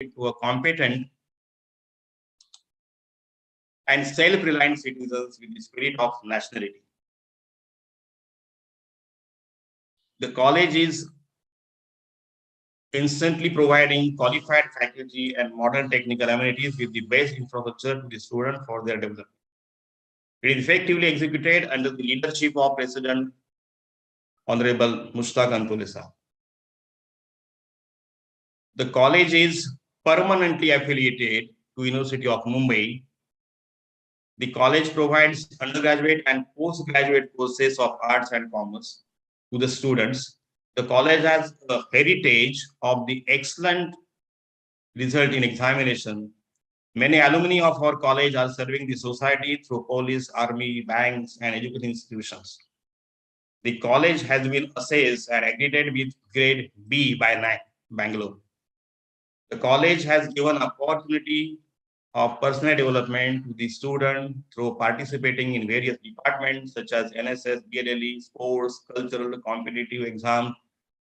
to a competent and self-reliant citizens with the spirit of nationality. The college is instantly providing qualified faculty and modern technical amenities with the best infrastructure to the student for their development. It is effectively executed under the leadership of President Honorable Mushtaq Antulesa. The college is permanently affiliated to University of Mumbai. The college provides undergraduate and postgraduate courses of arts and commerce to the students. The college has a heritage of the excellent result in examination. Many alumni of our college are serving the society through police, army, banks, and education institutions. The college has been assessed and accredited with grade B by NAC, Bangalore. The college has given opportunity of personal development to the student through participating in various departments such as NSS, BLLE, sports, cultural, competitive exam,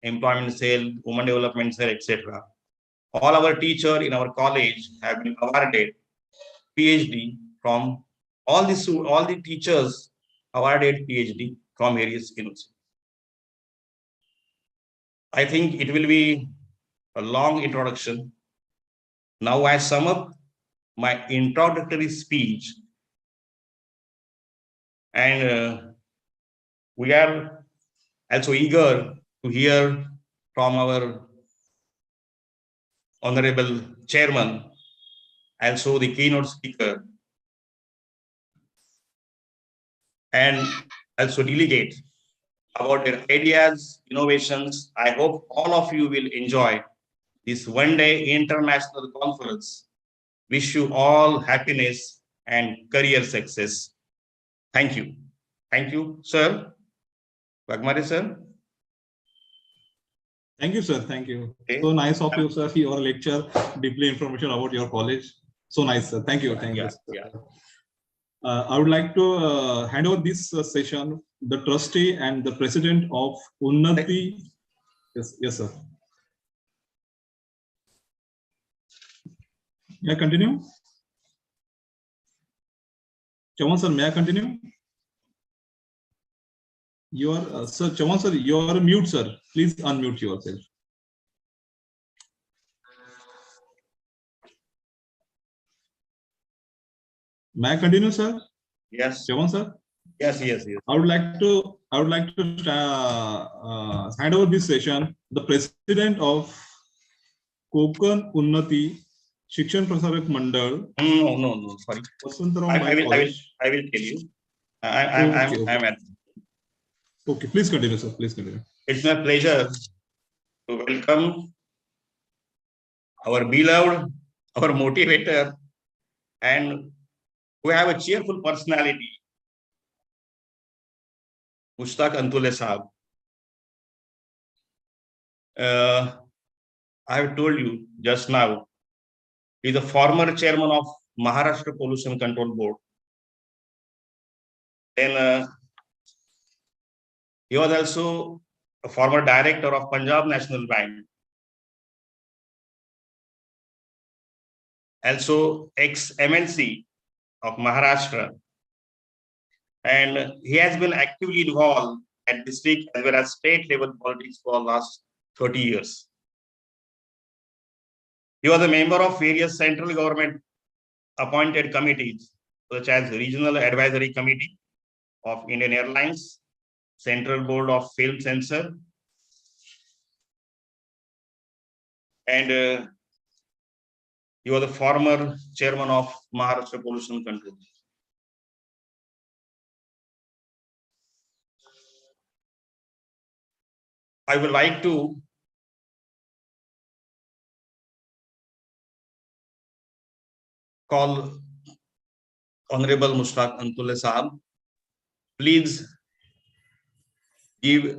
employment cell, women development cell, etc. All our teachers in our college have been awarded PhD from all the teachers awarded PhD from various universities. I think it will be a long introduction. Now I sum up my introductory speech, and we are also eager to hear from our Honorable Chairman, also the keynote speaker, and also delegate about their ideas, innovations. I hope all of you will enjoy this one-day international conference. Wish you all happiness and career success. Thank you. Thank you, sir. Bagmari, sir. Thank you, sir. Thank you. Okay. So nice of you, sir. Your lecture, deeply information about your college. So nice, sir. Thank you. Thank you. Yeah. I would like to hand over this session, the trustee and the president of Unnati. Yes, sir. May I continue? Chavan sir, may I continue? You are, sir, Chavan sir, you are mute, sir. Please unmute yourself. May I continue, sir? Yes. Chavan sir? Yes. I would like to hand over this session the president of Konkan Unnati Shikshan Prasarak Mandal. No. Sorry. I will tell you. I'm at. Okay, please continue, sir. Please continue. It's my pleasure to welcome our beloved, our motivator, and who have a cheerful personality, Mushtaq Antulesa. I have told you just now, he is a former chairman of Maharashtra Pollution Control Board. Then he was also a former director of Punjab National Bank. Also ex-MNC of Maharashtra. And he has been actively involved at district as well as state level politics for the last 30 years. He was a member of various central government appointed committees, such as Regional Advisory Committee of Indian Airlines, Central Board of Film Censor, and he was the former chairman of Maharashtra Pollution Control. I would like to call Honorable Mushtaq Antulesa. Please give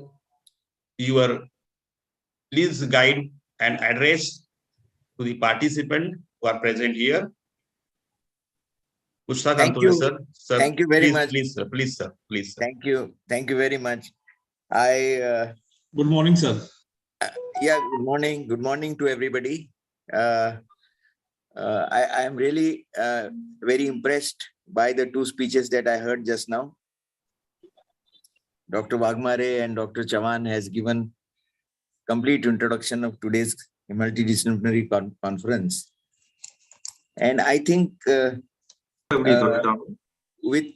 please guide and address to the participant who are present here. Mushtaq Antulesa, sir. Thank you very much. Please, sir. Thank you very much. Good morning, sir. Yeah, good morning to everybody. I am really very impressed by the two speeches that I heard just now. Dr. Wagmare and Dr. Chavan has given complete introduction of today's multidisciplinary conference. And I think with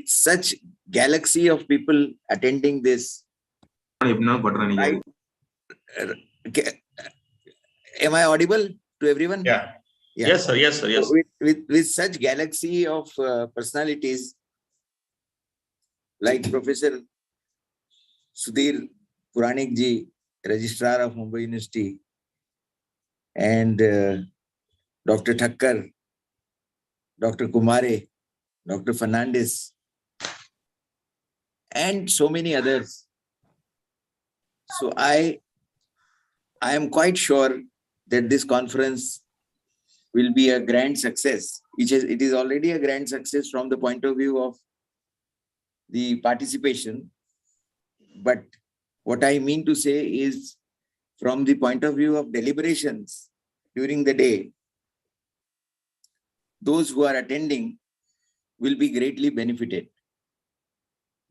such galaxy of people attending this, right? Am I audible to everyone? Yeah. Yeah. Yes, sir. Yes, sir. Yes. So with such galaxy of personalities like Professor Sudhir Puranik ji, Registrar of Mumbai University, and Dr. Thakkar, Dr. Kumare, Dr. Fernandez, and so many others. So I am quite sure that this conference will be a grand success. It is already a grand success from the point of view of the participation. But what I mean to say is, from the point of view of deliberations during the day, those who are attending will be greatly benefited.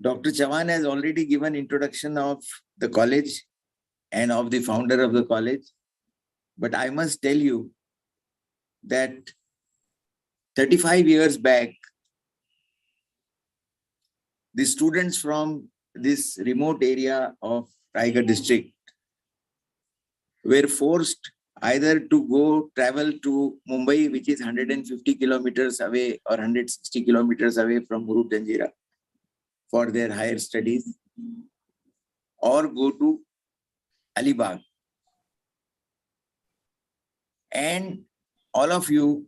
Dr. Chavan has already given introduction of the college and of the founder of the college. But I must tell you that 35 years back, the students from this remote area of Raigd district were forced either to travel to Mumbai, which is 150 kilometers away or 160 kilometers away from Murud Janjira for their higher studies, or go to Alibag. And all of you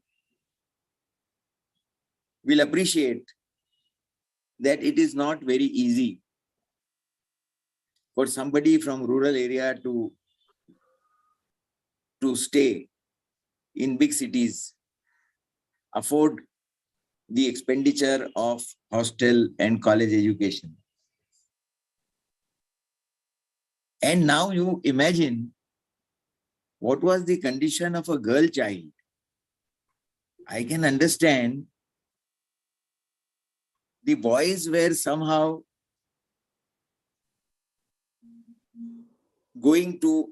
will appreciate that it is not very easy for somebody from rural area to stay in big cities, afford the expenditure of hostel and college education. And now you imagine what was the condition of a girl child. I can understand the boys were somehow going to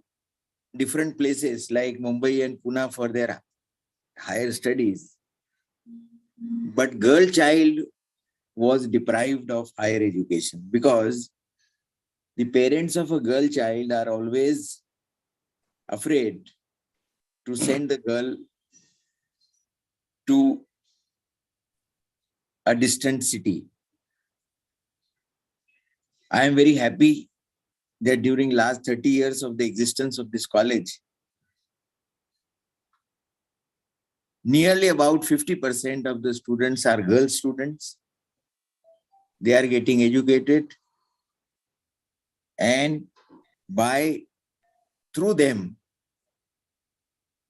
different places like Mumbai and Pune for their higher studies. But girl child was deprived of higher education because the parents of a girl child are always afraid to send the girl to a distant city. I am very happy that during last 30 years of the existence of this college, nearly about 50% of the students are girl students. They are getting educated, and through them,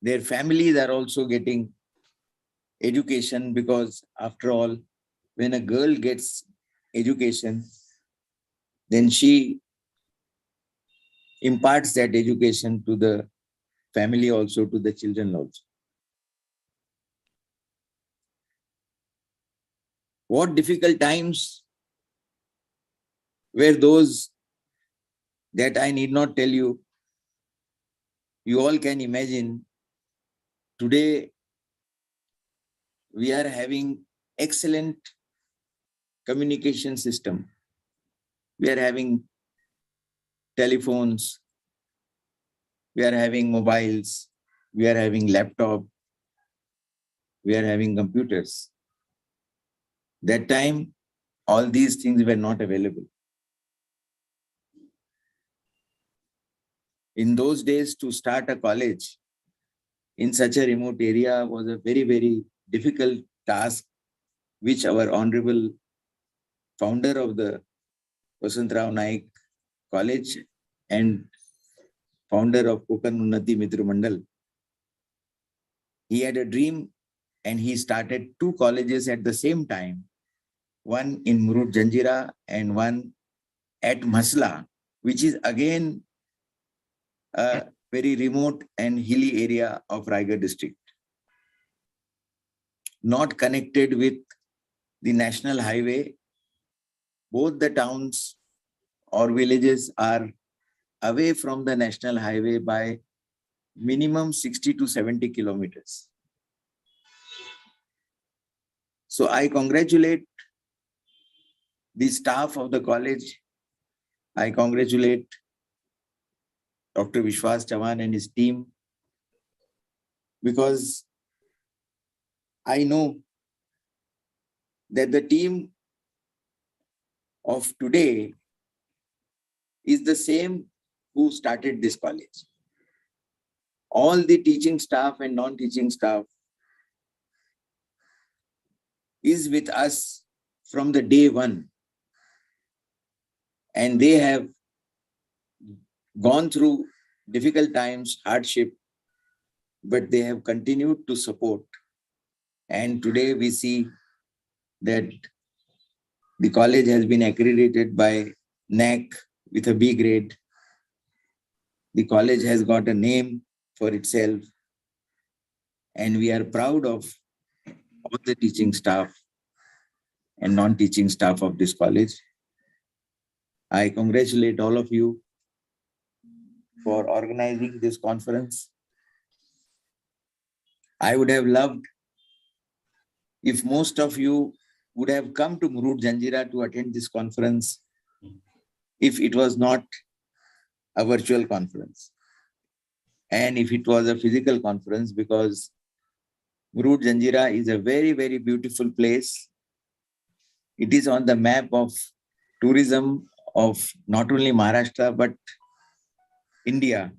their families are also getting education, because after all, when a girl gets education, then she imparts that education to the family also, to the children also. What difficult times were those that I need not tell you. You all can imagine. Today, we are having excellent communication system. We are having telephones, we are having mobiles, we are having laptop, we are having computers. That time, all these things were not available. In those days, to start a college in such a remote area was a very, very difficult task, which our honorable founder of the Vasantrao Naik College and founder of Kokan Unnati Mitra Mandal, he had a dream and he started two colleges at the same time, one in Murud Janjira and one at Masla, which is again a very remote and hilly area of Raigd district. not connected with the national highway. Both the towns or villages are away from the national highway by minimum 60 to 70 kilometers. So I congratulate the staff of the college. I congratulate Dr. Vishwas Chavan and his team, because I know that the team of today is the same who started this college. All the teaching staff and non-teaching staff is with us from the day one, and they have gone through difficult times, hardship, but they have continued to support. And today we see that the college has been accredited by NAC with a B grade. The college has got a name for itself, and we are proud of all the teaching staff and non-teaching staff of this college. I congratulate all of you for organizing this conference. I would have loved if most of you would have come to Murud Janjira to attend this conference, if it was not a virtual conference, and if it was a physical conference, because Murud Janjira is a very, very beautiful place. It is on the map of tourism of not only Maharashtra, but India.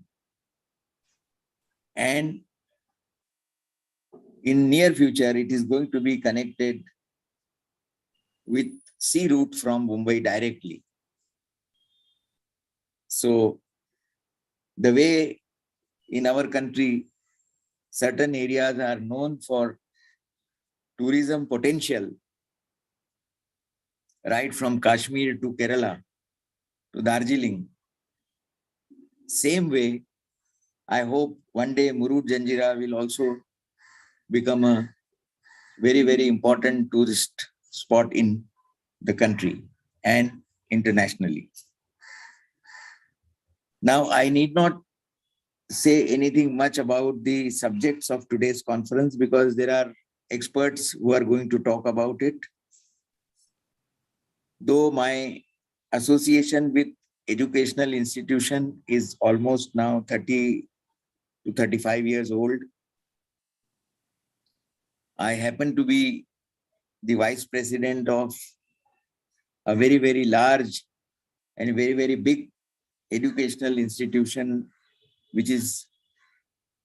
And in near future, it is going to be connected with sea route from Mumbai directly. So the way in our country, certain areas are known for tourism potential, right from Kashmir to Kerala to Darjeeling. Same way, I hope one day Murud Janjira will also become a very, very important tourist spot in the country and internationally. Now, I need not say anything much about the subjects of today's conference, because there are experts who are going to talk about it. Though my association with educational institution is almost now 30 to 35 years old, I happen to be the vice president of a very, very large and very, very big educational institution, which is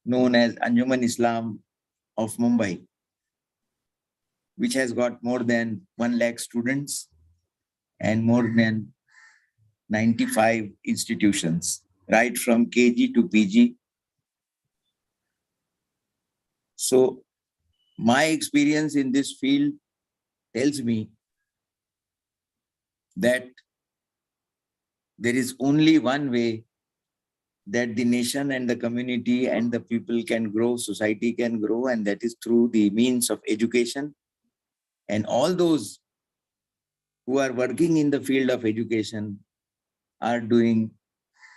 known as Anjuman Islam of Mumbai, which has got more than 1 lakh students and more than 95 institutions, right from KG to PG. So my experience in this field tells me that there is only one way that the nation and the community and the people can grow, society can grow, and that is through the means of education. And all those who are working in the field of education are doing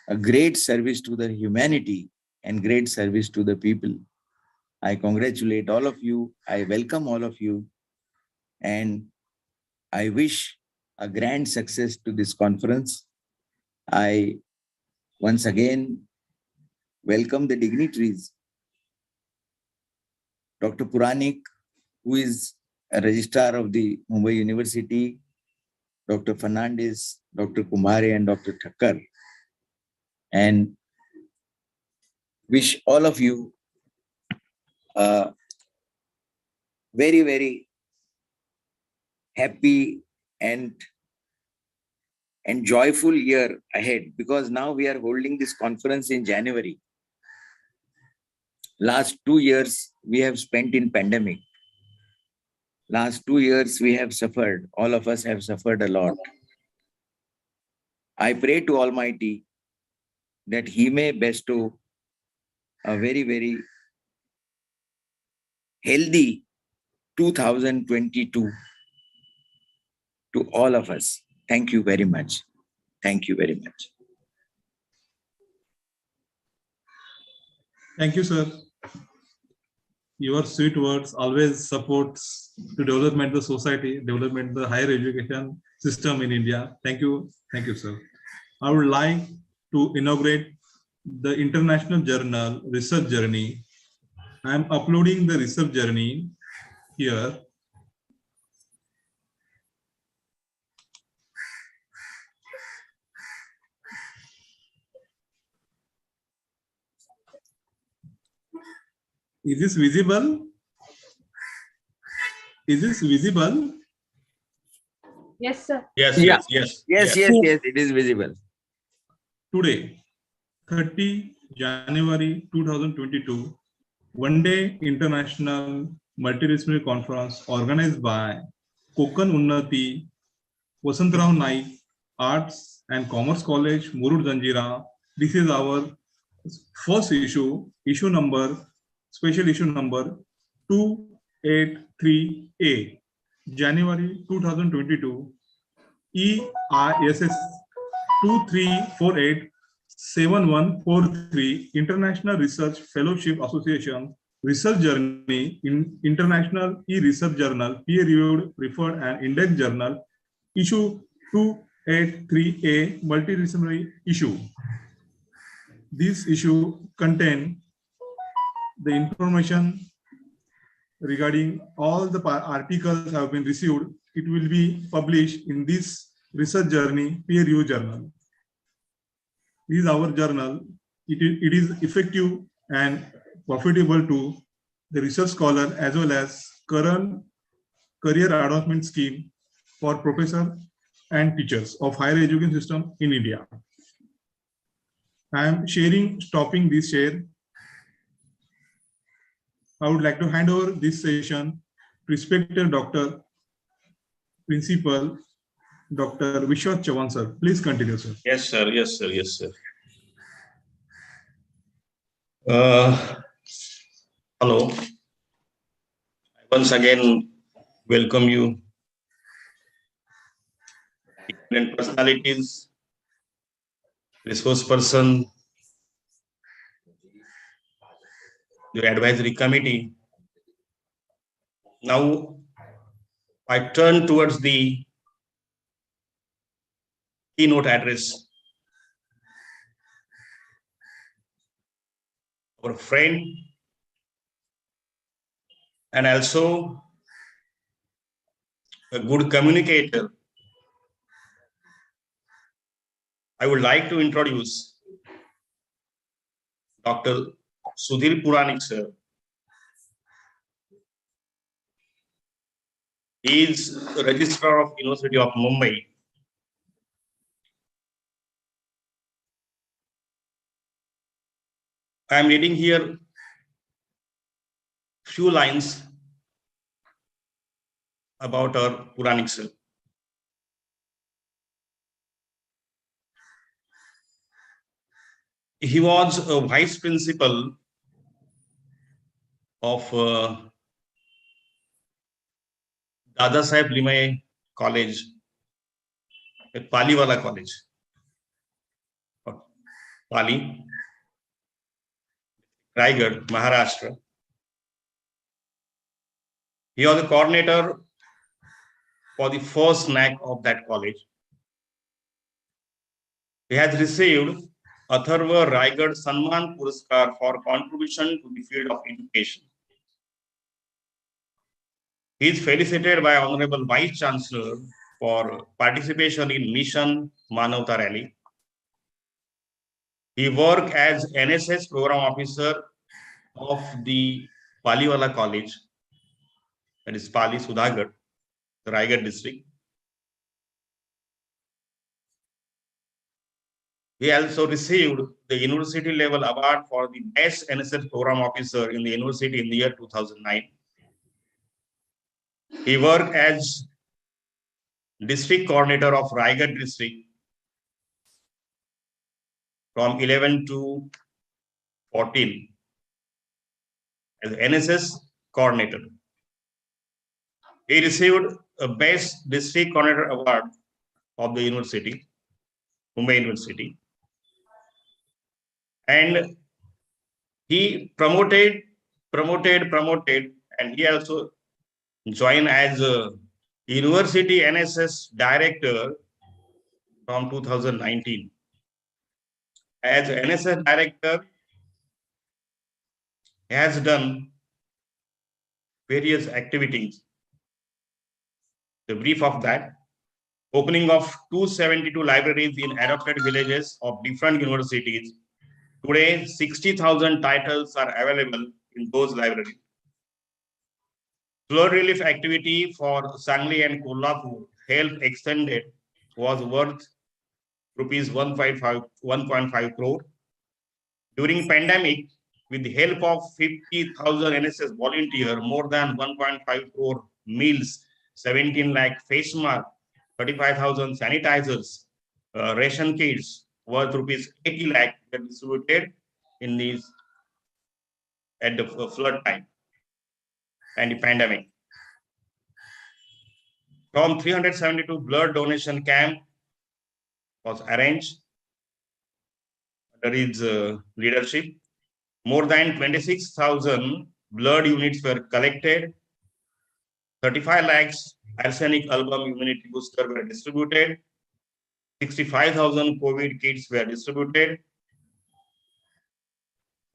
a great service to the humanity and great service to the people. I congratulate all of you. I welcome all of you. And I wish a grand success to this conference. I once again welcome the dignitaries. Dr. Puranik, who is a registrar of the Mumbai University, Dr. Fernandez, Dr. Kumare, and Dr. Thakkar. And wish all of you a very, very happy and joyful year ahead, because now we are holding this conference in January. Last 2 years we have spent in pandemic. Last 2 years we have suffered. All of us have suffered a lot. I pray to Almighty that He may bestow a very, very healthy 2022 to all of us. Thank you very much. Thank you very much. Thank you, sir. Your sweet words always supports to development of the society, development of the higher education system in India. Thank you, sir. I would like to inaugurate the international journal research journey. I am uploading the research journey here. Is this visible? Is this visible? Yes, sir. Yes, Yeah. yes. Yes, it is visible. Today, 30 January 2022, one-day international multidisciplinary conference organized by Konkan Unnati, Vasantrao Naik, Arts and Commerce College, Murud Janjira. This is our first issue, special issue number 283A, January 2022, EISS 23487143, International Research Fellowship Association, Research Journey in International E-Research Journal, peer-reviewed, referred and indexed journal, issue 283A, multidisciplinary issue. This issue contains the information regarding all the articles have been received. It will be published in this research journey, peer review journal. This is our journal. It is effective and profitable to the research scholar as well as current career advancement scheme for professors and teachers of higher education system in India. I am stopping this share. I would like to hand over this session to respected Dr. Principal, Dr. Vishwas Chavan, sir. Please continue, sir. Yes, sir. Hello. Once again, welcome you. Different personalities, resource person, the advisory committee. Now, I turn towards the keynote address. Our friend and also a good communicator. I would like to introduce Dr. Sudhir Puranik, sir. He is the Registrar of University of Mumbai. I am reading here few lines about our Puranik, sir. He was a vice principal of Dada Saheb Limay College, Paliwala College, Pali, Raigd, Maharashtra. He was the coordinator for the first NAC of that college. He has received Atharva Raigd Sanman Puraskar for contribution to the field of education. He is felicitated by Honorable Vice Chancellor for participation in Mission Manavta Rally. He worked as NSS Program Officer of the Paliwala College, that is Pali Sudhagar, the Raigad district. He also received the university level award for the best NSS Program Officer in the university in the year 2009. He worked as district coordinator of Raigad district from 11 to 14 as NSS coordinator. He received a Best District Coordinator Award of the university, Mumbai University. And he promoted, and he also joined as a University NSS Director from 2019. As NSS Director, he has done various activities. The brief of that: opening of 272 libraries in adopted villages of different universities. Today, 60,000 titles are available in those libraries. Flood relief activity for Sangli and Kolhapur, help extended, was worth rupees 1.5 crore. During pandemic, with the help of 50,000 NSS volunteer, more than 1.5 crore meals, 17 lakh face mask, 35,000 sanitizers, ration kits worth rupees 80 lakh were distributed in these at the flood time and the pandemic. From 372 blood donation camp was arranged under his leadership. More than 26,000 blood units were collected. 35 lakhs arsenic album immunity booster were distributed. 65,000 COVID kits were distributed.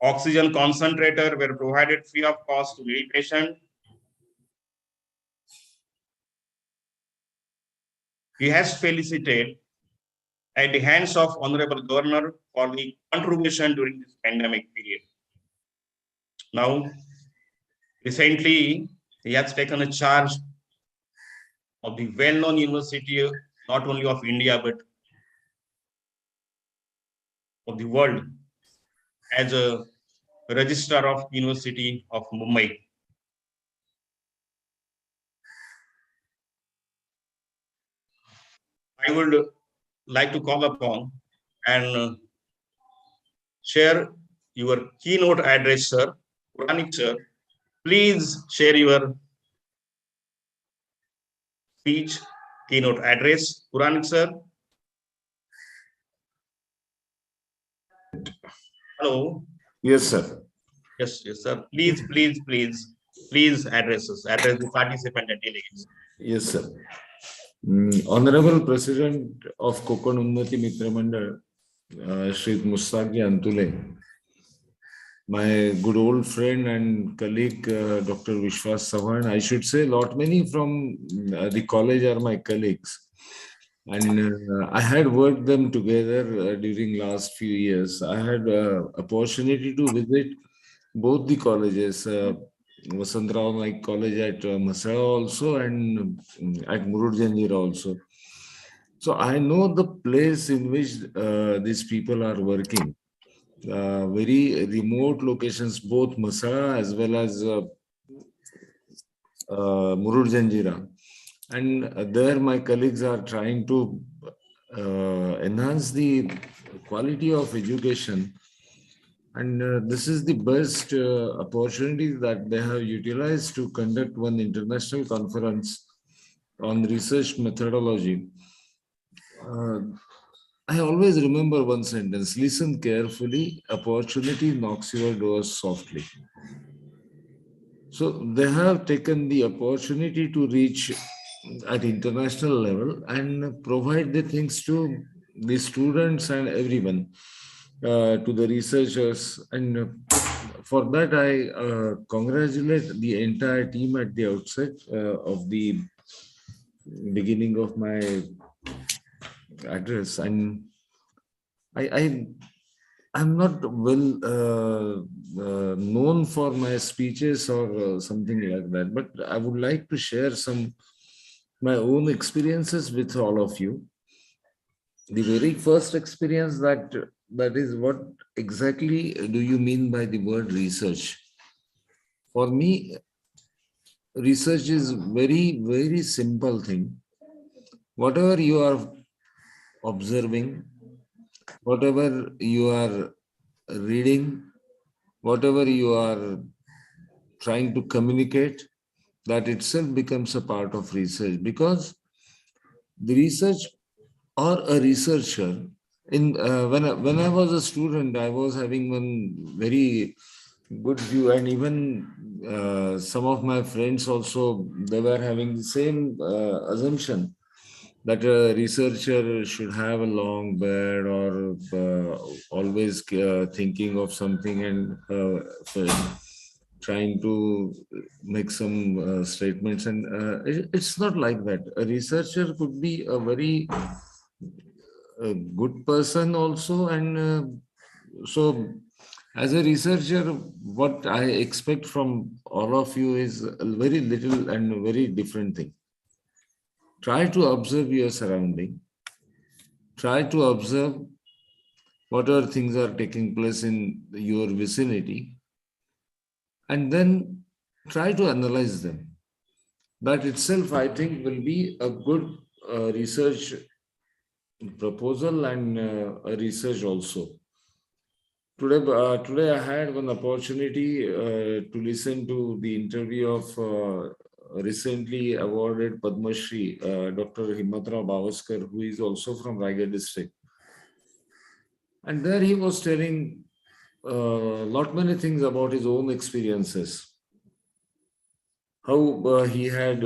Oxygen concentrator were provided free of cost to needy patient. He has felicitated at the hands of Honorable Governor for the contribution during this pandemic period. Now, recently, he has taken a charge of the well-known university, not only of India, but of the world, as a registrar of University of Mumbai. I would like to call upon and share your keynote address, sir. Puranik, sir, please share your speech, keynote address. Puranik, sir. Hello. Yes, sir. Yes, sir. Please address us. Address the participant and delegates. Yes, sir. Honorable President of Kokon Unnati Mitra Mandal, Shri Mustaki Antule, my good old friend and colleague, Dr. Vishwas Savan. I should say many from the college are my colleagues. And I had worked them together during last few years. I had opportunity to visit both the colleges, Vasantrao Naik College at Masala also and at Murud Janjira also. So I know the place in which these people are working. Very remote locations, both Masala as well as Murud Janjira. And there my colleagues are trying to enhance the quality of education. And this is the best opportunity that they have utilized to conduct one international conference on research methodology. I always remember one sentence: listen carefully, opportunity knocks your doors softly. So they have taken the opportunity to reach at international level and provide the things to the students and everyone, to the researchers. And for that, I congratulate the entire team at the outset of the beginning of my address. And I'm not well known for my speeches or something like that, but I would like to share my own experiences with all of you. The very first experience that is, what exactly do you mean by the word research? For me, research is very, very simple thing. Whatever you are observing, whatever you are reading, whatever you are trying to communicate, that itself becomes a part of research, because the research or a researcher, when I was a student, I was having one very good view, and even some of my friends also, they were having the same assumption that a researcher should have a long beard, or always thinking of something and trying to make some statements. And it's not like that. A researcher could be a very good person also. And so as a researcher, what I expect from all of you is a very little and a very different thing. Try to observe your surrounding. Try to observe what are things are taking place in your vicinity, and then try to analyze them. That itself, I think, will be a good research proposal and a research also. Today I had one opportunity to listen to the interview of recently awarded Padma Shri, Dr. Himmatrao Bavaskar, who is also from Raigd district. And there he was telling lot many things about his own experiences, how he had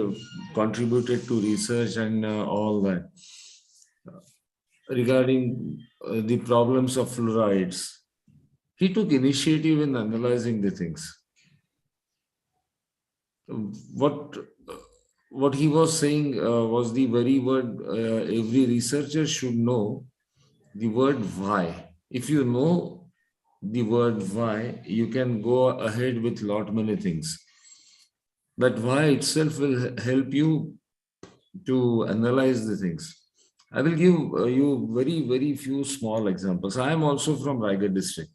contributed to research and all that, regarding the problems of fluorides. He took initiative in analyzing the things. What he was saying was the very word every researcher should know, the word why. If you know the word why, you can go ahead with lot many things. That why itself will help you to analyze the things. I will give you very few small examples. I am also from Raigd district,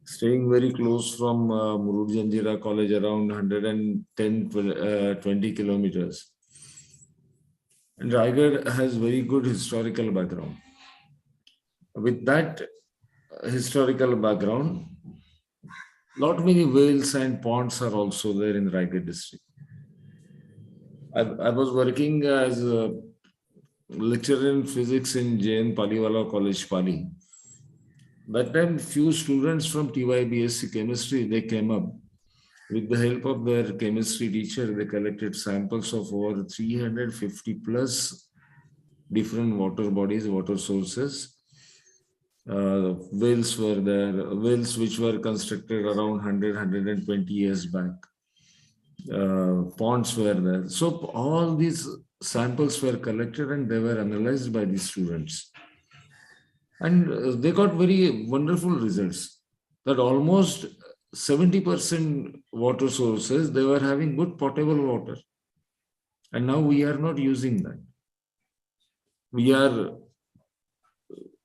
staying very close from Murud Janjira college, around 120 kilometers. And Raigd has very good historical background. With that historical background, lot many wells and ponds are also there in Raigd district. I was working as a lecturer in physics in JN Paliwala College, Pali. That time, few students from TYBSc chemistry, they came up. With the help of their chemistry teacher, they collected samples of over 350 plus different water bodies, water sources. Wells were there, wells which were constructed around 120 years back. Ponds were there. So all these samples were collected and they were analyzed by the students. And they got very wonderful results, that almost 70% water sources, they were having good potable water. And now we are not using that. We are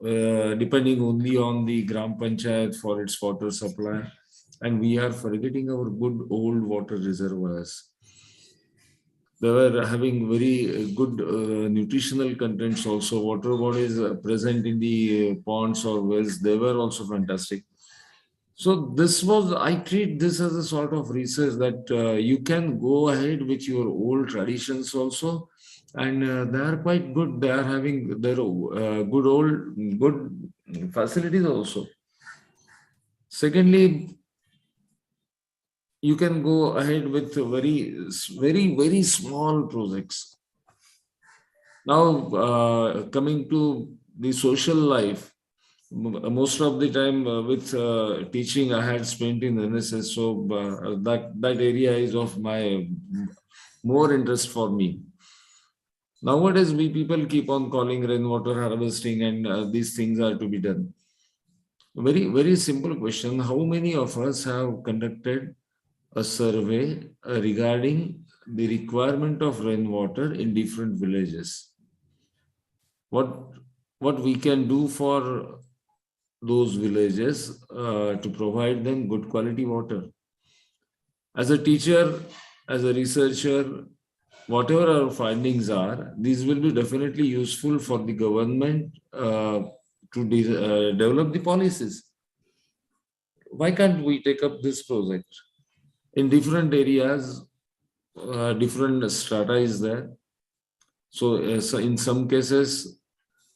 depending only on the Gram Panchayat for its water supply. And we are forgetting our good old water reservoirs. They were having very good nutritional contents also. Water bodies present in the ponds or wells, they were also fantastic. So this was, I treat this as a sort of research that you can go ahead with your old traditions also. And they are quite good. They are having their good facilities also. Secondly, you can go ahead with very small projects. Now, coming to the social life, most of the time with teaching, I had spent in NSS, so that area is of my more interest for me. Nowadays, we people keep on calling rainwater harvesting, and these things are to be done. Very simple question: how many of us have conducted a survey regarding the requirement of rainwater in different villages? What we can do for those villages to provide them good quality water? As a teacher, as a researcher, whatever our findings are, these will be definitely useful for the government to develop the policies. Why can't we take up this project? In different areas, different strata is there. So in some cases,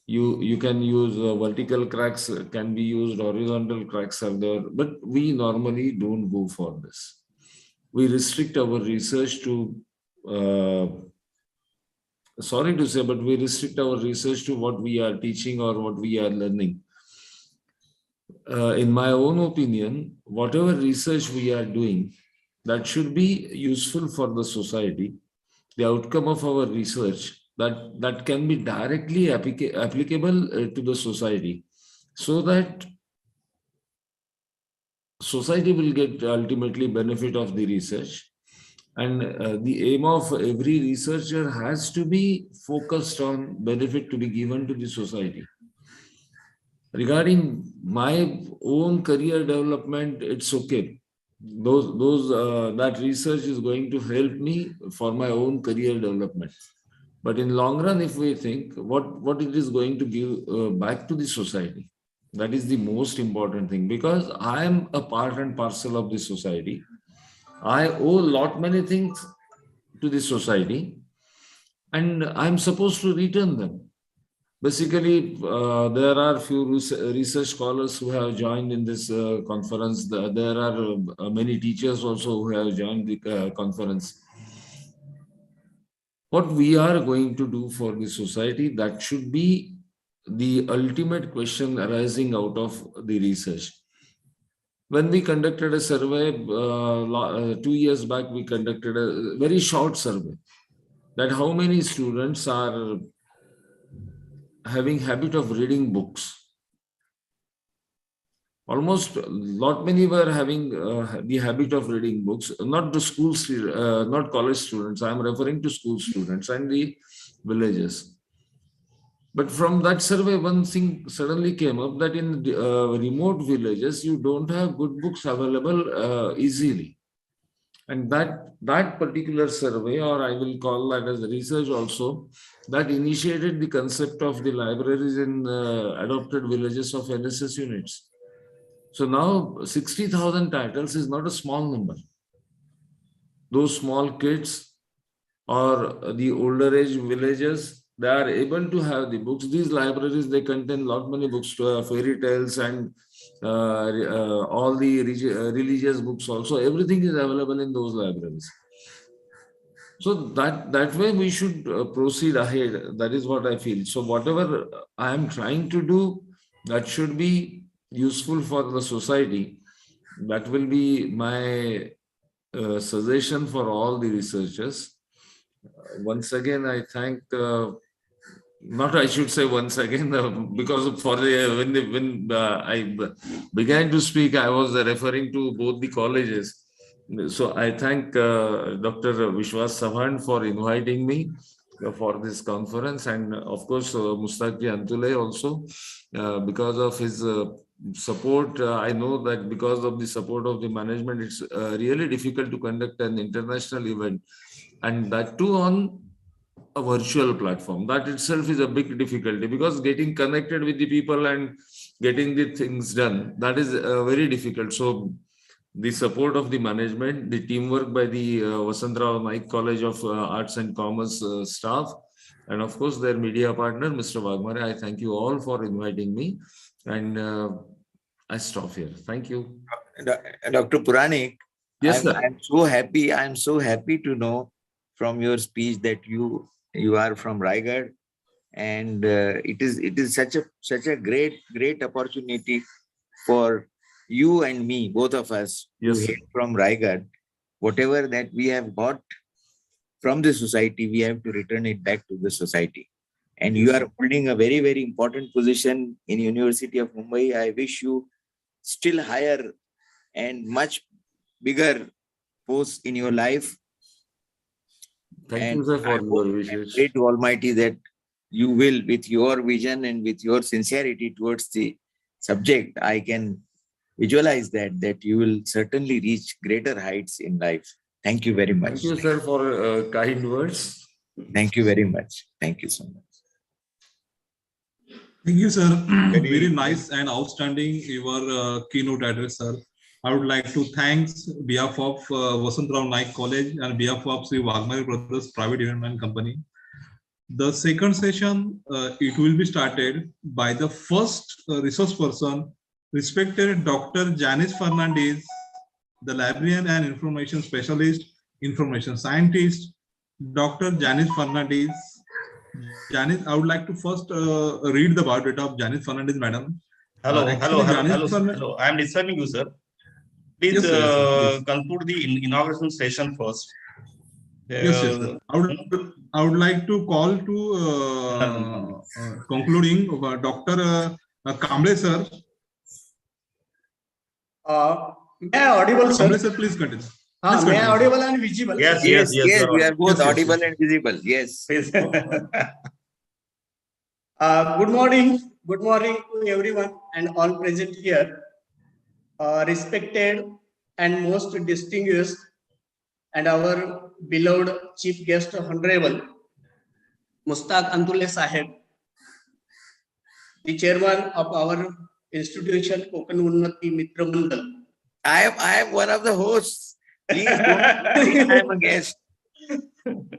you can use vertical cracks can be used, horizontal cracks are there, but we normally don't go for this. We restrict our research to, sorry to say, but we restrict our research to what we are teaching or what we are learning. In my own opinion, whatever research we are doing, that should be useful for the society. The outcome of our research that can be directly applicable to the society, so that society will get ultimately benefit of the research. And the aim of every researcher has to be focused on benefit to be given to the society. Regarding my own career development, it's okay. That research is going to help me for my own career development. But in long run, if we think what it is going to give back to the society, that is the most important thing, because I am a part and parcel of the society. I owe a lot many things to the society, and I'm supposed to return them. Basically, there are few research scholars who have joined in this conference. There are many teachers also who have joined the conference. What we are going to do for the society, that should be the ultimate question arising out of the research. When we conducted a survey 2 years back, we conducted a very short survey that how many students are having habit of reading books. Almost lot many were having the habit of reading books, not the schools, not college students. I am referring to school students and the villages. But from that survey, one thing suddenly came up, that in remote villages, you don't have good books available easily. And that particular survey, or I will call that as research also, that initiated the concept of the libraries in adopted villages of NSS units. So now 60,000 titles is not a small number. Those small kids or the older age villages, they are able to have the books. These libraries, they contain lot many books, fairy tales and all the religious books also. Everything is available in those libraries. So that way we should proceed ahead. That is what I feel. So whatever I am trying to do, that should be useful for the society. That will be my suggestion for all the researchers. Once again, I thank. Not I should say once again, because for when I began to speak, I was referring to both the colleges. So I thank Dr. Vishwas Savant for inviting me for this conference, and of course Mustaq Antule also, because of his support. I know that because of the support of the management, it's really difficult to conduct an international event, and that too on a virtual platform. That itself is a big difficulty, because getting connected with the people and getting the things done, that is very difficult. So the support of the management, the teamwork by the Vasantrao Naik College of Arts and Commerce staff, and of course their media partner, Mr. Wagmare, I thank you all for inviting me, and I stop here. Thank you. Dr. Puranik, Yes, sir. I'm so happy. I'm so happy to know from your speech that you are from Raigd, and it is such a great opportunity for you and me, both of us, Yes, who sir. hail from Raigd. Whatever that we have got from the society, we have to return it back to the society. And you are holding a very, very important position in University of Mumbai. I wish you still higher and much bigger posts in your life. Thank you, sir, for your wishes. Pray to Almighty that you will, with your vision and with your sincerity towards the subject, I can visualize that you will certainly reach greater heights in life. Thank you very much. Thank you, sir, for kind words. Thank you very much. Thank you so much. Thank you, sir. Very nice and outstanding your keynote address, sir. I would like to thank behalf of Vasantrao Naik College and behalf of Sri Wagmare Brothers Private Investment Company. The second session, it will be started by the first resource person, respected Dr. Janice Fernandez, the librarian and information specialist, information scientist, Dr. Janice Fernandez. Janice, I would like to first read the biodata of Janice Fernandez, madam. Hello, Janice hello. I am disturbing you, sir. Please Yes, sir, yes, sir, please. conclude the inauguration session first. Yes, sir. I would like to call to concluding Dr. Kamble, sir. May I audible, sir? Kamble, sir, please continue. May I audible and visible? Yes, Yes, we are both Yes, audible yes. and visible. Yes. Please. Good morning to everyone and all present here. Respected and most distinguished and our beloved chief guest, Honorable Mustaq Antule Sahib, the chairman of our institution, Kokan Unnati Mitra Mandal. I am one of the hosts. Please don't think I am a guest.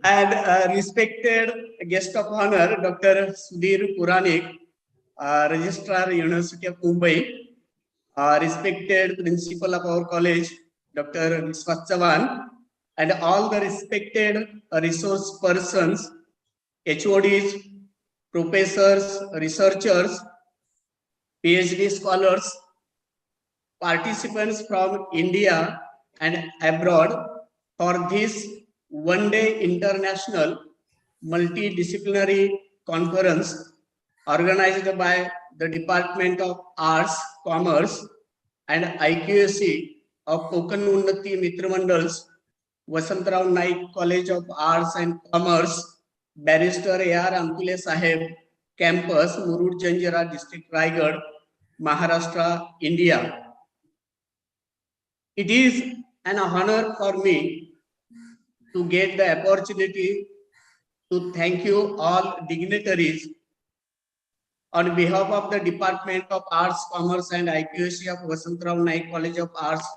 And respected guest of honor, Dr. Sudhir Puranik, Registrar, University of Mumbai, respected principal of our college, Dr. Viswas Chavan, and all the respected resource persons, HODs, professors, researchers, PhD scholars, participants from India and abroad for this one-day international multidisciplinary conference organized by the Department of Arts, Commerce and IQAC of Kokan Unnati Mitra Mandals, Vasantrao Naik College of Arts and Commerce, Barrister A.R. Antule Sahib, Campus, Murud Janjira, District Raigd, Maharashtra, India. It is an honor for me to get the opportunity to thank you all dignitaries on behalf of the Department of Arts, Commerce and IQAC of Vasantrao Naik College of Arts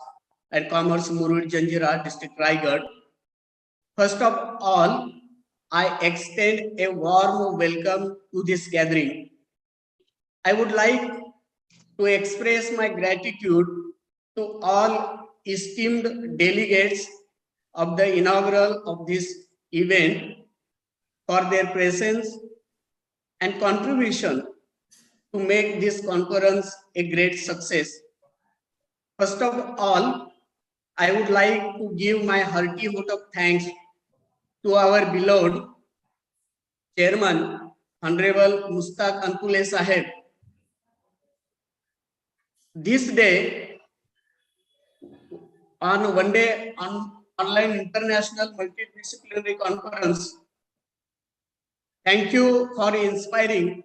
and Commerce, Murud Janjira, District Raigd. First of all, I extend a warm welcome to this gathering. I would like to express my gratitude to all esteemed delegates of the inaugural of this event for their presence and contribution to make this conference a great success. First of all, I would like to give my hearty vote of thanks to our beloved Chairman, Honorable Mustaq Antule Sahib. This day, on one day online international multidisciplinary conference, thank you for inspiring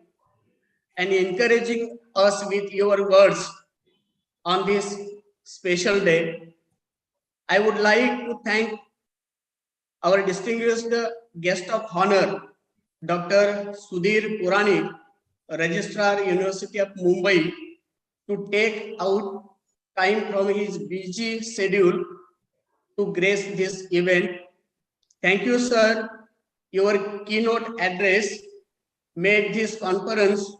and encouraging us with your words on this special day. I would like to thank our distinguished guest of honor, Dr. Sudhir Puranik, Registrar, University of Mumbai, to take out time from his busy schedule to grace this event. Thank you, sir. Your keynote address made this conference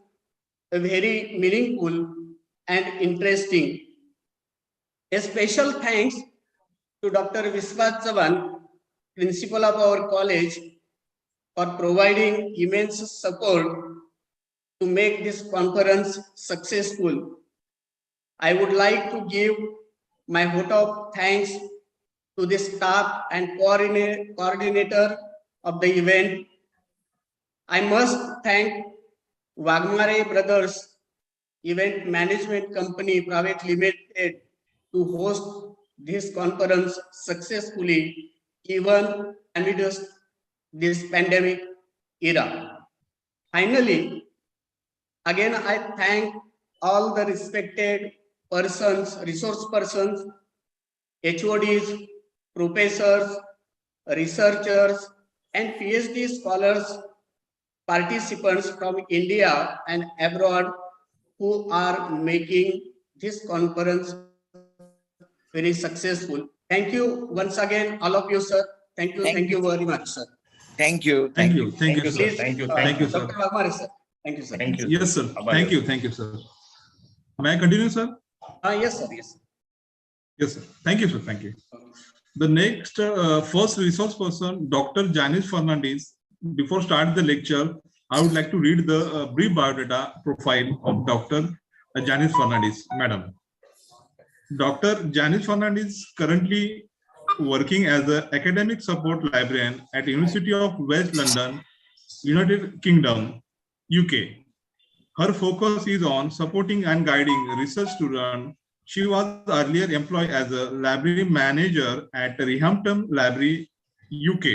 very meaningful and interesting. A special thanks to Dr. Viswas Chavan, principal of our college, for providing immense support to make this conference successful. I would like to give my vote of thanks to the staff and coordinator of the event. I must thank Wagmare Brothers Event Management Company Private Limited to host this conference successfully, even amidst this pandemic era. Finally, again, I thank all the respected persons, resource persons, HODs, professors, researchers, and PhD scholars, participants from India and abroad who are making this conference very successful. Thank you once again, all of you, sir. Thank you very much, sir. Thank you. Thank you, sir. Please, Thank you. Thank you, sir. Dr. Wagmare, sir. Thank you, sir. Thank you. Yes, sir. Bye-bye. Thank you, sir. May I continue, sir? Yes, sir. Yes, sir. Yes, sir. Thank you, sir. Thank you. The next first resource person, Dr. Janice Fernandez. Before start the lecture, I would like to read the brief biodata profile of Dr. Janice Fernandez, madam. Dr. Janice Fernandez is currently working as an academic support librarian at University of West London, United Kingdom, UK. Her focus is on supporting and guiding research students. She was earlier employed as a library manager at Rehampton Library, UK.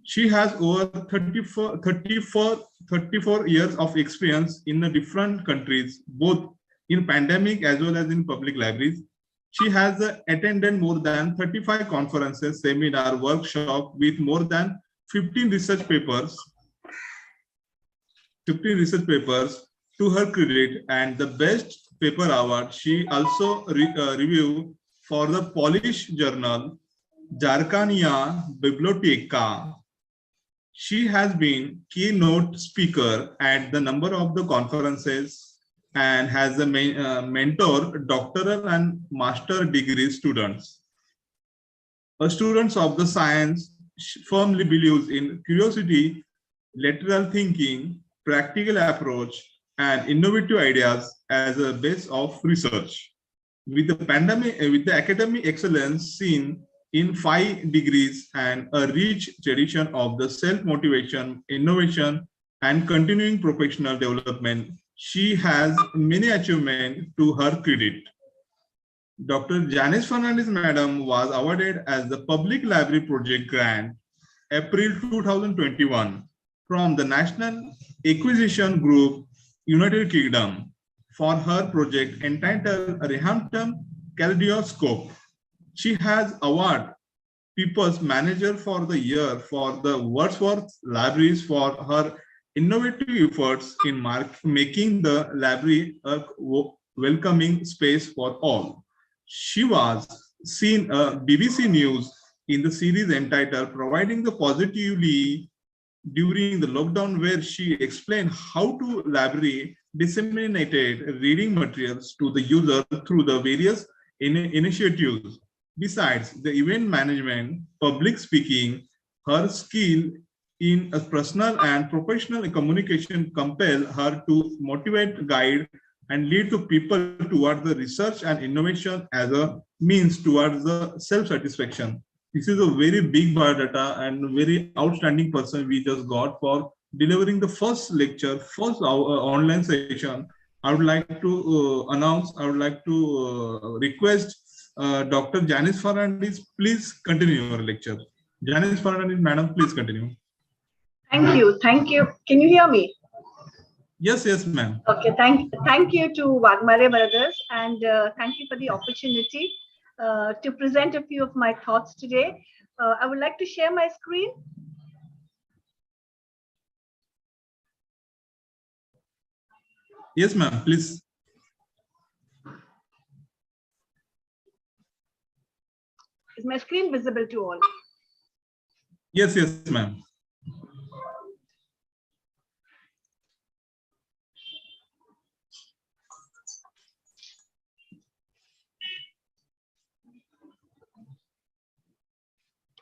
She has over 34 years of experience in the different countries, both in pandemic as well as in public libraries. She has attended more than 35 conferences, seminar, workshop with more than 15 research papers to her credit, and the best paper award. She also reviewed for the Polish journal Jarkania Biblioteca. She has been keynote speaker at the number of the conferences and has a mentor doctoral and master degree students. Students of the science firmly believes in curiosity, lateral thinking, practical approach, and innovative ideas as a base of research. With the academic excellence seen in 5 degrees and a rich tradition of the self-motivation, innovation, and continuing professional development, she has many achievements to her credit. Dr. Janice Fernandez, madam, was awarded as the Public Library Project Grant, April 2021, from the National Acquisition Group, United Kingdom, for her project entitled Rehampton Kaleidoscope. She has awarded People's Manager for the Year for the Wordsworth Libraries for her innovative efforts in making the library a welcoming space for all. She was seen BBC News in the series entitled Providing the Positively during the lockdown, where she explained how to library disseminated reading materials to the user through the various initiatives. Besides the event management, public speaking, her skill in a personal and professional communication compel her to motivate, guide, and lead to people towards the research and innovation as a means towards the self-satisfaction. This is a very big biodata and very outstanding person we just got for delivering the first lecture, first online session. I would like to request Dr. Janice Fernandez, please continue your lecture. Janice Fernandez, madam, please continue. Thank you. Thank you. Can you hear me? Yes, ma'am. Okay. Thank you to Wagmare brothers, and thank you for the opportunity to present a few of my thoughts today. I would like to share my screen. Yes, ma'am, please. Is my screen visible to all? Yes, ma'am.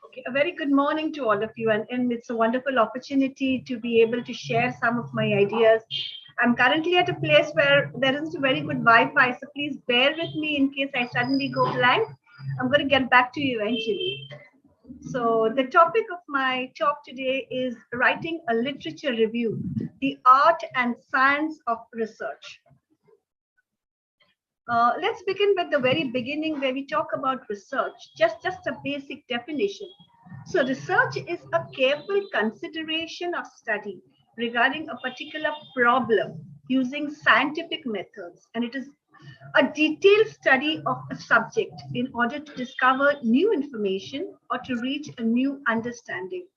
Okay, a very good morning to all of you, and it's a wonderful opportunity to be able to share some of my ideas. I'm currently at a place where there isn't a very good Wi-Fi, so please bear with me in case I suddenly go blank. I'm going to get back to you eventually. So the topic of my talk today is writing a literature review, the art and science of research. Let's begin with the very beginning where we talk about research, just a basic definition. So research is a careful consideration of study regarding a particular problem using scientific methods, and it is a detailed study of a subject in order to discover new information or to reach a new understanding.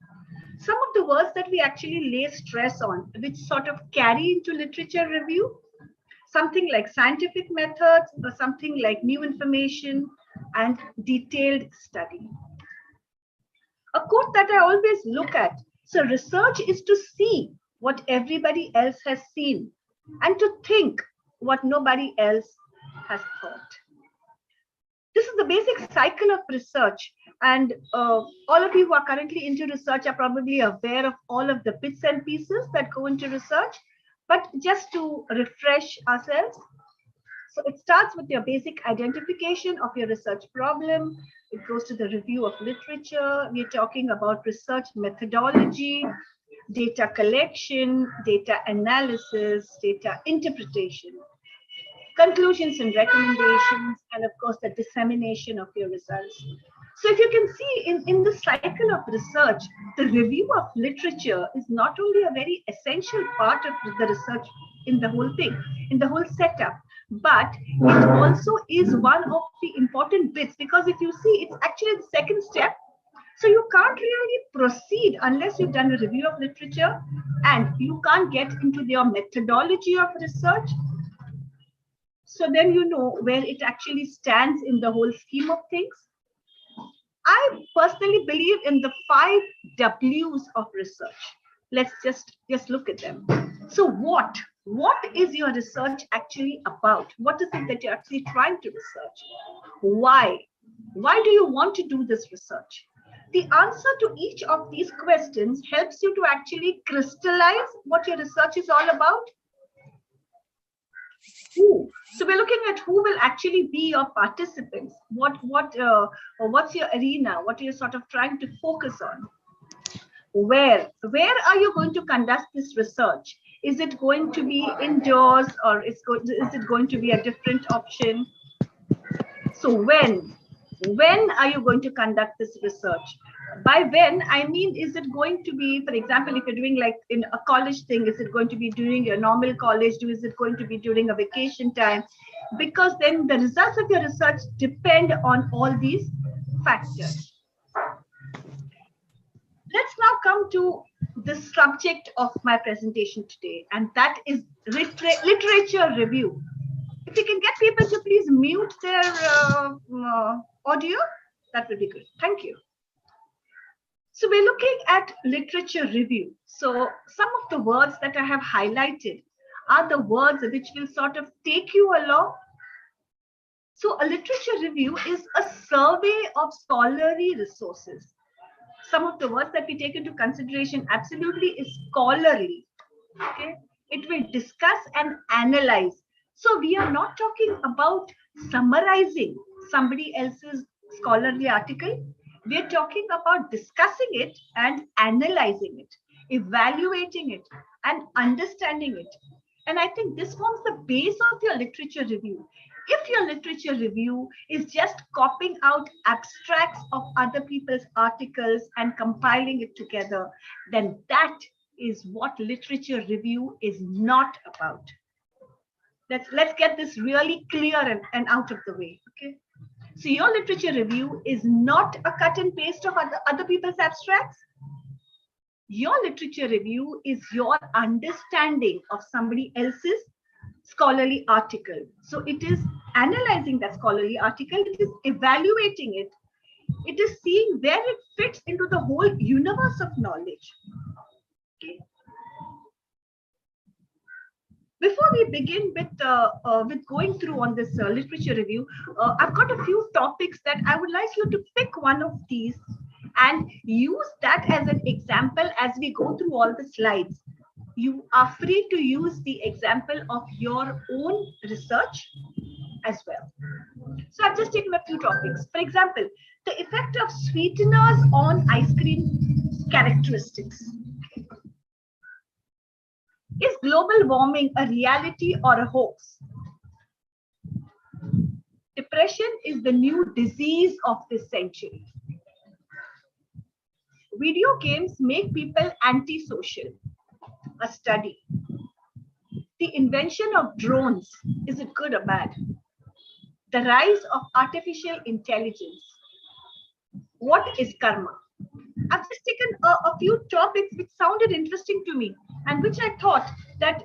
Some of the words that we actually lay stress on, which sort of carry into literature review, something like scientific methods or something like new information, and detailed study. A quote that I always look at. So research is to see what everybody else has seen and to think what nobody else has thought. This is the basic cycle of research. And all of you who are currently into research are probably aware of all of the bits and pieces that go into research. But just to refresh ourselves, so it starts with your basic identification of your research problem. It goes to the review of literature. We're talking about research methodology, data collection, data analysis, data interpretation, conclusions and recommendations, and of course, the dissemination of your results. So if you can see in the cycle of research, the review of literature is not only a very essential part of the research in the whole thing, in the whole setup, but it also is one of the important bits, because if you see, it's actually the second step. So you can't really proceed unless you've done a review of literature, and you can't get into your methodology of research. So then you know where it actually stands in the whole scheme of things. I personally believe in the 5 W's of research. Let's just look at them. So what is your research actually about? What is it that you're actually trying to research? Why do you want to do this research? The answer to each of these questions helps you to actually crystallize what your research is all about. Who? So we're looking at who will actually be your participants. What's your arena? What are you sort of trying to focus on? Where are you going to conduct this research? Is it going to be indoors, or is it going to be a different option? So when are you going to conduct this research? By when, I mean, is it going to be, for example, if you're doing like in a college thing, is it going to be during your normal college? Is it going to be during a vacation time? Because then the results of your research depend on all these factors. Let's now come to the subject of my presentation today, and that is literature review. If you can get people to please mute their audio, that would be good. Thank you. So we're looking at literature review. So some of the words that I have highlighted are the words which will sort of take you along. So a literature review is a survey of scholarly resources. Some of the words that we take into consideration absolutely is scholarly. Okay, it will discuss and analyze. So we are not talking about summarizing somebody else's scholarly article. We're talking about discussing it and analyzing it, evaluating it, and understanding it. And I think this forms the base of your literature review. If your literature review is just copying out abstracts of other people's articles and compiling it together, then that is what literature review is not about. Let's get this really clear and out of the way. Okay. So your literature review is not a cut and paste of other people's abstracts. Your literature review is your understanding of somebody else's scholarly article. So it is analyzing that scholarly article, it is evaluating it, it is seeing where it fits into the whole universe of knowledge. Okay. Before we begin with going through on this literature review, I've got a few topics that I would like you to pick one of these and use that as an example as we go through all the slides. You are free to use the example of your own research as well. So I've just taken a few topics. For example, the effect of sweeteners on ice cream characteristics. Is global warming a reality or a hoax? Depression is the new disease of this century. Video games make people antisocial. A study. The invention of drones, is it good or bad? The rise of artificial intelligence. What is karma? I've just taken a few topics which sounded interesting to me and which I thought that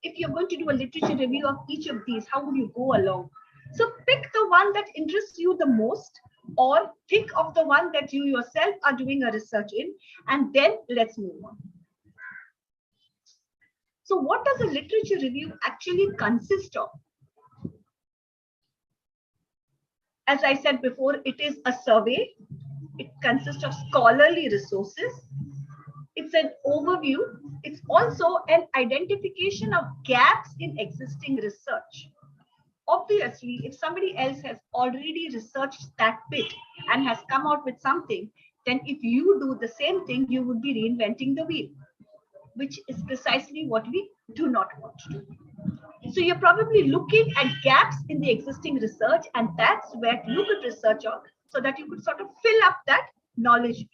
if you're going to do a literature review of each of these, how would you go along? So pick the one that interests you the most, or think of the one that you yourself are doing a research in, and then let's move on. So what does a literature review actually consist of? As I said before, it is a survey. It consists of scholarly resources. It's an overview. It's also an identification of gaps in existing research. Obviously, if somebody else has already researched that bit and has come out with something, then if you do the same thing, you would be reinventing the wheel, which is precisely what we do not want to do. So you're probably looking at gaps in the existing research, and that's where you could research on so that you could sort of fill up that knowledge.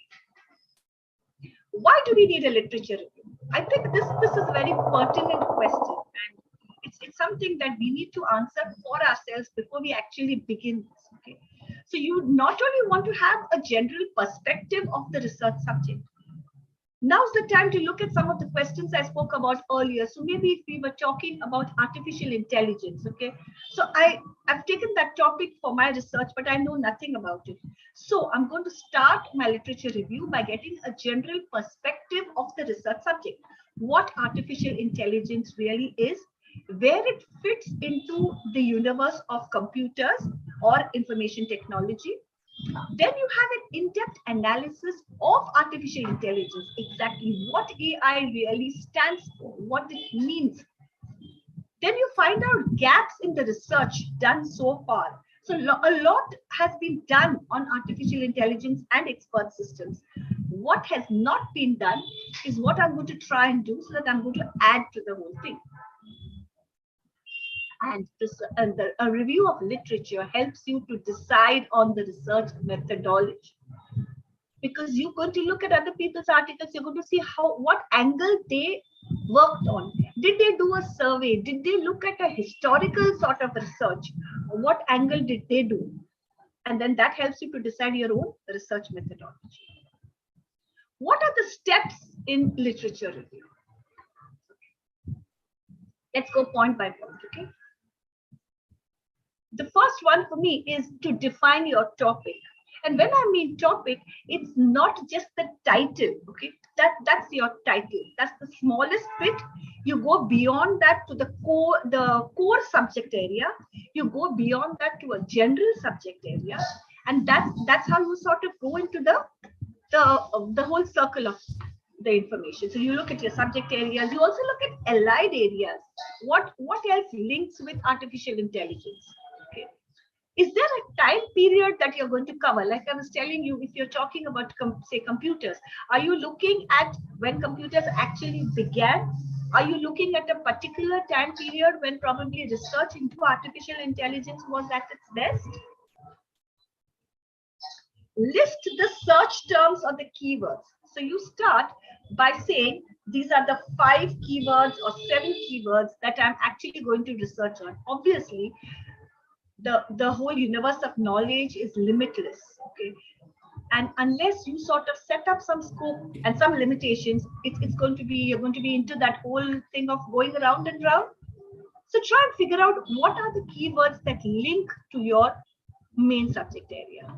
Why do we need a literature review? I think this is a very pertinent question, and it's something that we need to answer for ourselves before we actually begin this. Okay, so you not only want to have a general perspective of the research subject. Now's the time to look at some of the questions I spoke about earlier. So maybe if we were talking about artificial intelligence, okay? So I've taken that topic for my research, but I know nothing about it. So I'm going to start my literature review by getting a general perspective of the research subject. What artificial intelligence really is, where it fits into the universe of computers or information technology. Then you have an in-depth analysis of artificial intelligence, exactly what AI really stands for, what it means. Then you find out gaps in the research done so far. So a lot has been done on artificial intelligence and expert systems. What has not been done is what I'm going to try and do, so that I'm going to add to the whole thing. And a review of literature helps you to decide on the research methodology, because you're going to look at other people's articles. You're going to see what angle they worked on. Did they do a survey? Did they look at a historical sort of research? What angle did they do? And then that helps you to decide your own research methodology. What are the steps in literature review? Let's go point by point, okay? The first one for me is to define your topic. And when I mean topic, it's not just the title, okay? That's your title. That's the smallest bit. You go beyond that to the core subject area. You go beyond that to a general subject area. And that's how you sort of go into the whole circle of the information. So you look at your subject areas. You also look at allied areas. What else links with artificial intelligence? Okay. Is there a time period that you're going to cover? Like I was telling you, if you're talking about, say, computers, are you looking at when computers actually began? Are you looking at a particular time period when probably research into artificial intelligence was at its best? List the search terms or the keywords. So you start by saying, these are the 5 keywords or 7 keywords that I'm actually going to research on. Obviously, the whole universe of knowledge is limitless, okay? And unless you sort of set up some scope and some limitations, you're going to be into that whole thing of going around and round. So try and figure out what are the keywords that link to your main subject area.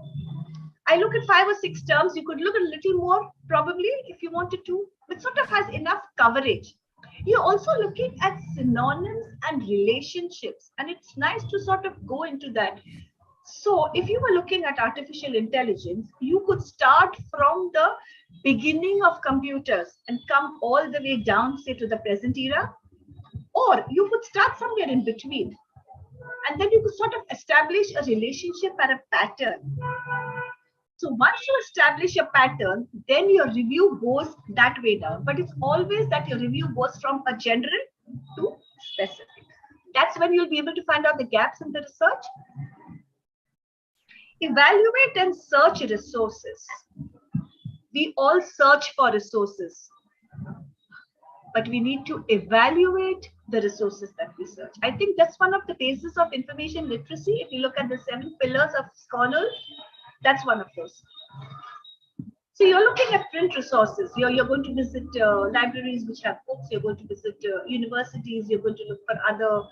I look at 5 or 6 terms. You could look at a little more probably if you wanted to, but sort of has enough coverage. You're also looking at synonyms and relationships, and it's nice to sort of go into that. So if you were looking at artificial intelligence, you could start from the beginning of computers and come all the way down, say, to the present era, or you could start somewhere in between. And then you could sort of establish a relationship and a pattern. So once you establish a pattern, then your review goes that way down. But it's always that your review goes from a general to specific. That's when you'll be able to find out the gaps in the research. Evaluate and search resources. We all search for resources, but we need to evaluate the resources that we search. I think that's one of the bases of information literacy. If you look at the 7 pillars of scholars, that's one of those. So you're looking at print resources. You're going to visit libraries which have books. You're going to visit universities. You're going to look for other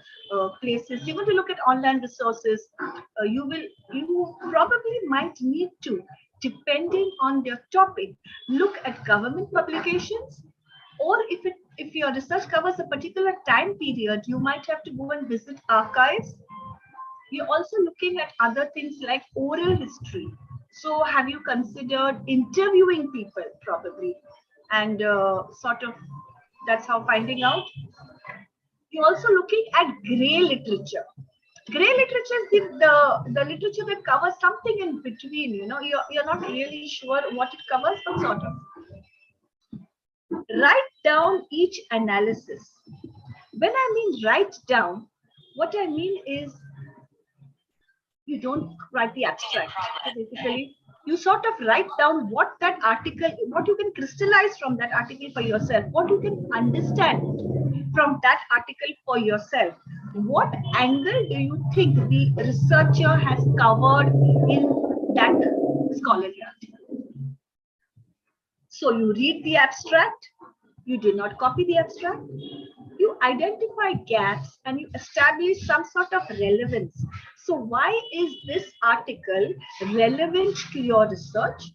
places. You're going to look at online resources. You probably might need to, depending on your topic, look at government publications, or if your research covers a particular time period, you might have to go and visit archives. You're also looking at other things like oral history. So have you considered interviewing people probably, and sort of that's how finding out. You're also looking at gray literature. Gray literature is the literature that covers something in between. You're not really sure what it covers, but sort of. Write down each analysis. When I mean write down, what I mean is you don't write the abstract. So basically, you sort of write down what that article, what you can crystallize from that article for yourself, what you can understand from that article for yourself. What angle do you think the researcher has covered in that scholarly article? So you read the abstract, you do not copy the abstract, you identify gaps and you establish some sort of relevance. So why is this article relevant to your research?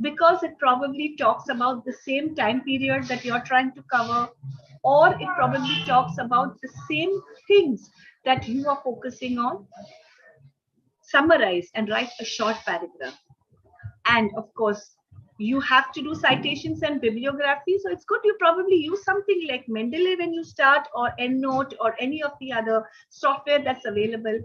Because it probably talks about the same time period that you're trying to cover, or it probably talks about the same things that you are focusing on. Summarize and write a short paragraph. And of course, you have to do citations and bibliography. So it's good you probably use something like Mendeley when you start, or EndNote, or any of the other software that's available.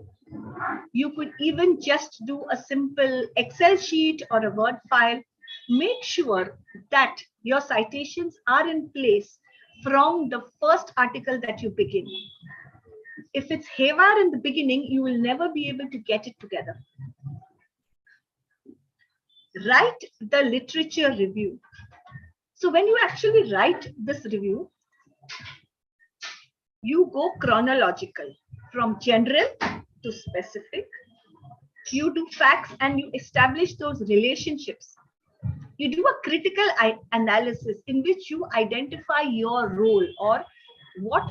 You could even just do a simple Excel sheet or a Word file. Make sure that your citations are in place from the first article that you begin. If it's haywire in the beginning, you will never be able to get it together. Write the literature review. So when you actually write this review, you go chronological from general to specific. You do facts and you establish those relationships. You do a critical analysis in which you identify your role or what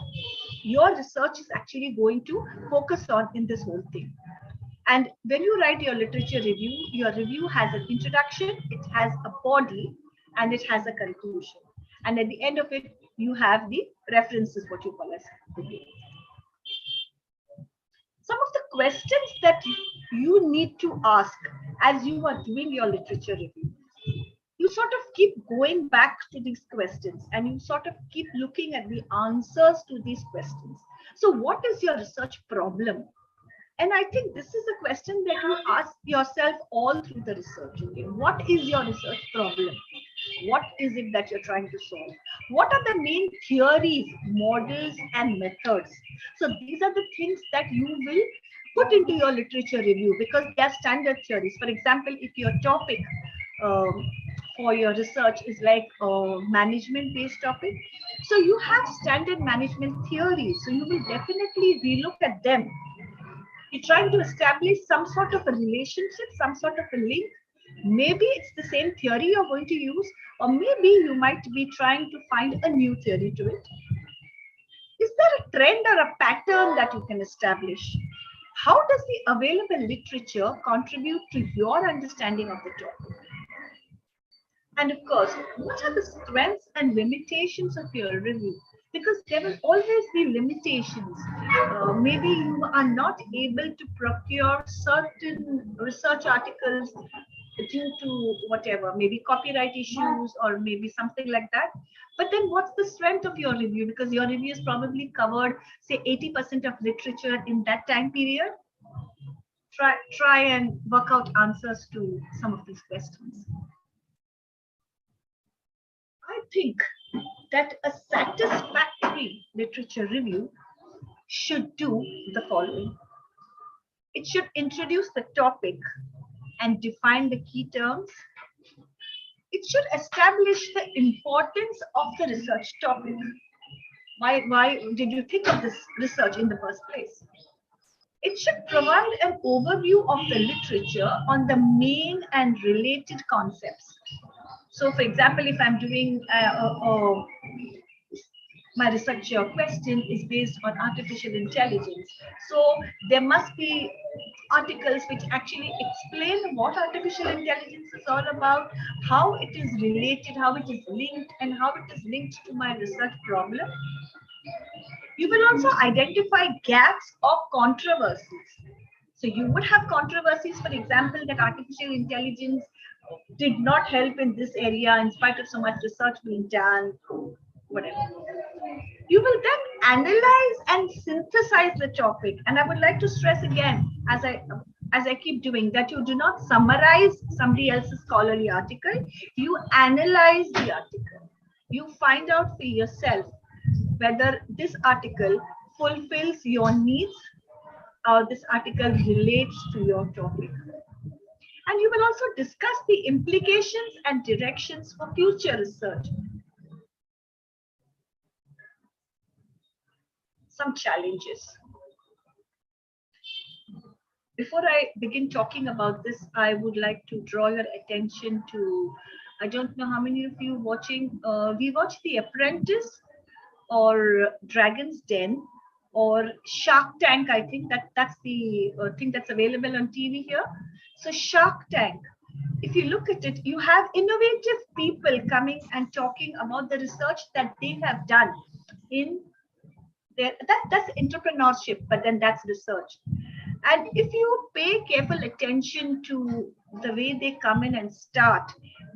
your research is actually going to focus on in this whole thing. And when you write your literature review, your review has an introduction, it has a body, and it has a conclusion. And at the end of it, you have the references, what you call as review. Some of the questions that you need to ask as you are doing your literature review. You sort of keep going back to these questions and you sort of keep looking at the answers to these questions. So what is your research problem? And I think this is a question that you ask yourself all through the research. Okay? What is your research problem? What is it that you're trying to solve? What are the main theories, models, and methods? So these are the things that you will put into your literature review because they are standard theories. For example, if your topic for your research is like a management-based topic, so you have standard management theories. So you will definitely relook at them. You're trying to establish some sort of a relationship, some sort of a link. Maybe it's the same theory you're going to use, or maybe you might be trying to find a new theory to it. Is there a trend or a pattern that you can establish? How does the available literature contribute to your understanding of the topic? And of course, what are the strengths and limitations of your review? Because there will always be limitations. Maybe you are not able to procure certain research articles due to whatever, maybe copyright issues or maybe something like that. But then what's the strength of your review? Because your review is probably covered, say, 80% of literature in that time period. Try and work out answers to some of these questions. I think that a satisfactory literature review should do the following. It should introduce the topic and define the key terms. It should establish the importance of the research topic. Why did you think of this research in the first place? It should provide an overview of the literature on the main and related concepts. So for example, if I'm doing my research question is based on artificial intelligence, so there must be articles which actually explain what artificial intelligence is all about, how it is related, how it is linked, and how it is linked to my research problem. You will also identify gaps of controversies. So you would have controversies, for example, that artificial intelligence did not help in this area in spite of so much research being done, whatever. You will then analyze and synthesize the topic. And I would like to stress again, as I keep doing, that you do not summarize somebody else's scholarly article. You analyze the article. You find out for yourself whether this article fulfills your needs or this article relates to your topic. And you will also discuss the implications and directions for future research. Some challenges. Before I begin talking about this, I would like to draw your attention to, I don't know how many of you watching, we watched The Apprentice or Dragon's Den or Shark Tank. I think that's the thing that's available on TV here. So Shark Tank, if you look at it, you have innovative people coming and talking about the research that they have done in their, that's entrepreneurship, but then that's research. And if you pay careful attention to the way they come in and start,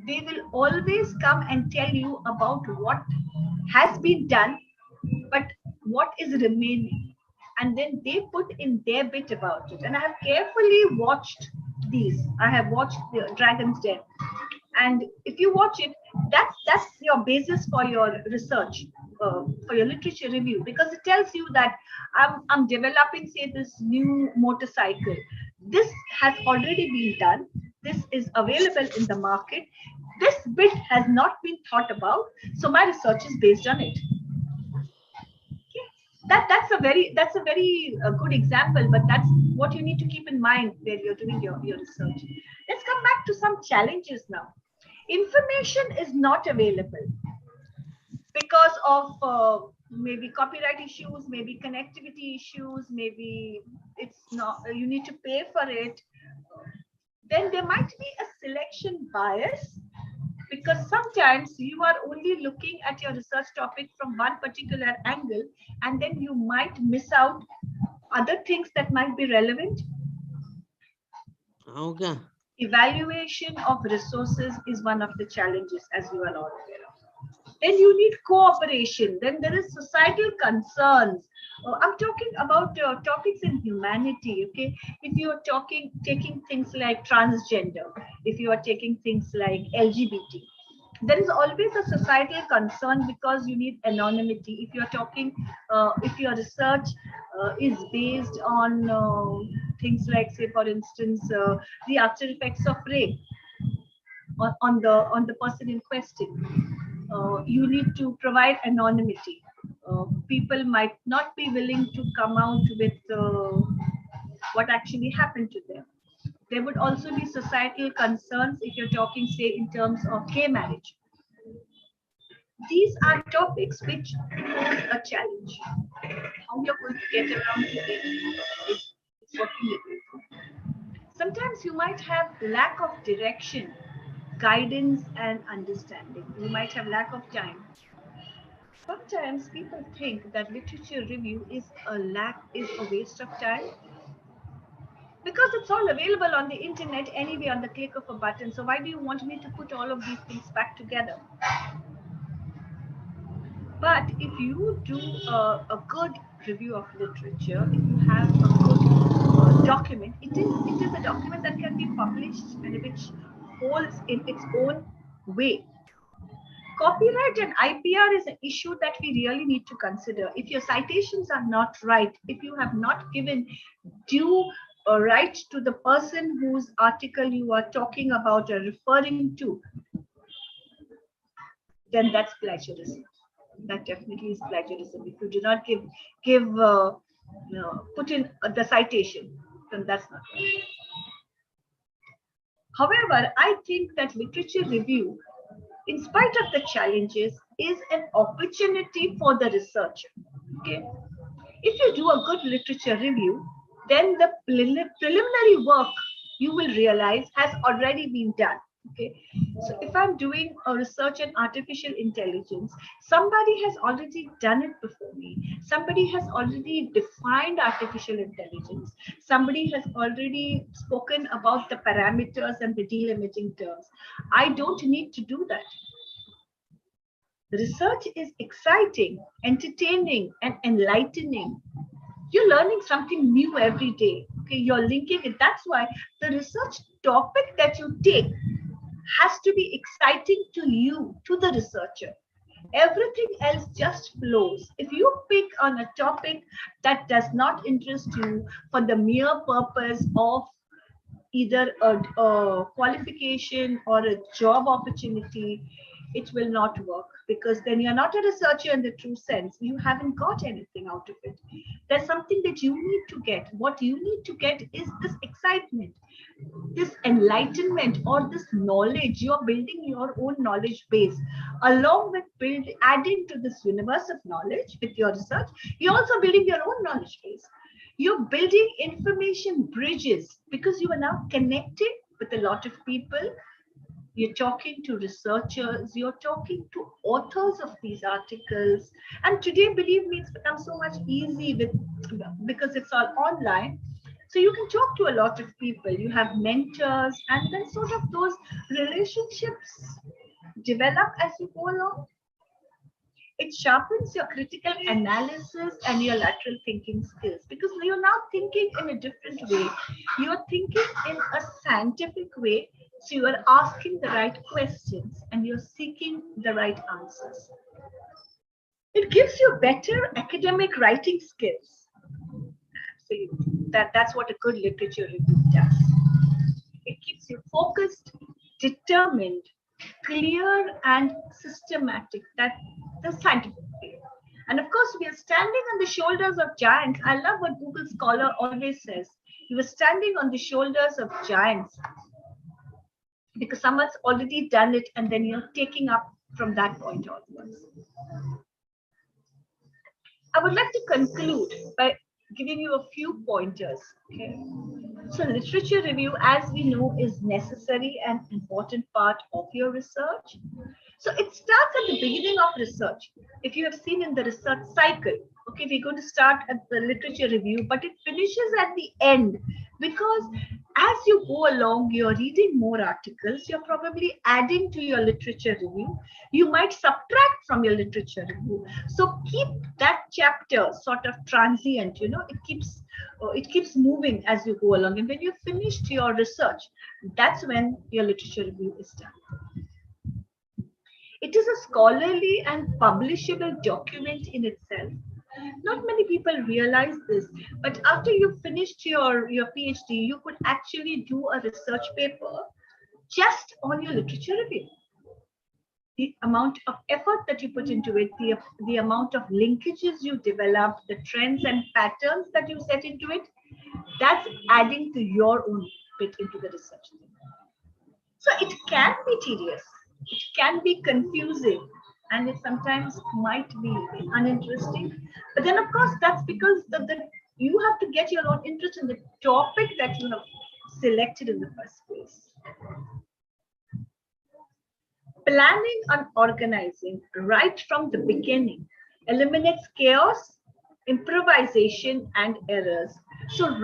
they will always come and tell you about what has been done, but what is remaining. And then they put in their bit about it. And I have carefully watched these. I have watched the Dragon's Den. And if you watch it, that's your basis for your research, for your literature review, because it tells you that I'm developing, say, this new motorcycle. This has already been done. This is available in the market. This bit has not been thought about, so my research is based on it. Okay. That's a very good example, but that's what you need to keep in mind where you're doing your research. Let's come back to some challenges now. Information is not available because of maybe copyright issues, maybe connectivity issues, maybe it's not, you need to pay for it. Then there might be a selection bias, because sometimes you are only looking at your research topic from one particular angle, and then you might miss out other things that might be relevant. Okay. Evaluation of resources is one of the challenges, as you are all aware of. Then you need cooperation. Then there is societal concerns. I'm talking about topics in humanity. Okay, if you are taking things like transgender, if you are taking things like LGBT, there is always a societal concern because you need anonymity. If you are talking, if your research is based on things like, say, for instance, the after effects of rape on the person in question, you need to provide anonymity. People might not be willing to come out with what actually happened to them. There would also be societal concerns if you're talking, say, in terms of gay marriage. These are topics which pose a challenge. How you're going to get around to it is working with you. Sometimes you might have lack of direction, guidance, and understanding. You might have lack of time. Sometimes people think that literature review is a waste of time, because it's all available on the internet anyway on the click of a button. So why do you want me to put all of these things back together? But if you do a good review of literature, if you have a good document, it is a document that can be published and which holds in its own way. Copyright and IPR is an issue that we really need to consider. If your citations are not right, if you have not given due right to the person whose article you are talking about or referring to, then that's plagiarism. That definitely is plagiarism. If you do not put in the citation, then that's not right. However, I think that literature review in spite of the challenges, is an opportunity for the researcher. Okay. If you do a good literature review, then the preliminary work you will realize has already been done. Okay. So if I'm doing a research in artificial intelligence, somebody has already done it before me. Somebody has already defined artificial intelligence. Somebody has already spoken about the parameters and the delimiting terms. I don't need to do that. Research is exciting, entertaining, and enlightening. You're learning something new every day. Okay, you're linking it. That's why the research topic that you take has to be exciting to you, to the researcher. Everything else just flows. If you pick on a topic that does not interest you for the mere purpose of either a qualification or a job opportunity, it will not work, because then you're not a researcher in the true sense. You haven't got anything out of it. There's something that you need to get. What you need to get is this excitement, this enlightenment, or this knowledge. You're building your own knowledge base. Along with adding to this universe of knowledge with your research, you're also building your own knowledge base. You're building information bridges, because you are now connected with a lot of people. You're talking to researchers, you're talking to authors of these articles. And today, believe me, it's become so much easy because it's all online. So you can talk to a lot of people. You have mentors, and then sort of those relationships develop as you go along. It sharpens your critical analysis and your lateral thinking skills, because you're now thinking in a different way. You're thinking in a scientific way. So you are asking the right questions and you're seeking the right answers. It gives you better academic writing skills. Absolutely. That's what a good literature review does. It keeps you focused, determined, clear, and systematic. That's the scientific way. And of course, we are standing on the shoulders of giants. I love what Google Scholar always says. You are standing on the shoulders of giants, because someone's already done it, and then you're taking up from that point onwards. I would like to conclude by giving you a few pointers. Okay. So literature review, as we know, is necessary and important part of your research. So it starts at the beginning of research. If you have seen in the research cycle, okay, we're going to start at the literature review, but it finishes at the end, because as you go along, you're reading more articles, you're probably adding to your literature review. You might subtract from your literature review. So keep that chapter sort of transient, it keeps moving as you go along. And when you've finished your research, that's when your literature review is done. It is a scholarly and publishable document in itself. Not many people realize this, but after you've finished your PhD, you could actually do a research paper just on your literature review. The amount of effort that you put into it, the amount of linkages you develop, the trends and patterns that you set into it, that's adding to your own bit into the research. So it can be tedious, it can be confusing, and it sometimes might be uninteresting. But then, of course, that's because you have to get your own interest in the topic that you have selected in the first place. Planning and organizing right from the beginning eliminates chaos, improvisation, and errors. So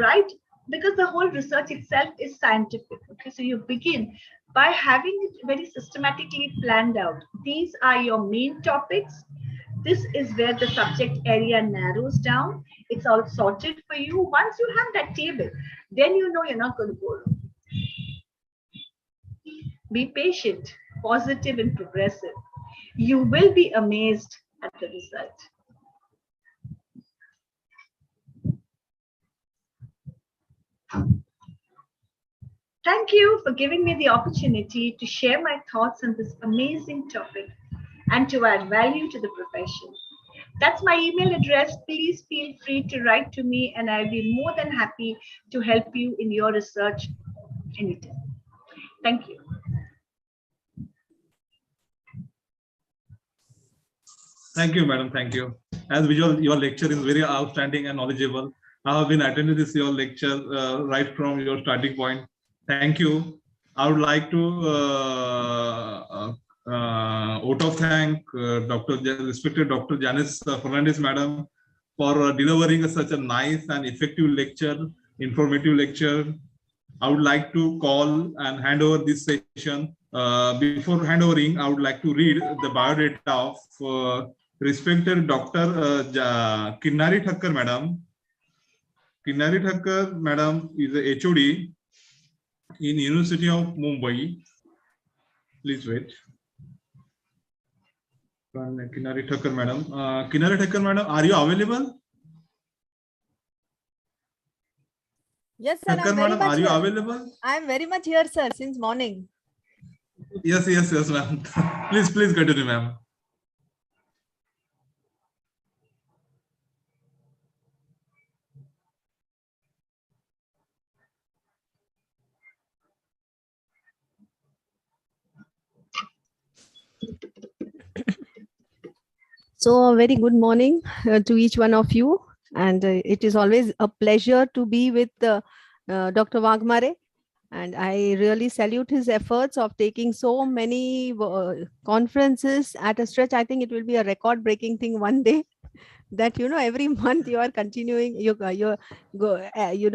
because the whole research itself is scientific. Okay, so you begin by having it very systematically planned out. These are your main topics. This is where the subject area narrows down. It's all sorted for you. Once you have that table, then you know you're not going to go wrong. Be patient, positive, and progressive. You will be amazed at the result. Thank you for giving me the opportunity to share my thoughts on this amazing topic and to add value to the profession. That's my email address. Please feel free to write to me, and I'll be more than happy to help you in your research anytime. Thank you. Thank you, madam. Thank you. As visual, your lecture is very outstanding and knowledgeable. I have been attending this your lecture right from your starting point. Thank you. I would like to auto thank respected Dr. Janice Fernandez, madam, for delivering such a nice and effective lecture, informative lecture. I would like to call and hand over this session. Before handovering, I would like to read the biodata of respected Dr. Kinnari Thakkar, madam. Kinnari Thakkar, madam, is a HOD in University of Mumbai. Please wait. Kinnari Thakkar, madam. Kinnari Thakkar, madam, are you available? Yes, sir. Thakkar, madam, are you available? I am very much here, sir, since morning. Yes, ma'am. Please continue, ma'am. So a very good morning to each one of you. And it is always a pleasure to be with Dr. Wagmare. And I really salute his efforts of taking so many conferences at a stretch. I think it will be a record-breaking thing one day that, every month you are continuing,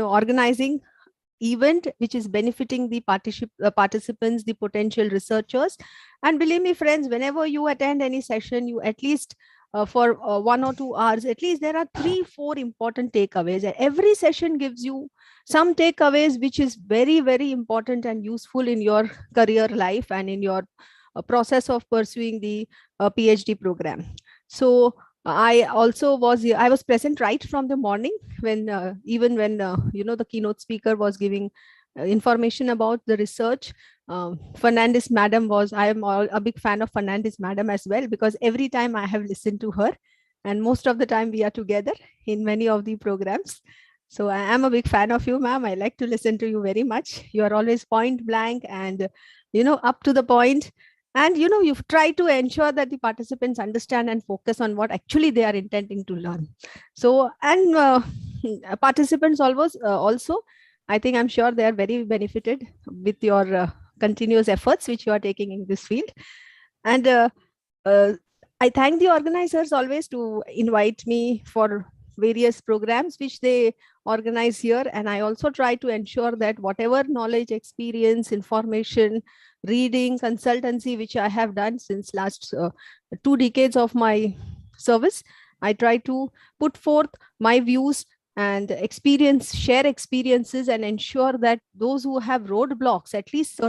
organizing event which is benefiting the participants, the potential researchers. And believe me, friends, whenever you attend any session, you at least for 1 or 2 hours, at least there are 3-4 important takeaways. Every session gives you some takeaways which is very, very important and useful in your career life and in your process of pursuing the PhD program. So I was present right from the morning when even when the keynote speaker was giving information about the research. Fernandez madam I am a big fan of Fernandez madam as well, because every time I have listened to her, and most of the time we are together in many of the programs. So I am a big fan of you, ma'am. I like to listen to you very much. You are always point blank and up to the point. And you've tried to ensure that the participants understand and focus on what actually they are intending to learn. So, and participants also, I think I'm sure they are very benefited with your continuous efforts which you are taking in this field. And I thank the organizers always to invite me for various programs which they organize here. And I also try to ensure that whatever knowledge, experience, information, reading, consultancy, which I have done since last 2 decades of my service, I try to put forth my views and share experiences, and ensure that those who have roadblocks, at least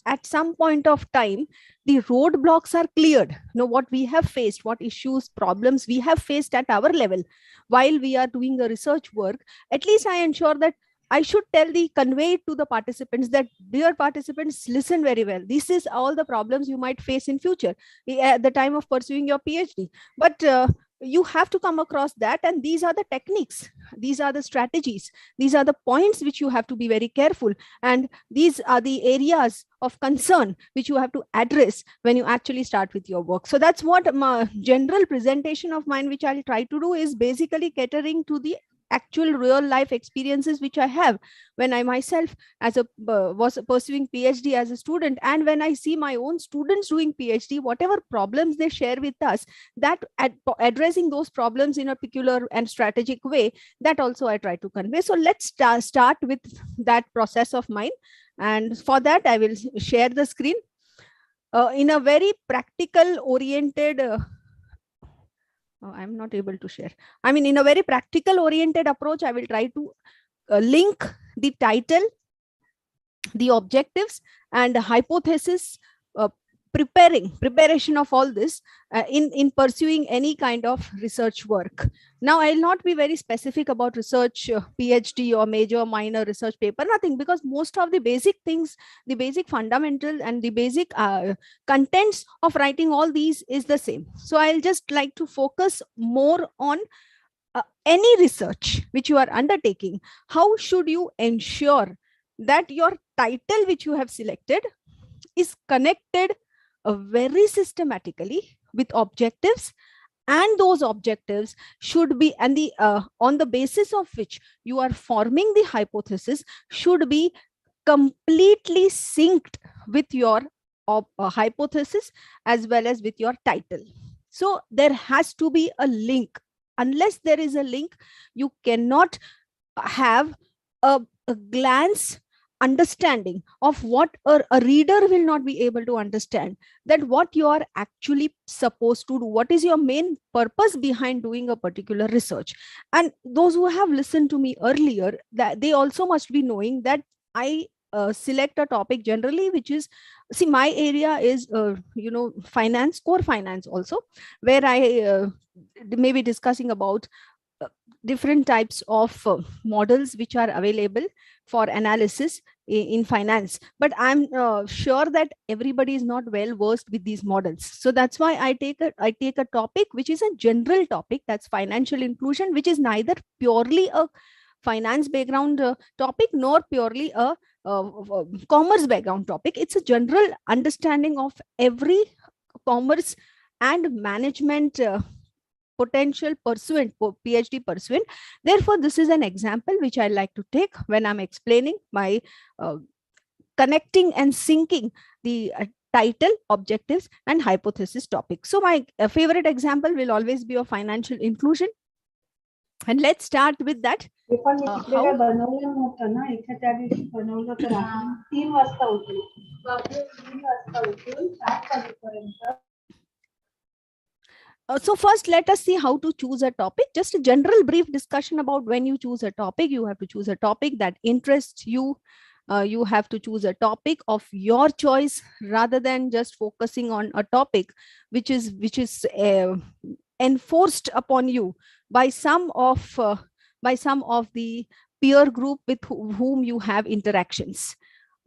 at some point of time, the roadblocks are cleared. What we have faced, what issues, problems we have faced at our level while we are doing the research work, at least I ensure that I should convey it to the participants that, dear participants, listen very well. This is all the problems you might face in future at the time of pursuing your PhD. But you have to come across that, and these are the techniques, these are the strategies, these are the points which you have to be very careful, and these are the areas of concern which you have to address when you actually start with your work. So that's what my general presentation of mine, which I'll try to do, is basically catering to the actual real life experiences which I have when I myself was pursuing PhD as a student, and when I see my own students doing PhD, whatever problems they share with us, that addressing those problems in a peculiar and strategic way, that also I try to convey. So let's start with that process of mine, and for that I will share the screen in a very practical oriented I'm not able to share. I mean, in a very practical oriented approach, I will try to link the title, the objectives, and the hypothesis, preparation of all this in pursuing any kind of research work. Now, I'll not be very specific about research, PhD or major, minor research paper, nothing, because most of the basic things, the basic fundamental and the basic contents of writing all these is the same. So I'll just like to focus more on any research which you are undertaking. How should you ensure that your title which you have selected is connected very systematically with objectives and those objectives should be, and the on the basis of which you are forming the hypothesis, should be completely synced with your hypothesis as well as with your title. So there has to be a link. Unless there is a link, you cannot have a glance understanding of what a reader will not be able to understand, that what you are actually supposed to do, what is your main purpose behind doing a particular research. And those who have listened to me earlier, that they also must be knowing that I select a topic generally which is, see, my area is finance, core finance also, where I may be discussing about different types of models which are available for analysis in finance. But I'm sure that everybody is not well versed with these models. So that's why I take a topic which is a general topic, that's financial inclusion, which is neither purely a finance background topic nor purely a commerce background topic. It's a general understanding of every commerce and management potential pursuant, PhD pursuant. Therefore, this is an example which I like to take when I'm explaining my connecting and syncing the title, objectives, and hypothesis topic. So my favorite example will always be of financial inclusion. And let's start with that. So first, let us see how to choose a topic. Just a general brief discussion about when you choose a topic. You have to choose a topic that interests you. You have to choose a topic of your choice rather than just focusing on a topic which is enforced upon you by some of the peer group with whom you have interactions.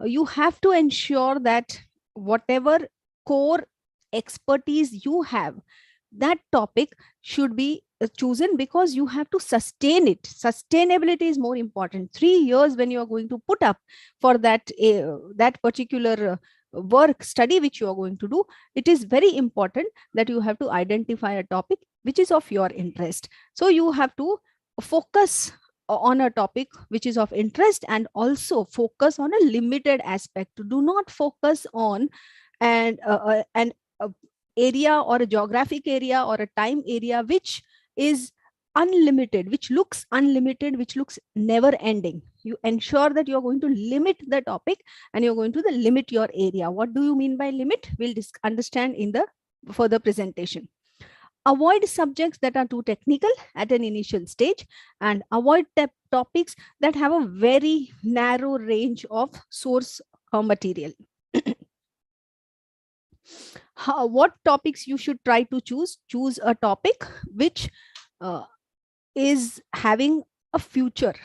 You have to ensure that whatever core expertise you have, that topic should be chosen, because you have to sustain it. Sustainability is more important. 3 years when you are going to put up for that particular work study which you are going to do, it is very important that you have to identify a topic which is of your interest. So you have to focus on a topic which is of interest, and also focus on a limited aspect. Do not focus on an area or a geographic area or a time area which is unlimited, which looks unlimited, which looks never ending. You ensure that you're going to limit the topic and you're going to limit your area. What do you mean by limit? We'll understand in the further presentation. Avoid subjects that are too technical at an initial stage, and avoid topics that have a very narrow range of source material. What topics you should try to choose? Choose a topic which is having a future.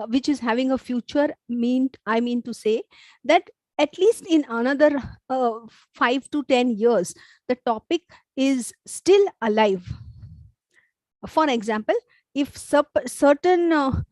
Which is having a future, I mean to say that at least in another 5 to 10 years, the topic is still alive. For example, if certain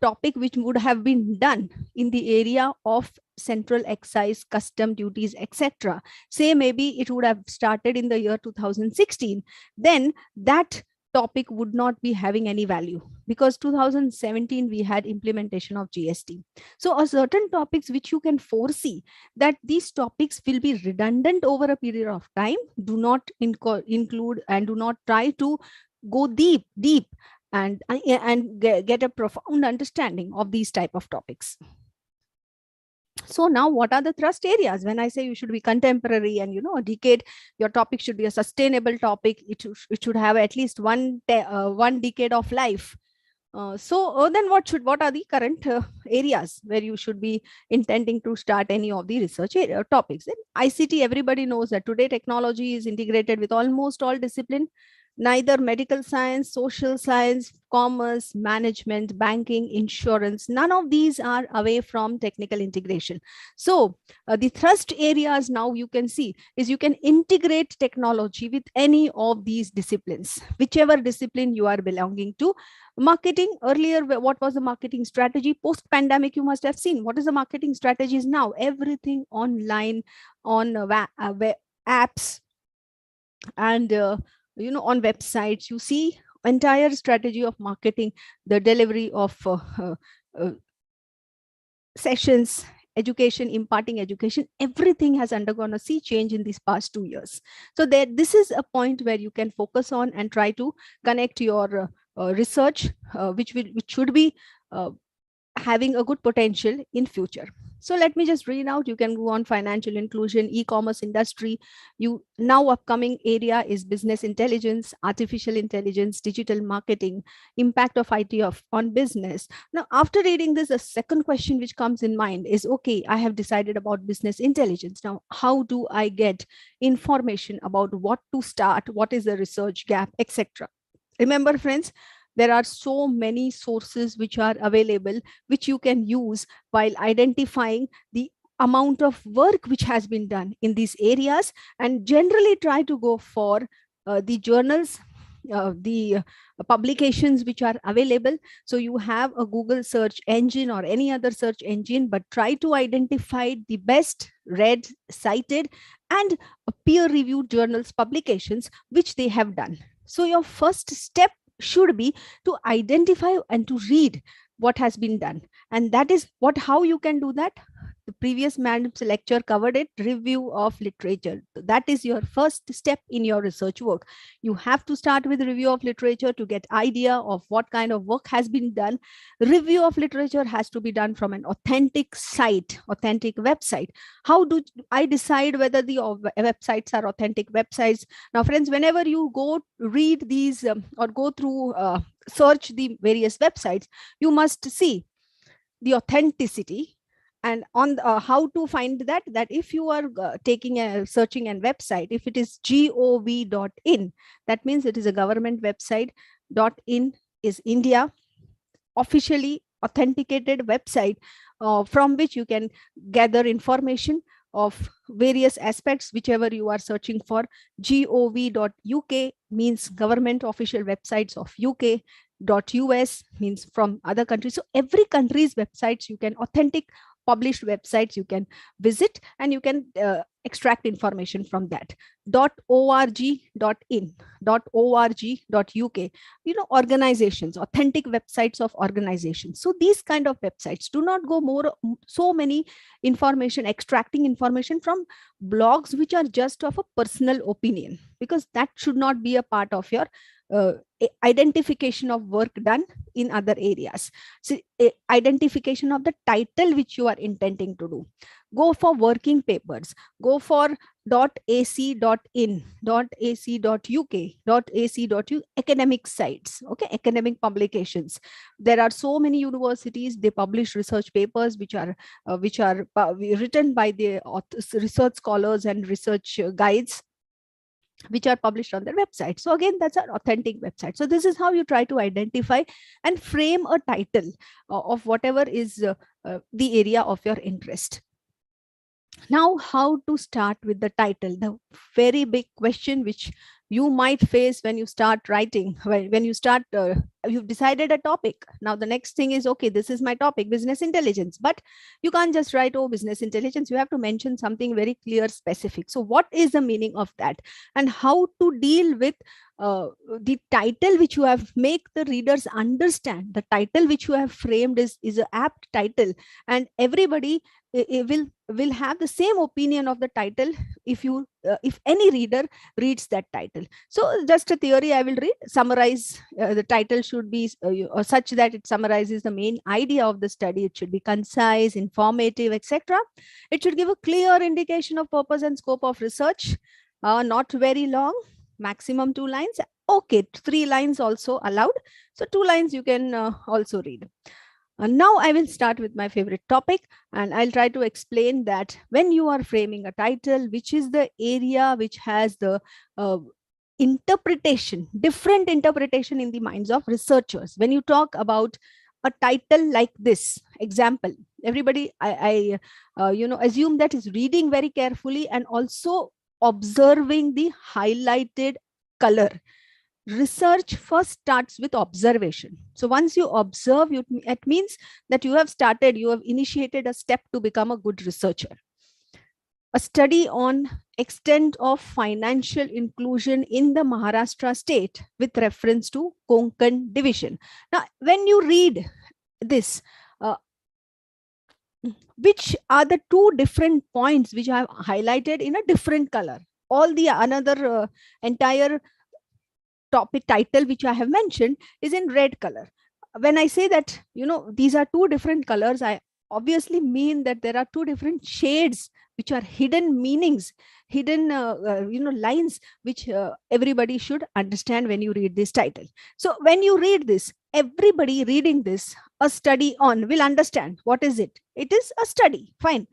topic which would have been done in the area of central excise, custom duties, etc., say maybe it would have started in the year 2016, then that topic would not be having any value, because 2017 we had implementation of GST. So a certain topics which you can foresee that these topics will be redundant over a period of time, do not include and do not try to go deep and get a profound understanding of these type of topics. So now, what are the thrust areas? When I say you should be contemporary and a decade, your topic should be a sustainable topic. It should have at least one decade of life. Then what are the current areas where you should be intending to start any of the research topics? In ICT, everybody knows that today technology is integrated with almost all discipline. Neither medical science, social science, commerce, management, banking, insurance, none of these are away from technical integration. So the thrust areas now you can see is you can integrate technology with any of these disciplines, whichever discipline you are belonging to. Marketing, earlier, what was the marketing strategy? Post-pandemic, you must have seen what is the marketing strategies now. Everything online, on apps, and on websites, you see entire strategy of marketing, the delivery of sessions, education, imparting education, everything has undergone a sea change in these past 2 years. So this is a point where you can focus on and try to connect your research, which should be having a good potential in future. So let me just read out. You can go on financial inclusion, e-commerce industry. Now upcoming area is business intelligence, artificial intelligence, digital marketing, impact of IT on business. Now, after reading this, the second question which comes in mind is, okay, I have decided about business intelligence. Now, how do I get information about what to start, what is the research gap, etc. Remember, friends, there are so many sources which are available, which you can use while identifying the amount of work which has been done in these areas, and generally try to go for the journals, the publications which are available. So you have a Google search engine or any other search engine, but try to identify the best read, cited, and peer-reviewed journals publications which they have done. So your first step should be to identify and to read what has been done. And that is how you can do that. The previous madam's lecture covered it, review of literature. That is your first step in your research work. You have to start with review of literature to get idea of what kind of work has been done. Review of literature has to be done from an authentic site, authentic website. How do I decide whether the websites are authentic websites? Now, friends, whenever you go read these or go through, search the various websites, you must see the authenticity. And on how to find that if you are searching a website, if it is gov.in, that means it is a government website. .in is India, officially authenticated website from which you can gather information of various aspects, whichever you are searching for. gov.uk means government official websites of UK. .us means from other countries. So every country's websites, you can authentic published websites you can visit, and you can extract information from that. .org.in, .org.uk, organizations, authentic websites of organizations. So these kind of websites, do not go so many information, extracting information from blogs which are just of a personal opinion, because that should not be a part of your identification of work done in other areas. So identification of the title which you are intending to do. Go for working papers. Go for .ac.in, .ac.uk, .ac.uk, academic sites, okay, academic publications. There are so many universities, they publish research papers which are written by the research scholars and research guides, which are published on their website. So again, that's an authentic website. So this is how you try to identify and frame a title of whatever is the area of your interest. Now, how to start with the title? The very big question which you might face when you start writing, when you start, you've decided a topic. Now, the next thing is, okay, this is my topic, business intelligence. But you can't just write, oh, business intelligence. You have to mention something very clear, specific. So what is the meaning of that? And how to deal with the title which you have, make the readers understand the title which you have framed is an apt title, and everybody will have the same opinion of the title if any reader reads that title. So just a theory I will read. Summarize, the title should be such that it summarizes the main idea of the study. It should be concise, informative, etc. It should give a clear indication of purpose and scope of research. Not very long, maximum 2 lines. Okay, 3 lines also allowed. So 2 lines you can also read. Now I will start with my favorite topic, and I'll try to explain that when you are framing a title, which is the area which has the interpretation, different interpretation in the minds of researchers. When you talk about a title like this, example, everybody, I assume that is reading very carefully and also observing the highlighted color. Research first starts with observation. So once you observe, it means that you have initiated a step to become a good researcher. a study on extent of financial inclusion in the Maharashtra state with reference to Konkan division. Now, when you read this, which are the two different points which I have highlighted in a different color? All the another entire topic title which I have mentioned is in red color. When I say that, these are two different colors, I obviously mean that there are two different shades which are hidden meanings, hidden lines which everybody should understand when you read this title. So when you read this, everybody reading this, a study on, will understand what is it. It is a study, fine.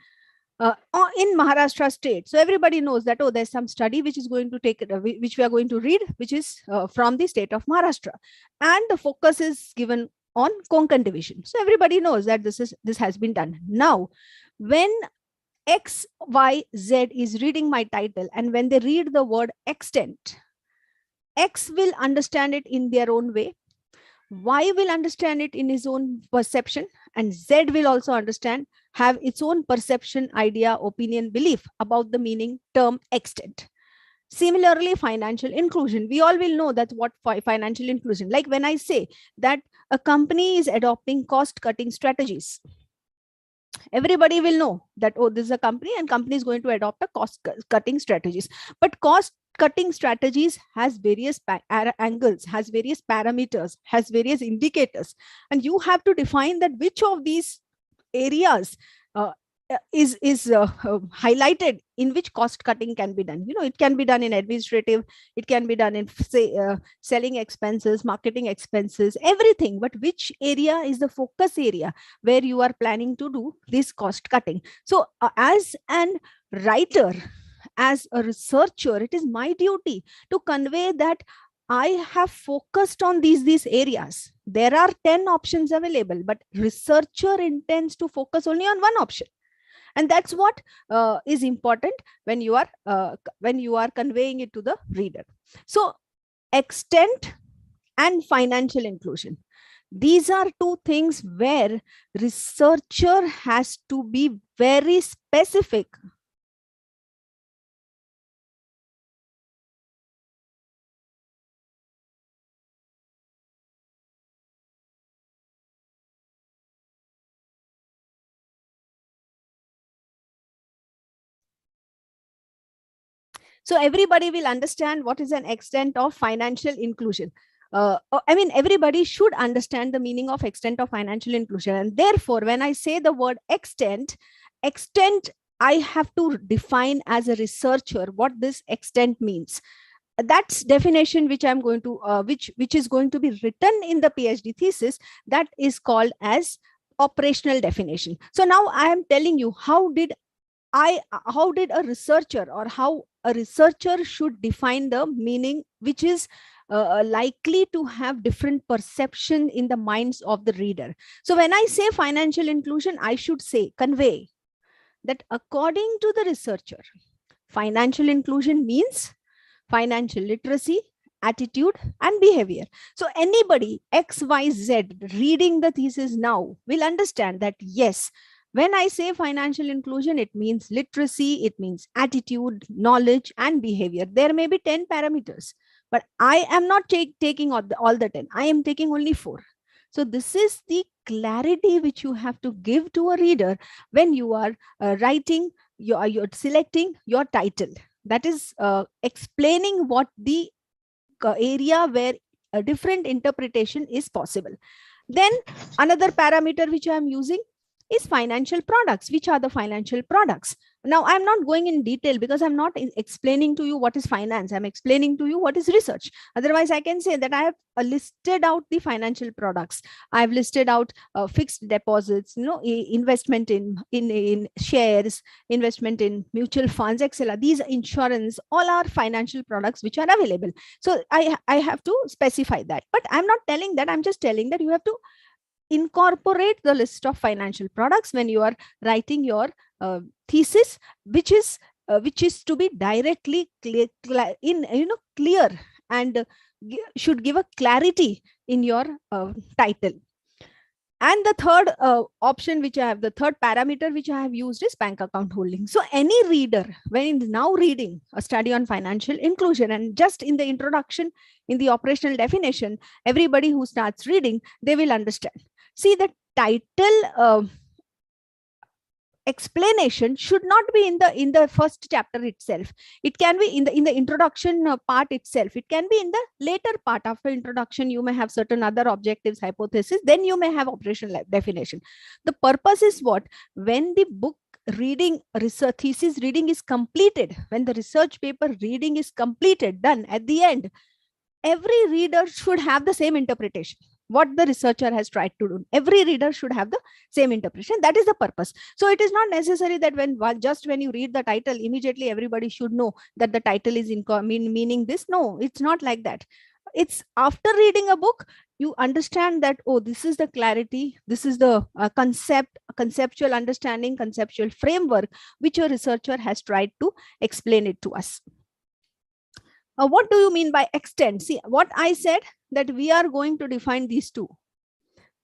In Maharashtra state. So everybody knows that, oh, there's some study which is going to take, which we are going to read, which is from the state of Maharashtra. And the focus is given on Konkan division. So everybody knows that this has been done. Now, when X, Y, Z is reading my title, and when they read the word extent, X will understand it in their own way. Y will understand it in his own perception, and Z will also understand, have its own perception, idea, opinion, belief about the meaning term extent. Similarly, financial inclusion. We all will know that what financial inclusion, like when I say that a company is adopting cost-cutting strategies, everybody will know that, oh, this is a company and company is going to adopt a cost-cutting strategies. But cost-cutting strategies has various angles, has various parameters, has various indicators. And you have to define that which of these areas is highlighted in which cost cutting can be done. It can be done in administrative, it can be done in, say, selling expenses, marketing expenses, everything. But which area is the focus area where you are planning to do this cost cutting? So as an writer, as a researcher, it is my duty to convey that I have focused on these areas. There are 10 options available, but researcher intends to focus only on one option. And that's what is important when you are conveying it to the reader. So extent and financial inclusion. These are two things where researcher has to be very specific. So everybody will understand what is an extent of financial inclusion. Everybody should understand the meaning of extent of financial inclusion. And therefore, when I say the word extent, I have to define as a researcher what this extent means. That's definition which I'm going to, which is going to be written in the PhD thesis. That is called as operational definition. So now I am telling you how did a researcher, or how a researcher should define the meaning which is likely to have different perception in the minds of the reader. So when I say financial inclusion, I should say, convey that according to the researcher, financial inclusion means financial literacy, attitude, and behavior. So anybody XYZ reading the thesis now will understand that, yes, when I say financial inclusion, it means literacy, it means attitude, knowledge, and behavior. There may be 10 parameters, but I am not taking all the 10. I am taking only 4. So this is the clarity which you have to give to a reader when you are writing, you're selecting your title. That is explaining what the area where a different interpretation is possible. Then another parameter which I am using is financial products. Which are the financial products? Now, I'm not going in detail because I'm not explaining to you what is finance. I'm explaining to you what is research. Otherwise, I can say that I have listed out the financial products. I've listed out fixed deposits, investment in shares, investment in mutual funds, etc. These insurance, all are financial products which are available. So I have to specify that. But I'm not telling that. I'm just telling that you have to incorporate the list of financial products when you are writing your thesis, which is to be directly clear and should give a clarity in your title. And the third option which I have, the third parameter which I have used is bank account holding. So any reader, when now reading a study on financial inclusion, and just in the introduction, in the operational definition, everybody who starts reading, they will understand. See, the title explanation should not be in the first chapter itself. It can be in the introduction part itself. It can be in the later part. After introduction, you may have certain other objectives, hypothesis, then you may have operational definition. The purpose is what? When the book reading, research thesis reading is completed, when the research paper reading is completed, done, at the end, every reader should have the same interpretation. What the researcher has tried to do, every reader should have the same interpretation. That is the purpose. So it is not necessary that when you read the title, immediately everybody should know that the title is meaning this. No, it's not like that. It's after reading a book, you understand that, oh, this is the clarity, this is the conceptual understanding, conceptual framework which a researcher has tried to explain it to us. What do you mean by extend? See, what I said, that we are going to define these two,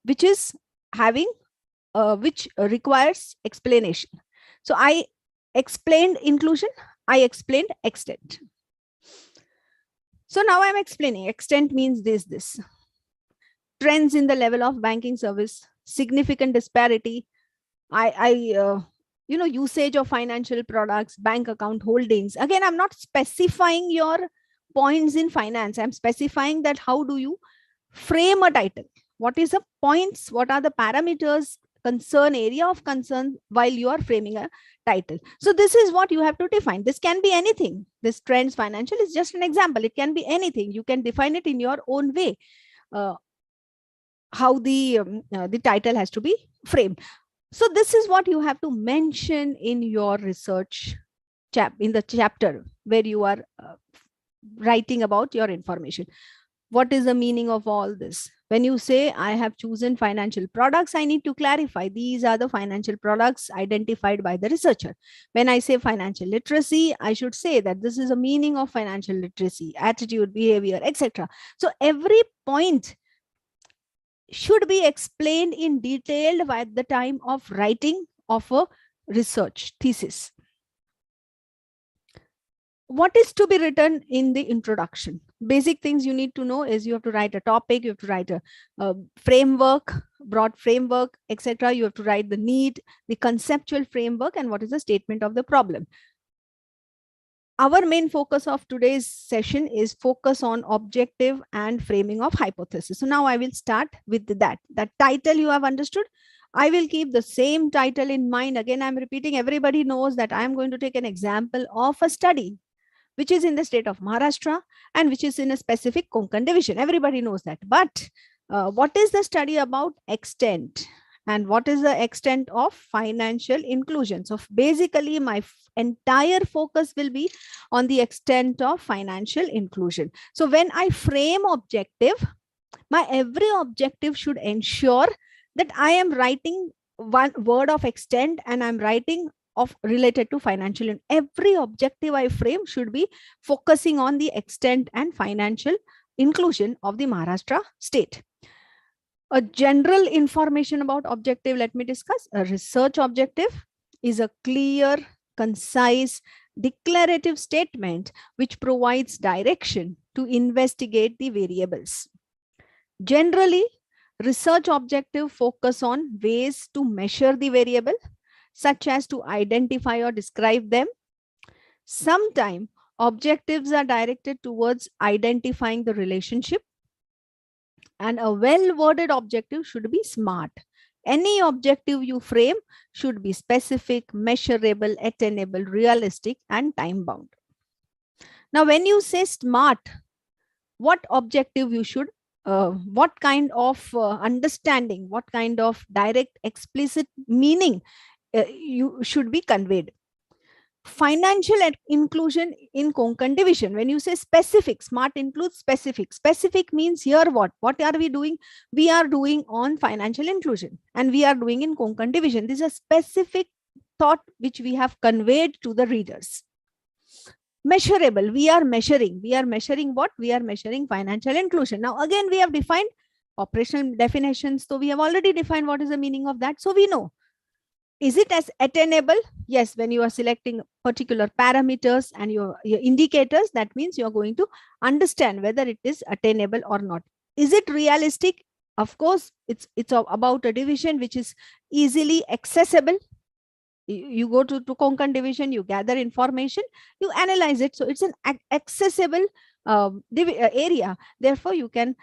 which is having, which requires explanation. So I explained inclusion, I explained extent. So now I'm explaining. Extent means this. Trends in the level of banking service, significant disparity, usage of financial products, bank account holdings. Again, I'm not specifying your points in finance. I'm specifying that how do you frame a title? What is the points? What are the parameters, area of concern while you are framing a title? So this is what you have to define. This can be anything. This trends financial is just an example. It can be anything. You can define it in your own way. How the title has to be framed. So this is what you have to mention in your research in the chapter where you are writing about your information. What is the meaning of all this? When you say I have chosen financial products, I need to clarify these are the financial products identified by the researcher. When I say financial literacy, I should say that this is a meaning of financial literacy, attitude, behavior, etc. So every point should be explained in detail at the time of writing of a research thesis. What is to be written in the introduction? Basic things you need to know is you have to write a topic, you have to write a framework, broad framework, etc. You have to write the need, the conceptual framework, and what is the statement of the problem. Our main focus of today's session is focus on objective and framing of hypothesis. So now I will start with that. That title you have understood. I will keep the same title in mind. Again, I'm repeating, everybody knows that I'm going to take an example of a study which is in the state of Maharashtra and which is in a specific Konkan division. Everybody knows that. But what is the study about? Extent. And what is the extent of financial inclusion? So basically, my entire focus will be on the extent of financial inclusion. So when I frame objective, my every objective should ensure that I am writing one word of extent and I'm writing of related to financial. Every objective I frame should be focusing on the extent and financial inclusion of the Maharashtra state. A general information about objective, let me discuss. A research objective is a clear, concise, declarative statement which provides direction to investigate the variables. Generally, research objective focus on ways to measure the variable, such as to identify or describe them. Sometimes objectives are directed towards identifying the relationship, and a well-worded objective should be SMART. Any objective you frame should be specific, measurable, attainable, realistic, and time-bound. Now, when you say SMART, what objective you should, what kind of understanding, what kind of direct, explicit meaning you should be conveyed. Financial inclusion in Konkan division. When you say specific, SMART includes specific. Specific means here what? What are we doing? We are doing on financial inclusion and we are doing in Konkan division. This is a specific thought which we have conveyed to the readers. Measurable. We are measuring. We are measuring what? We are measuring financial inclusion. Now again, we have defined Operational definitions, so we have already defined what is the meaning of that. So we know, is it as attainable? Yes, when you are selecting particular parameters and your indicators, that means you are going to understand whether it is attainable or not. Is it realistic? Of course, it's about a division which is easily accessible. You go to Konkan division, you gather information, you analyze it. So it's an accessible area. Therefore, you can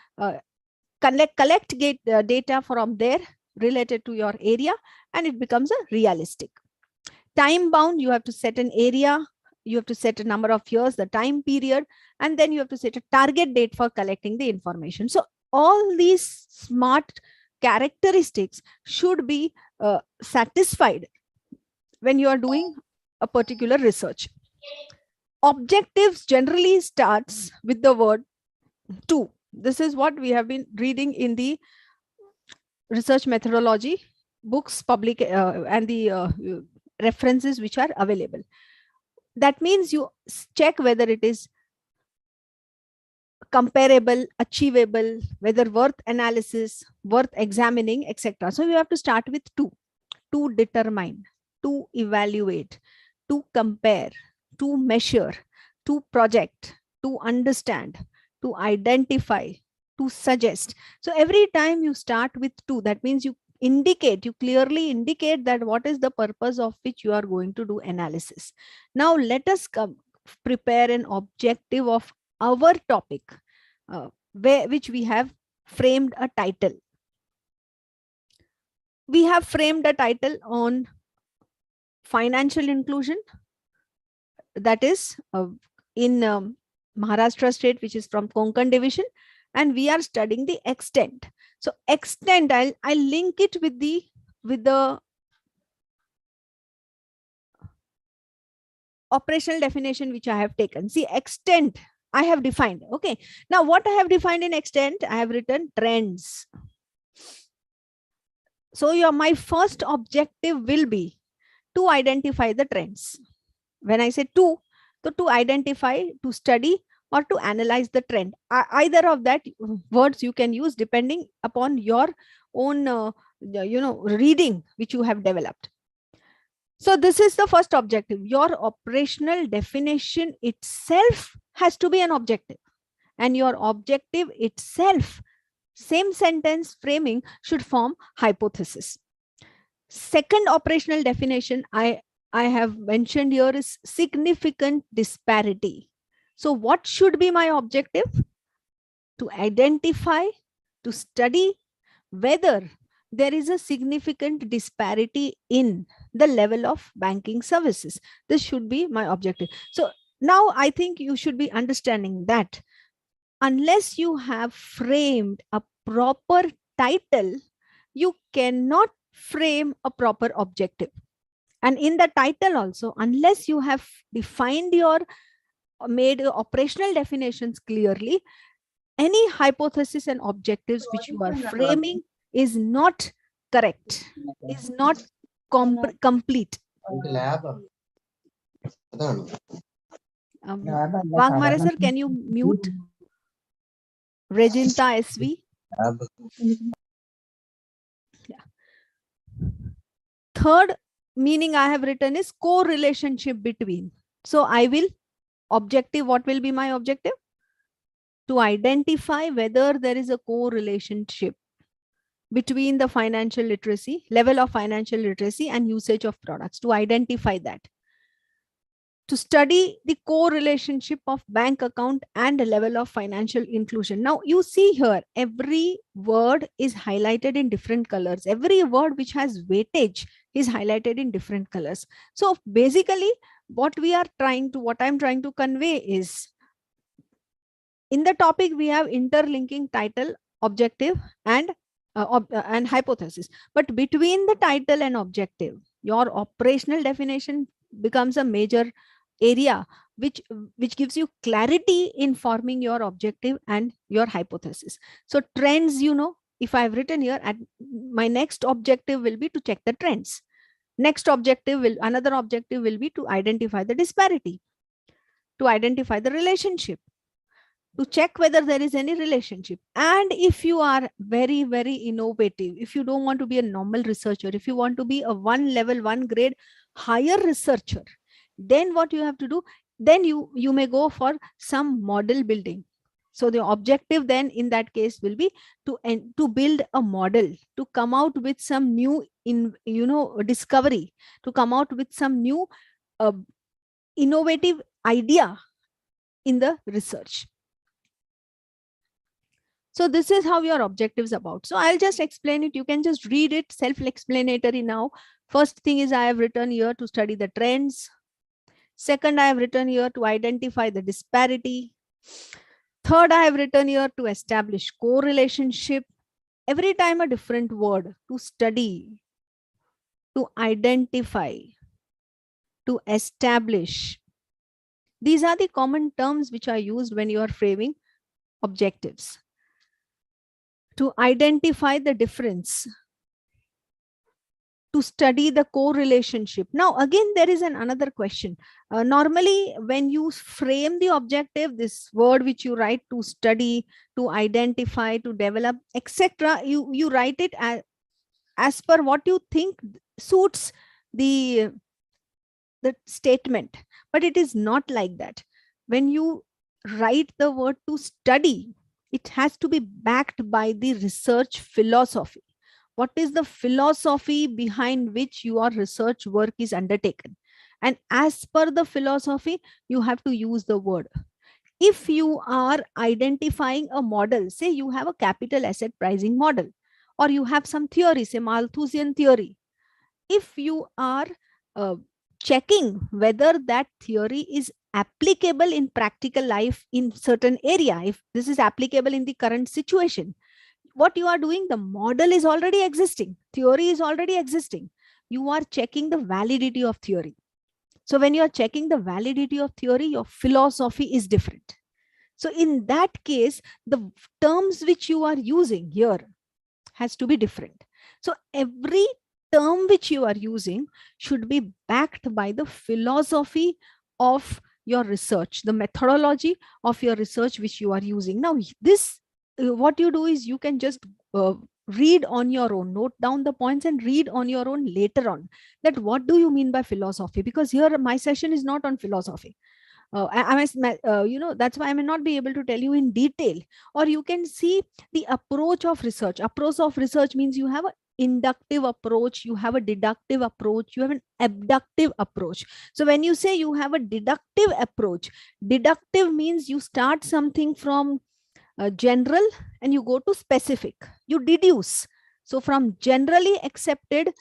collect data from there related to your area, and it becomes a realistic. Time bound, you have to set an area, you have to set a number of years, the time period, and then you have to set a target date for collecting the information. So all these smart characteristics should be satisfied when you are doing a particular research. Objectives generally starts with the word to. This is what we have been reading in the research methodology books, public and the references which are available. That means you check whether it is comparable, achievable, whether worth analysis, worth examining, etc. So you have to start with to determine, to evaluate, to compare, to measure, to project, to understand, to identify, to suggest. So every time you start with to, that means you clearly indicate that what is the purpose of which you are going to do analysis. Now let us prepare an objective of our topic, which we have framed a title. We have framed a title on financial inclusion, that is in Maharashtra state, which is from Konkan division, and we are studying the extent. So extent, I'll link it with the operational definition which I have taken. See, extent I have defined. Okay, now what I have defined in extent, I have written trends. So my first objective will be to identify the trends. When I say to identify, to study, or to analyze the trend. Either of that words you can use depending upon your own reading which you have developed. So this is the first objective. Your operational definition itself has to be an objective, and your objective itself, same sentence framing, should form hypothesis. Second operational definition I have mentioned here is significant disparity. So what should be my objective? To identify, to study whether there is a significant disparity in the level of banking services. This should be my objective. So now I think you should be understanding that unless you have framed a proper title, you cannot frame a proper objective. And in the title also, unless you have defined your made operational definitions clearly, any hypothesis and objectives which you are framing is not correct, is not complete. Wangmare sir, can you mute Reginta SV? Yeah. Third meaning I have written is co-relationship between. So I will objective, what will be my objective? To identify whether there is a co-relationship between the financial literacy, level of financial literacy and usage of products, to identify that. To study the co-relationship of bank account and the level of financial inclusion. Now you see here, every word is highlighted in different colors. Every word which has weightage is highlighted in different colors. So basically what I'm trying to convey is, in the topic we have interlinking title, objective and hypothesis. But between the title and objective, your operational definition becomes a major area which gives you clarity in forming your objective and your hypothesis. So trends, if I've written here, my next objective will be to check the trends. Another objective will be to identify the disparity, to identify the relationship, to check whether there is any relationship. And if you are very, very innovative, if you don't want to be a normal researcher, if you want to be a 1 level, 1 grade higher researcher, then what you have to do, then you may go for some model building. So the objective then in that case will be to build a model, to come out with some new discovery, to come out with some new innovative idea in the research. So this is how your objectives about. So I'll just explain it. You can just read it, self-explanatory now. First thing is I have written here to study the trends. Second, I have written here to identify the disparity. Third, I have written here to establish correlationship. Every time a different word: to study, to identify, to establish. These are the common terms which are used when you are framing objectives. To identify the difference, to study the correlationship. Now, again, there is another question. Normally, when you frame the objective, this word which you write, to study, to identify, to develop, etc., you write it as per what you think suits the statement. But it is not like that. When you write the word to study, it has to be backed by the research philosophy. What is the philosophy behind which your research work is undertaken? And as per the philosophy, you have to use the word. If you are identifying a model, say you have a capital asset pricing model, or you have some theory, say Malthusian theory. If you are checking whether that theory is applicable in practical life in certain area, if this is applicable in the current situation, what you are doing, the model is already existing, theory is already existing. You are checking the validity of theory. So when you are checking the validity of theory, your philosophy is different. So in that case, the terms which you are using here has to be different. So every term which you are using should be backed by the philosophy of your research, the methodology of your research which you are using. Now, this what you do is you can just read on your own, note down the points and read on your own later on that what do you mean by philosophy, because here my session is not on philosophy. That's why I may not be able to tell you in detail. Or you can see the approach of research. Approach of research means you have an inductive approach, you have a deductive approach, you have an abductive approach. So when you say you have a deductive approach, deductive means you start something from general and you go to specific, you deduce. So from generally accepted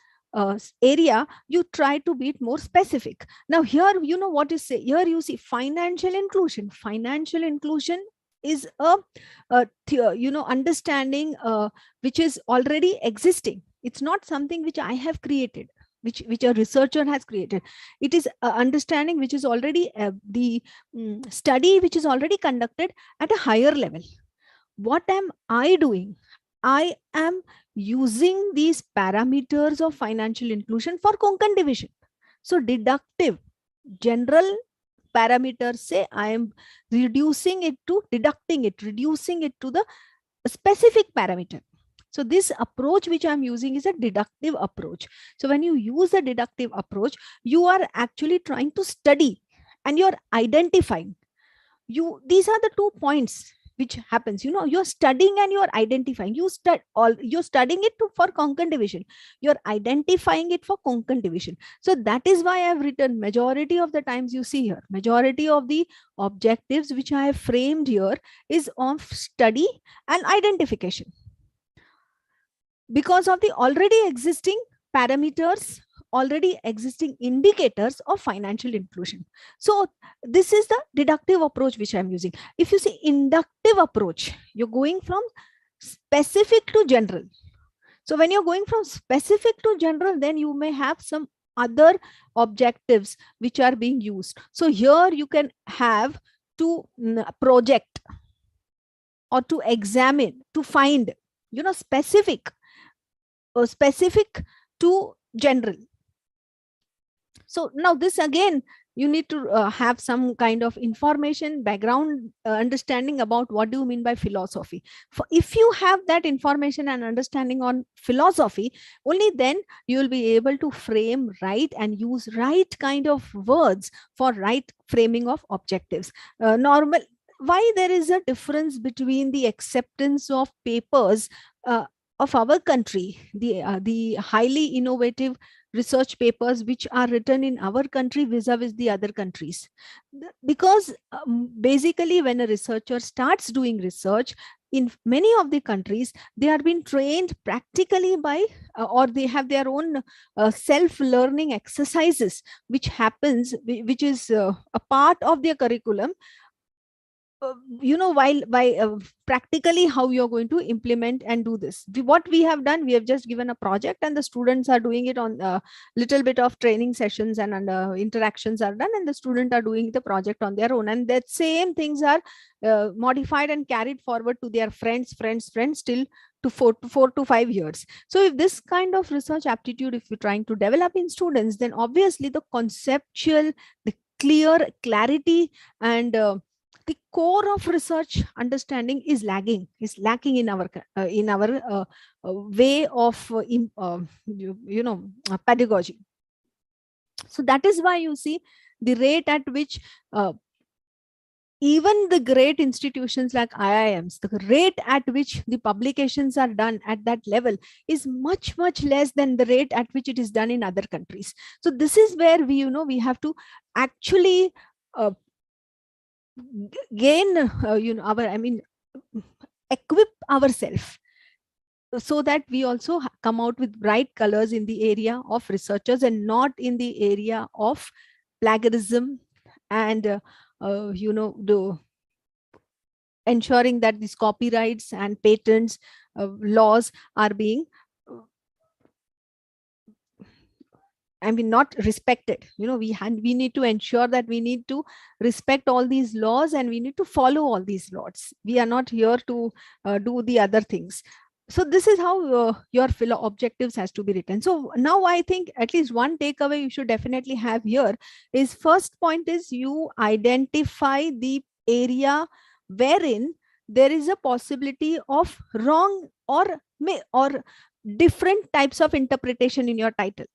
area, you try to be more specific. Now here, you know what is say, here you see financial inclusion. Financial inclusion is a understanding which is already existing. It's not something which I have created, which a researcher has created. It is understanding which is already the study which is already conducted at a higher level. What am I doing? I am using these parameters of financial inclusion for Konkan division. So deductive, general parameters, say I am reducing it to deducting it, reducing it to the specific parameter. So this approach which I'm using is a deductive approach. So when you use a deductive approach, you are actually trying to study and you're identifying. These are the 2 points which happens. You're studying and you're identifying. You're studying it for Konkan division. You're identifying it for Konkan division. So that is why I've written majority of the times you see here, majority of the objectives which I have framed here is of study and identification, because of the already existing parameters, already existing indicators of financial inclusion. So this is the deductive approach which I'm using. If you see inductive approach, you're going from specific to general. So when you're going from specific to general, then you may have some other objectives which are being used. So here you can have to project or to examine, to find, specific or specific to general. So now this again, You need to have some kind of information, background understanding about what do you mean by philosophy. If you have that information and understanding on philosophy, only then you will be able to frame right and use right kind of words for right framing of objectives. Why there is a difference between the acceptance of papers of our country, the highly innovative research papers which are written in our country vis-a-vis the other countries? Because basically when a researcher starts doing research in many of the countries, they are being trained practically by or they have their own self-learning exercises which happens, which is a part of their curriculum. While by practically how you're going to implement and do this. What we have done, we have just given a project and the students are doing it on a little bit of training sessions and interactions are done, and the students are doing the project on their own, and that same things are modified and carried forward to their friends till to 4 to 5 years. So if this kind of research aptitude, if you're trying to develop in students, then obviously the conceptual, the clarity and the core of research understanding is lacking in our way of pedagogy. So that is why you see the rate at which even the great institutions like IIMs, the rate at which the publications are done at that level is much less than the rate at which it is done in other countries. So this is where we have to actually gain equip ourselves so that we also come out with bright colors in the area of researchers and not in the area of plagiarism and ensuring that these copyrights and patents laws are being not respected. We need to ensure that we need to respect all these laws and we need to follow all these laws. We are not here to do the other things. So this is how your objectives has to be written. So now I think at least one takeaway you should definitely have here is, first point is you identify the area wherein there is a possibility of wrong or different types of interpretation in your title.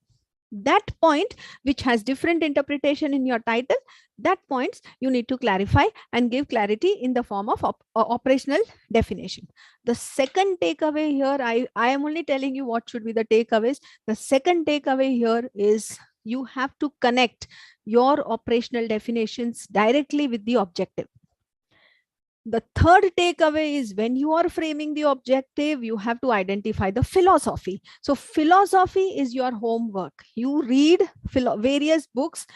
That point which has different interpretation in your title, that points you need to clarify and give clarity in the form of operational definition. The second takeaway here, I am only telling you what should be the takeaways. The second takeaway here is you have to connect your operational definitions directly with the objective. The third takeaway is when you are framing the objective, you have to identify the philosophy. So philosophy is your homework. You read various books.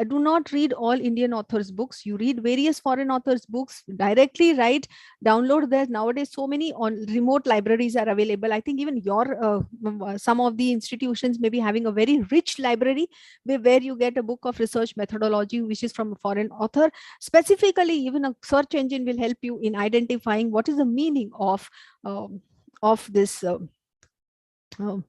Do not read all Indian authors' books. You read various foreign authors' books, directly write, download. There's nowadays so many on remote libraries are available. I think even your some of the institutions may be having a very rich library where you get a book of research methodology which is from a foreign author. Specifically, even a search engine will help you in identifying what is the meaning of this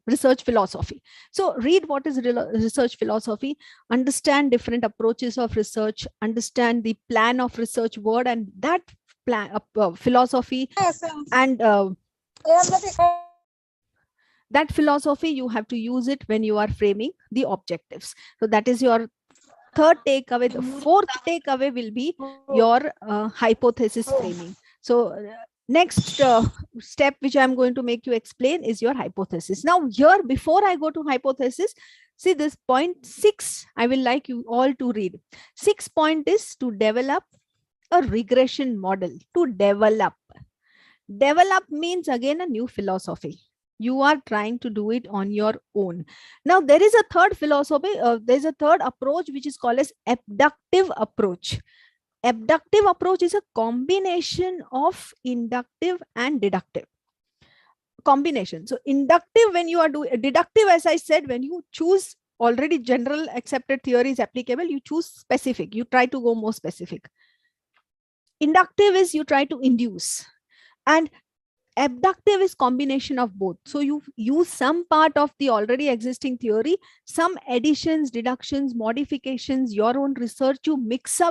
research philosophy. So read what is research philosophy, understand different approaches of research, understand the plan of research word and that plan philosophy, and that philosophy you have to use it when you are framing the objectives. So that is your third takeaway. The fourth takeaway will be your hypothesis framing. So next step which I'm going to make you explain is your hypothesis. Now here, before I go to hypothesis, see this point 6, I will like you all to read. 6 point is to develop a regression model. To develop means again a new philosophy. You are trying to do it on your own. Now there is a third philosophy, there's a third approach which is called as abductive approach. Abductive approach is a combination of inductive and deductive combination. So inductive, when you are doing deductive, as I said, when you choose already general accepted theory is applicable, you choose specific, you try to go more specific. Inductive is you try to induce, and abductive is combination of both. So you use some part of the already existing theory, some additions, deductions, modifications, your own research, you mix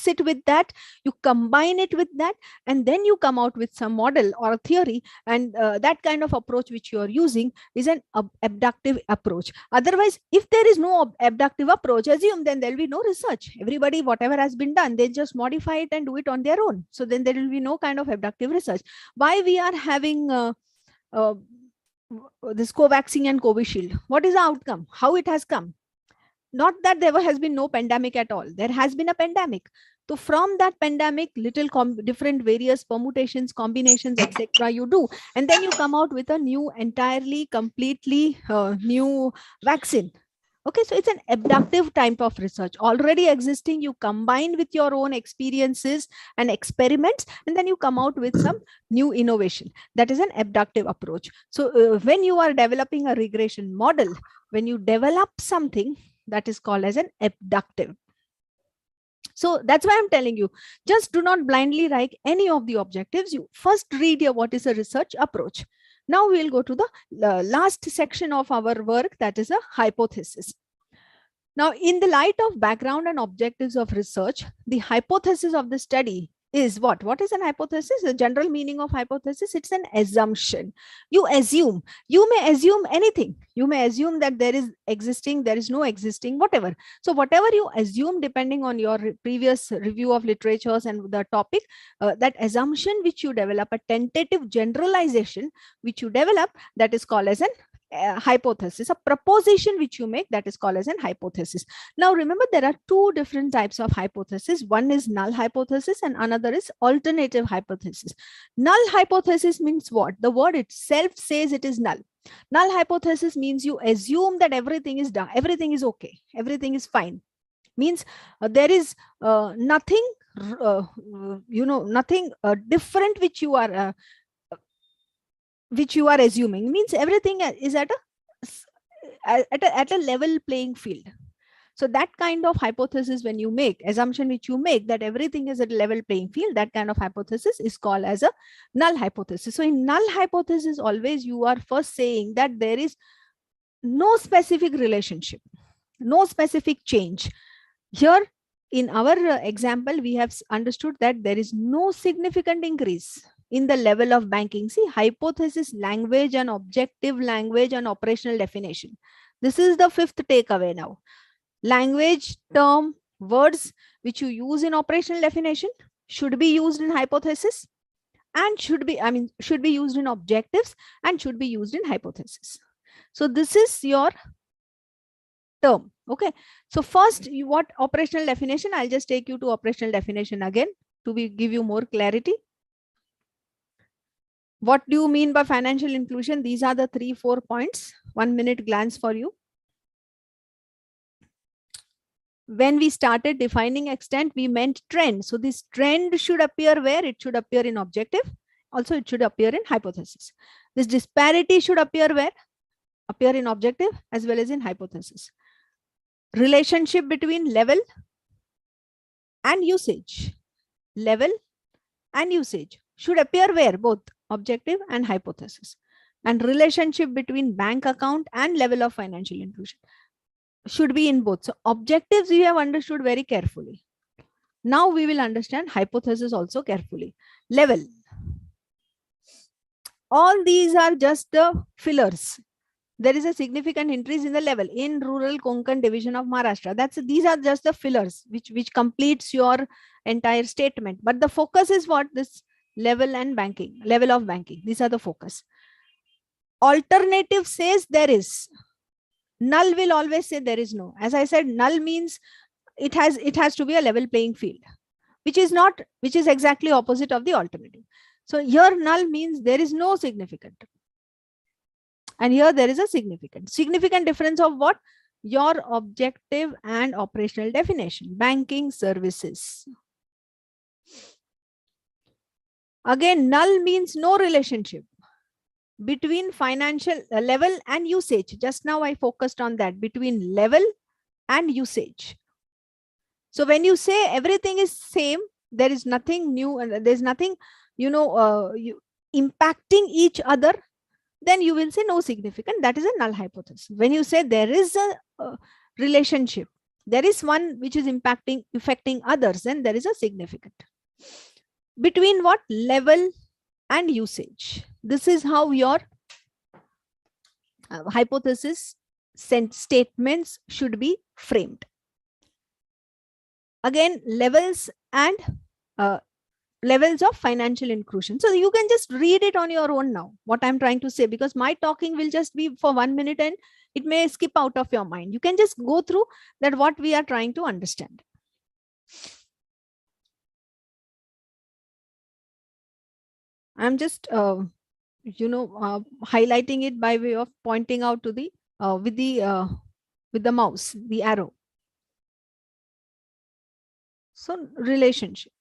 it with that, you combine it with that, and then you come out with some model or a theory. And that kind of approach which you are using is an abductive approach. Otherwise, if there is no abductive approach, assume then there will be no research. Everybody, whatever has been done, they just modify it and do it on their own. So then there will be no kind of abductive research. Why we are having this Covaxin and Covishield? What is the outcome? How it has come? Not that there has been no pandemic at all. There has been a pandemic. So from that pandemic, little different various permutations, combinations, etc. you do, and then you come out with a new, entirely, completely new vaccine. Okay, so it's an abductive type of research already existing. You combine with your own experiences and experiments, and then you come out with some new innovation. That is an abductive approach. So when you are developing a regression model, when you develop something, that is called as an abductive. So that's why I'm telling you, just do not blindly write any of the objectives. You first read here what is a research approach. Now we'll go to the last section of our work, that is a hypothesis. Now, in the light of background and objectives of research, the hypothesis of the study is what? What is an hypothesis? The general meaning of hypothesis, it's an assumption. You assume. You may assume anything. You may assume that there is existing, there is no existing, whatever. So whatever you assume, depending on your previous review of literatures and the topic, that assumption which you develop, a tentative generalization which you develop, that is called as an hypothesis. A proposition which you make, that is called as an hypothesis. Now remember, there are two different types of hypothesis. One is null hypothesis and another is alternative hypothesis. Null hypothesis means what? The word itself says it is null. Null hypothesis means you assume that everything is done, everything is okay, everything is fine. Means there is nothing, nothing different which you are assuming. Means everything is at a level playing field. So that kind of hypothesis, when you make assumption which you make that everything is at a level playing field, that kind of hypothesis is called as a null hypothesis. So in null hypothesis, always you are first saying that there is no specific relationship, no specific change. Here in our example, we have understood that there is no significant increase in the level of banking. See, hypothesis, language and objective language and operational definition. This is the fifth takeaway now. Language, term, words which you use in operational definition should be used in hypothesis and should be used in objectives and should be used in hypothesis. So this is your term. Okay. So first, what operational definition? I'll just take you to operational definition again to give you more clarity. What do you mean by financial inclusion? These are the 3-4 points. 1 minute glance for you. When we started defining extent, we meant trend. So this trend should appear where? It should appear in objective. Also, it should appear in hypothesis. This disparity should appear where? Appear in objective as well as in hypothesis. Relationship between level and usage. Level and usage should appear where? Both objective and hypothesis. And relationship between bank account and level of financial inclusion should be in both. So objectives we have understood very carefully. Now we will understand hypothesis also carefully. Level. All these are just the fillers. There is a significant increase in the level in rural Konkan division of Maharashtra. These are just the fillers which completes your entire statement. But the focus is what? This level and banking, level of banking. These are the focus. Alternative says there is. Null will always say there is no. As I said, null means it has to be a level playing field, which is exactly opposite of the alternative. So here null means there is no significant. And here there is a significant difference of what? Your objective and operational definition. Banking services. Again, null means no relationship between financial level and usage. Just now I focused on that, between level and usage. So when you say everything is same, there is nothing new and there's nothing, impacting each other, then you will say no significant. That is a null hypothesis. When you say there is a relationship, there is one which is affecting others, then there is a significant. Between what? Level and usage. This is how your hypothesis statements should be framed. Again, levels and levels of financial inclusion. So you can just read it on your own now, what I'm trying to say, because my talking will just be for 1 minute and it may skip out of your mind. You can just go through that what we are trying to understand. I'm just, highlighting it by way of pointing out to the, with the mouse, the arrow. So relationship.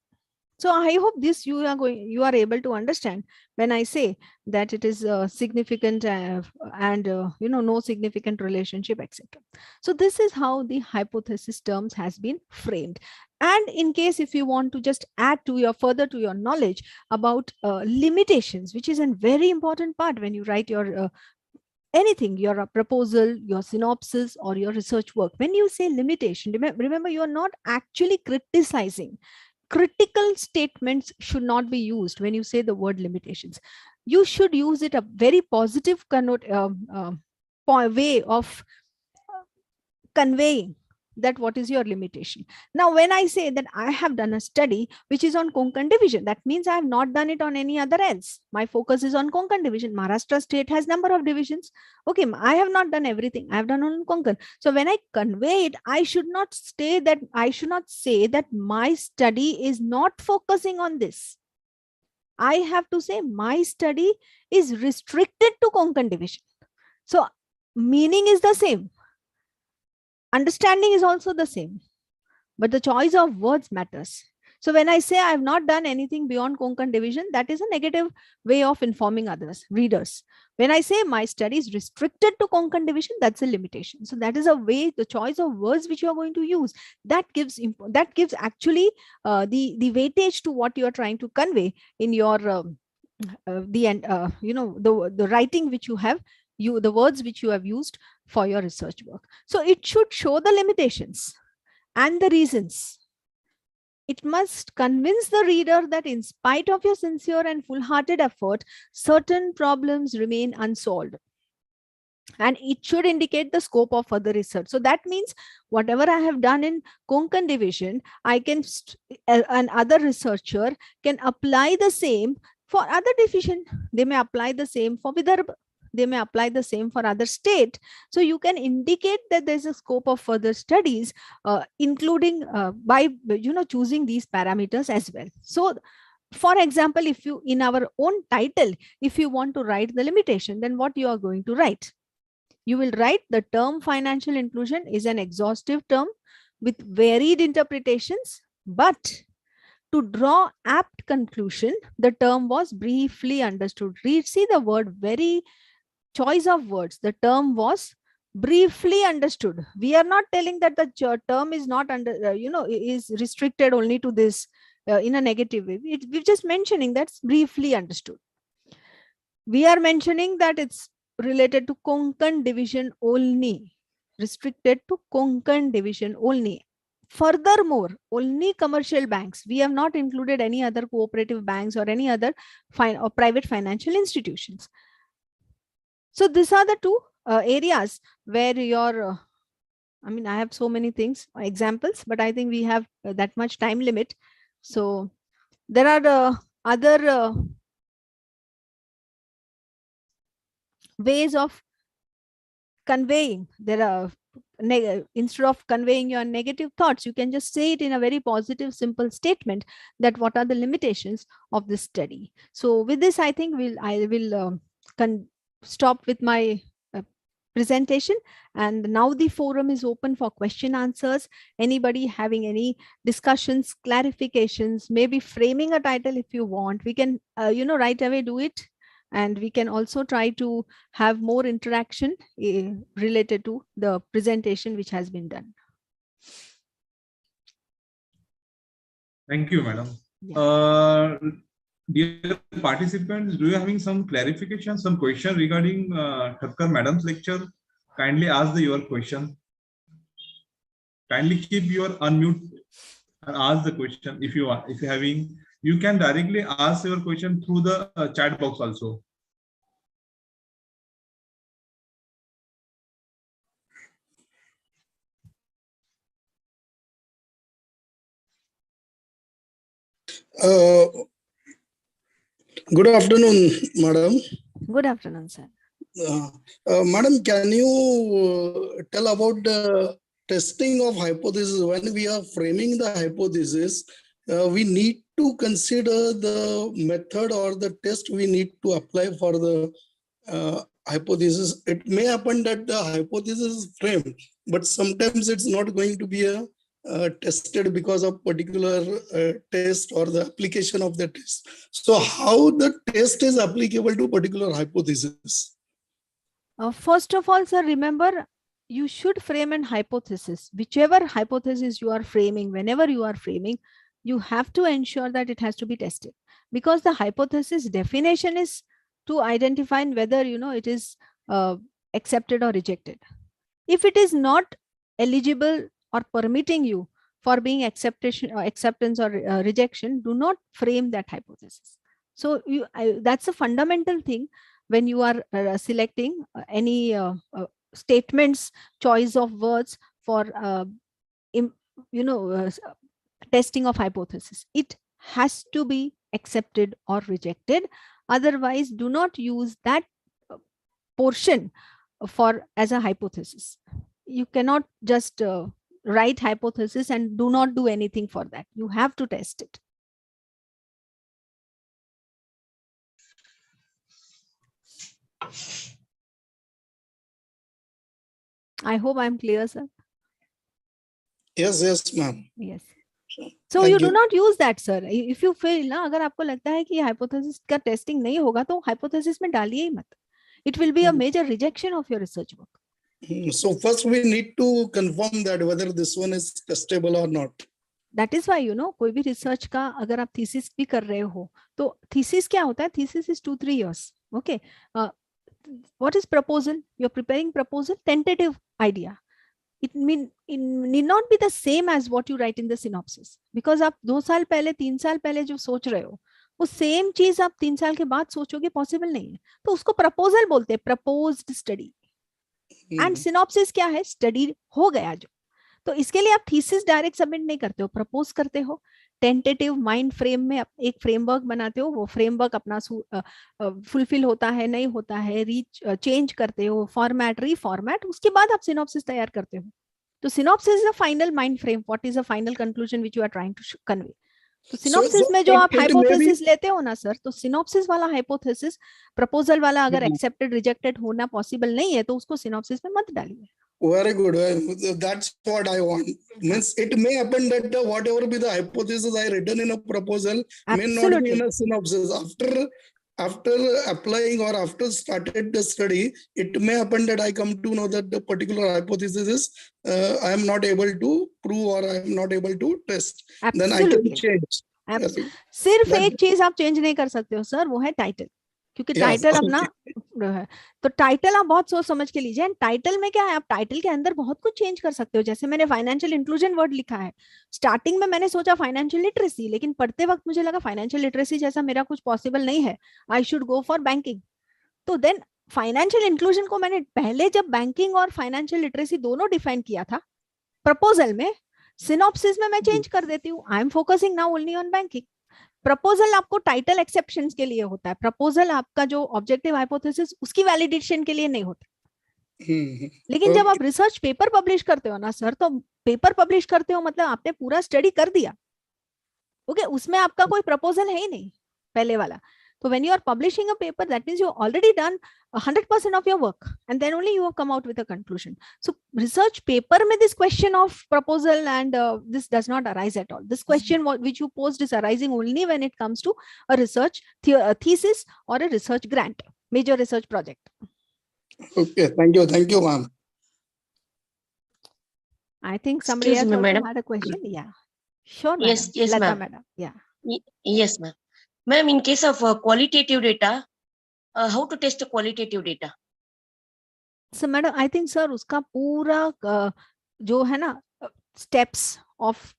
So I hope this you are able to understand when I say that it is significant and no significant relationship, etc. So this is how the hypothesis terms has been framed. And in case if you want to just add to your further to your knowledge about limitations, which is a very important part when you write your anything, your proposal, your synopsis, or your research work. When you say limitation, remember you are not actually criticizing. Critical statements should not be used when you say the word limitations. You should use it a very positive way of conveying that what is your limitation. Now, when I say that I have done a study which is on Konkan division, that means I have not done it on any other else. My focus is on Konkan division. Maharashtra state has number of divisions. Okay, I have not done everything. I have done on Konkan. So when I convey it, I should not say that my study is not focusing on this. I have to say my study is restricted to Konkan division. So meaning is the same. Understanding is also the same, but the choice of words matters. So when I say I have not done anything beyond Konkan division, that is a negative way of informing others, readers. When I say my study is restricted to Konkan division, that's a limitation. So that is a way, the choice of words which you are going to use, that gives actually the weightage to what you are trying to convey in your the writing which you have, the words which you have used for your research work. So it should show the limitations and the reasons. It must convince the reader that in spite of your sincere and full-hearted effort, certain problems remain unsolved. And it should indicate the scope of further research. So that means whatever I have done in Konkan division, I can, another researcher can apply the same for other division. They may apply the same for Vidarbha. They may apply the same for other state. So you can indicate that there's a scope of further studies, including by choosing these parameters as well. So for example, if you in our own title, if you want to write the limitation, then what you are going to write? You will write the term financial inclusion is an exhaustive term with varied interpretations, but to draw apt conclusion, the term was briefly understood. See the word, very choice of words. The term was briefly understood. We are not telling that the term is not is restricted only to this in a negative way. We're just mentioning that's briefly understood. We are mentioning that it's related to Konkan division only, restricted to Konkan division only. Furthermore, only commercial banks. We have not included any other cooperative banks or any other private financial institutions. So these are the two areas where your, I have so many things, examples, but I think we have that much time limit. So there are the other ways of conveying. There are, instead of conveying your negative thoughts, you can just say it in a very positive, simple statement that what are the limitations of this study. So with this, I think I will stop with my presentation, and now the forum is open for question answers. Anybody having any discussions, clarifications, maybe framing a title if you want, we can right away do it, and we can also try to have more interaction related to the presentation which has been done. Thank you, madam. Yeah. Dear participants, do you having some clarification, some question regarding Thakkar Madam's lecture? Kindly ask your question. Kindly keep your unmute and ask the question if you are. If you having, you can directly ask your question through the chat box also. Good afternoon, madam. Good afternoon, sir. Madam, can you tell about the testing of hypothesis? When we are framing the hypothesis, we need to consider the method or the test we need to apply for the hypothesis. It may happen that the hypothesis is framed, but sometimes it's not going to be tested because of particular test or the application of the test. So how the test is applicable to particular hypothesis? First of all, sir, remember, you should frame an hypothesis. Whichever hypothesis you are framing, whenever you are framing, you have to ensure that it has to be tested, because the hypothesis definition is to identify whether it is accepted or rejected. If it is not eligible or permitting you for being acceptance or rejection, do not frame that hypothesis. So that's a fundamental thing when you are selecting any statements, choice of words for testing of hypothesis. It has to be accepted or rejected. Otherwise, do not use that portion as a hypothesis. You cannot just write hypothesis and do not do anything for that. You have to test it. I hope I'm clear, sir. Yes, ma'am. Yes. So you do not use that, sir. If you feel ना अगर आपको लगता है कि hypothesis का testing नहीं होगा, तो hypothesis में डालिए ही मत. It will be a major rejection of your research work. So first we need to confirm that whether this one is testable or not. That is why कोई भी research का अगर आप thesis भी कर रहे हो, तो thesis क्या होता है? Thesis is 2-3 years. Okay. What is proposal? You're preparing proposal, tentative idea. It need not be the same as what you write in the synopsis, because आप 2 साल पहले 3 साल पहले जो सोच रहे हो, वो सेम चीज आप 3 साल के बाद सोचोगे, पॉसिबल नहीं है. तो उसको प्रपोजल बोलते हैं, प्रपोज्ड स्टडी. एंड सिनॉप्सिस क्या है? स्टडी हो गया जो. तो इसके लिए आप थीसिस डायरेक्ट सबमिट नहीं करते हो, प्रपोज करते हो. टेंटेटिव माइंड फ्रेम में एक फ्रेमवर्क बनाते हो, वो फ्रेमवर्क अपना फुलफिल होता है नहीं होता है, चेंज करते हो, फॉर्मेट रीफॉर्मेट, उसके बाद आप सिनॉप्सिस तैयार करते हो. तो synopsis is a final mind frame, what is a final conclusion which you are trying to convey. तो सिनॉप्सिस में जो आप हाइपोथेसिस लेते हो ना सर, तो सिनॉप्सिस वाला हाइपोथेसिस प्रपोजल वाला अगर एक्सेप्टेड रिजेक्टेड होना पॉसिबल नहीं है, तो उसको सिनॉप्सिस में मत डालिए. Very good. That's what I want. Means it may happen that whatever be the hypothesis I written in a proposal may not be in a synopsis. After applying or after started the study, it may happen that I come to know that the particular hypothesis is I am not able to prove or I am not able to test. Then I can change. सिर्फ एक चीज आप change नहीं कर सकते हो sir, वो है टाइटल. क्योंकि टाइटल अपना है, तो टाइटल आप बहुत सोच समझ के लीजिए. एंड टाइटल में क्या है, आप टाइटल के अंदर बहुत कुछ चेंज कर सकते हो. जैसे मैंने फाइनेंशियल इंक्लूजन वर्ड लिखा है, स्टार्टिंग में मैंने सोचा फाइनेंशियल लिटरेसी, लेकिन पढ़ते वक्त मुझे लगा फाइनेंशियल लिटरेसी जैसा मेरा कुछ पॉसिबल नहीं है, I should go for banking. तो देन फाइनेंशियल इंक्लूजन को मैंने पहले जब बैंकिंग और फाइनेंशियल लिटरेसी दोनों डिफाइन किया था प्रपोजल में, सिनॉप्सिस में मैं चेंज कर देती हूँ, I am focusing now only on banking. Proposal आपको टाइटल एक्सेप्शंस के लिए होता है, प्रपोजल आपका जो ऑब्जेक्टिव हाइपोथेसिस उसकी वैलिडेशन के लिए नहीं होता. लेकिन जब आप रिसर्च पेपर पब्लिश करते हो ना सर, तो पेपर पब्लिश करते हो मतलब आपने पूरा स्टडी कर दिया. ओके, उसमें आपका कोई प्रपोजल है ही नहीं पहले वाला. So when you are publishing a paper, that means you already done 100% of your work, and then only you have come out with a conclusion. So research paper में this question of proposal and this does not arise at all. This question which you posed is arising only when it comes to a research thesis or a research grant, major research project. Okay, thank you, ma'am. I think somebody else also had a question. Yeah, sure, madam. Yes, Lata ma'am. Madam. Yeah. Yes, ma'am. Ma'am, in case of qualitative data, how to test the qualitative data? So madam, I think sir उसका पूरा जो है ना steps of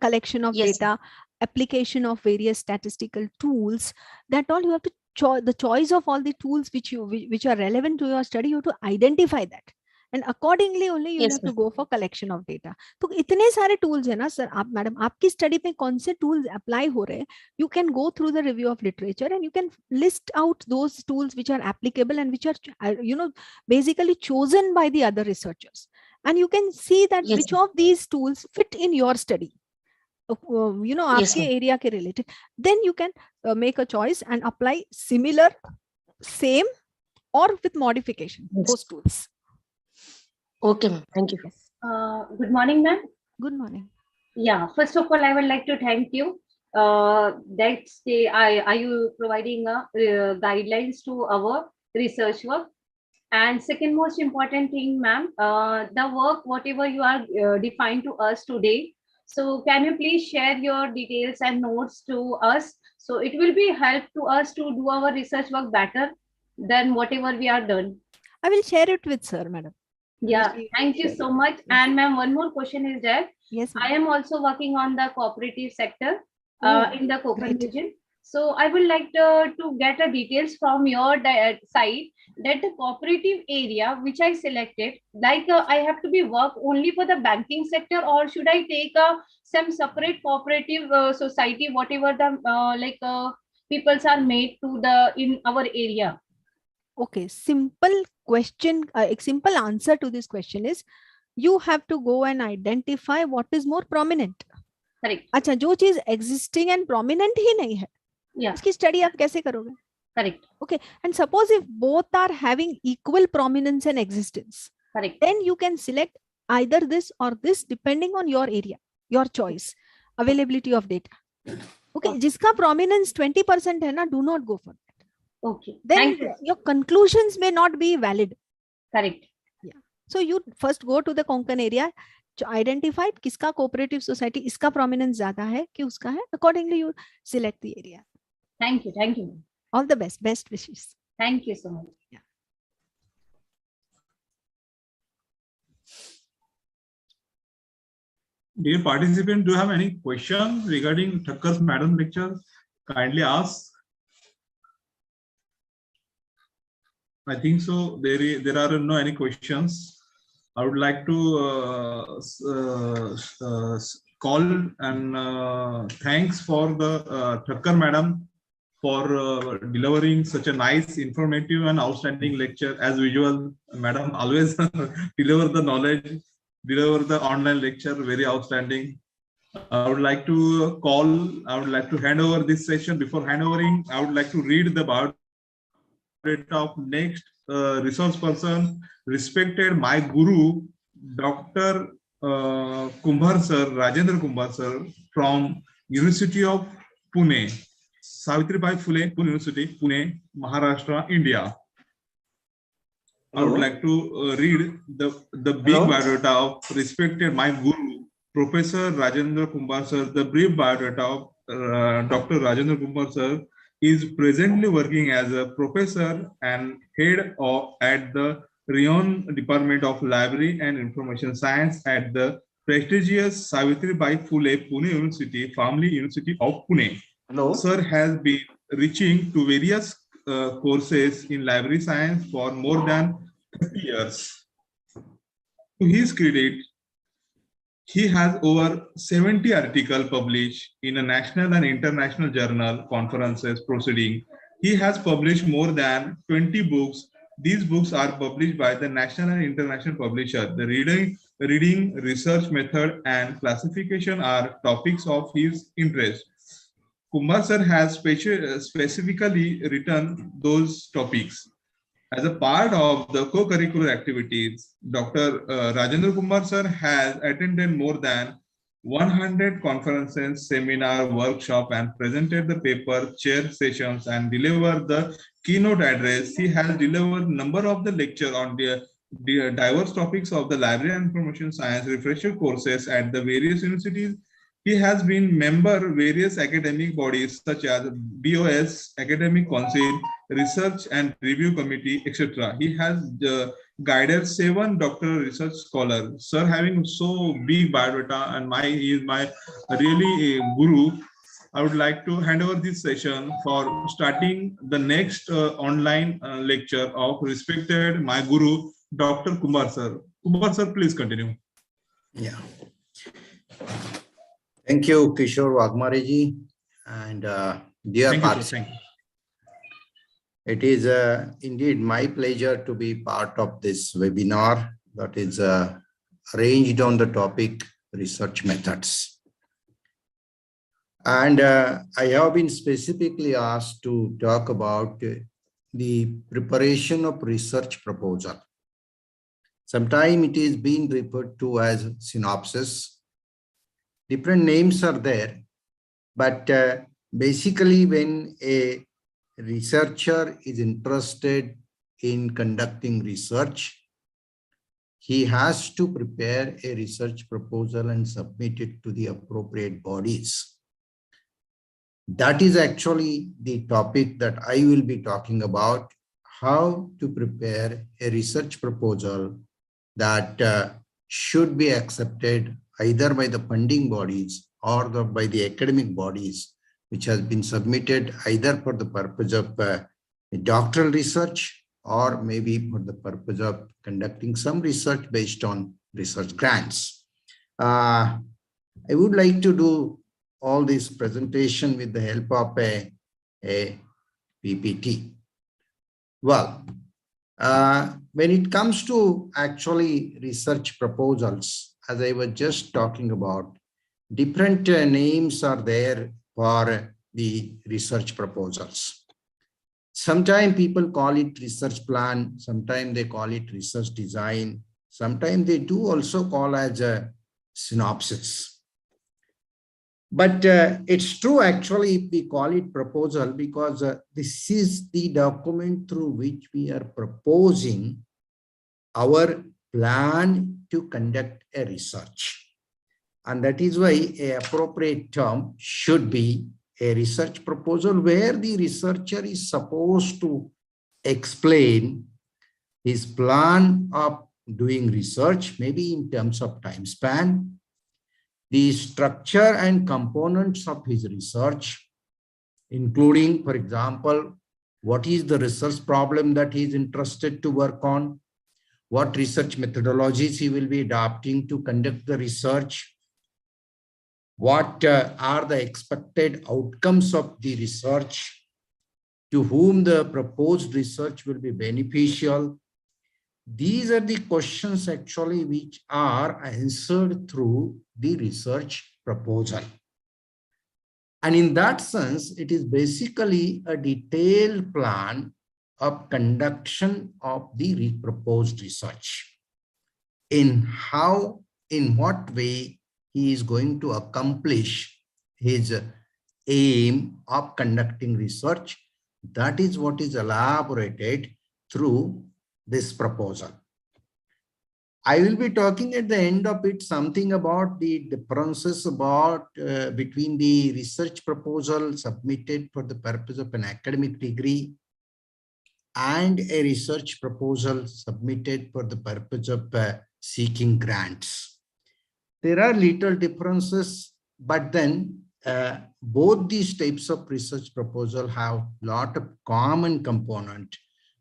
collection of Yes, data, application of various statistical tools, that all you have to the choice of all the tools which are relevant to your study, you have to identify that, and accordingly only you Yes, have to ma'am. go for collection of data. तो इतने सारे tools है ना sir, आप madam आपकी study में कौन से tools apply हो रहे हैं, you can go through the review of literature and you can list out those tools which are applicable and which are basically chosen by the other researchers, and you can see that Yes, which of these tools fit in your study, Yes, आपके ma'am. area के related. Then you can make a choice and apply similar, same, or with modification Yes. those tools. Okay, ma'am. Thank you. Yes. Good morning, ma'am. Good morning. Yeah, first of all, I would like to thank you. That's the are you providing guidelines to our research work? And second most important thing, ma'am, the work whatever you are defined to us today. So can you please share your details and notes to us? So it will be help to us to do our research work better than whatever we are done. I will share it with sir, madam. Yeah, She will thank you share so it. much. Yes. And ma'am, one more question is that Yes, I ma'am. am also working on the cooperative sector Oh, in the Konkan great. region. So I would like to get a details from your side that the cooperative area which I selected, like I have to be work only for the banking sector, or should I take some separate cooperative society, whatever the peoples are made to the in our area? Okay, simple question, a simple answer to this question is you have to go and identify what is more prominent. Correct. अच्छा, जो चीज existing and prominent ही नहीं है, Yeah, उसकी study आप कैसे करोगे? correct. Okay, and suppose if both are having equal prominence and existence, Correct. then you can select either this or this depending on your area, your choice, availability of data. Okay, जिसका prominence 20% है ना, do not go for that. Okay. Then Thank you. your conclusions may not be valid. Correct. So you first go to the Konkan area, identify किसका cooperative society इसका prominence ज़्यादा है कि उसका है. Accordingly, you select the area. Thank you. Thank you. All the best. Best wishes. Thank you so much. Dear participant, do you have any question regarding Thakkar's madam lecture? Kindly ask. I think so. There are no any questions. I would like to call and thanks for the Thakkar madam for delivering such a nice, informative, and outstanding lecture. As usual, madam always deliver the knowledge, deliver the online lecture, very outstanding. I would like to hand over this session. Before handovering, I would like to read the biodata of next resource person, respected my guru, Dr. Kumbhar sir, Rajendra Kumbhar sir, from University of Pune, Savitribai Phule University, Pune, Maharashtra, India. I would like to read the big biodata of respected my guru, Professor Rajendra Kumbhar sir. The brief biodata of Dr. Rajendra Kumbhar sir is presently working as a professor and head at the Renowned Department of Library and Information Science at the prestigious Savitribai Phule Pune University, Family University of Pune. Hello. Sir has been reaching to various courses in library science for more than 30 years. To his credit, he has over 70 articles published in a national and international journal conferences proceeding. He has published more than 20 books. These books are published by the national and international publisher. The reading, research method, and classification are topics of his interest. Kumbhar sir has specifically written those topics. As a part of the co-curricular activities, Dr. Rajendra Kumbhar sir has attended more than 100 conferences, seminar, workshop, and presented the paper, chair sessions, and delivered the keynote address. He has delivered number of the lecture on the diverse topics of the library and information science refresher courses at the various universities He has been member various academic bodies such as BOS, Academic Council, Research and Review Committee, etc. He has guided 7 doctoral research scholars. Sir, having so big biodata, and he is my really guru. I would like to hand over this session for starting the next online lecture of respected my guru, Dr. Kumar sir. Kumar sir, please continue. Yeah. Thank you, Kishore Wagmareji, and dear participants. It is indeed my pleasure to be part of this webinar that is arranged on the topic research methods. And I have been specifically asked to talk about the preparation of research proposal. Sometimes it is being referred to as synopsis. Different names are there, but basically when a researcher is interested in conducting research, he has to prepare a research proposal and submit it to the appropriate bodies. That is actually the topic that I will be talking about, how to prepare a research proposal that should be accepted either by the funding bodies or by the academic bodies, which has been submitted either for the purpose of doctoral research or maybe for the purpose of conducting some research based on research grants. I would like to do all this presentation with the help of a PPT. Well, when it comes to actually research proposals, as I was just talking about, different names are there for the research proposals. Sometimes people call it research plan, sometimes they call it research design, sometimes they do also call as a synopsis. But it's true actually if we call it proposal because this is the document through which we are proposing our plan to conduct a research. And that is why an appropriate term should be a research proposal where the researcher is supposed to explain his plan of doing research, maybe in terms of time span, the structure and components of his research, including, for example, what is the research problem that he is interested to work on, what research methodologies he will be adopting to conduct the research, what are the expected outcomes of the research, to whom the proposed research will be beneficial. These are the questions actually which are answered through the research proposal. And in that sense, it is basically a detailed plan of conduction of the proposed research. In what way he is going to accomplish his aim of conducting research. That is what is elaborated through this proposal. I will be talking at the end of it something about the differences between the research proposal submitted for the purpose of an academic degree and a research proposal submitted for the purpose of seeking grants. There are little differences, but then both these types of research proposal have a lot of common component.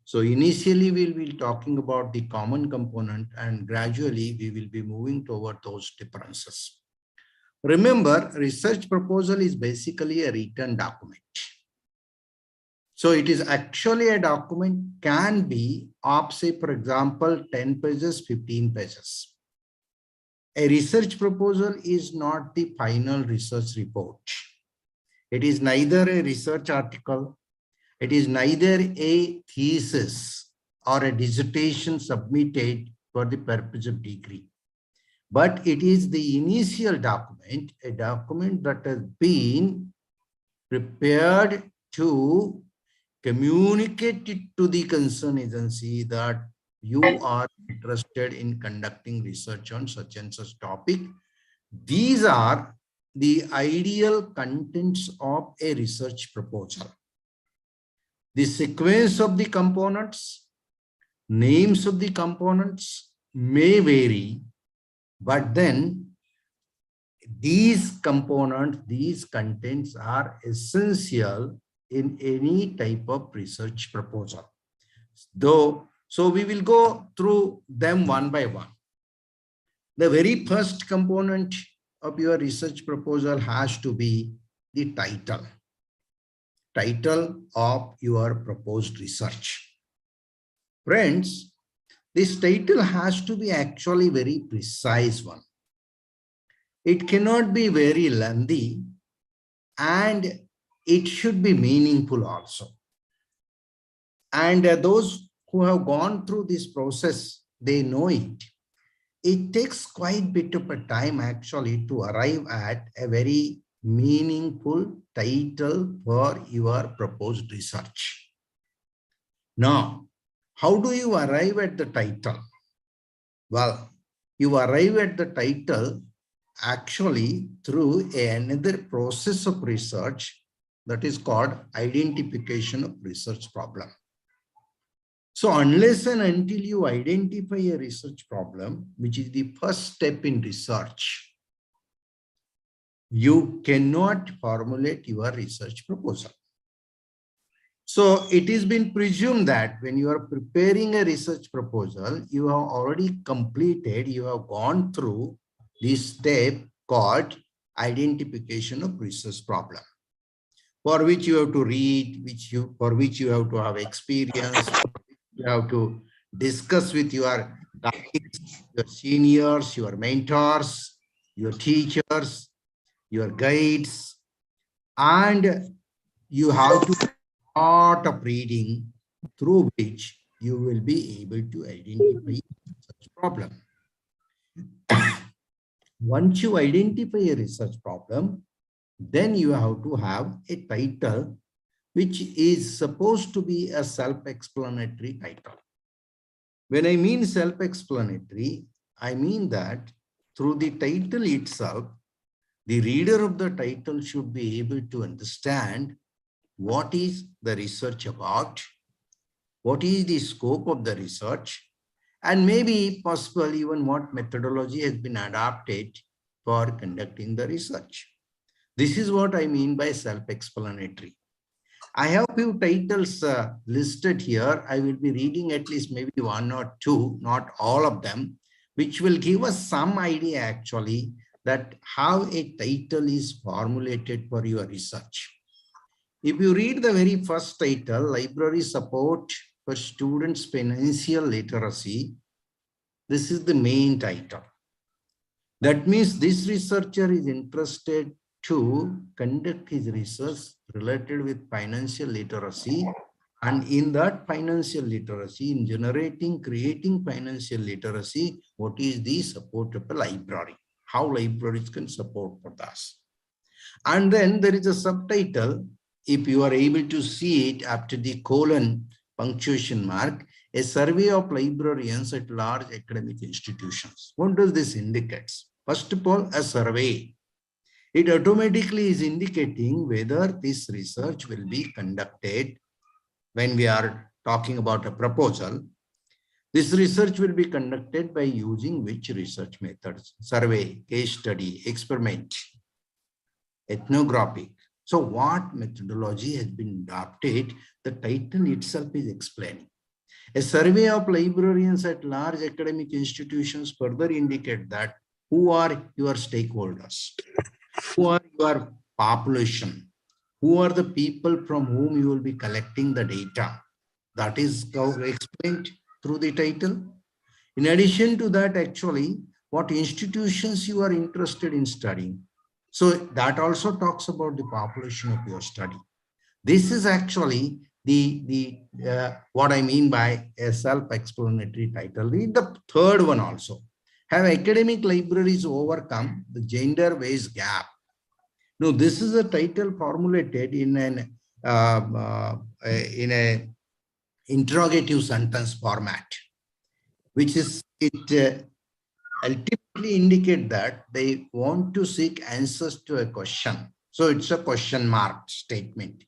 So initially we'll be talking about the common component and gradually we will be moving toward those differences. Remember, research proposal is basically a written document. So it is actually a document can be of, say, for example, 10 pages, 15 pages. A research proposal is not the final research report. It is neither a research article, it is neither a thesis or a dissertation submitted for the purpose of degree. But it is the initial document, a document that has been prepared to communicate it to the concerned agency that you are interested in conducting research on such and such topic. These are the ideal contents of a research proposal. The sequence of the components, names of the components may vary, but then these components, these contents are essential in any type of research proposal. So we will go through them one by one. The very first component of your research proposal has to be the title of your proposed research. Friends, this title has to be actually very precise one. It cannot be very lengthy, and it should be meaningful also. And those who have gone through this process, they know it. It takes quite a bit of a time actually to arrive at a very meaningful title for your proposed research. Now, how do you arrive at the title? Well, you arrive at the title actually through another process of research that is called identification of research problem. So unless and until you identify a research problem, which is the first step in research, you cannot formulate your research proposal. So it has been presumed that when you are preparing a research proposal, you have already completed, you have gone through this step called identification of research problem, for which you have to read, for which you have to have experience, you have to discuss with your colleagues, your seniors, your mentors, your teachers, your guides, and you have to do a lot of reading through which you will be able to identify such problem. Once you identify a research problem, then you have to have a title which is supposed to be a self-explanatory title. When I mean self-explanatory, I mean that through the title itself, the reader of the title should be able to understand what is the research about, what is the scope of the research, and maybe possible even what methodology has been adopted for conducting the research. This is what I mean by self-explanatory. I have few titles listed here. I will be reading at least maybe one or two, not all of them, which will give us some idea actually that how a title is formulated for your research. If you read the very first title, Library Support for Students' Financial Literacy, this is the main title. That means this researcher is interested to conduct his research related with financial literacy, and in that financial literacy, in creating financial literacy, what is the support of a library, how libraries can support for this. And then there is a subtitle, if you are able to see it after the colon punctuation mark, a survey of librarians at large academic institutions. What does this indicate? First of all, a survey. It automatically is indicating whether this research will be conducted when we are talking about a proposal. This research will be conducted by using which research methods? Survey, case study, experiment, ethnographic. So what methodology has been adopted? The title itself is explaining. A survey of librarians at large academic institutions further indicate that who are your stakeholders? Who are your population? Who are the people from whom you will be collecting the data? That is explained through the title. In addition to that, actually, what institutions you are interested in studying. So that also talks about the population of your study. This is actually what I mean by a self-explanatory title. Read the third one also. Have academic libraries overcome the gender wage gap? Now, this is a title formulated in an interrogative sentence format, which is ultimately indicate that they want to seek answers to a question. So it's a question mark statement.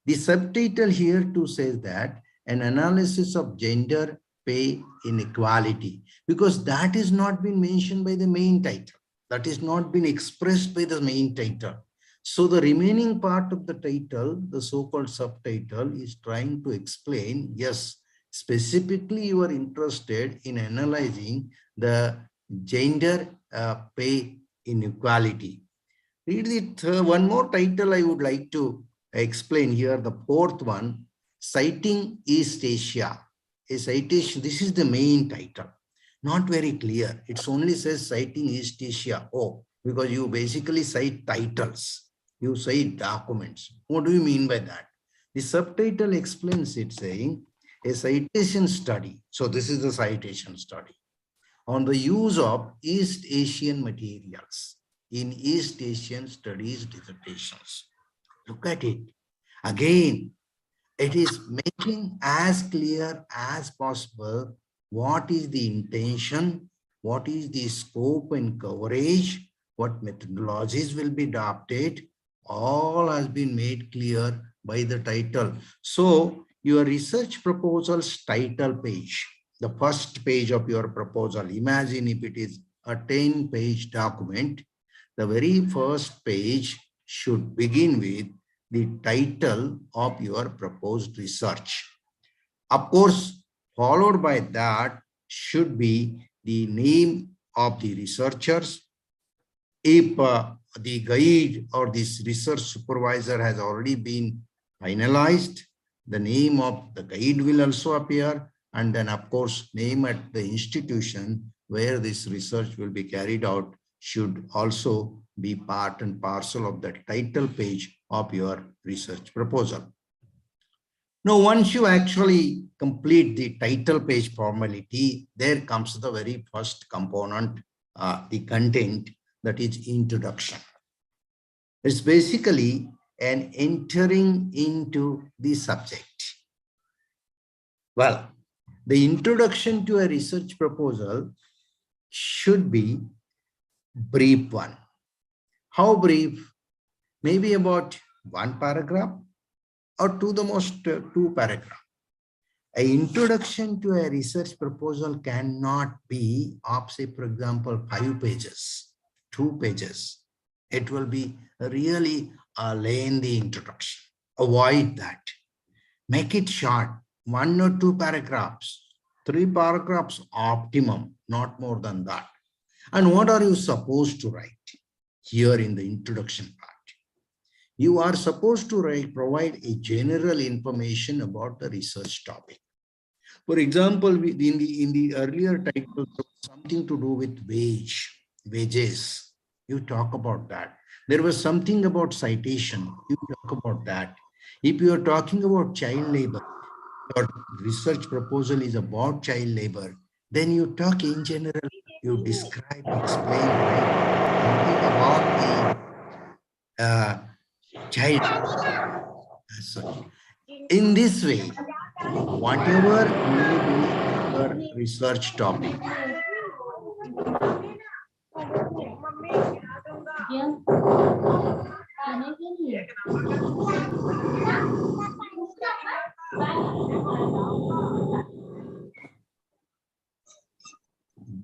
The subtitle here too says that an analysis of gender pay inequality, because that is not been mentioned by the main title. That is not been expressed by the main title. So the remaining part of the title, the so-called subtitle, is trying to explain, yes, specifically you are interested in analyzing the gender pay inequality. Read it. One more title I would like to explain here, the fourth one, Citing East Asia. A citation, this is the main title. Not very clear. It only says Citing East Asia. Oh, because you basically cite titles. You cite documents. What do you mean by that? The subtitle explains it saying, a citation study. So this is the citation study on the use of East Asian materials in East Asian studies dissertations. Look at it. Again, it is making as clear as possible what is the intention, what is the scope and coverage, what methodologies will be adopted. All has been made clear by the title. So your research proposal's title page, the first page of your proposal, imagine if it is a 10-page document, the very first page should begin with the title of your proposed research. Of course, followed by that should be the name of the researchers. If the guide or this research supervisor has already been finalized, the name of the guide will also appear, and then of course name at the institution where this research will be carried out should also be part and parcel of the title page of your research proposal. Now, once you actually complete the title page formality, there comes the very first component, the content, that is introduction. It's basically an entering into the subject. Well, the introduction to a research proposal should be brief one. How brief? Maybe about one paragraph or to the most two paragraphs. An introduction to a research proposal cannot be of, say, for example, 5 pages, 2 pages. It will be really a lengthy introduction. Avoid that. Make it short, 1 or 2 paragraphs, 3 paragraphs optimum, not more than that. And what are you supposed to write here in the introduction part? You are supposed to provide a general information about the research topic. For example, in the earlier title, something to do with wages. You talk about that. There was something about citation. You talk about that. If you are talking about child labor, your research proposal is about child labor, then you talk in general, you describe, explain, right? Something about the child. In this way, whatever may be your research topic,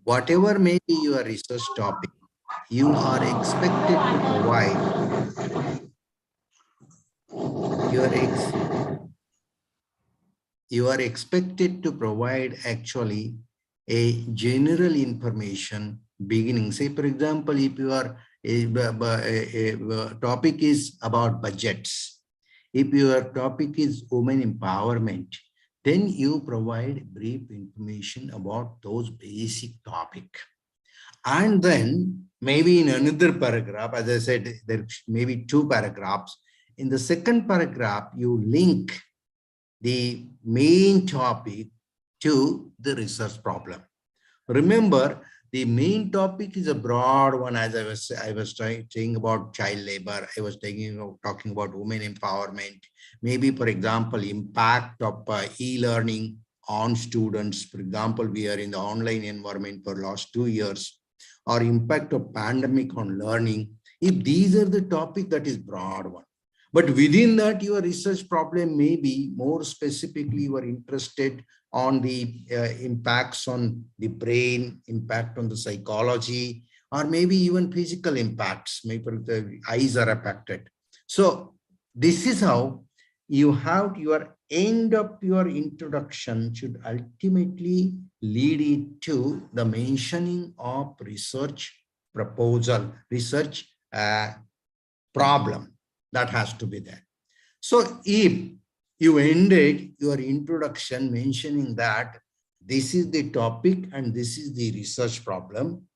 whatever may be your research topic, you are expected to provide you are expected to provide actually a general information beginning. Say, for example, if your topic is about budgets, if your topic is women empowerment, then you provide brief information about those basic topics. And then maybe in another paragraph, as I said, there may be 2 paragraphs. In the second paragraph, you link the main topic to the research problem. Remember, the main topic is a broad one, as I was saying about child labor. I was talking about women empowerment. Maybe, for example, impact of e-learning on students. For example, we are in the online environment for the last 2 years. or impact of pandemic on learning. If these are the topic, that is broad one. But within that, your research problem may be more specifically you are interested on the impacts on the brain, impact on the psychology, or maybe even physical impacts. Maybe the eyes are affected. So this is how you have your end of your introduction should ultimately lead it to the mentioning of research proposal, research problem that has to be there. So if you ended your introduction mentioning that this is the topic and this is the research problem,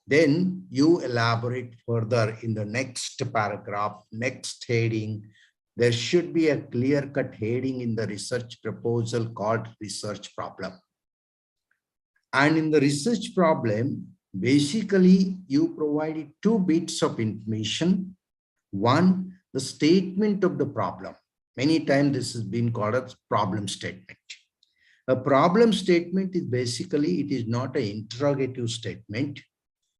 then you elaborate further in the next paragraph, next heading. There should be a clear-cut heading in the research proposal called research problem. And in the research problem, basically you provided two bits of information. One, the statement of the problem. Many times this has been called a problem statement. A problem statement is basically, it is not an interrogative statement.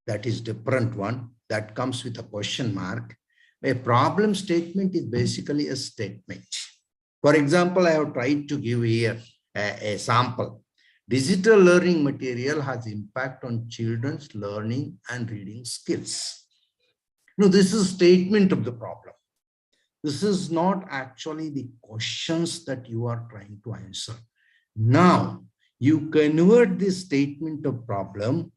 That is different one that comes with a question mark. A problem statement is basically a statement. For example, I have tried to give here a sample. Digital learning material has impact on children's learning and reading skills. No, this is a statement of the problem. This is not actually the questions that you are trying to answer. Now, you convert this statement of problem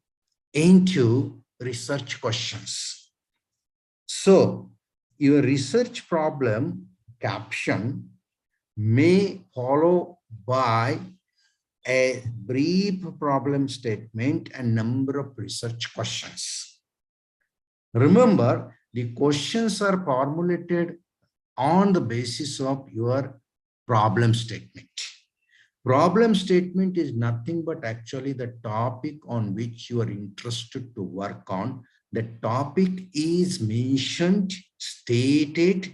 into research questions. So, your research problem caption may follow by a brief problem statement and number of research questions. Remember, the questions are formulated on the basis of your problem statement. Problem statement is nothing but actually the topic on which you are interested to work on. The topic is mentioned, stated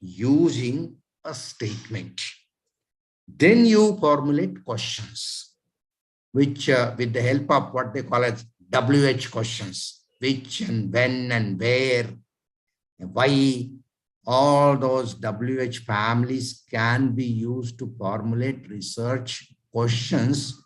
using a statement. Then you formulate questions, which with the help of what they call as WH questions, which and when and where, why, all those WH families can be used to formulate research questions.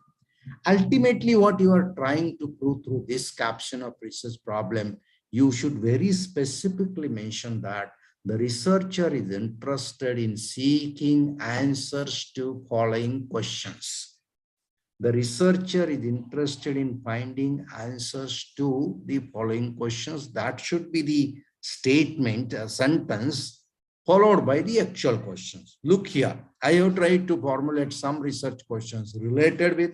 Ultimately, what you are trying to prove through this caption of research problem, you should very specifically mention that the researcher is interested in seeking answers to following questions. The researcher is interested in finding answers to the following questions. That should be the statement, a sentence, followed by the actual questions. Look here, I have tried to formulate some research questions related with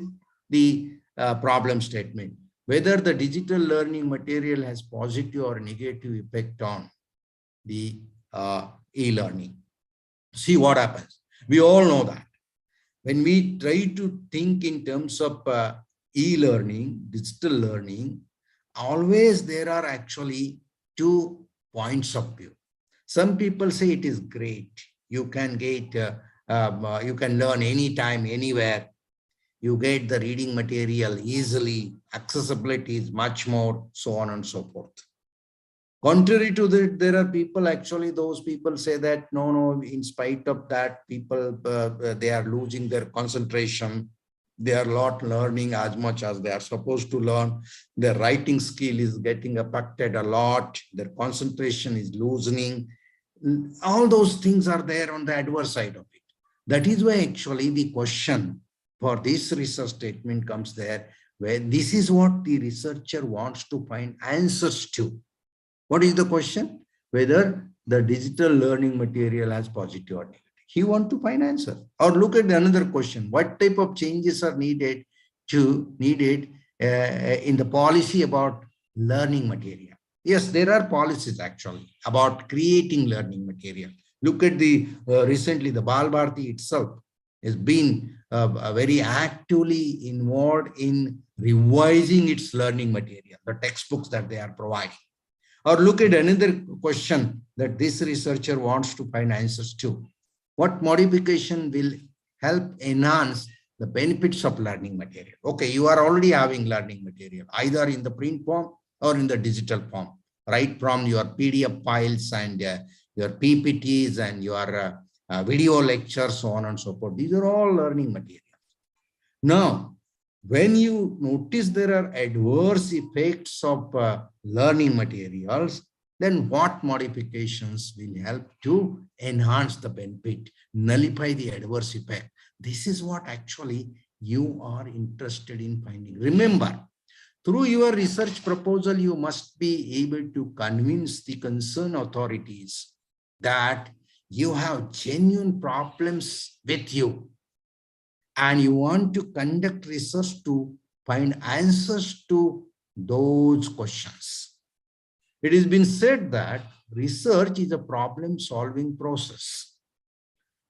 the problem statement. Whether the digital learning material has positive or negative effect on the e-learning. See what happens. We all know that. When we try to think in terms of e-learning, digital learning, always there are actually two points of view. Some people say it is great. You can get, you can learn anytime, anywhere. You get the reading material easily. Accessibility is much more, so on and so forth. Contrary to that, there are people, actually, those people say that, no, in spite of that, people, they are losing their concentration. They are not learning as much as they are supposed to learn. Their writing skill is getting affected a lot. Their concentration is loosening. All those things are there on the adverse side of it. That is why actually the question for this research statement comes there, where this is what the researcher wants to find answers to. What is the question? Whether the digital learning material has positive or negative. He wants to find answer. Or look at another question. What type of changes are needed in the policy about learning material? Yes, there are policies actually about creating learning material. Look at the recently the Bal Bharati itself has been very actively involved in revising its learning material, the textbooks that they are providing. Or look at another question that this researcher wants to find answers to. What modification will help enhance the benefits of learning material? Okay, you are already having learning material, either in the print form or in the digital form, right from your PDF files and your PPTs and your video lectures, so on and so forth. These are all learning materials. Now, when you notice there are adverse effects of learning materials, then what modifications will help to enhance the benefit, nullify the adverse effect? This is what actually you are interested in finding. Remember, through your research proposal, you must be able to convince the concerned authorities that you have genuine problems with you and you want to conduct research to find answers to those questions. It has been said that research is a problem-solving process.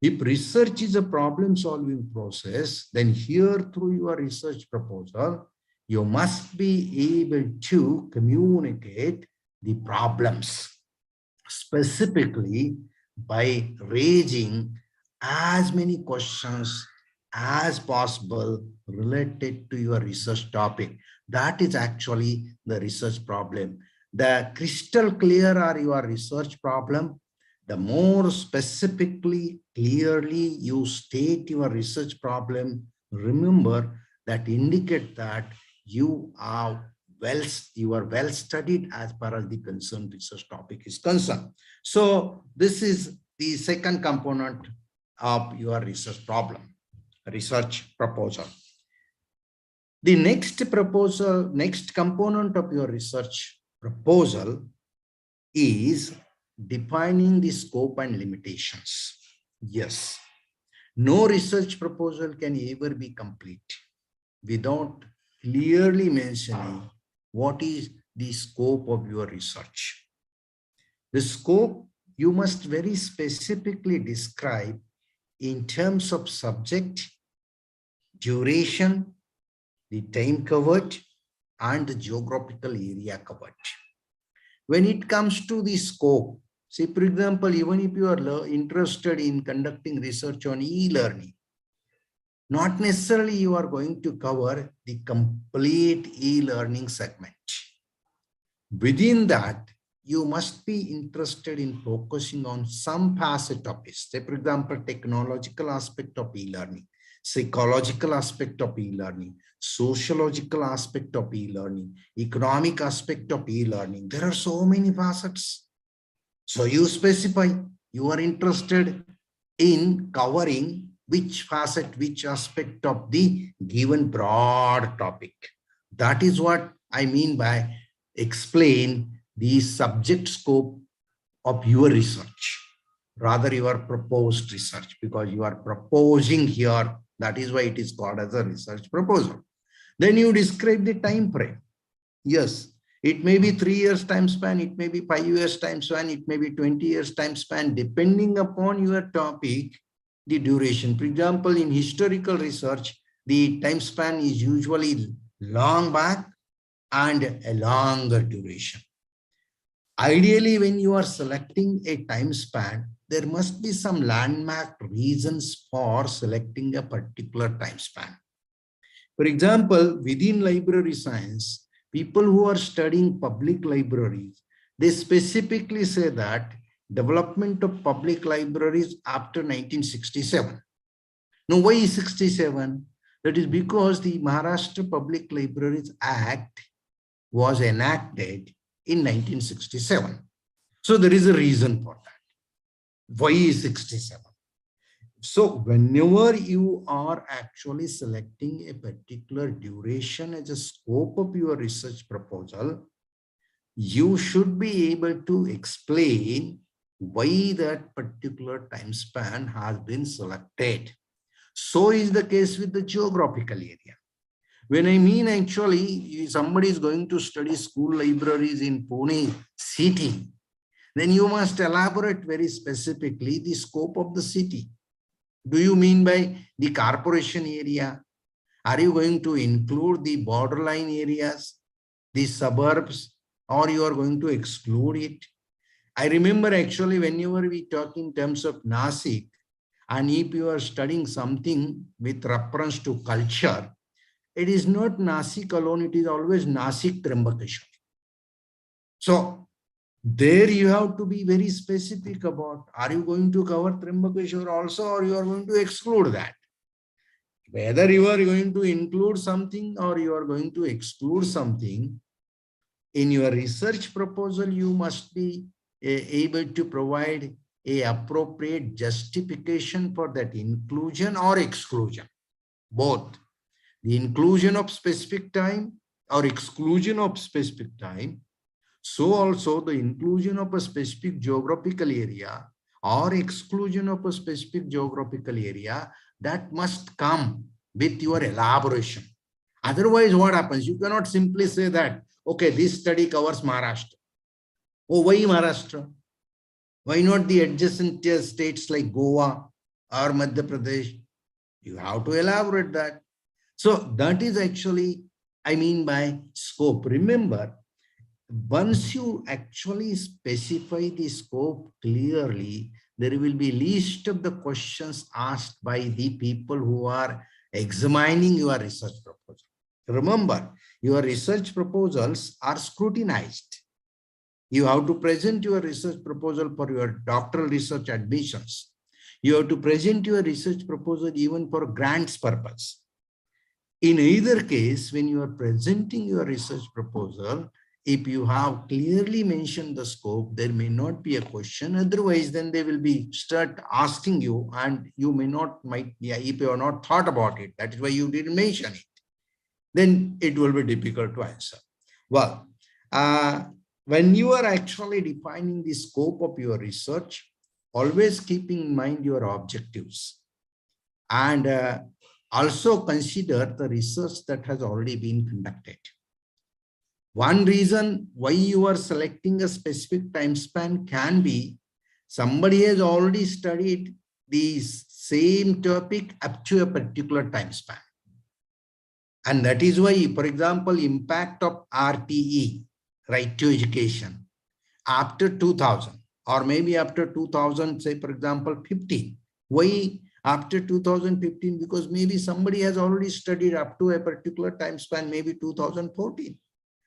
If research is a problem-solving process, then here through your research proposal, you must be able to communicate the problems, specifically by raising as many questions as possible related to your research topic. That is actually the research problem. The crystal clear are your research problem, the more specifically, clearly you state your research problem, remember that indicate that you are well studied as far as the concerned research topic is concerned. So this is the second component of your research problem, research proposal. The next component of your research proposal is defining the scope and limitations. Yes, no research proposal can ever be complete without clearly mentioning what is the scope of your research. The scope you must very specifically describe in terms of subject, duration, the time covered, and the geographical area covered. When it comes to the scope, say for example, even if you are interested in conducting research on e-learning, not necessarily you are going to cover the complete e-learning segment. Within that, you must be interested in focusing on some facet of it. Say for example, technological aspect of e-learning, psychological aspect of e-learning, sociological aspect of e-learning, economic aspect of e-learning. There are so many facets. So you specify you are interested in covering which facet, which aspect of the given broad topic. That is what I mean by explain the subject scope of your research, rather your proposed research, because you are proposing here. That is why it is called as a research proposal. Then you describe the time frame. Yes, it may be 3 years time span, it may be 5 years time span, it may be 20 years time span, depending upon your topic, the duration. For example, in historical research, the time span is usually long back and a longer duration. Ideally, when you are selecting a time span, there must be some landmark reasons for selecting a particular time span. For example, within library science, people who are studying public libraries, they specifically say that development of public libraries after 1967. Now, why is 67? That is because the Maharashtra Public Libraries Act was enacted in 1967. So there is a reason for that. Why is 67? So whenever you are actually selecting a particular duration as a scope of your research proposal, you should be able to explain why that particular time span has been selected. So is the case with the geographical area. When I mean actually somebody is going to study school libraries in Pune city, then you must elaborate very specifically the scope of the city. Do you mean by the corporation area? Are you going to include the borderline areas, the suburbs, or you are going to exclude it? I remember actually whenever we talk in terms of Nasik, and if you are studying something with reference to culture, it is not Nasik alone, it is always Nasik Trambakeshwar. So there you have to be very specific about, are you going to cover Trimbakeshwar also, or you are going to exclude that? Whether you are going to include something or you are going to exclude something, in your research proposal, you must be able to provide a appropriate justification for that inclusion or exclusion, both the inclusion of specific time or exclusion of specific time. So also the inclusion of a specific geographical area or exclusion of a specific geographical area, that must come with your elaboration. Otherwise, what happens? You cannot simply say that, okay, this study covers Maharashtra. Oh, why Maharashtra? Why not the adjacent states like Goa or Madhya Pradesh? You have to elaborate that. So that is actually, I mean by scope. Remember, once you actually specify the scope clearly, there will be list of the questions asked by the people who are examining your research proposal. Remember, your research proposals are scrutinized. You have to present your research proposal for your doctoral research admissions. You have to present your research proposal even for grants purpose. In either case, when you are presenting your research proposal, if you have clearly mentioned the scope, there may not be a question. Otherwise, then they will be start asking you, and you may not, if you have not thought about it, that is why you didn't mention it, then it will be difficult to answer. Well, when you are actually defining the scope of your research, always keeping in mind your objectives, and also consider the research that has already been conducted. One reason why you are selecting a specific time span can be somebody has already studied the same topic up to a particular time span. And that is why, for example, impact of RTE, right to education, after 2000, or maybe after 2000, say, for example, 15. Why after 2015? Because maybe somebody has already studied up to a particular time span, maybe 2014.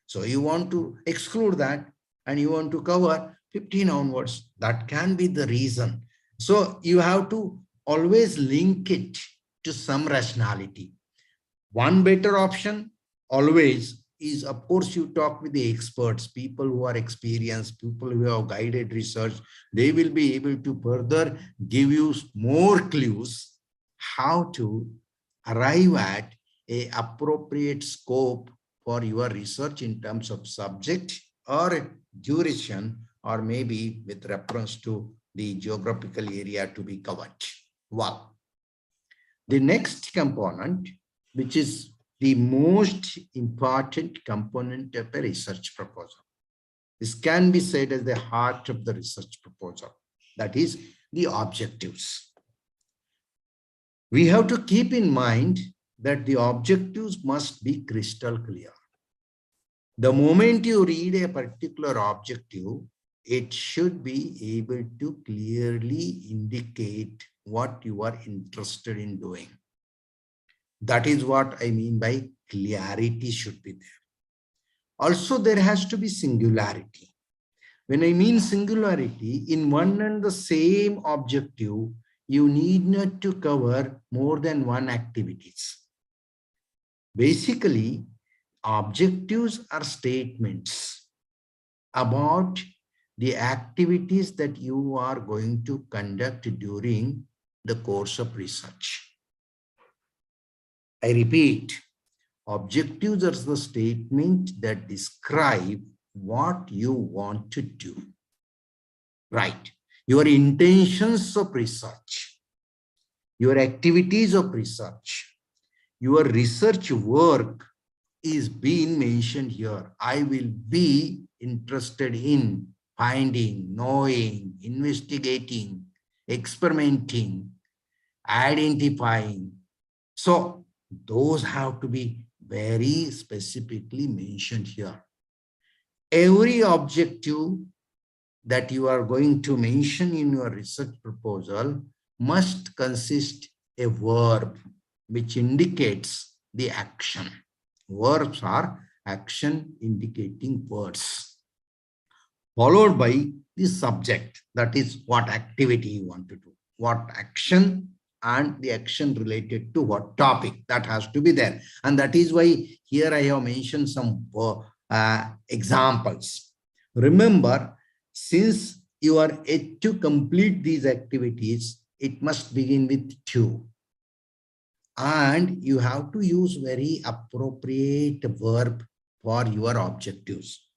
So you want to exclude that and you want to cover 15 onwards. That can be the reason. So you have to always link it to some rationality. One better option always is, of course, you talk with the experts, people who are experienced, people who have guided research. They will be able to further give you more clues how to arrive at an appropriate scope for your research in terms of subject or duration, or maybe with reference to the geographical area to be covered. Well, the next component, which is the most important component of a research proposal. This can be said as the heart of the research proposal. That is the objectives. We have to keep in mind that the objectives must be crystal clear. The moment you read a particular objective, it should be able to clearly indicate what you are interested in doing. That is what I mean by clarity should be there. Also, there has to be singularity. When I mean singularity, in one and the same objective, you need not to cover more than one activities. Basically, objectives are statements about the activities that you are going to conduct during the course of research. I repeat, objectives are the statement that describe what you want to do. Right. Your intentions of research, your activities of research, your research work is being mentioned here. I will be interested in finding, knowing, investigating, experimenting, identifying. So those have to be very specifically mentioned here. Every objective that you are going to mention in your research proposal must consist a verb which indicates the action. Verbs are action indicating words. followed by the subject. That is what activity you want to do, what action, and the action related to what topic that has to be there. And that is why here I have mentioned some examples. Remember, since you are yet to complete these activities, it must begin with 2. And you have to use very appropriate verb for your objectives.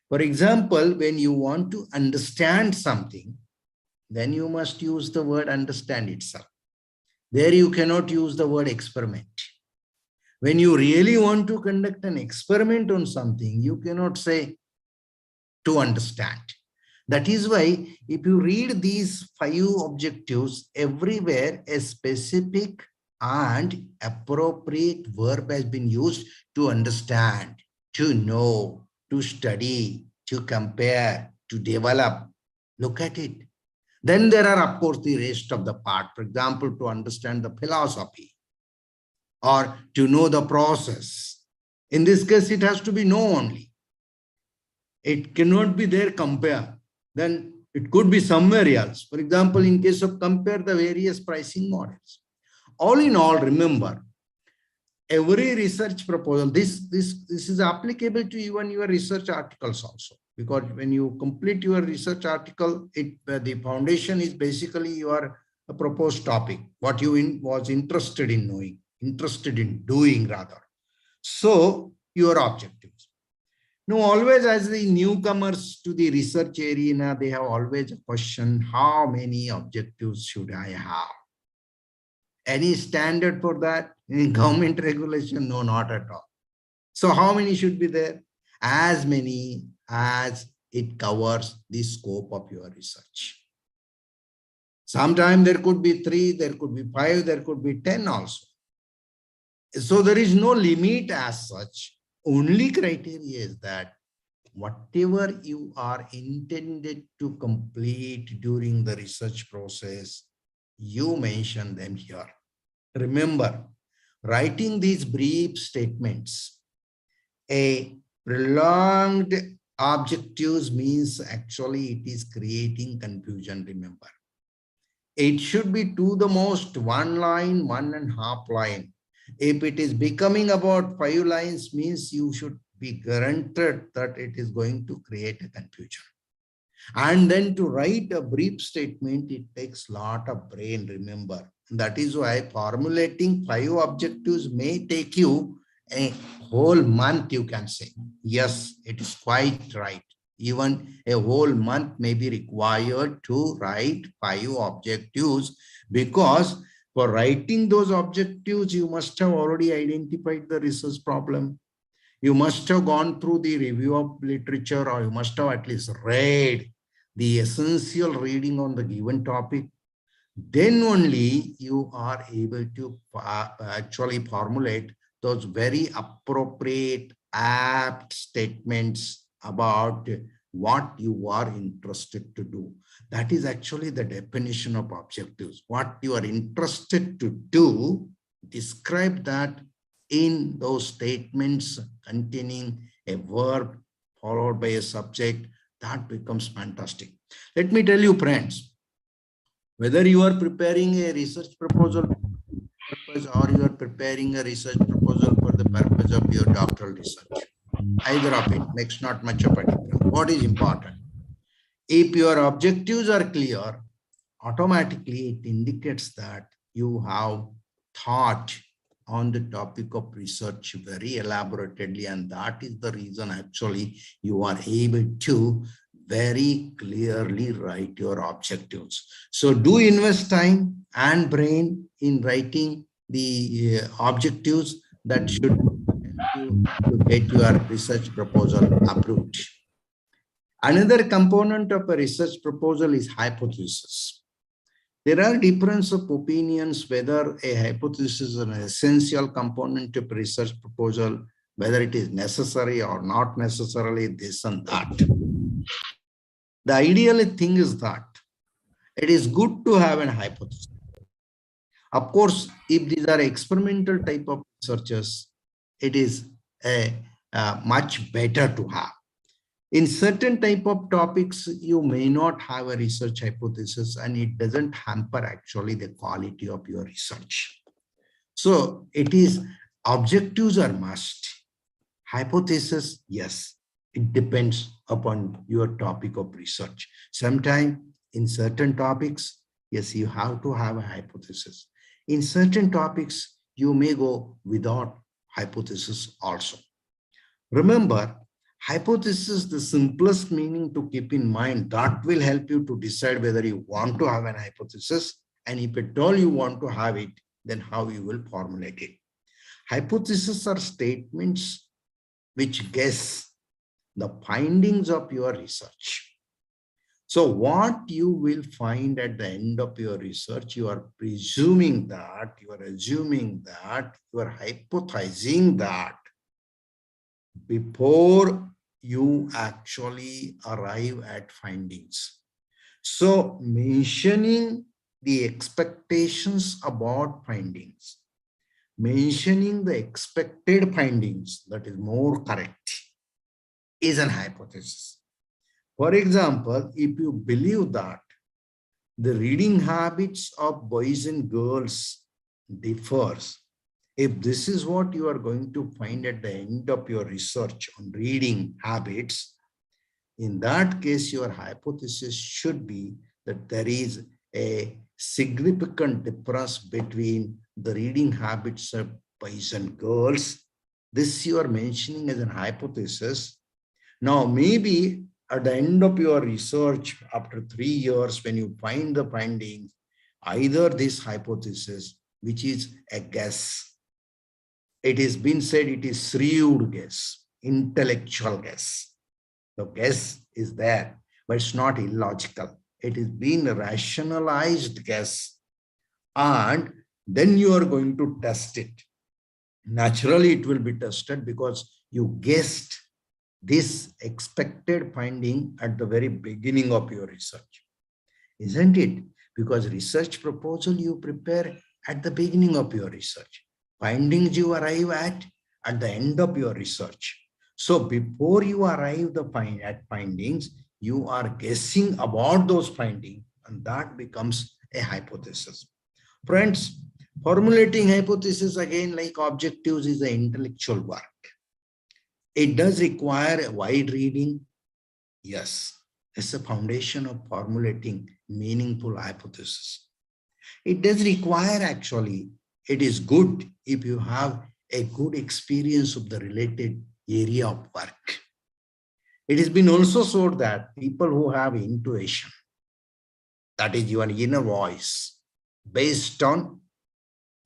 For example, when you want to understand something, then you must use the word understand itself. There you cannot use the word experiment. When you really want to conduct an experiment on something, you cannot say to understand. That is why if you read these 5 objectives, everywhere a specific and appropriate verb has been used to understand, to know, to study, to compare, to develop. Look at it. Then there are, of course, the rest of the part. For example, to understand the philosophy or to know the process. In this case, it has to be know only. It cannot be there compare. Then it could be somewhere else. For example, in case of compare the various pricing models. All in all, remember, every research proposal, this is applicable to even your research articles also. Because when you complete your research article, the foundation is basically your proposed topic, what you was interested in knowing, interested in doing rather. So your objectives. Now, always as the newcomers to the research arena, they have always a question, how many objectives should I have? Any standard for that? Any government regulation? No, not at all. So how many should be there? As many as it covers the scope of your research. Sometimes there could be 3, there could be 5, there could be 10 also. So there is no limit as such. Only criteria is that whatever you are intended to complete during the research process, you mention them here. Remember, writing these brief statements, a prolonged objectives means actually it is creating confusion, remember. It should be to the most 1 line, 1.5 line. If it is becoming about 5 lines, means you should be guaranteed that it is going to create a confusion. And then to write a brief statement, it takes a lot of brain, remember. That is why formulating 5 objectives may take you a whole month, you can say. Yes, it is quite right. Even a whole month may be required to write 5 objectives, because for writing those objectives, you must have already identified the research problem. You must have gone through the review of literature, or you must have at least read the essential reading on the given topic. Then only you are able to actually formulate those very appropriate, apt statements about what you are interested to do. That is actually the definition of objectives. What you are interested to do, describe that in those statements containing a verb followed by a subject. That becomes fantastic. Let me tell you, friends, whether you are preparing a research proposal purpose or you are preparing a research proposal for the purpose of your doctoral research, either of it makes not much of a difference. What is important? If your objectives are clear, automatically it indicates that you have thought on the topic of research very elaborately, and that is the reason actually you are able to very clearly write your objectives. So do invest time and brain in writing the objectives that should help you to get your research proposal approved. Another component of a research proposal is hypothesis. There are difference of opinions whether a hypothesis is an essential component of a research proposal, whether it is necessary or not necessarily this and that. The ideal thing is that it is good to have an hypothesis. Of course, if these are experimental type of researches, it is much better to have. In certain type of topics, you may not have a research hypothesis, and it doesn't hamper actually the quality of your research. So it is objectives are must. Hypothesis, yes, it depends upon your topic of research. Sometimes in certain topics, yes, you have to have a hypothesis. In certain topics, you may go without hypothesis also. Remember, hypothesis, the simplest meaning to keep in mind, that will help you to decide whether you want to have an hypothesis, and if at all you want to have it, then how you will formulate it. Hypotheses are statements which guess the findings of your research. So what you will find at the end of your research, you are presuming that, you are assuming that, you are hypothesizing that before you actually arrive at findings. So mentioning the expectations about findings, mentioning the expected findings, that is more correct, is an hypothesis. For example, if you believe that the reading habits of boys and girls differs, if this is what you are going to find at the end of your research on reading habits, in that case, your hypothesis should be that there is a significant difference between the reading habits of boys and girls. This you are mentioning as an hypothesis. Now, maybe at the end of your research, after 3 years, when you find the findings, either this hypothesis, which is a guess, it has been said it is shrewd guess, intellectual guess. The guess is there, but it's not illogical. It is being a rationalized guess, and then you are going to test it. Naturally, it will be tested because you guessed this expected finding at the very beginning of your research, isn't it? Because research proposal you prepare at the beginning of your research, findings you arrive at the end of your research. So before you arrive at findings, you are guessing about those findings, and that becomes a hypothesis. Friends, formulating hypothesis, again, like objectives, is an intellectual work. It does require a wide reading. Yes, it's the foundation of formulating meaningful hypothesis. It does require, actually, it is good if you have a good experience of the related area of work. It has been also shown that people who have intuition, that is your inner voice, based on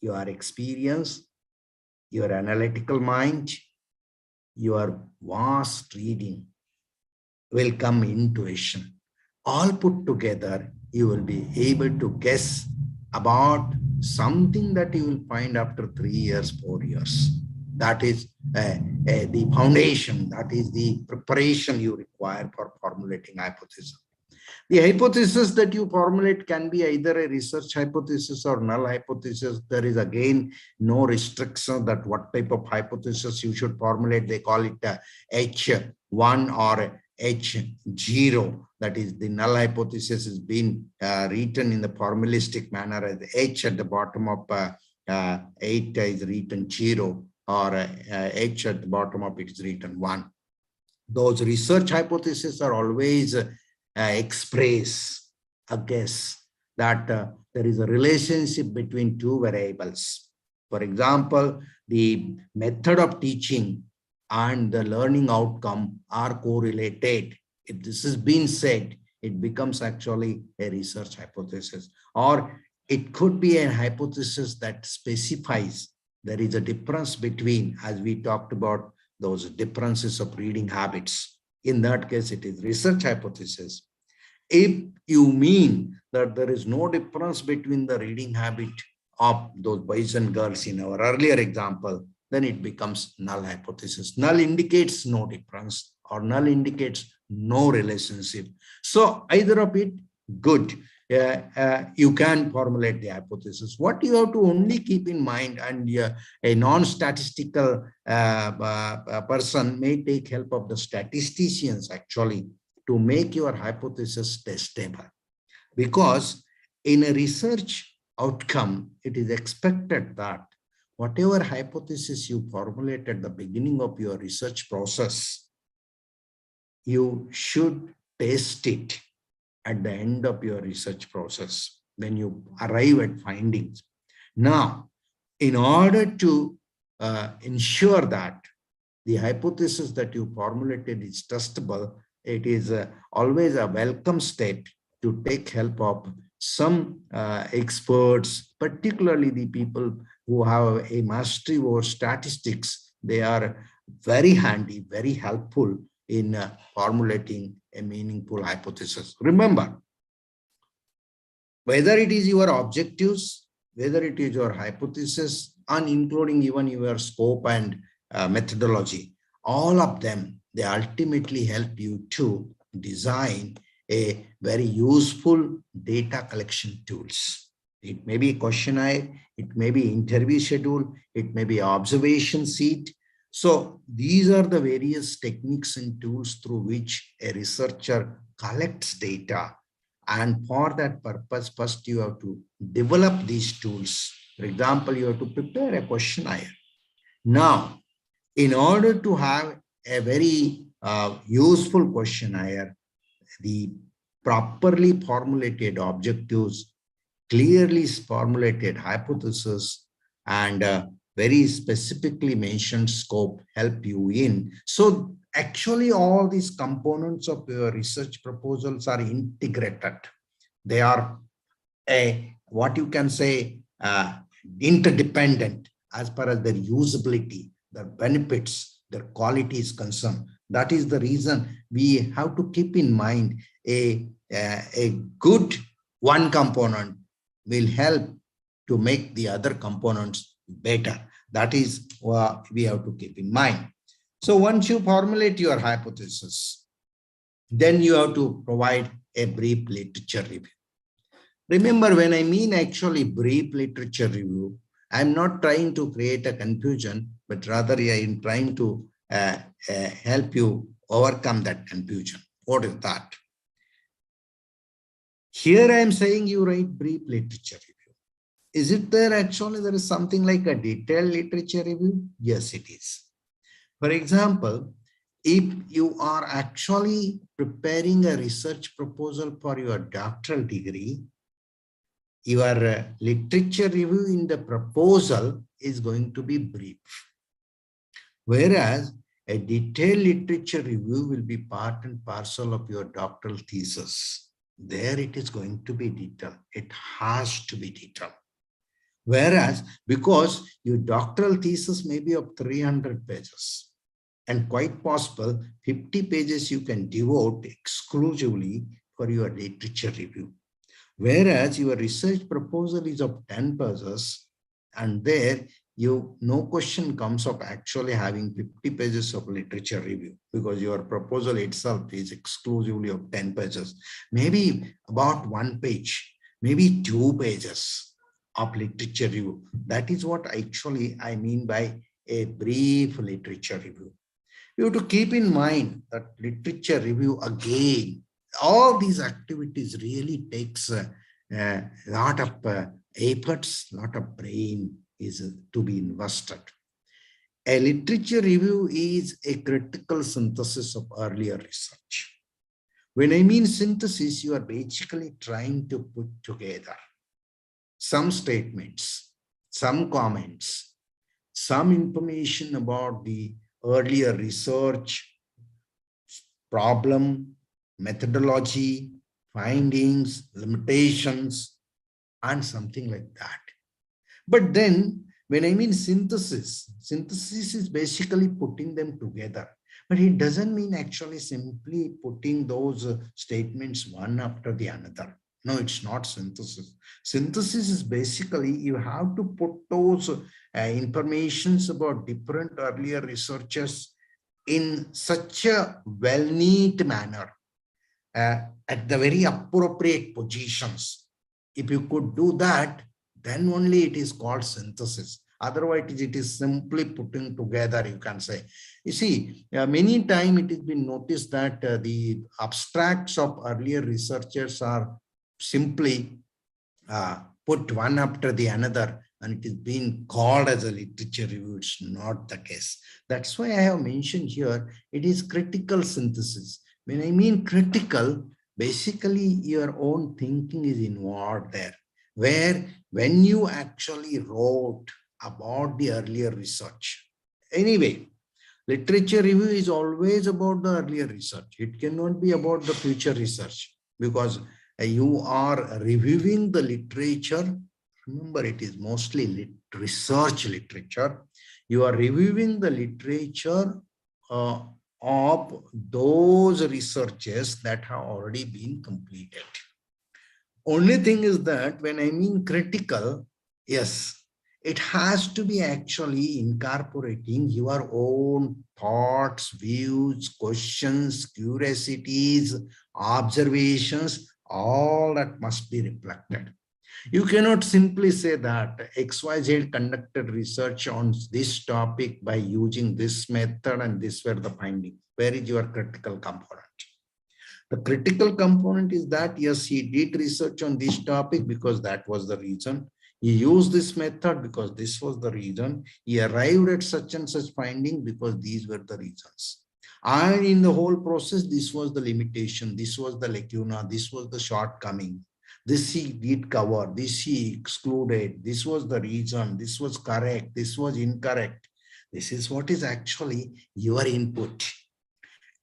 your experience, your analytical mind, your vast reading, will come intuition. All put together, you will be able to guess about something that you will find after 3 years, 4 years. That is the foundation, that is the preparation you require for formulating hypothesis. The hypothesis that you formulate can be either a research hypothesis or null hypothesis. There is again no restriction that what type of hypothesis you should formulate. They call it H1 or H0. That is, the null hypothesis is being written in the formalistic manner as H at the bottom of 8 is written 0, or H at the bottom of it is written 1. Those research hypotheses are always express a guess that there is a relationship between two variables. For example, the method of teaching and the learning outcome are correlated. If this has been said, it becomes actually a research hypothesis. Or it could be a hypothesis that specifies there is a difference between, as we talked about, those differences of reading habits. In that case, it is research hypothesis. If you mean that there is no difference between the reading habit of those boys and girls in our earlier example, then it becomes null hypothesis. Null indicates no difference, or null indicates no relationship. So either of it, good. you can formulate the hypothesis. What you have to only keep in mind, and a non-statistical person may take help of the statisticians actually to make your hypothesis testable. Because in a research outcome, it is expected that whatever hypothesis you formulate at the beginning of your research process, you should test it at the end of your research process when you arrive at findings. Now, in order to ensure that the hypothesis that you formulated is testable, it is always a welcome step to take help of some experts, particularly the people who have a mastery over statistics. They are very handy, very helpful in formulating a meaningful hypothesis. Remember, whether it is your objectives, whether it is your hypothesis, and including even your scope and methodology, all of them, they ultimately help you to design a very useful data collection tools. It may be a questionnaire, it may be interview schedule, it may be observation sheet. So these are the various techniques and tools through which a researcher collects data. And for that purpose, first you have to develop these tools. For example, you have to prepare a questionnaire. Now, in order to have a very useful questionnaire, the properly formulated objectives, clearly formulated hypothesis, and very specifically mentioned scope help you in. So actually all these components of your research proposals are integrated. They are what you can say interdependent as far as their usability, their benefits, their quality is concerned. That is the reason we have to keep in mind a good one component will help to make the other components better. That is what we have to keep in mind. So once you formulate your hypothesis, then you have to provide a brief literature review. Remember, when I mean actually brief literature review, I'm not trying to create a confusion, but rather I am trying to help you overcome that confusion. What is that? Here I am saying you write brief literature review. Is it there actually there is something like a detailed literature review? Yes, it is. For example, if you are actually preparing a research proposal for your doctoral degree, your literature review in the proposal is going to be brief. Whereas a detailed literature review will be part and parcel of your doctoral thesis. There it is going to be detailed. It has to be detailed. Whereas because your doctoral thesis may be of 300 pages and quite possible 50 pages you can devote exclusively for your literature review. Whereas your research proposal is of 10 pages and there no question comes of actually having 50 pages of literature review because your proposal itself is exclusively of 10 pages, maybe about 1 page, maybe 2 pages of literature review. That is what actually I mean by a brief literature review. You have to keep in mind that literature review again, all these activities really takes a lot of efforts, lot of brain is to be invested. A literature review is a critical synthesis of earlier research. When I mean synthesis, you are basically trying to put together some statements, some comments, some information about the earlier research, problem, methodology, findings, limitations, and something like that. But then when I mean synthesis, synthesis is basically putting them together. But it doesn't mean actually simply putting those statements one after the another. No, it's not synthesis. Synthesis is basically you have to put those informations about different earlier researchers in such a well-neat manner at the very appropriate positions. If you could do that, then only it is called synthesis. Otherwise, it is simply putting together, you can say. You see, many times it has been noticed that the abstracts of earlier researchers are simply put one after the another, and it is being called as a literature review. It's not the case. That's why I have mentioned here, it is critical synthesis. When I mean critical, basically your own thinking is involved there, where when you actually wrote about the earlier research. Anyway, literature review is always about the earlier research. It cannot be about the future research, because you are reviewing the literature. Remember, it is mostly research literature. You are reviewing the literature of those researches that have already been completed. Only thing is that when I mean critical, yes, it has to be actually incorporating your own thoughts, views, questions, curiosities, observations, all that must be reflected. You cannot simply say that XYZ conducted research on this topic by using this method and this were the findings. Where is your critical component? The critical component is that, yes, he did research on this topic because that was the reason. He used this method because this was the reason. He arrived at such and such finding because these were the reasons. And in the whole process, this was the limitation, this was the lacuna, this was the shortcoming. This he did cover, this he excluded, this was the reason, this was correct, this was incorrect. This is what is actually your input.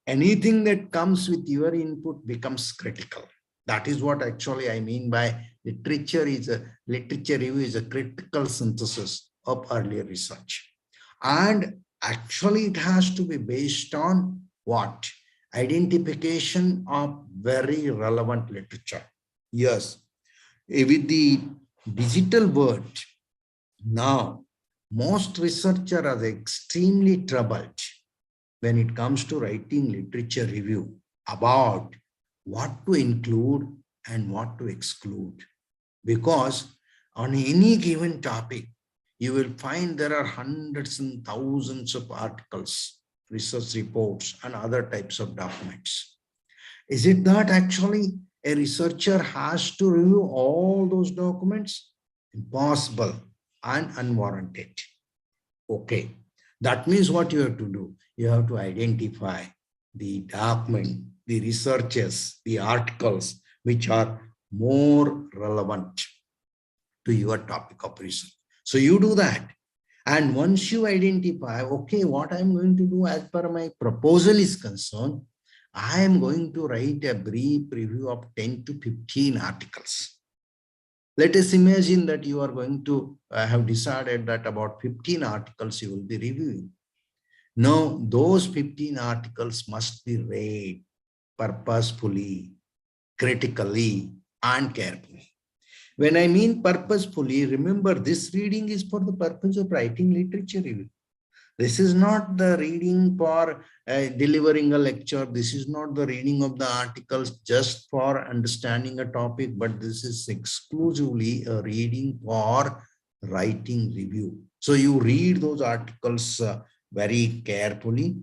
Anything that comes with your input becomes critical. That is what actually I mean by literature review is a critical synthesis of earlier research. And actually it has to be based on what? Identification of very relevant literature. Yes, with the digital world, now most researchers are extremely troubled when it comes to writing literature review about what to include and what to exclude. Because on any given topic, you will find there are hundreds and thousands of articles, research reports, and other types of documents. Is it that actually a researcher has to review all those documents? Impossible and unwarranted. Okay, that means what you have to do? You have to identify the document, the researches, the articles which are more relevant to your topic of research. So you do that. And once you identify, okay, what I'm going to do as per my proposal is concerned, I am going to write a brief review of 10 to 15 articles. Let us imagine that you are going to have decided that about 15 articles you will be reviewing. Now, those 15 articles must be read purposefully, critically, and carefully. When I mean purposefully, remember this reading is for the purpose of writing literature review. This is not the reading for delivering a lecture. This is not the reading of the articles just for understanding a topic, but this is exclusively a reading for writing review. So you read those articles very carefully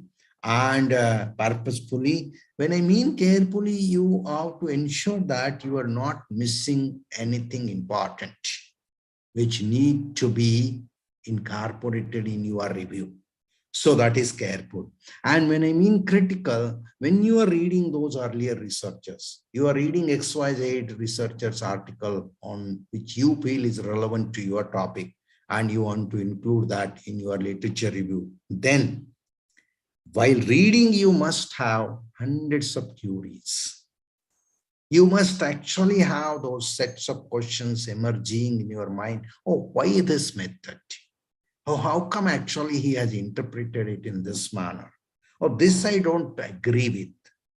and purposefully. When I mean carefully, you have to ensure that you are not missing anything important which need to be incorporated in your review. So that is careful. And when I mean critical, when you are reading those earlier researchers, you are reading XYZ researchers article on which you feel is relevant to your topic and you want to include that in your literature review. Then while reading, you must have hundreds of queries. You must actually have those sets of questions emerging in your mind. Oh, why this method? Oh, how come actually he has interpreted it in this manner? Oh, this I don't agree with.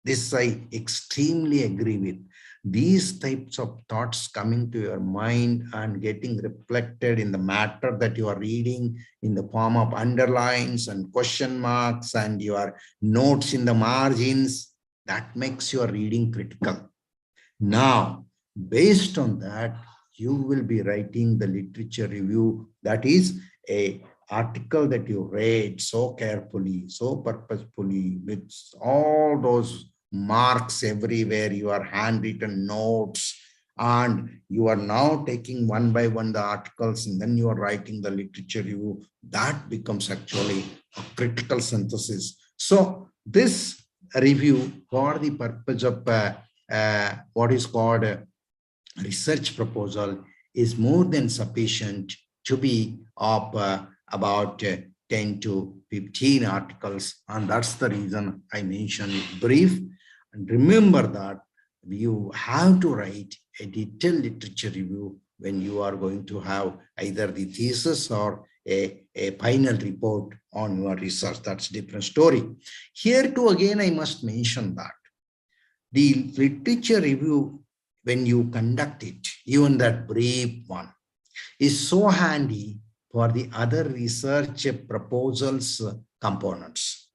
This I extremely agree with. These types of thoughts coming to your mind and getting reflected in the matter that you are reading in the form of underlines and question marks and your notes in the margins, That makes your reading critical. Now, based on that, you will be writing the literature review. That is a article that you read so carefully, so purposefully, with all those marks everywhere, your handwritten notes, and you are now taking one by one the articles, and then you are writing the literature review. That becomes actually a critical synthesis. So this review, for the purpose of what is called a research proposal, is more than sufficient to be of about 10 to 15 articles. And that's the reason I mentioned it brief. And remember that you have to write a detailed literature review when you are going to have either the thesis or a final report on your research. That's a different story. Here too, again, I must mention that the literature review, when you conduct it, even that brief one, is so handy for the other research proposals components.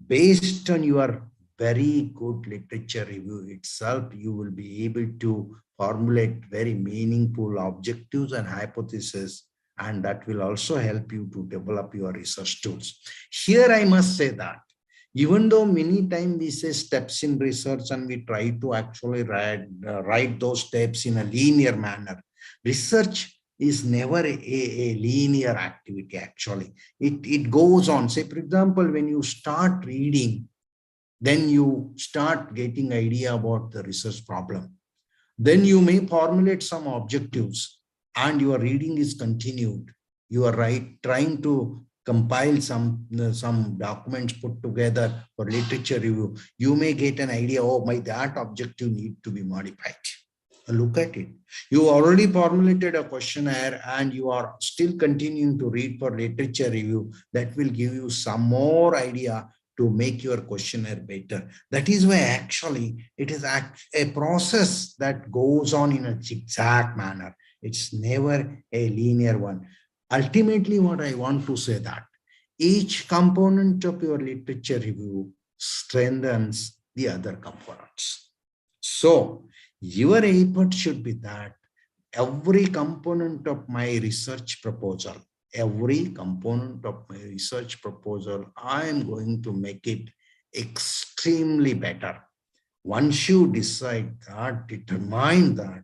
Based on your very good literature review itself, you will be able to formulate very meaningful objectives and hypotheses, and that will also help you to develop your research tools. Here I must say that even though many times we say steps in research and we try to actually write those steps in a linear manner, research is never a linear activity actually. It goes on. Say, for example, when you start reading, then you start getting idea about the research problem. Then you may formulate some objectives and your reading is continued. You are trying to compile some documents put together for literature review. You may get an idea, oh, that objective need to be modified. Look at it. You already formulated a questionnaire and you are still continuing to read for literature review. That will give you some more idea to make your questionnaire better. That is why actually it is a process that goes on in a zigzag manner. It's never a linear one. Ultimately, what I want to say that each component of your literature review strengthens the other components. So your effort should be that every component of my research proposal, I am going to make it extremely better. Once you decide that, determine that,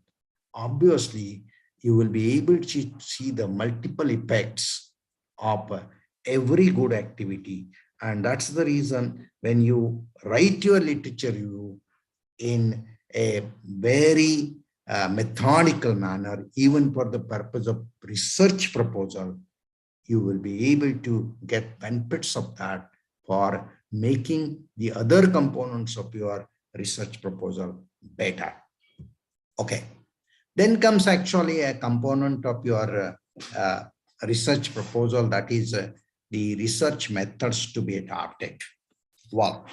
obviously you will be able to see the multiple effects of every good activity. And that's the reason when you write your literature review in a very methodical manner, even for the purpose of research proposal, you will be able to get benefits of that for making the other components of your research proposal better. Okay. Then comes actually a component of your research proposal, that is the research methods to be adopted. Well,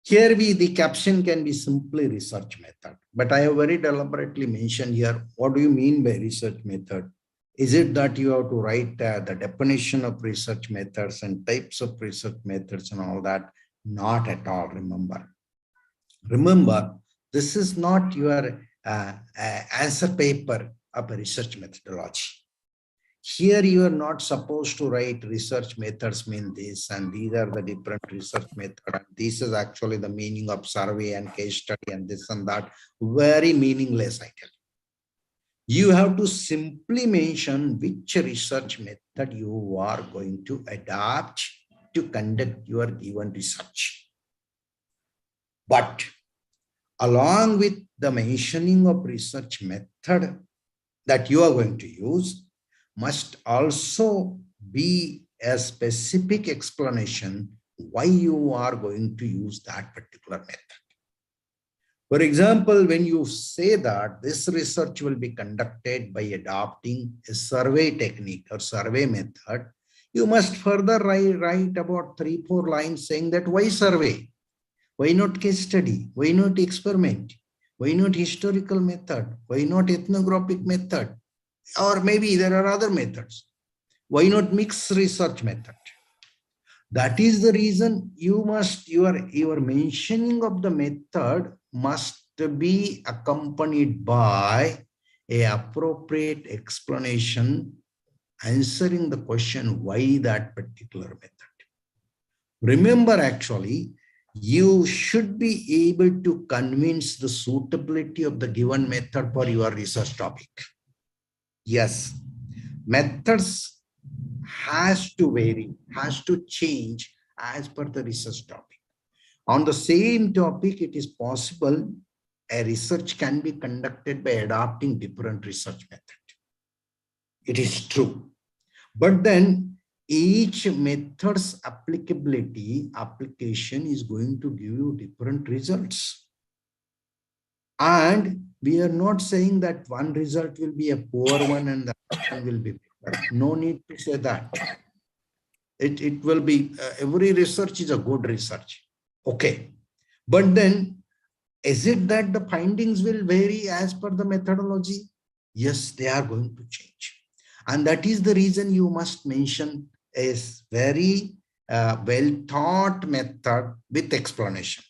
here the caption can be simply research method, but I have very deliberately mentioned here, what do you mean by research method? Is it that you have to write the definition of research methods and types of research methods and all that? Not at all, remember. Remember, this is not your answer paper of a research methodology. Here you are not supposed to write research methods mean this, and these are the different research methods. This is actually the meaning of survey and case study and this and that. Very meaningless, I tell you. You have to simply mention which research method you are going to adopt to conduct your given research. But along with the mentioning of research method that you are going to use, must also be a specific explanation why you are going to use that particular method. For example, when you say that this research will be conducted by adopting a survey technique or survey method, you must further write about 3-4 lines saying that why survey? Why not case study? Why not experiment? Why not historical method? Why not ethnographic method? Or maybe there are other methods. Why not mixed research method? That is the reason your mentioning of the method must be accompanied by a appropriate explanation answering the question why that particular method. Remember, actually, you should be able to convince the suitability of the given method for your research topic. Yes, methods has to vary, has to change as per the research topic. On the same topic, it is possible a research can be conducted by adopting different research method. It is true. But then each method's application is going to give you different results. And we are not saying that one result will be a poor one and the other one will be better. No need to say that. It will be, every research is a good research. Okay. But then, is it that the findings will vary as per the methodology? Yes, they are going to change. And that is the reason you must mention a very well-thought method with explanation.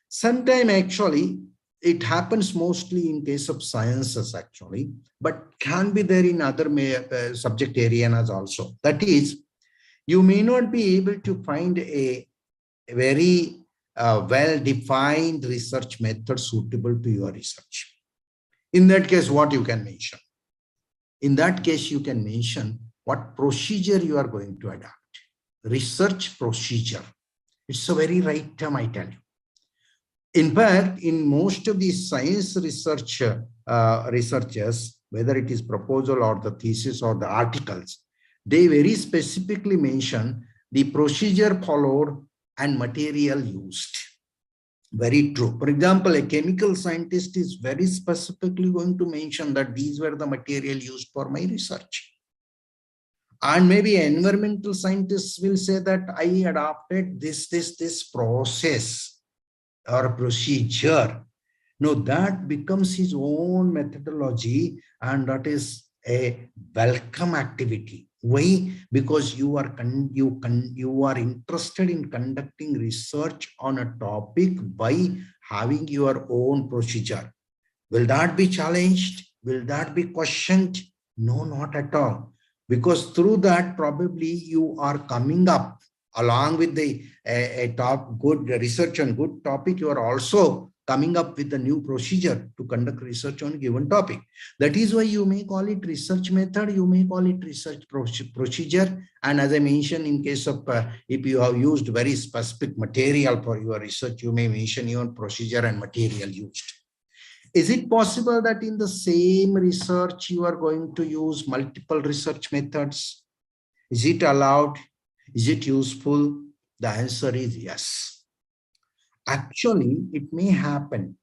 Sometimes actually, it happens mostly in case of sciences actually, but can be there in other subject areas also. That is, you may not be able to find a very well-defined research method suitable to your research. In that case, what you can mention? In that case, you can mention what procedure you are going to adopt. Research procedure. It's a very right term, I tell you. In fact, in most of these science researchers, whether it is proposal or the thesis or the articles, they very specifically mention the procedure followed and material used. Very true. For example, a chemical scientist is very specifically going to mention that these were the material used for my research. And maybe environmental scientists will say that I adopted this process or procedure. No, that becomes his own methodology, and that is a welcome activity. Why? Because you are interested in conducting research on a topic by having your own procedure. Will that be challenged? Will that be questioned? No, not at all. Because through that, probably you are coming up along with the good research on good topic. You are also coming up with a new procedure to conduct research on a given topic. That is why you may call it research method, you may call it research procedure. And as I mentioned, in case of if you have used very specific material for your research, you may mention your procedure and material used. Is it possible that in the same research you are going to use multiple research methods? Is it allowed? Is it useful? The answer is yes. Actually, it may happen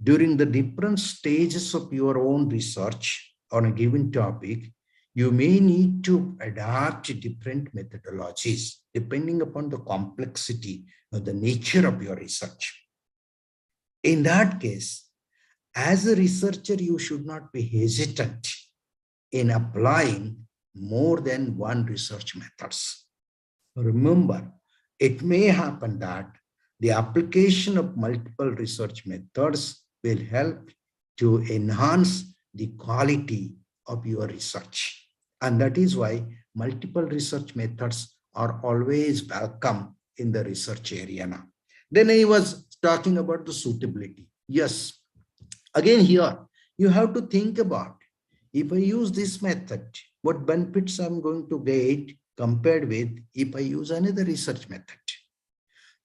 during the different stages of your own research on a given topic. You may need to adapt different methodologies depending upon the complexity or the nature of your research. In that case, as a researcher, you should not be hesitant in applying more than one research methods. Remember, it may happen that the application of multiple research methods will help to enhance the quality of your research. And that is why multiple research methods are always welcome in the research area now. Then I was talking about the suitability. Yes, again here, you have to think about, if I use this method, what benefits I'm going to get compared with if I use another research method.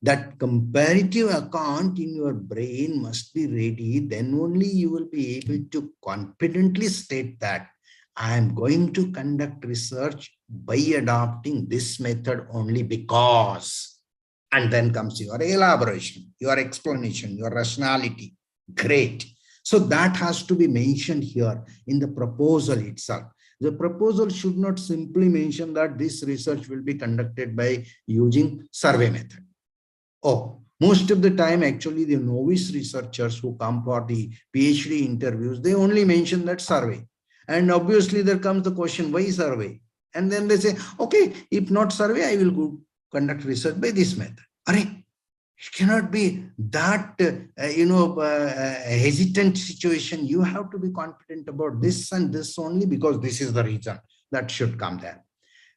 That comparative account in your brain must be ready. Then only you will be able to confidently state that I am going to conduct research by adopting this method only because. And then comes your elaboration, your explanation, your rationality. Great. So that has to be mentioned here in the proposal itself. The proposal should not simply mention that this research will be conducted by using survey method. Oh, most of the time, actually, the novice researchers who come for the PhD interviews, they only mention that survey. And obviously, there comes the question, why survey? And then they say, okay, if not survey, I will conduct research by this method. It cannot be that, hesitant situation. You have to be confident about this and this only because this is the reason that should come there.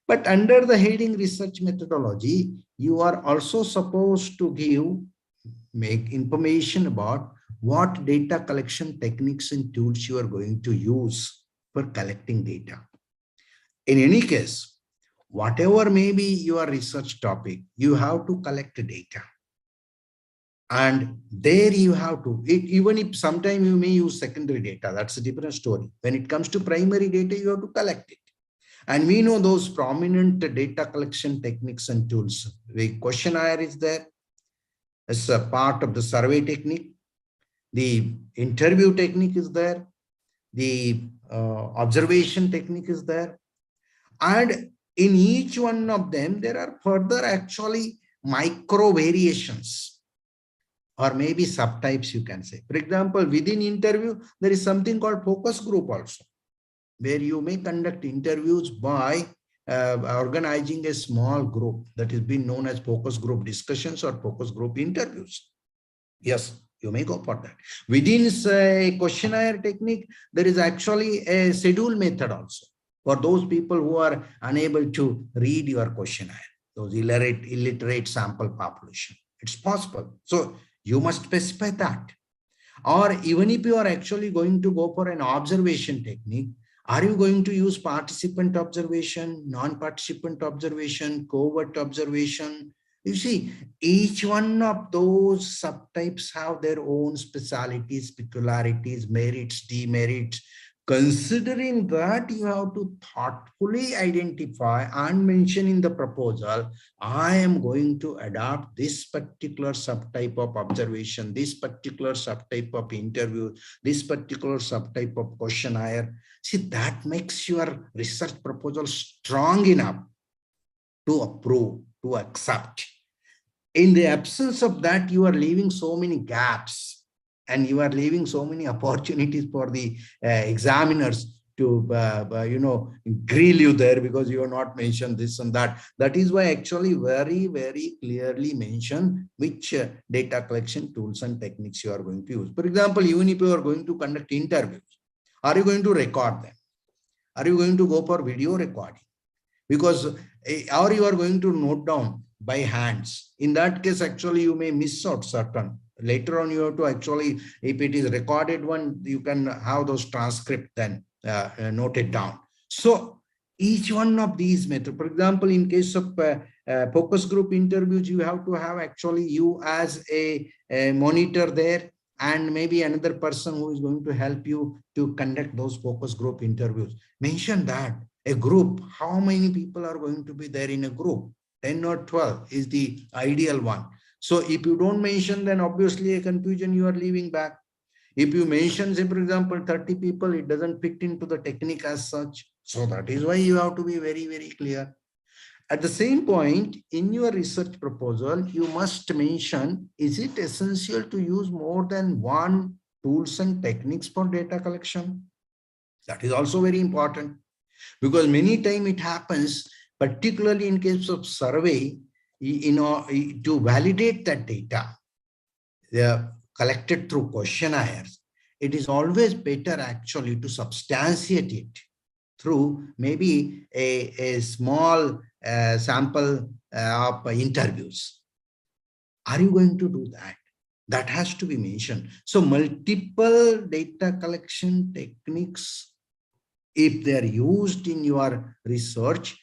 But under the heading research methodology, you are also supposed to make information about what data collection techniques and tools you are going to use for collecting data. In any case, whatever may be your research topic, you have to collect data. And there you have to, even if sometimes you may use secondary data, that's a different story. When it comes to primary data, you have to collect it. And we know those prominent data collection techniques and tools. The questionnaire is there as a part of the survey technique. The interview technique is there. The observation technique is there. And in each one of them, there are further actually micro variations, or maybe subtypes you can say. For example, within interview, there is something called focus group also, where you may conduct interviews by organizing a small group that is being known as focus group discussions or focus group interviews. Yes, you may go for that. Within a questionnaire technique, there is actually a schedule method also for those people who are unable to read your questionnaire, those illiterate sample population. It's possible. So you must specify that. Or even if you are actually going to go for an observation technique, are you going to use participant observation, non-participant observation, covert observation? You see, each one of those subtypes have their own specialities, peculiarities, merits, demerits. Considering that, you have to thoughtfully identify and mention in the proposal, I am going to adopt this particular subtype of observation, this particular subtype of interview, this particular subtype of questionnaire. See, that makes your research proposal strong enough to approve, to accept. In the absence of that, you are leaving so many gaps. And you are leaving so many opportunities for the examiners to, grill you there because you have not mentioned this and that. That is why actually very, very clearly mention which data collection tools and techniques you are going to use. For example, even if you are going to conduct interviews, are you going to record them? Are you going to go for video recording? Because, or you are going to note down by hands. In that case, actually, you may miss out certain. Later on, you have to actually, if it is recorded one, you can have those transcript then noted down. So each one of these methods, for example, in case of focus group interviews, you have to have actually you as a monitor there and maybe another person who is going to help you to conduct those focus group interviews. Mention that a group, how many people are going to be there in a group? 10 or 12 is the ideal one. So if you don't mention, then obviously a confusion you are leaving back. If you mention, say, for example, 30 people, it doesn't fit into the technique as such. So that is why you have to be very, very clear. At the same point, in your research proposal, you must mention, is it essential to use more than one tools and techniques for data collection? That is also very important because many times it happens, particularly in case of survey, to validate that data collected through questionnaires, it is always better actually to substantiate it through maybe a small sample of interviews. Are you going to do that? That has to be mentioned. So multiple data collection techniques, if they are used in your research,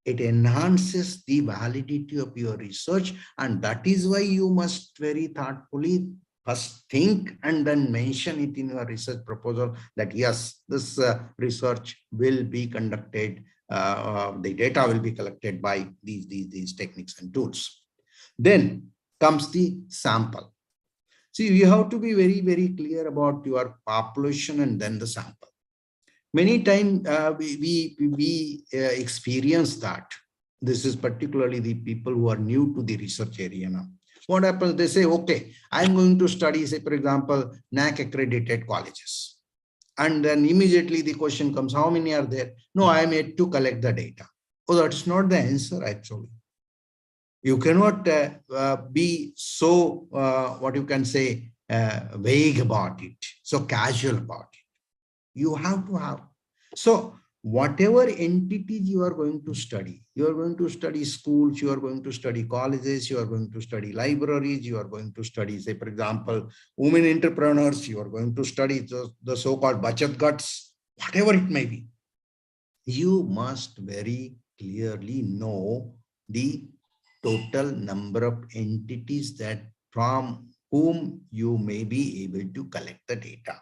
it enhances the validity of your research. And that is why you must very thoughtfully first think and then mention it in your research proposal that yes, this research will be conducted, the data will be collected by these techniques and tools. Then comes the sample. See, you have to be very, very clear about your population and then the sample. Many times we experience that. This is particularly the people who are new to the research area now. What happens? They say, okay, I'm going to study, say, for example, NAAC accredited colleges. And then immediately the question comes, how many are there? No, I am yet to collect the data. Oh, that's not the answer actually. You cannot be so, what you can say, vague about it, so casual about it. You have to have. So whatever entities you are going to study schools, you are going to study colleges, you are going to study libraries, you are going to study, say, for example, women entrepreneurs, you are going to study the so-called bachat guts, whatever it may be. You must very clearly know the total number of entities that from whom you may be able to collect the data.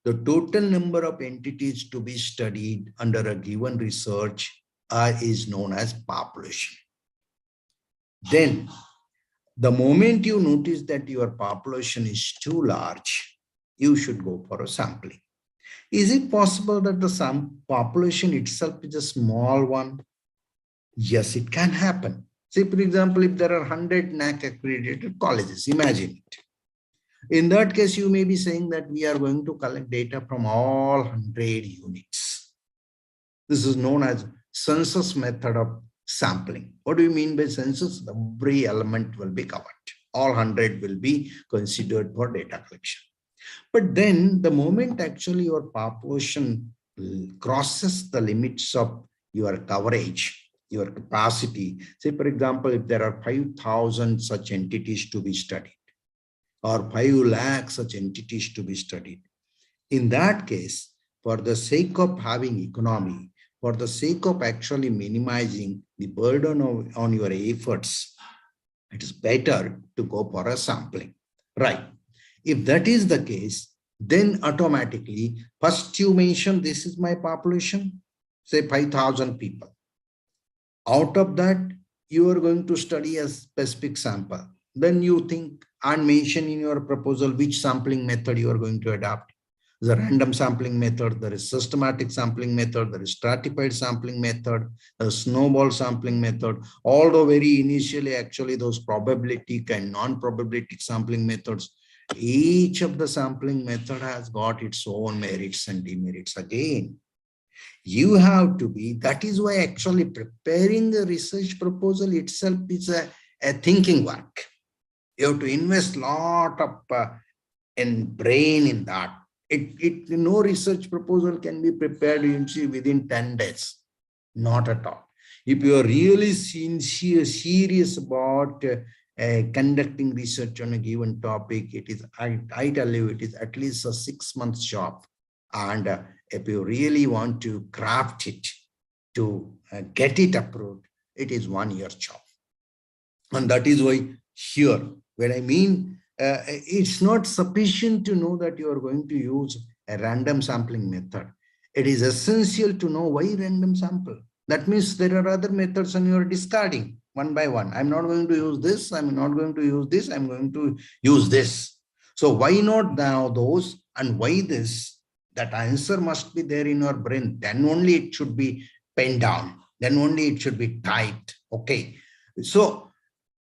The total number of entities to be studied under a given research is known as population. Then, the moment you notice that your population is too large, you should go for a sampling. Is it possible that the population itself is a small one? Yes, it can happen. Say, for example, if there are 100 NAAC accredited colleges, imagine it. In that case, you may be saying that we are going to collect data from all 100 units. This is known as census method of sampling. What do you mean by census? Every element will be covered. All 100 will be considered for data collection. But then the moment actually your population crosses the limits of your coverage, your capacity, say, for example, if there are 5,000 such entities to be studied, or 5 lakh such entities to be studied. In that case, for the sake of having economy, for the sake of actually minimizing the burden on your efforts, it is better to go for a sampling, right? If that is the case, then automatically, first you mention this is my population, say 5,000 people. Out of that, you are going to study a specific sample. Then you think and mention in your proposal which sampling method you are going to adopt. The random sampling method, there is systematic sampling method, there is stratified sampling method, the snowball sampling method, although very initially actually those probabilistic and non-probabilistic sampling methods, each of the sampling method has got its own merits and demerits again. You have to be, that is why actually preparing the research proposal itself is a thinking work. You have to invest a lot of in brain in that. No research proposal can be prepared within 10 days. Not at all. If you are really serious about conducting research on a given topic, it is, I tell you, it is at least a 6 months job. And if you really want to craft it to get it approved, it is 1 year job. And that is why here, when I mean, it's not sufficient to know that you are going to use a random sampling method. It is essential to know why random sample. That means there are other methods and you are discarding one by one. I'm not going to use this. I'm not going to use this. I'm going to use this. So why not now those and why this? That answer must be there in your brain. Then only it should be penned down. Then only it should be typed. Okay. So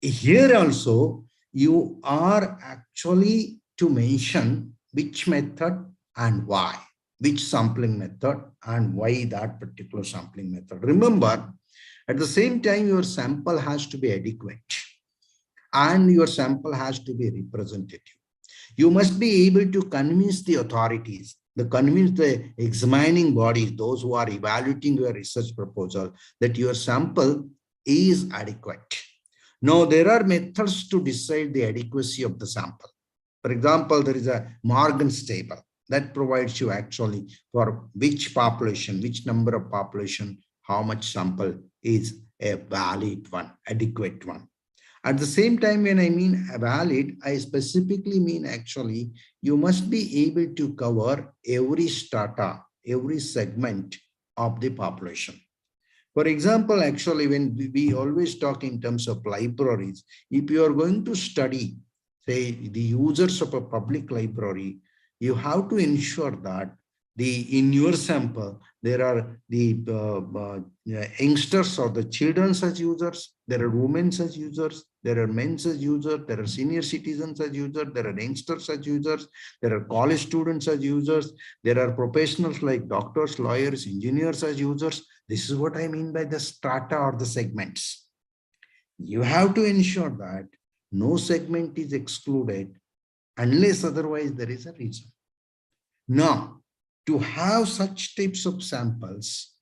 here also, you are actually to mention which method and why, which sampling method and why that particular sampling method. Remember, at the same time, your sample has to be adequate and your sample has to be representative. You must be able to convince the authorities, convince the examining bodies, those who are evaluating your research proposal, that your sample is adequate. Now, there are methods to decide the adequacy of the sample. For example, there is a Morgan's table that provides you actually for which population, which number of population, how much sample is a valid one, adequate one. At the same time, when I mean valid, I specifically mean actually you must be able to cover every strata, every segment of the population. For example, actually, when we always talk in terms of libraries, if you are going to study, say, the users of a public library, you have to ensure that in your sample, there are the youngsters or the children as users, there are women as users, there are men as users, there are senior citizens as users, there are youngsters as users, there are college students as users, there are professionals like doctors, lawyers, engineers as users. This is what I mean by the strata or the segments. You have to ensure that no segment is excluded unless otherwise there is a reason. Now, to have such types of samples,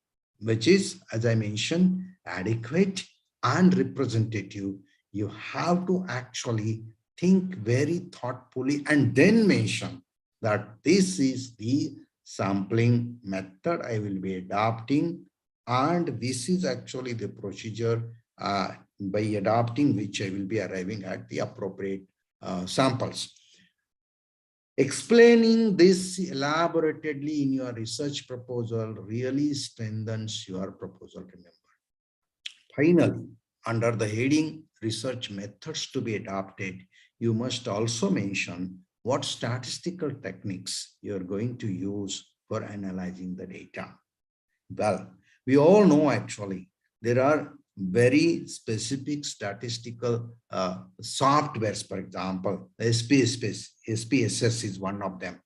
which is, as I mentioned, adequate and representative, you have to actually think very thoughtfully and then mention that this is the sampling method I will be adopting, and this is actually the procedure by adopting which I will be arriving at the appropriate samples. Explaining this elaborately in your research proposal really strengthens your proposal, remember. Finally, under the heading research methods to be adopted, you must also mention what statistical techniques you are going to use for analyzing the data. Well, we all know actually there are very specific statistical softwares. For example, SPSS is one of them,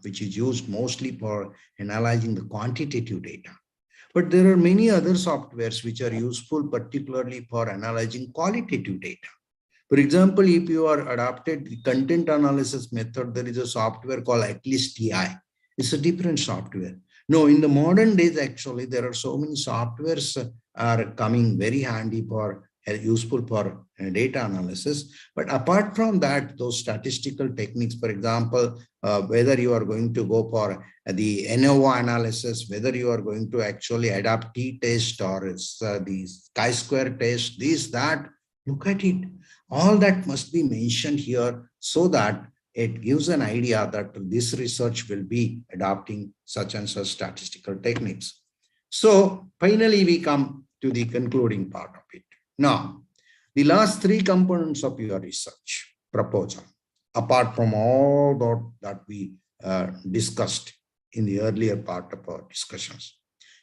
which is used mostly for analyzing the quantitative data. But there are many other softwares which are useful, particularly for analyzing qualitative data. For example, if you are adopted the content analysis method, there is a software called Atlas TI. It's a different software. No, in the modern days, actually, there are so many softwares are coming very handy for useful for data analysis. But apart from that, those statistical techniques, for example, whether you are going to go for the ANOVA analysis, whether you are going to actually adopt t-test or it's the chi-square test, this, that, look at it. All that must be mentioned here so that it gives an idea that this research will be adopting such and such statistical techniques. So finally, we come to the concluding part of it. Now, the last three components of your research proposal, apart from all that we discussed in the earlier part of our discussions,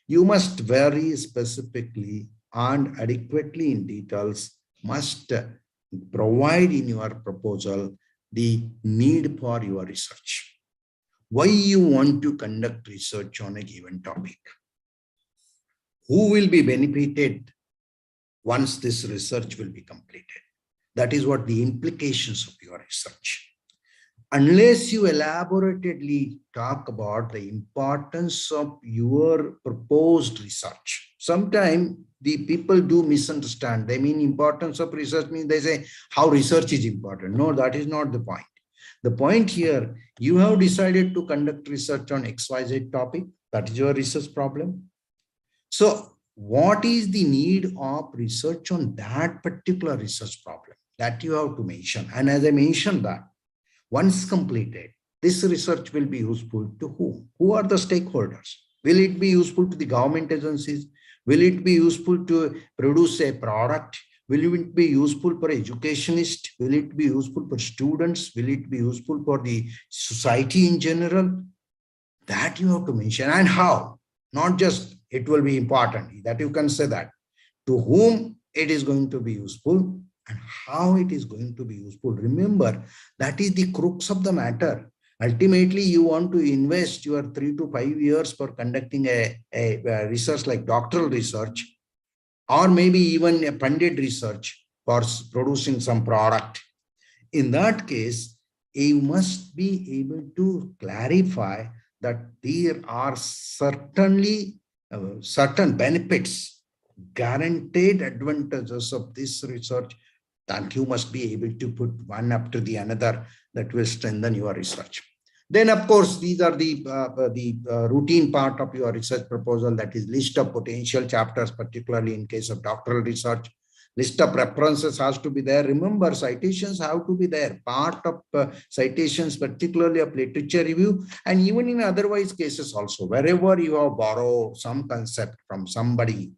you must very specifically and adequately in details must provide in your proposal the need for your research. Why you want to conduct research on a given topic? Who will be benefited once this research will be completed? That is what the implications of your research. Unless you elaborately talk about the importance of your proposed research, sometimes the people do misunderstand. They mean importance of research means they say how research is important. No, that is not the point. The point here, you have decided to conduct research on XYZ topic. That is your research problem. So what is the need of research on that particular research problem? That you have to mention. And as I mentioned that, once completed, this research will be useful to whom? Who are the stakeholders? Will it be useful to the government agencies? Will it be useful to produce a product? Will it be useful for educationists? Will it be useful for students? Will it be useful for the society in general? That you have to mention. And how? Not just it will be important, that you can say that. To whom it is going to be useful and how it is going to be useful. Remember, that is the crux of the matter. Ultimately, you want to invest your 3 to 5 years for conducting a research like doctoral research, or maybe even a funded research for producing some product. In that case, you must be able to clarify that there are certainly certain benefits, guaranteed advantages of this research, that you must be able to put one after the another that will strengthen your research. Then, of course, these are the routine part of your research proposal, that is list of potential chapters, particularly in case of doctoral research. List of references has to be there. Remember, citations have to be there. Part of citations, particularly of literature review, and even in otherwise cases also, wherever you have borrowed some concept from somebody,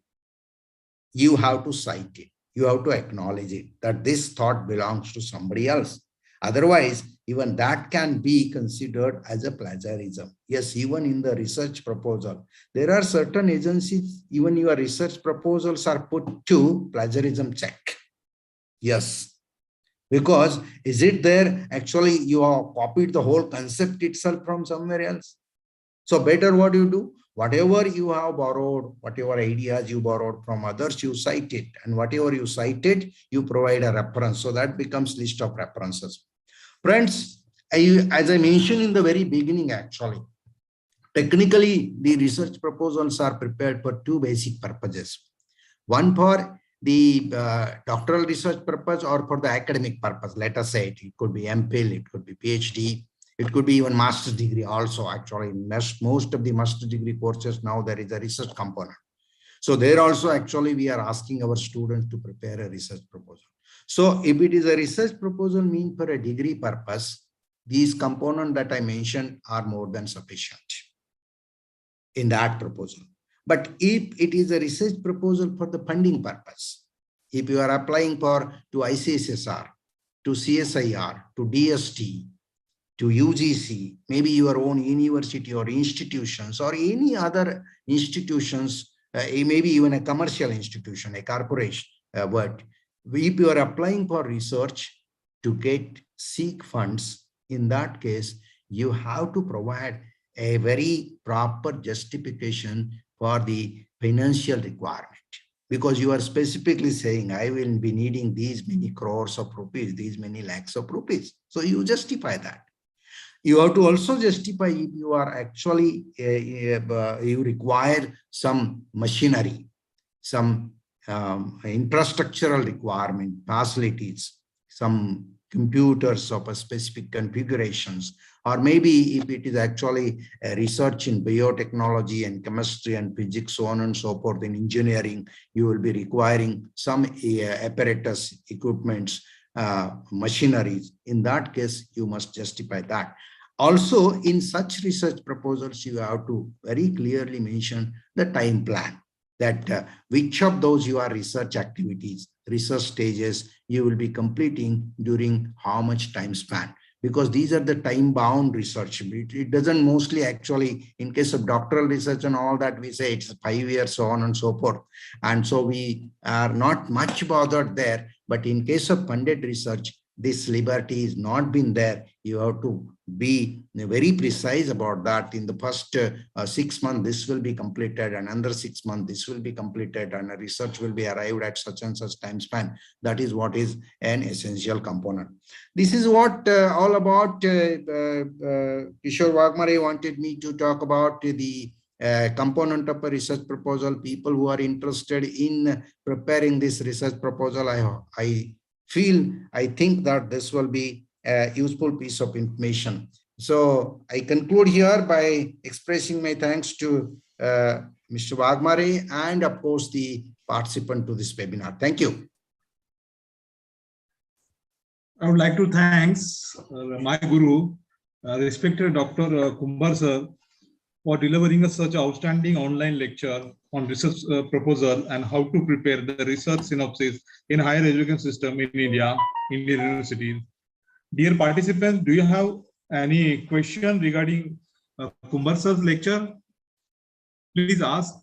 you have to cite it. You have to acknowledge it, that this thought belongs to somebody else. Otherwise, even that can be considered as a plagiarism. Yes, even in the research proposal, there are certain agencies, even your research proposals are put to plagiarism check. Yes, because is it there? Actually, you have copied the whole concept itself from somewhere else. So better what you do? Whatever you have borrowed, whatever ideas you borrowed from others, you cite it. And whatever you cited, you provide a reference. So that becomes list of references. Friends, as I mentioned in the very beginning, actually, technically, the research proposals are prepared for two basic purposes. One for the doctoral research purpose or for the academic purpose. Let us say it could be MPhil, it could be PhD, it could be even master's degree also. Actually, in most of the master's degree courses now there is a research component. So there also actually we are asking our students to prepare a research proposal. So if it is a research proposal meant for a degree purpose, these components that I mentioned are more than sufficient in that proposal. But if it is a research proposal for the funding purpose, if you are applying to ICSSR, to CSIR, to DST, to UGC, maybe your own university or institutions or any other institutions, maybe even a commercial institution, a corporation, but if you are applying for research to seek funds, in that case, you have to provide a very proper justification for the financial requirement, because you are specifically saying, I will be needing these many crores of rupees, these many lakhs of rupees. So you justify that. You have to also justify if you are actually, you require some machinery, some infrastructural requirement, facilities, some computers of a specific configurations, or maybe if it is actually a research in biotechnology and chemistry and physics, so on and so forth, in engineering, you will be requiring some apparatus, equipments, machineries. In that case, you must justify that. Also, in such research proposals, you have to very clearly mention the time plan, that which of those your research activities, research stages you will be completing during how much time span, because these are the time-bound research. It doesn't mostly actually, in case of doctoral research and all that, we say it's 5 years, so on and so forth. And so we are not much bothered there. But in case of funded research, this liberty is not been there. You have to be very precise about that. In the first 6 months, this will be completed, and under 6 months, this will be completed, and a research will be arrived at such and such time span. That is what is an essential component. This is what all about Kishore Wagmare wanted me to talk about the component of a research proposal. People who are interested in preparing this research proposal, I think that this will be a useful piece of information. So I conclude here by expressing my thanks to Mr. Wagmare and of course the participant to this webinar. Thank you. I would like to thank my guru, respected Dr. Kumbar sir, for delivering such outstanding online lecture on research proposal and how to prepare the research synopsis in higher education system in India, Indian universities. Dear participants, do you have any question regarding Kumbar sir's lecture? Please ask.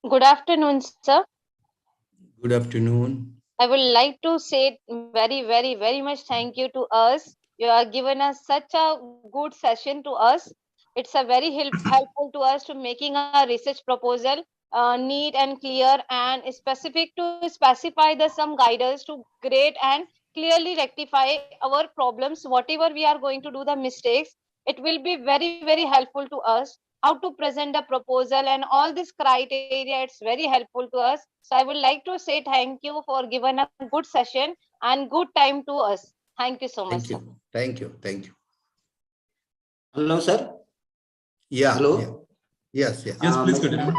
Good afternoon, sir. Good afternoon. I would like to say very much thank you to us. You have given us such a good session to us. It's a very helpful to us to making a research proposal neat and clear and specific to specify the some guidance to grade and clearly rectify our problems. Whatever we are going to do the mistakes, it will be very helpful to us. How to present the proposal and all this criteria, it's very helpful to us. So I would like to say thank you for giving a good session and good time to us. Thank you so much. Thank you. Thank you. Thank you. Hello, sir. Yeah. Hello. Yeah. Yes. Yes, please continue.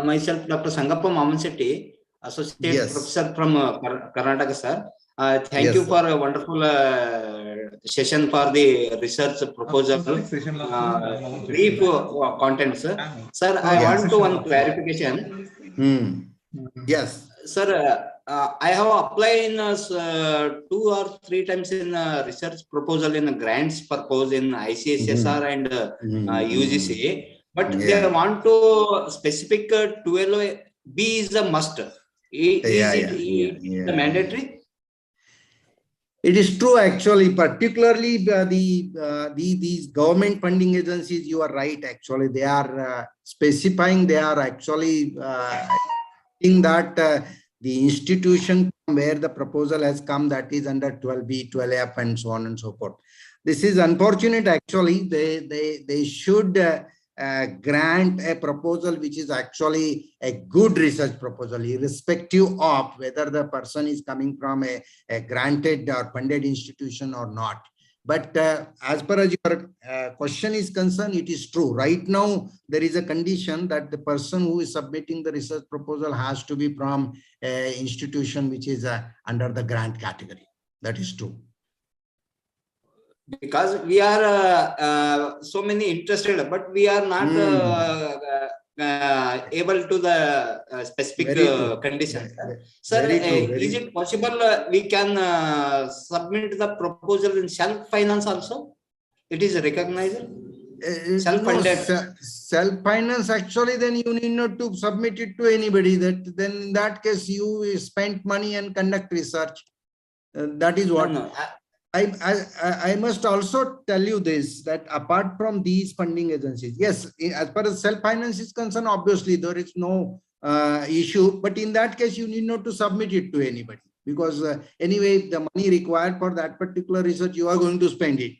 Myself, Dr. Sangappa Mamansetti, Associate Professor from Karnataka, sir. Thank you for a wonderful session for the research proposal. Brief content, sir. Sir, I want to one clarification. Yes. Sir, I have applied in 2 or 3 times in research proposal in grants purpose in ICSSR and UGC, but they want to specific 12B is a must. Is it mandatory? It is true, actually, particularly these government funding agencies, you are right, actually, they are specifying, they are actually in that the institution where the proposal has come, that is under 12B, 12F, and so on and so forth. This is unfortunate, actually. They should grant a proposal which is actually a good research proposal, irrespective of whether the person is coming from a granted or funded institution or not. But as far as your question is concerned, it is true. Right now, there is a condition that the person who is submitting the research proposal has to be from an institution which is under the grant category. That is true. Because we are so many interested, but we are not able to the specific conditions. Sir, is it possible we can submit the proposal in self-finance also? It is recognized? Self-funded. No, self-finance, actually, then you need not to submit it to anybody. That then in that case, you spend money and conduct research. That is what. No. I must also tell you this, that apart from these funding agencies, yes, as far as self-finance is concerned, obviously there is no issue, but in that case, you need not to submit it to anybody, because anyway, the money required for that particular research, you are going to spend it.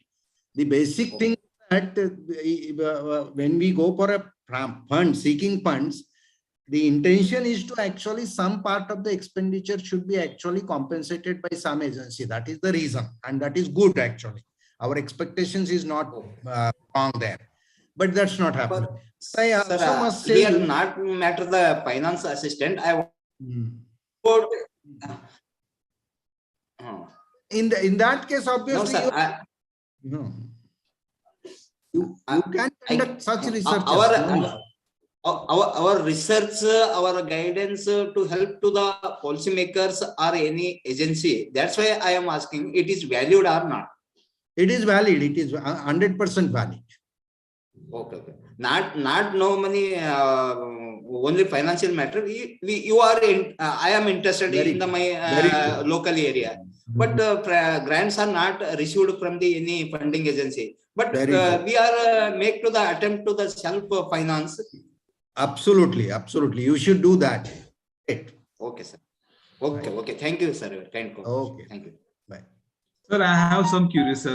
The basic thing that when we go for a fund, seeking funds, the intention is to actually some part of the expenditure should be actually compensated by some agency. That is the reason, and that is good, actually. Our expectations is not wrong there, but that's not happening. I also must say, here not matter the finance assistant. I want in that case, obviously, no, sir, you can conduct such research. Our research, our guidance to help to the policymakers or any agency. That's why I am asking, it is valued or not? It is valid. It is 100% valid. Okay. Not no money, only financial matter. You are in. I am interested in my local area, but grants are not received from the any funding agency. But we are make to the attempt to the self finance. Absolutely, absolutely. You should do that. Right. Okay, sir. Okay. Thank you, sir. Okay. Thank you. Bye. Sir, I have some curious.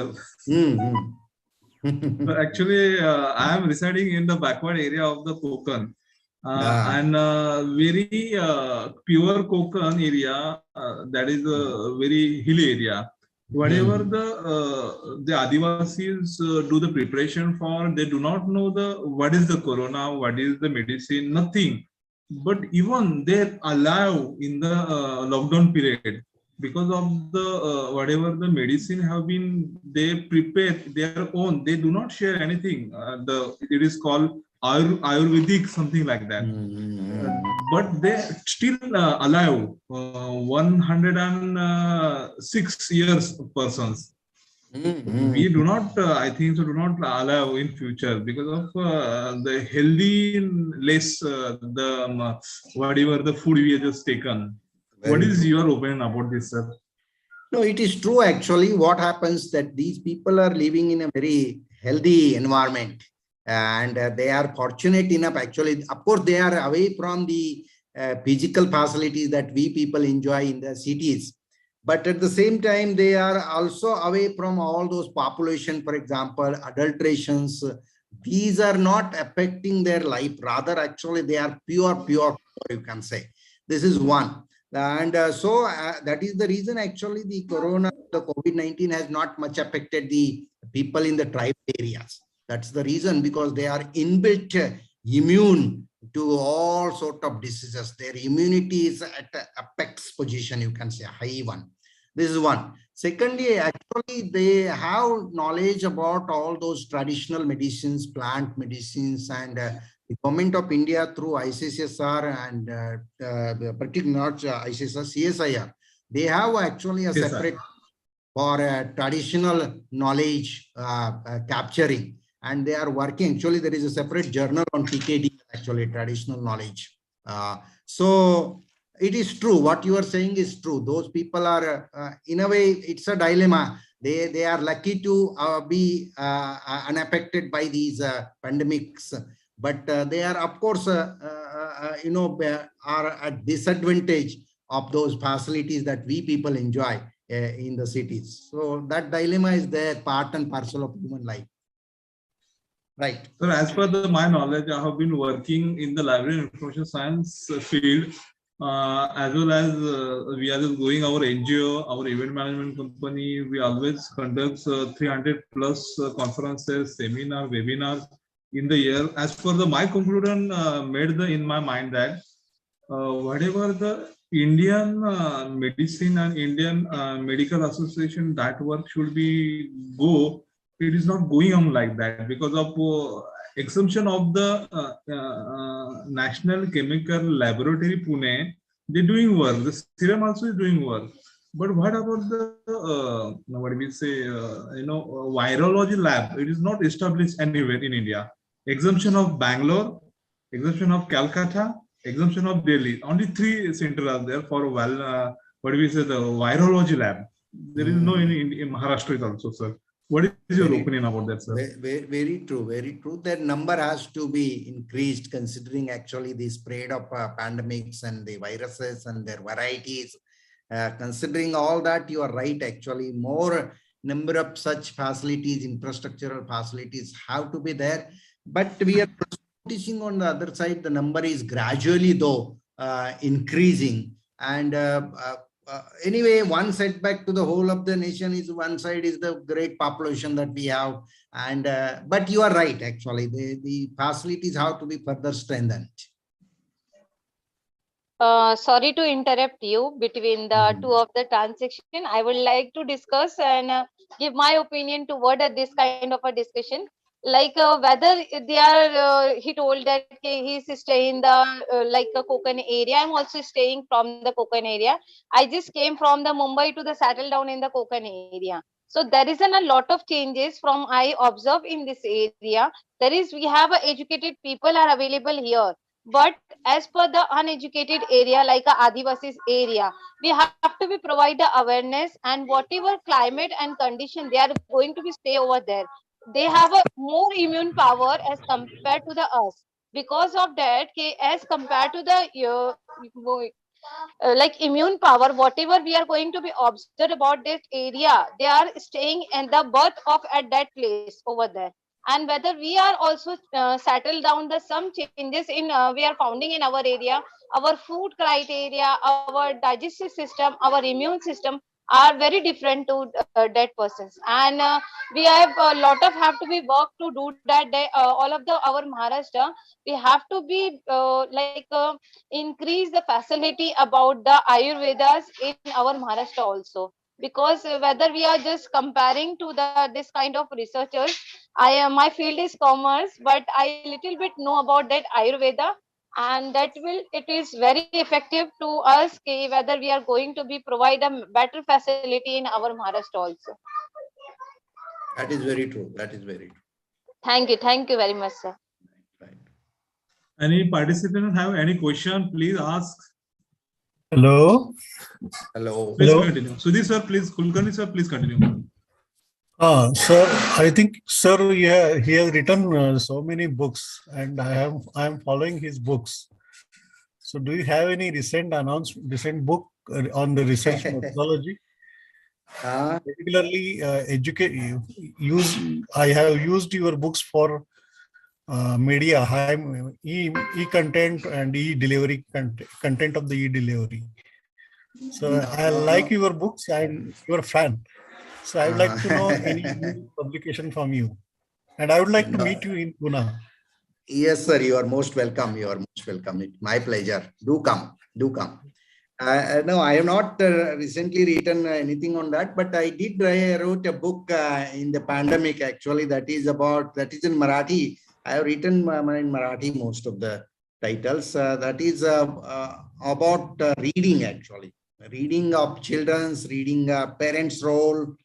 Actually, I am residing in the backward area of the Konkan, and very pure Konkan area. That is a very hilly area. Whatever the Adivasis do the preparation for, they do not know what is the corona, what is the medicine, nothing. But even they're alive in the lockdown period because of the whatever the medicine have been, they prepare their own. They do not share anything. It is called Ayurvedic, something like that. But they still alive, 106 years persons. We do not, I think, so do not allow in future because of the healthy less whatever the food we have just taken. What is your opinion about this, sir? No, it is true. Actually, what happens that these people are living in a very healthy environment. And they are fortunate enough, actually, of course, they are away from the physical facilities that we people enjoy in the cities. But at the same time, they are also away from all those population, for example, adulterations. These are not affecting their life. Rather, actually, they are pure, you can say. This is one. And so that is the reason, actually, the COVID-19 has not much affected the people in the tribal areas. That's the reason, because they are inbuilt immune to all sort of diseases. Their immunity is at an apex position, you can say, a high one. This is one. Secondly, actually, they have knowledge about all those traditional medicines, plant medicines, and the government of India through ICSR and particularly not ICSR, CSIR, they have actually a separate for traditional knowledge capturing. And they are working. Actually, there is a separate journal on TKD, actually, traditional knowledge. So it is true. What you are saying is true. Those people are, in a way, it's a dilemma. They are lucky to be unaffected by these pandemics, but they are, of course, are at disadvantage of those facilities that we people enjoy in the cities. So that dilemma is there, part and parcel of human life. Right. So as per my knowledge, I have been working in the library and information science field, as well as we are just going our NGO, our event management company. We always conduct 300 plus conferences, seminars, webinars in the year. As per my conclusion made in my mind that whatever the Indian medicine and Indian medical association, that work should be go. It is not going on like that because of exemption of the National Chemical Laboratory Pune. They're doing work. The serum also is doing work. But what about the what do we say? Virology lab? It is not established anywhere in India. Exemption of Bangalore, exemption of Calcutta, exemption of Delhi. Only 3 centers are there for what do we say, the virology lab. There is no in Maharashtra also, sir. What is your opinion about that, sir? Very true, very true. That number has to be increased considering actually the spread of pandemics and the viruses and their varieties. Considering all that, you are right. Actually, more number of such facilities, infrastructural facilities have to be there. But we are noticing on the other side, the number is gradually though increasing. And anyway, one setback to the whole of the nation is one side is the great population that we have. And but you are right, actually, the facilities have to be further strengthened. Sorry to interrupt you between the two of the transaction. I would like to discuss and give my opinion toward this kind of a discussion. Like whether they are, he told that he's staying in the like a Konkan area. I'm also staying from the Konkan area. I just came from the Mumbai to the settle down in the Konkan area. So there is a lot of changes from I observe in this area. There is, we have educated people are available here. But as per the uneducated area, like a Adivasis area, we have to be provide the awareness, and whatever climate and condition they are going to be stay over there. They have a more immune power as compared to the us. Because of that, as compared to the like immune power, whatever we are going to be observed about that area, they are staying in the birth of at that place over there. And whether we are also settled down the some changes in we are founding in our area, our food criteria, our digestive system, our immune system are very different to dead persons. And we have a lot of have to be work to do that. All of the our Maharashtra, we have to be increase the facility about the Ayurvedas in our Maharashtra also. Because whether we are just comparing to the this kind of researchers, I am my field is commerce, but I little bit know about that Ayurveda, and that will it is very effective to us whether we are going to be provide a better facility in our Maharashtra also. That is very true. That is very true. Thank you very much, sir. Right. Any participant have any question? Please ask. Hello. Hello. Please Hello. continue. Sudhi sir, please. Kulkarni sir, please continue. Sir, I think, sir, yeah, he has written so many books, and I am following his books. So, do you have any recent book on the research methodology? Particularly, I have used your books for media, high e-content and e-delivery content of the e-delivery. So, I like your books. I'm your fan. So I would like to know any publication from you. And I would like to meet you in Pune. Yes, sir. You are most welcome. You are most welcome. It's my pleasure. Do come. Do come. No, I have not recently written anything on that, but I wrote a book in the pandemic, actually, that is in Marathi. I have written in Marathi most of the titles. That is about reading, actually. Reading of children's, reading parents' role,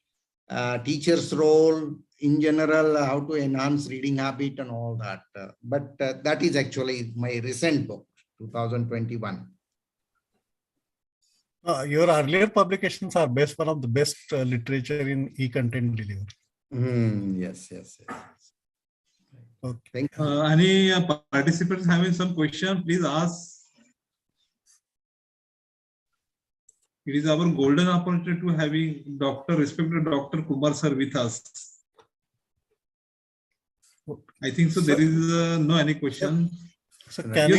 teacher's role in general, how to enhance reading habit and all that. But that is actually my recent book, 2021. Your earlier publications are one of the best literature in e-content delivery. Yes. Okay. Thank you. Any participants having some question, please ask. It is our golden opportunity to having respected Dr. Kumar sir with us. I think so. There is no any question. So can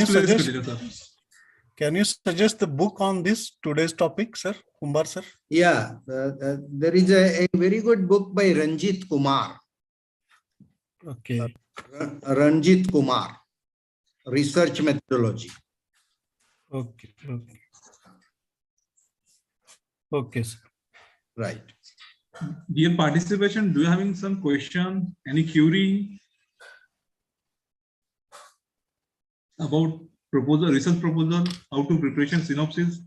you suggest the book on today's topic, sir? Kumar sir? Yeah, there is a very good book by Ranjit Kumar. Okay. Ranjit Kumar, Research Methodology. Okay. Okay, sir. Right. Dear participation, do you having some question, any query about research proposal, how to preparation synopsis?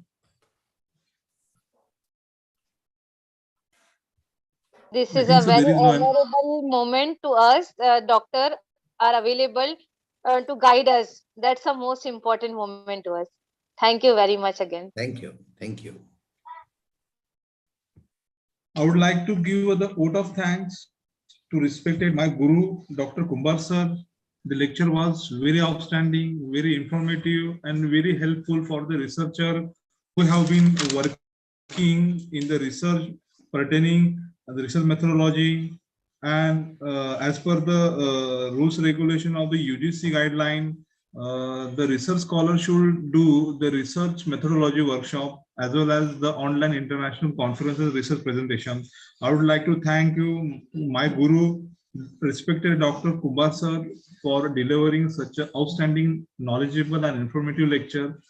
This is a very honorable moment to us. Doctor are available to guide us. That's the most important moment to us. Thank you very much again. Thank you. I would like to give the vote of thanks to respected my Guru, Dr. Kumar sir. The lecture was very outstanding, very informative, and very helpful for the researcher who have been working in the research pertaining to the research methodology. And as per the rules regulation of the UGC guideline, the research scholar should do the research methodology workshop as well as the online international conferences research presentation. I would like to thank you, my Guru, respected Dr. Kumar sir, for delivering such an outstanding, knowledgeable and informative lecture.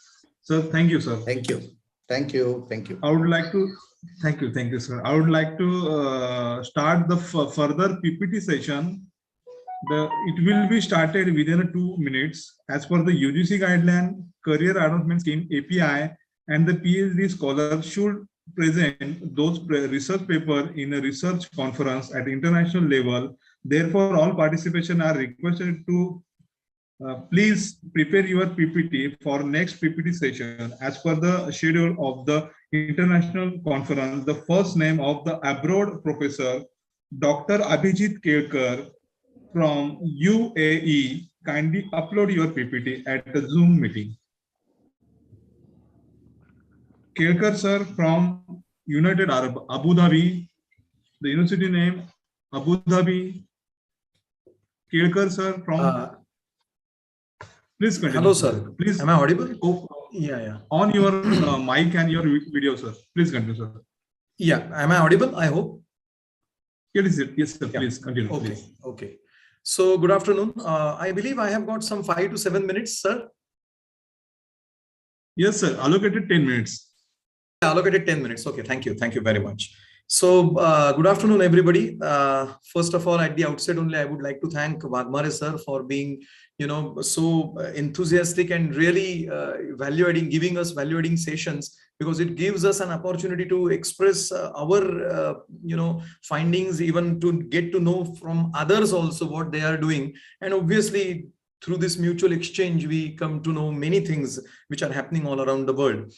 Sir, thank you, sir. Thank you. I would like to thank you, sir. I would like to start the further PPT session. It will be started within 2 minutes. As per the UGC guideline, Career Advancement Scheme API and the PhD scholar should present those research paper in a research conference at international level. Therefore, all participation are requested to please prepare your PPT for next PPT session as per the schedule of the international conference. The first name of the abroad professor, Dr. Abhijit Kelkar from UAE. Kindly upload your PPT at the Zoom meeting. Kelkar sir from United Arab, Abu Dhabi. The university name, Abu Dhabi. Kelkar sir from... Please continue. Hello, sir. Please. Am I audible? Oh, yeah. On your mic and your video, sir. Please continue, sir. Yeah. Am I audible? I hope. Yes, sir. Yeah. Please continue. Okay. Please. Okay. So, good afternoon. I believe I have got some 5 to 7 minutes, sir. Yes, sir. Allocated 10 minutes. Allocated 10 minutes. Okay. Thank you. Thank you very much. So, good afternoon, everybody. First of all, at the outset only, I would like to thank Vagmare sir for being, so enthusiastic and really value-adding, giving us value-adding sessions, because it gives us an opportunity to express our, findings, even to get to know from others also what they are doing. And obviously, through this mutual exchange, we come to know many things which are happening all around the world.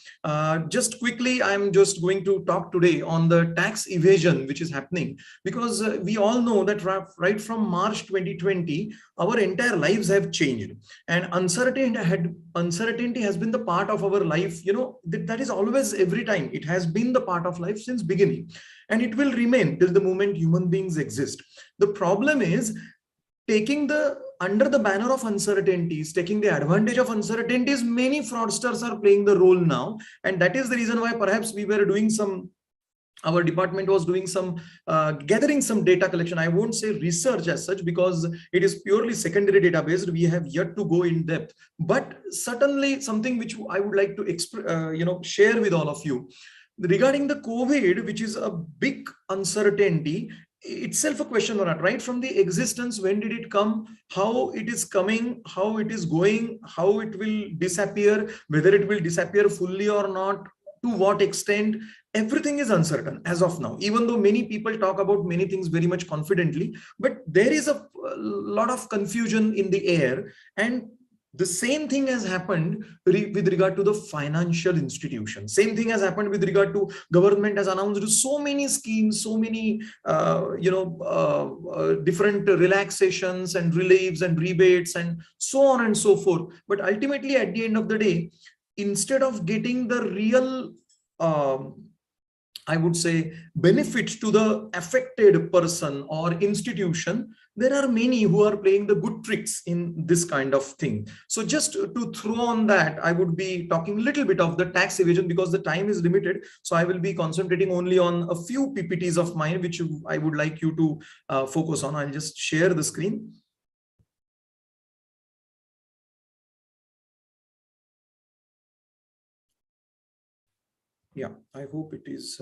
Just quickly, I'm just going to talk today on the tax evasion which is happening, because we all know that right from March 2020, our entire lives have changed, and uncertainty has been the part of our life. That is always, every time. It has been the part of life since beginning, and it will remain till the moment human beings exist. The problem is under the banner of uncertainties, taking the advantage of uncertainties, many fraudsters are playing the role now. And that is the reason why perhaps we were doing our department was doing some gathering some data collection. I won't say research as such, because it is purely secondary database. We have yet to go in depth, but certainly something which I would like to share with all of you regarding the COVID, which is a big uncertainty. Itself a question mark, right from the existence. When did it come, how it is coming, how it is going, how it will disappear, whether it will disappear fully or not, to what extent, everything is uncertain as of now, even though many people talk about many things very much confidently. But there is a lot of confusion in the air, and The same thing has happened with regard to the financial institutions. Same thing has happened with regard to government has announced so many schemes, so many different relaxations and reliefs and rebates and so on and so forth. But ultimately, at the end of the day, instead of getting the real I would say benefits to the affected person or institution, there are many who are playing the good tricks in this kind of thing. So just to throw on that, I would be talking a little bit of the tax evasion because the time is limited. So I will be concentrating only on a few PPTs of mine, which I would like you to focus on. I'll just share the screen. Yeah, I hope it is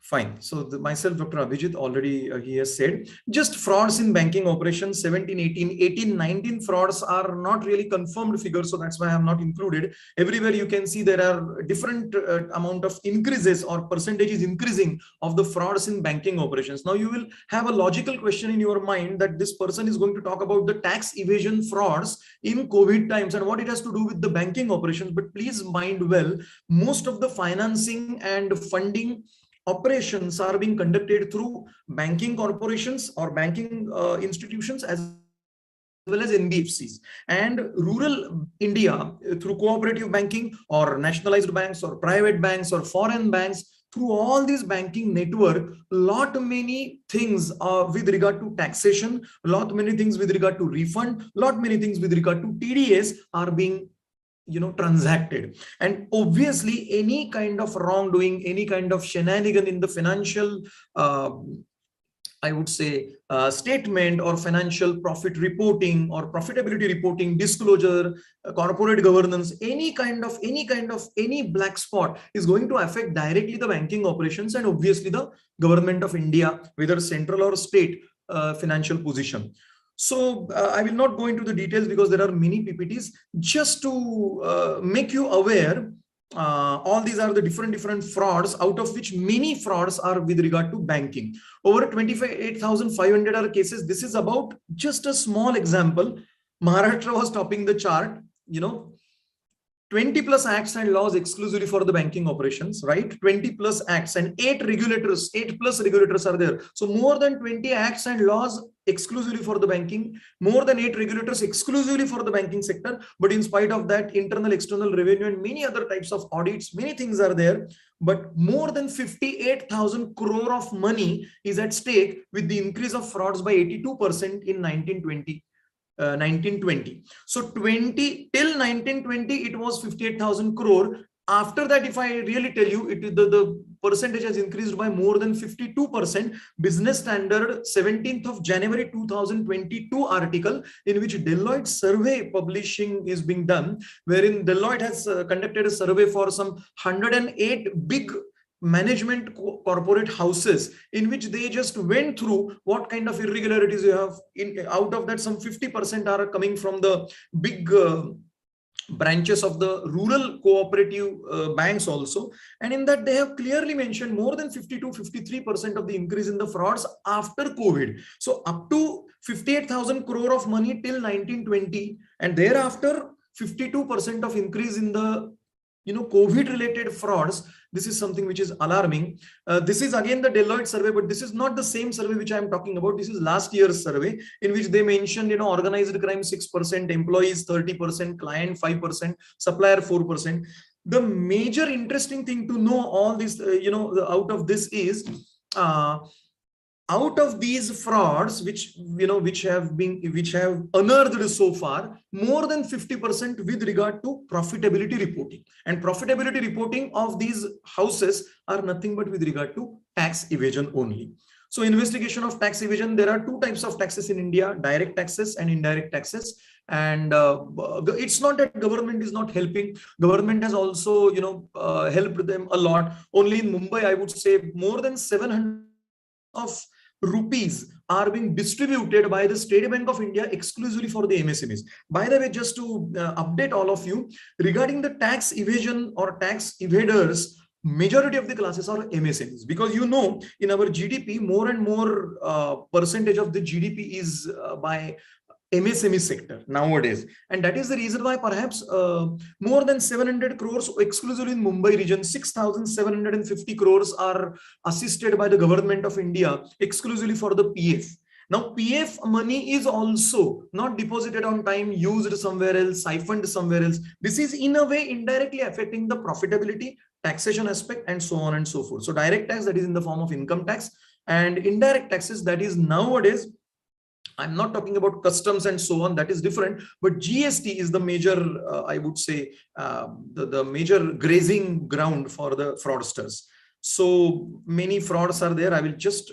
fine. So myself, Dr. Abhijit, already he has said, just frauds in banking operations, 17, 18, 18, 19 frauds are not really confirmed figures. So that's why I have not included. Everywhere you can see there are different amount of increases or percentages increasing of the frauds in banking operations. Now you will have a logical question in your mind that this person is going to talk about the tax evasion frauds in COVID times and what it has to do with the banking operations. But please mind well, most of the financing and funding operations are being conducted through banking corporations or banking institutions as well as NBFCs, and rural India through cooperative banking or nationalized banks or private banks or foreign banks. Through all these banking network, lot many things with regard to taxation, lot many things with regard to refund, lot many things with regard to TDS are being transacted. And obviously any kind of wrongdoing, any kind of shenanigan in the financial I would say statement or financial profit reporting or profitability reporting, disclosure, corporate governance, any black spot is going to affect directly the banking operations and obviously the government of India, whether central or state financial position. So I will not go into the details because there are many PPTs. Just to make you aware, all these are the different frauds, out of which many frauds are with regard to banking. Over 28,500 are cases. This is about just a small example. Maharashtra was topping the chart, 20 plus acts and laws exclusively for the banking operations, right? 20 plus acts and 8 plus regulators are there. So more than 20 acts and laws exclusively for the banking, more than 8 regulators exclusively for the banking sector. But in spite of that, internal, external revenue and many other types of audits, many things are there. But more than 58,000 crore of money is at stake with the increase of frauds by 82% in 1920. So till 1920 it was 58,000 crore. After that, if I really tell you, the percentage has increased by more than 52%. Business Standard 17th of January 2022 article in which Deloitte survey publishing is being done, wherein Deloitte has conducted a survey for some 108 big management corporate houses, in which they just went through what kind of irregularities you have. Out of that, some 50% are coming from the big branches of the rural cooperative banks also. And in that, they have clearly mentioned more than 52-53% of the increase in the frauds after COVID. So up to 58,000 crore of money till 1920, and thereafter 52% of increase in the COVID related frauds. This is something which is alarming. This is again the Deloitte survey, but this is not the same survey which I am talking about. This is last year's survey in which they mentioned, organized crime 6%, employees 30%, client 5%, supplier 4%. The major interesting thing to know all this, out of this is, out of these frauds which have unearthed so far, more than 50% with regard to profitability reporting, and profitability reporting of these houses are nothing but with regard to tax evasion only. So investigation of tax evasion, there are two types of taxes in India: direct taxes and indirect taxes. And it's not that government is not helping. Government has also helped them a lot. Only in Mumbai, I would say more than 700 of rupees are being distributed by the State Bank of India exclusively for the MSMEs. By the way, just to update all of you regarding the tax evasion or tax evaders, majority of the classes are MSMEs, because in our GDP, more and more percentage of the GDP is by MSME sector nowadays. And that is the reason why perhaps more than 700 crores exclusively in Mumbai region, 6,750 crores are assisted by the government of India exclusively for the PF. Now, PF money is also not deposited on time, used somewhere else, siphoned somewhere else. This is in a way indirectly affecting the profitability, taxation aspect, and so on and so forth. So direct tax, that is in the form of income tax, and indirect taxes, that is nowadays, I'm not talking about customs and so on, that is different, but GST is the major, I would say, the major grazing ground for the fraudsters. So many frauds are there. I will just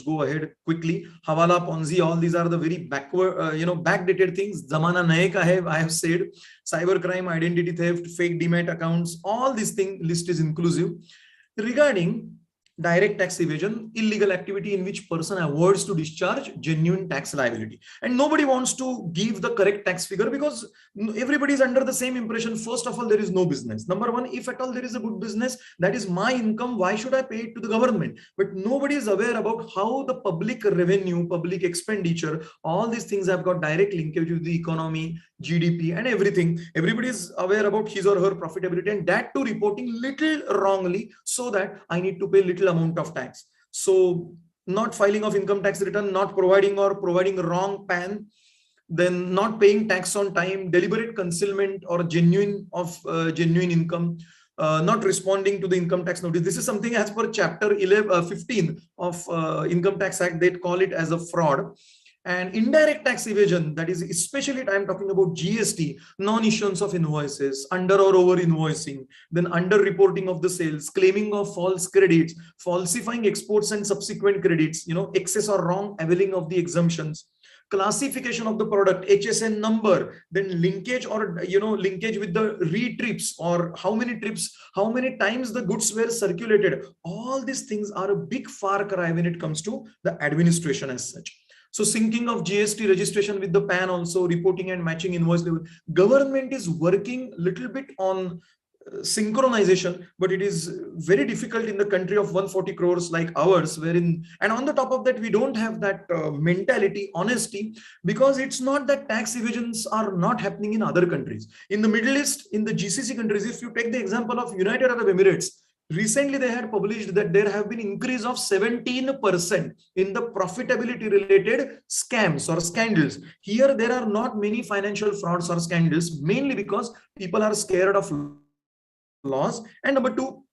go ahead quickly. Hawala, Ponzi, all these are the very backward, backdated things. Zamana naye ka hai, I have said. Cybercrime, identity theft, fake demat accounts, all these things, list is inclusive. Regarding direct tax evasion, illegal activity in which person avoids to discharge genuine tax liability. And nobody wants to give the correct tax figure because everybody is under the same impression. First of all, there is no business. Number one, if at all there is a good business, that is my income, why should I pay it to the government? But nobody is aware about how the public revenue, public expenditure, all these things have got direct linkage with the economy, GDP and everything. Everybody is aware about his or her profitability, and that too reporting little wrongly, so that I need to pay little amount of tax. So not filing of income tax return, not providing or providing wrong PAN, then not paying tax on time, deliberate concealment or genuine income, not responding to the income tax notice. This is something as per chapter 15 of Income Tax Act, they call it as a fraud. And indirect tax evasion, that is especially I'm talking about GST, non-issuance of invoices, under or over invoicing, then under reporting of the sales, claiming of false credits, falsifying exports and subsequent credits, excess or wrong availing of the exemptions, classification of the product, HSN number, then linkage or linkage with the re-trips, or how many trips, how many times the goods were circulated. All these things are a big far cry when it comes to the administration as such. So syncing of GST registration with the PAN, also reporting and matching invoice level. Government is working little bit on synchronization, but it is very difficult in the country of 140 crores like ours, wherein, and on the top of that, we don't have that mentality, honesty, because it's not that tax evasions are not happening in other countries. In the Middle East, in the GCC countries, if you take the example of United Arab Emirates, recently they had published that there have been increase of 17% in the profitability related scams or scandals. Here, there are not many financial frauds or scandals, mainly because people are scared of laws. And number two,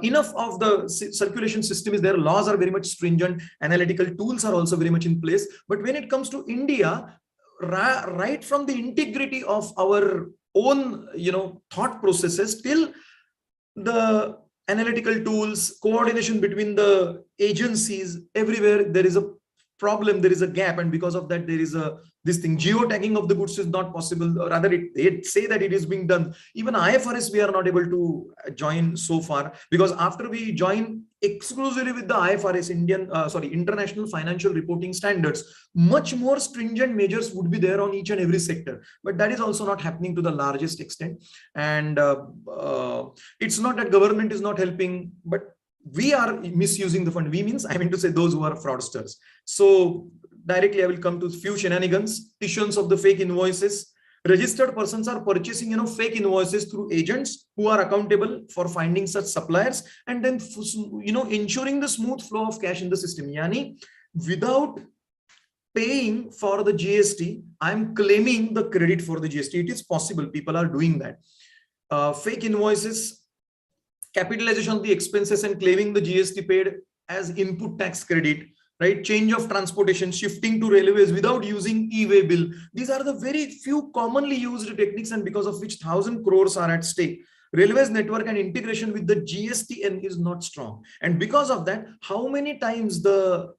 enough of the circulation system is there. Laws are very much stringent. Analytical tools are also very much in place. But when it comes to India, right from the integrity of our own, thought processes till the analytical tools, coordination between the agencies, everywhere there is a problem, there is a gap, and because of that there is this thing, geotagging of the goods is not possible, or rather they say that it is being done. Even IFRS we are not able to join so far, because after we join exclusively with the IFRS, International Financial Reporting Standards, much more stringent measures would be there on each and every sector, but that is also not happening to the largest extent. And it's not that government is not helping, but we are misusing the fund. We means, I mean to say, those who are fraudsters. So directly I will come to few shenanigans. Issuance of the fake invoices. Registered persons are purchasing fake invoices through agents who are accountable for finding such suppliers, and then ensuring the smooth flow of cash in the system. Yani, without paying for the GST, I'm claiming the credit for the GST. It is possible. People are doing that. Fake invoices, capitalization of the expenses and claiming the GST paid as input tax credit, right? Change of transportation, shifting to railways without using e-way bill. These are the very few commonly used techniques, and because of which 1,000 crores are at stake. Railways network and integration with the GSTN is not strong. And because of that, how many times the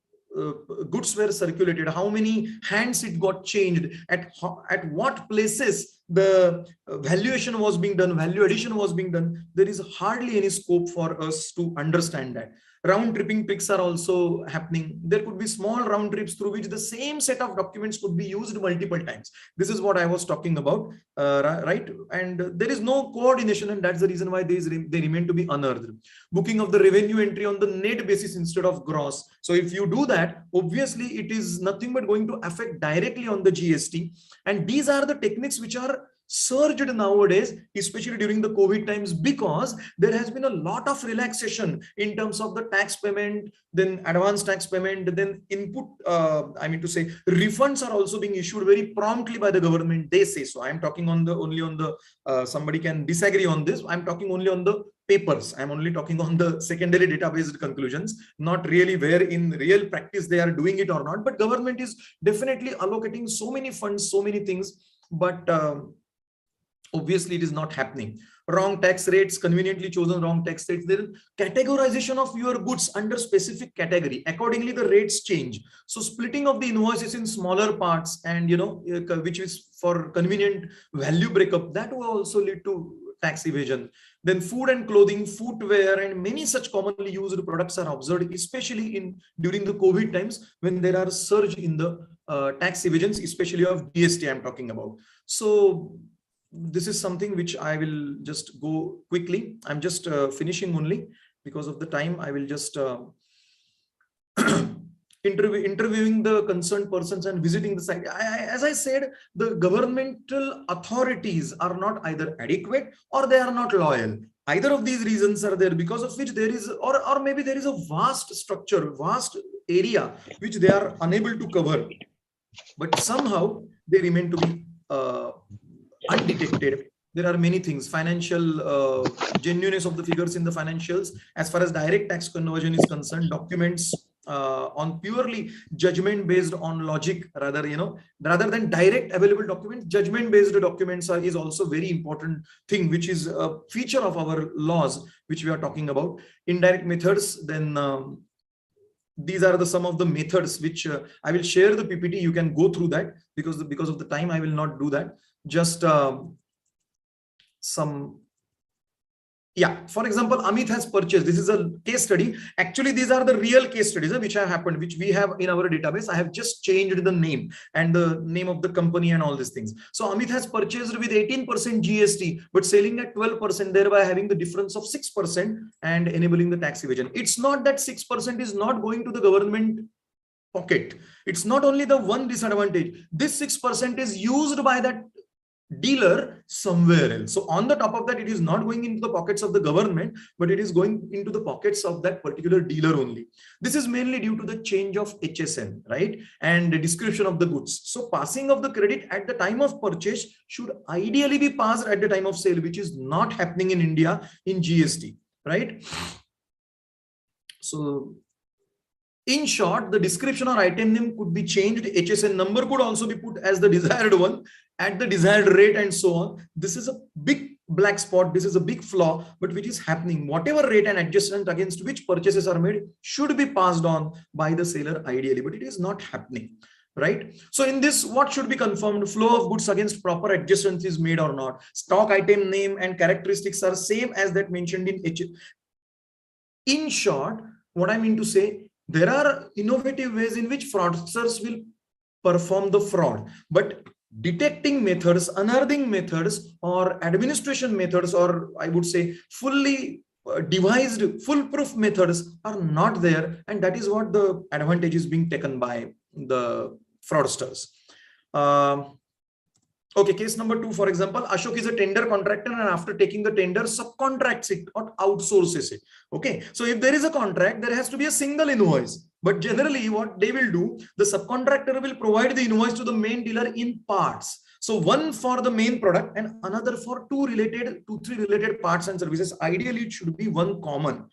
goods were circulated, how many hands it got changed, at what places the valuation was being done, value addition was being done, there is hardly any scope for us to understand that. Round tripping tricks are also happening. There could be small round trips through which the same set of documents could be used multiple times. This is what I was talking about, right? And there is no coordination, and that's the reason why they remain to be unearthed. Booking of the revenue entry on the net basis instead of gross. So if you do that, obviously it is nothing but going to affect directly on the GST. And these are the techniques which are surged nowadays, especially during the COVID times, because there has been a lot of relaxation in terms of the tax payment, then advance tax payment, then input, I mean to say, refunds are also being issued very promptly by the government, they say. So I'm talking on the only on the, somebody can disagree on this, I'm talking only on the papers. I'm only talking on the secondary database conclusions, not really where in real practice they are doing it or not. But government is definitely allocating so many funds, so many things, but obviously it is not happening. Wrong tax rates, conveniently chosen wrong tax rates. There is categorization of your goods under specific category. Accordingly, the rates change. So splitting of the invoices in smaller parts, and which is for convenient value breakup, that will also lead to tax evasion. Then food and clothing, footwear, and many such commonly used products are observed, especially during the COVID times when there are surge in the tax evasions, especially of GST I'm talking about. So this is something which I will just go quickly. I'm just finishing only because of the time. I will just interviewing the concerned persons and visiting the site. As I said, the governmental authorities are not either adequate or they are not loyal. Either of these reasons are there, because of which there is, or maybe there is a vast structure, vast area which they are unable to cover, but somehow they remain to be undetected. There are many things, financial genuineness of the figures in the financials. As far as direct tax conversion is concerned, documents on purely judgment based on logic, rather than direct available documents, judgment based documents is also very important thing, which is a feature of our laws which we are talking about. Indirect methods, then these are some of the methods which I will share the PPT. You can go through that because of the time I will not do that. Just for example, Amit has purchased. This is a case study. Actually, these are the real case studies which have happened, which we have in our database. I have just changed the name and the name of the company and all these things. So Amit has purchased with 18% GST, but selling at 12%, thereby having the difference of 6% and enabling the tax evasion. It's not that 6% is not going to the government pocket. It's not only the one disadvantage. This 6% is used by that dealer somewhere else. So on the top of that, it is not going into the pockets of the government, but it is going into the pockets of that particular dealer only. This is mainly due to the change of HSN, right? And the description of the goods. So passing of the credit at the time of purchase should ideally be passed at the time of sale, which is not happening in India in GST, right? So in short, the description or item name could be changed. HSN number could also be put as the desired one at the desired rate and so on. This is a big black spot. This is a big flaw, but which is happening. Whatever rate and adjustment against which purchases are made should be passed on by the seller ideally, but it is not happening, right? So in this, what should be confirmed? Flow of goods against proper adjustments is made or not. Stock item name and characteristics are same as that mentioned in HSN. In short, what I mean to say, there are innovative ways in which fraudsters will perform the fraud, but detecting methods, unearthing methods, or administration methods, or I would say fully devised foolproof methods are not there, and that is what the advantage is being taken by the fraudsters. Okay, case number 2, for example, Ashok is a tender contractor, and after taking the tender, subcontracts it or outsources it. Okay, so if there is a contract, there has to be a single invoice. But generally, what they will do, the subcontractor will provide the invoice to the main dealer in parts. So one for the main product and another for 2-3 related parts and services. Ideally, it should be one common.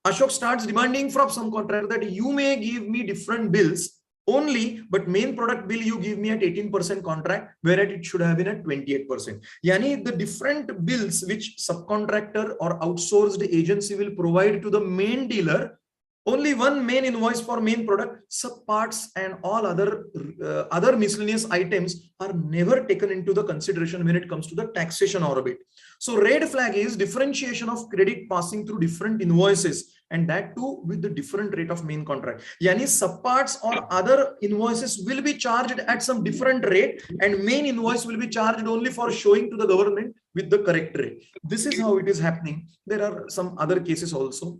Ashok starts demanding from some contractor that you may give me different bills only, but main product bill you give me at 18% contract, whereas it should have been at 28%. Yani the different bills which subcontractor or outsourced agency will provide to the main dealer Only one main invoice for main product, subparts and all other miscellaneous items are never taken into the consideration when it comes to the taxation orbit. So red flag is differentiation of credit passing through different invoices, and that too with the different rate of main contract. Yani subparts or other invoices will be charged at some different rate, and main invoice will be charged only for showing to the government with the correct rate. This is how it is happening. There are some other cases also.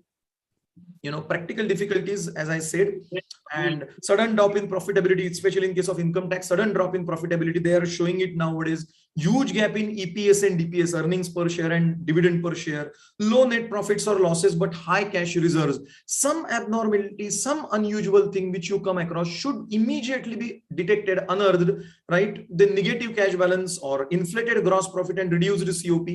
Practical difficulties, as I said, and sudden drop in profitability, especially in case of income tax, sudden drop in profitability. They are showing it nowadays. Huge gap in EPS and DPS, earnings per share and dividend per share, low net profits or losses, but high cash reserves. Some abnormality, some unusual thing which you come across should immediately be detected, unearthed, right? The negative cash balance or inflated gross profit and reduced COP.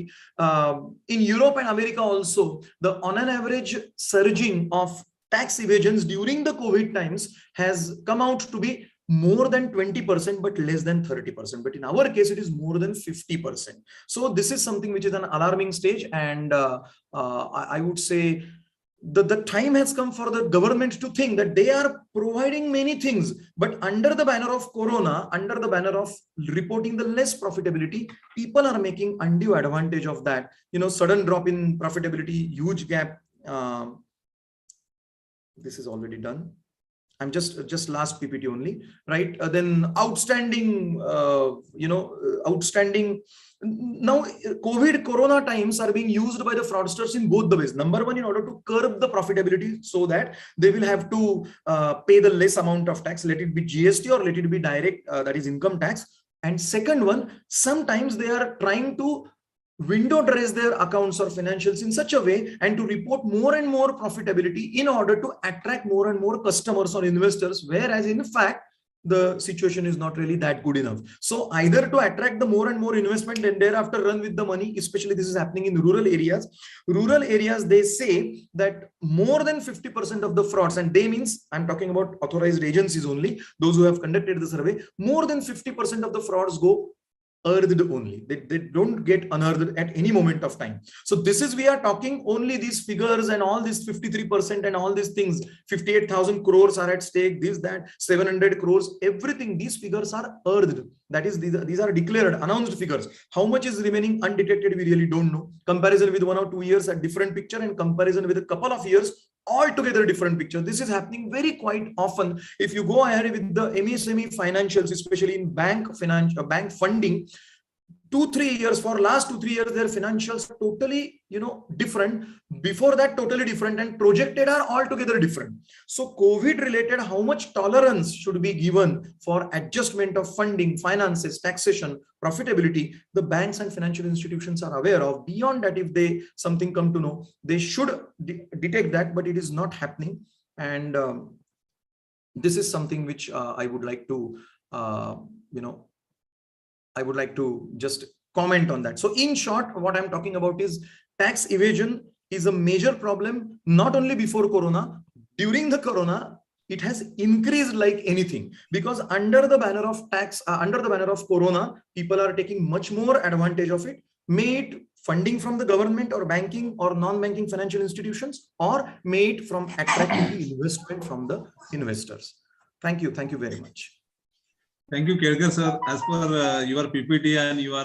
In Europe and America also, on an average surging of tax evasions during the COVID times has come out to be more than 20%, but less than 30%. But in our case, it is more than 50%. So this is something which is an alarming stage. And I would say the time has come for the government to think that they are providing many things, but under the banner of Corona, under the banner of reporting the less profitability, people are making undue advantage of that. Sudden drop in profitability, huge gap. This is already done. I'm just last PPT only, right? Then outstanding, outstanding. Now, Corona times are being used by the fraudsters in both the ways. Number one, in order to curb the profitability so that they will have to pay the less amount of tax, let it be GST or let it be direct, that is income tax. And second one, sometimes they are trying to window dress their accounts or financials in such a way and to report more and more profitability in order to attract more and more customers or investors, whereas in fact the situation is not really that good enough. So either to attract the more and more investment and thereafter run with the money, especially this is happening in rural areas. Rural areas, they say that more than 50% of the frauds, and they means I'm talking about authorized agencies only, those who have conducted the survey, more than 50% of the frauds go earthed only. They don't get unearthed at any moment of time. So this is, we are talking only these figures and all this 53% and all these things, 58,000 crores are at stake, this, that, 700 crores, everything, these figures are earthed. That is, these are declared, announced figures. How much is remaining undetected, we really don't know. Comparison with 1 or 2 years, a different picture, and comparison with a couple of years, altogether different picture. This is happening very quite often. If you go ahead with the MSME financials, especially in bank funding, 2-3 years, for last 2-3 years, their financials are totally, different. Before that, totally different, and projected are altogether different. So COVID related, how much tolerance should be given for adjustment of funding, finances, taxation, profitability, the banks and financial institutions are aware of. Beyond that, if they something come to know, they should detect that, but it is not happening. And this is something which I would like to, I would like to just comment on that. So in short, what I'm talking about is tax evasion is a major problem, not only before Corona, during the Corona, it has increased like anything, because under the banner of tax, under the banner of Corona, people are taking much more advantage of it, may it funding from the government or banking or non-banking financial institutions, or may it from attracting the investment from the investors. Thank you. Thank you very much. Thank you, Kerkar sir. As per your PPT and your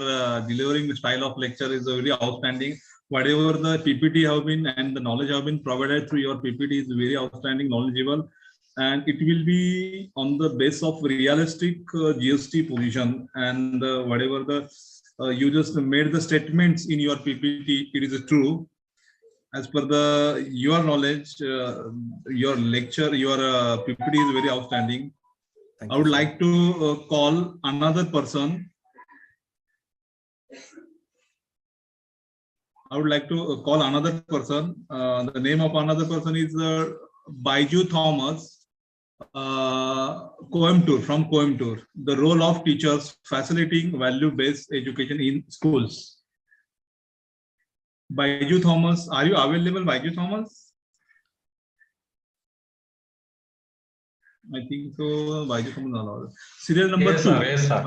delivering style of lecture is very outstanding. Whatever the PPT have been and the knowledge have been provided through your PPT is very outstanding, knowledgeable, and it will be on the base of realistic GST position, and whatever the you just made the statements in your PPT, it is true. As per your knowledge, your lecture, your PPT is very outstanding. I would like to call another person. The name of another person is Baiju Thomas, Coimbatore, from Coimbatore. The role of teachers facilitating value-based education in schools. Baiju Thomas, are you available, Baiju Thomas? I think so. Baiju Thomas. Serial number 2. Yes, sir.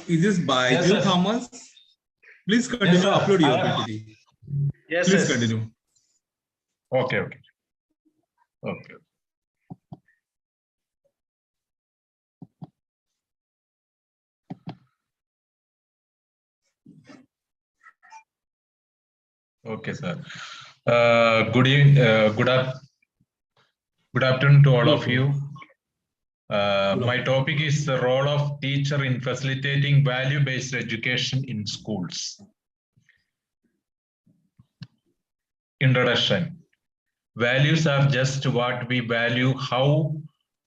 Is this Baiju Thomas? Please continue. Yes, upload your PPT. Yes. Please continue. Okay. Okay. Okay, sir. Good afternoon to all of you. My topic is the role of teacher in facilitating value-based education in schools. Introduction. Values are just what we value, how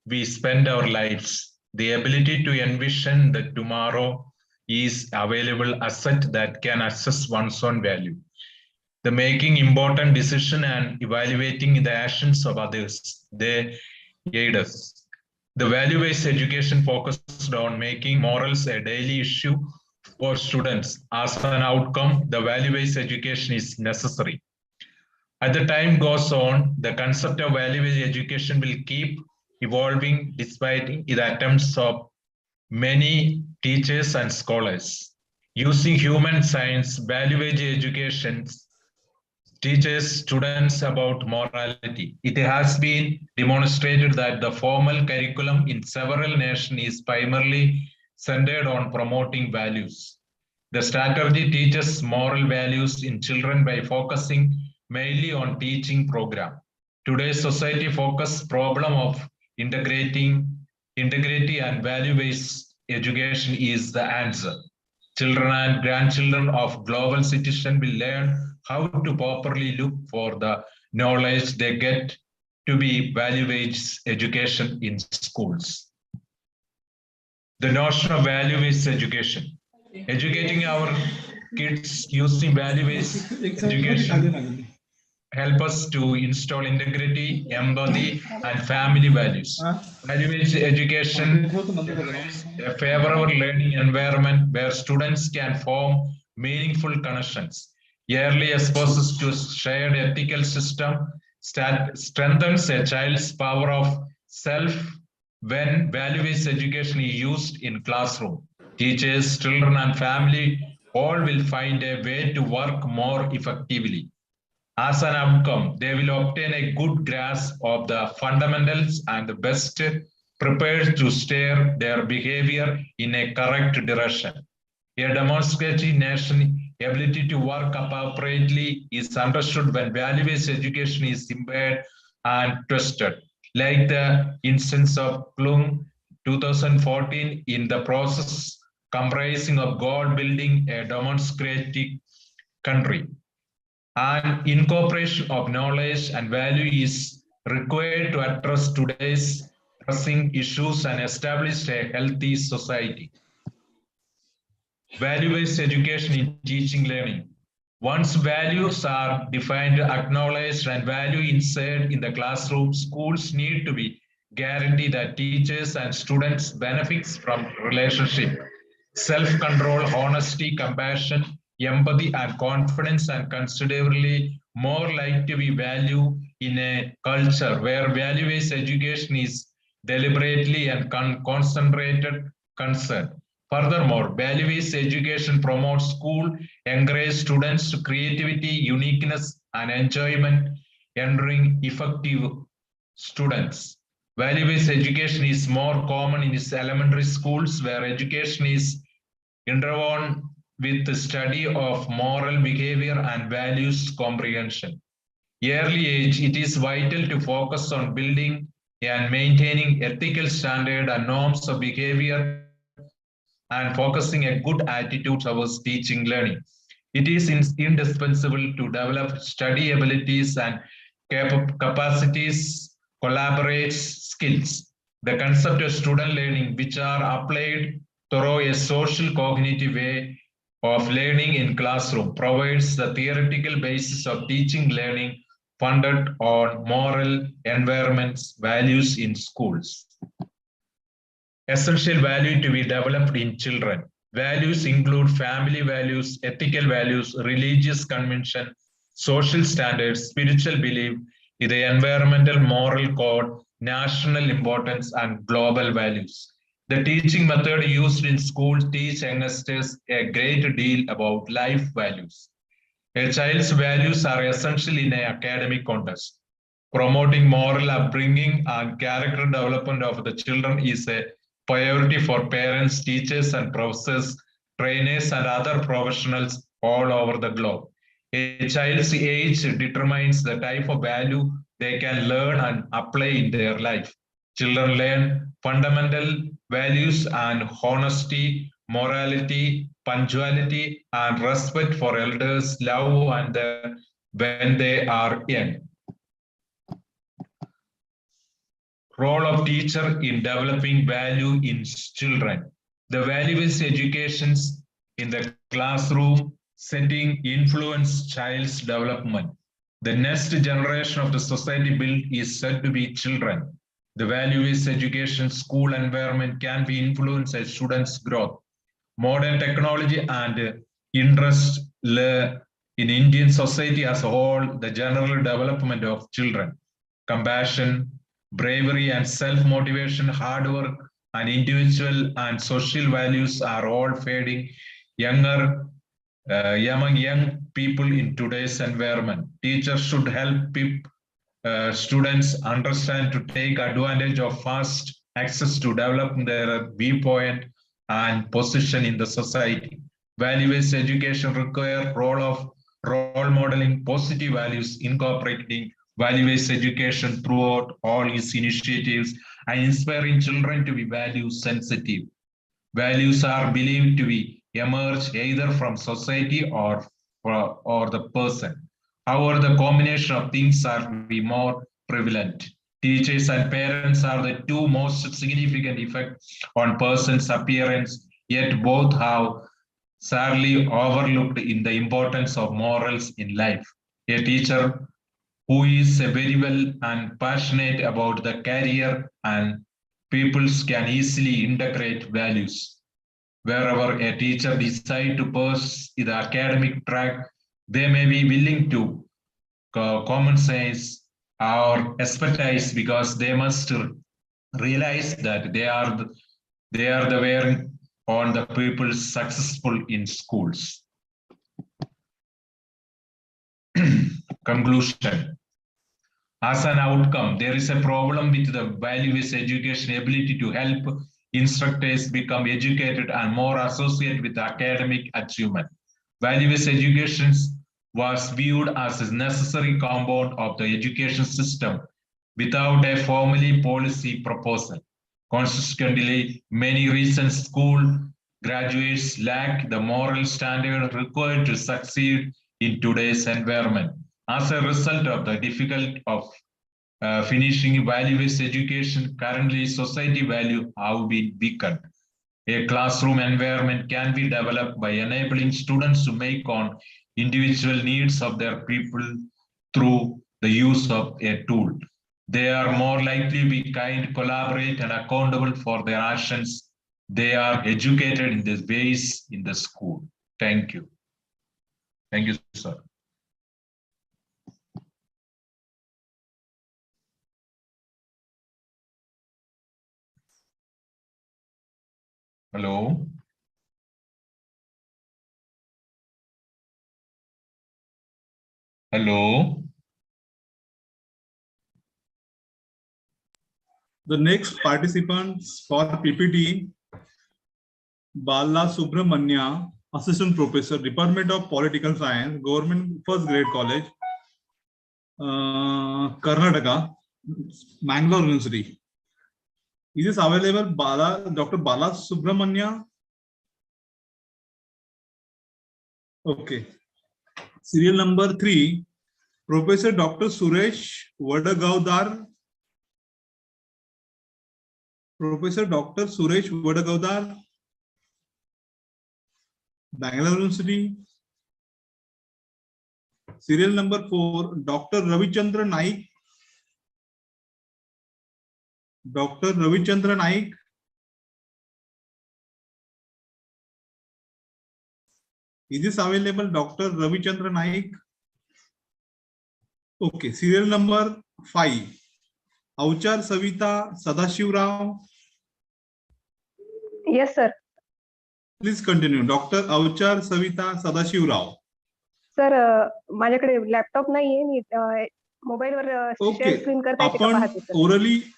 we spend our lives. The ability to envision that tomorrow is available asset that can assess one's own value. The making important decision and evaluating the actions of others. They aid us. The value-based education focused on making morals a daily issue for students. As an outcome, the value-based education is necessary. As the time goes on, the concept of value-based education will keep evolving despite the attempts of many teachers and scholars. Using human science, value-based education teaches students about morality. It has been demonstrated that the formal curriculum in several nations is primarily centered on promoting values. The strategy teaches moral values in children by focusing mainly on teaching program. Today's society focus problem of integrity and value-based education is the answer. Children and grandchildren of global citizens will learn how to properly look for the knowledge they get to be value-based education in schools. The notion of value-based education. Educating our kids using value-based education help us to install integrity, empathy, and family values. Value-based education provides a favorable learning environment where students can form meaningful connections. Early exposure to shared ethical system strengthens a child's power of self when value-based education is used in classroom. Teachers, children, and family all will find a way to work more effectively. As an outcome, they will obtain a good grasp of the fundamentals and the best prepared to steer their behavior in a correct direction. A demonstrative nation ability to work appropriately is understood when value-based education is impaired and twisted, like the instance of Klung 2014 in the process comprising of goal building a demonstrative country. An incorporation of knowledge and value is required to address today's pressing issues and establish a healthy society. Value-based education in teaching learning. Once values are defined, acknowledged, and value inserted in the classroom, schools need to be guaranteed that teachers and students benefit from relationship, self-control, honesty, compassion, empathy, and confidence, and considerably more likely to be valued in a culture where value-based education is deliberately and concentrated concern. Furthermore, value-based education promotes school, encourages students to creativity, uniqueness, and enjoyment, ensuring effective students. Value-based education is more common in its elementary schools where education is interwoven with the study of moral behavior and values comprehension. Early age, it is vital to focus on building and maintaining ethical standards and norms of behavior and focusing a good attitude towards teaching learning. It is indispensable to develop study abilities and capacities, collaborate skills. The concept of student learning, which are applied through a social cognitive way of learning in classroom, provides the theoretical basis of teaching learning funded on moral environments, values in schools. Essential value to be developed in children. Values include family values, ethical values, religious convention, social standards, spiritual belief, the environmental moral code, national importance, and global values. The teaching method used in schools teach youngsters a great deal about life values. A child's values are essential in an academic context. Promoting moral upbringing and character development of the children is a priority for parents, teachers, and professors, trainers, and other professionals all over the globe. A child's age determines the type of value they can learn and apply in their life. Children learn fundamental values and honesty, morality, punctuality, and respect for elders, love, and when they are young. Role of teacher in developing value in children. The value-based educations in the classroom setting influence child's development. The next generation of the society built is said to be children. The value-based education school environment can be influenced as students' growth. Modern technology and interest in Indian society as a whole, the general development of children, compassion, bravery and self-motivation, hard work, and individual and social values are all fading among young people in today's environment. Teachers should help students understand to take advantage of fast access to develop their viewpoint and position in the society. Value-based education requires role modeling positive values, incorporating value-based education throughout all its initiatives, and inspiring children to be value sensitive. Values are believed to be emerge either from society or the person. However, the combination of things are be more prevalent. Teachers and parents are the two most significant effects on person's appearance, yet both have sadly overlooked in the importance of morals in life. A teacher who is very well and passionate about the career and peoples can easily integrate values. Wherever a teacher decides to pursue the academic track, they may be willing to common sense or expertise because they must realize that they are the way on the people successful in schools. Conclusion. As an outcome, there is a problem with the value-based education ability to help instructors become educated and more associated with academic achievement. Value-based education was viewed as a necessary component of the education system without a formally policy proposal. Consequently, many recent school graduates lack the moral standard required to succeed in today's environment. As a result of the difficulty of finishing value-based education, currently society value have been weakened. A classroom environment can be developed by enabling students to make on individual needs of their people through the use of a tool. They are more likely to be kind, collaborate, and accountable for their actions. They are educated in these ways in the school. Thank you. Thank you, sir. Hello. Hello. The next participants for PPT, Bala Subramanya, Assistant Professor, Department of Political Science, Government First Grade College, Karnataka, Mangalore University. Is this available, Dr. Bala Subramanya? Okay. Serial number 3, Professor Dr. Suresh Vadagaudar. Professor Dr. Suresh Vadagaudar, Bangalore University. Serial number 4, Dr. Ravichandra Naik. Dr. Ravichandra Naik. Is this available, Dr. Ravichandra Naik? Okay, serial number 5, Avchar Savita Sadashivrao. Yes, sir. Please continue, Dr. Avchar Savita Sadashivrao. Sir माझ्याकडे laptop नाहीये, मी मोबाईलवर okay, share screen करता येते का आपण पाहते sir.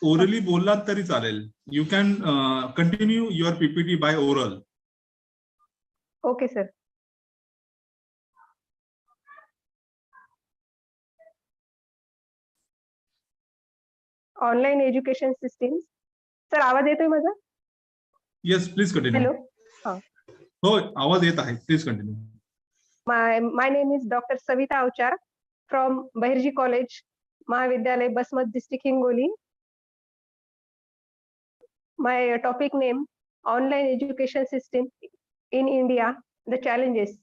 Orally बोललात तरी चालेल. You can continue your PPT by oral. Okay sir. Online education system. Sir आवाज येतोय माझा? Yes, please continue. हॅलो. हा. हो, आवाज येत आहे. Please continue. My name is Dr. Savita Avchar from Bahirji College, Mahavidyalay, Basmat district, Hingoli. My topic name, online education system in India, the challenges.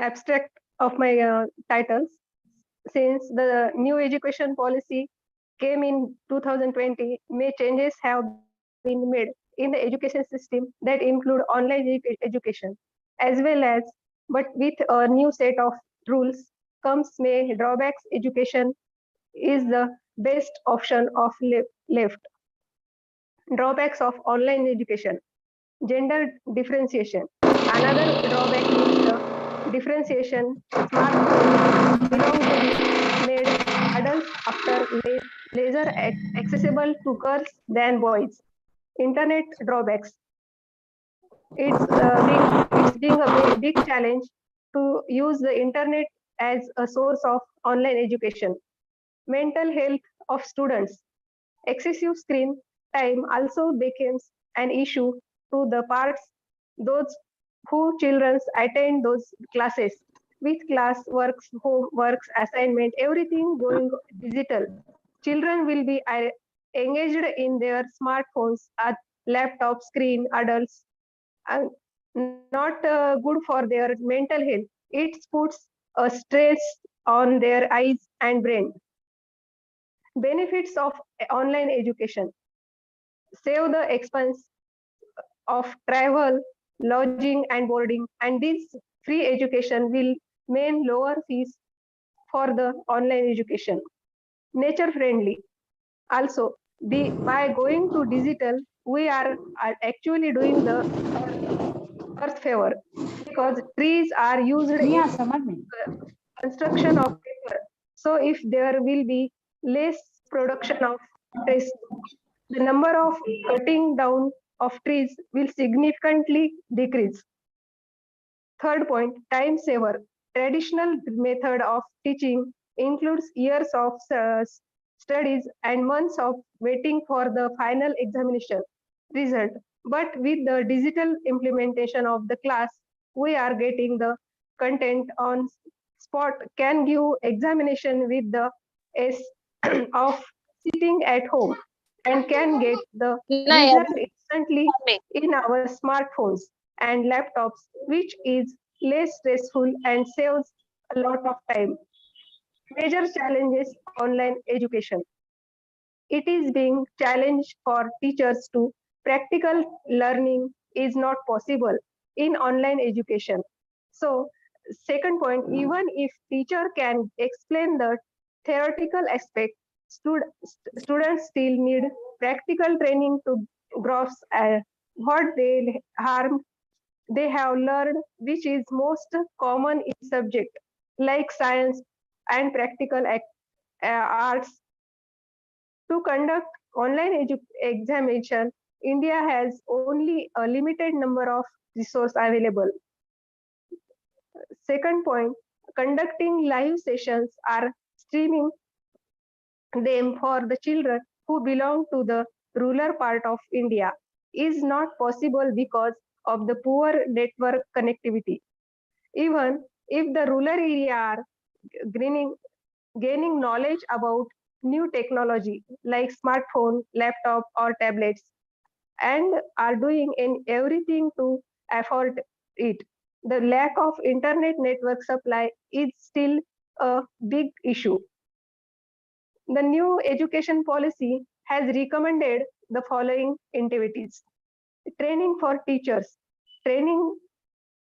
Abstract of my titles. Since the new education policy came in 2020, many changes have been made in the education system that include online education as well as, but with a new set of rules comes may drawbacks. Education is the best option of left. Drawbacks of online education. Gender differentiation. Another drawback is the differentiation. Smartphones belong to be made adults after laser accessible to girls than boys. Internet drawbacks. It's being a big challenge to use the internet as a source of online education. Mental health of students. Excessive screen time also becomes an issue to the parts those who children attend those classes with class works, homeworks, assignment, everything going digital. Children will be engaged in their smartphones at laptop screen. Adults are not good for their mental health. It puts a stress on their eyes and brain. Benefits of online education. Save the expense of travel, lodging and boarding, and this free education will mean lower fees for the online education. Nature friendly. Also, by going to digital, we are actually doing the earth favor because trees are used in construction of paper. So if there will be less production of trees, the number of cutting down of trees will significantly decrease. Third point, time saver. Traditional method of teaching includes years of studies and months of waiting for the final examination result. But with the digital implementation of the class, we are getting the content on spot, can give examination with the S of sitting at home and can get the result instantly in our smartphones and laptops, which is less stressful and saves a lot of time. Major challenges online education. It is being challenged for teachers to practical learning is not possible in online education. So second point, even if teacher can explain the theoretical aspect, students still need practical training to grasp what they have learned, which is most common in subject like science and practical arts. To conduct online examination, India has only a limited number of resources available. Second point, conducting live sessions or streaming them for the children who belong to the rural part of India is not possible because of the poor network connectivity. Even if the rural area are gaining knowledge about new technology like smartphone, laptop or tablets and are doing everything to afford it, the lack of internet network supply is still a big issue. The new education policy has recommended the following activities. Training for teachers. Training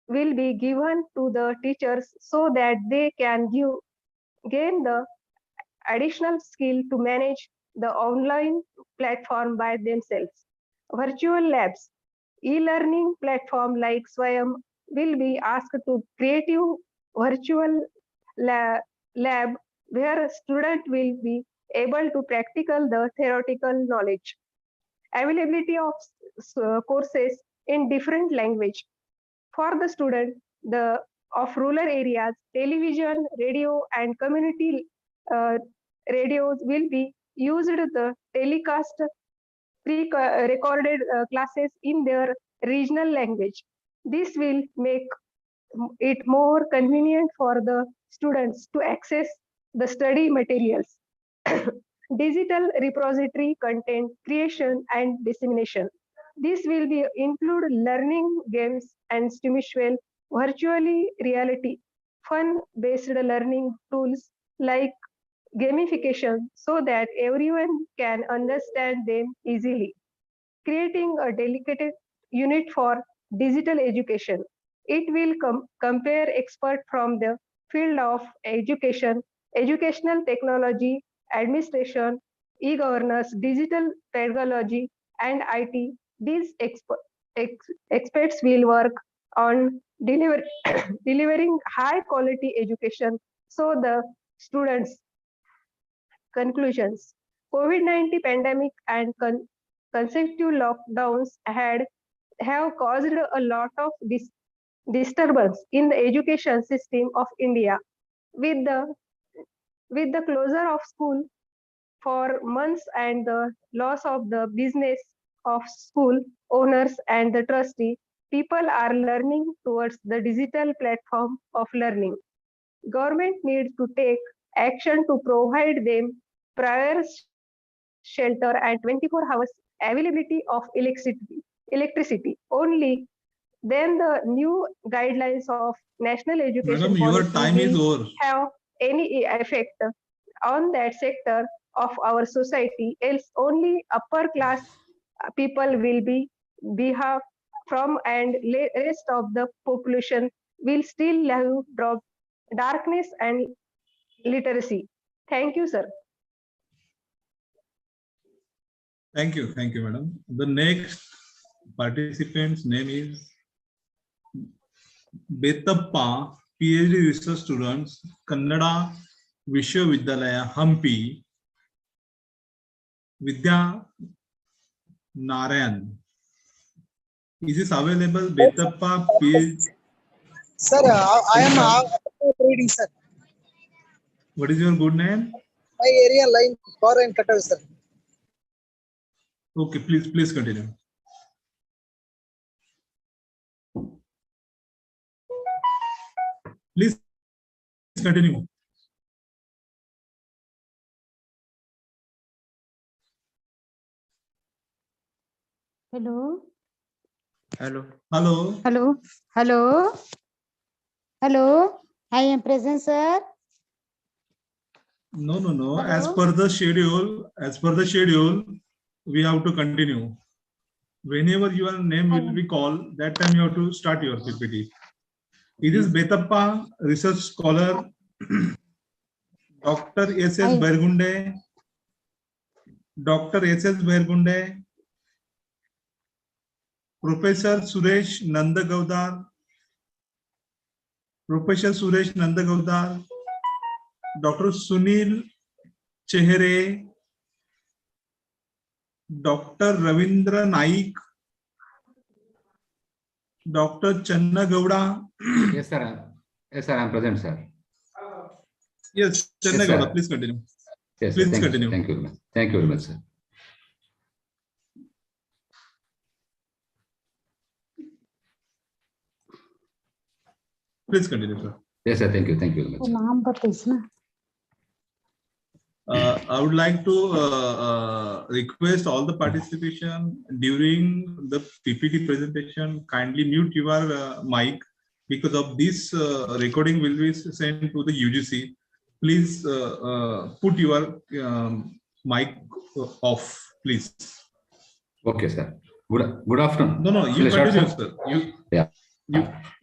will be given to the teachers so that they can gain the additional skill to manage the online platform by themselves. Virtual labs. E-learning platform like Swayam will be asked to creative virtual lab where student will be able to practical the theoretical knowledge. Availability of courses in different language. For the student of rural areas, television, radio, and community radios will be used to telecast pre-recorded classes in their regional language. This will make it more convenient for the students to access the study materials. Digital repository content creation and dissemination. This will be include learning games and stimulation, virtually reality, fun-based learning tools like gamification so that everyone can understand them easily. Creating a dedicated unit for digital education. It will compare experts from the field of education, educational technology, administration, e-governance, digital pedagogy, and IT. These experts will work on delivering high quality education so the students. Conclusions. COVID-19 pandemic and consecutive lockdowns have caused a lot of disturbance in the education system of India. With the closure of school for months and the loss of the business of school owners and the trustee, people are learning towards the digital platform of learning. Government needs to take action to provide them prior shelter and 24 hours availability of electricity. Only then the new guidelines of national education Madam, your policy time is will over. have any effect on that sector of our society. Else only upper class people will be behalf from and rest of the population will still have darkness and literacy. Thank you, sir. Thank you, madam. The next participant's name is Betappa, PhD research students, Kannada Vishwavidyalaya, Hampi, Vidya Narayan. Is this available, Betappa, PhD? Sir, I am reading, sir. What is your good name? My area line, Kor and Katal, sir. Okay, please continue. Please continue. Hello. Hello. Hello. Hello. Hello. Hello. I am present, sir. No. Hello? As per the schedule, we have to continue. Whenever your name will be called, that time you have to start your PPT. It is Betappa, research scholar, Dr. S.S. Bergunde, Professor Suresh Nandagaudar, Dr. Sunil Chehere, Dr. Ravindra Naik, Dr. Channa Gowda. Yes, sir. Yes, sir. I am present, sir. Yes, Channa Gowda, please continue. Yes, please sir. continue. Thank you very much. Thank you very much, sir. Please continue, sir. Yes, sir. Thank you. Thank you very much. I would like to request all the participation during the PPT presentation. Kindly mute your mic because of this recording will be sent to the UGC. please put your mic off, please. Okay, sir. Good afternoon. No, you continue, sir.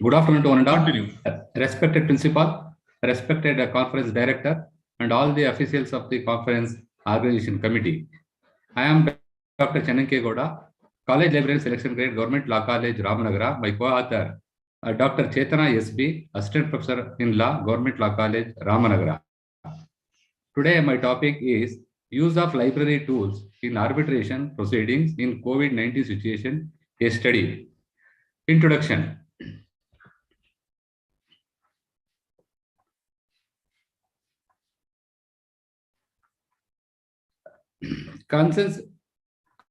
Good afternoon to one and all. Continue. Respected principal, respected conference director, and all the officials of the conference organization committee. I am Dr. Chananke Gowda, College Librarian Selection Grade, Government Law College, Ramanagara. My co-author, Dr. Chetana SB, Assistant Professor in Law, Government Law College, Ramanagara. Today, my topic is use of library tools in arbitration proceedings in COVID-19 situation, a study. Introduction.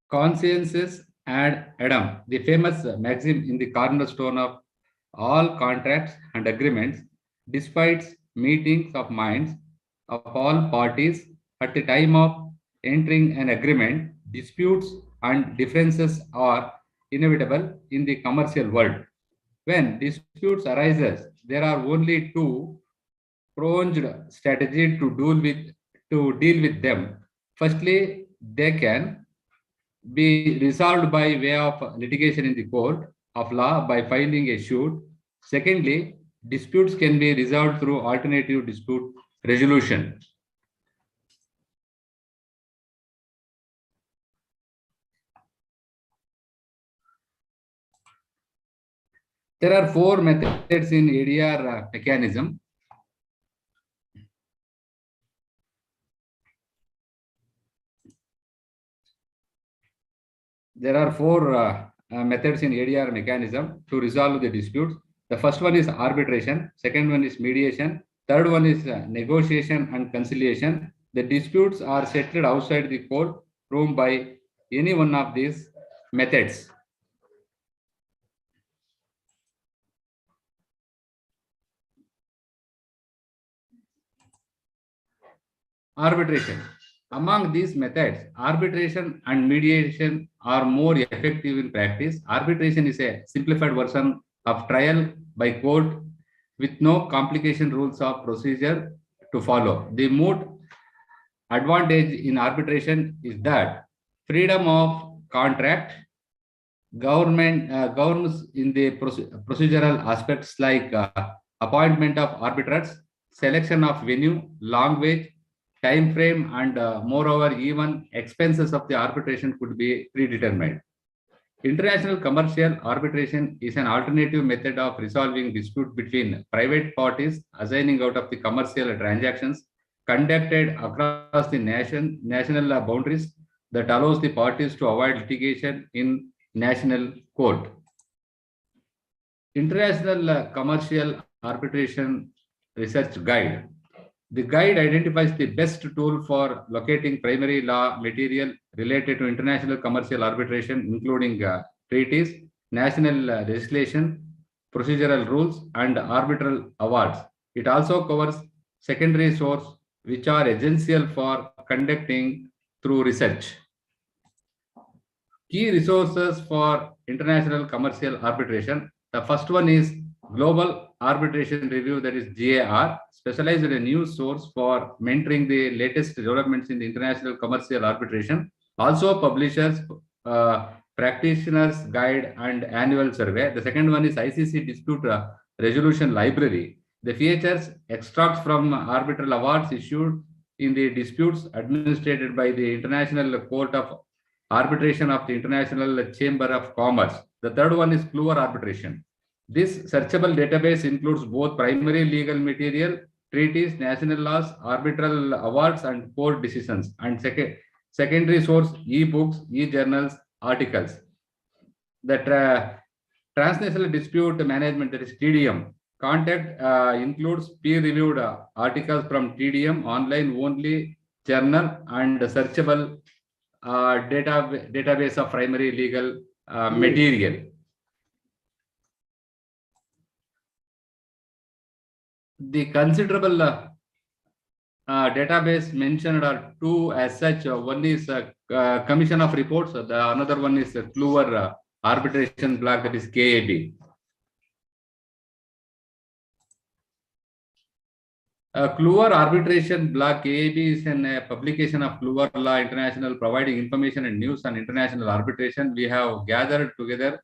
Consciences ad Adam, the famous maxim in the cornerstone of all contracts and agreements, despite meetings of minds of all parties at the time of entering an agreement, disputes and differences are inevitable in the commercial world. When disputes arises, there are only two pronged strategies to deal with them. Firstly, they can be resolved by way of litigation in the court of law by filing a suit. Secondly, disputes can be resolved through alternative dispute resolution. There are four methods in ADR mechanism. There are four methods in ADR mechanism to resolve the disputes. The first one is arbitration, second one is mediation, third one is negotiation and conciliation. The disputes are settled outside the court room by any one of these methods. Arbitration. Among these methods, arbitration and mediation are more effective in practice. Arbitration is a simplified version of trial by court with no complication rules of procedure to follow. The moot advantage in arbitration is that freedom of contract governs in the procedural aspects like appointment of arbiters, selection of venue, language, time frame, and moreover, even expenses of the arbitration could be predetermined. International commercial arbitration is an alternative method of resolving dispute between private parties assigning out of the commercial transactions conducted across the national boundaries that allows the parties to avoid litigation in national court. International Commercial Arbitration Research Guide. The guide identifies the best tool for locating primary law material related to international commercial arbitration, including treaties, national legislation, procedural rules, and arbitral awards. It also covers secondary sources, which are essential for conducting through research. Key resources for international commercial arbitration. The first one is Global Arbitration Review, that is GAR, specialized in a news source for mentoring the latest developments in the international commercial arbitration. Also publishes practitioners guide and annual survey. The second one is ICC Dispute Resolution Library. The features extracts from arbitral awards issued in the disputes administered by the International Court of Arbitration of the International Chamber of Commerce. The third one is Kluwer Arbitration. This searchable database includes both primary legal material, treaties, national laws, arbitral awards, and court decisions, and secondary source e-books, e-journals, articles. The transnational dispute management, that is TDM, content includes peer-reviewed articles from TDM, online only journal, and searchable database of primary legal material. The considerable database mentioned are two as such. One is Commission of Reports. The another one is Kluwer Arbitration Block, that is KAB. Kluwer arbitration block KAB is a publication of Kluwer Law International providing information and news on international arbitration. We have gathered together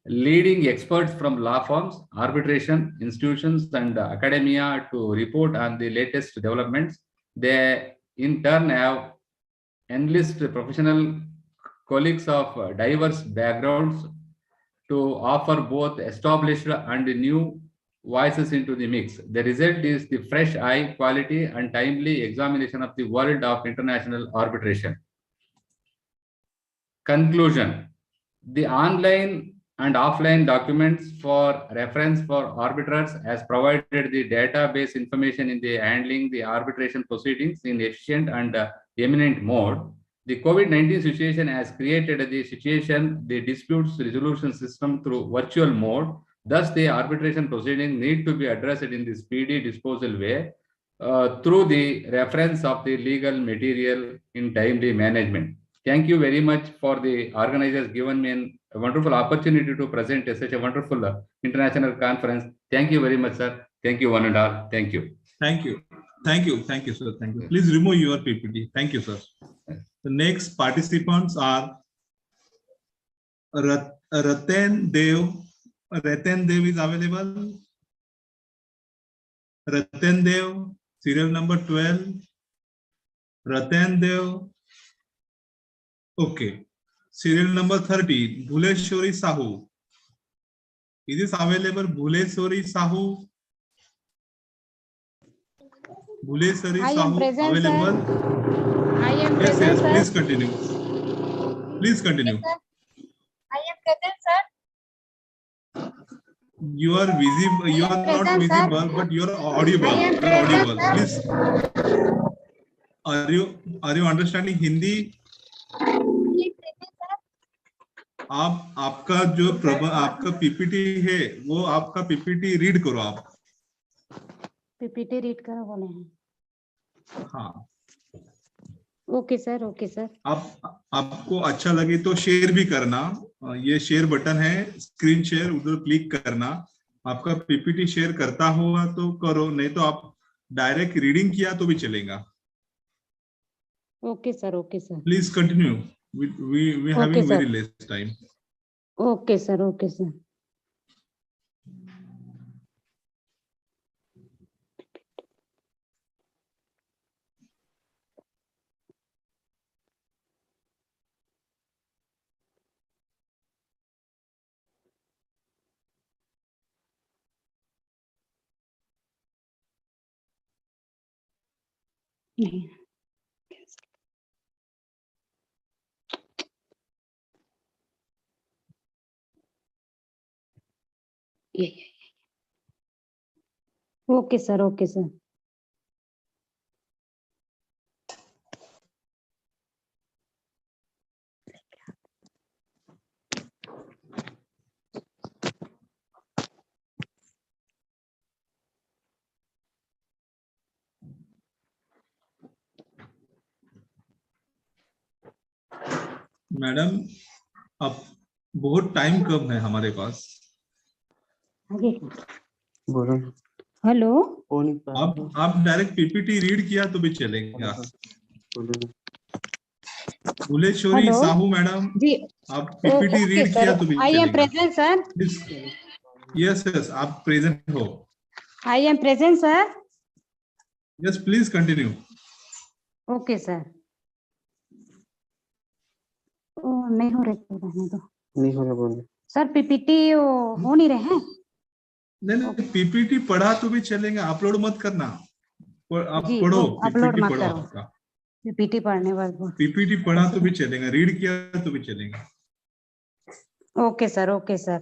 leading experts from law firms, arbitration institutions, and academia to report on the latest developments. They in turn have enlisted professional colleagues of diverse backgrounds to offer both established and new voices into the mix. The result is the fresh, high quality and timely examination of the world of international arbitration. Conclusion: the online and offline documents for reference for arbiters has provided the database information in the handling the arbitration proceedings in efficient and eminent mode. The COVID-19 situation has created the disputes resolution system through virtual mode. Thus, the arbitration proceedings need to be addressed in the speedy disposal way through the reference of the legal material in timely management. Thank you very much for the organizers given me a wonderful opportunity to present such a wonderful international conference. Thank you very much, sir. Thank you, one and all. Thank you. Thank you. Thank you. Thank you, sir. Thank you. Please remove your PPT. Thank you, sir. The next participants are Ratan Dev. Ratan Dev is available. Ratan Dev, serial number 12. Ratan Dev. Okay. Serial number 13, Bhuleshwari Sahu. Is this available? Bhuleshwari Sahu. Bhuleshwari Sahu present, available. Sir. I am yes, present, yes. sir. Please continue. Please continue. Yes, I am present, sir. You are visible. You are not present, visible, sir. but you are audible. I am You are audible. present, Please. Are you understanding Hindi? आपका जो आपका PPT है वो आपका PPT read करो आप PPT read करो बोले हैं हाँ ओके सर ओके सर आपको अच्छा लगे तो शेयर भी करना ये शेयर बटन है स्क्रीन शेयर उधर क्लिक करना आपका पीपीटी शेयर करता होगा तो करो नहीं तो आप डायरेक्ट रीडिंग किया तो भी चलेगा okay sir please continue we having okay, very less time. Okay, sir. Okay, sir. Okay, sir. Okay, sir. Madam अब बहुत टाइम कम है हमारे पास बोलो हेलो आप डायरेक्ट पीपीटी रीड किया तो भी चलेगा भुलेश्वरी साहू मैडम जी आप पीपीटी रीड किया तो भी आई एम चलेगा प्रेजेंट सर यस यस आप प्रेजेंट हो आई am present sir yes please continue okay sir नहीं हो रहे रहने दो नहीं हो रहा बोले सर पीपीटी हो नहीं रहे हैं नहीं पीपीटी पढ़ा तो भी चलेगा अपलोड मत करना आप जी, पढ़ो अपलोड पीपीटी मत पढ़ो करो आपका पीपीटी पढ़ने बाद पीपीटी पढ़ा तो भी चलेगा रीड किया तो भी चलेगा okay sir okay sir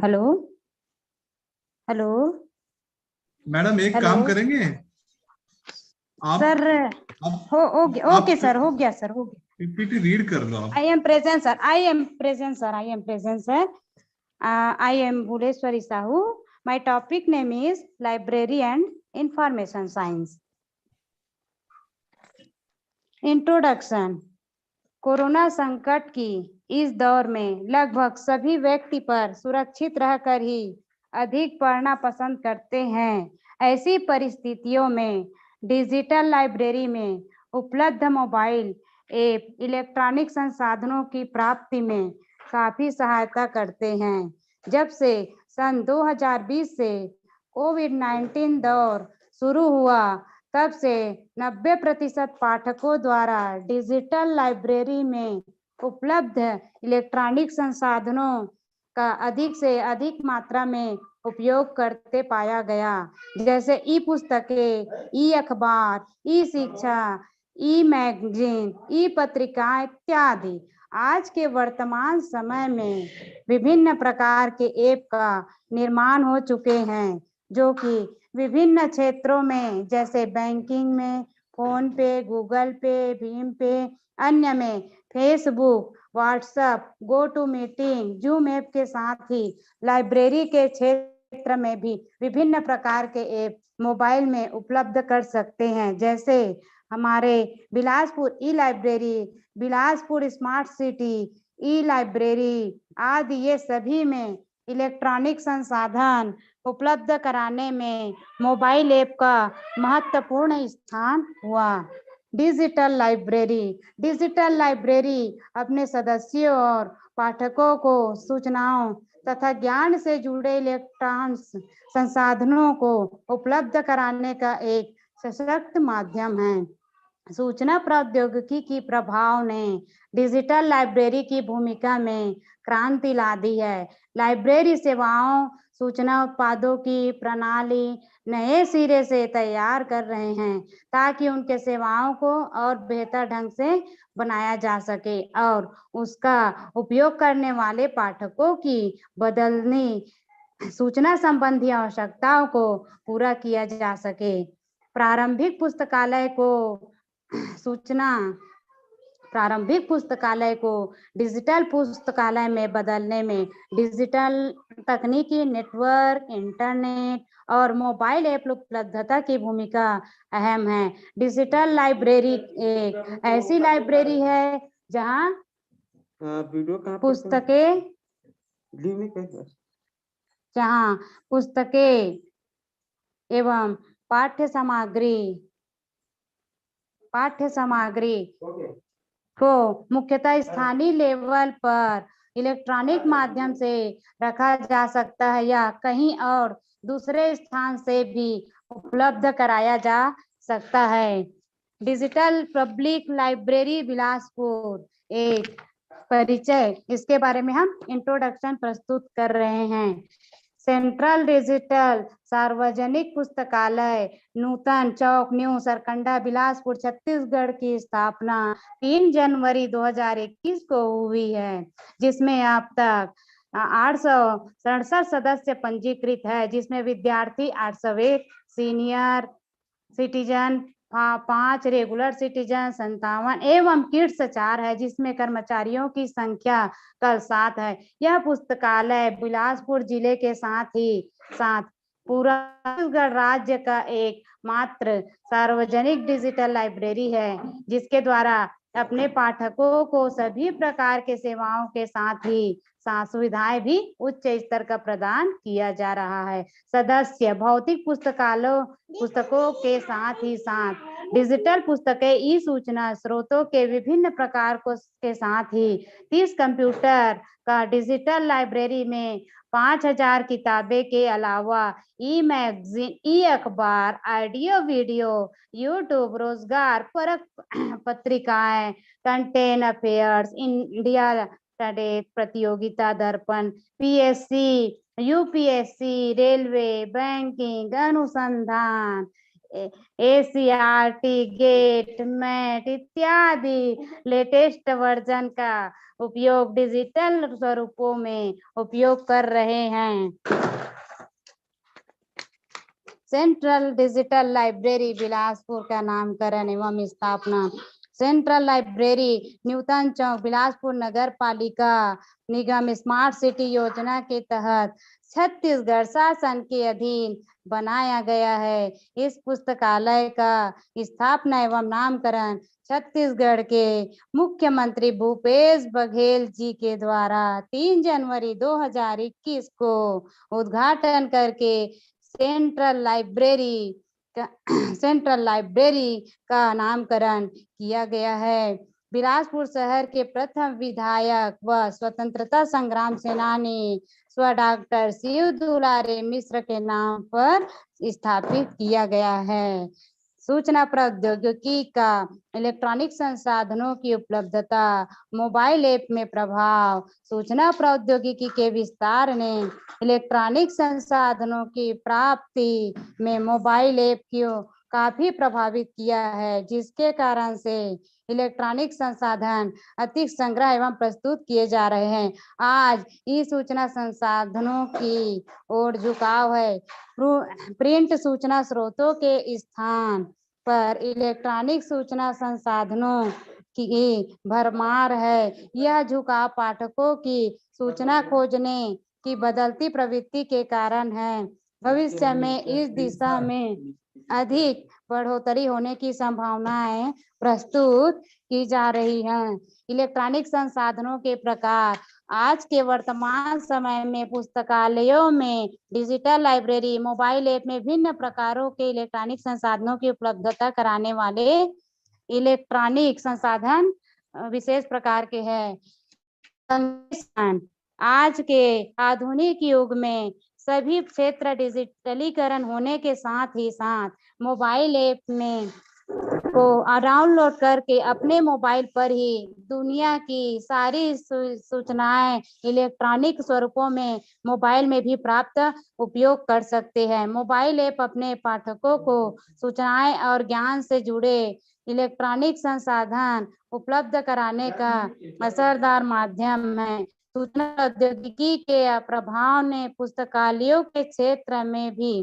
hello hello madam एक काम करेंगे आप सर हो गया ओके सर हो गया पीपीटी रीड कर लो I am present sir I am present sir I am Bhuleshwari Sahu. My topic name is Library and Information Science. Introduction. Corona संकट की इस दौर में लगभग सभी व्यक्ति पर सुरक्षित रहकर ही अधिक पढ़ना पसंद करते हैं। ऐसी परिस्थितियों में डिजिटल लाइब्रेरी में उपलब्ध मोबाइल ऐप इलेक्ट्रॉनिक संसाधनों की प्राप्ति में काफी सहायता करते हैं। जब से सन 2020 से कोविड-19 दौर शुरू हुआ, तब से 90% पाठकों द्वारा डिजिटल लाइब्रेरी में उपलब्ध इलेक्ट्रॉनिक संसाधनों का अधिक से अधिक मात्रा में उपयोग करते पाया गया, जैसे ई पुस्तकें, ई अखबार, ई शिक्षा, ई मैगजीन, ई पत्रिका इत्यादि। आज के वर्तमान समय में विभिन्न प्रकार के ऐप का निर्माण हो चुके हैं, जो कि विभिन्न क्षेत्रों में जैसे बैंकिंग में, फोन पे, गूगल पे, भीम पे, अन्य में Facebook, WhatsApp, GoToMeeting, Zoom app के साथ ही लाइब्रेरी के क्षेत्र में भी विभिन्न प्रकार के ऐप मोबाइल में उपलब्ध कर सकते हैं, जैसे हमारे बिलासपुर ई लाइब्रेरी, बिलासपुर स्मार्ट सिटी ई लाइब्रेरी आदि। ये सभी में इलेक्ट्रॉनिक संसाधन उपलब्ध कराने में मोबाइल ऐप का महत्वपूर्ण स्थान हुआ। डिजिटल लाइब्रेरी अपने सदस्यों और पाठकों को सूचनाओं तथा ज्ञान से जुड़े इलेक्ट्रॉनिक संसाधनों को उपलब्ध कराने का एक सशक्त माध्यम है। सूचना प्रौद्योगिकी की प्रभाव ने डिजिटल लाइब्रेरी की भूमिका में क्रांति ला दी है। लाइब्रेरी सेवाओं, सूचना उत्पादों की प्रणाली नए सिरे से तैयार कर रहे हैं, ताकि उनके सेवाओं को और बेहतर ढंग से बनाया जा सके और उसका उपयोग करने वाले पाठकों की बदलनी सूचना संबंधी आवश्यकताओं को पूरा किया जा सके। प्रारंभिक पुस्तकालय को डिजिटल पुस्तकालय में बदलने में डिजिटल तकनीकी, नेटवर्क, इंटरनेट और मोबाइल ऐप उपलब्धता की भूमिका अहम है। डिजिटल लाइब्रेरी एक ऐसी लाइब्रेरी है जहां पुस्तकें एवं पाठ्य सामग्री को मुख्यतः स्थानीय लेवल पर इलेक्ट्रॉनिक माध्यम से रखा जा सकता है या कहीं और दूसरे स्थान से भी उपलब्ध कराया जा सकता है। डिजिटल पब्लिक लाइब्रेरी बिलासपुर एक परिचय, इसके बारे में हम इंट्रोडक्शन प्रस्तुत कर रहे हैं। सेंट्रल डिजिटल सार्वजनिक पुस्तकालय नूतन चौक, न्यू सरकंडा, बिलासपुर, छत्तीसगढ़ की स्थापना 3 जनवरी 2021 को हुई है, जिसमें अब तक 867 सदस्य पंजीकृत है, जिसमें विद्यार्थी 801, सीनियर सिटीजन 5, रेगुलर सिटीजन 57 एवं किड्स 4 है, जिसमें कर्मचारियों की संख्या कल 7 है। यह पुस्तकालय बिलासपुर जिले के साथ पूरा छत्तीसगढ़ राज्य का एक मात्र सार्वजनिक डिजिटल लाइब्रेरी है, जिसके द्वारा अपने पाठकों को सभी प्रकार के सेवाओं के साथ ही सुविधाएं भी उच्च स्तर का प्रदान किया जा रहा है। सदस्य भौतिक पुस्तकों के साथ ही साथ डिजिटल पुस्तकें, ई सूचना स्रोतों के विभिन्न प्रकार के साथ ही 30 कंप्यूटर का डिजिटल लाइब्रेरी में 5000 किताबें के अलावा ई मैगजीन, ई अखबार, ऑडियो वीडियो, यूट्यूब, रोजगार परक पत्रिकाएं, कंटेंट अफेयर्स, इंडिया टुडे, प्रतियोगिता दर्पण, पीएससी, यूपीएससी, रेलवे, बैंकिंग, अनुसंधान, एसीआरटी, गेट, मैट इत्यादि लेटेस्ट वर्जन का उपयोग डिजिटल स्वरूपों में उपयोग कर रहे हैं। सेंट्रल डिजिटल लाइब्रेरी बिलासपुर का नामकरण एवं स्थापना सेंट्रल लाइब्रेरी न्यूटन चौक बिलासपुर नगर पालिका निगम स्मार्ट सिटी योजना के तहत छत्तीसगढ़ शासन के अधीन बनाया गया है। इस पुस्तकालय का स्थापना एवं नामकरण छत्तीसगढ़ के मुख्यमंत्री भूपेश बघेल जी के द्वारा 3 जनवरी 2021 को उद्घाटन करके सेंट्रल लाइब्रेरी का नामकरण किया गया है। बिलासपुर शहर के प्रथम विधायक व स्वतंत्रता संग्राम सेनानी स्व डॉक्टर शिव दुलारे मिश्र के नाम पर स्थापित किया गया है। सूचना प्रौद्योगिकी का इलेक्ट्रॉनिक संसाधनों की उपलब्धता, मोबाइल ऐप में प्रभाव, सूचना प्रौद्योगिकी के विस्तार ने इलेक्ट्रॉनिक संसाधनों की प्राप्ति में मोबाइल ऐप को काफी प्रभावित किया है, जिसके कारण से इलेक्ट्रॉनिक संसाधन अधिक संग्रह एवं प्रस्तुत किए जा रहे हैं। आज ई सूचना संसाधनों की ओर झुकाव है। प्रिंट सूचना स्रोतों के स्थान पर इलेक्ट्रॉनिक सूचना संसाधनों की भरमार है। यह झुकाव पाठकों की सूचना खोजने की बदलती प्रवृत्ति के कारण है। भविष्य में इस दिशा में अधिक बढ़ोतरी होने की संभावनाएं प्रस्तुत की जा रही हैं। इलेक्ट्रॉनिक संसाधनों के प्रकार आज के वर्तमान समय में पुस्तकालयों में डिजिटल लाइब्रेरी, मोबाइल ऐप में भिन्न प्रकारों के इलेक्ट्रॉनिक संसाधनों की उपलब्धता कराने वाले इलेक्ट्रॉनिक संसाधन विशेष प्रकार के हैं। आज के आधुनिक युग में सभी क्षेत्र डिजिटलीकरण होने के साथ ही साथ मोबाइल ऐप में को डाउनलोड करके अपने मोबाइल पर ही दुनिया की सारी सूचनाएं इलेक्ट्रॉनिक स्वरूपों में मोबाइल में भी प्राप्त उपयोग कर सकते हैं। मोबाइल ऐप अपने पाठकों को सूचनाएं और ज्ञान से जुड़े इलेक्ट्रॉनिक संसाधन उपलब्ध कराने का असरदार माध्यम है। सूचना प्रौद्योगिकी के प्रभाव ने पुस्तकालयों के क्षेत्र में भी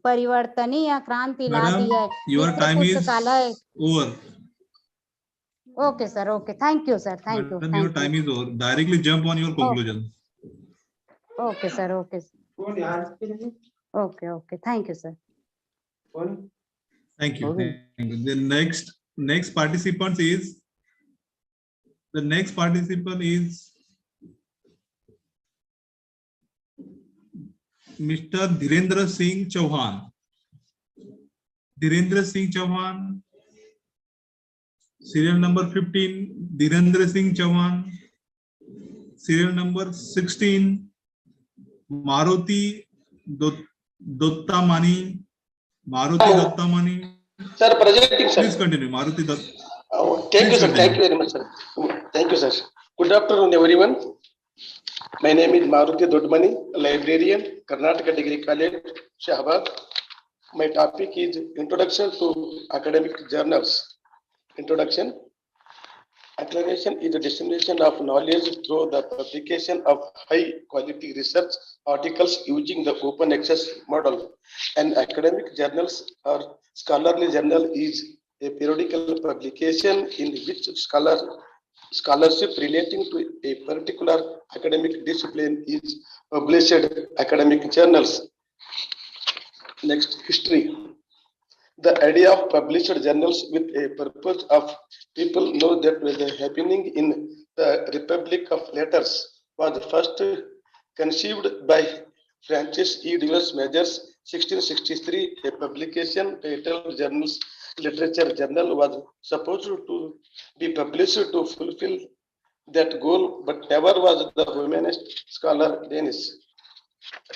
परिवर्तनीय क्रांति ला दी है। Your time is पुस्तकालय over. Okay sir, okay, thank you sir, thank you. Madam, your time is over. Directly jump on your conclusion. Okay sir, okay, okay, thank you sir. Thank you. Thank you. The next participant is Mr. Dhirendra Singh Chauhan. Dhirendra Singh Chauhan, serial number 15. Dhirendra Singh Chauhan, serial number 16. Maruti Dottamani. Sir, projecting, sir. Please continue, Maruti Datt. Thank you, sir. Thank you very much, sir. Thank you, sir. Good afternoon, everyone. My name is Maruti Dottamani, librarian, Karnataka Degree College, Shahabad. My topic is Introduction to Academic Journals. Introduction. Acceleration is the dissemination of knowledge through the publication of high-quality research articles using the open access model. An academic journals or scholarly journal is a periodical publication in which scholarship relating to a particular academic discipline is published. Academic journals. Next, history. The idea of published journals with a purpose of people know that the happening in the Republic of Letters was first conceived by Francis E. Dewes Majors, 1663. A publication titled Journals Literature Journal was supposed to be published to fulfill that goal, but never was the humanist scholar Janice.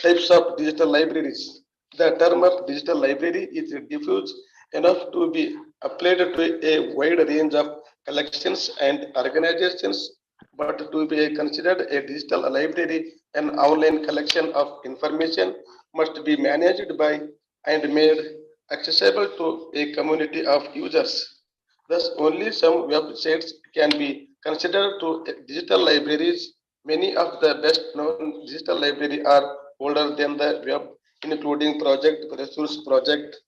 Types of digital libraries. The term of digital library is diffuse enough to be applied to a wide range of collections and organizations, but to be considered a digital library, an online collection of information must be managed by and made accessible to a community of users. Thus, only some websites can be considered to digital libraries. Many of the best known digital libraries are older than the web, including Project, Resource Project,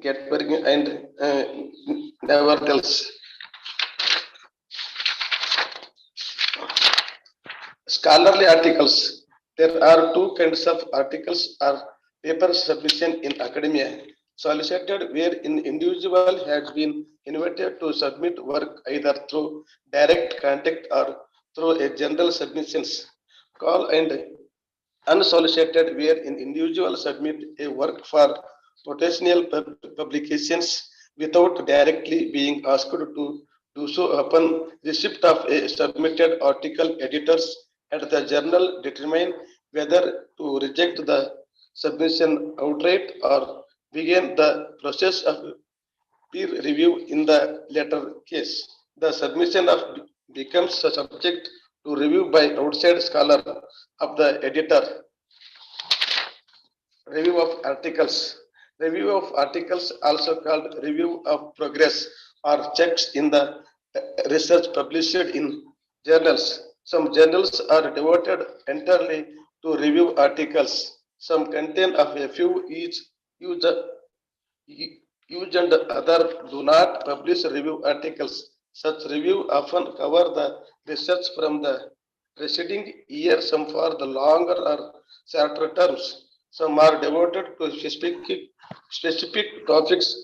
Gutenberg, and nevertheless. Scholarly articles. There are two kinds of articles or paper submission in academia. Solicited, where an individual has been invited to submit work either through direct contact or through a general submissions call, and unsolicited, where an individual submit a work for potential publications without directly being asked to do so. Upon receipt of a submitted article, editors at the journal determine whether to reject the submission outright or begin the process of peer review. In the latter case, the submission of becomes a subject to review by outside scholar of the editor. Review of articles. Review of articles, also called review of progress, or checks in the research published in journals. Some journals are devoted entirely to review articles. Some contain of a few each use and other do not publish review articles. Such review often cover the research from the preceding year, some for the longer or shorter terms. Some are devoted to specific topics,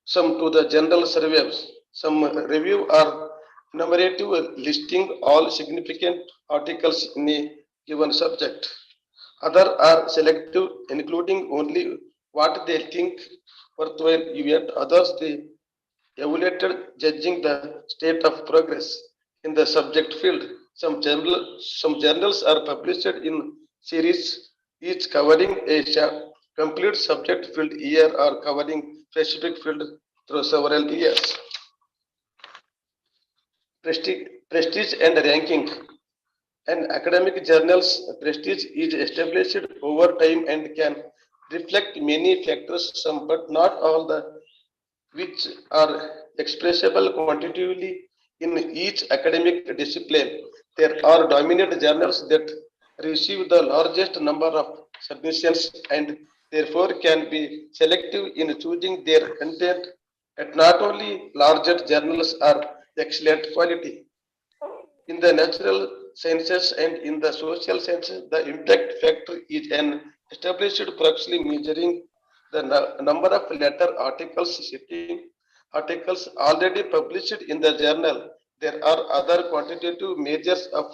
some to the general surveys. Some review are enumerative, listing all significant articles in a given subject. Other are selective, including only what they think worthwhile, yet others they evaluated, judging the state of progress in the subject field. Some journals are published in series, each covering a complete subject field year or covering specific field through several years. Prestige and ranking. And academic journals' prestige is established over time and can reflect many factors, some but not all, the which are expressible quantitatively in each academic discipline. There are dominant journals that receive the largest number of submissions and therefore can be selective in choosing their content. And not only larger journals are excellent quality. In the natural sciences and in the social sciences, the impact factor is an established proxy measuring the number of letter articles citing articles already published in the journal. There are other quantitative measures of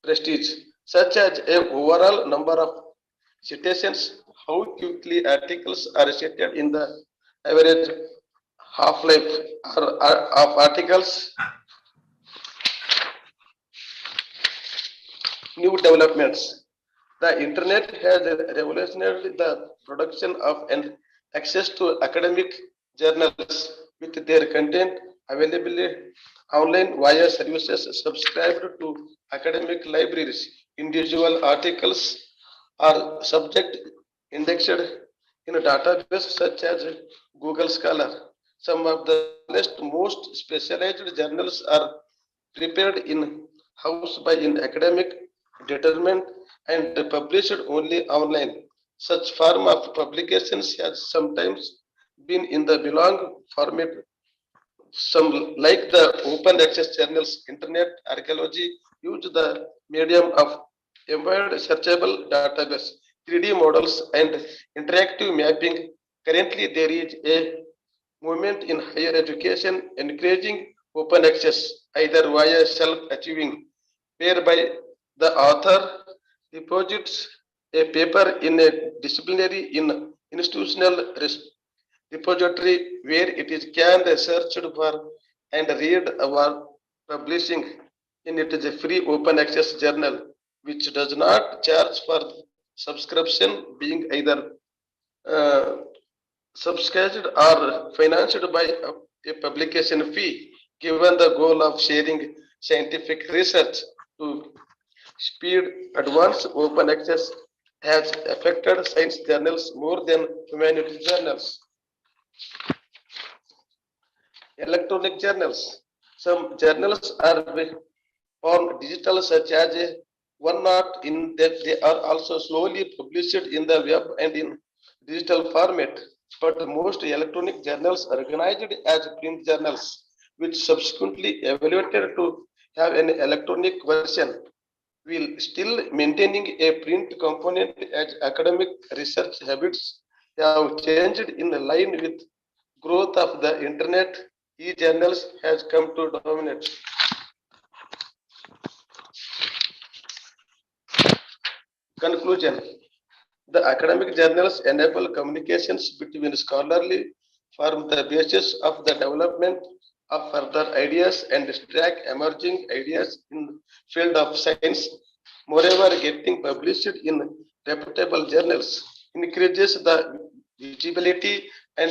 prestige, such as a overall number of citations, how quickly articles are cited in the average half-life of articles. New developments. The internet has revolutionized the production of and access to academic journals with their content available online via services subscribed to academic libraries. Individual articles are subject indexed in a database such as Google Scholar. Some of the most specialized journals are prepared in house by an academic determined and published only online. Such form of publications has sometimes been in the belong format. Some, like the open access journals, Internet Archaeology, use the medium of embedded searchable database, 3D models, and interactive mapping. Currently, there is a movement in higher education encouraging open access, either via self-achieving, whereby the author deposits a paper in a disciplinary in institutional repository where it is can searched for and read our publishing. In it is a free open access journal which does not charge for subscription, being either subscribed or financed by a publication fee, given the goal of sharing scientific research to speed. Advanced open access has affected science journals more than humanities journals. Electronic journals. Some journals are on digital, such as a one not in that they are also slowly published in the web and in digital format. But most electronic journals are organized as print journals, which subsequently evaluated to have an electronic version. while still maintaining a print component as academic research habits have changed in line with growth of the internet. E-journals has come to dominate. Conclusion. The academic journals enable communications between scholarly, form the basis of the development of further ideas and track emerging ideas in field of science. Moreover, getting published in reputable journals increases the visibility and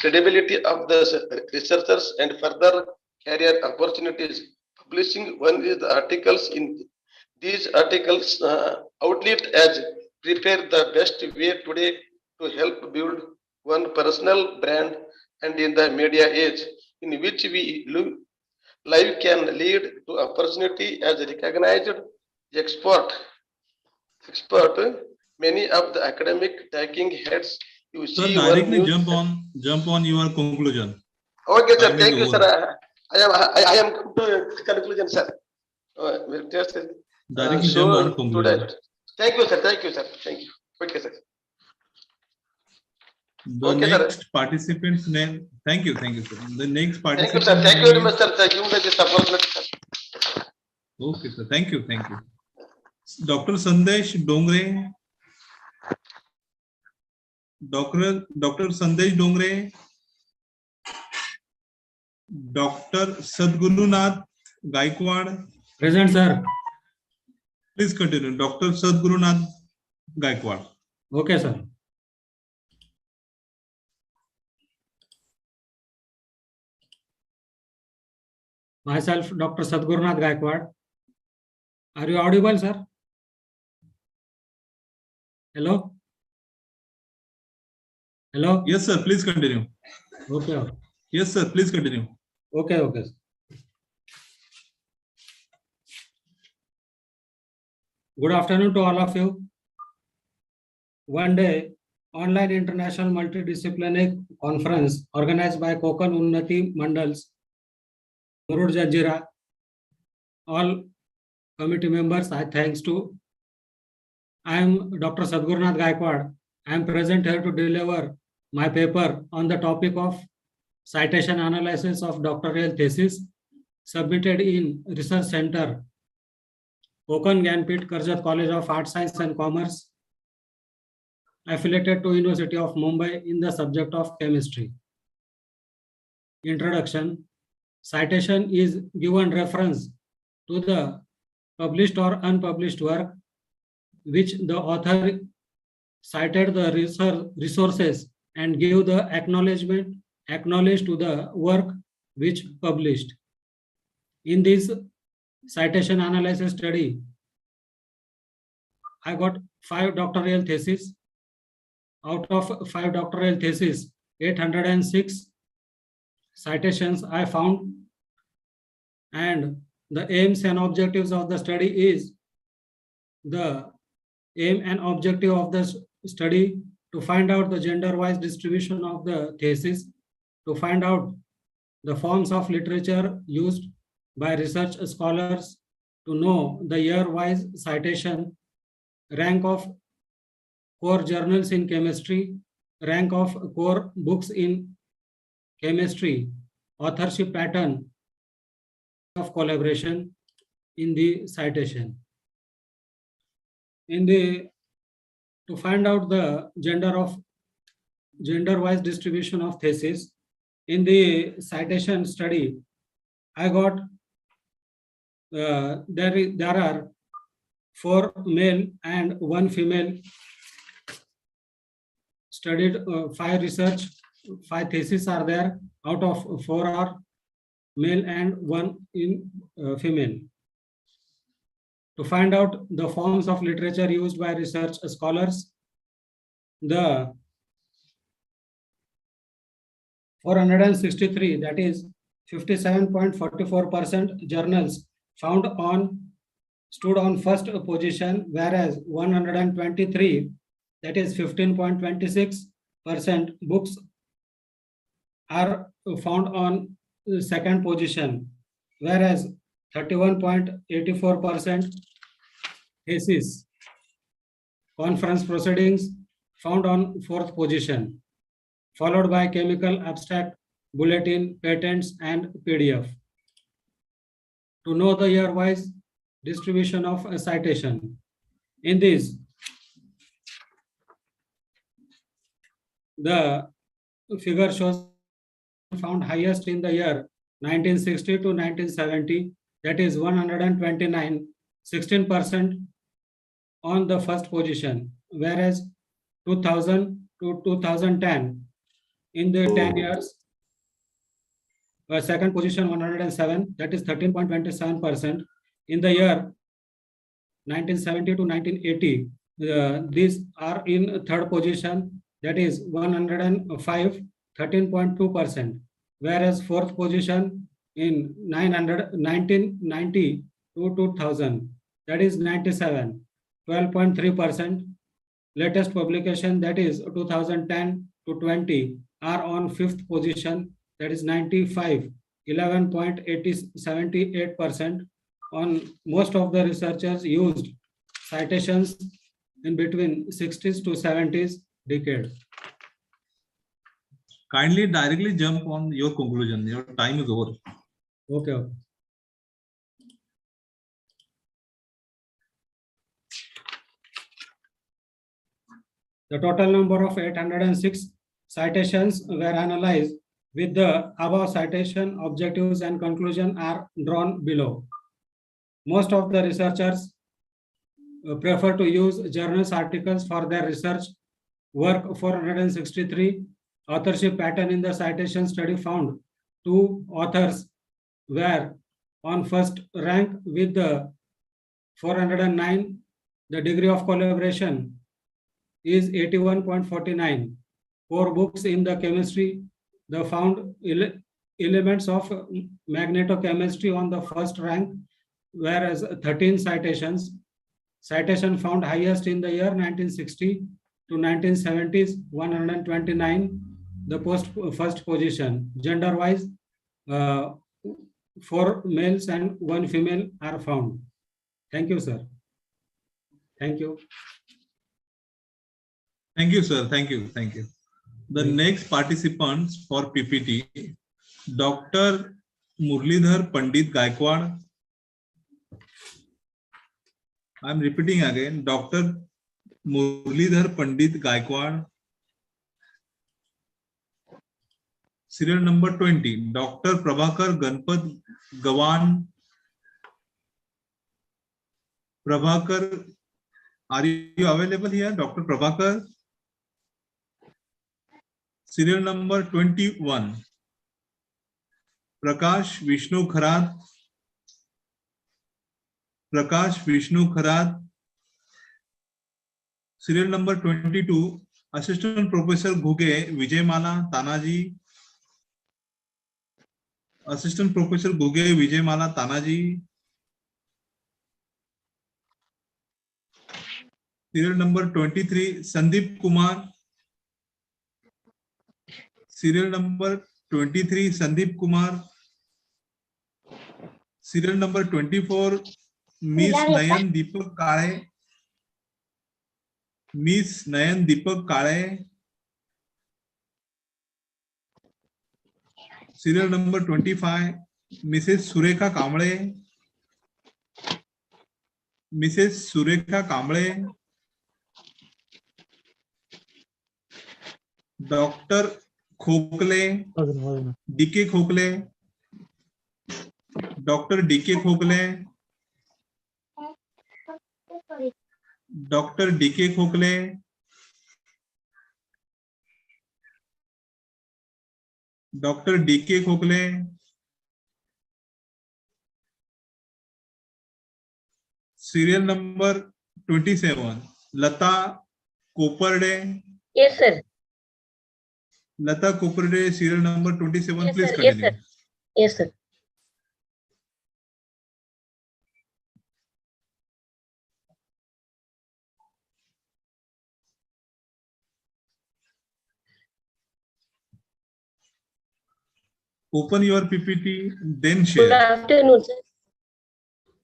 credibility of the researchers and further career opportunities. Publishing one is the articles in these articles outlet as prepare the best way today to help build one personal brand, and in the media age in which we live can lead to opportunity as a recognized expert. Many of the academic talking heads you Sir, see directly one news. jump on your conclusion. Okay, sir. Time Thank is you, over. sir. I am come to conclusion, sir. Directly So jump on conclusion. today, thank you, sir. Thank you, sir. Thank you. Okay, sir. The Okay, sir. next participant's name. Thank you, sir. The next Thank you, participant. sir. Thank you very much, sir. Thank you for this opportunity, sir. Okay, sir. Thank you. Dr. Sandesh Dongre. Dr. Sandesh Dongre. Dr. Sadgurunath Gaikwad. Present, sir. Please continue. Dr. Sadgurunath Gaikwad. Okay, sir. Myself, Dr. Sadgurunath Gaikwad. Are you audible, sir? Hello? Hello? Yes, sir. Please continue. Okay. Yes, sir. Please continue. Okay. Good afternoon to all of you. One day, online international multidisciplinary conference organized by Konkan Unnati Mandals, Murud Janjira, all committee members, I thanks to. I am Dr. Sadgurunath Gaikwad. I am present here to deliver my paper on the topic of citation analysis of doctoral thesis submitted in Research Center, Konkan Gyanpith, Karjat College of Arts, Science and Commerce, affiliated to University of Mumbai in the subject of chemistry. Introduction. Citation is given reference to the published or unpublished work which the author cited the resources and give the acknowledge to the work which published. In this citation analysis study, I got 5 doctoral theses. Out of 5 doctoral theses, 806 citations I found, and the aims and objectives of the study is the aim and objective of the study to find out the gender-wise distribution of the thesis, to find out the forms of literature used by research scholars, to know the year-wise citation, rank of core journals in chemistry, rank of core books in chemistry, authorship pattern of collaboration in the citation. To find out the gender-wise distribution of thesis, in the citation study, I got there are 4 male and 1 female studied. 5 theses are there. Out of 4 are male and 1 in female. To find out the forms of literature used by research scholars, the 463, that is 57.44% journals stood on first position, whereas 123, that is 15.26% books are found on second position, whereas 31.84% thesis, conference proceedings found on 4th position, followed by chemical abstract, bulletin, patents, and PDF. To know the year-wise distribution of a citation. In this, the figure shows found highest in the year 1960 to 1970, that is 129, 16% on the first position, whereas 2000 to 2010, in the 10 years, second position 107, that is 13.27%. In the year 1970 to 1980, these are in third position, that is 105, 13.2%, whereas fourth position in 1990 to 2000, that is 97, 12.3%. Latest publication, that is 2010 to 20, are on fifth position, that is 95, 11.78%. On most of the researchers used citations in between 60s to 70s decade. Kindly directly jump on your conclusion. Your time is over. Okay. The total number of 806 citations were analyzed with the above citation objectives and conclusion are drawn below. Most of the researchers prefer to use journals articles for their research work. 463 authorship pattern in the citation study found 2 authors were on first rank with the 409. The degree of collaboration is 81.49. 4 books in the chemistry, the found elements of magnetochemistry on the first rank, whereas 13 citations. Citation found highest in the year 1960 to 1970s, 129, the first position. Gender-wise, 4 males and 1 female are found. Thank you, sir. Thank you. Thank you, sir. Thank you. Thank you. The next participants for PPT, Dr. Murlidhar Pandit Gaikwad. I am repeating again, Dr. Murlidhar Pandit Gaikwad. Serial number 20, Dr. Prabhakar Ganpat Gawan. Prabhakar, are you available here, Dr. Prabhakar? Serial number 21, Prakash Vishnu Kharat. Prakash Vishnu Kharat. Serial number 22, Assistant Professor Ghuge Vijay-Mala Tanaji. Assistant Professor Ghuge Vijay-Mala Tanaji. Serial number 23, Sandeep Kumar. Serial number 23, Sandeep Kumar. Serial number 24, Miss Nayan Deepak Kale. Miss Nayan Deepak Kale. Serial number 25, Mrs. Surekha Kamble. Mrs. Surekha Kamble. Dr. Khokle, DK Khokle. Dr. DK Khokle. Dr. DK Khokle. Dr. DK Khokle. Serial number 27, Lata Koparde. Yes, sir. Lata Koparde, serial number 27, Yes, please sir. continue. Yes, sir. Yes, sir. Open your PPT, then Good share. afternoon, sir.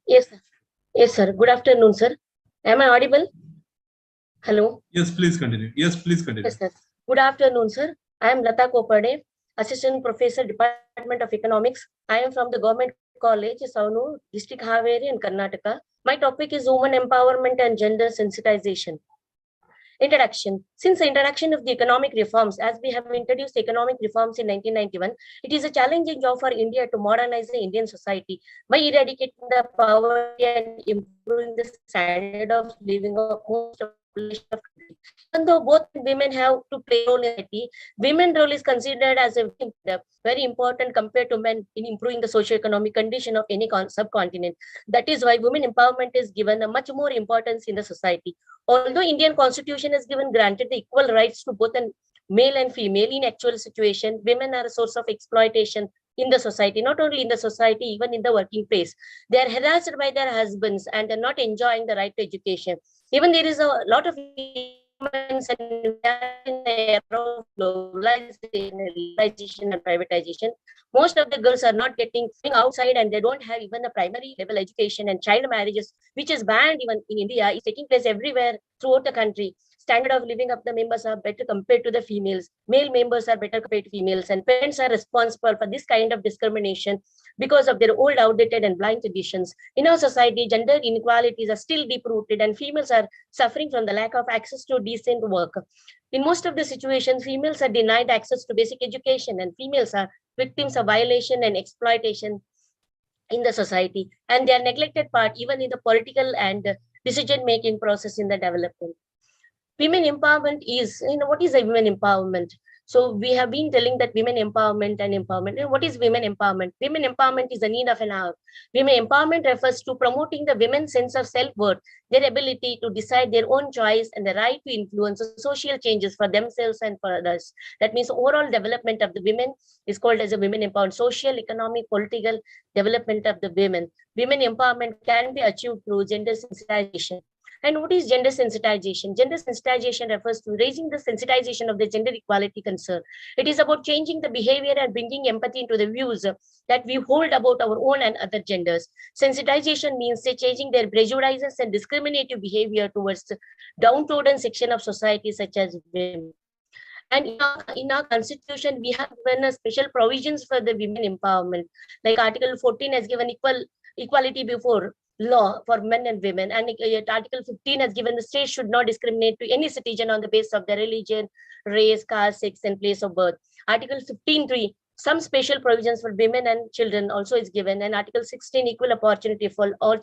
Yes, sir. Yes, sir. Good afternoon, sir. Am I audible? Hello. Yes, please continue. Yes, please continue. Yes, sir. Good afternoon, sir. I am Lata Kopade, Assistant Professor, Department of Economics. I am from the Government College, Saunu, District Haveri in Karnataka. My topic is women empowerment and gender sensitization. Introduction. Since the introduction of the economic reforms, as we have introduced economic reforms in 1991, it is a challenging job for India to modernize the Indian society by eradicating the poverty and improving the standard of living of most of the population of the country. Even though both women have to play a role in society, women's role is considered as a very important compared to men in improving the socio-economic condition of any subcontinent. That is why women empowerment is given a much more importance in the society. Although Indian Constitution has given granted the equal rights to both male and female, in actual situation, women are a source of exploitation in the society, not only in the society, even in the working place. They are harassed by their husbands and are not enjoying the right to education. Even there is a lot of in the era of globalization and privatization, most of the girls are not getting outside and they don't have even a primary level education, and child marriages, which is banned even in India, is taking place everywhere throughout the country. Standard of living of the members are better compared to the females. Male members are better compared to females, and parents are responsible for this kind of discrimination because of their old, outdated, and blind traditions. In our society, gender inequalities are still deep-rooted, and females are suffering from the lack of access to decent work. In most of the situations, females are denied access to basic education, and females are victims of violation and exploitation in the society, and they are neglected part even in the political and decision-making process in the development. Women empowerment is, what is a women empowerment? So we have been telling that women empowerment and empowerment. What is women empowerment? Women empowerment is the need of an hour. Women empowerment refers to promoting the women's sense of self-worth, their ability to decide their own choice, and the right to influence social changes for themselves and for others. That means overall development of the women is called as a women empowerment. Social, economic, political development of the women. Women empowerment can be achieved through gender sensitization. And what is gender sensitization? Gender sensitization refers to raising the sensitization of the gender equality concern. It is about changing the behavior and bringing empathy into the views that we hold about our own and other genders. Sensitization means changing their prejudices and discriminative behavior towards the downtrodden section of society such as women. And in our constitution, we have given special provisions for the women empowerment. Like Article 14 has given equality before law for men and women, and Article 15 has given the state should not discriminate to any citizen on the basis of their religion, race, caste, sex, and place of birth. Article 15.3, some special provisions for women and children also is given, and Article 16, equal opportunity for all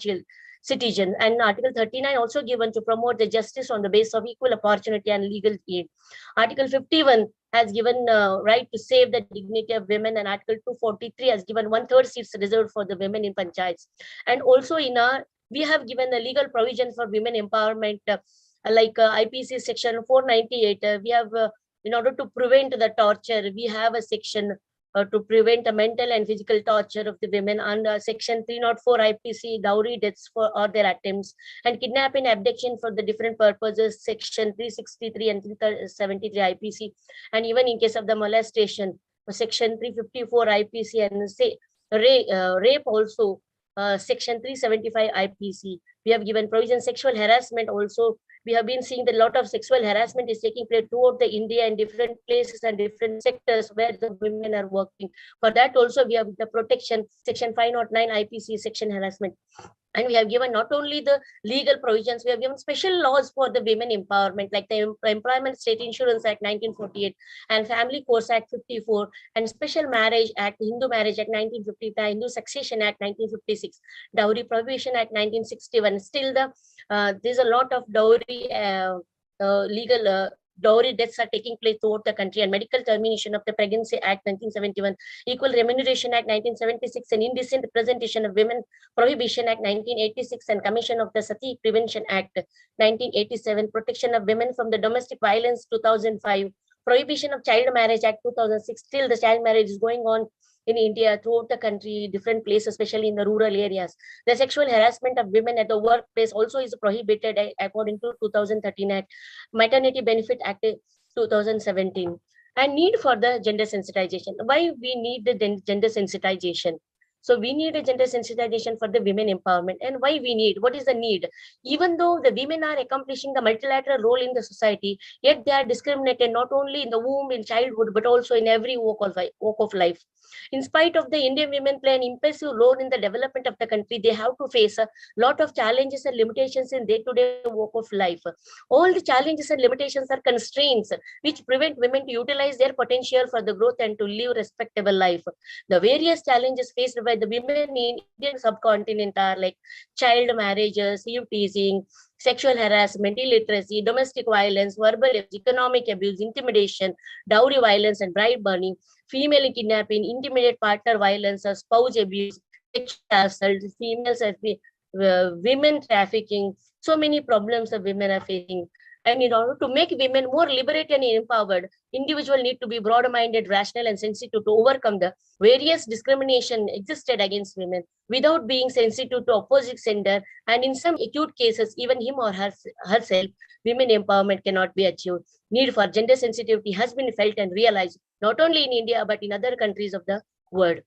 citizens, and Article 39 also given to promote the justice on the basis of equal opportunity and legal aid. Article 51 has given right to save the dignity of women, and Article 243 has given 1/3 seats reserved for the women in panchayats. And also we have given a legal provision for women empowerment, like IPC section 498. We have, in order to prevent the torture, we have a section to prevent the mental and physical torture of the women under section 304 IPC, dowry deaths or their attempts, and kidnapping, abduction for the different purposes, section 363 and 373 IPC, and even in case of the molestation, section 354 IPC, and say rape also, section 375 IPC. We have given provision sexual harassment also. We have been seeing that a lot of sexual harassment is taking place throughout the India in different places and different sectors where the women are working. For that also, we have the protection, section 509 IPC, section harassment. And we have given not only the legal provisions, we have given special laws for the women empowerment, like the Employment State Insurance Act 1948 and Family Courts Act 54 and Special Marriage Act, Hindu Marriage Act 1955, Hindu Succession Act 1956, Dowry Prohibition Act 1961. Still, there's a lot of dowry legal dowry deaths are taking place throughout the country, and Medical Termination of the Pregnancy Act 1971, Equal Remuneration Act 1976, and Indecent Representation of Women Prohibition Act 1986, and Commission of the Sati Prevention Act 1987, Protection of Women from the Domestic Violence 2005, Prohibition of Child Marriage Act 2006. Still, the child marriage is going on in India, throughout the country, different places, especially in the rural areas. The sexual harassment of women at the workplace also is prohibited according to 2013 Act, Maternity Benefit Act 2017. And need for the gender sensitization. Why we need the gender sensitization? So we need a gender sensitization for the women empowerment. And why we need? What is the need? Even though the women are accomplishing the multilateral role in the society, yet they are discriminated not only in the womb, in childhood, but also in every walk of life. In spite of the Indian women play an impressive role in the development of the country, they have to face a lot of challenges and limitations in day-to-day walk of life. All the challenges and limitations are constraints which prevent women to utilize their potential for the growth and to live respectable life. The various challenges faced by the women in Indian subcontinent are like child marriages, youth teasing, sexual harassment, illiteracy, domestic violence, verbal abuse, economic abuse, intimidation, dowry violence and bride burning, female kidnapping, intimidate partner violence, spouse abuse, sexual assault, women trafficking. So many problems that women are facing. And in order to make women more liberated and empowered, individuals need to be broad-minded, rational, and sensitive to overcome the various discrimination existed against women without being sensitive to opposite gender. And in some acute cases, even him or herself, women empowerment cannot be achieved. Need for gender sensitivity has been felt and realized not only in India but in other countries of the world.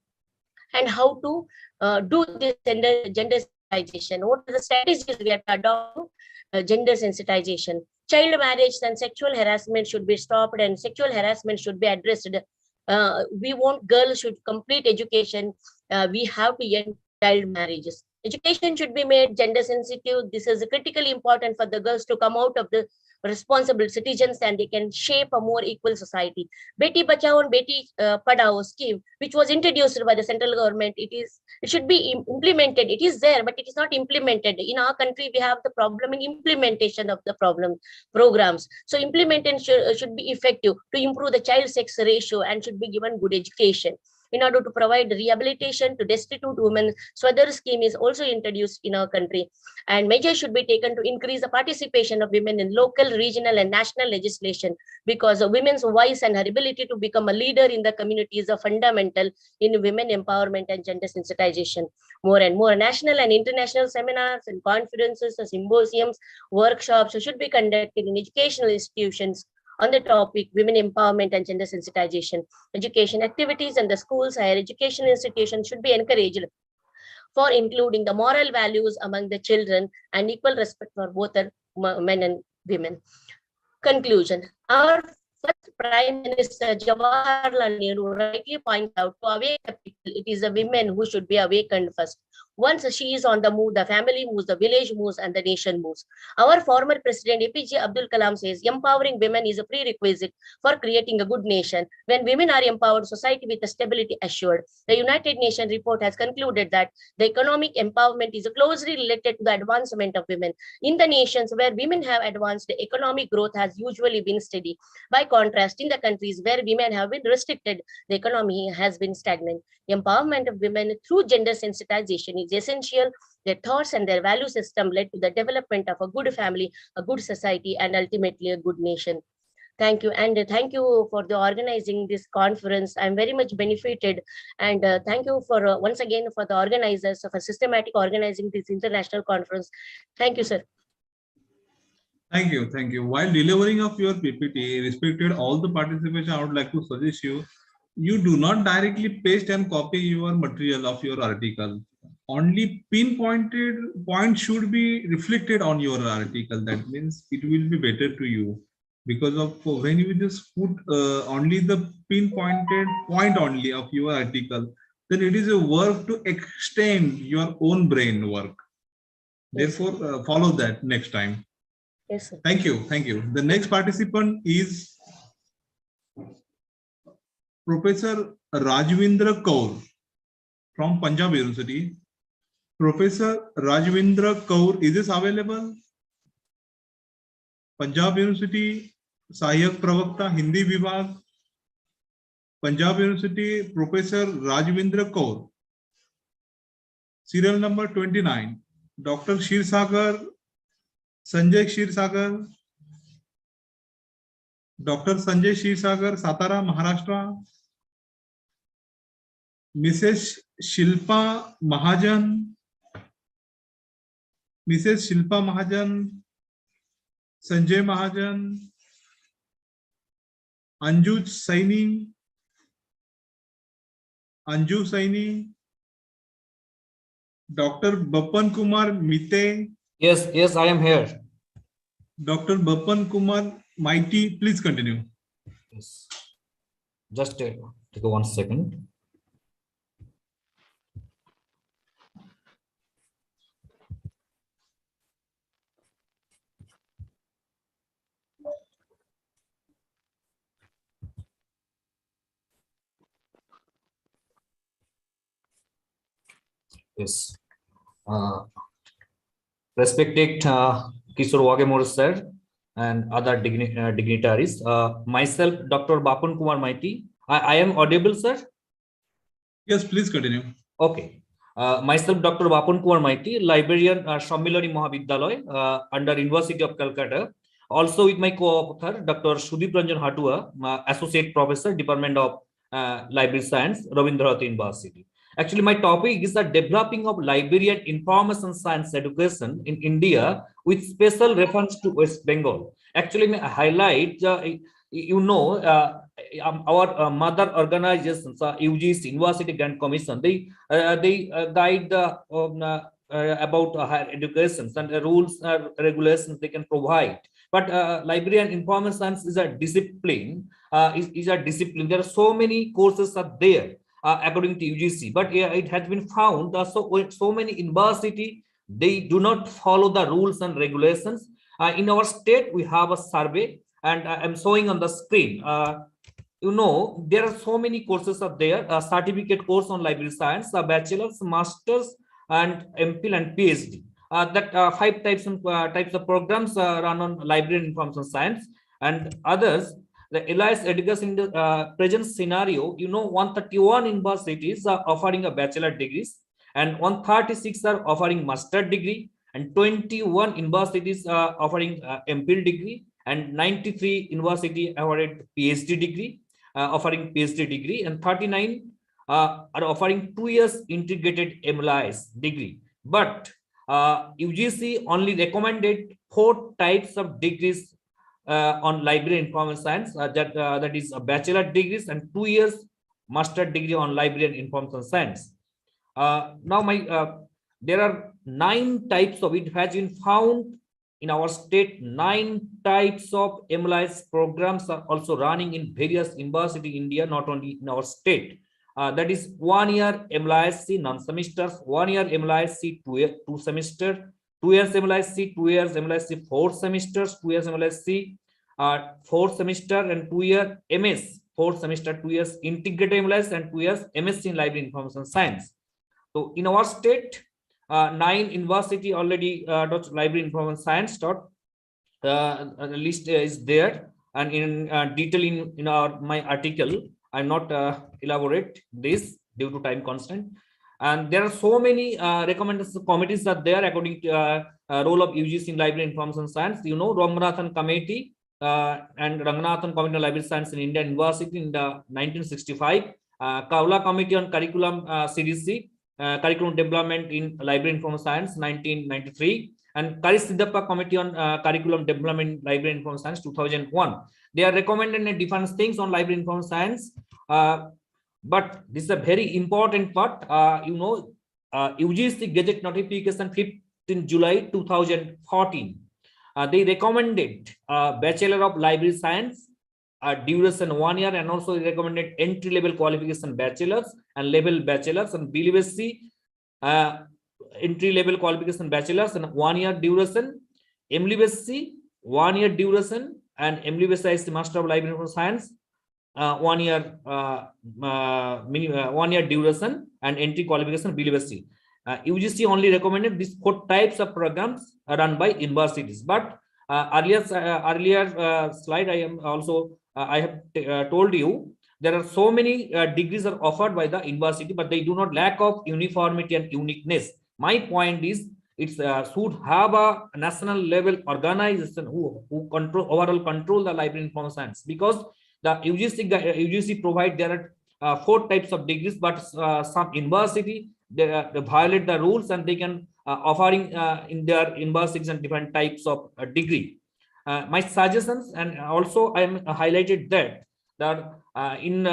And how to do this gender sensitization? What are the strategies we have to adopt to gender sensitization? Child marriage and sexual harassment should be stopped, and sexual harassment should be addressed. We want girls should complete education. We have to end child marriages. Education should be made gender sensitive. This is critically important for the girls to come out of the responsible citizens and they can shape a more equal society. Beti Bachao and Beti Padhao scheme, which was introduced by the central government, it should be implemented. It is there, but it is not implemented. In our country, we have the problem in implementation of the programs. So implementation should be effective to improve the child sex ratio and should be given good education. In order to provide rehabilitation to destitute women, Swadhar scheme is also introduced in our country. And measures should be taken to increase the participation of women in local, regional, and national legislation, because a women's voice and her ability to become a leader in the community is a fundamental in women empowerment and gender sensitization. More and more national and international seminars and conferences, symposiums, workshops should be conducted in educational institutions on the topic women empowerment and gender sensitization. Education activities and the schools, higher education institutions should be encouraged for including the moral values among the children and equal respect for both men and women. Conclusion. Our first Prime Minister Jawaharlal Nehru rightly points out to awake the people, it is the women who should be awakened first. Once she is on the move, the family moves, the village moves, and the nation moves. Our former President APJ Abdul Kalam says, empowering women is a prerequisite for creating a good nation. When women are empowered, society with stability assured. The United Nations report has concluded that the economic empowerment is closely related to the advancement of women. In the nations where women have advanced, the economic growth has usually been steady. By contrast, in the countries where women have been restricted, the economy has been stagnant. Empowerment of women through gender sensitization is essential. Their thoughts and their value system led to the development of a good family, a good society, and ultimately a good nation. Thank you. And thank you for the organizing this conference. I'm very much benefited. And thank you for once again for the organizers of a systematic organizing this international conference. Thank you, sir. Thank you. Thank you. While delivering of your PPT, respected all the participation, I would like to suggest you do not directly paste and copy your material of your article. Only pinpointed points should be reflected on your article. That means it will be better to you, because of when you just put only the pinpointed point only of your article, then it is a work to extend your own brain work. Therefore, follow that next time. Yes, sir. Thank you. Thank you. The next participant is Professor Rajvindra Kaur from Punjab University. Professor Rajvindra Kaur, is this available? Punjab University, Sahayak Pravakta, Hindi Vibhag. Punjab University, Professor Rajvindra Kaur. Serial number 29. Dr. Shirsagar, Sanjay Shirsagar. Dr. Sanjay Shirsagar, Satara, Maharashtra. Mrs. Shilpa Mahajan. Mrs. Shilpa Mahajan. Sanjay Mahajan. Anju Saini. Anju Saini. Dr. Bapan Kumar Mite. Yes, I am here. Dr. Bapan Kumar Mighty, please continue. Yes. Just take 1 second. Yes. Respected Kishore Wagemore sir and other dignitaries. Myself, Dr. Bapan Kumar Mighty. I am audible, sir? Yes, please continue. Okay. Myself, Dr. Bapan Kumar Mighty, librarian, Shammilani Mahavidyalaya under University of Calcutta. Also with my co-author, Dr. Sudeep Ranjan Hatua, Associate Professor, Department of Library Science, Rabindranath University. Actually, my topic is the developing of library and information science education in India with special reference to West Bengal. Actually, may I highlight, our mother organizations, UGC, University Grant Commission, they guide about higher education and rules regulations they can provide. But library and information science is a discipline. There are so many courses are there. According to UGC, but it has been found so many university they do not follow the rules and regulations. In our state, we have a survey, and I'm showing on the screen. There are so many courses are there. Certificate course on library science, bachelor's, masters, and MPhil and PhD. That 5 types of programs run on library and information science, and others. The Elias education in the present scenario, 131 universities are offering a bachelor degrees, and 136 are offering master degree, and 21 universities are offering MPhil degree, and 93 university awarded PhD degree, offering PhD degree, and 39 are offering 2 years integrated MLIS degree. But UGC only recommended 4 types of degrees on library and information science, that is a bachelor degrees and 2 years master degree on library and information science. Now there are 9 types of, it has been found in our state, 9 types of MLIS programs are also running in various universities in India, not only in our state. That is 1 year MLISC non-semesters, 1 year MLISC 2 semester, 2 years MLISC, 2 years MLISC 4 semesters, 2 years MLISC 4 semester, and 2 year MS 4 semester, 2 years integrated MLIS, and 2 years MSc in library information science. So in our state, 9 university already library information science list is there, and in detail in my article, I'm not elaborate this due to time constraint. And there are so many recommendation committees are there according to role of UGC in library information science. Ramanathan Committee and Ranganathan Committee on Library Science in Indian University in the 1965, Kavla Committee on Curriculum CDC, Curriculum Development in Library Information Science 1993, and Kari Siddhappa Committee on Curriculum Development in Library Information Science 2001. They are recommending different things on library information science. But this is a very important part. UGC Gazette notification 15 July 2014. They recommended Bachelor of Library Science, duration 1 year, and also recommended entry-level qualification bachelors and level bachelors, and BLSC entry-level qualification bachelors and 1 year duration, MLSC 1 year duration, and MLSC Master of Library Science 1 year 1 year duration, and entry qualification BLSC. UGC only recommended these 4 types of programs run by universities. But earlier slide, I have told you there are so many degrees are offered by the university, but they do not lack of uniformity and uniqueness. My point is, it should have a national level organization who overall control the library information science, because the UGC provide there are 4 types of degrees, but some university they violate the rules, and they can offering in their universities and different types of degree. My suggestions, and also I am highlighted that that in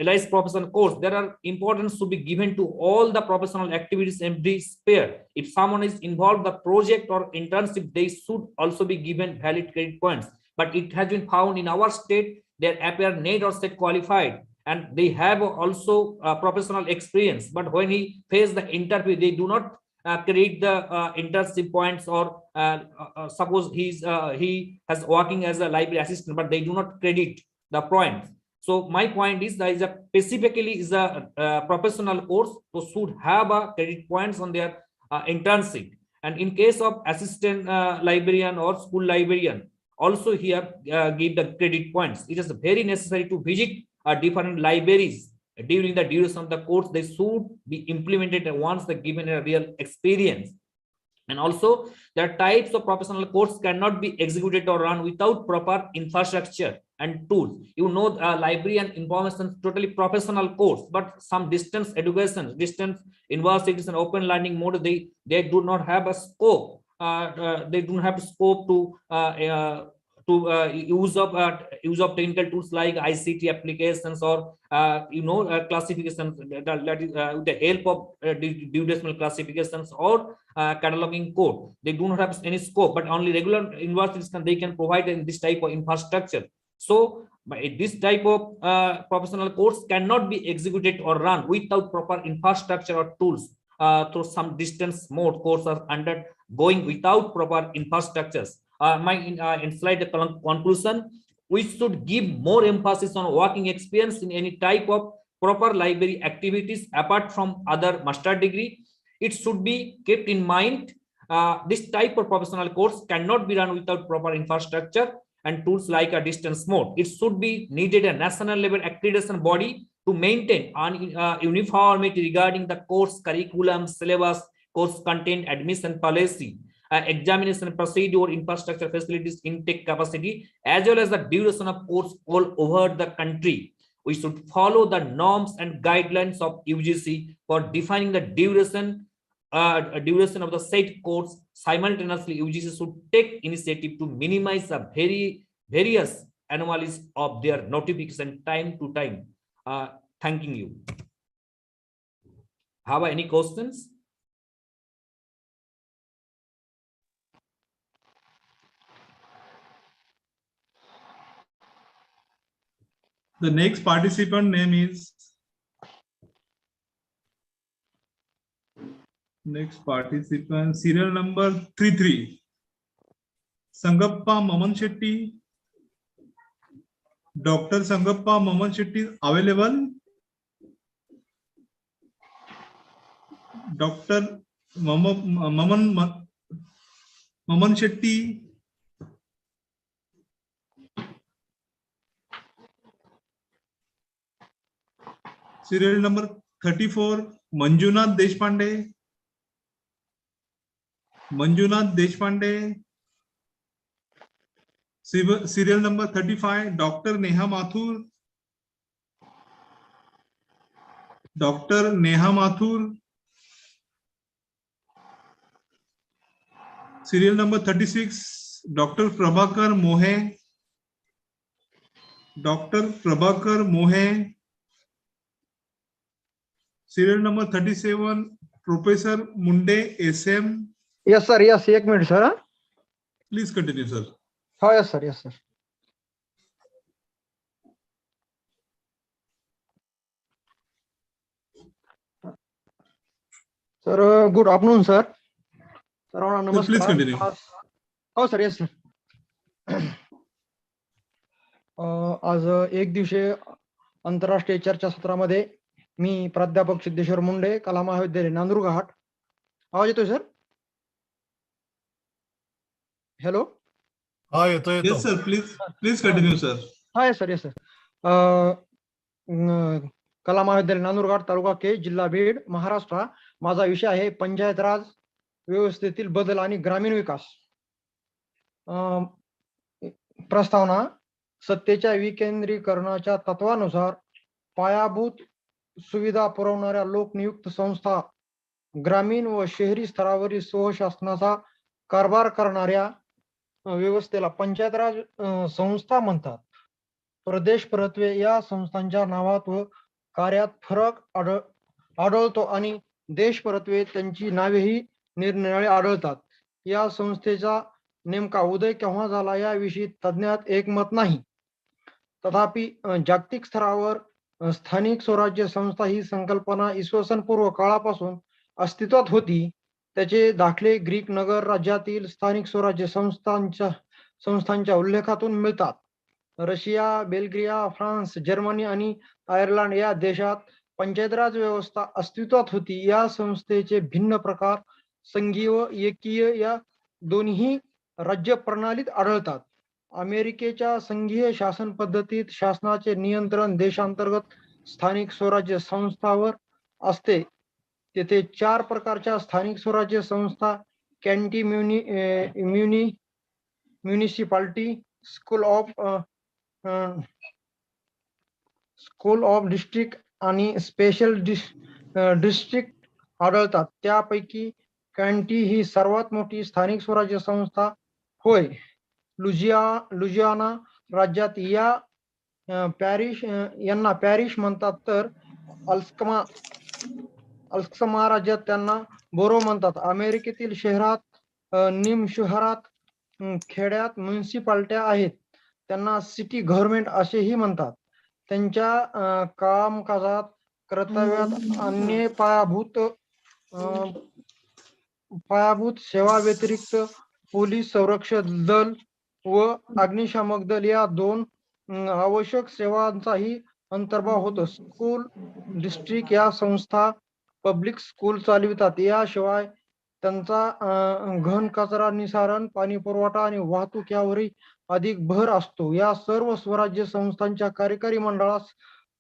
LIS professional course, there are importance to be given to all the professional activities in every sphere. If someone is involved in the project or internship, they should also be given valid credit points. But it has been found in our state, they appear NET or state qualified, and they have also professional experience. But when he faces the interview, they do not create the internship points, or suppose he has working as a library assistant, but they do not credit the points. So my point is that specifically is a professional course, so should have a credit points on their internship. And in case of assistant librarian or school librarian, also here give the credit points. It is very necessary to visit different libraries during the duration of the course. They should be implemented once they given a real experience. And also, the types of professional course cannot be executed or run without proper infrastructure and tools. You know, library and information totally professional course, but some distance education, distance universities and open learning mode, they do not have a scope. They don't have scope to use of technical tools like ICT applications, or classifications, that is with the help of due decimal classifications or cataloging code. They do not have any scope, but only regular universities they can provide in this type of infrastructure. So this type of professional course cannot be executed or run without proper infrastructure or tools. Through some distance mode course are undergoing without proper infrastructures. In slide conclusion, we should give more emphasis on working experience in any type of proper library activities apart from other master degree. It should be kept in mind this type of professional course cannot be run without proper infrastructure and tools like a distance mode. It should be needed a national level accreditation body to maintain uniformity regarding the course curriculum, syllabus, course content, admission policy, examination procedure, infrastructure facilities, intake capacity, as well as the duration of course all over the country. We should follow the norms and guidelines of UGC for defining the duration of the said course. Simultaneously, UGC should take initiative to minimize the various anomalies of their notification time to time. Thanking you. Have any questions? The next participant name is serial number 33. Sangappa Maman Shetty. Dr. Sangappa Maman Shetty available. Dr. Maman Shetty. Serial number 34, Manjunath Deshpande. Serial number 35, Dr. Neha Mathur. Serial number 36, Dr. Prabhakar Mohe. Serial number 37, Professor Munde SM. Yes, sir. Yes, 1 minute, sir. Please continue, sir. Oh, yes, sir. Yes, sir. Sir, good afternoon, sir. Sir, please continue. Oh, sir. Yes, sir. आज एक दिवसीय आंतरराष्ट्रीय चर्चासत्रामध्ये मी प्राध्यापक सिद्धेश्वर मुंडे, कला महाविद्यालय नांदुरघाट. आवाज येतोय sir? Hello. हा येतो. Yes, sir. Please continue, sir. हा, yes, sir. Yes, sir. कला महाविद्यालय नांदुरघाट, तालुका के, जिल्हा बीड, महाराष्ट्र. माझा विषय आहे पंचायत राज व्यवस्थेतील बदल आणि ग्रामीण विकास. प्रस्तावना: सत्तेच्या विकेंद्रीकरणाच्या तत्वानुसार पायाभूत सुविधा पुरवणाऱ्या लोकनियुक्त संस्था ग्रामीण व शहरी स्तरावरील स्वशासनाचा कारभार करणाऱ्या व्यवस्थेला पंचायत राज संस्था म्हणतात. प्रदेश परत्वे या संस्थांच्या नावात व कार्यात फरक आढळतो आणि देश परत्वे त्यांची नावेही निरनिराळी आढळतात. या संस्थेचा नेमका उदय केव्हा झाला याविषयी तज्ज्ञात एकमत नाही. तथापि जागतिक स्तरावर स्थानिक स्वराज्य संस्था ही संकल्पना इसवी पूर्व काळापासून अस्तित्वात होती. त्याचे दाखले ग्रीक नगर राज्यातील स्थानिक स्वराज्य संस्थांच्या उल्लेखातून मिळतात. रशिया, बेल्जिया, फ्रान्स, जर्मनी आणि आयर्लंड या देशात पंचायत राज व्यवस्था अस्तित्वात होती. या संस्थेचे भिन्न प्रकार संघीय व एकीय या दोन्ही राज्य प्रणालीत आढळतात. अमेरिकेच्या संघीय शासन पद्धतीत शासनाचे नियंत्रण देशांतर्गत स्थानिक स्वराज्य संस्थांवर असते. तेथे 4 प्रकारच्या स्थानिक स्वराज्य संस्था कॅन्टी, म्युनिसिपालिटी, स्कूल ऑफ डिस्ट्रिक्ट आणि स्पेशल डिस्ट्रिक्ट आढळतात. त्यापैकी कॅन्टी ही सर्वात मोठी स्थानिक स्वराज्य संस्था होय. लुजियाना राज्यात यांना पॅरिश म्हणतात, तर अल्स्कमा राज्यात त्यांना बोरो म्हणतात. अमेरिकेतील शहरात, निम शहरात, खेड्यात म्युनिसिपालिट्या आहेत, त्यांना सिटी गव्हर्नमेंट असेही म्हणतात. त्यांच्या कामकाजात, कर्तव्यात अन्य पायाभूत सेवा व्यतिरिक्त पोलीस, संरक्षण दल व अग्निशामक दल या 2 आवश्यक सेवांचाही अंतर्भाव होतो. स्कूल डिस्ट्रिक्ट या संस्था पब्लिक स्कूल चालवितात. याशिवाय त्यांचा घन कचरा निसारण, पाणी पुरवठा आणि वाहतूक यावरही अधिक भर असतो. या सर्व स्वराज्य संस्थांच्या कार्यकारी मंडळास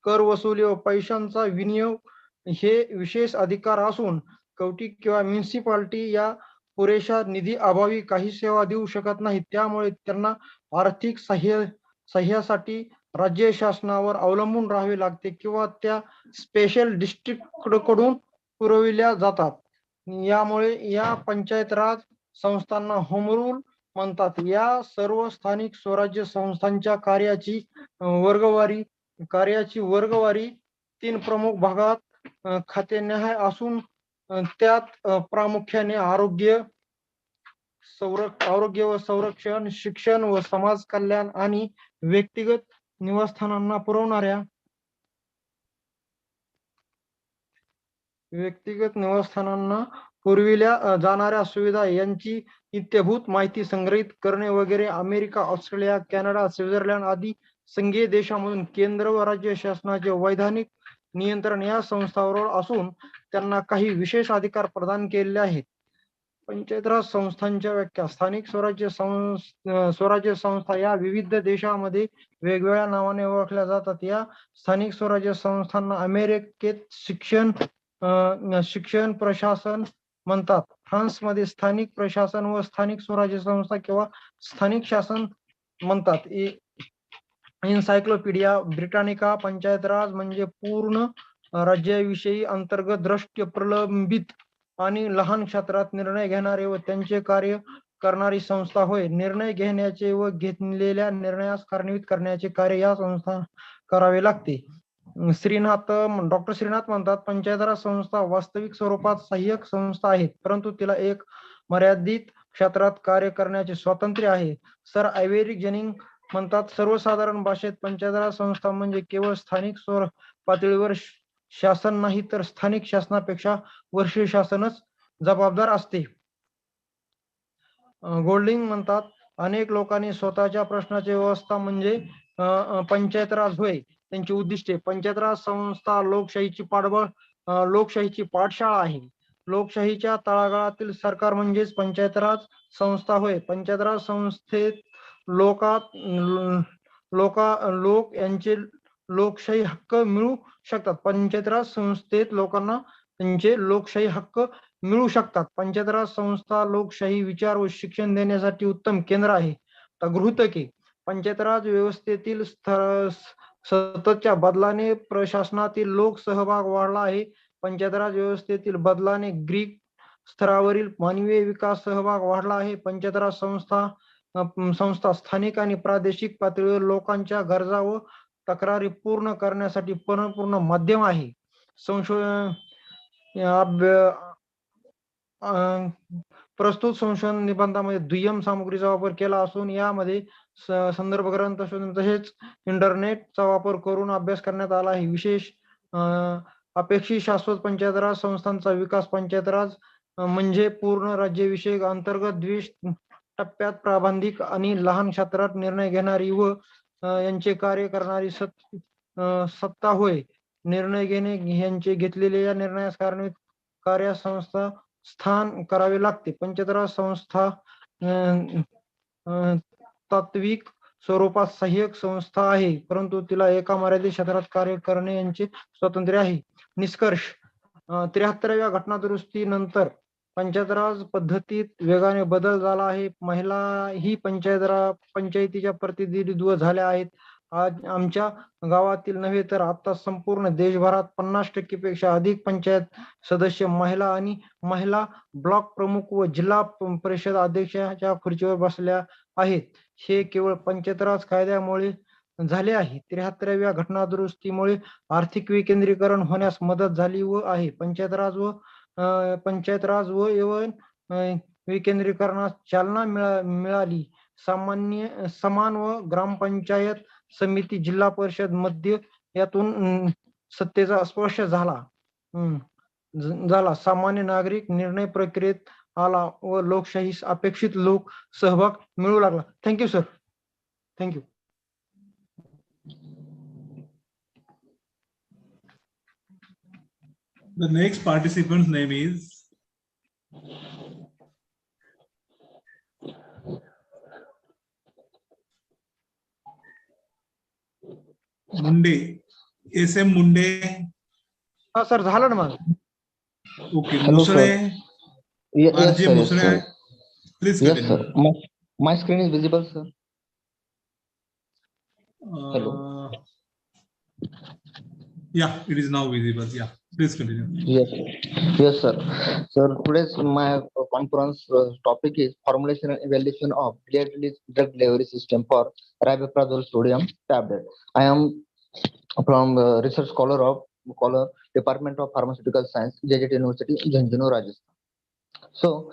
कर वसुली व पैशांचा विनियोग हे विशेष अधिकार असून कवटी किंवा म्युनिसिपालिटी या पुरेशा निधी अभावी काही सेवा देऊ शकत नाहीत. त्यामुळे त्यांना आर्थिक सहाय्यासाठी राज्य शासनावर अवलंबून राहावे लागते किंवा त्या स्पेशल डिस्ट्रिक्टकडून पुरविल्या जातात. यामुळे या पंचायत राज संस्थांना होम रूल म्हणतात. या सर्व स्थानिक स्वराज्य संस्थांच्या कार्याची वर्गवारी 3 प्रमुख भागात खातेनिहाय असून त्यात प्रामुख्याने आरोग्य व संरक्षण, शिक्षण व समाज कल्याण आणि व्यक्तिगत निवासस्थानांना पुरविल्या जाणाऱ्या सुविधा यांची इत्थंभूत माहिती संग्रहित करणे वगैरे. अमेरिका, ऑस्ट्रेलिया, कॅनडा, स्वित्झर्लंड आदी संघीय देशांमधून केंद्र व राज्य शासनाचे वैधानिक नियंत्रण या संस्थांवर असून त्यांना काही विशेष अधिकार प्रदान केलेले आहेत. पंचायत राज संस्थांच्या व्याख्या. स्थानिक स्वराज्य संस्था या विविध देशांमध्ये वेगवेगळ्या नावाने ओळखल्या जातात. या स्थानिक स्वराज्य संस्थांना अमेरिकेत शिक्षण प्रशासन म्हणतात. फ्रान्समध्ये स्थानिक प्रशासन व स्थानिक स्वराज्य संस्था किंवा स्थानिक शासन म्हणतात. Encyclopaedia Britannica. पंचायत राज म्हणजे पूर्ण राज्याविषयी अंतर्गत दृष्ट्या प्रलंबित आणि लहान क्षेत्रात निर्णय घेणारे व त्यांचे कार्य करणारी संस्था होय. निर्णय घेण्याचे व घेतलेल्या निर्णयास कार्यान्वित करण्याचे कार्य या संस्था करावे लागते. डॉक्टर श्रीनाथ म्हणतात, पंचायत राज संस्था वास्तविक स्वरूपात सहाय्यक संस्था आहेत, परंतु तिला एक मर्यादित क्षेत्रात कार्य करण्याचे स्वातंत्र्य आहे. सर आयव्हेरी जेनिंग म्हणतात, सर्वसाधारण भाषेत पंचायत राज संस्था म्हणजे केवळ स्थानिक स्वर पातळीवर शासन नाही, तर स्थानिक शासनापेक्षा वरिष्ठ शासनच जबाबदार असते. गोल्डिंग म्हणतात, अनेक लोकांनी स्वतःच्या प्रश्नाची व्यवस्था म्हणजे पंचायत राज होय त्यांची उद्दिष्टे. पंचायत राज संस्था लोकशाहीची पाठशाळा आहे. लोकशाहीच्या तळागाळातील सरकार म्हणजेच पंचायत राज संस्था होय. पंचायत राज संस्थेत लोक यांचे लोकशाही हक्क मिळू शकतात. पंचायत राज संस्थेत लोकांना त्यांचे लोकशाही हक्क मिळू शकतात. पंचायत राज संस्था लोकशाही विचार व शिक्षण देण्यासाठी उत्तम केंद्र आहे. गृहीतके. पंचायत राज व्यवस्थेतील सततच्या बदलाने प्रशासनातील लोक सहभाग वाढला आहे. पंचायत राज व्यवस्थेतील बदलाने ग्रीक स्तरावरील मानवीय विकास सहभाग वाढला आहे. पंचायत राज संस्था संस्था स्थानिक आणि प्रादेशिक पातळीवर लोकांच्या गरजा व तक्रारी पूर्ण करण्यासाठी परिपूर्ण माध्यम आहे. संशोधन प्रस्तुत संशोधन निबंधामध्ये दुय्यम सामग्रीचा वापर केला असून यामध्ये संदर्भ ग्रंथ शोधून तसेच इंटरनेटचा वापर करून अभ्यास करण्यात आला आहे. विशेष अपेक्षित शाश्वत पंचायत राज संस्थांचा विकास पंचायत राज म्हणजे पूर्ण राज्यविषयक अंतर्गत द्विश टप्प्यात प्राबंधिक आणि लहान क्षेत्रात निर्णय घेणारी व यांचे कार्य करणारी सत्ता होय. निर्णय घेणे यांचे घेतलेले या निर्णयास कारणीभूत कार्य संस्था स्थान करावे लागते. पंचायत राज संस्था तात्विक स्वरूपात सहाय्यक संस्था आहे, परंतु तिला एका मर्यादित क्षेत्रात कार्य करणे यांचे स्वातंत्र्य आहे. निष्कर्ष 73व्या घटनादुरुस्तीनंतर पंचायत राज पद्धतीत वेगाने बदल झाला आहे. महिला ही पंचायतीच्या प्रतिनिधित्व झाल्या आहेत. आज आमच्या गावातील नव्हे तर आता संपूर्ण देशभरात 50% पेक्षा अधिक पंचायत सदस्य महिला आणि महिला ब्लॉक प्रमुख व जिल्हा परिषद अध्यक्षाच्या खुर्चीवर बसल्या आहेत. हे केवळ पंचायत राज कायद्यामुळे झाले आहे. 73व्या घटनादुरुस्तीमुळे आर्थिक विकेंद्रीकरण होण्यास मदत झाली व आहे. पंचायत राज व विकेंद्रीकरणास चालना मिळाली. समान व ग्रामपंचायत समिती जिल्हा परिषद मध्ये यातून सत्तेचा स्पर्श झाला. सामान्य नागरिक निर्णय प्रक्रियेत आला व लोकशाही अपेक्षित लोक सहभाग मिळू लागला. Thank you sir. Thank you. The next participant's name is Munde. SM मुंडे. हा सर, झालं ना माझं. Okay. Musale. RJ Musale. Please continue. Yes, sir. My screen is visible, sir. Hello. Yeah, it is now visible. Yeah, please continue. Yes, sir. Sir, today's my conference topic is formulation and evaluation of drug delivery system for rabeprazole sodium tablet. I am from research scholar of Department of Pharmaceutical Science, JJT University, Janjira, Rajasthan. So,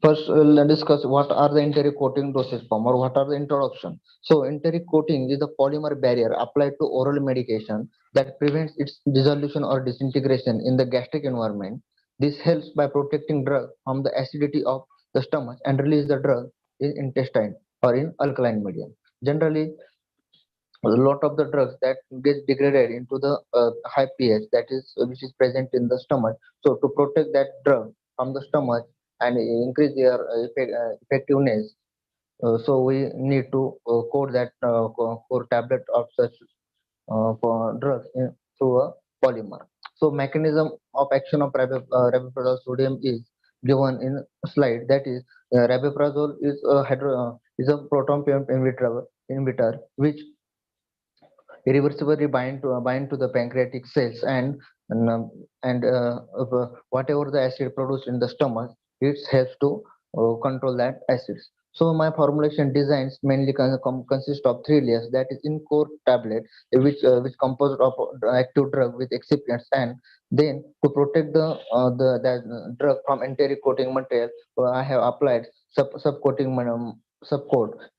first, let's discuss what are the enteric coating dosage form or what are the introduction. So, enteric coating is a polymer barrier applied to oral medication that prevents its dissolution or disintegration in the gastric environment. This helps by protecting drug from the acidity of the stomach and release the drug in intestine or in alkaline medium. Generally, a lot of the drugs that gets degraded into the high pH which is present in the stomach. So to protect that drug from the stomach and increase their effectiveness, so we need to coat that core tablet of such drugs through a polymer. So mechanism of action of rabeprazole sodium is given in slide. That is, rabeprazole is a proton pump inhibitor which irreversibly bind to the pancreatic cells and whatever the acid produced in the stomach, it helps to control that acids. So my formulation designs mainly consist of 3 layers. That is, in core tablet which composed of active drug with excipients, and then to protect the drug from enteric coating material, I have applied subcoat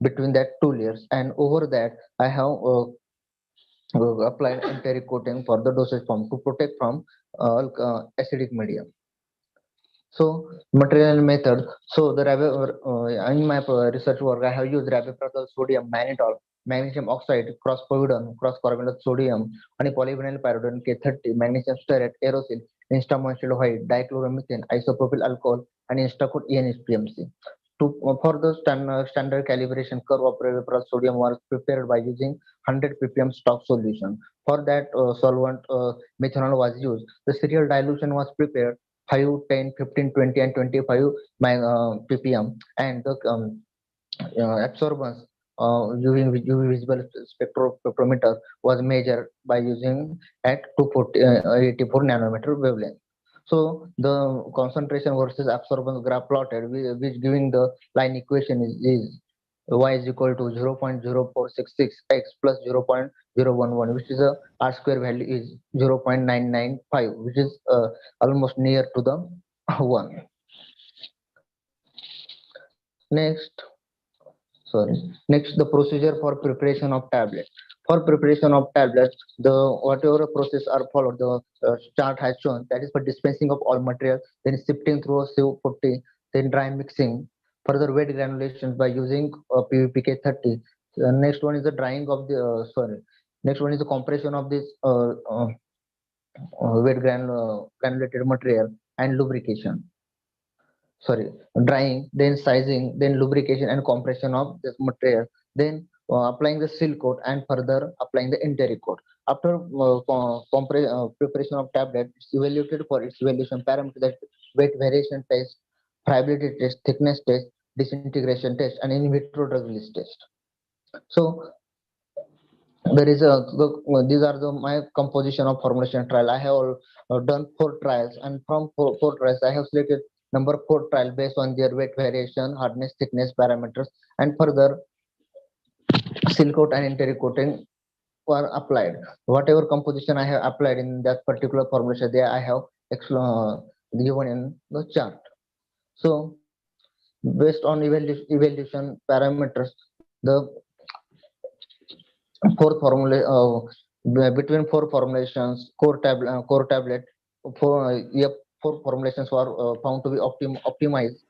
between that 2 layers, and over that I have applied enteric coating for the dosage form to protect from acidic medium. So material method. So the in my research work, I have used rabeprazole sodium mannitol, magnesium oxide, cross-povidone, cross-carbonyl sodium, and polyvinyl pyridine K30, magnesium stearate, aerosol, instamoncyl white, dichloromethane, isopropyl alcohol, and instacoat ENS-PMC. For the standard calibration curve of rabeprazole sodium was prepared by using 100 ppm stock solution. For that solvent methanol was used. The serial dilution was prepared 5, 10, 15, 20, and 25 ppm, and the absorbance using UV visible spectrophotometer was measured by using at 284 nanometer wavelength. So the concentration versus absorbance graph plotted, which giving the line equation is y is equal to 0.0466x plus 0.011, which is a r square value is 0.995, which is almost near to the 1. Next, the procedure for preparation of tablet. For preparation of tablet, the whatever process are followed, the chart has shown, that is for dispensing of all material, then sifting through a sieve 40, then dry mixing, further wet granulations by using PVPK 30. Next one is the drying of the next one is the compression of this wet granulated material and lubrication. Drying, then sizing, then lubrication and compression of this material, then applying the seal coat and further applying the interior coat. After preparation of tablet, it's evaluated for its evaluation parameters, that weight variation test, friability test, thickness test, disintegration test, and in vitro drug release test. So there is these are my composition of formulation trial. I have done 4 trials, and from 4 trials I have selected number 4 trial based on their weight variation, hardness, thickness parameters, and further seal coat and interior coating were applied. Whatever composition I have applied in that particular formulation, there I have given in the chart. So based on evaluation parameters, the between 4 formulations, core tablet, 4 formulations were found to be optimized,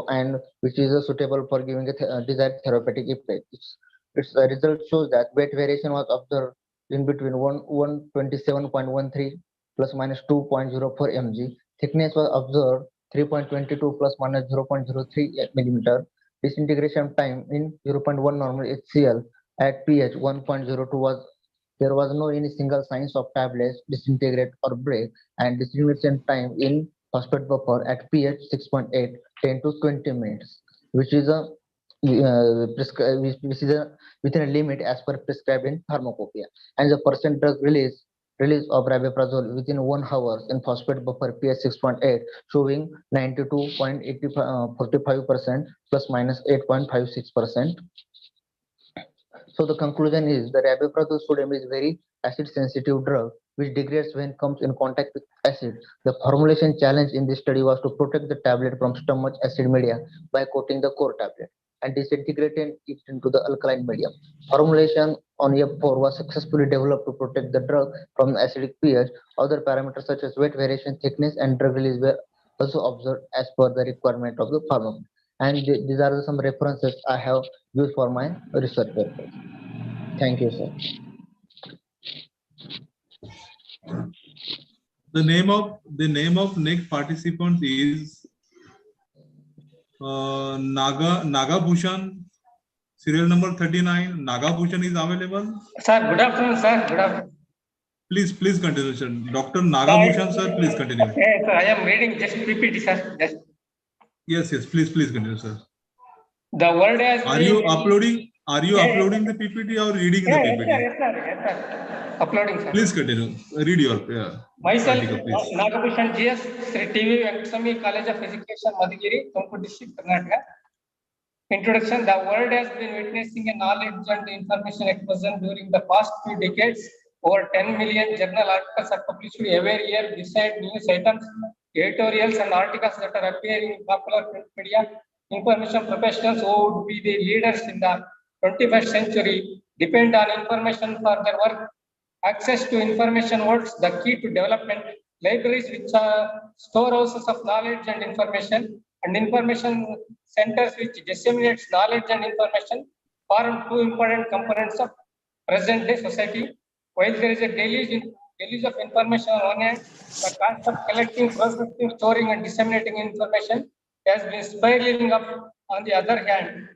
and which is suitable for giving a desired therapeutic effect. Its result shows that weight variation was observed in between 127.13 plus minus 2.04 mg. Thickness was observed 3.22 plus minus 0.03 millimeter. Disintegration time in 0.1 normal HCl at pH 1.02 there was no any single signs of tablets disintegrate or break, and disintegration time in phosphate buffer at pH 6.8 10 to 20 minutes, which is within a limit as per prescribed in pharmacopoeia. And the percent drug release of rabeprazole within 1 hour in phosphate buffer pH 6.8 showing 92.45% plus minus 8.56%. So the conclusion is the rabeprazole sodium is very acid sensitive drug which degrades when comes in contact with acid. The formulation challenge in this study was to protect the tablet from stomach acid media by coating the core tablet and disintegrating it into the alkaline medium. Formulation on F4 was successfully developed to protect the drug from acidic pH. Other parameters such as weight variation, thickness, and drug release were also observed as per the requirement of the pharmacopoeia. And these are some references I have used for my research purpose. Thank you, sir. The name of next participant is Nagabhushan, serial number 39. Nagabhushan is available. Sir, good afternoon, sir. Good afternoon. Please continue, sir. Dr. Nagabhushan, sir, please continue. Yes, sir, I am reading just PPT, sir. Yes, please continue, sir. The word has Are you uploading the PPT or reading the PPT? Yes, sir. Uploading, sir. Please continue. Read your Myself, article, please. Nagabhushan GS, Sri TV Venkateswamy College of Education, Madhugiri, Tumkur District, Karnataka. Introduction. The world has been witnessing a knowledge and information explosion during the past few decades. Over 10 million journal articles are published every year. Beside news items, editorials and articles that are appearing in popular print media, information professionals who would be the leaders in the 21st century depend on information for their work. Access to information works the key to development. Libraries, which are storehouses of knowledge and information centers which disseminates knowledge and information, form 2 important components of present-day society. While there is a deluge of information on one hand, the cost of collecting, processing, storing, and disseminating information has been spiraling up on the other hand.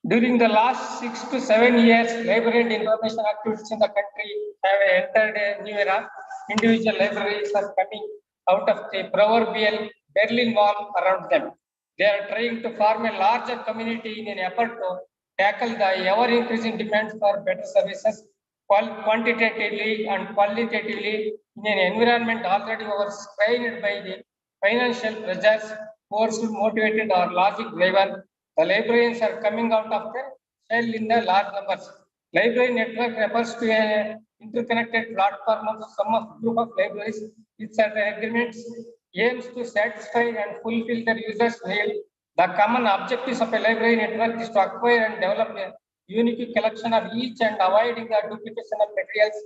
During the last 6 to 7 years, library and information activities in the country have entered a new era. Individual libraries are coming out of the proverbial Berlin Wall around them. They are trying to form a larger community in an effort to tackle the ever-increasing demand for better services quantitatively and qualitatively in an environment already overstrained by the financial pressures, forceful, motivated, or logic-driven. The librarians are coming out of the shell in the large numbers. Library network refers to an interconnected platform of some of group of libraries with certain agreements, aims to satisfy and fulfill the user's need. The common objectives of a library network is to acquire and develop a unique collection of each and avoiding the duplication of materials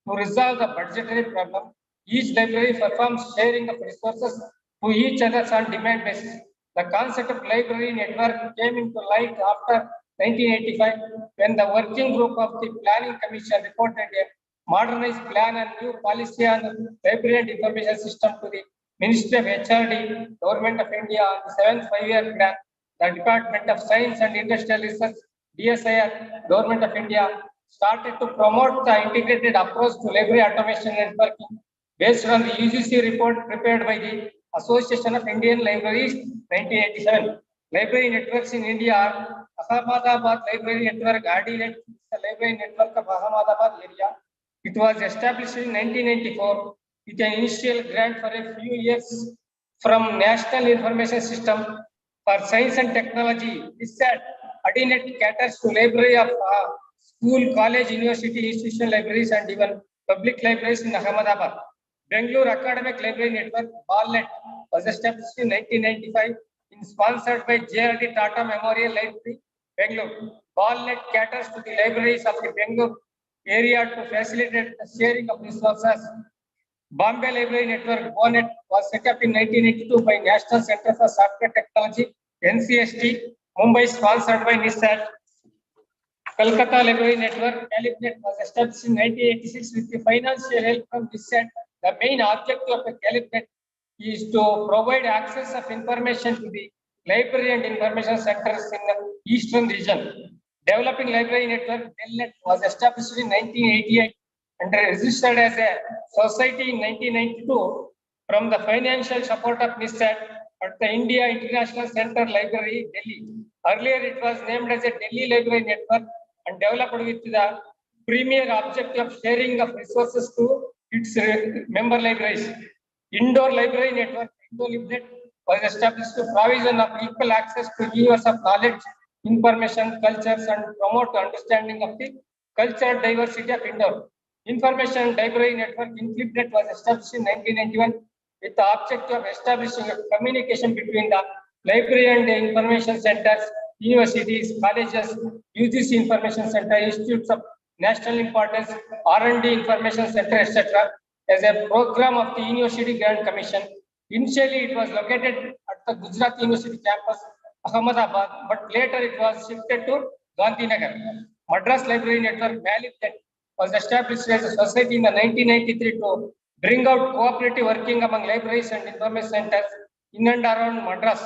to resolve the budgetary problem. Each library performs sharing of resources to each other on demand basis. The concept of library network came into light after 1985 when the working group of the Planning Commission reported a modernized plan and new policy on library and information system to the Ministry of HRD, Government of India on the 7th 5-year plan. The Department of Science and Industrial Research, DSIR, Government of India, started to promote the integrated approach to library automation and networking based on the UGC report prepared by the Association of Indian Libraries, 1987. Library networks in India are Ahmedabad Library Network, RDNet, the library network of Ahmedabad area. It was established in 1994 with an initial grant for a few years from National Information System for Science and Technology. This said, RDNet caters to library of school, college, university, institutional libraries, and even public libraries in Ahmedabad. Bangalore Academic Library Network, BALNet, was established in 1995 and sponsored by JRD Tata Memorial Library, Bangalore. BALNet caters to the libraries of the Bangalore area to facilitate the sharing of resources. Bombay Library Network, BONET, was set up in 1982 by National Center for Software Technology, NCST, Mumbai, sponsored by NISAT. Kolkata Library Network, CalipNet, was established in 1986 with the financial help from NISAT. The main objective of the CalipNet is to provide access of information to the library and information centers in the eastern region. Developing Library Network, DELNet, was established in 1988 and registered as a society in 1992 from the financial support of NISAT at the India International Center Library, Delhi. Earlier, it was named as a Delhi Library Network and developed with the premier objective of sharing of resources to its member libraries. Indoor Library Network, IndoLibNet, was established to provision of equal access to universe of knowledge, information, cultures, and promote understanding of the cultural diversity of indoor. Information Library Network, InClipNet, was established in 1991 with the objective of establishing a communication between the library and the information centers, universities, colleges, UGC Information Center, institutes of national importance, R&D Information Center, etc. as a program of the University Grant Commission. Initially, it was located at the Gujarat University campus, Ahmedabad, but later it was shifted to Gandhinagar. Madras Library Network, MALIPNet, was established as a society in the 1993 to bring out cooperative working among libraries and information centers in and around Madras.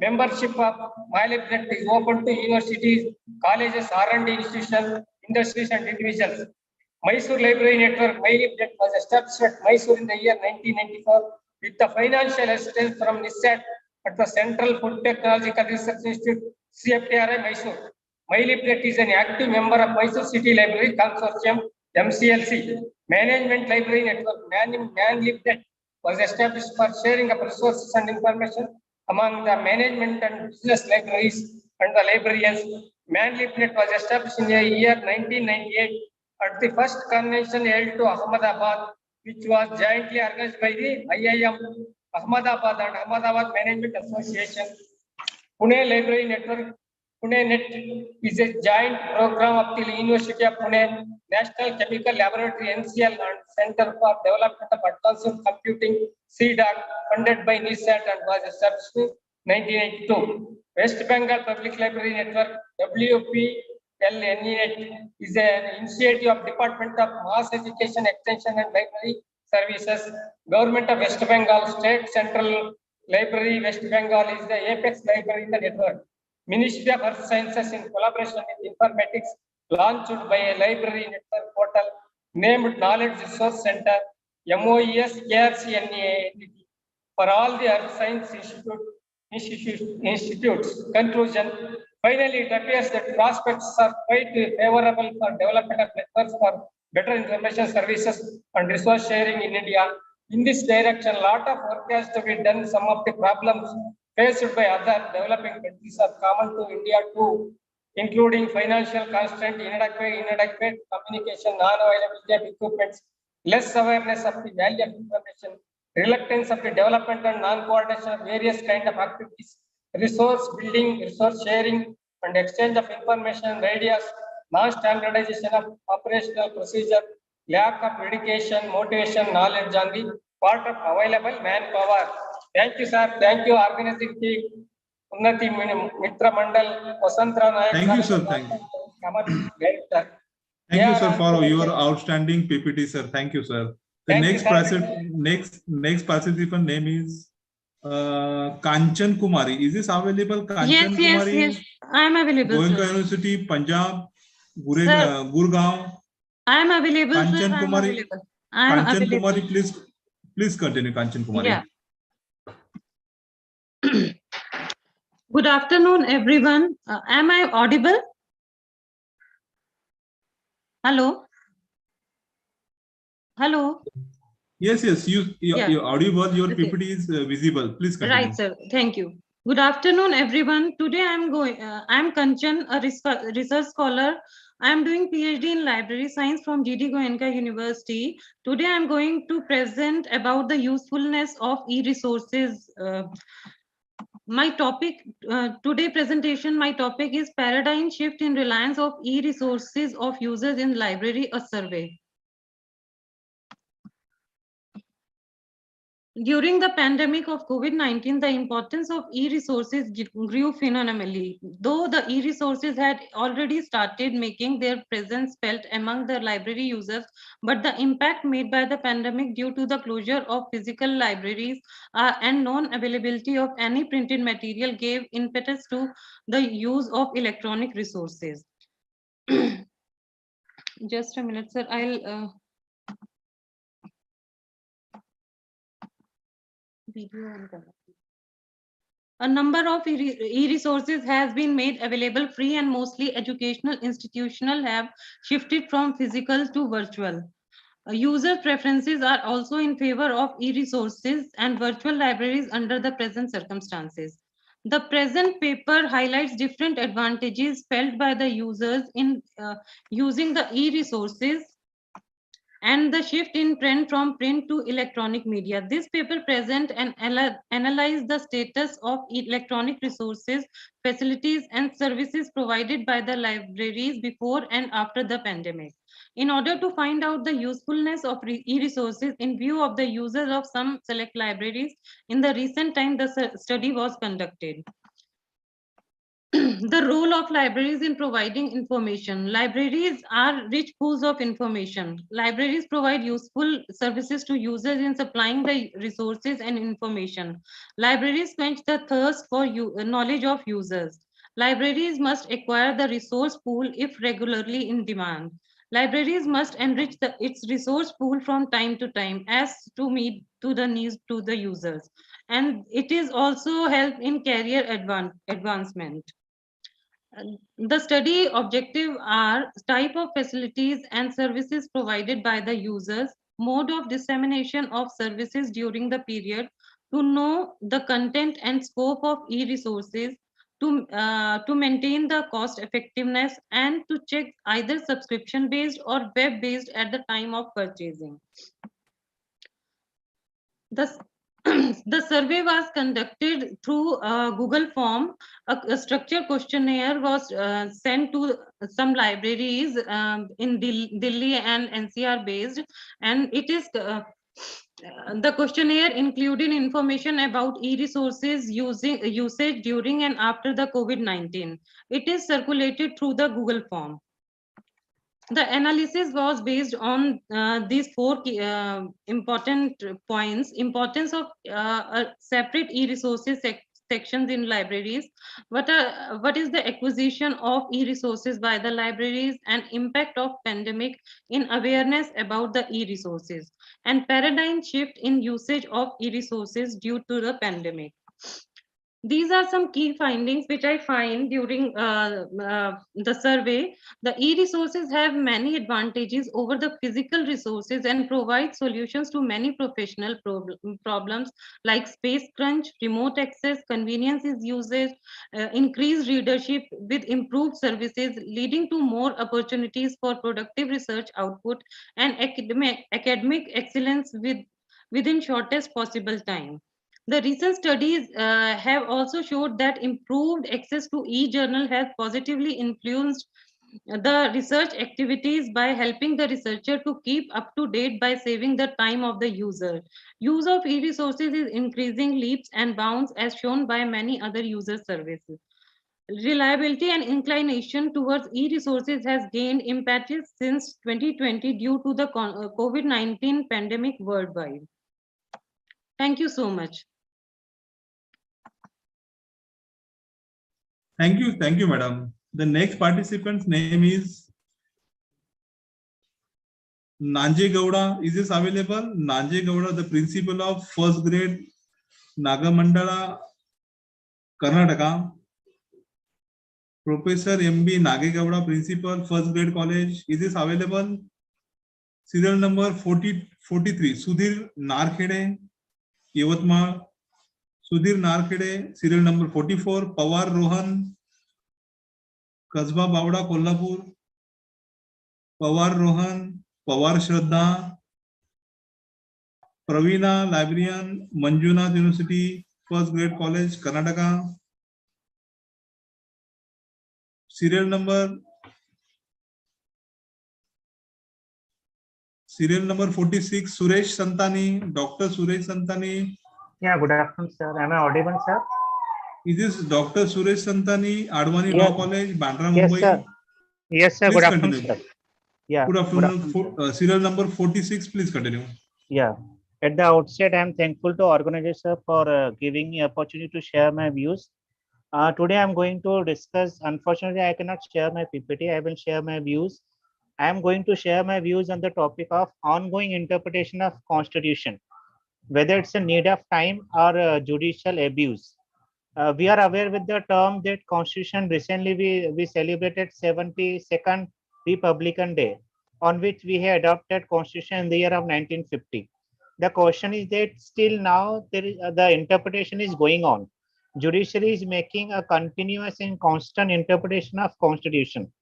Membership of MALIPNet is open to universities, colleges, R&D institutions, industries, and individuals. Mysore Library Network, MyLibNet, was established at Mysore in the year 1994 with the financial assistance from NISAT at the Central Food Technological Research Institute, CFTRI, Mysore. MyLibNet is an active member of Mysore City Library Consortium, MCLC. Management Library Network, ManLibNet, was established for sharing of resources and information among the management and business libraries and the librarians. ManLibNet was established in the year 1998 at the first convention held to Ahmedabad, which was jointly organized by the IIM Ahmedabad and Ahmedabad Management Association. Pune Library Network, PuneNet, is a joint program of the University of Pune, National Chemical Laboratory, NCL, and Center for Development of Advanced Computing, CDAC, funded by NISAT and was established in 1982. West Bengal Public Library Network, WPLNET, is an initiative of Department of Mass Education, Extension and Library Services, Government of West Bengal, State Central Library West Bengal is the apex library in the network. Ministry of Earth Sciences, in collaboration with Informatics, launched by a library network portal named Knowledge Resource Center, MOES KRCNA, for all the Earth Science institutes. Conclusion. Finally, it appears that prospects are quite favorable for development of networks for better information services and resource sharing in India. In this direction, a lot of work has to be done. Some of the problems faced by other developing countries are common to India too, including financial constraint, inadequate communication, non-availability of equipment, less awareness of the value of information, reluctance of the development and non-coordination of various kinds of activities, resource building, resource sharing, and exchange of information and ideas, non-standardization of operational procedure, lack of dedication, motivation, knowledge on the part of available manpower. Thank you, sir. Thank you, organizing team, Unnati Mitra Mandal, Vasantra Nayak. Thank you, sir. Thank you. Thank you, sir, for your outstanding PPT, sir. Thank you, sir. The next participant name is Kanchan Kumari. Is this available? Kanchan Kumari? Yes. I am available. Goenka University, Punjab, Gurgaon. I am available. Kanchan Kumari. Kanchan Kumari, please continue, Kanchan Kumari. Yeah. Good afternoon, everyone. Am I audible? Hello. Hello. Yes. Your audible. Your PPT is visible. Please continue. Right, sir. Thank you. Good afternoon, everyone. Today I'm Kanchan, a research scholar. I am doing PhD in library science from GD Goenka University. Today I'm going to present about the usefulness of e-resources. My topic today presentation, my topic is paradigm shift in reliance of e-resources of users in library, a survey. During the pandemic of COVID-19, the importance of e-resources grew phenomenally. Though the e-resources had already started making their presence felt among the library users, but the impact made by the pandemic due to the closure of physical libraries and non-availability of any printed material gave impetus to the use of electronic resources. Just a minute, sir. I'll... A number of e-resources has been made available free, and mostly educational institutional have shifted from physical to virtual. User preferences are also in favor of e-resources and virtual libraries under the present circumstances. The present paper highlights different advantages felt by the users in using the e-resources and the shift in trend from print to electronic media. This paper present and analyze the status of electronic resources, facilities, and services provided by the libraries before and after the pandemic. In order to find out the usefulness of e-resources in view of the users of some select libraries, in the recent time the study was conducted. The role of libraries in providing information. Libraries are rich pools of information. Libraries provide useful services to users in supplying the resources and information. Libraries quench the thirst for knowledge of users. Libraries must acquire the resource pool if regularly in demand. Libraries must enrich its resource pool from time to time as to meet to the needs to the users. And it is also help in career advancement. The study objective are type of facilities and services provided by the users, mode of dissemination of services during the period, to know the content and scope of e-resources, to maintain the cost effectiveness, and to check either subscription based or web based at the time of purchasing. The survey was conducted through a Google form. A structured questionnaire was sent to some libraries in Delhi and NCR based, and it is the questionnaire included information about e-resources usage during and after the COVID-19. It is circulated through the Google form. The analysis was based on these four important points: importance of separate e-resources sections in libraries, what is the acquisition of e-resources by the libraries, and impact of pandemic in awareness about the e-resources, and paradigm shift in usage of e-resources due to the pandemic. These are some key findings which I find during the survey. The e-resources have many advantages over the physical resources and provide solutions to many professional problems like space crunch, remote access, convenience is usage, increased readership with improved services, leading to more opportunities for productive research output and academic excellence within shortest possible time. The recent studies have also showed that improved access to e-journal has positively influenced the research activities by helping the researcher to keep up to date by saving the time of the user. Use of e-resources is increasing leaps and bounds as shown by many other user services. Reliability and inclination towards e-resources has gained impetus since 2020 due to the COVID-19 pandemic worldwide. Thank you so much. Thank you, madam. The next participant's name is Nanje Gowda. Is this available? Nanje Gowda, the principal of first grade Nagamandala, Karnataka. Professor MB Nagegowda, principal, first grade college. Is this available? Serial number 43, Sudhir Narkhede, Yavatmal. Sudhir Narkhede, serial number 44, Pawar Rohan, Kasba Bavda, Kolhapur. Pawar Rohan, Pawar Shraddha, Praveena, librarian, Manjunath University, first grade college, Karnataka. Serial number 46, Suresh Santani, Dr. Suresh Santani. Yeah, good afternoon, sir. Am I audible, sir? Is this Dr. Suresh Santani, Advani Yes. Law College, Bandra, Yes, Mumbai? sir. Yes, sir. Please Good afternoon, continue. sir. Yeah. Good Good afternoon. afternoon. Serial number 46, please continue. Yeah. At the outset, I am thankful to organizer for giving me opportunity to share my views. Today, I am going to discuss. Unfortunately, I cannot share my PPT. I will share my views. I am going to share my views on the topic of ongoing interpretation of Constitution, whether it's a need of time or judicial abuse. We are aware with the term that Constitution recently we celebrated 72nd Republican Day, on which we have adopted Constitution in the year of 1950. The question is that still now the interpretation is going on. Judiciary is making a continuous and constant interpretation of Constitution.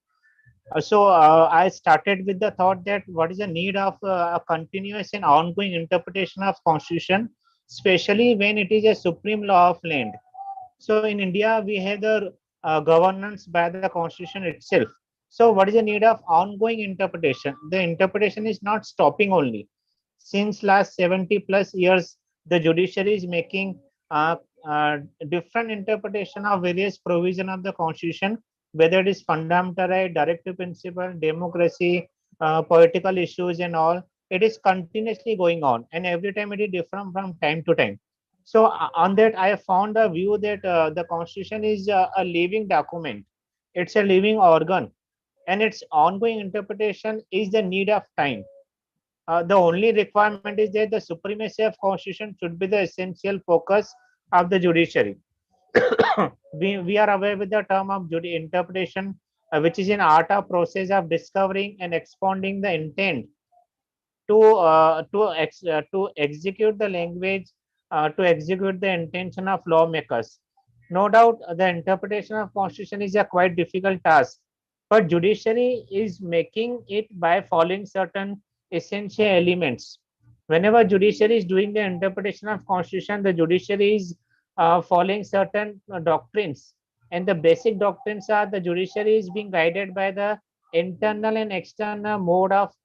I started with the thought that what is the need of a continuous and ongoing interpretation of Constitution, especially when it is a supreme law of land. So in India, we have the governance by the Constitution itself. So what is the need of ongoing interpretation? The interpretation is not stopping only. Since last 70 plus years, the judiciary is making different interpretation of various provision of the Constitution, whether it is fundamental right, directive principle, democracy, political issues and all. It is continuously going on, and every time it is different from time to time. So on that, I have found a view that the Constitution is a living document. It's a living organ, and its ongoing interpretation is the need of time. The only requirement is that the supremacy of Constitution should be the essential focus of the judiciary. we are aware with the term of interpretation, which is an art of process of discovering and expounding the intent to execute the language, to execute the intention of lawmakers. No doubt, the interpretation of Constitution is a quite difficult task, but judiciary is making it by following certain essential elements. Whenever judiciary is doing the interpretation of Constitution, the judiciary is following certain doctrines, and the basic doctrines are the judiciary is being guided by the internal and external mode of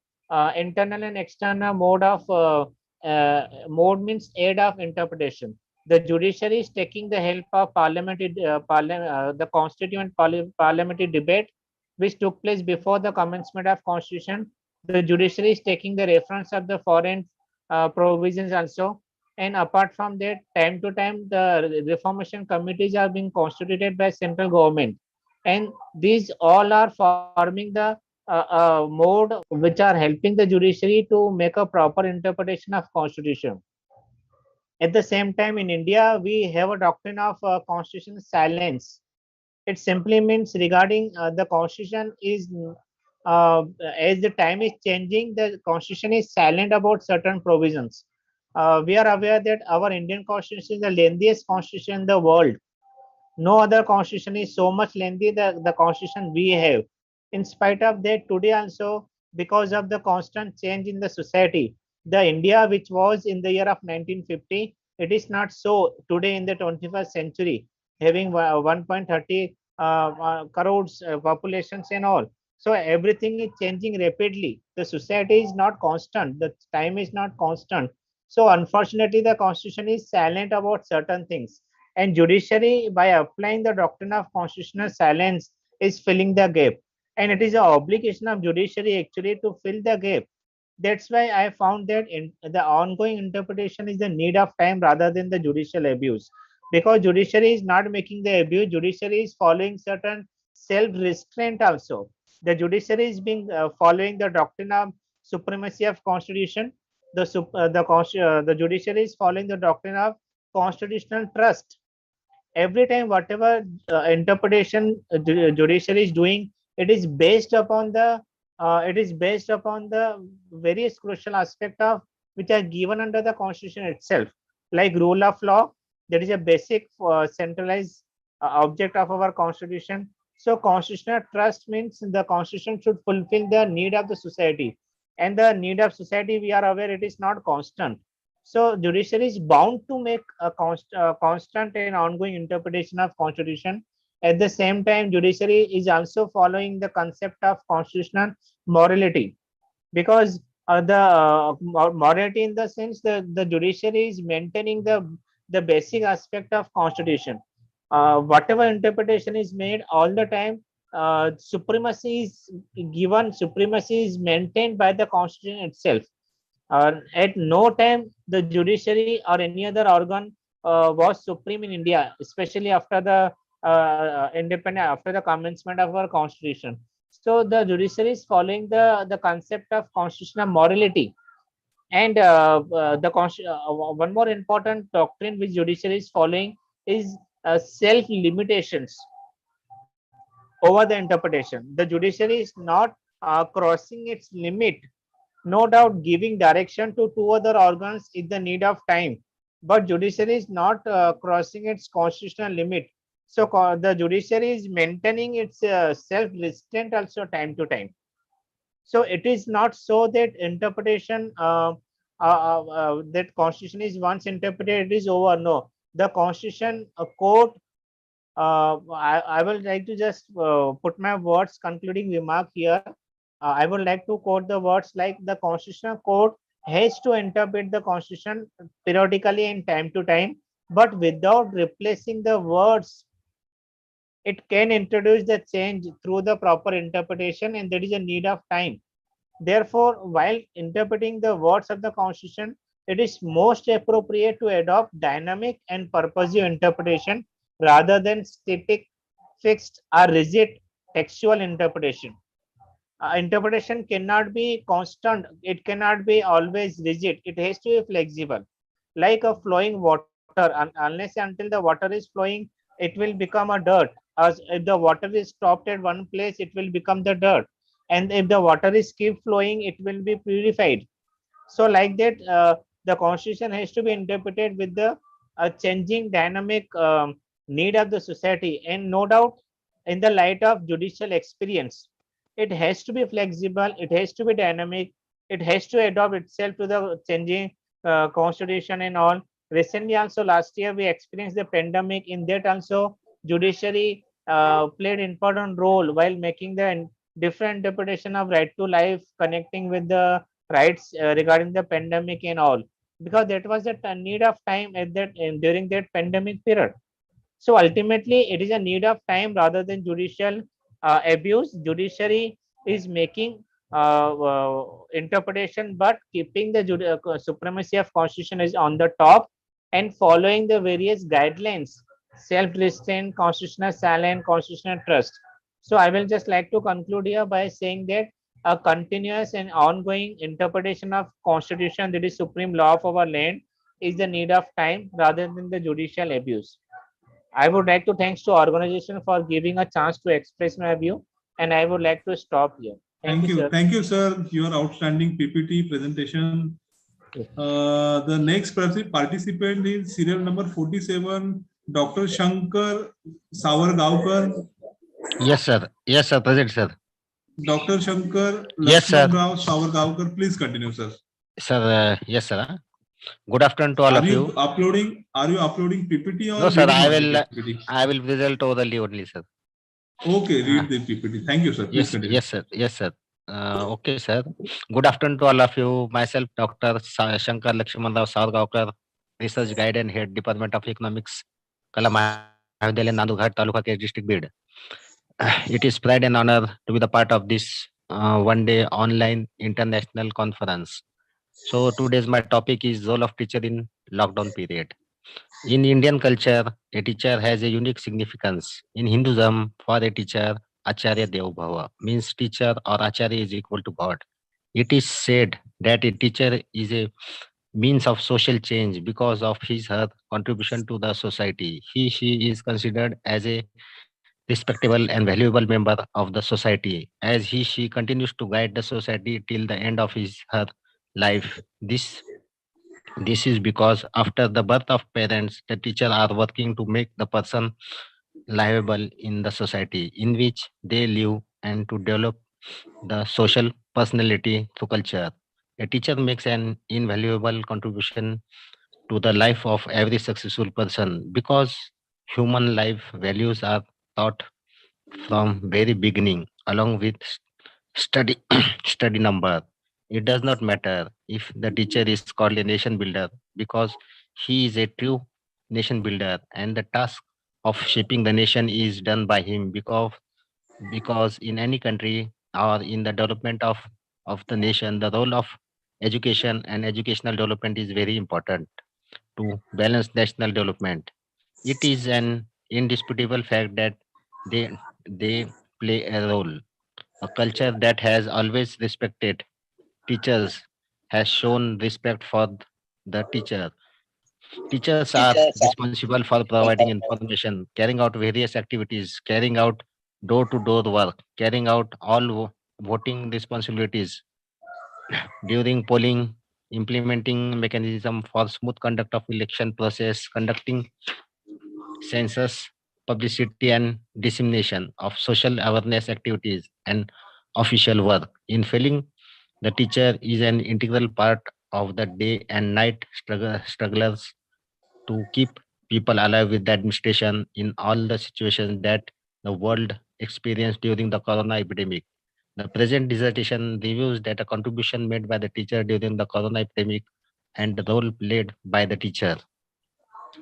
mode means aid of interpretation. The judiciary is taking the help of the constituent parliamentary debate which took place before the commencement of Constitution. The judiciary is taking the reference of the foreign provisions also. And apart from that, time to time, the reformation committees are being constituted by central government. And these all are forming the mode which are helping the judiciary to make a proper interpretation of Constitution. At the same time, in India, we have a doctrine of constitutional silence. It simply means regarding the constitution is, as the time is changing, the constitution is silent about certain provisions. We are aware that our Indian constitution is the lengthiest constitution in the world. No other constitution is so much lengthy the constitution we have. In spite of that, today also, because of the constant change in the society, the India which was in the year of 1950, it is not so today in the 21st century, having 1.30 crores populations and all. So everything is changing rapidly. The society is not constant. The time is not constant. So unfortunately, the constitution is silent about certain things, and judiciary, by applying the doctrine of constitutional silence, is filling the gap, and it is an obligation of judiciary actually to fill the gap. That's why I found that in the ongoing interpretation is the need of time rather than the judicial abuse, because judiciary is not making the abuse. Judiciary is following certain self restraint also. The judiciary is being following the doctrine of supremacy of constitution. The judiciary is following the doctrine of constitutional trust. Every time whatever interpretation judiciary is doing, it is based upon the various crucial aspect of which are given under the constitution itself, like rule of law. That is a basic centralized object of our constitution. So constitutional trust means the constitution should fulfill the need of the society, and the need of society, we are aware, it is not constant. So judiciary is bound to make a constant and ongoing interpretation of constitution. At the same time, judiciary is also following the concept of constitutional morality, because the morality in the sense the judiciary is maintaining the basic aspect of constitution. Whatever interpretation is made all the time, supremacy is given, supremacy is maintained by the constitution itself. At no time the judiciary or any other organ was supreme in India, especially after the after the commencement of our constitution. So the judiciary is following the concept of constitutional morality, and one more important doctrine which judiciary is following is self limitations over the interpretation. The judiciary is not crossing its limit. No doubt giving direction to two other organs is the need of time, but judiciary is not crossing its constitutional limit. So the judiciary is maintaining its self-restraint also time to time. So it is not so that interpretation that constitution is once interpreted, it is over. No, the constitution court. I will like to just put my words concluding remark here. I would like to quote the words like the Constitutional Court has to interpret the Constitution periodically and time to time, but without replacing the words. It can introduce the change through the proper interpretation, and there is a need of time. Therefore, while interpreting the words of the Constitution, it is most appropriate to adopt dynamic and purposive interpretation rather than static, fixed, or rigid textual interpretation. Interpretation cannot be constant. It cannot be always rigid. It has to be flexible, like a flowing water. Unless until the water is flowing, it will become a dirt. As if the water is stopped at one place, it will become the dirt. And if the water is keep flowing, it will be purified. So like that, the constitution has to be interpreted with the changing dynamic need of the society, and no doubt in the light of judicial experience. It has to be flexible, it has to be dynamic, it has to adapt itself to the changing constitution and all. Recently also, last year we experienced the pandemic. In that also judiciary played important role while making the different interpretation of right to life, connecting with the rights regarding the pandemic and all, because that was the need of time at that during that pandemic period. So ultimately, it is a need of time rather than judicial abuse. Judiciary is making interpretation, but keeping the supremacy of constitution is on the top, and following the various guidelines: self-restraint, constitutional silence, constitutional trust. So I will just like to conclude here by saying that a continuous and ongoing interpretation of constitution, that is supreme law of our land, is the need of time rather than the judicial abuse. I would like to thanks to organization for giving a chance to express my view, and I would like to stop here. Thank you, sir. Thank you, sir. Your outstanding PPT presentation. The next participant is serial number 47, Dr. Shankar Savargaonkar. Yes, sir. Yes, sir. Present, sir. Dr. Shankar Yes, sir. Savargaonkar, please continue, sir. Sir, yes, sir. Good afternoon to all of you. Are you uploading PPT or no, sir? PPT? I will result orally only, sir. Okay, read the PPT. Thank you, sir. Please continue. Yes, sir. Yes, sir. Okay, sir. Good afternoon to all of you. Myself, Dr. Shankar Lakshmanrao Savargaonkar, Research Guide and Head Department of Economics, Kala Mahavidyalaya, Nandughat, Taluka, Case District, Bid. It is pride and honor to be the part of this one-day online international conference. So today's my topic is role of teacher in lockdown period. In Indian culture, a teacher has a unique significance. In Hinduism, for a teacher, Acharya Dev Bhava means teacher or Acharya is equal to God. It is said that a teacher is a means of social change because of his her contribution to the society. She is considered as a respectable and valuable member of the society as she continues to guide the society till the end of her life. This is because after the birth of parents, the teacher are working to make the person livable in the society in which they live and to develop the social personality through culture. A teacher makes an invaluable contribution to the life of every successful person because human life values are taught from very beginning along with study study number. It does not matter if the teacher is called a nation builder because he is a true nation builder and the task of shaping the nation is done by him because in any country or in the development of the nation, the role of education and educational development is very important to balance national development. It is an indisputable fact that they play a role. A culture that has always respected teachers has shown respect for the teacher. Teachers are responsible for providing information, carrying out various activities, carrying out door-to-door work, carrying out all voting responsibilities during polling, implementing mechanism for smooth conduct of election process, conducting census, publicity and dissemination of social awareness activities and official work. In failing, the teacher is an integral part of the day and night strugglers to keep people alive with the administration in all the situations that the world experienced during the corona epidemic. The present dissertation reviews that a contribution made by the teacher during the corona epidemic and the role played by the teacher.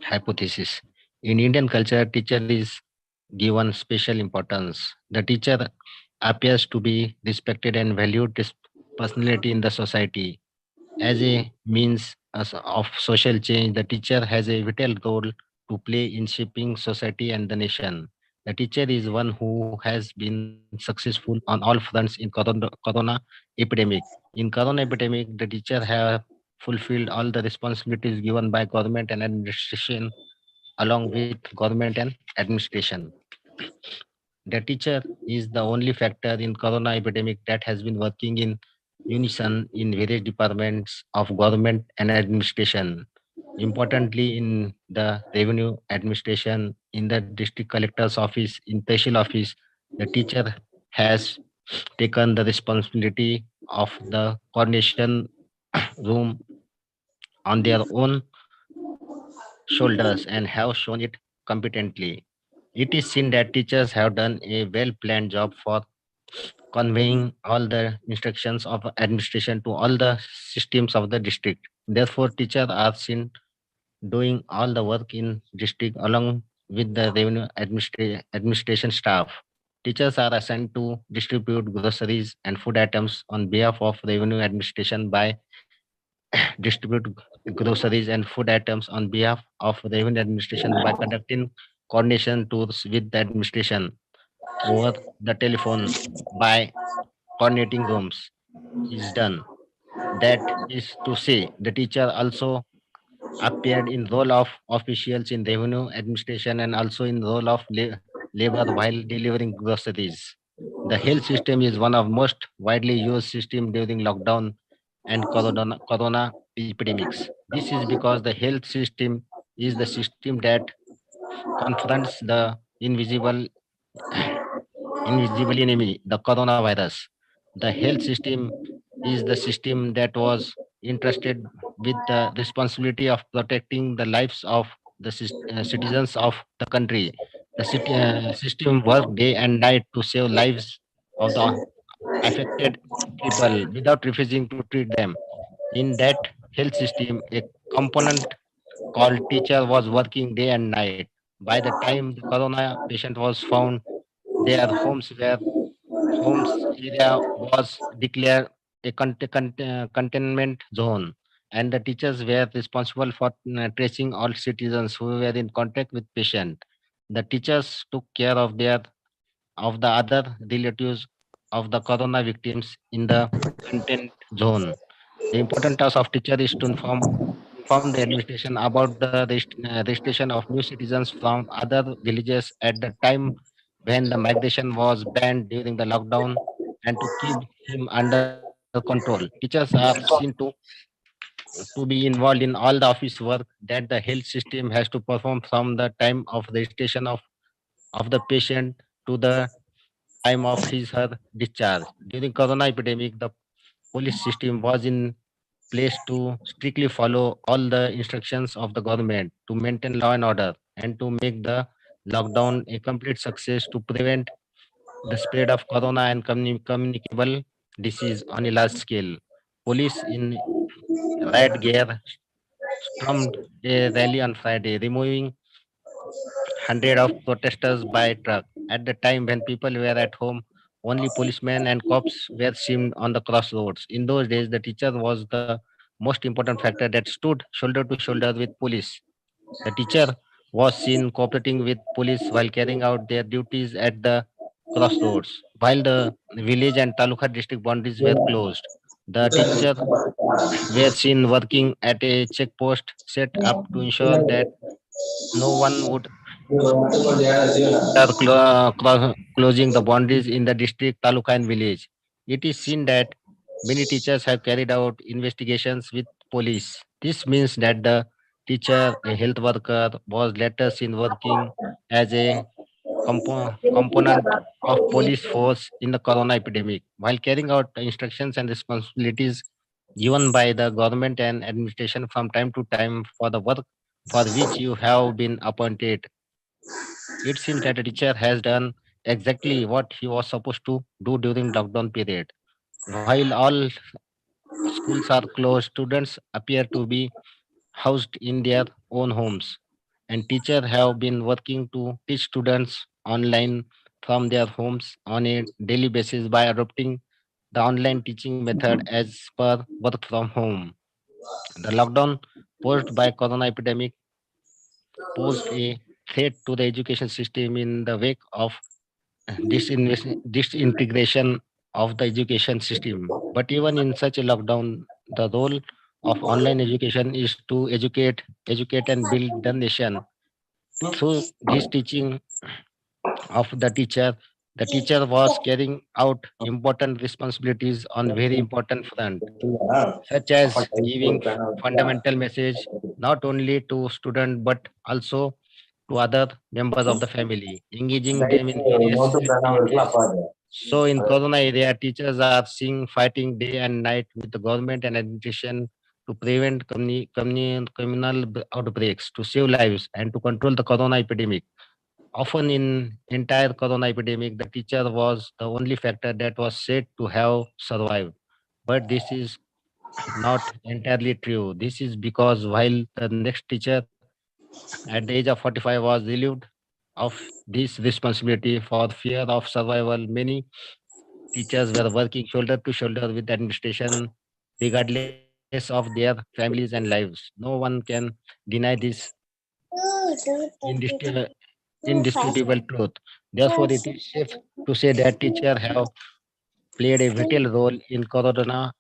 Hypothesis. In Indian culture, teacher is given special importance. The teacher appears to be respected and valued personality in the society. As a means of social change, the teacher has a vital role to play in shaping society and the nation. The teacher is one who has been successful on all fronts in corona epidemic. In corona epidemic, the teacher have fulfilled all the responsibilities given by government and administration along with government and administration. The teacher is the only factor in corona epidemic that has been working in unison in various departments of government and administration. Importantly, in the revenue administration, in the district collector's office, in tehsil office, the teacher has taken the responsibility of the coordination room on their own shoulders and have shown it competently. It is seen that teachers have done a well-planned job for conveying all the instructions of administration to all the systems of the district. Therefore, teachers are seen doing all the work in district along with the revenue administration staff. Teachers are assigned to distribute groceries and food items on behalf of revenue administration by distribute groceries and food items on behalf of revenue administration by conducting coordination tours with the administration over the telephone by coordinating rooms is done. That is to say, the teacher also appeared in role of officials in revenue administration and also in role of labor while delivering groceries. The health system is one of most widely used system during lockdown and corona epidemics. This is because the health system is the system that confronts the invisible enemy, the coronavirus. The health system is the system that was entrusted with the responsibility of protecting the lives of the citizens of the country. The system worked day and night to save lives of the affected people without refusing to treat them. In that health system, a component called teacher was working day and night. By the time the corona patient was found, their homes area was declared a containment zone, and the teachers were responsible for tracing all citizens who were in contact with patient. The teachers took care of the other relatives of the corona victims in the content zone. The important task of teacher is to inform the administration about the registration of new citizens from other villages at the time when the migration was banned during the lockdown and to keep him under control. Teachers are seen to be involved in all the office work that the health system has to perform from the time of registration of the patient to the time of his her discharge. During corona epidemic, the police system was in place to strictly follow all the instructions of the government to maintain law and order and to make the lockdown a complete success to prevent the spread of corona and communicable disease on a large scale. Police in riot gear stormed a rally on Friday, removing hundreds of protesters by truck. At the time when people were at home, only policemen and cops were seen on the crossroads. In those days, the teacher was the most important factor that stood shoulder to shoulder with police. The teacher was seen cooperating with police while carrying out their duties at the crossroads. While the village and taluka district boundaries were closed, the teacher were seen working at a check post set up to ensure that no one would are closing the boundaries in the district, taluka, and village. It is seen that many teachers have carried out investigations with police. This means that the teacher, a health worker, was later seen working as a component of police force in the corona epidemic while carrying out the instructions and responsibilities given by the government and administration from time to time for the work for which you have been appointed. It seems that the teacher has done exactly what he was supposed to do during lockdown period. While all schools are closed, students appear to be housed in their own homes, and teachers have been working to teach students online from their homes on a daily basis by adopting the online teaching method as per work from home. The lockdown posed by corona epidemic posed a threat to the education system in the wake of disintegration of the education system. But even in such a lockdown, the role of online education is to educate and build the nation. Through this teaching of the teacher was carrying out important responsibilities on very important front, such as giving fundamental message not only to student but also to other members of the family, engaging them in various activities. So in Corona area, teachers are seeing fighting day and night with the government and administration to prevent communal outbreaks, to save lives, and to control the Corona epidemic. Often in entire Corona epidemic, the teacher was the only factor that was said to have survived. But this is not entirely true. This is because while the next teacher at the age of 45 was relieved of this responsibility for fear of survival, many teachers were working shoulder to shoulder with the administration regardless of their families and lives. No one can deny this indis- indisputable truth. Therefore, it is safe to say that teachers have played a vital role in corona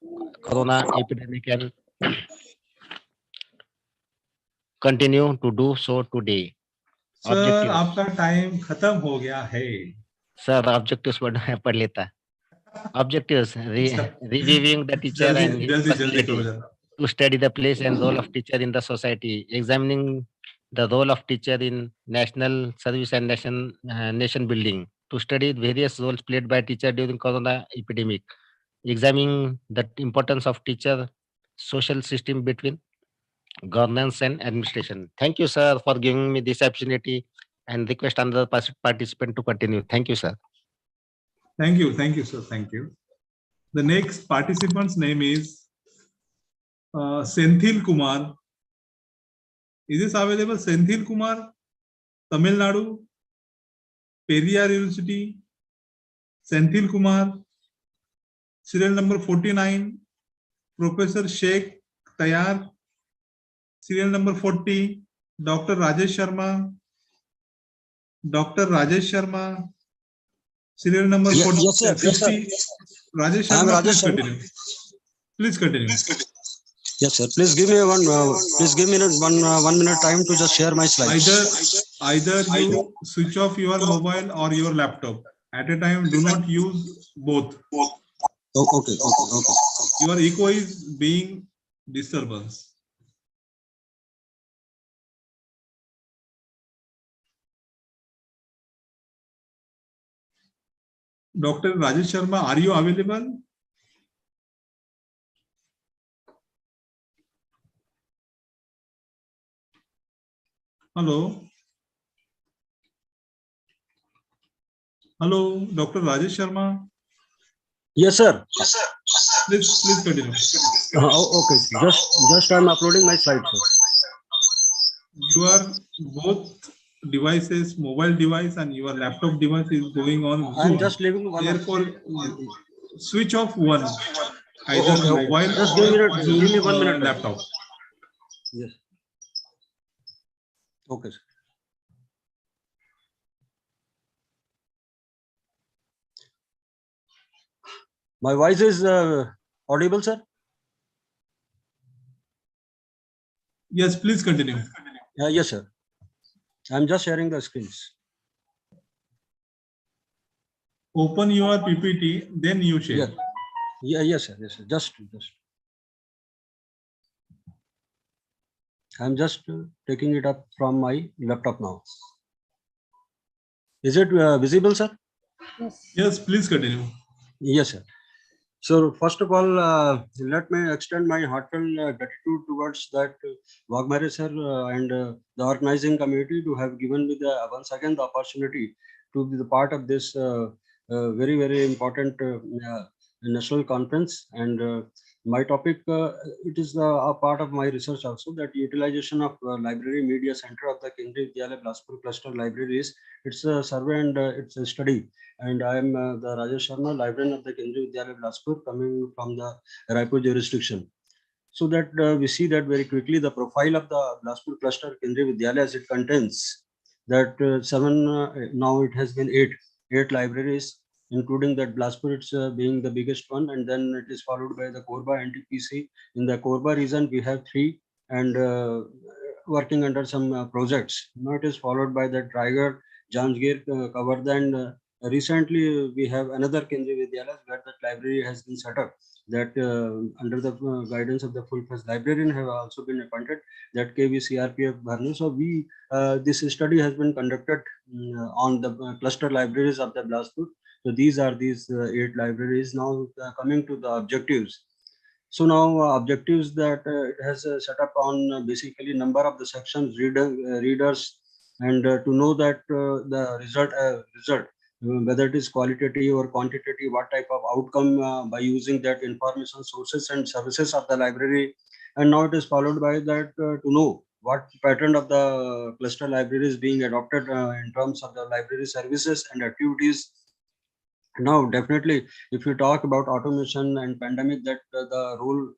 epidemic and continue to do so today. Sir Objectives. आपका time खत्म हो गया है. Sir, objectives पढ़ लेता. Objectives: reviewing the teacher and his personality, to study the place and role of teacher in the society, examining the role of teacher in national service and nation building, to study various roles played by teacher during corona epidemic, examining the importance of teacher social system between governance and administration. Thank you, sir, for giving me this opportunity, and request another participant to continue. Thank you, sir. Thank you, sir. Thank you. The next participant's name is Senthil Kumar. Is this available? Senthil Kumar, Tamil Nadu, Periyar University. Senthil Kumar, serial number 49. Professor Sheikh Tayar, serial number 40. Dr. Rajesh Sharma. Dr. Rajesh Sharma, serial number 40, yes, sir. 50. Rajesh Sharma, please continue. Please continue. Yes, sir. Please give me one minute time to just share my slides. Either you switch off your mobile or your laptop at a time. Do not use both. Okay. Your echo is being disturbance. Dr. Rajesh Sharma, are you available? Hello. Hello, Dr. Rajesh Sharma. Yes, sir. Please continue. Okay. Just I'm uploading my slides, sir. Your both devices, mobile device and your laptop device is going on Zoom. I'm just leaving one. Therefore, switch off one. Either Okay. mobile Just or give me 1 minute. Laptop. Yes. Okay, sir. My voice is audible, sir? Yes, please continue. Yes, sir. I'm just sharing the screens. Open your PPT, then you share. Yes, sir. Just. I'm just taking it up from my laptop now. Is it visible, sir? Yes, please continue. Yes, sir. So first of all, let me extend my heartfelt gratitude towards that Wagmare sir and the organizing committee to have given me once again the opportunity to be the part of this very, very important national conference. And my topic, it is a part of my research also, that utilization of library media center of the Kendriya Vidyalaya Bilaspur cluster libraries. It's a survey and it's a study. And I am the Rajesh Sharma, librarian of the Kendriya Vidyalaya Bilaspur, coming from the Raipur jurisdiction. So that we see that very quickly the profile of the Bilaspur cluster Kendriya Vidyalaya, as it contains that now it has been eight libraries, including that Bilaspur, it's being the biggest one, and then it is followed by the Korba NTPC. In the Korba region, we have 3, and working under some projects. Now it is followed by the Raigd, Janjira, Kavarda, and recently we have another Kendriya Vidyalaya where the library has been set up. That under the guidance of the full-fledged librarian have also been appointed, that KVCRPF Bharni. So this study has been conducted on the cluster libraries of the Bilaspur. So these are 8 libraries. Now coming to the objectives. So now objectives that it has set up on basically number of the sections, readers, and to know that the result, whether it is qualitative or quantitative, what type of outcome by using that information sources and services of the library. And now it is followed by that to know what pattern of the cluster library is being adopted in terms of the library services and activities. Now, definitely, if you talk about automation and pandemic, that the role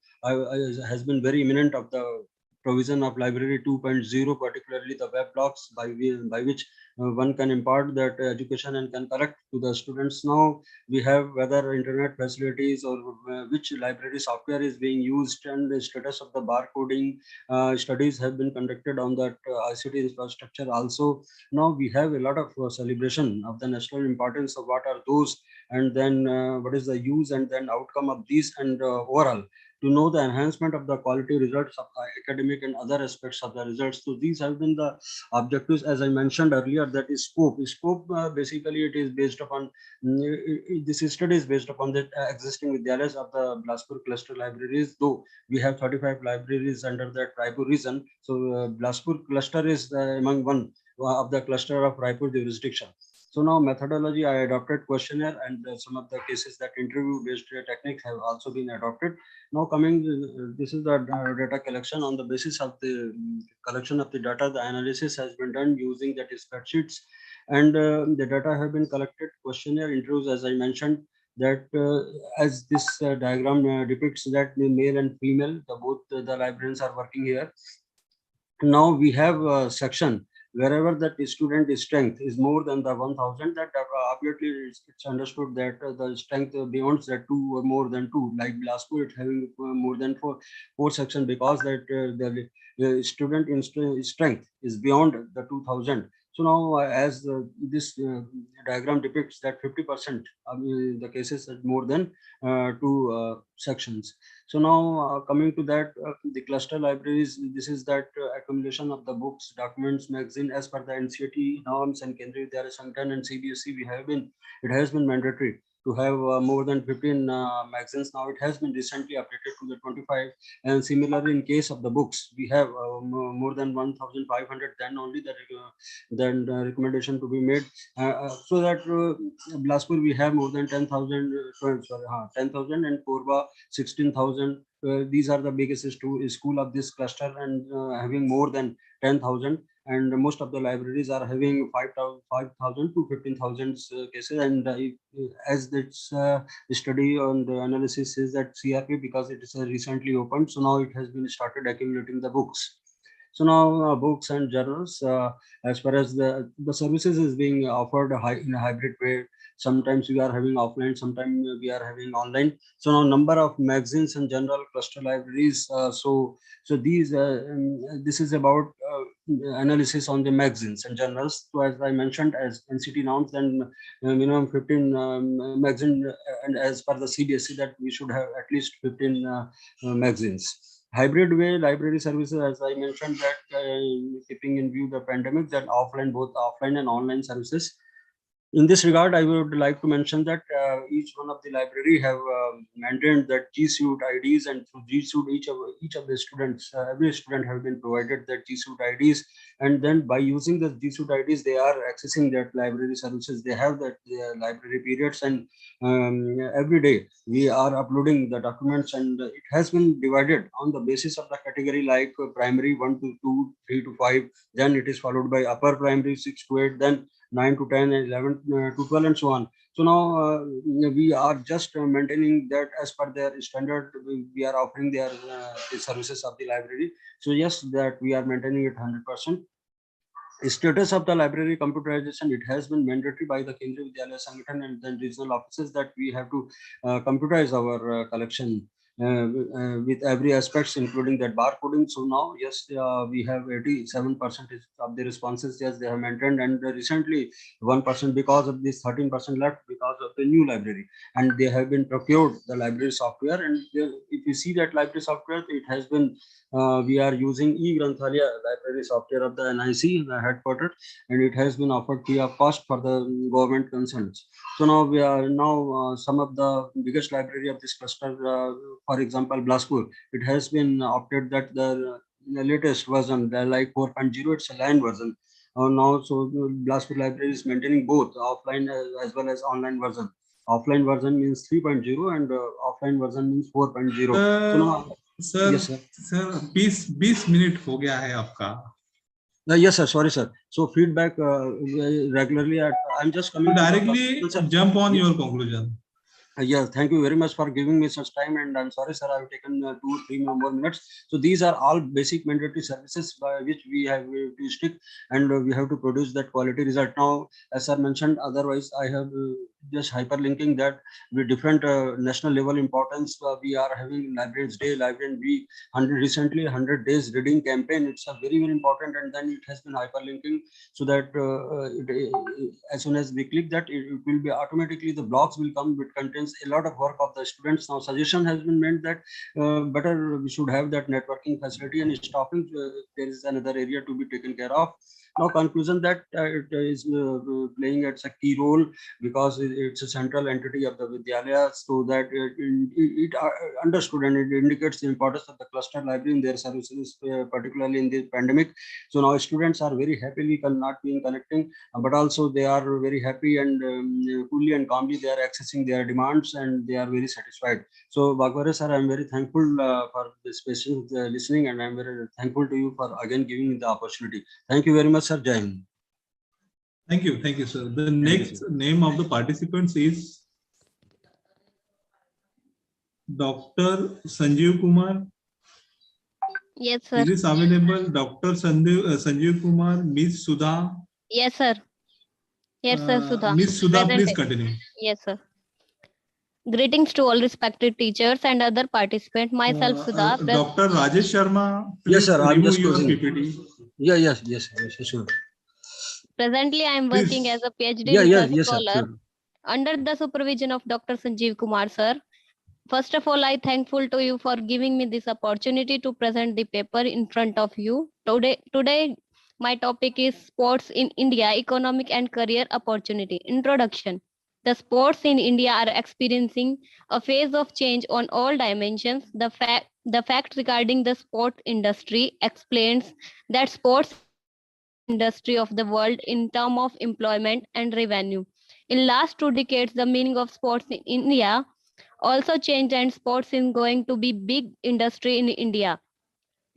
has been very imminent of the provision of library 2.0, particularly the web blogs by which one can impart that education and can correct to the students. Now we have whether internet facilities or which library software is being used, and the status of the barcoding studies have been conducted on that ICT infrastructure also. Now we have a lot of celebration of the national importance of what are those, and then what is the use and then outcome of these, and overall to know the enhancement of the quality results of academic and other aspects of the results. So these have been the objectives, as I mentioned earlier, that is scope. Basically it is based upon, this study is based upon the existing Vidyalayas of the Bilaspur cluster libraries, though we have 35 libraries under that Raipur region. So Bilaspur cluster is among one of the cluster of Raipur jurisdiction. So now methodology, I adopted questionnaire, and some of the cases that interview-based techniques have also been adopted. Now coming, this is the data collection. On the basis of the collection of the data, the analysis has been done using that spreadsheets, and the data have been collected, questionnaire, interviews, as I mentioned, that as this diagram depicts that the male and female, both the librarians are working here. Now we have a section wherever that student strength is more than the 1000, that obviously it's understood that the strength beyond that 2 or more than 2, like Bilaspur, it's having more than 4 section, because that the student in strength is beyond the 2000. So now as this diagram depicts that 50% of the cases are more than 2 sections. So now coming to that, the cluster libraries, this is that accumulation of the books, documents, magazine as per the NCERT norms and Kendriya Vidyalaya Sangathan and CBSE. It has been mandatory to have more than 15 magazines. Now it has been recently updated to the 25, and similarly in case of the books, we have more than 1,500. Then only the recommendation to be made, so that Bilaspur we have more than 10,000, 10,000, and Korba 16,000. These are the biggest school of this cluster, and having more than 10,000. And most of the libraries are having 5,000 to 15,000 cases. And as this study on the analysis is that CRP, because it is recently opened, so now it has been started accumulating the books. So now books and journals, as far as the services is being offered in a hybrid way. Sometimes we are having offline, sometimes we are having online. So now number of magazines and general cluster libraries. So these this is about analysis on the magazines and journals. So as I mentioned, as NCT norms, then minimum 15 magazine, and as per the CBSE that we should have at least 15 magazines. Hybrid way library services, as I mentioned, that keeping in view the pandemic, that both offline and online services. In this regard, I would like to mention that each one of the library have maintained that G Suite IDs, and through G Suite, each of the students, every student have been provided that G Suite IDs, and then by using the G Suite IDs, they are accessing that library services. They have that library periods, and every day we are uploading the documents, and it has been divided on the basis of the category, like primary 1 to 2, 3 to 5, then it is followed by upper primary 6 to 8, then 9 to 10, 11 to 12, and so on. So now we are just maintaining that as per their standard. We are offering their the services of the library. So yes, that we are maintaining it 100%. Status of the library computerization, it has been mandatory by the Kendriya Vidyalaya Sangathan and then regional offices that we have to computerize our collection with every aspects, including that barcoding. So now, yes, we have 87% of the responses, yes, they have maintained, and recently 1% because of this, 13% left because of the new library, and they have been procured the library software. And if you see that library software, it has been we are using eGranthalaya library software of the NIC, the headquarters, and it has been offered free of cost for the government concerns. So now we are some of the biggest library of this cluster, for example, Bilaspur, it has been opted that the latest version, like 4.0, it's a line version. Now, so Bilaspur library is maintaining both offline as well as online version. Offline version means 3.0 and offline version means 4.0. So now, sir yes, sir. Sir 20 minute हो गया है आपका. Yes, sir. Sorry, sir. So feedback regularly. I'm just coming directly jump on your conclusion. Yeah, thank you very much for giving me such time, and I'm sorry, sir, I've taken 2 or 3 more minutes. So these are all basic mandatory services by which we have to stick, and we have to produce that quality result. Now, as sir mentioned, otherwise I have just hyperlinking that with different national level importance, we are having Libraries Day, Library Week, recently 100 days reading campaign. It's a very important, and then it has been hyperlinking so that as soon as we click that, it will be automatically the blogs will come, which contains a lot of work of the students. Now suggestion has been made that better we should have that networking facility, and stopping there is another area to be taken care of. Now conclusion that it is playing a key role because it's a central entity of the Vidyalaya, so that it understood and it indicates the importance of the cluster library in their services, particularly in the pandemic. So now students are very happily not being connecting, but also they are very happy and coolly and calmly they are accessing their demands, and they are very satisfied. So Bhagware sir, I am very thankful for this patient listening, and I am very thankful to you for again giving me the opportunity. Thank you very much, sir. Jai Hind. Thank you, sir. The next name of the participants is Dr. Sanjeev Kumar. Yes, sir. Is this available? Dr. Sanjeev Kumar, Ms. Sudha. Yes, sir. Yes, sir, Sudha. Ms. Sudha, Present. please continue. Yes, sir. Greetings to all respected teachers and other participants. Myself, Sudha. Dr. Rajesh Sharma, please Yes, sir. I'm remove just your closing. PPT. Yeah, yes, sure. Presently, I am Please. working as a PhD Yes, research sir, scholar sure. under the supervision of Dr. Sanjeev Kumar, sir. First of all, I thankful to you for giving me this opportunity to present the paper in front of you. Today, my topic is sports in India, economic and career opportunity. Introduction. The sports in India are experiencing a phase of change on all dimensions. The fact regarding the sport industry explains that sports industry of the world in terms of employment and revenue. In last 2 decades, the meaning of sports in India also changed, and sports is going to be big industry in India.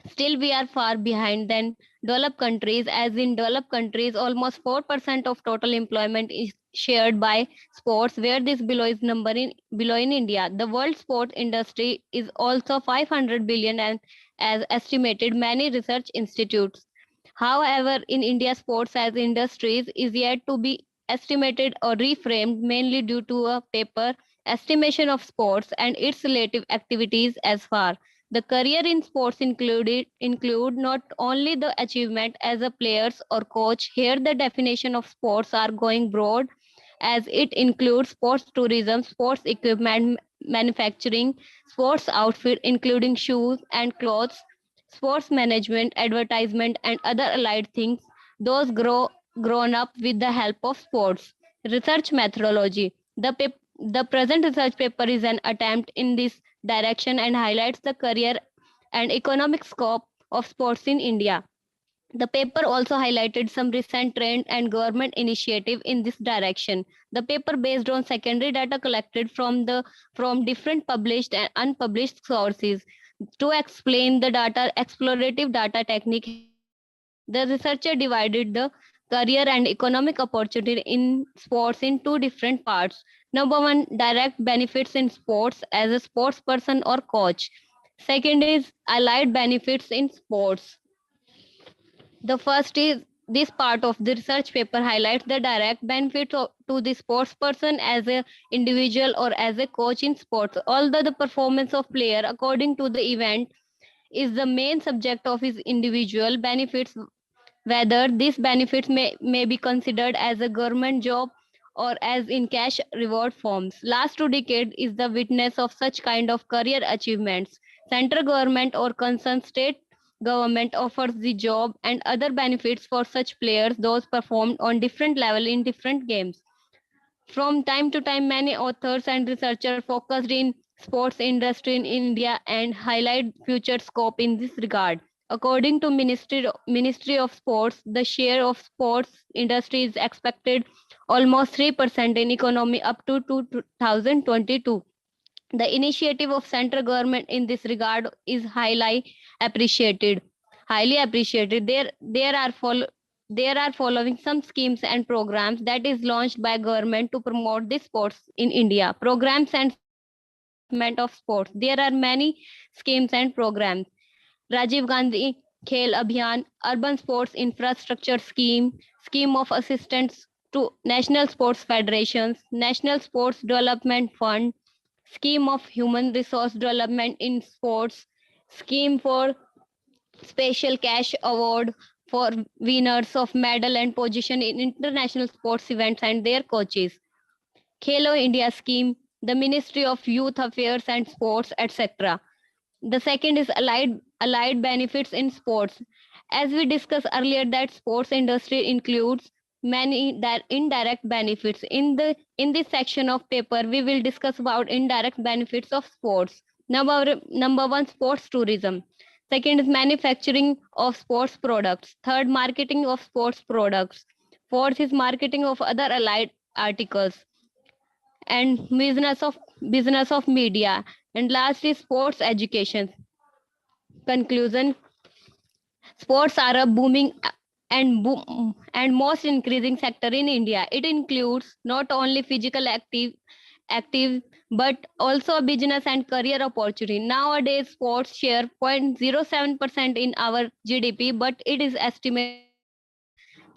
Still, we are far behind than developed countries, as in developed countries, almost 4% of total employment is shared by sports, where this below in India. The world sport industry is also 500 billion, and as estimated many research institutes. However, in India, sports as industries is yet to be estimated or reframed, mainly due to a paper estimation of sports and its relative activities as far. The career in sports include not only the achievement as a players or coach. Here the definition of sports are going broad, as it includes sports tourism, sports equipment manufacturing, sports outfit including shoes and clothes, sports management, advertisement, and other allied things, those grown up with the help of sports. Research methodology. The present research paper is an attempt in this direction and highlights the career and economic scope of sports in India. The paper also highlighted some recent trend and government initiative in this direction. The paper based on secondary data collected from different published and unpublished sources. To explain the explorative data technique, the researcher divided the career and economic opportunity in sports in 2 different parts. Number 1, direct benefits in sports as a sports person or coach. Second is allied benefits in sports. The first is this part of the research paper highlights the direct benefits to the sports person as an individual or as a coach in sports. Although the performance of player according to the event is the main subject of his individual benefits, whether these benefits may be considered as a government job or as in cash reward forms. Last 2 decades is the witness of such kind of career achievements. Central government or concerned state government offers the job and other benefits for such players, those performed on different level in different games. From time to time, many authors and researchers focused in sports industry in India and highlight future scope in this regard. According to Ministry of Sports, the share of sports industry is expected almost 3% in economy up to 2022. The initiative of central government in this regard is highly appreciated. There are there are following some schemes and programs that is launched by government to promote the sports in India. Programs and development of sports. There are many schemes and programs. Rajiv Gandhi Khel Abhiyan, Urban Sports Infrastructure Scheme, Scheme of Assistance to National Sports Federations, National Sports Development Fund, Scheme of Human Resource Development in Sports, Scheme for Special Cash Award for winners of medal and position in international sports events and their coaches. Khelo India Scheme, the Ministry of Youth Affairs and Sports, etc. The second is allied benefits in sports. As we discussed earlier, that sports industry includes many indirect benefits. In this section of paper, we will discuss about indirect benefits of sports. Number one, sports tourism. Second is manufacturing of sports products. Third, marketing of sports products. Fourth is marketing of other allied articles. And business of media. And last is sports education. Conclusion: sports are a booming and most increasing sector in India. It includes not only physical active but also a business and career opportunity. Nowadays, sports share 0.07% in our GDP, but it is estimated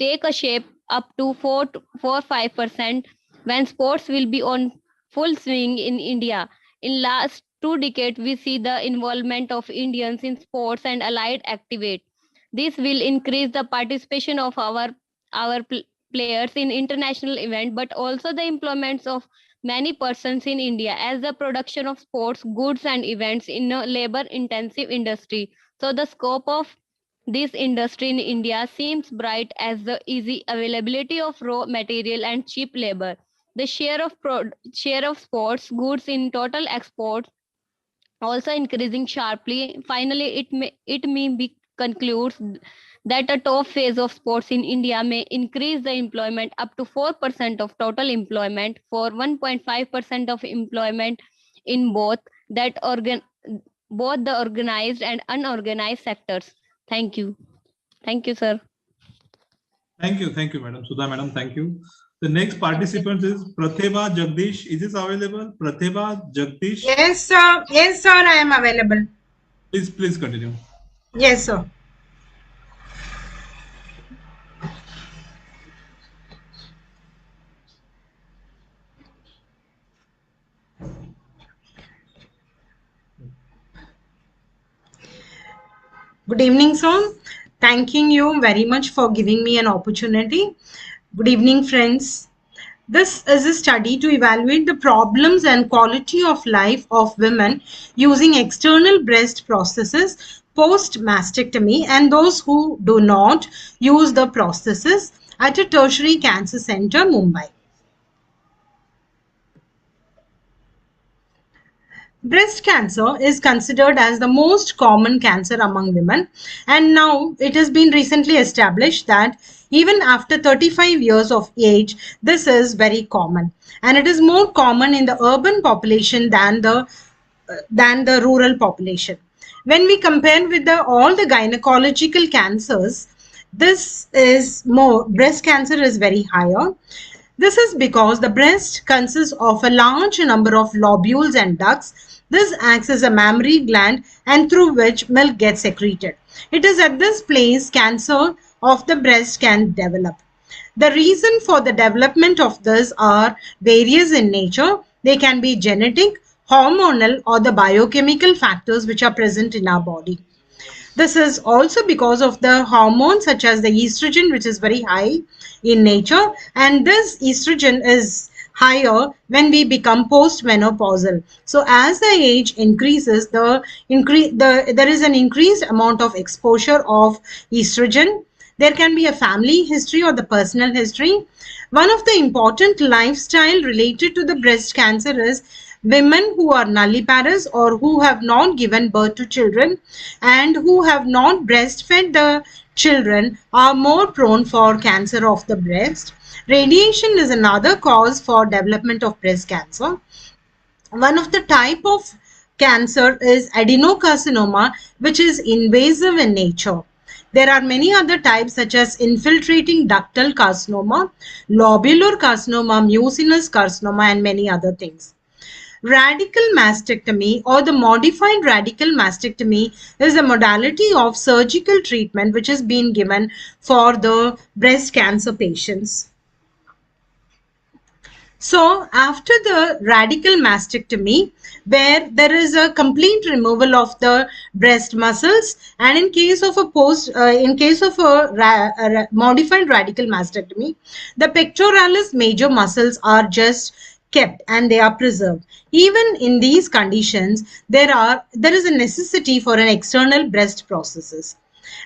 take a shape up to 4-5% when sports will be on full swing in India. In last 2 decades, we see the involvement of Indians in sports and allied activities. This will increase the participation of our players in international events, but also the employments of many persons in India as the production of sports goods and events in a labor-intensive industry. So the scope of this industry in India seems bright as the easy availability of raw material and cheap labor. The share of sports goods in total exports also increasing sharply. Finally, it may be concludes that a top phase of sports in India may increase the employment up to 4% of total employment for 1.5% of employment in both the organized and unorganized sectors. Thank you. Thank you, sir. Thank you, Madam. Sudha, Madam, thank you. The next participant is Pratibha Jagdish. Is this available? Pratibha Jagdish? Yes, sir. Yes, sir, I am available. Please continue. Yes, sir. Good evening, sir. Thanking you very much for giving me an opportunity. Good evening, friends. This is a study to evaluate the problems and quality of life of women using external breast prosthesis post-mastectomy and those who do not use the prosthesis at a tertiary cancer center, Mumbai. Breast cancer is considered as the most common cancer among women, and now it has been recently established that even after 35 years of age, this is very common, and it is more common in the urban population than the rural population. When we compare with all the gynecological cancers, breast cancer is very higher. This is because the breast consists of a large number of lobules and ducts. This acts as a mammary gland and through which milk gets secreted. It is at this place cancer of the breast can develop. The reason for the development of this are various in nature. They can be genetic, hormonal, or the biochemical factors which are present in our body. This is also because of the hormones such as the estrogen, which is very high in nature, and this estrogen is higher when we become postmenopausal. So as the age increases, there is an increased amount of exposure of estrogen. There can be a family history or the personal history. One of the important lifestyle related to the breast cancer is women who are nulliparous or who have not given birth to children and who have not breastfed the children are more prone for cancer of the breast. Radiation is another cause for development of breast cancer. One of the type of cancer is adenocarcinoma, which is invasive in nature. There are many other types such as infiltrating ductal carcinoma, lobular carcinoma, mucinous carcinoma, and many other things. Radical mastectomy or the modified radical mastectomy is a modality of surgical treatment which has been given for the breast cancer patients. So after the radical mastectomy, where there is a complete removal of the breast muscles, and in case of a modified radical mastectomy, the pectoralis major muscles are just kept and they are preserved. Even in these conditions, there is a necessity for an external breast prosthesis.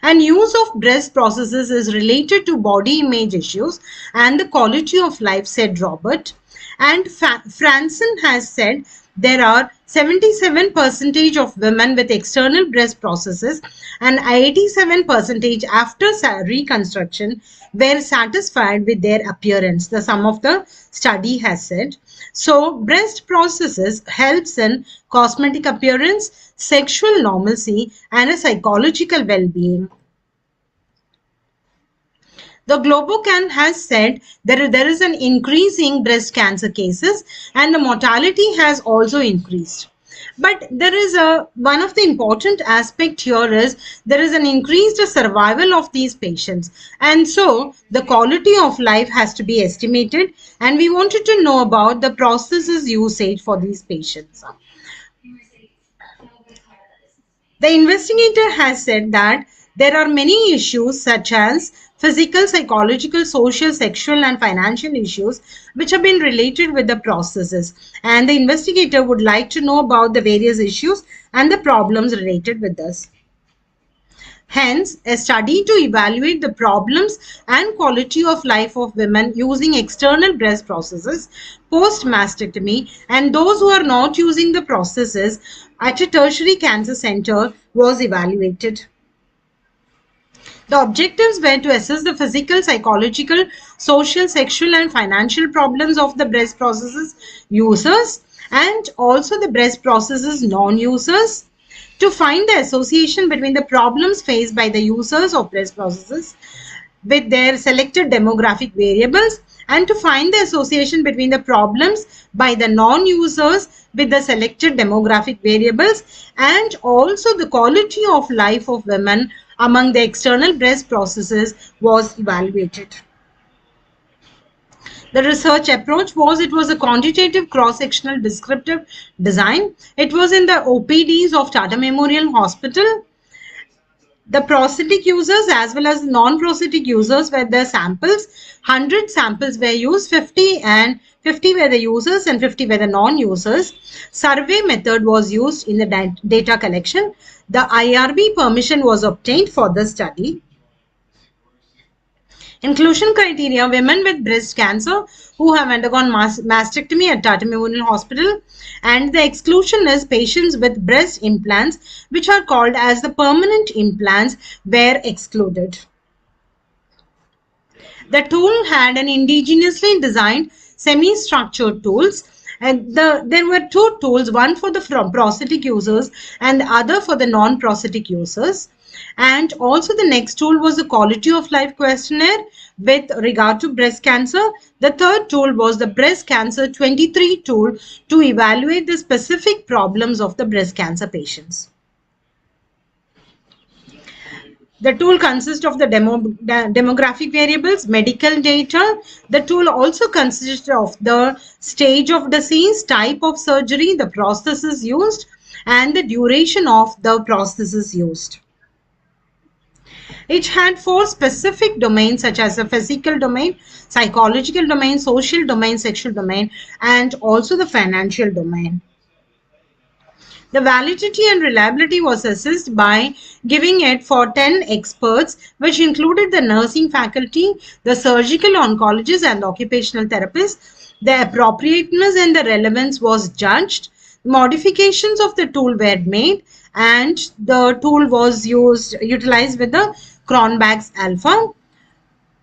And use of breast prosthesis is related to body image issues and the quality of life, said Robert. And Franson has said there are 77% of women with external breast prosthesis and 87% after reconstruction were satisfied with their appearance, the sum of the study has said. So breast prosthesis helps in cosmetic appearance, sexual normalcy, and a psychological well-being. The Globocan has said there is an increasing breast cancer cases and the mortality has also increased. But there is one of the important aspect here is there is an increased survival of these patients, and so the quality of life has to be estimated, and we wanted to know about the prosthesis usage for these patients. The investigator has said that there are many issues such as physical, psychological, social, sexual, and financial issues which have been related with the prosthesis. And the investigator would like to know about the various issues and the problems related with this. Hence, a study to evaluate the problems and quality of life of women using external breast prosthesis post-mastectomy and those who are not using the prosthesis at a tertiary cancer center was evaluated. The objectives were to assess the physical, psychological, social, sexual, and financial problems of the breast prosthesis users and also the breast prosthesis non-users, to find the association between the problems faced by the users of breast prosthesis with their selected demographic variables, and to find the association between the problems by the non-users with the selected demographic variables, and also the quality of life of women among the external breast prosthesis was evaluated. The research approach was, it was a quantitative cross-sectional descriptive design. It was in the OPDs of Tata Memorial Hospital. The prosthetic users as well as non-prosthetic users were the samples. 100 samples were used, 50 were the users and 50 were the non-users. Survey method was used in the data collection. The IRB permission was obtained for the study. Inclusion criteria: women with breast cancer who have undergone mastectomy at Tata Memorial Hospital, and the exclusion is patients with breast implants which are called as the permanent implants were excluded. The tool had an indigenously designed semi-structured tools, and there were two tools, one for the prosthetic users and the other for the non-prosthetic users. And also the next tool was the quality of life questionnaire with regard to breast cancer. The third tool was the breast cancer 23 tool to evaluate the specific problems of the breast cancer patients. The tool consists of the demographic variables, medical data. The tool also consists of the stage of disease, type of surgery, the prosthesis used, and the duration of the prosthesis used. It had 4 specific domains such as the physical domain, psychological domain, social domain, sexual domain, and also the financial domain. The validity and reliability was assessed by giving it for 10 experts, which included the nursing faculty, the surgical oncologists, and the occupational therapists. The appropriateness and the relevance was judged. Modifications of the tool were made, and the tool was utilized with the Cronbach's alpha.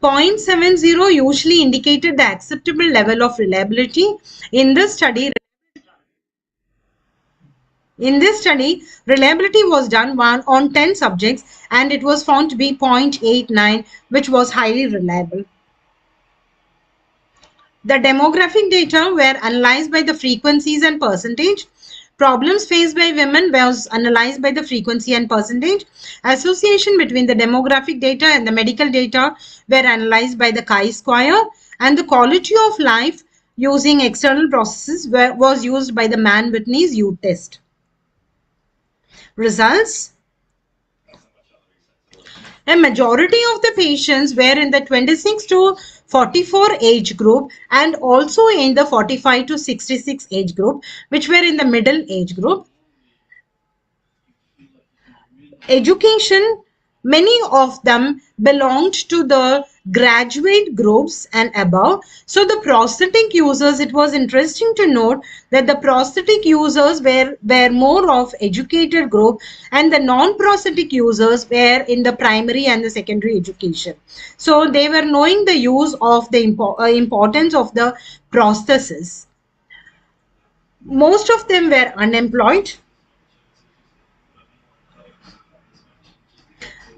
0.70 usually indicated the acceptable level of reliability. In this study, In this study, reliability was done on 10 subjects and it was found to be 0.89, which was highly reliable. The demographic data were analyzed by the frequencies and percentage. Problems faced by women was analyzed by the frequency and percentage. Association between the demographic data and the medical data were analyzed by the chi-square, and the quality of life using external processes was used by the Mann-Whitney's U-test. Results: a majority of the patients were in the 26 to 44 age group and also in the 45 to 66 age group, which were in the middle age group. Education, many of them belonged to the graduate groups and above. So the prosthetic users, it was interesting to note that the prosthetic users were more of educated group and the non-prosthetic users were in the primary and the secondary education. So they were knowing the use of the importance of the prosthesis. Most of them were unemployed.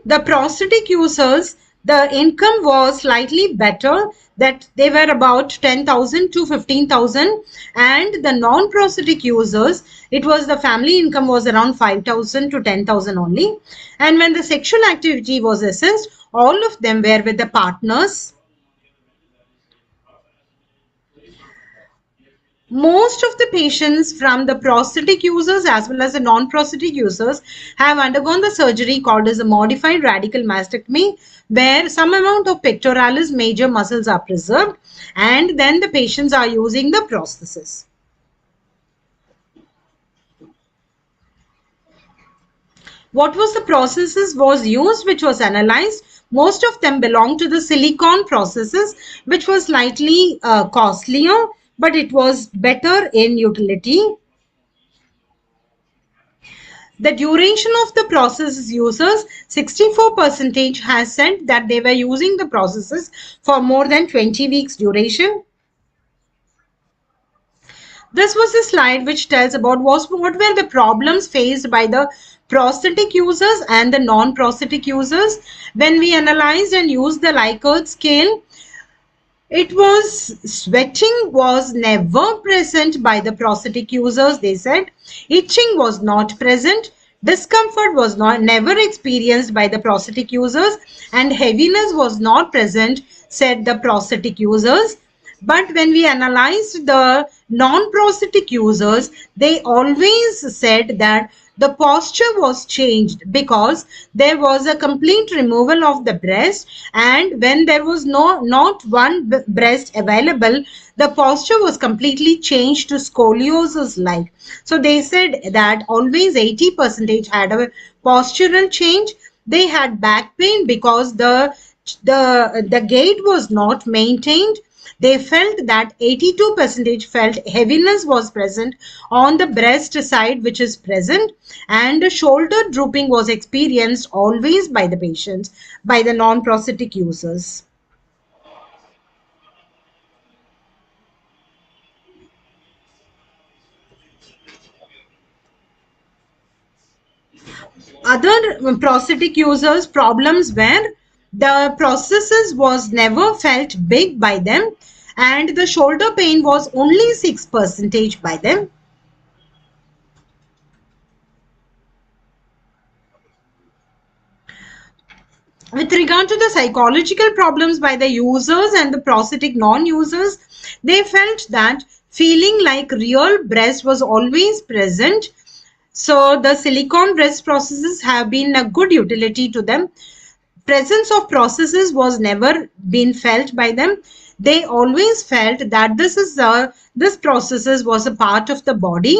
The prosthetic users, the income was slightly better, that they were about 10,000 to 15,000, and the non-prosthetic users, it was the family income was around 5,000 to 10,000 only. And when the sexual activity was assessed, all of them were with the partners. Most of the patients from the prosthetic users as well as the non-prosthetic users have undergone the surgery called as a modified radical mastectomy, where some amount of pectoralis major muscles are preserved and then the patients are using the prosthesis. What was the prosthesis was used, which was analyzed? Most of them belong to the silicone prosthesis, which was slightly costlier, but it was better in utility. The duration of the prosthesis users, 64% has said that they were using the prosthesis for more than 20 weeks duration. This was a slide which tells about what were the problems faced by the prosthetic users and the non-prosthetic users. When we analyzed and used the Likert scale, it was sweating was never present by the prosthetic users, they said. Itching was not present. Discomfort was never experienced by the prosthetic users, and heaviness was not present, said the prosthetic users. But when we analyzed the non-prosthetic users, they always said that the posture was changed because there was a complete removal of the breast, and when there was not one breast available, the posture was completely changed to scoliosis like. So they said that always 80% had a postural change. They had back pain because the gait was not maintained. They felt that 82% felt heaviness was present on the breast side, which is present, and shoulder drooping was experienced always by the patients, by the non-prosthetic users. Other prosthetic users' problems were the prosthesis was never felt big by them, and the shoulder pain was only 6% by them. With regard to the psychological problems by the users and the prosthetic non-users, they felt that feeling like real breast was always present. So the silicone breast prostheses have been a good utility to them. Presence of prostheses was never been felt by them. They always felt that this prosthesis was a part of the body.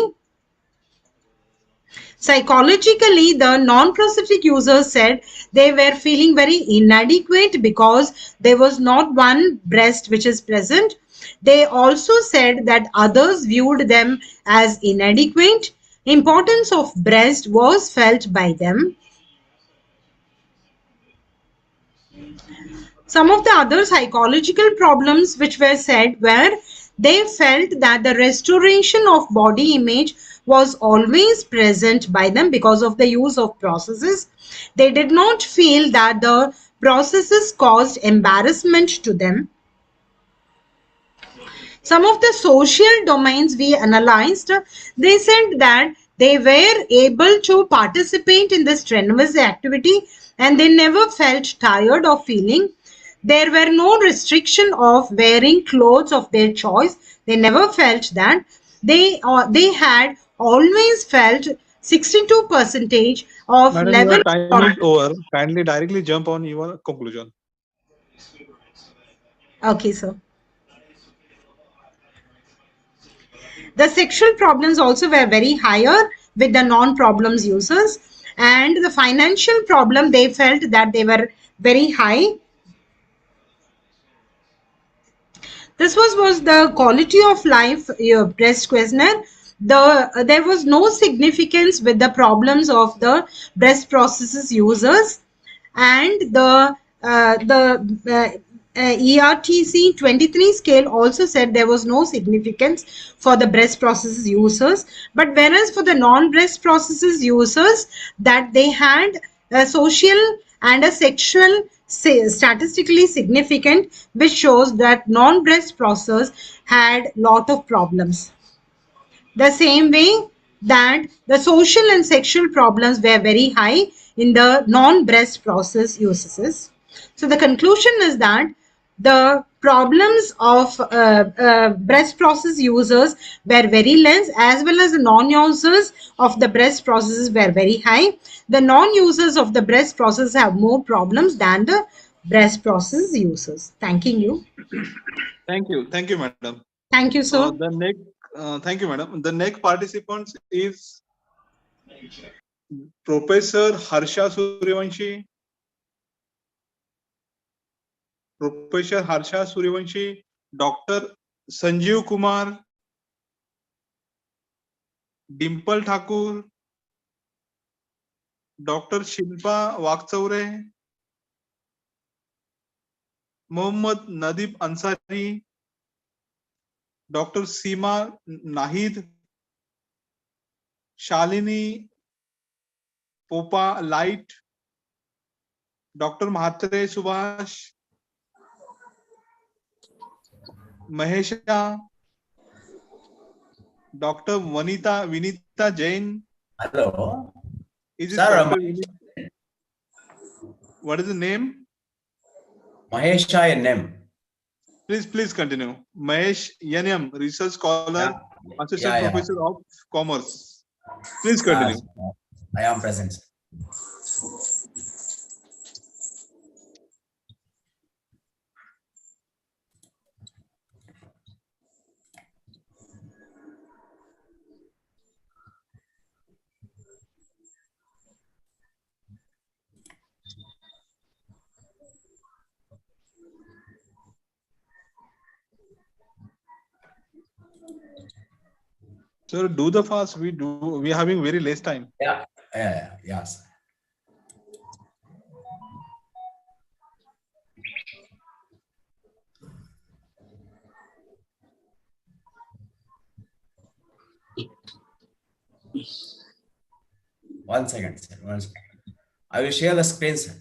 Psychologically, the non-prosthetic users said they were feeling very inadequate because there was not one breast which is present. They also said that others viewed them as inadequate. Importance of breast was felt by them. Some of the other psychological problems which were said were they felt that the restoration of body image was always present by them because of the use of processes. They did not feel that the processes caused embarrassment to them. Some of the social domains we analyzed, they said that they were able to participate in this strenuous activity and they never felt tired of feeling. There were no restriction of wearing clothes of their choice. They never felt that. They had always felt 62% of Madam, level. your time is over. Kindly directly jump on your conclusion. Okay, sir. The sexual problems also were very higher with the non-problems users, and the financial problem, they felt that they were very high. This was the quality of life breast questionnaire. There was no significance with the problems of the breast processes users, and the ERTC 23 scale also said there was no significance for the breast processes users, but whereas for the non-breast processes users, that they had a social and a sexual statistically significant, which shows that non-breast process had lot of problems. The same way that the social and sexual problems were very high in the non-breast process uses. So the conclusion is that the problems of breast process users were very less, as well as the non-users of the breast processes were very high. The non-users of the breast process have more problems than the breast process users. Thanking you. Thank you, madam. Thank you, sir. The next, thank you, madam. The next participant is Professor Harsha Suryavanshi. Professor Harsha Suryavanshi, Dr. Sanjeev Kumar, Dimple Thakur, Dr. Shilpa Wakchaure, Mohammad Nadib Ansari, Dr. Seema Nahid, Shalini Popa Light, Dr. Mahatre Subhash, Mahesha, Dr. Vinita Jain. Hello. Is it Sir, Dr. What is the name? Mahesh NM. Please continue. Mahesh NM, research scholar, assistant professor of commerce. Please continue. I am present. Sir, do the fast. We are having very less time. Yes. One second, sir. One second. I will share the screen, sir.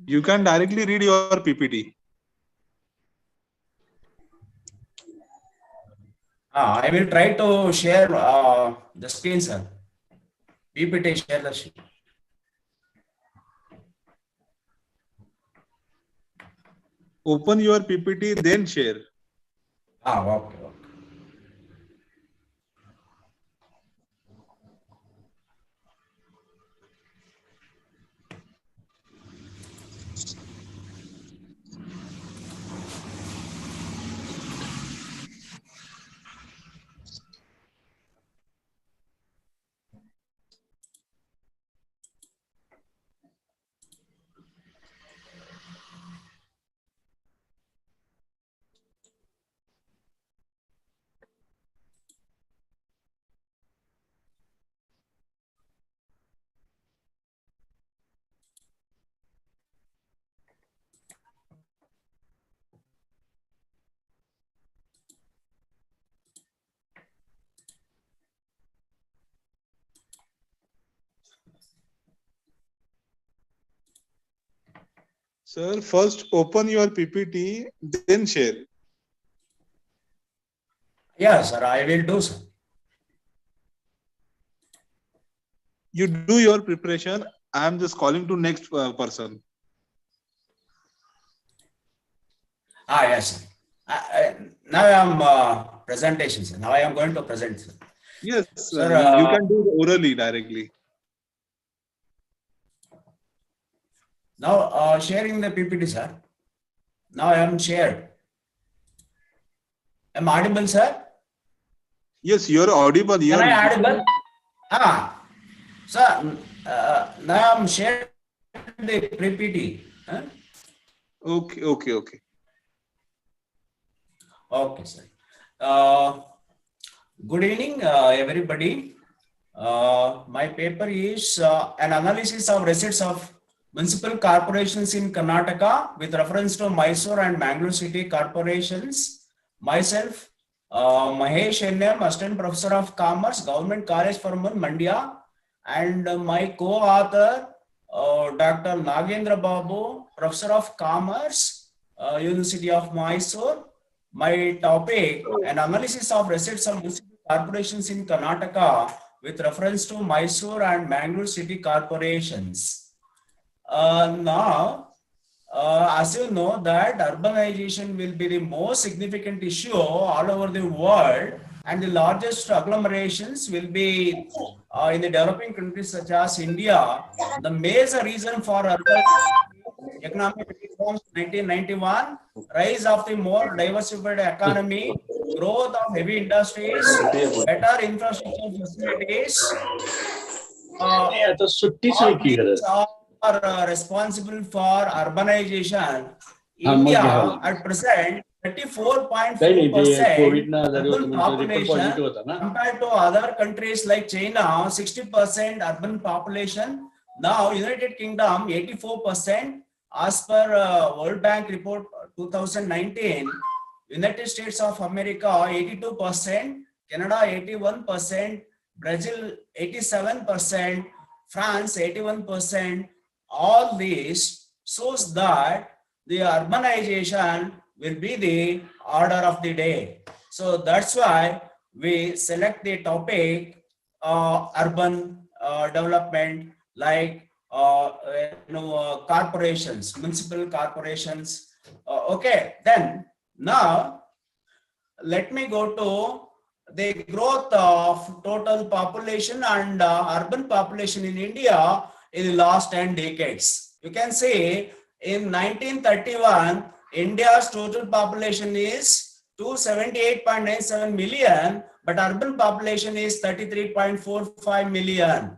You can directly read your PPT. I will try to share the screen, sir. PPT share the screen. Open your PPT, then share. Okay. Sir, first open your PPT, then share. Yeah, sir, I will do so. You do your preparation. I am just calling to next person. Yes, sir. Now I am presentation, sir. Now I am going to present, sir. Yes, sir, you can do it orally directly. Now sharing the PPT, sir. Now I am shared. Am I audible, sir? Yes, you are audible. Can I audible? Sir, now I am shared the PPT. Huh? Okay. Okay, sir. Good evening, everybody. My paper is an analysis of receipts of municipal corporations in Karnataka with reference to Mysore and Mangalore city corporations. Myself, Mahesh NM, Assistant Professor of Commerce, Government College for Mandya, and my co-author, Dr. Nagendra Babu, Professor of Commerce, University of Mysore. My topic, an analysis of receipts of municipal corporations in Karnataka with reference to Mysore and Mangalore city corporations. Now, as you know that urbanization will be the most significant issue all over the world, and the largest agglomerations will be in the developing countries such as India. The major reason for urban economic reforms 1991, rise of the more diversified economy, growth of heavy industries, better infrastructure facilities, all these are responsible for urbanization. India at present 34.4% urban population compared to other countries like China, 60% urban population. Now United Kingdom 84%. As per World Bank report 2019, United States of America 82%, Canada 81%, Brazil 87%, France 81%. All this shows that the urbanization will be the order of the day. So that's why we select the topic urban development, like corporations, municipal corporations. Okay, then now let me go to the growth of total population and urban population in India in the last 10 decades. You can see in 1931, India's total population is 278.97 million, but urban population is 33.45 million.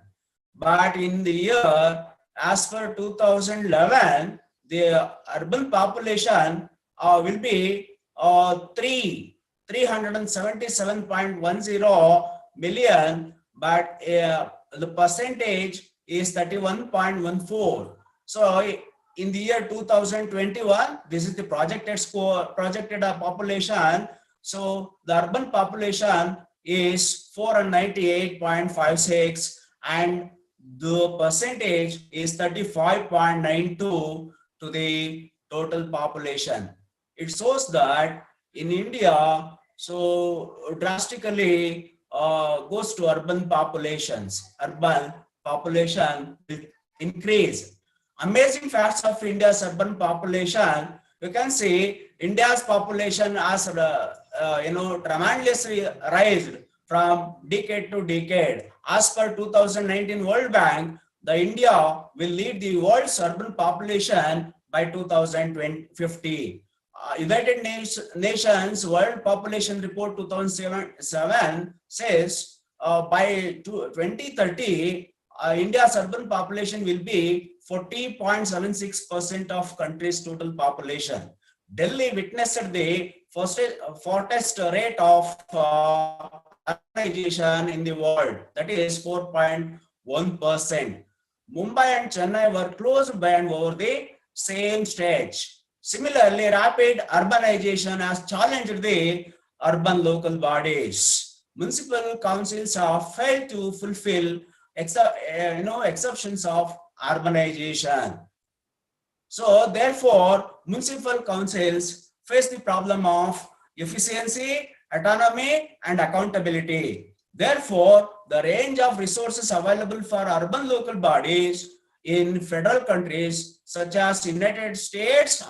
But in the year, as per 2011, the urban population will be 377.10 million, but the percentage is 31.14. So in the year 2021, this is the projected population. So the urban population is 498.56 and the percentage is 35.92 to the total population. It shows that in India, so drastically goes to urban populations. Urban population will increase. Amazing facts of India's urban population. You can see India's population has tremendously raised from decade to decade. As per 2019 World Bank, the India will lead the world's urban population by 2050. United Nations World Population Report 2007 says by 2030, India's urban population will be 40.76% of country's total population. Delhi witnessed the fastest rate of urbanization in the world, that is 4.1%. Mumbai and Chennai were close by and over the same stage. Similarly, rapid urbanization has challenged the urban local bodies. Municipal councils have failed to fulfill exceptions of urbanization. So therefore, municipal councils face the problem of efficiency, autonomy, and accountability. Therefore, the range of resources available for urban local bodies in federal countries such as United States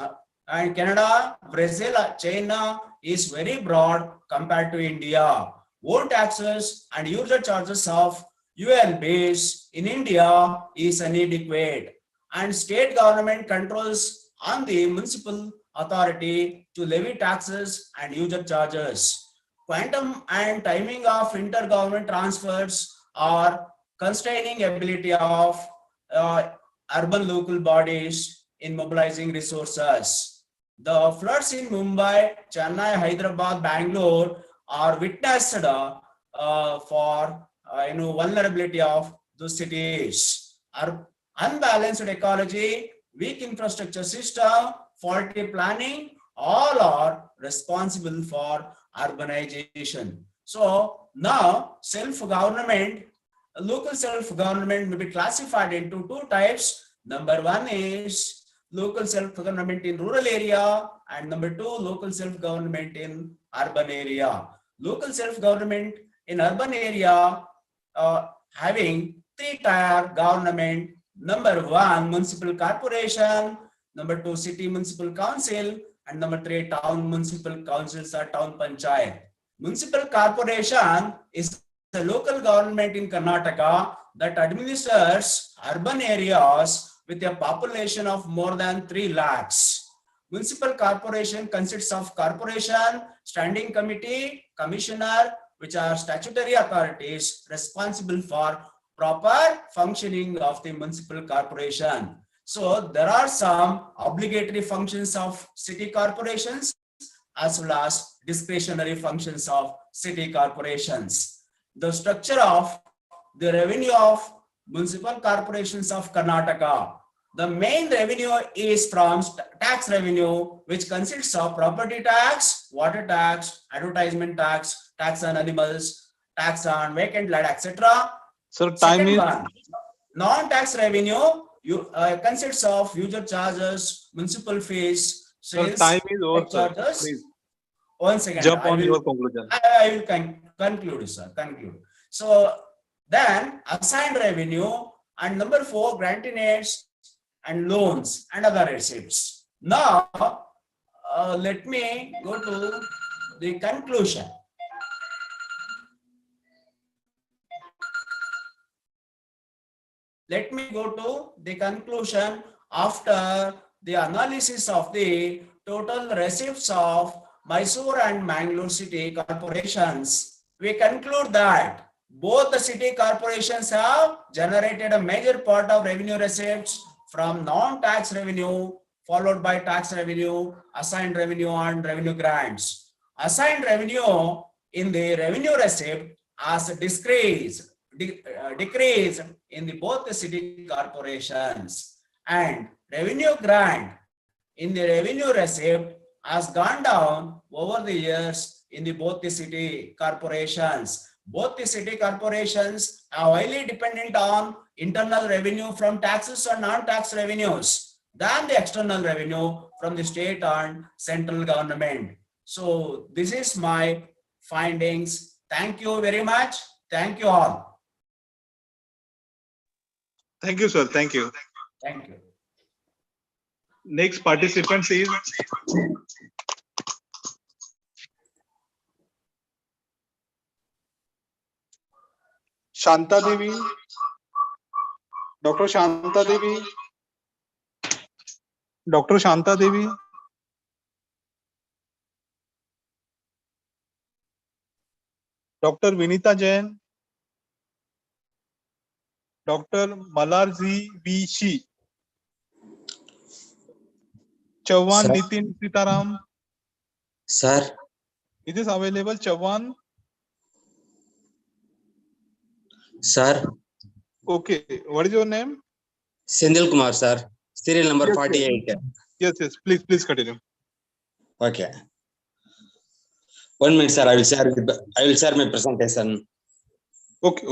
and Canada, Brazil, China is very broad compared to India. Own taxes and user charges of ULBs in India is inadequate, and state government controls on the municipal authority to levy taxes and user charges. Quantum and timing of intergovernment transfers are constraining ability of urban local bodies in mobilizing resources. The floods in Mumbai, Chennai, Hyderabad, Bangalore are witnessed for vulnerability of those cities. Unbalanced ecology, weak infrastructure system, faulty planning, all are responsible for urbanization. So now self-government, local self-government may be classified into two types. Number one is local self-government in rural area, and number two, local self-government in urban area. Local self-government in urban area having three-tier government. Number one, municipal corporation. Number two, city municipal council. And number three, town municipal councils or town panchayat. Municipal corporation is a local government in Karnataka that administers urban areas with a population of more than 3 lakhs. Municipal corporation consists of corporation, standing committee, commissioner, which are statutory authorities responsible for proper functioning of the municipal corporation. So there are some obligatory functions of city corporations as well as discretionary functions of city corporations. The structure of the revenue of municipal corporations of Karnataka. The main revenue is from tax revenue, which consists of property tax, water tax, advertisement tax, tax on animals, tax on vacant land, etc. Sir, Second one, non-tax revenue consists of user charges, municipal fees, sales, time is over, charges. Please. 1 second. Jump on your conclusion. I will conclude, sir. Conclude. So then assigned revenue, and number 4, grantinates and loans and other receipts. Now let me go to the conclusion. Let me go to the conclusion after the analysis of the total receipts of Mysore and Mangalore city corporations. We conclude that both the city corporations have generated a major part of revenue receipts from non-tax revenue, followed by tax revenue, assigned revenue, and revenue grants. Assigned revenue in the revenue receipt has decreased in both the city corporations, and revenue grant in the revenue receipt has gone down over the years in both the city corporations. Both the city corporations are highly dependent on internal revenue from taxes and non-tax revenues than the external revenue from the state and central government. So this is my findings. Thank you very much. Thank you all. Thank you, sir. Thank you. Thank you. Next participant is Shanta Devi. Dr. Shanta Devi. Dr. Shanta Devi. Dr. Vinita Jain. Dr. Malarji V. Shi. Chauhan Sir. Nitin Sitaram. Sir. It is available, Chauhan. Sir. Okay. What is your name? Sendil Kumar, sir. Serial number Yes, 48. Yes, yes. Please continue. Okay. 1 minute, sir. I will share my presentation. Okay.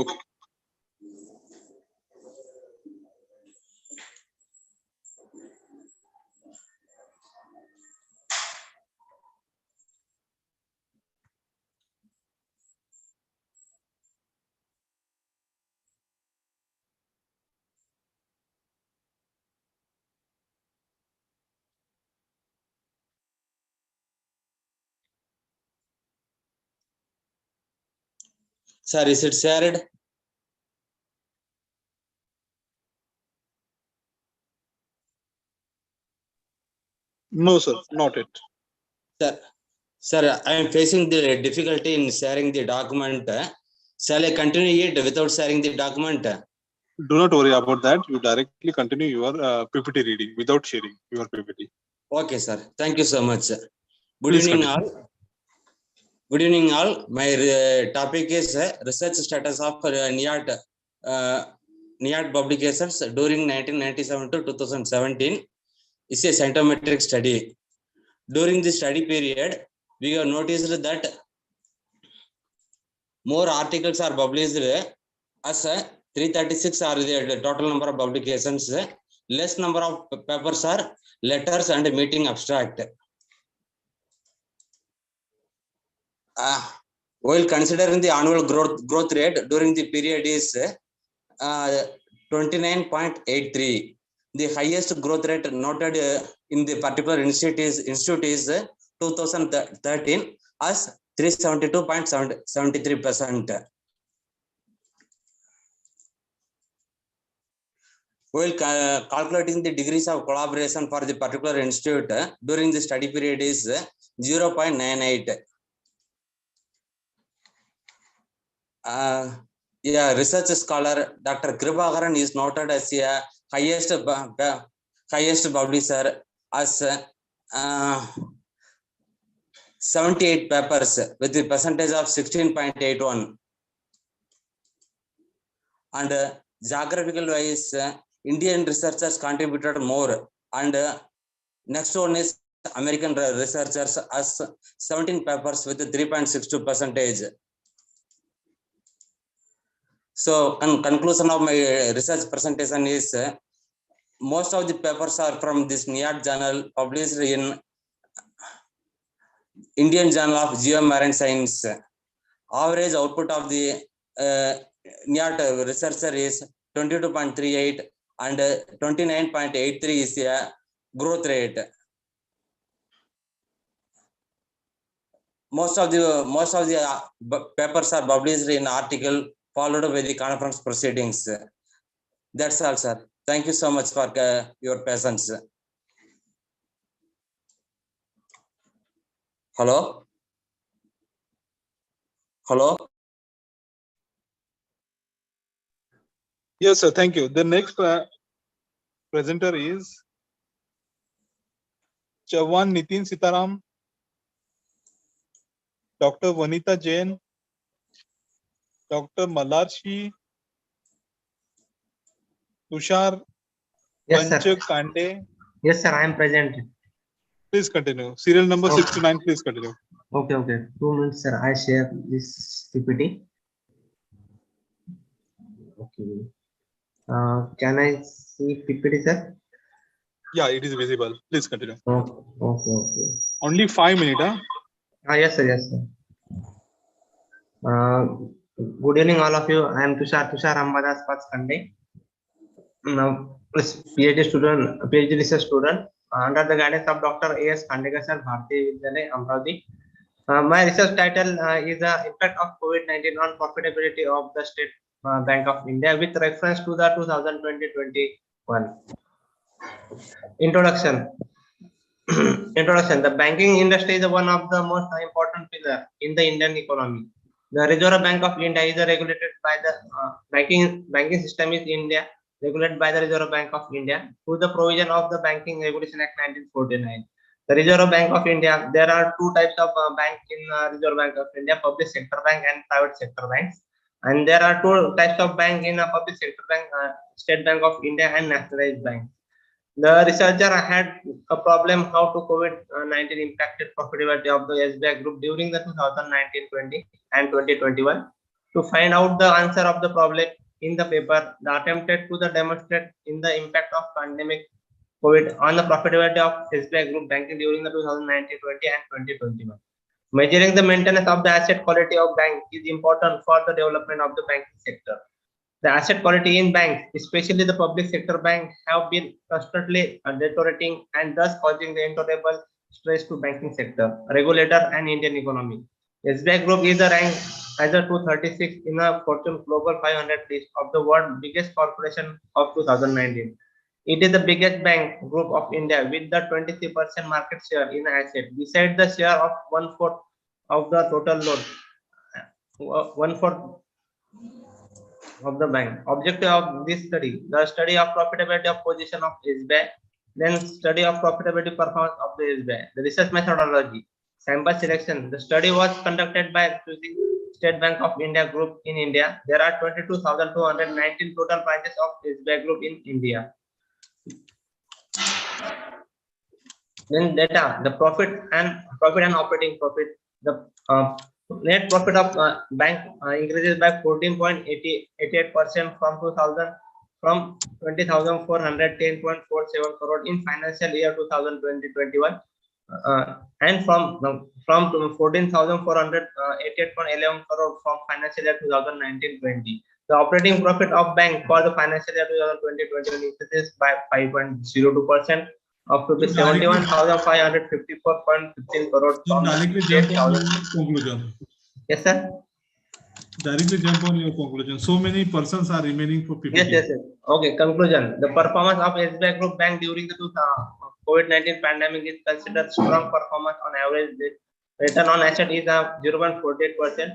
Sir, is it shared? No, sir, not it. Sir, I am facing the difficulty in sharing the document. Shall I continue it without sharing the document? Do not worry about that. You directly continue your PPT reading without sharing your PPT. Okay, sir. Thank you so much. Good Please evening, continue. all. Good evening, all. My topic is research status of NIAT publications during 1997 to 2017. It's a scientometric study. During the study period, we have noticed that more articles are published as 336 are the total number of publications. Less number of papers are letters and meeting abstract. While considering the annual growth rate during the period is 29.83. The highest growth rate noted in the particular institute is 2013 as 372.73%. While calculating the degrees of collaboration for the particular institute during the study period is 0.98. Research scholar Dr. Kripakaran is noted as a highest publisher as 78 papers with the percentage of 16.81. And geographical wise, Indian researchers contributed more, and next one is American researchers as 17 papers with 3.62%. So, in conclusion of my research presentation is most of the papers are from this NIAT journal published in Indian Journal of Geomarine Science. Average output of the NIAT researcher is 22.38 and 29.83 is a growth rate. Most of the papers are published in article followed by the conference proceedings. That's all, sir. Thank you so much for your patience. Hello? Hello? Yes, sir. Thank you. The next presenter is Chavan Nitin Sitaram, Dr. Vanita Jain, Dr. Malarshi, Tushar Yes, sir. Kande. Yes, sir. I am present. Please continue. Serial number Okay. 69. Please continue. Okay. 2 minutes, sir. I share this PPT. Okay. Can I see PPT, sir? Yeah, it is visible. Please continue. Okay. Only 5 minutes. Yes, sir. Good evening, all of you. I am Tushar Ambadas Kande. Now, PhD research student under the guidance of Dr. A.S. Khandekar sir, Bharati Vidyalaya, Amravati. My research title is the impact of COVID-19 on profitability of the State Bank of India with reference to the 2020-21. Introduction. The banking industry is one of the most important pillars in the Indian economy. The Reserve Bank of India is regulated by the banking system is India, regulated by the Reserve Bank of India through the provision of the Banking Regulation Act 1949. The Reserve Bank of India, there are two types of bank in Reserve Bank of India, public sector bank and private sector banks. And there are two types of bank in a public sector bank, State Bank of India and nationalized bank. The researcher had a problem how to COVID-19 impacted profitability of the SBI group during the 2019-20 and 2021. To find out the answer of the problem in the paper, the attempted to demonstrate in the impact of pandemic COVID on the profitability of SBI group banking during the 2019-20 and 2021. Measuring the maintenance of the asset quality of bank is important for the development of the banking sector. The asset quality in banks, especially the public sector bank, have been constantly deteriorating and thus causing the intolerable stress to banking sector, regulator, and Indian economy. SBI Group is ranked as a 236 in the Fortune Global 500 list of the world's biggest corporation of 2019. It is the biggest bank group of India with the 23% market share in asset. Besides the share of 1/4 of the total loan, 1/4 of the bank. Objective of this study: the study of profitability of position of SBI, then study of profitability performance of the SBI. The research methodology: sample selection. The study was conducted by choosing State Bank of India Group in India. There are 22,219 total branches of SBI Group in India. Then data: the profit and operating profit. The net profit of bank increases by 14.88% from 20,410.47 crore in financial year 2020-21 and from 14,488.11 crore from financial year 2019-20. The operating profit of bank for the financial year 2020-21 increases by 5.02% up to 71,554.15 crore. Directly jump on your conclusion. Yes, sir. Directly jump on your conclusion. So many persons are remaining for PPT. Yes. Okay, conclusion. The performance of SBI Group Bank during the COVID-19 pandemic is considered strong performance on average. Return on asset is 0.48%.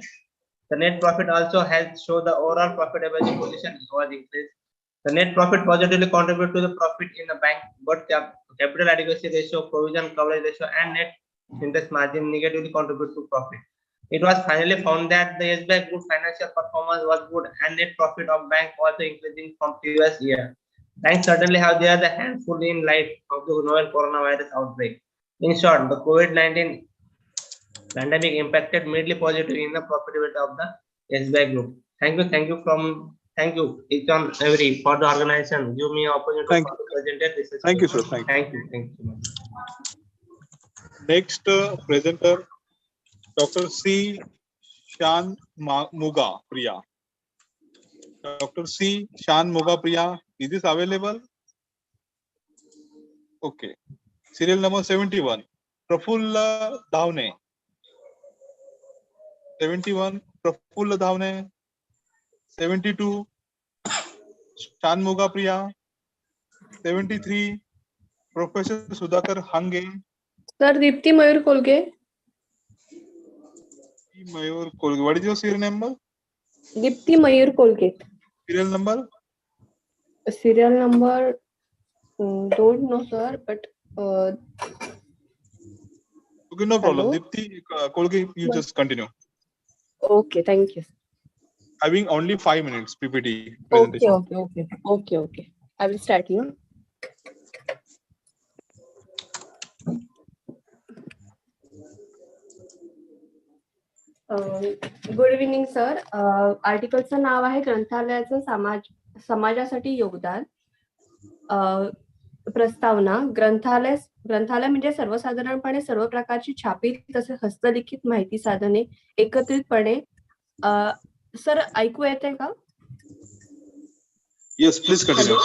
The net profit also helps show the overall profitability position was increased. The net profit positively contribute to the profit in the bank, but capital adequacy ratio, provision coverage ratio, and net interest margin negatively contribute to profit. It was finally found that the SBI Group financial performance was good and net profit of bank also increasing from previous year. Banks certainly have their hands full in light of the novel coronavirus outbreak. In short, the COVID-19 pandemic impacted mainly positively in the profitability of the SBI Group. Thank you each and every for the organization. Give me an opportunity to present this. Thank you, sir. Thank you. Next presenter, Dr. C. Shanmuga Priya. Dr. C. Shanmuga Priya, is this available? Okay. Serial number 71, Prafulla Dhavne. 71, Prafulla Dhavne. 72, Shanmuga Priya. 73, Professor Sudhakar Hange. Sir, Dipti Mayur Kolge. Mayur Kolge. What is your serial number? Dipti Mayur Kolge. Serial number? Serial number, don't know, sir, but okay, no problem. Dipti Kolge, you just continue. Okay, thank you. Having only 5 minutes PPT presentation. Okay. I will start here. Good evening sir. आर्टिकलचं नाव आहे ग्रंथालयाचं समाजासाठी योगदान. प्रस्तावना: ग्रंथालय म्हणजे सर्वसाधारणपणे सर्व प्रकारची छापील तसेच हस्तलिखित माहिती साधने एकत्रितपणे. सर ऐकू येते का? Yes, please continue.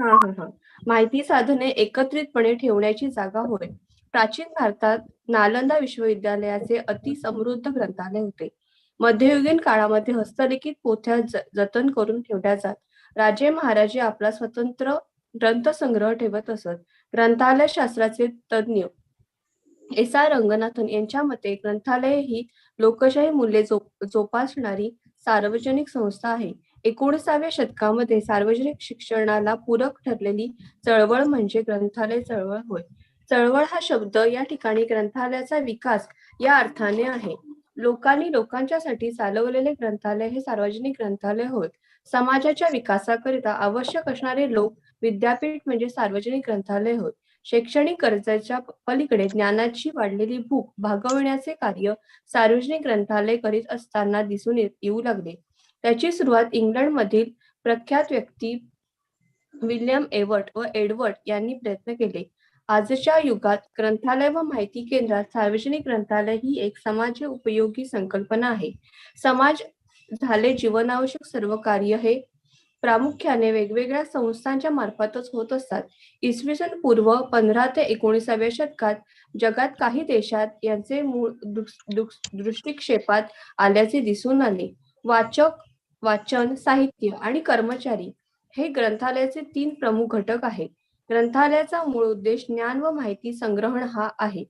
हा. माहिती साधने एकत्रितपणे ठेवण्याची जागा होय. प्राचीन भारतात नालंदा विश्वविद्यालयाचे अति समृद्ध ग्रंथालय होते. मध्ययुगीन काळामध्ये हस्तलिखित पोथ्या जतन करून ठेवल्या जात. राजे महाराजे आपला स्वतंत्र ग्रंथसंग्रह ठेवत असत. ग्रंथालय शास्त्राचे तज्ञ एस.आर. रंगनाथन यांच्या मते ग्रंथालय ही लोकशाही मूल्ये जोपासणारी सार्वजनिक संस्था आहे. 19व्या शतकामध्ये सार्वजनिक शिक्षणाला पूरक ठरलेली चळवळ म्हणजे ग्रंथालय चळवळ होय. चळवळ हा शब्द या ठिकाणी ग्रंथालयाचा विकास या अर्थाने आहे. लोकांच्यासाठी चालवलेले ग्रंथालय हे सार्वजनिक ग्रंथालय होय. समाजाच्या विकासाकरिता आवश्यक असणारे लोक विद्यापीठ म्हणजे सार्वजनिक ग्रंथालय होय. शैक्षणिक गरजेच्या पलीकडे ज्ञानाची वाढलेली भूक भागवण्याचे कार्य सार्वजनिक ग्रंथालय करीत असताना दिसून येऊ लागले. त्याची सुरुवात इंग्लंडमधील प्रख्यात व्यक्ती विल्यम एवर्ट व एडवर्ड यांनी प्रयत्न केले. आजच्या युगात ग्रंथालय व माहिती केंद्रात सार्वजनिक ग्रंथालय ही एक समाज उपयोगी संकल्पना आहे. समाज झाले जीवनावश्यक सर्व कार्य हे प्रामुख्याने वेगवेगळ्या संस्थांच्या मार्फतच होत असतात. इसवी सन पूर्व 15 ते 19व्या शतकात जगात काही देशात यांचे मूळ दृष्टिक्षेपात आल्याचे दिसून आले. वाचक, वाचन, साहित्य आणि कर्मचारी हे ग्रंथालयाचे 3 प्रमुख घटक आहेत. ग्रंथालयाचा मूळ उद्देश ज्ञान व माहिती संग्रहण हा आहे.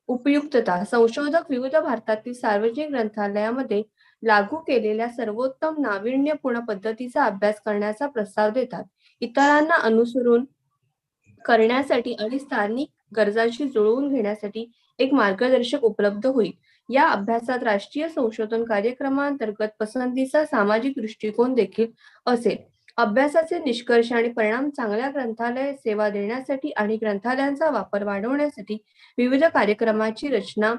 उपयुक्तता, संशोधक विविध भारतातील सार्वजनिक ग्रंथालयामध्ये लागू केलेल्या सर्वोत्तम नाविन्यपूर्ण पद्धतीचा अभ्यास करण्याचा प्रस्ताव देतात. इतरांना अनुसरून करण्यासाठी आणि स्थानिक गरजांशी जुळवून घेण्यासाठी एक मार्गदर्शक उपलब्ध होईल. या अभ्यासात राष्ट्रीय संशोधन कार्यक्रमांतर्गत पसंतीचा सामाजिक दृष्टिकोन देखील असेल. अभ्यासाचे निष्कर्ष आणि परिणाम चांगल्या ग्रंथालय सेवा देण्यासाठी आणि ग्रंथालयांचा वापर वाढवण्यासाठी विविध कार्यक्रमाची रचना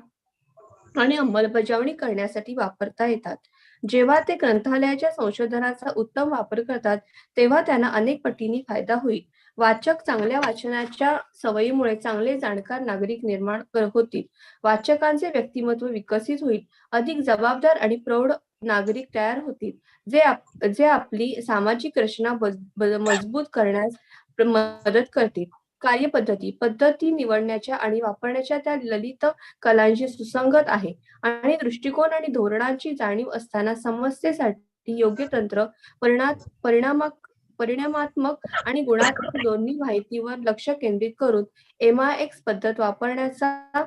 आणि अंमलबजावणी करण्यासाठी वापरता येतात. जेव्हा ते ग्रंथालयाच्या संशोधनाचा उत्तम वापर करतात तेव्हा त्यांना अनेक पटीने फायदा होईल. वाचक चांगल्या वाचनाच्या सवयीमुळे चांगले जाणकार नागरिक निर्माण होतील. वाचकांचे व्यक्तिमत्व विकसित होईल. अधिक जबाबदार आणि प्रौढ नागरिक तयार होतील, जे आपली सामाजिक रचना मजबूत करण्यास मदत करतील. पद्धती निवडण्याच्या आणि वापरण्याच्या त्या ललित कलांशी सुसंगत आहे आणि दृष्टिकोन आणि धोरणांची जाणीव असताना समस्येसाठी योग्य तंत्र, परिणामात्मक आणि गुणात्मक दोन्ही माहितीवर लक्ष केंद्रित करून MIX पद्धत वापरण्याचा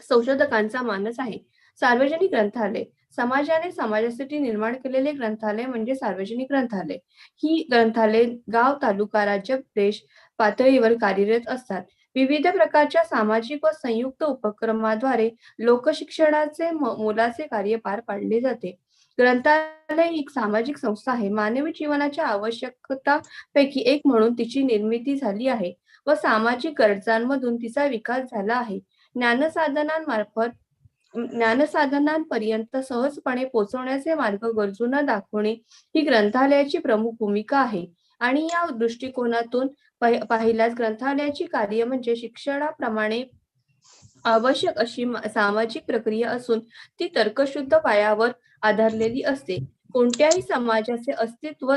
संशोधकांचा मानस आहे. सार्वजनिक ग्रंथालय, समाजाने समाजासाठी निर्माण केलेले ग्रंथालय म्हणजे सार्वजनिक ग्रंथालय. ही ग्रंथालय गाव, तालुका, राज्य, देश पातळीवर कार्यरत असतात. विविध प्रकारच्या सामाजिक व संयुक्त उपक्रमाद्वारे लोकशिक्षणाचे मोलाचे कार्य पार पाडले जाते. ग्रंथालय एक सामाजिक संस्था आहे. मानवी जीवनाच्या आवश्यकतांपैकी एक म्हणून तिची निर्मिती झाली आहे व सामाजिक गरजांमधून तिचा विकास झाला आहे. ज्ञानसाधनांपर्यंत सहजपणे पोहोचवण्याचे मार्ग गरजूंना दाखवणे ही ग्रंथालयाची प्रमुख भूमिका आहे. आणि या दृष्टिकोनातून पाहिल्यास ग्रंथालयाची कार्य म्हणजे शिक्षणाप्रमाणे आवश्यक अशी सामाजिक प्रक्रिया असून ती तर्कशुद्ध पायावर आधारलेली असते. कोणत्याही समाजाचे अस्तित्व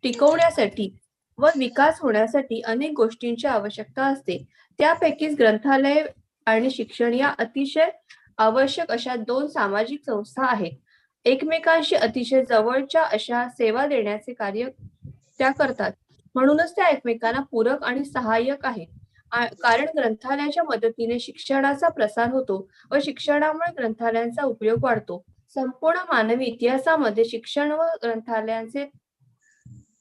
टिकवण्यासाठी व विकास होण्यासाठी अनेक गोष्टींची आवश्यकता असते. त्यापैकीच ग्रंथालय आणि शिक्षण या अतिशय आवश्यक अशा 2 सामाजिक संस्था आहेत. एकमेकांशी अतिशय जवळच्या अशा सेवा देण्याचे कार्य त्या करतात. म्हणूनच त्या एकमेकांना पूरक आणि सहाय्यक आहेत. कारण ग्रंथालयाच्या मदतीने शिक्षणाचा प्रसार होतो व शिक्षणामुळे ग्रंथालयांचा उपयोग वाढतो. संपूर्ण मानवी इतिहासामध्ये शिक्षण व ग्रंथालयांचे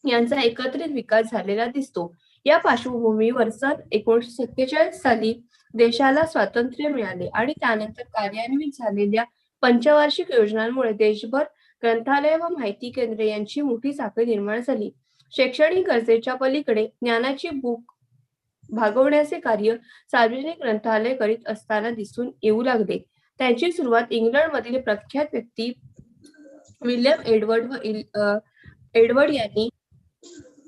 यांचा एकत्रित विकास झालेला दिसतो. या पार्श्वभूमीवर सन 1947 साली देशाला स्वातंत्र्य मिळाले आणि त्यानंतर कार्यान्वित झालेल्या पंचवार्षिक योजनांमुळे देशभर ग्रंथालय व माहिती केंद्रे यांची मोठी साखळी निर्माण झाली. शैक्षणिक गरजेच्या पलीकडे ज्ञानाची भूक भागवण्याचे कार्य सार्वजनिक ग्रंथालय करीत असताना दिसून येऊ लागले. त्यांची सुरुवात इंग्लंडमधील प्रख्यात व्यक्ती विल्यम एडवर्ड यांनी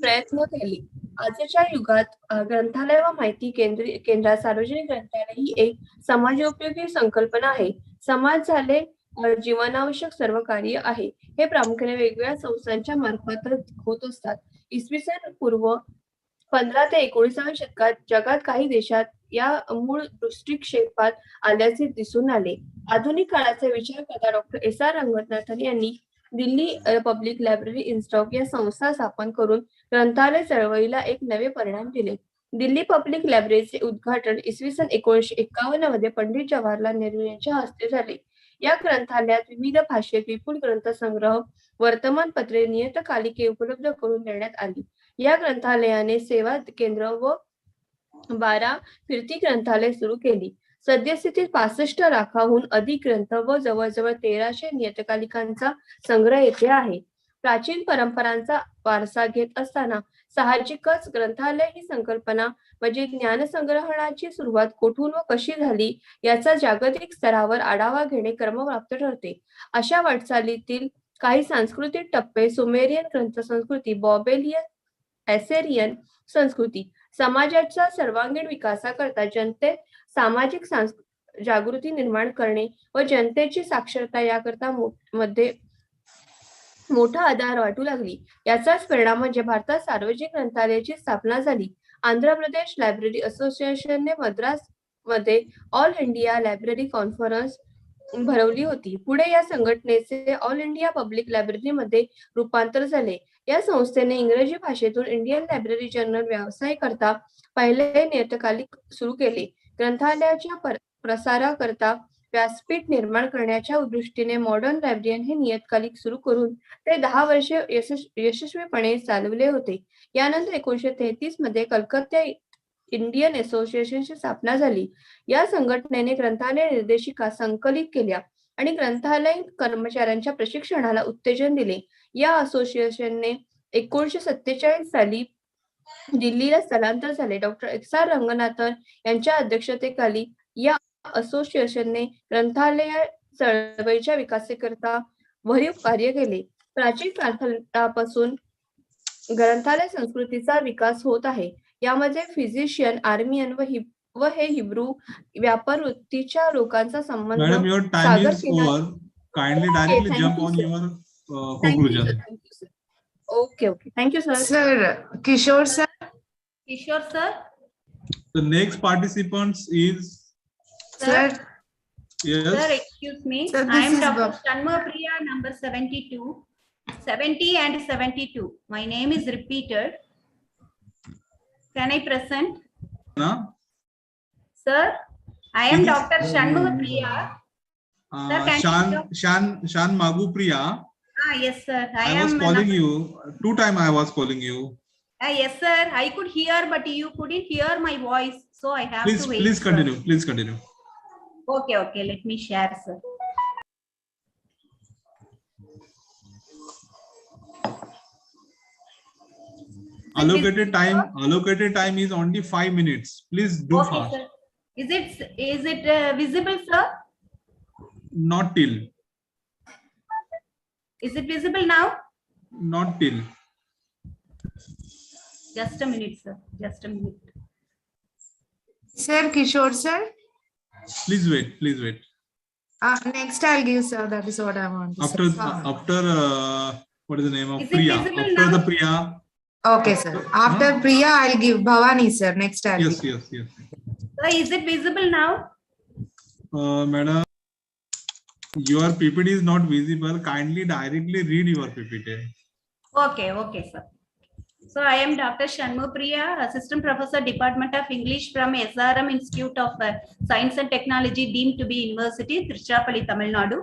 प्रयत्न केले. आजच्या युगात ग्रंथालय व माहिती केंद्रात सार्वजनिक ग्रंथालय ही एक समाजोपयोगी संकल्पना आहे. समाज झाले जीवनावश्यक सर्व कार्य आहे. हे प्रामुख्याने वेगवेगळ्या संस्थांच्या मार्फत होत असतात. इसवी सन पूर्व 15 ते 19व्या शतकात जगात काही देशात या मूळ दृष्टिक्षेपात आल्याचे दिसून आले. आधुनिक काळाचा विचार करता डॉक्टर SR रंगनाथन यांनी दिल्ली पब्लिक लायब्ररी इन्स्टिट्यूट या संस्था स्थापन करून ग्रंथालय चळवळीला एक नवे परिणाम दिले. दिल्ली पब्लिक लायब्ररीचे उद्घाटन इसवी सन 1951 मध्ये पंडित जवाहरलाल नेहरू यांच्या हस्ते झाले. या ग्रंथालयात विविध भाषेत विपुल ग्रंथसंग्रह, वर्तमानपत्रे, नियतकालिके उपलब्ध करून देण्यात आली. या ग्रंथालयाने सेवा केंद्र व 12 फिरती ग्रंथालय सुरू केली. सद्यस्थितीत 65 लाखाहून अधिक ग्रंथ व जवळजवळ 1300 नियतकालिकांचा संग्रह येथे आहे. प्राचीन परंपरांचा वारसा घेत असताना साहजिकच ग्रंथालय ही संकल्पना म्हणजे ज्ञानसंग्रहणाची सुरुवात कुठून व कशी झाली याचा जागतिक स्तरावर आढावा घेणे क्रमप्राप्त ठरते. अशा वाटचालीतील काही सांस्कृतिक टप्पे सुमेरियन ग्रंथसंस्कृती, बॉबेलियन, ॲसेरियन संस्कृती, समाजाच्या सर्वांगीण विकासाकरता जनतेत सामाजिक जागृती निर्माण करणे व जनतेची साक्षरता याकरता मध्ये मोठा आधार वाटू लागली. याचाच परिणाम म्हणजे भारतात सार्वजनिक ग्रंथालयाची स्थापना झाली. आंध्र प्रदेश लायब्ररी असोसिएशनने मद्रास मध्ये ऑल इंडिया लायब्ररी कॉन्फरन्स भरवली होती. पुढे या संघटनेचे ऑल इंडिया पब्लिक लायब्ररीमध्ये रूपांतर झाले. या संस्थेने इंग्रजी भाषेतून इंडियन लायब्ररी जर्नल व्यवसाय करता पहिले नियतकालिक सुरू केले. ग्रंथालयाच्या प्रसाराकरता व्यासपीठ निर्माण करण्याच्या दृष्टीने मॉडर्न लायब्ररीयन हे नियतकालिक सुरू करून ते 10 वर्षे यशस्वीपणे चालवले होते. यानंतर 1933 मध्ये कलकत्ता इंडियन असोसिएशनची स्थापना झाली. या संघटनेने ग्रंथालय निर्देशिका संकलित केल्या आणि ग्रंथालय कर्मचाऱ्यांच्या प्रशिक्षणाला उत्तेजन दिले. या असोसिएशनने 1947 साली दिल्लीला स्थलांतर झाले. डॉक्टर XR रंगनाथन यांच्या अध्यक्षतेखाली या असोसिएशनने ग्रंथालय चळवळीच्या विकासाकरता भरीव कार्य केले. प्राचीन काळापासून ग्रंथालय संस्कृतीचा विकास होत आहे. यामध्ये फिजिशियन, आर्मियन व हे हिब्रू व्यापार वृत्तीच्या लोकांचा संबंध Madam, your time is over. Kindly directly jump on your conclusion. Okay. Thank you, sir. Sir, Kishore sir. Kishore sir. The next participants is Sir. Yes. Sir, excuse me. Sir, I am this is Dr. Shanma Priya, number 72, 70 and 72. My name is repeated. Can I present? No. Sir, I am Dr. Shanma Priya. Sir, can you Shan Magu Priya. yes, sir. I was calling you. 2 times I was calling you. Yes, sir. I could hear, but you couldn't hear my voice. So I have to wait. Please continue. Please continue. Okay. Let me share, sir. Allocated time is only 5 minutes. Please do Okay, fast. sir. Is it visible, sir? Not till. Is it visible now? Not till. Just a minute, sir. Just a minute. Sir, Kishore sir. Please wait. Please wait. Next I'll give sir. That is what I want. After what is the name of Is it Priya? visible After now? the Priya. Okay, sir. After Priya, I'll give Bhavani sir. Next I'll Yes. give. Yes. Sir, is it visible now? Madam, your PPT is not visible. Kindly directly read your PPT. Okay, sir. So I am Dr. Shanmu Priya, Assistant Professor, Department of English from SRM Institute of Science and Technology, deemed to be University, Tiruchirappalli, Tamil Nadu.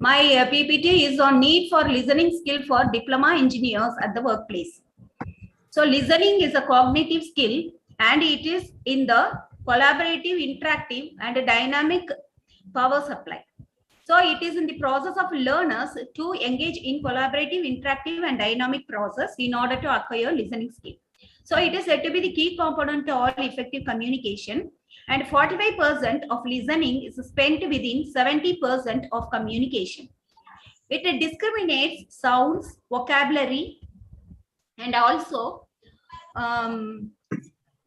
My PPT is on need for listening skill for diploma engineers at the workplace. So listening is a cognitive skill, and it is in the collaborative, interactive, and dynamic power supply. So it is in the process of learners to engage in collaborative, interactive, and dynamic process in order to acquire listening skill. So it is said to be the key component to all effective communication, and 45% of listening is spent within 70% of communication. It discriminates sounds, vocabulary, and also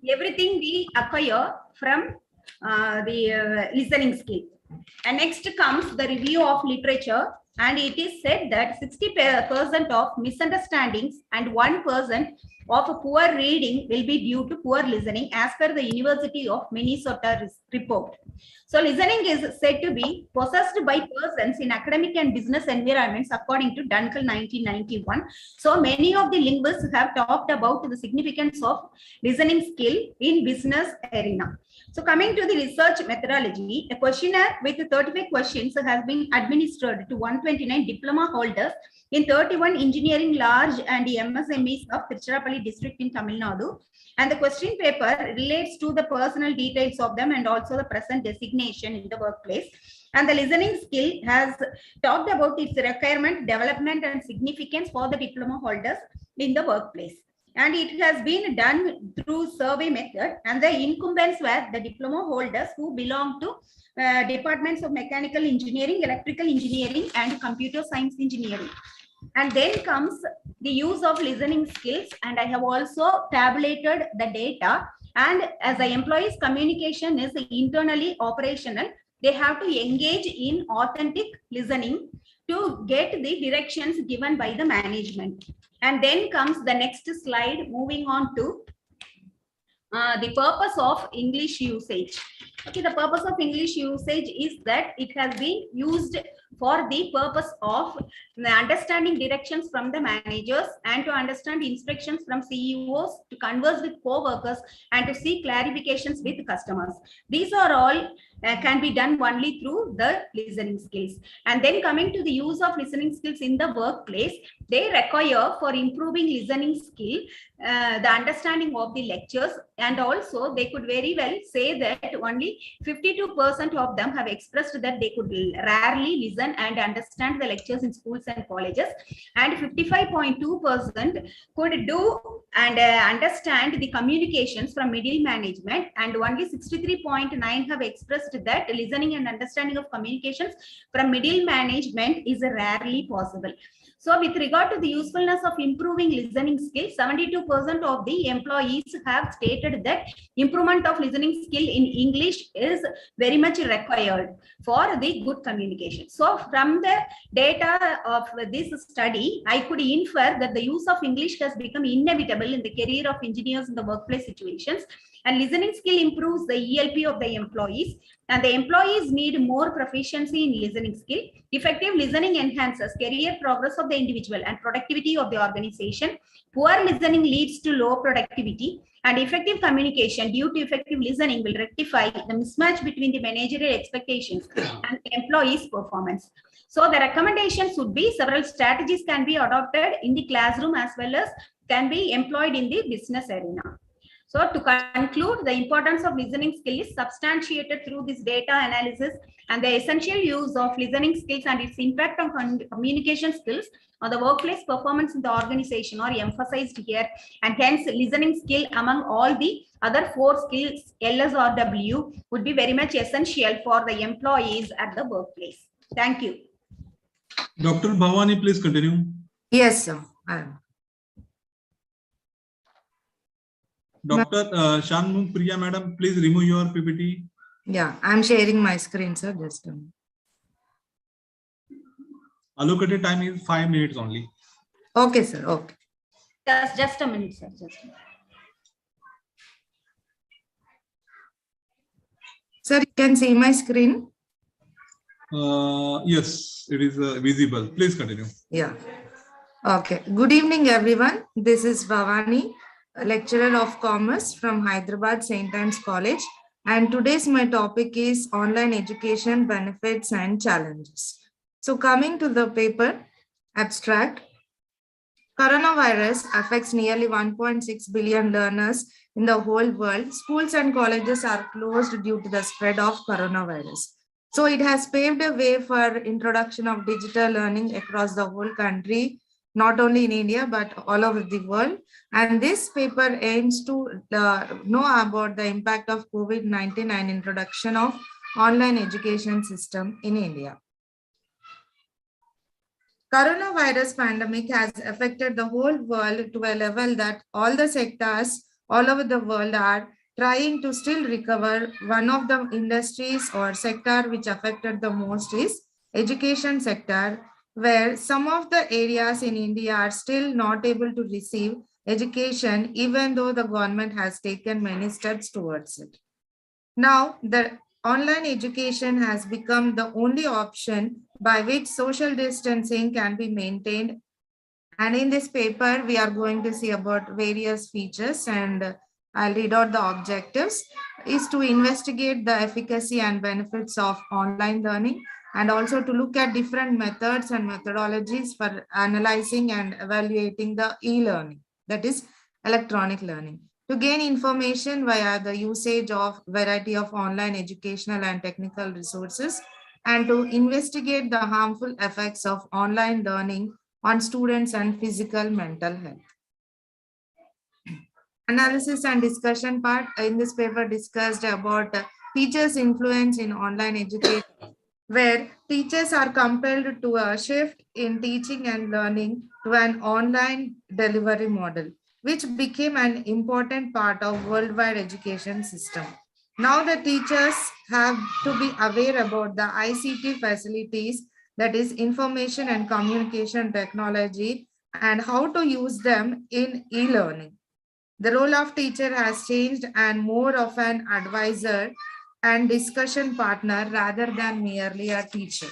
everything we acquire from the listening skill. And next comes the review of literature, and it is said that 60% of misunderstandings and 1% of poor reading will be due to poor listening, as per the University of Minnesota report. So listening is said to be possessed by persons in academic and business environments, according to Dunkel 1991. So many of the linguists have talked about the significance of listening skill in business arena. So coming to the research methodology, a questionnaire with 35 questions has been administered to 129 diploma holders in 31 engineering large and MSMEs of Tiruchirappalli district in Tamil Nadu. And the question paper relates to the personal details of them and also the present designation in the workplace. And the listening skill has talked about its requirement, development, and significance for the diploma holders in the workplace. And it has been done through survey method, and the incumbents were the diploma holders who belong to departments of mechanical engineering, electrical engineering, and computer science engineering. And then comes the use of listening skills, and I have also tabulated the data. And as the employees' communication is internally operational, they have to engage in authentic listening to get the directions given by the management. And then comes the next slide, moving on to the purpose of English usage. Okay, the purpose of English usage is that it has been used for the purpose of understanding directions from the managers and to understand instructions from CEOs, to converse with co-workers and to seek clarifications with customers. These are all can be done only through the listening skills. And then coming to the use of listening skills in the workplace, they require for improving listening skill the understanding of the lectures, and also they could very well say that only 52% of them have expressed that they could rarely listen and understand the lectures in schools and colleges, and 55.2% could do and understand the communications from middle management, and only 63.9% have expressed that listening and understanding of communications from middle management is rarely possible. So with regard to the usefulness of improving listening skills, 72% of the employees have stated that improvement of listening skill in English is very much required for the good communication. So from the data of this study, I could infer that the use of English has become inevitable in the career of engineers in the workplace situations, and listening skill improves the ELP of the employees, and the employees need more proficiency in listening skill. Effective listening enhances career progress of the individual and productivity of the organization. Poor listening leads to low productivity, and effective communication due to effective listening will rectify the mismatch between the managerial expectations and the employees' performance. So the recommendations would be several strategies can be adopted in the classroom as well as can be employed in the business arena. So to conclude, the importance of listening skill is substantiated through this data analysis, and the essential use of listening skills and its impact on communication skills on the workplace performance in the organization are emphasized here, and hence listening skill among all the other 4 skills LSRW would be very much essential for the employees at the workplace. Thank you. Dr. Bhavani, please continue. Yes, sir. Dr. Shanmugh Priya, madam, please remove your PPT. Yeah, I'm sharing my screen, sir. Just a minute. Allocated time is 5 minutes only. Okay, sir. Okay. Just a minute, sir. Just a minute. Sir, you can see my screen? Yes, it is visible. Please continue. Yeah. Okay. Good evening, everyone. This is Bhavani, a lecturer of commerce from Hyderabad St. Anne's College. And today's my topic is online education benefits and challenges. So coming to the paper, abstract. Coronavirus affects nearly 1.6 billion learners in the whole world. Schools and colleges are closed due to the spread of coronavirus. So it has paved a way for introduction of digital learning across the whole country, not only in India, but all over the world. And this paper aims to know about the impact of COVID-19 and introduction of online education system in India. Coronavirus pandemic has affected the whole world to a level that all the sectors all over the world are trying to still recover. One of the industries or sector which affected the most is education sector, where some of the areas in India are still not able to receive education, even though the government has taken many steps towards it. Now, the online education has become the only option by which social distancing can be maintained. And in this paper, we are going to see about various features, and I'll read out the objectives, is to investigate the efficacy and benefits of online learning, and also to look at different methods and methodologies for analyzing and evaluating the e-learning, that is electronic learning, to gain information via the usage of variety of online educational and technical resources, and to investigate the harmful effects of online learning on students and physical mental health. Analysis and discussion part in this paper discussed about teachers' influence in online education, where teachers are compelled to a shift in teaching and learning to an online delivery model, which became an important part of worldwide education system. Now the teachers have to be aware about the ICT facilities that is information and communication technology, and how to use them in e-learning. The role of teacher has changed and more of an advisor and discussion partner rather than merely a teacher.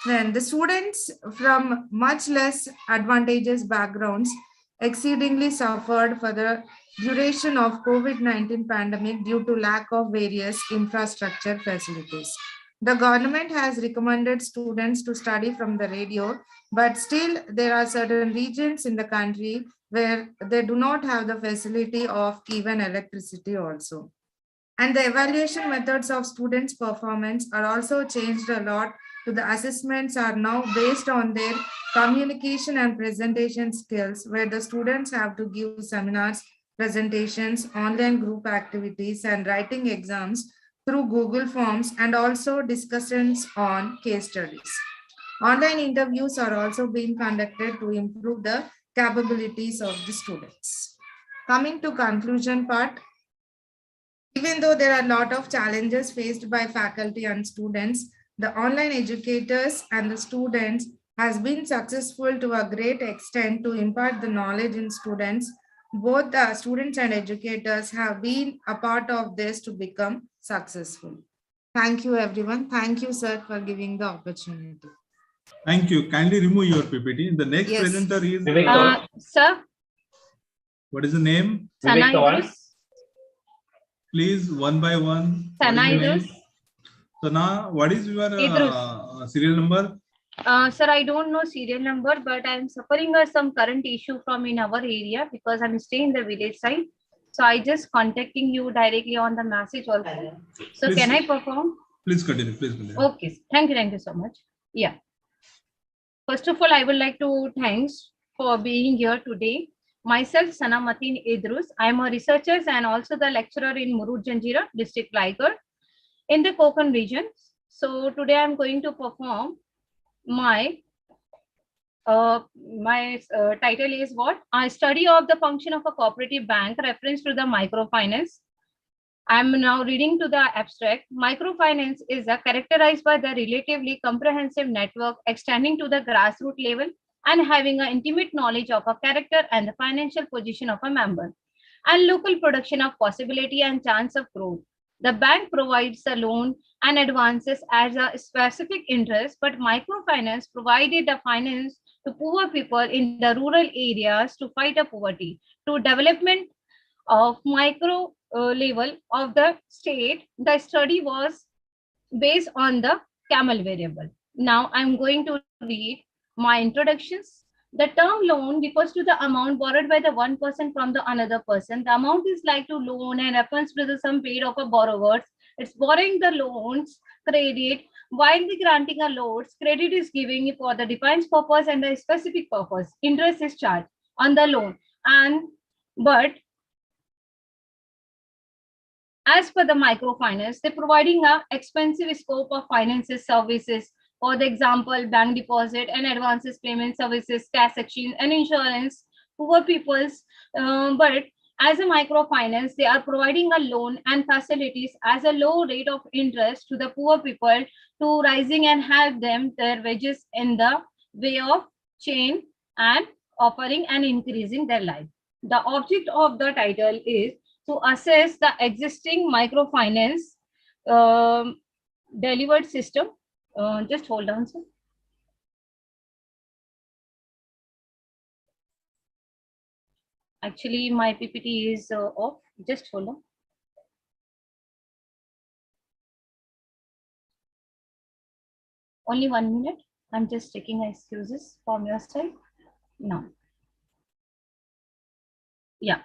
Then the students from much less advantageous backgrounds exceedingly suffered for the duration of COVID-19 pandemic due to lack of various infrastructure facilities. The government has recommended students to study from the radio, but still there are certain regions in the country where they do not have the facility of even electricity also. And the evaluation methods of students' performance are also changed a lot. To the assessments are now based on their communication and presentation skills, where the students have to give seminars, presentations, online group activities, and writing exams through Google Forms, and also discussions on case studies. Online interviews are also being conducted to improve the capabilities of the students. Coming to conclusion part, even though there are a lot of challenges faced by faculty and students, the online educators and the students has been successful to a great extent to impart the knowledge in students. Both the students and educators have been a part of this to become successful. Thank you, everyone. Thank you, sir, for giving the opportunity. Thank you. Kindly remove your PPT. The next Yes. presenter is Sir, what is the name? Sana. Please, one by one. Sana. Sana, what is your serial number? Sir, I don't know serial number, but I'm suffering some current issue from in our area because I'm staying in the village side. So I just contacting you directly on the message also. So Please, can I perform? Please continue. Please continue. Okay. Thank you so much. Yeah. First of all, I would like to thanks for being here today. Myself, Sana Matin Idrus. I am a researcher and also the lecturer in Murud Janjira, district Raigd, in the Konkan region. So today I'm going to perform my title is what? A study of the function of a cooperative bank, reference to the microfinance. I'm now reading to the abstract. Microfinance is characterized by the relatively comprehensive network extending to the grassroots level and having an intimate knowledge of a character and the financial position of a member, and local production of possibility and chance of growth. The bank provides a loan and advances as a specific interest, but microfinance provided the finance to poor people in the rural areas to fight a poverty, to development of micro level of the state. The study was based on the camel variable. Now I'm going to read my introductions. The term loan refers to the amount borrowed by the one person from the another person. The amount is like to loan and refers to the sum paid of a borrower. It's borrowing the loans credit, while the granting a loans credit is giving for the defined purpose and the specific purpose. Interest is charged on the loan, and but as per the microfinance, they're providing a expensive scope of finances services. For the example, bank deposit and advances payment services, cash exchange and insurance, poor people's. But as a microfinance, they are providing a loan and facilities as a low rate of interest to the poor people to rising and help them their wages in the way of chain and offering and increasing their life. The object of the title is to assess the existing microfinance delivered system. Just hold on, sir. Actually, my PPT is off. Just hold on. Only 1 minute. I'm just taking excuses from your side. Now. Yeah.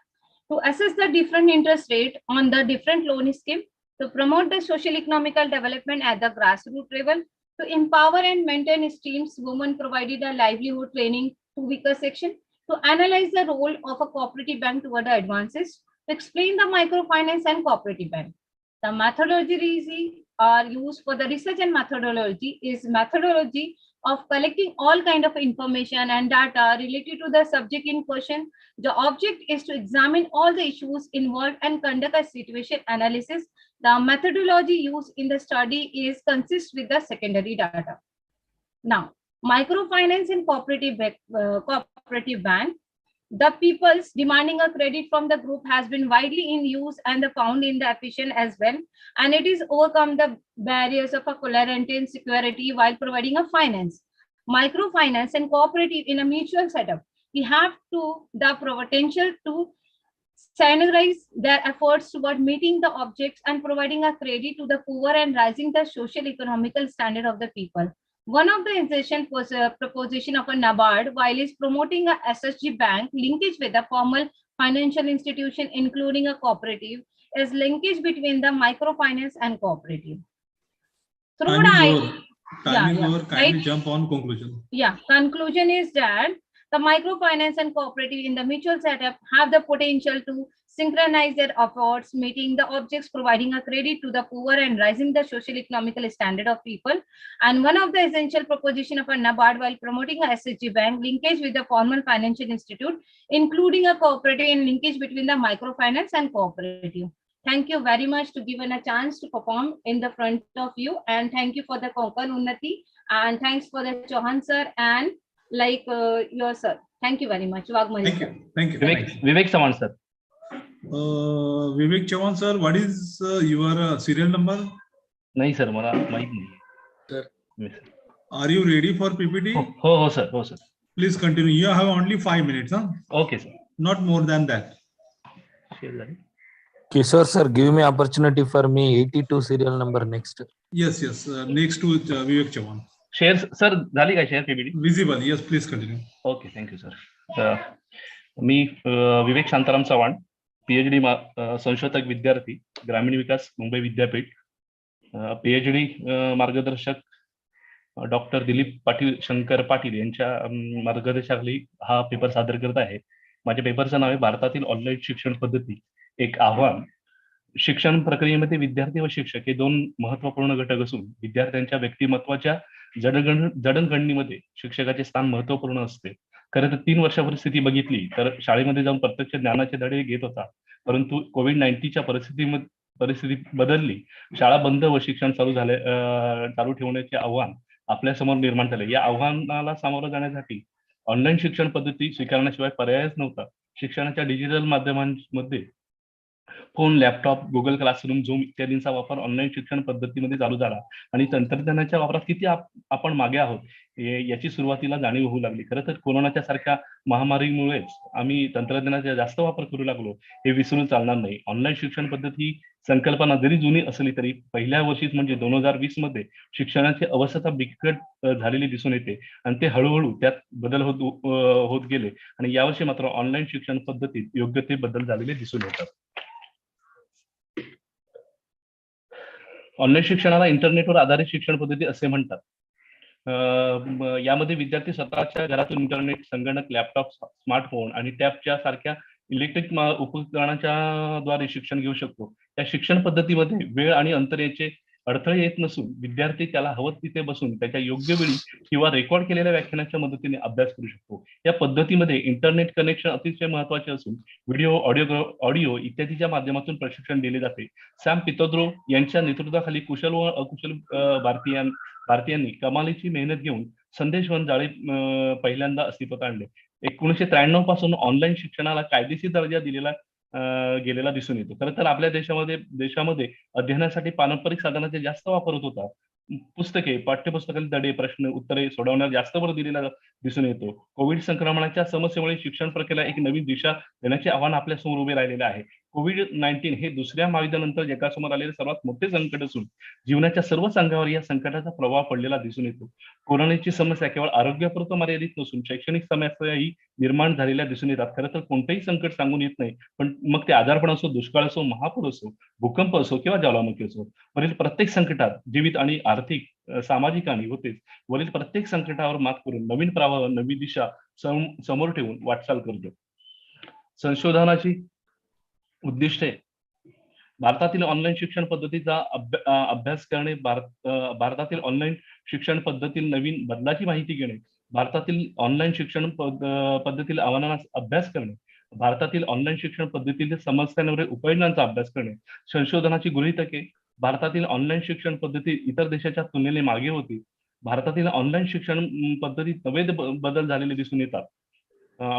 To assess the different interest rate on the different loan scheme, to promote the social economical development at the grassroots level, to empower and maintain streams, women provided a livelihood training to weaker section, to analyze the role of a cooperative bank toward the advances, to explain the microfinance and cooperative bank. The methodology are used for the research, and methodology is methodology of collecting all kind of information and data related to the subject in question. The object is to examine all the issues involved and conduct a situation analysis. The methodology used in the study is consists with the secondary data. Now, microfinance in cooperative bank, the people's demanding a credit from the group has been widely in use and found in the efficient as well, and it is overcome the barriers of a collateral and security while providing a finance. Microfinance and cooperative in a mutual setup, we have to the potential to synergize their efforts toward meeting the objects and providing a credit to the poor and rising the social economical standard of the people. One of the essential was a proposition of a NABARD while is promoting a SSG bank linkage with a formal financial institution, including a cooperative, is linkage between the microfinance and cooperative. Through Time is over. Kindly jump on conclusion. Yeah, conclusion is that the microfinance and cooperative in the mutual setup have the potential to synchronize their efforts, meeting the objects, providing a credit to the poor and rising the social economical standard of people. And one of the essential proposition of a NABARD while promoting a SSG bank linkage with the formal financial institute, including a cooperative and linkage between the microfinance and cooperative. Thank you very much to given a chance to perform in the front of you, and thank you for the Konkan Unnati, and thanks for the Chauhan sir and your sir. Thank you very much. Thank you. Thank you. Vivek Sawan sir. Vivek Chauhan sir, what is your serial number? नहीं sir, मला माहित नाही. Sir. Are you ready for PPT? हो sir, हो sir. Please continue. You have only 5 minutes, huh? Okay sir. Not more than that. Kishore sir, give me opportunity for me 82 serial number next. Yes. Next to Vivek Chauhan. Shares sir झाली काय share PPT? Visible. Yes, please continue. Okay, thank you sir. Me Vivek Shantaram Chavan, PhD संशोधक विद्यार्थी, ग्रामीण विकास मुंबई विद्यापीठ, PhD मार्गदर्शक doctor Dilip Patil Shankar Patil यांच्या मार्गदर्शनाखाली हा paper सादर करत आहे. माझ्या पेपरचं नाव आहे भारतातील ऑनलाईन शिक्षण पद्धती एक आव्हान. शिक्षण प्रक्रियेमध्ये विद्यार्थी व शिक्षक हे दोन महत्वपूर्ण घटक असून विद्यार्थ्यांच्या व्यक्तिमत्वाच्या जडणघडणीमध्ये शिक्षकाचे स्थान महत्वपूर्ण असते. खरं तर 3 वर्षापूर्वी स्थिती बघितली तर शाळेमध्ये जाऊन प्रत्यक्ष ज्ञानाचे धडे घेत होता, परंतु कोविड-19च्या परिस्थिती बदलली. शाळा बंद व शिक्षण चालू ठेवण्याचे आव्हान आपल्यासमोर निर्माण झाले. या आव्हानाला सामोरं जाण्यासाठी ऑनलाईन शिक्षण पद्धती स्वीकारण्याशिवाय पर्यायच नव्हता. शिक्षणाच्या डिजिटल माध्यमांमध्ये फोन, लॅपटॉप, गुगल क्लासरूम, झूम इत्यादींचा वापर ऑनलाईन शिक्षण पद्धतीमध्ये चालू झाला आणि तंत्रज्ञानाच्या वापरात किती आपण मागे आहोत याची सुरुवातीला जाणीव होऊ लागली. खरं तर कोरोनाच्या सारख्या महामारीमुळेच आम्ही तंत्रज्ञानाचा जास्त वापर करू लागलो हे विसरून चालणार नाही. ऑनलाईन शिक्षण पद्धती संकल्पना जरी जुनी असली तरी पहिल्या वर्षीच म्हणजे 2020 मध्ये शिक्षणाची अवस्था बिकट झालेली दिसून येते आणि ते हळूहळू त्यात बदल होत गेले आणि यावर्षी मात्र ऑनलाईन शिक्षण पद्धतीत योग्य ते बदल झालेले दिसून येतात. ऑनलाईन शिक्षणाला इंटरनेटवर आधारित शिक्षण पद्धती असे म्हणतात. यामध्ये विद्यार्थी स्वतःच्या घरातून इंटरनेट, संगणक, लॅपटॉप, स्मार्टफोन आणि टॅबच्या सारख्या इलेक्ट्रिक उपकरणाच्या द्वारे शिक्षण घेऊ शकतो. या शिक्षण पद्धतीमध्ये वेळ आणि अंतर याचे अडथळे येत नसून विद्यार्थी त्याला हवं तिथे बसून त्याच्या योग्य वेळी किंवा रेकॉर्ड केलेल्या व्याख्यानाच्या मदतीने अभ्यास करू शकतो. या पद्धतीमध्ये इंटरनेट कनेक्शन अतिशय महत्वाचे असून व्हिडिओ, ऑडिओ इत्यादीच्या माध्यमातून प्रशिक्षण दिले जाते. सॅम पितोद्रो यांच्या नेतृत्वाखाली कुशल व अकुशल भारतीयांनी कमालीची मेहनत घेऊन संदेशवहन जाळे पहिल्यांदा अस्तित्वात आणले. 1993 पासून ऑनलाईन शिक्षणाला कायदेशीर दर्जा दिलेला गेलेला दिसून येतो. खरं तर आपल्या देशामध्ये अध्ययनासाठी पारंपरिक साधनांचा जास्त वापर होत होता. पुस्तके, पाठ्यपुस्तकातील धडे, प्रश्न उत्तरे सोडवण्यावर जास्त भर दिलेला दिसून येतो. कोविड संक्रमणाच्या समस्येमुळे शिक्षण प्रक्रियेला एक नवीन दिशा देण्याचे आव्हान आपल्या समोर उभे राहिलेले आहे. कोविड-19 हे दुसऱ्या महायुद्धानंतर जगासमोर आलेले सर्वात मोठे संकट असून जीवनाच्या सर्वच अंगावर या संकटाचा प्रभाव पडलेला दिसून येतो. कोरोनाची समस्या केवळ आरोग्यापुरतं मर्यादित नसून शैक्षणिक समस्याही निर्माण झालेल्या दिसून येतात. खरं तर कोणतेही संकट सांगून येत नाही, पण मग ते आजारपण असो, दुष्काळ असो, महापूर असो, भूकंप असो किंवा ज्वालामुखी असो, वरील प्रत्येक संकटात जीवित आणि आर्थिक, सामाजिक हानी होतेच. वरील प्रत्येक संकटावर मात करून नवीन प्रवाह, नवी दिशा समोर ठेवून वाटचाल करतो. संशोधनाची उद्दिष्टे: भारतातील ऑनलाईन शिक्षण पद्धतीचा अभ्यास करणे, भारतातील ऑनलाईन शिक्षण पद्धतीतील नवीन बदलाची माहिती घेणे, भारतातील ऑनलाईन शिक्षण पद्धतीतील आव्हानांचा अभ्यास करणे, भारतातील ऑनलाईन शिक्षण पद्धतीतील समस्यांवर उपाययोजनांचा अभ्यास करणे. संशोधनाची गृहीतके: भारतातील ऑनलाईन शिक्षण पद्धती इतर देशाच्या तुलनेने मागे होती. भारतातील ऑनलाईन शिक्षण पद्धतीत नवे बदल झालेले दिसून येतात.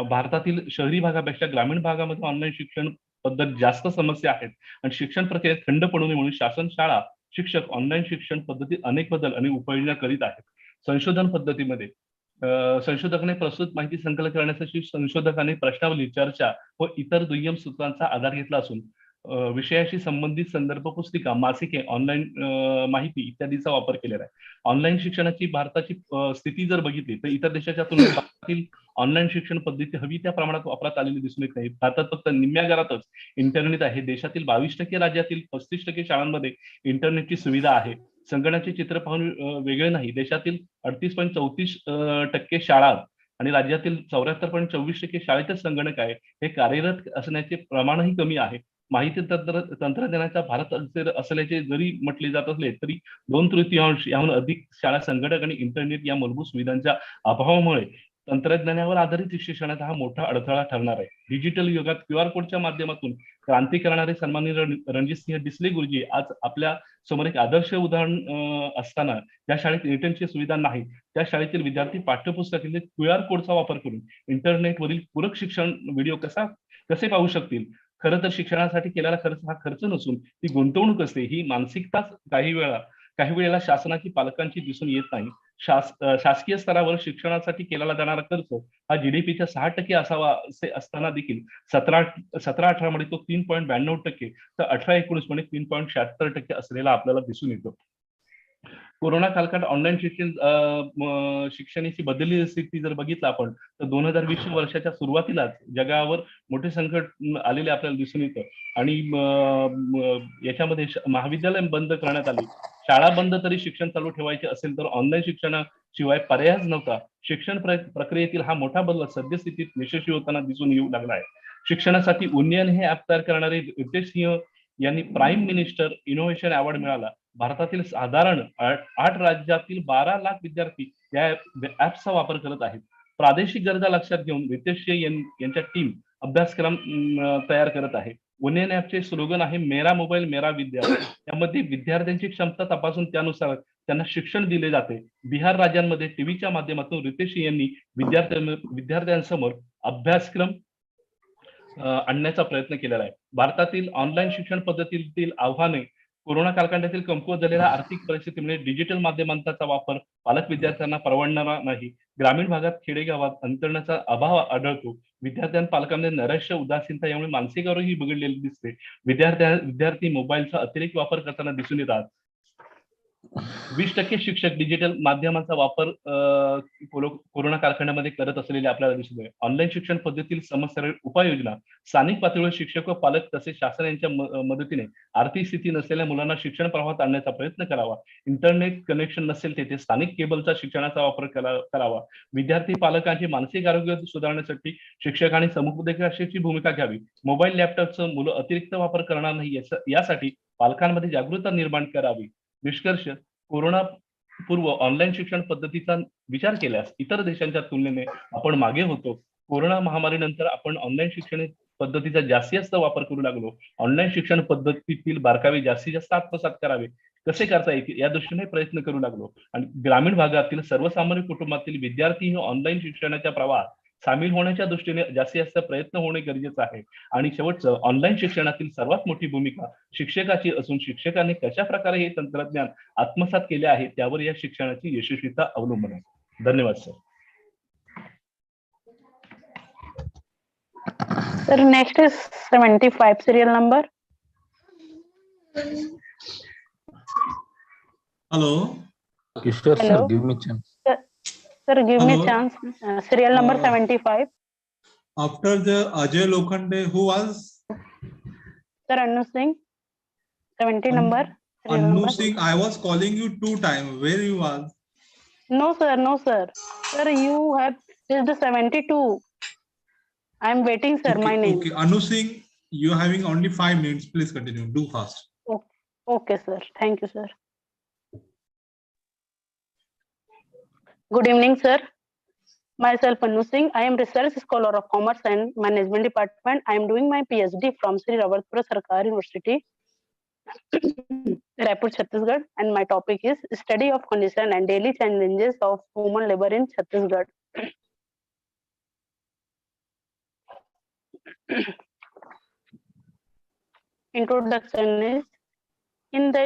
भारतातील शहरी भागापेक्षा ग्रामीण भागामध्ये ऑनलाईन शिक्षण पद्धत जास्त समस्या आहेत आणि शिक्षण प्रक्रियेत खंड पडू नये म्हणून शासन, शाळा, शिक्षक ऑनलाईन शिक्षण पद्धतीत अनेक बदल आणि उपाययोजना करीत आहेत. संशोधन पद्धतीमध्ये संशोधकाने प्रस्तुत माहिती संकलन करण्यासाठी संशोधकाने प्रश्नावली, चर्चा व इतर दुय्यम सूत्रांचा आधार घेतला असून विषयाशी संबंधित संदर्भ पुस्तिका, मासिके, ऑनलाईन माहिती इत्यादीचा वापर केलेला आहे. ऑनलाईन शिक्षणाची भारताची स्थिती जर बघितली तर इतर देशाच्या तुलनेत भारतातील ऑनलाईन शिक्षण पद्धती हवी त्या प्रमाणात वापरात आलेली दिसून येत नाही. भारतात फक्त निम्म्या घरातच इंटरनेट आहे. देशातील 22% राज्यातील 35% शाळांमध्ये इंटरनेटची सुविधा आहे. संगणकाचे चित्र पाहून वेगळे नाही. देशातील 38.34% शाळा आणि राज्यातील 74.24% शाळेतच संगणक आहे. हे कार्यरत असण्याचे प्रमाणही कमी आहे. माहिती तंत्रज्ञानाचा भारत असल्याचे जरी म्हटले जात असले तरी 2/3 याहून अधिक शाळा संगणक आणि इंटरनेट या मूलभूत सुविधांच्या अभावामुळे तंत्रज्ञानावर आधारित शिक्षणात हा मोठा अडथळा ठरणार आहे. डिजिटल युगात QR कोडच्या माध्यमातून क्रांती करणारे सन्माननीय रणजितसिंह डिसले गुरुजी आज आपल्या समोर एक आदर्श उदाहरण असताना ज्या शाळेत इंटरनेटची सुविधा नाही त्या शाळेतील विद्यार्थी पाठ्यपुस्तकातील QR कोडचा वापर करून इंटरनेटवरील पूरक शिक्षण व्हिडिओ कसे पाहू शकतील. खरं तर शिक्षणासाठी केलेला खर्च हा खर्च नसून ती गुंतवणूक असते. ही मानसिकताच काही वेळेला शासनाची, पालकांची दिसून येत नाही. शासकीय स्तरावर शिक्षणासाठी केलेला जाणारा खर्च हा GDPच्या 6% असावा असे असताना देखील 17-18 मध्ये तो 3.92% तर 18-19 मध्ये 3.76% असलेला आपल्याला दिसून येतो. कोरोना कालखंड ऑनलाईन शिक्षणाची बदललेली स्थिती जर बघितलं आपण तर 2020 वर्षाच्या सुरुवातीलाच जगावर मोठे संकट आलेले आपल्याला दिसून येतं आणि याच्यामध्ये महाविद्यालय बंद करण्यात आली. शाळा बंद तरी शिक्षण चालू ठेवायचे असेल तर ऑनलाईन शिक्षणाशिवाय पर्यायच नव्हता. शिक्षण प्रक्रियेतील हा मोठा बदल सद्यस्थितीत यशस्वी होताना दिसून येऊ लागला आहे. शिक्षणासाठी उन्नयन हे ऍप तयार करणारे रितेश सिंह यांनी प्राईम मिनिस्टर इनोव्हेशन अवॉर्ड मिळाला. भारतातील साधारण 8 राज्यातील 12 लाख विद्यार्थी या ऍपचा वापर करत आहेत. प्रादेशिक गरजा लक्षात घेऊन रितेश सिंह यांच्या टीम अभ्यासक्रम तयार करत आहे. उन्नयन ऍपचे स्लोगन आहे मेरा मोबाईल मेरा विद्या. यामध्ये विद्यार्थ्यांची क्षमता तपासून त्यानुसार त्यांना शिक्षण दिले जाते. बिहार राज्यांमध्ये टीव्हीच्या माध्यमातून रितेश सिंह यांनी विद्यार्थ्यांसमोर अभ्यासक्रम आणण्याचा प्रयत्न केलेला आहे. भारतातील ऑनलाईन शिक्षण पद्धतीतील आव्हाने कोरोना कालखंडातील कमकुवत झालेल्या आर्थिक परिस्थितीमुळे डिजिटल माध्यमांचा वापर पालक विद्यार्थ्यांना परवडणारा नाही. ग्रामीण भागात, खेडेगावात अंतरणाचा अभाव आढळतो. पालकांमध्ये नैराश्य, उदासीनता यामुळे मानसिक आरोग्य बिघडलेले दिसते. विद्यार्थी मोबाईलचा अतिरेक वापर करताना दिसून येतात. 20% शिक्षक डिजिटल माध्यमांचा वापर कोरोना कालखंडामध्ये करत असलेले आपल्याला दिसून येते. ऑनलाईन शिक्षण पद्धतीतील समस्यांवर उपाययोजना स्थानिक पातळीवर शिक्षक व पालक तसेच शासन यांच्या मदतीने आर्थिक स्थिती नसलेल्या मुलांना शिक्षण प्रवाहात आणण्याचा प्रयत्न करावा. इंटरनेट कनेक्शन नसेल तेथे स्थानिक केबलचा शिक्षणाचा वापर करावा. विद्यार्थी पालकांचे मानसिक आरोग्य सुधारण्यासाठी शिक्षकांनी समुपदेशकाची भूमिका घ्यावी. मोबाईल, लॅपटॉपचा मुलं अतिरिक्त वापर करणार नाही यासाठी पालकांमध्ये जागरूकता निर्माण करावी. निष्कर्ष, कोरोना पूर्व ऑनलाईन शिक्षण पद्धतीचा विचार केल्यास इतर देशांच्या तुलनेने आपण मागे होतो. कोरोना महामारीनंतर आपण ऑनलाईन शिक्षण पद्धतीचा जास्तीत जास्त वापर करू लागलो. ऑनलाईन शिक्षण पद्धतीतील बारकावे जास्तीत जास्त आत्मसात करावे कसे करता येतील या दृष्टीने प्रयत्न करू लागलो आणि ग्रामीण भागातील सर्वसामान्य कुटुंबातील विद्यार्थी ऑनलाईन शिक्षणाच्या प्रवाहात सामील होण्याच्या दृष्टीने जास्तीत जास्त प्रयत्न होणे गरजेचं आहे. आणि शेवटचं, ऑनलाईन शिक्षणातील सर्वात मोठी भूमिका शिक्षकाची असून शिक्षकांनी कशा प्रकारे हे तंत्रज्ञान आत्मसात केले आहे त्यावर या शिक्षणाची यशस्वीता अवलंबून आहे. धन्यवाद sir. Sir, next is 75 serial number. Hello. Kishore sir, Hello. give me chance. Sir, give me Hello. chance. Serial number 75. After the Ajay Lokhande, who was? Sir, Anu Singh. 70 number. Serial Anu number. Singh, I was calling you 2 times. Where you was? No, sir. No, sir. Sir, you have till the 72. I am waiting, sir. My name. Okay, Anu Singh, you are having only 5 minutes. Please continue. Do fast. Okay, sir. Thank you, sir. Good evening, sir. Myself, Anu Singh. I am research scholar of Commerce and Management Department. I am doing my PhD from Sri Rawatpura Sarkar University. Raipur, Chhattisgarh, and my topic is study of condition and daily challenges of women labor in Chhattisgarh. Introduction is in the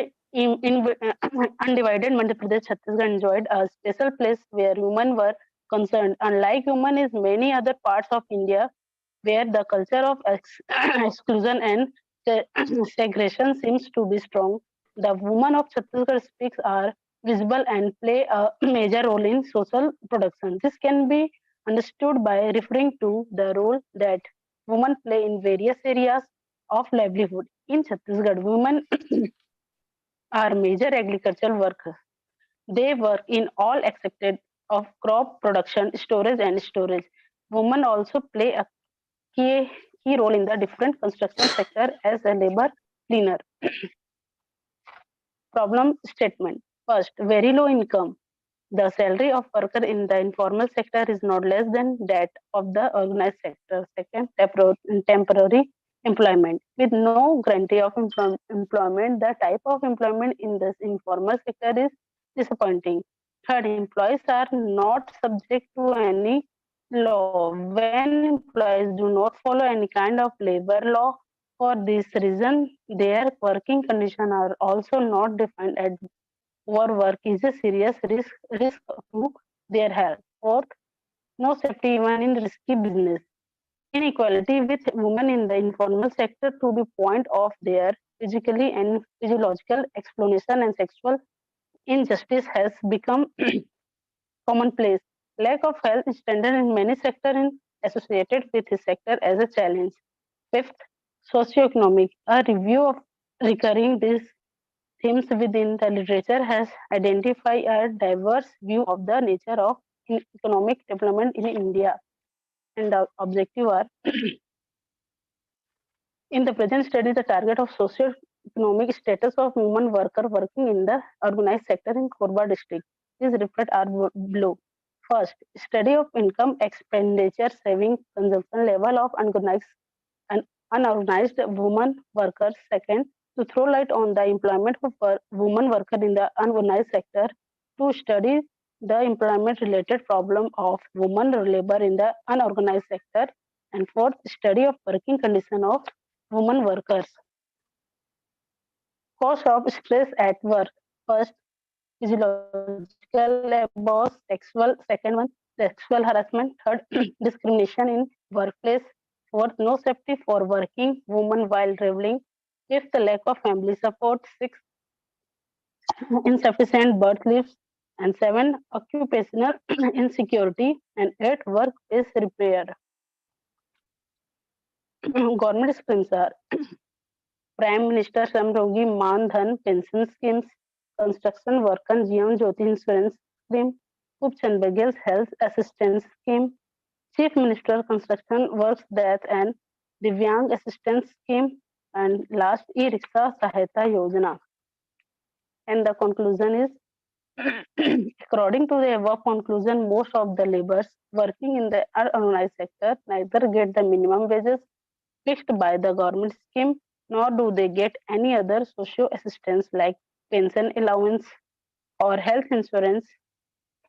undivided Madhya Pradesh, Chhattisgarh enjoyed a special place where women were concerned. Unlike women in many other parts of India, where the culture of exclusion and segregation seems to be strong, the women of Chhattisgarh speaks are visible and play a major role in social production. This can be understood by referring to the role that women play in various areas of livelihood. In Chhattisgarh, women are major agricultural workers. They work in all except of crop production, storage. Women also play a key role in the different construction sector as a labor cleaner. Problem statement. First, very low income. The salary of worker in the informal sector is not less than that of the organized sector. Second, temporary employment. With no guarantee of employment, the type of employment in this informal sector is disappointing. Third, employees are not subject to any law. When employees do not follow any kind of labor law, for this reason, their working conditions are also not defined as overwork is a serious risk to their health. Fourth, no safety even in risky business. Inequality with women in the informal sector to the point of their physically and physiological exploitation and sexual injustice has become commonplace. Lack of health standard in many sectors associated with this sector as a challenge. Fifth, socioeconomic. A review of recurring these themes within the literature has identified a diverse view of the nature of economic development in India. And the objective are in the present study, the target of socio-economic status of women worker working in the organized sector in Korba district is reflected are below. First, study of income, expenditure, saving, consumption level of unorganized women workers. Second, to throw light on the employment of women workers in the unorganized sector. To study the employment-related problem of women labor in the unorganized sector. And fourth, study of working condition of women workers. Cause of stress at work. First, physiological abuse, second one, sexual harassment. Third, discrimination in workplace. Fourth, no safety for working women while traveling. Fifth, lack of family support. Sixth, insufficient birth leaves. And seven, occupational insecurity. And eight, workplace repair. Government schemes are Prime Minister Shram Yogi Man Dhan pension schemes, construction worker Jeevan Jyoti insurance scheme, Upchand Baghel's health assistance scheme, Chief Minister construction works death and Divyang assistance scheme, and last e-rickshaw Sahayata Yojana. And the conclusion is according to the above conclusion, most of the laborers working in the unorganized sector neither get the minimum wages fixed by the government scheme, nor do they get any other socio assistance like pension allowance or health insurance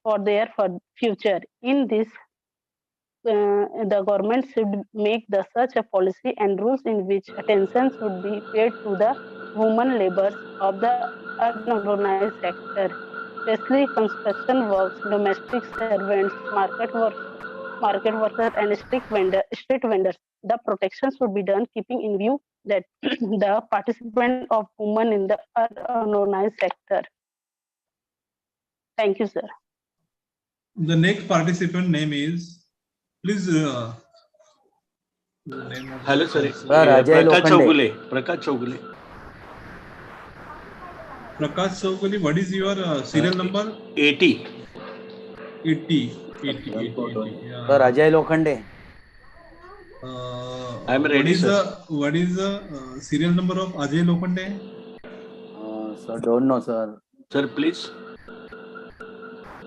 for their future. In this, the government should make such a policy and rules in which attention should be paid to the women laborers of the unorganized sector, especially construction works, domestic servants, market workers, and street vendors. The protection should be done keeping in view that the participant of women in the unorganized sector. Thank you, sir. The next participant name is, please. Hello, sir. Prakash Chaugule. Prakash Chaugule, what is your serial number? 80. 80. Sir, Ajay Lokhande. I am ready, sir. What is the serial number of Ajay Lokhande? Sir, don't know, sir. Sir, please.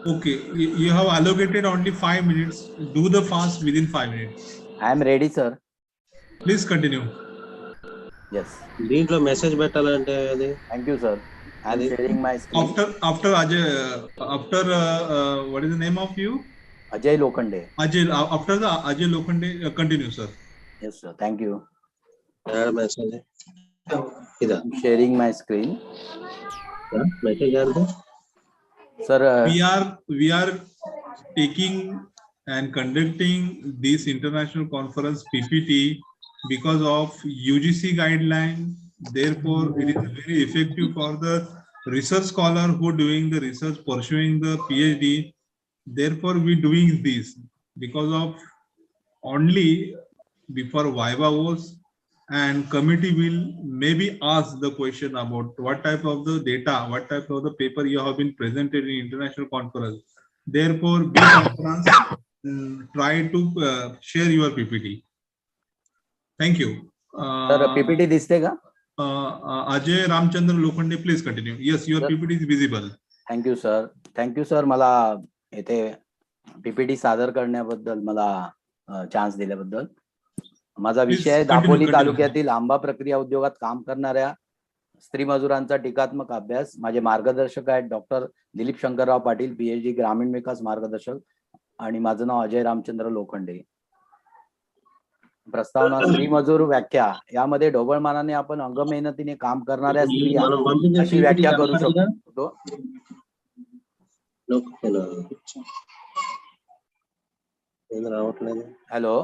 Okay, you have allocated only 5 minutes. Do the fast within 5 minutes. I am ready, sir. Please continue. Yes. దీంట్లో message పెట్టాలంటే అది. Thank you, sir. I'm sharing my screen. After Ajay, what is the name of you? Ajay Lokhande. Ajay, after the Ajay Lokhande, continue, sir. Yes, sir. Thank you. message. I'm sharing my screen. Message Sir, we are taking and conducting this international conference PPT because of UGC guideline. Therefore, it is very effective for the research scholar who are doing the research, pursuing the PhD. Therefore, we doing this because of only before Viva was, and committee will maybe ask the question about what type of the data, what type of the paper you have been presented in international conference. Therefore, be conference, try to share your PPT. Thank you. Sir, PPT दिसते का? Ajay Ramchandra Lokhande, please continue. Yes, your PPT is visible. Thank you, sir. Thank you, sir. मला येथे PPT सादर करण्याबद्दल मला chance दिल्याबद्दल. माझा विषय आहे दापोली तालुक्यातील आंबा प्रक्रिया उद्योगात काम करणाऱ्या स्त्री मजुरांचा टीकात्मक अभ्यास. माझे मार्गदर्शक आहेत डॉक्टर दिलीप शंकरराव पाटील, PhD, ग्रामीण विकास मार्गदर्शक, आणि माझं नाव अजय रामचंद्र लोखंडे. प्रस्तावना. स्त्री मजूर व्याख्या. यामध्ये ढोबळमानाने आपण अंग मेहनतीने काम करणाऱ्या स्त्रिया अशी व्याख्या करू शकतो. हॅलो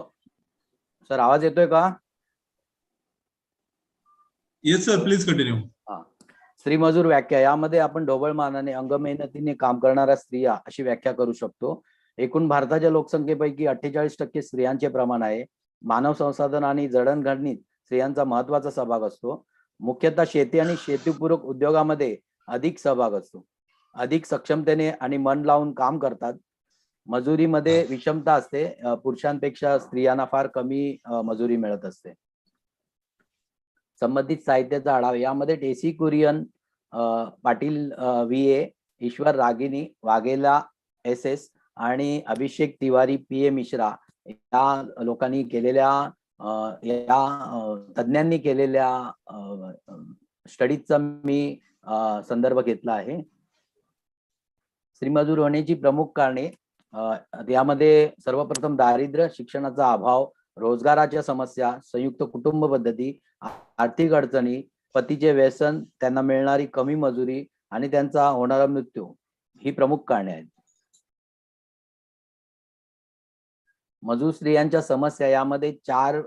सर, आवाज येतोय का? Yes sir, please continue. स्त्री मजूर व्याख्या. यामध्ये आपण ढोबळमानाने अंग मेहनतीने काम करणाऱ्या स्त्रिया अशी व्याख्या करू शकतो. एकूण भारताच्या लोकसंख्येपैकी 48% स्त्रियांचे प्रमाण आहे. मानव संसाधन आणि जडणघडणीत स्त्रियांचा महत्वाचा सहभाग असतो. मुख्यतः शेती आणि शेतीपूरक उद्योगामध्ये अधिक सहभाग असतो. अधिक सक्षमतेने आणि मन लावून काम करतात. मजुरीमध्ये विषमता असते. पुरुषांपेक्षा स्त्रियांना फार कमी मजुरी मिळत असते. संबंधित साहित्याचा आढावा. यामध्ये टेसी कुरियन, पाटील VA, ईश्वर रागिनी, वाघेला SS आणि अभिषेक तिवारी PA मिश्रा या लोकांनी केलेल्या या तज्ञांनी केलेल्या स्टडीजचा मी संदर्भ घेतला आहे. स्त्रीमजूर होण्याची प्रमुख कारणे. यामध्ये सर्वप्रथम दारिद्र्य, शिक्षणाचा अभाव, रोजगाराच्या समस्या, संयुक्त कुटुंब पद्धती, आर्थिक अडचणी, पतीचे व्यसन, त्यांना मिळणारी कमी मजुरी आणि त्यांचा होणारा मृत्यू ही प्रमुख कारणे आहेत. मजूर स्त्रियांच्या समस्या. यामध्ये 4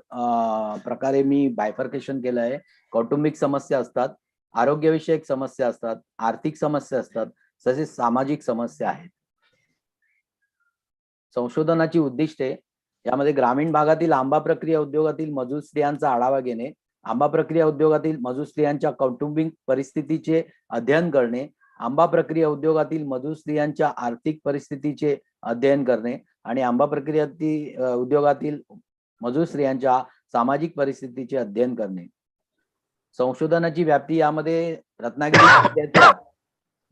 प्रकारे मी बायफर्केशन केलं आहे. कौटुंबिक समस्या असतात, आरोग्यविषयक समस्या असतात, आर्थिक समस्या असतात, तसेच सामाजिक समस्या आहेत. संशोधनाची उद्दिष्टे. यामध्ये ग्रामीण भागातील आंबा प्रक्रिया उद्योगातील मजूर स्त्रियांचा आढावा घेणे, आंबा प्रक्रिया उद्योगातील मजूर स्त्रियांच्या कौटुंबिक परिस्थितीचे अध्ययन करणे, आंबा प्रक्रिया उद्योगातील मजूर स्त्रियांच्या आर्थिक परिस्थितीचे अध्ययन करणे आणि आंबा प्रक्रिया उद्योगातील मजूर स्त्रियांच्या सामाजिक परिस्थितीचे अध्ययन करणे. संशोधनाची व्याप्ती. यामध्ये रत्नागिरी जिल्ह्याच्या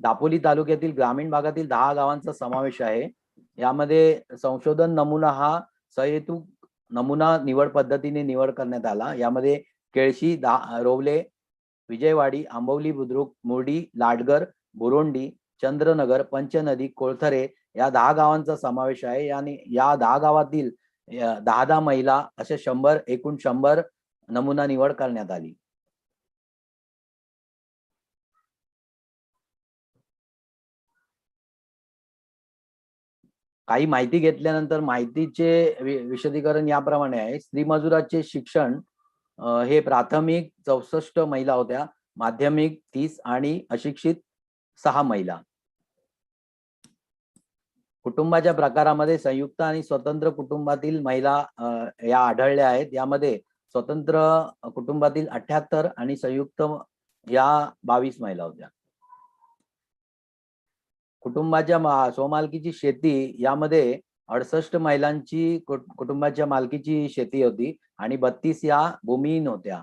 दापोली तालुक्यातील ग्रामीण भागातील 10 गावांचा समावेश आहे. यामध्ये संशोधन नमुना हा सहेतुक नमुना निवड पद्धतीने निवड करण्यात आला. यामध्ये केळशी, रोवले, विजयवाडी, आंबवली बुद्रुक, मुर्डी, लाडगर, बुरोंडी, चंद्रनगर, पंचनदी, कोळथरे या 10 गावांचा समावेश आहे. आणि या 10 गावातील 10 महिला असे 100 एकूण 100 नमुना निवड करण्यात आली. काही माहिती घेतल्यानंतर माहितीचे विशदीकरण याप्रमाणे आहे. स्त्री मजुराचे शिक्षण हे प्राथमिक 64 महिला होत्या, माध्यमिक 30 आणि अशिक्षित 6 महिला. कुटुंबाच्या प्रकारामध्ये संयुक्त आणि स्वतंत्र कुटुंबातील महिला या आढळल्या आहेत. यामध्ये स्वतंत्र कुटुंबातील 78 आणि संयुक्त या 22 महिला होत्या. कुटुंबाच्या स्वमालकीची शेती. यामध्ये 68 महिलांची कुटुंबाच्या मालकीची शेती होती आणि 32 या भूमिहीन होत्या.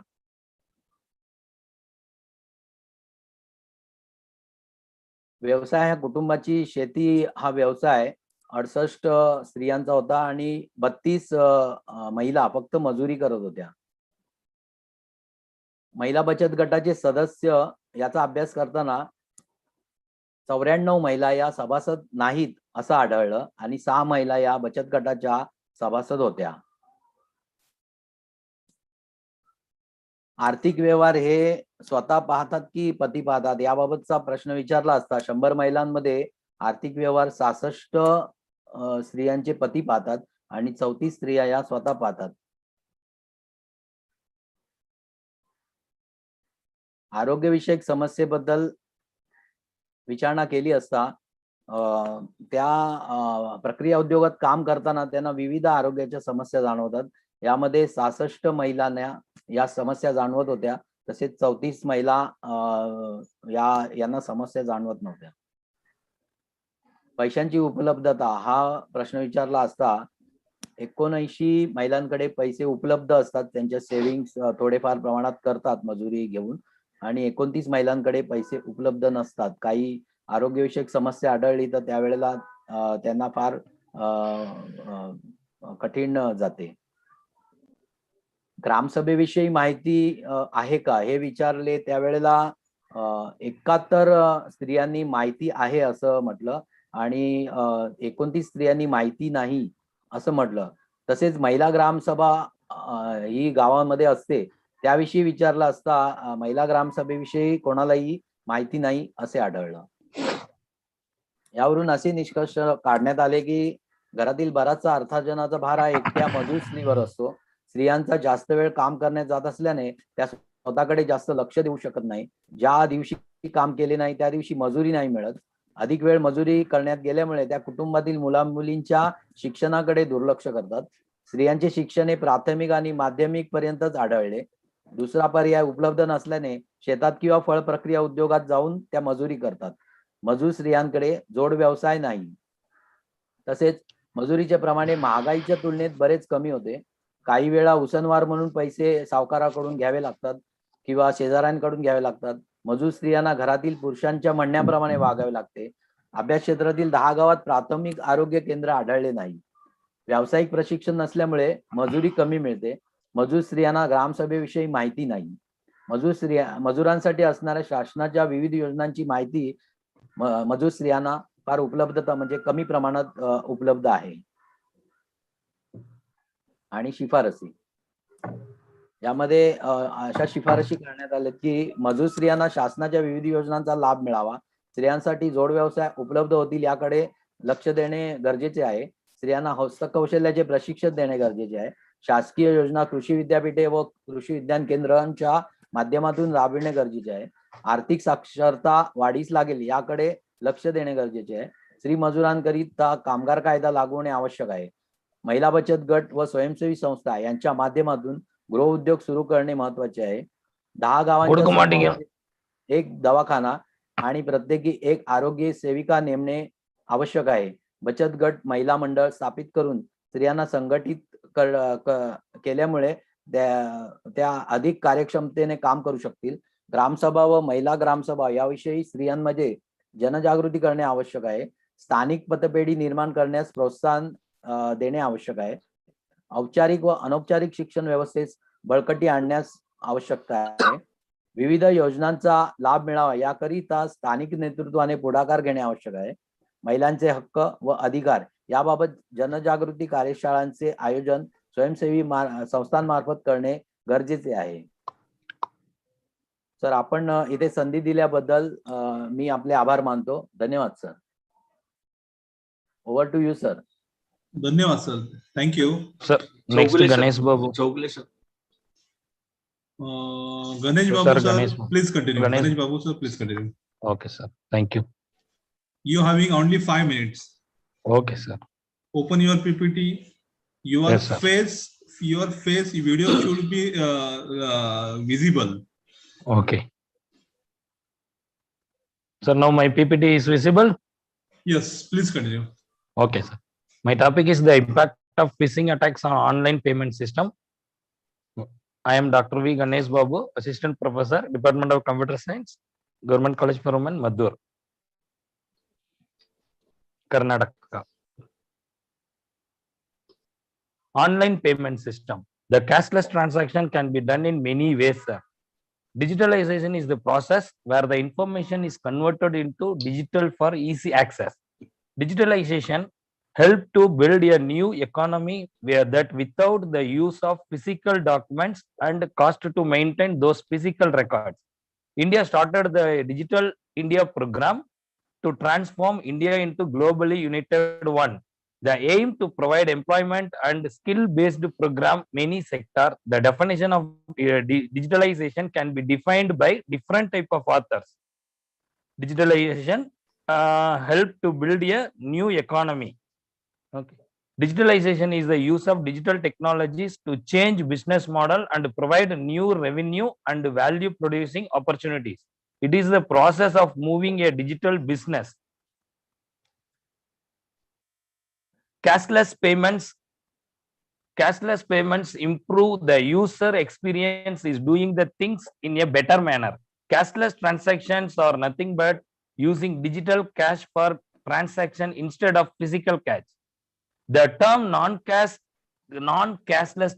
व्यवसाय ह्या कुटुंबाची शेती हा व्यवसाय 68 स्त्रियांचा होता आणि 32 महिला फक्त मजुरी करत होत्या. महिला बचत गटाचे सदस्य याचा अभ्यास करताना 94 महिला या सभासद नाहीत असं आढळलं आणि 6 महिला या बचत गटाच्या सभासद होत्या. आर्थिक व्यवहार हे स्वतः पाहतात की पती पाहतात याबाबतचा प्रश्न विचारला असता 100 महिलांमध्ये आर्थिक व्यवहार 66 स्त्रियांचे पती पाहतात आणि 34 स्त्रिया या स्वतः पाहतात. आरोग्यविषयक समस्येबद्दल विचारणा केली असता त्या प्रक्रिया उद्योगात काम करताना त्यांना विविध आरोग्याच्या समस्या जाणवतात. यामध्ये 66 महिलांना या समस्या जाणवत होत्या, तसेच 34 महिला यांना समस्या जाणवत नव्हत्या. पैशांची उपलब्धता हा प्रश्न विचारला असता 79 महिलांकडे पैसे उपलब्ध असतात, त्यांच्या सेव्हिंग्स थोडेफार प्रमाणात करतात मजुरी घेऊन, आणि 29 महिलांकडे पैसे उपलब्ध नसतात. काही आरोग्यविषयक समस्या आढळली तर त्यावेळेला त्यांना फार कठीण जाते. ग्रामसभेविषयी माहिती आहे का हे विचारले त्यावेळेला 71 स्त्रियांनी माहिती आहे असं म्हटलं आणि 29 स्त्रियांनी माहिती नाही असं म्हटलं. तसेच महिला ग्रामसभा ही गावामध्ये असते त्याविषयी विचारला असता महिला ग्रामसभेविषयी कोणालाही माहिती नाही असे आढळलं. यावरून असे निष्कर्ष काढण्यात आले की घरातील बराचसा अर्थार्जनाचा भार हा एकट्या मजूर स्त्रीवर असतो. स्त्रियांचा जास्त वेळ काम करण्यात जात असल्याने त्या स्वतःकडे जास्त लक्ष देऊ शकत नाही. ज्या दिवशी काम केले नाही त्या दिवशी मजुरी नाही मिळत. अधिक वेळ मजुरी करण्यात गेल्यामुळे त्या कुटुंबातील मुलामुलींच्या शिक्षणाकडे दुर्लक्ष करतात. स्त्रियांचे शिक्षण हे प्राथमिक आणि माध्यमिक पर्यंतच आढळले. दुसरा पर्याय उपलब्ध नसल्याने शेतात किंवा फळ प्रक्रिया उद्योगात जाऊन त्या मजुरी करतात. मजूर स्त्रियांकडे जोड व्यवसाय नाही. तसेच मजुरीचे प्रमाणे महागाईच्या तुलनेत बरेच कमी होते. काही वेळा उसनवार म्हणून पैसे सावकाराकडून घ्यावे लागतात किंवा शेजाऱ्यांकडून घ्यावे लागतात. मजूर स्त्रियांना घरातील पुरुषांच्या म्हणण्याप्रमाणे वागावे लागते. अभ्यास क्षेत्रातील 10 गावात प्राथमिक आरोग्य केंद्र आढळले नाही. व्यावसायिक प्रशिक्षण नसल्यामुळे मजुरी कमी मिळते. मजूर स्त्रियांना ग्रामसभेविषयी माहिती नाही. मजुरांसाठी असणाऱ्या शासनाच्या विविध योजनांची माहिती मजूर स्त्रियांना फार उपलब्धता म्हणजे कमी प्रमाणात उपलब्ध आहे. आणि शिफारसी यामध्ये अशा शिफारशी करण्यात आल्या की मजूर स्त्रियांना शासनाच्या विविध योजनांचा लाभ मिळावा. स्त्रियांसाठी जोड व्यवसाय उपलब्ध होतील याकडे लक्ष देणे गरजेचे आहे. स्त्रियांना हस्तकौशल्याचे प्रशिक्षण देणे गरजेचे आहे. शासकीय योजना कृषी विद्यापीठे व कृषी विज्ञान केंद्रांच्या माध्यमातून राबविणे गरजेचे आहे. आर्थिक साक्षरता वाढीस लागेल याकडे लक्ष देणे गरजेचे आहे. स्त्री मजुरांकरिता कामगार कायदा लागू होणे आवश्यक आहे. महिला बचत गट व स्वयंसेवी संस्था यांच्या माध्यमातून गृह उद्योग सुरू करणे महत्वाचे आहे. 10 गावांच्या एक दवाखाना आणि प्रत्येकी एक आरोग्य सेविका नेमणे आवश्यक आहे. बचत गट महिला मंडळ स्थापित करून स्त्रियांना संघटित केल्यामुळे त्या अधिक कार्यक्षमतेने काम करू शकतील. ग्रामसभा व महिला ग्रामसभा याविषयी स्त्रियांमध्ये जनजागृती करणे आवश्यक आहे. स्थानिक पतपेढी निर्माण करण्यास प्रोत्साहन देणे आवश्यक आहे. औपचारिक व अनौपचारिक शिक्षण व्यवस्थेस बळकटी आणण्यास आवश्यकता आहे. विविध योजनांचा लाभ मिळावा याकरिता स्थानिक नेतृत्वाने पुढाकार घेणे आवश्यक आहे. महिलांचे हक्क व अधिकार याबाबत जनजागृती कार्यशाळांचे आयोजन स्वयंसेवी संस्थांमार्फत करणे गरजेचे आहे. सर, आपण इथे संधी दिल्याबद्दल मी आपले आभार मानतो. धन्यवाद सर. Over to you sir. धन्यवाद सर. Thank you sir. Next Ganesh Babu. Chougule sir. Ganesh Babu sir, please continue. Ganesh Babu sir, please continue. Okay sir, thank you. You having only 5 minutes. Okay sir. Open your PPT. Your Yes, sir. face video should be visible. Okay. Sir, now my PPT is visible? Yes, please continue. Okay sir. My topic is the impact of phishing attacks on online payment system. I am Dr. V. Ganesh Babu, Assistant Professor, Department of Computer Science, Government College for Women, Madhur, Karnataka. Online payment system. The cashless transaction can be done in many ways, sir. Digitalization is the process where the information is converted into digital for easy access. Digitalization help to build a new economy where that without the use of physical documents and cost to maintain those physical records. India started the Digital India program to transform India into globally united one. The aim to provide employment and skill-based program many sector. The definition of digitalization can be defined by different type of authors. Digitalization help to build a new economy. Okay. Digitalization is the use of digital technologies to change business model and provide new revenue and value producing opportunities. It is the process of moving a digital business. Cashless payments improve the user experience is doing the things in a better manner. Cashless transactions are nothing but using digital cash for transaction instead of physical cash. The term non-cashless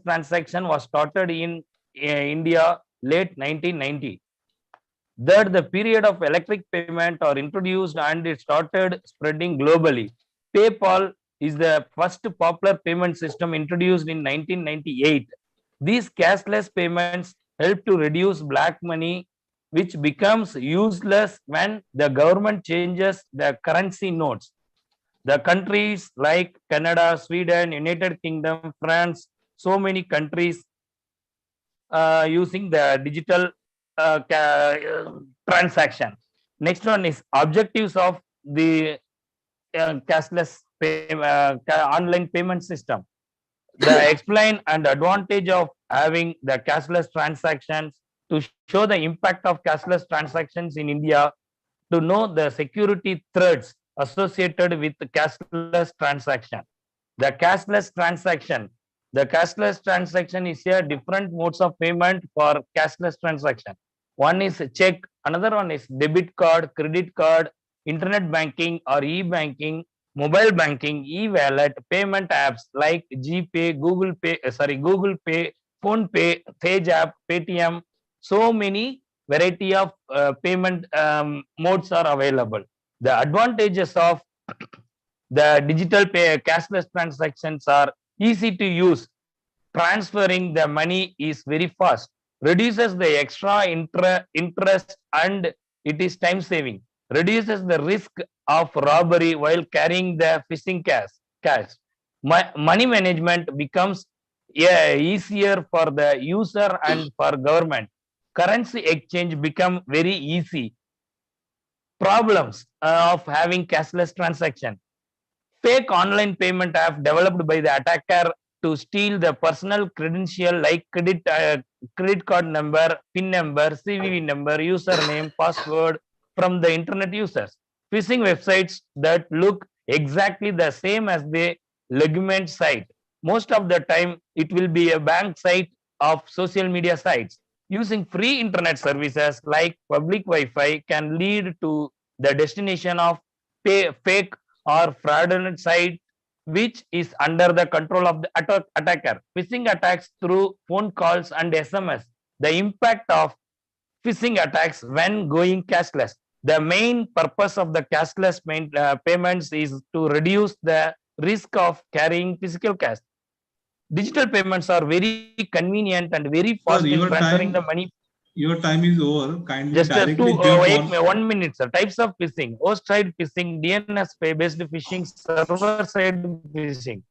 transaction was started in India late 1990. That the period of electric payment are introduced and it started spreading globally. PayPal is the first popular payment system introduced in 1998. These cashless payments help to reduce black money, which becomes useless when the government changes the currency notes. The countries like Canada, Sweden, United Kingdom, France, so many countries using the digital transaction. Next one is objectives of the cashless online payment system. The explain and advantage of having the cashless transactions, to show the impact of cashless transactions in India, to know the security threats associated with the cashless transaction. The cashless transaction is a different modes of payment for cashless transaction. One is check, another one is debit card, credit card, internet banking or e-banking, mobile banking, e-wallet, payment apps like GPay, Google Pay, Phone Pay, Tej app, Paytm. So many variety of payment modes are available. The advantages of the digital cashless transactions are easy to use. Transferring the money is very fast, reduces the extra interest, and it is time saving. Reduces the risk of robbery while carrying the phishing cash. Money management becomes easier for the user and for government. Currency exchange become very easy. Problems of having cashless transaction. Fake online payment app developed by the attacker to steal the personal credential like credit card number, PIN number, CVV number, username, password from the internet users. Phishing websites that look exactly the same as the legitimate site. Most of the time, it will be a bank site of social media sites. Using free internet services like public Wi-Fi can lead to the destination of fake or fraudulent site which is under the control of the attacker. Phishing attacks through phone calls and SMS. The impact of phishing attacks when going cashless. The main purpose of the cashless payments is to reduce the risk of carrying physical cash. Digital payments are very convenient and very fast in transferring the money. Your time is over. Kindly Just directly jump on. 1 minute, sir. Types of phishing: host side phishing, DNS based phishing, server side phishing.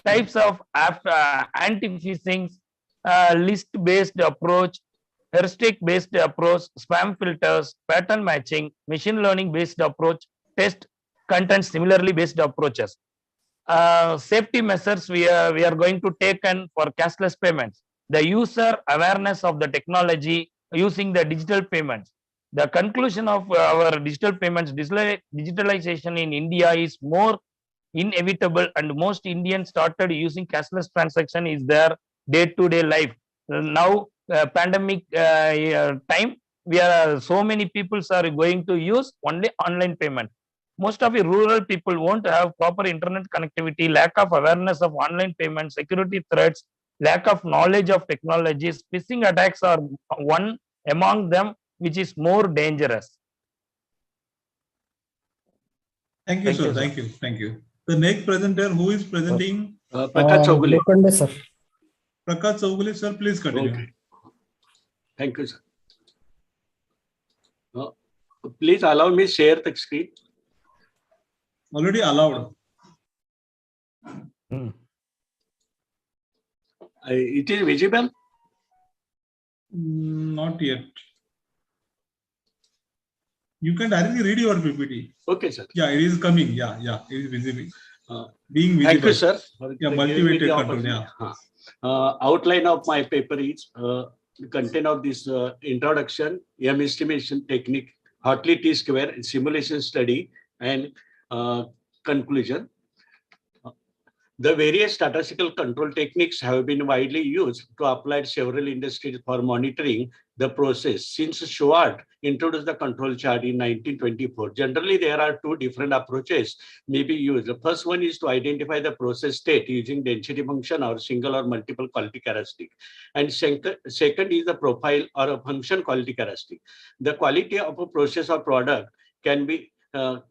Types of anti-phishing: list based approach, heuristic based approach, spam filters, pattern matching, machine learning based approach, test content similarly based approaches. Safety measures we are going to take for cashless payments. The user awareness of the technology using the digital payments. The conclusion of our digital payments, digitalization in India is more inevitable, and most Indians started using cashless transaction is their day-to-day life. Now, pandemic time, so many people are going to use only online payment. Most of the rural people won't have proper internet connectivity, lack of awareness of online payment, security threats, lack of knowledge of technologies. Phishing attacks are one among them which is more dangerous? Thank you, sir. Thank you. Thank you. The next presenter, who is presenting? Prakash Chaugule. Lokande, sir. Prakash Chaugule, sir, please continue. Okay. Thank you, sir. Please allow me share the screen. Already allowed. It is visible? Not yet. You can directly read your PPT. Okay, sir. Yeah, it is coming. Yeah, it is visible. Being visible. Thank you, sir. Yeah, multivated control. Yeah. Outline of my paper is the content of this introduction, M estimation technique, Hartley T-square, simulation study, and conclusion. The various statistical control techniques have been widely used to apply several industries for monitoring the process since Shewhart introduced the control chart in 1924. Generally, there are two different approaches may be used. The first one is to identify the process state using density function or single or multiple quality characteristic. And second is the profile or a function quality characteristic. The quality of a process or product can be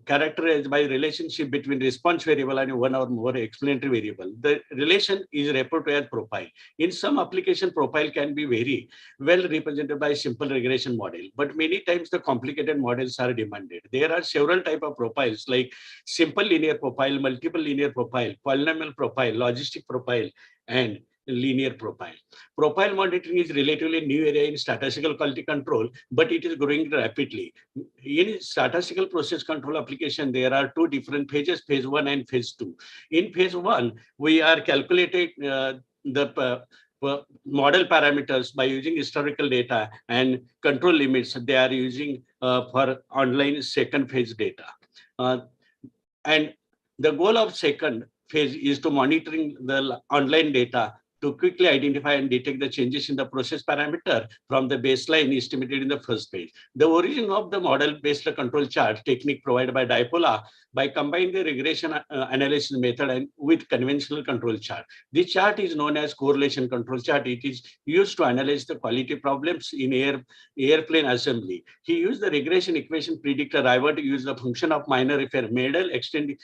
characterized by relationship between response variable and one or more explanatory variable. The relation is referred to as profile. In some application, profile can be very well represented by simple regression model, but many times the complicated models are demanded. There are several types of profiles like simple linear profile, multiple linear profile, polynomial profile, logistic profile, and linear profile. Profile monitoring is relatively new area in statistical quality control, but it is growing rapidly. In statistical process control application, there are two different phases, phase 1 and phase 2. In phase 1, we are calculating the model parameters by using historical data and control limits they are using for online second phase data. And the goal of second phase is to monitoring the online data to quickly identify and detect the changes in the process parameter from the baseline estimated in the first phase. The origin of the model-based control chart technique provided by Dipola by combining the regression analysis method and with conventional control chart. This chart is known as correlation control chart. It is used to analyze the quality problems in airplane assembly. He used the regression equation predictor Raigd to use the function of minor repair. Mendel extend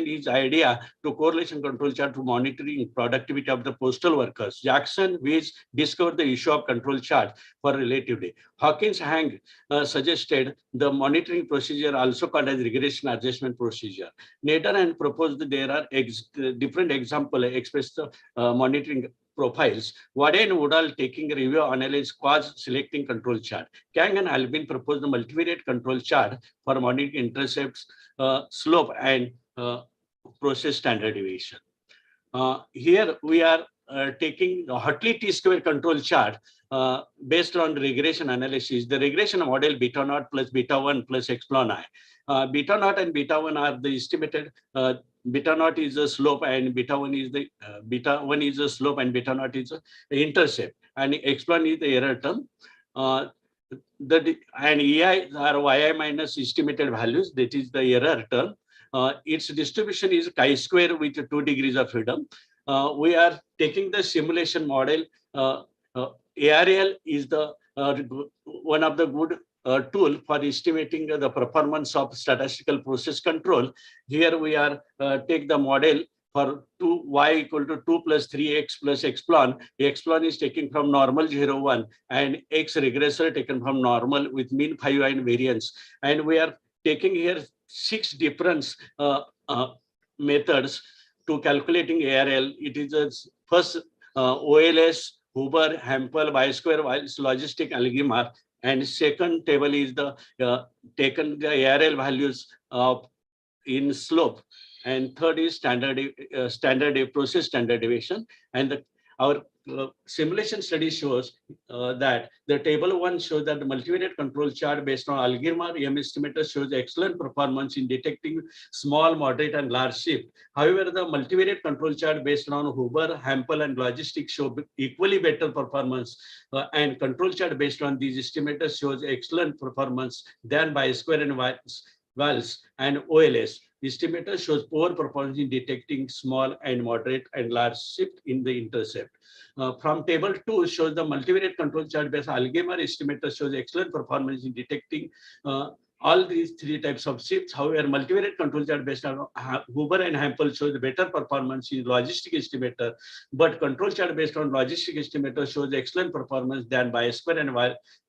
his idea to correlation control chart to monitoring productivity of the postal workers. Jackson Weiss discovered the issue of control chart for relativity. Hawkins Hang suggested the monitoring procedure also called as regression adjustment procedure. Nader and proposed that there are different examples express the monitoring profiles. Wade and Woodall taking a review analyze cause selecting control chart. Kang and Albin proposed the multivariate control chart for monitoring intercepts, slope, and process standard deviation. Here we are taking the Hartley T-square control chart based on regression analysis. The regression model beta naught plus beta 1 plus epsilon I. Beta naught and beta 1 are the estimated. Beta naught is the slope and beta 1 is the slope and beta naught is the intercept, and epsilon is the error term. And EI are yi minus estimated values, that is the error term. Its distribution is chi-square with 2 degrees of freedom. We are taking the simulation model. ARL is the one of the good tool for estimating the performance of statistical process control. Here we are take the model for y equal to 2 plus 3x plus epsilon. Epsilon is taken from normal 0, 1 and x regressor taken from normal with mean 5 and variance. And we are taking here 6 different methods to calculating ARL. It is a first OLS, Huber, Hampel, y-square, logistic algebra, and second table is the taken the ARL values in slope, and third is standard process standard deviation. And our simulation study shows that the table 1 shows that the multivariate control chart based on algebra M estimator shows excellent performance in detecting small, moderate, and large shift. However, the multivariate control chart based on Huber, Hampel, and logistics show equally better performance, and control chart based on these estimators shows excellent performance than by square and Walsh and OLS. estimator shows poor performance in detecting small and moderate and large shift in the intercept. From table 2 shows the multivariate control chart based Algebra estimator shows excellent performance in detecting all these three types of shifts. However, multivariate control chart based on Huber and Hampel shows better performance in logistic estimator, but control chart based on logistic estimator shows excellent performance than bi-square and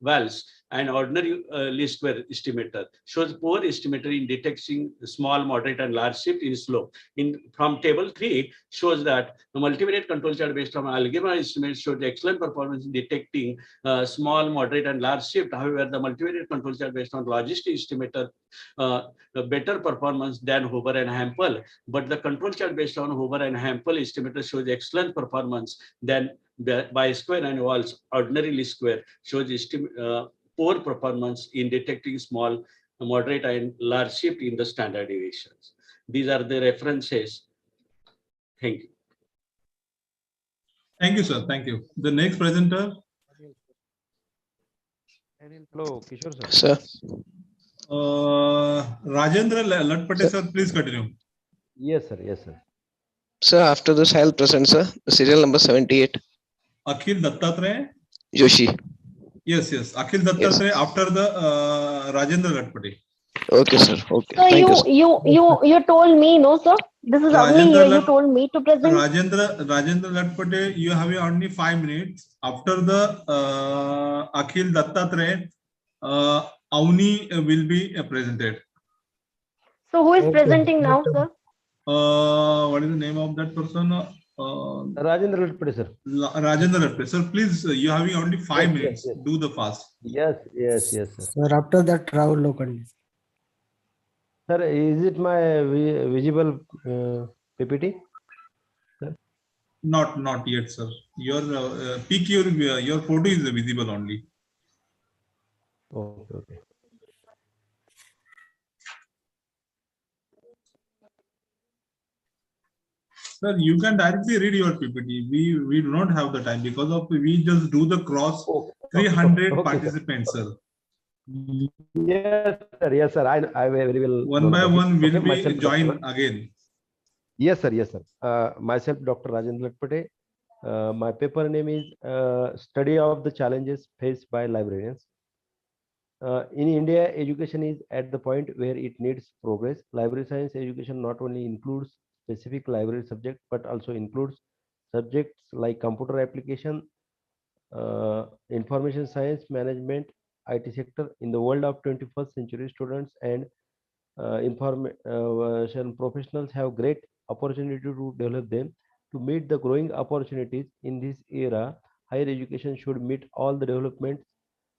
Walsh, and ordinary least square estimator shows poor estimator in detecting small, moderate, and large shift in slope. From table 3 shows that the multivariate control chart based on algebra estimate shows excellent performance in detecting small, moderate, and large shift. However, the multivariate control chart based on logistic estimator better performance than Huber and Hampel, but the control chart based on Huber and Hampel estimator shows excellent performance than bi-square and Walsh ordinary least square shows poor performance in detecting small, moderate, and large shift in the standard deviations. These are the references. Thank you. Thank you, sir. Thank you. The next presenter. Hello, Kishore sir. Sir. Rajendra Latpate, sir, please continue. Yes, sir. Yes, sir. Sir, after this, I'll present, sir, serial number 78. Akhil Dattatreya. Joshi. Yes, yes. Akhil Dattatreya after the Rajendra Latpate. Okay, sir. Okay. So Thank you, sir. you told me, no, sir. This is only you told me to present. Rajendra Latpate, you have only 5 minutes. After the Akhil Dattatreya, Avni will be presented. So who is presenting now, sir? What is the name of that person? Rajendra Latpade, sir. Rajendra Latpade. Sir, please, you have only 5 minutes. Yes. Do the fast. Yes, sir. Sir, after that, Rahul Lokandi. Sir, is it my visible PPT? Sir? Not yet, sir. Your your photo is visible only. Okay. Sir, you can directly read your PPT. We do not have the time because of we just do the cross 300 participants, sir. Yes, sir. Yes, sir. I very well. One by one will be myself, join again. Yes, sir. Yes, sir. Myself, Dr. Rajendra Latpade. My paper name is Study of the Challenges Faced by Librarians. In India, education is at the point where it needs progress. Library science education not only includes specific library subject, but also includes subjects like computer application, information science management, IT sector. In the world of 21st century, students and information professionals have great opportunity to develop them. To meet the growing opportunities in this era, higher education should meet all the developments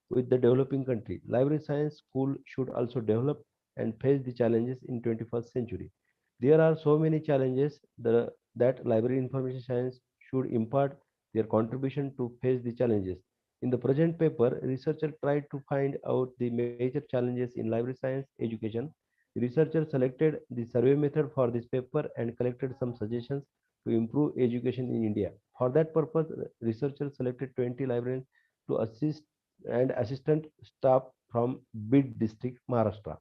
with the developing country. Library science school should also develop and face the challenges in 21st century. There are so many challenges that library information science should impart their contribution to face the challenges. In the present paper, researchers tried to find out the major challenges in library science education. The researchers selected the survey method for this paper and collected some suggestions to improve education in India. For that purpose, researchers selected 20 librarians to assist and assistant staff from Bid district, Maharashtra.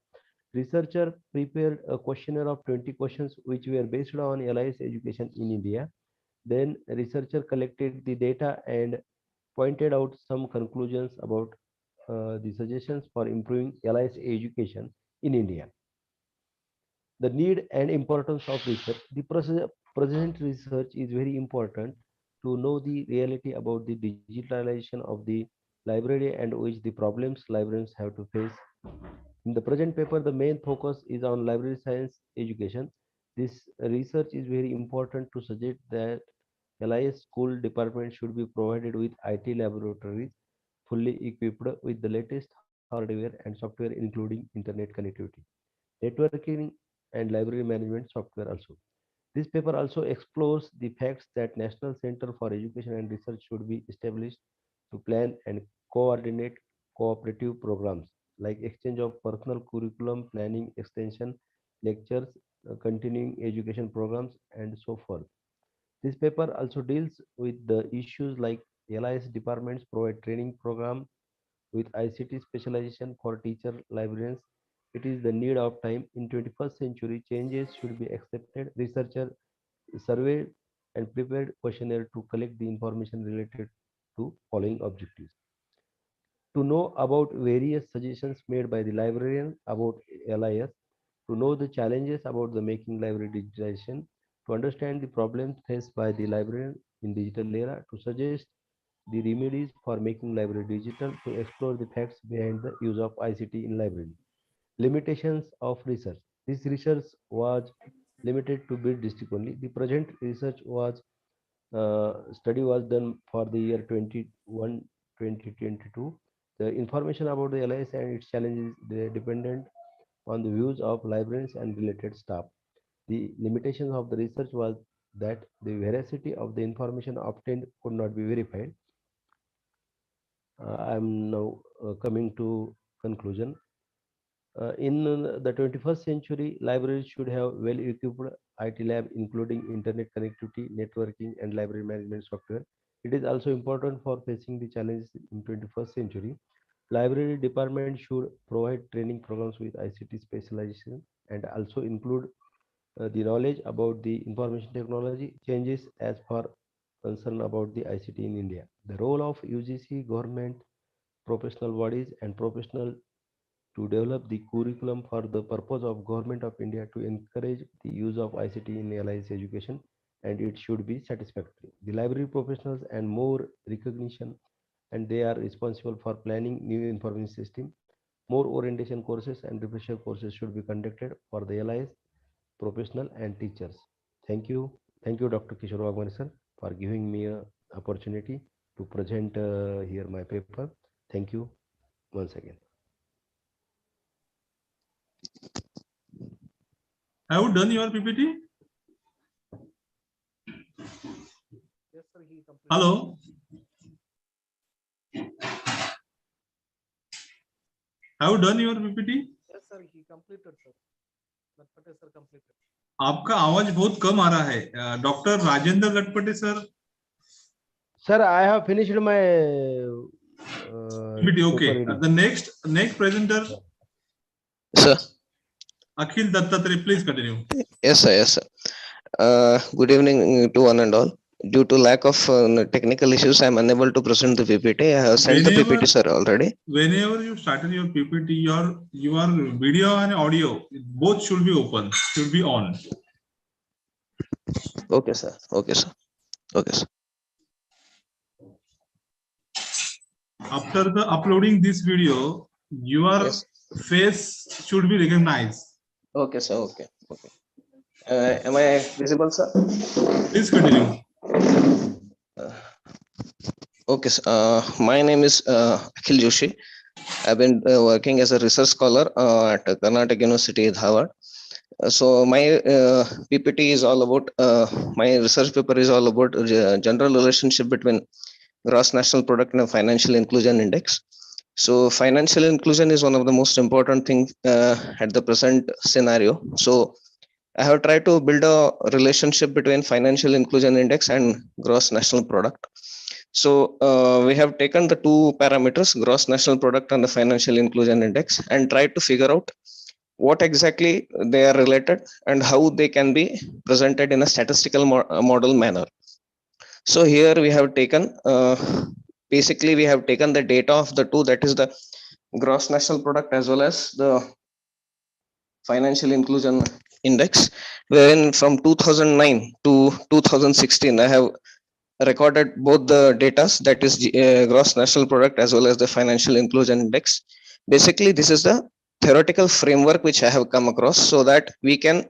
Researcher prepared a questionnaire of 20 questions which were based on LIS education in India. Then researcher collected the data and pointed out some conclusions about the suggestions for improving LIS education in India. The need and importance of research. The present research is very important to know the reality about the digitalization of the library and which the problems librarians have to face. In the present paper, the main focus is on library science education. This research is very important to suggest that LIS school department should be provided with IT laboratories fully equipped with the latest hardware and software including internet connectivity, networking and library management software also. This paper also explores the facts that National Center for Education and Research should be established to plan and coordinate cooperative programs like exchange of personal curriculum, planning, extension, lectures, continuing education programs, and so forth. This paper also deals with the issues like LIS departments provide training program with ICT specialization for teacher librarians. It is the need of time. In 21st century, changes should be accepted. Researcher surveyed and prepared questionnaire to collect the information related to following objectives. To know about various suggestions made by the librarian about LIS, to know the challenges about the making library digitization, to understand the problems faced by the librarian in digital era, to suggest the remedies for making library digital, to explore the facts behind the use of ICT in library. Limitations of research. This research was limited to Bid district only. The present research was study was done for the year 2022. The information about the LIS and its challenges they dependent on the views of librarians and related staff. The limitations of the research was that the veracity of the information obtained could not be verified. I am now coming to conclusion. In the 21st century, libraries should have well-equipped IT lab, including internet connectivity, networking, and library management software. It is also important for facing the challenges in 21st century. Library department should provide training programs with ICT specialization and also include the knowledge about the information technology changes as per concern about the ICT in India. The role of UGC, government, professional bodies, and professional to develop the curriculum for the purpose of Government of India to encourage the use of ICT in LIS education, and it should be satisfactory. The library professionals and more recognition, and they are responsible for planning new information system. More orientation courses and refresher courses should be conducted for the LIS professional and teachers. Thank you. Thank you, Dr. Kishore Wagmani sir, for giving me an opportunity to present here my paper. Thank you once again. Have you done your PPT? Yes, sir, he completed. Hello? Have you done your PPT? Yes, sir, he completed, sir. Latpate sir completed. आपका आवाज बहुत कम आ रहा है doctor Rajendra Latpate sir. Sir, I have finished my PPT. Okay. The next presenter. Sir. Akhil Dattatray, please continue. Yes, sir. Yes, sir. Good evening to one and all. Due to lack of technical issues, I am unable to present the PPT. I have sent the PPT, sir, already. Whenever you started your PPT, your video and audio both should be open, should be on. Okay, sir. Okay, sir. Okay, sir. After the uploading this video, your face should be recognized. Okay, sir. Okay. Okay. Am I visible, sir? Please continue. Okay, sir. My name is Akhil Joshi. I've been working as a research scholar at Karnataka University, Dharwad. So my PPT is all about, my research paper is all about general relationship between gross national product and financial inclusion index. So financial inclusion is one of the most important things at the present scenario. So I have tried to build a relationship between financial inclusion index and gross national product. So we have taken the two parameters, gross national product and the financial inclusion index, and tried to figure out what exactly they are related and how they can be presented in a statistical model manner. So here we have taken, basically we have taken the data of the two, that is the gross national product as well as the financial inclusion index, wherein from 2009 to 2016, I have recorded both the data, that is gross national product as well as the financial inclusion index. Basically, this is the theoretical framework which I have come across so that we can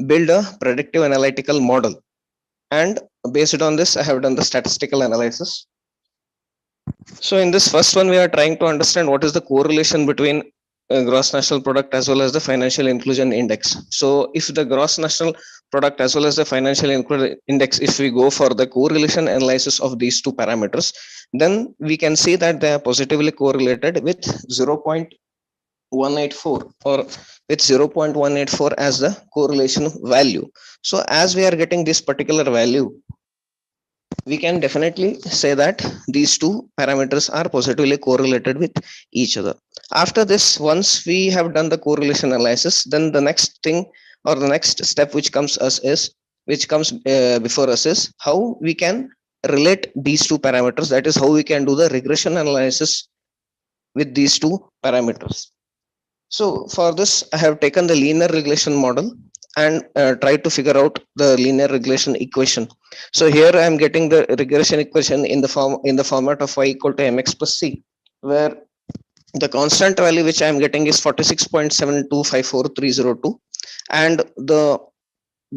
build a predictive analytical model. And based on this, I have done the statistical analysis. So in this first one, we are trying to understand what is the correlation between gross national product as well as the financial inclusion index. So if the gross national product as well as the financial inclusion index, if we go for the correlation analysis of these two parameters, then we can see that they are positively correlated with 0.184 or with 0.184 as the correlation value. So as we are getting this particular value, we can definitely say that these two parameters are positively correlated with each other. After this, once we have done the correlation analysis, then the next thing or the next step which comes before us is how we can relate these two parameters. That is how we can do the regression analysis with these two parameters. So for this, I have taken the linear regression model and tried to figure out the linear regression equation. So here I am getting the regression equation in the format of y equal to mx plus c, where the constant value which I am getting is 46.7254302, and the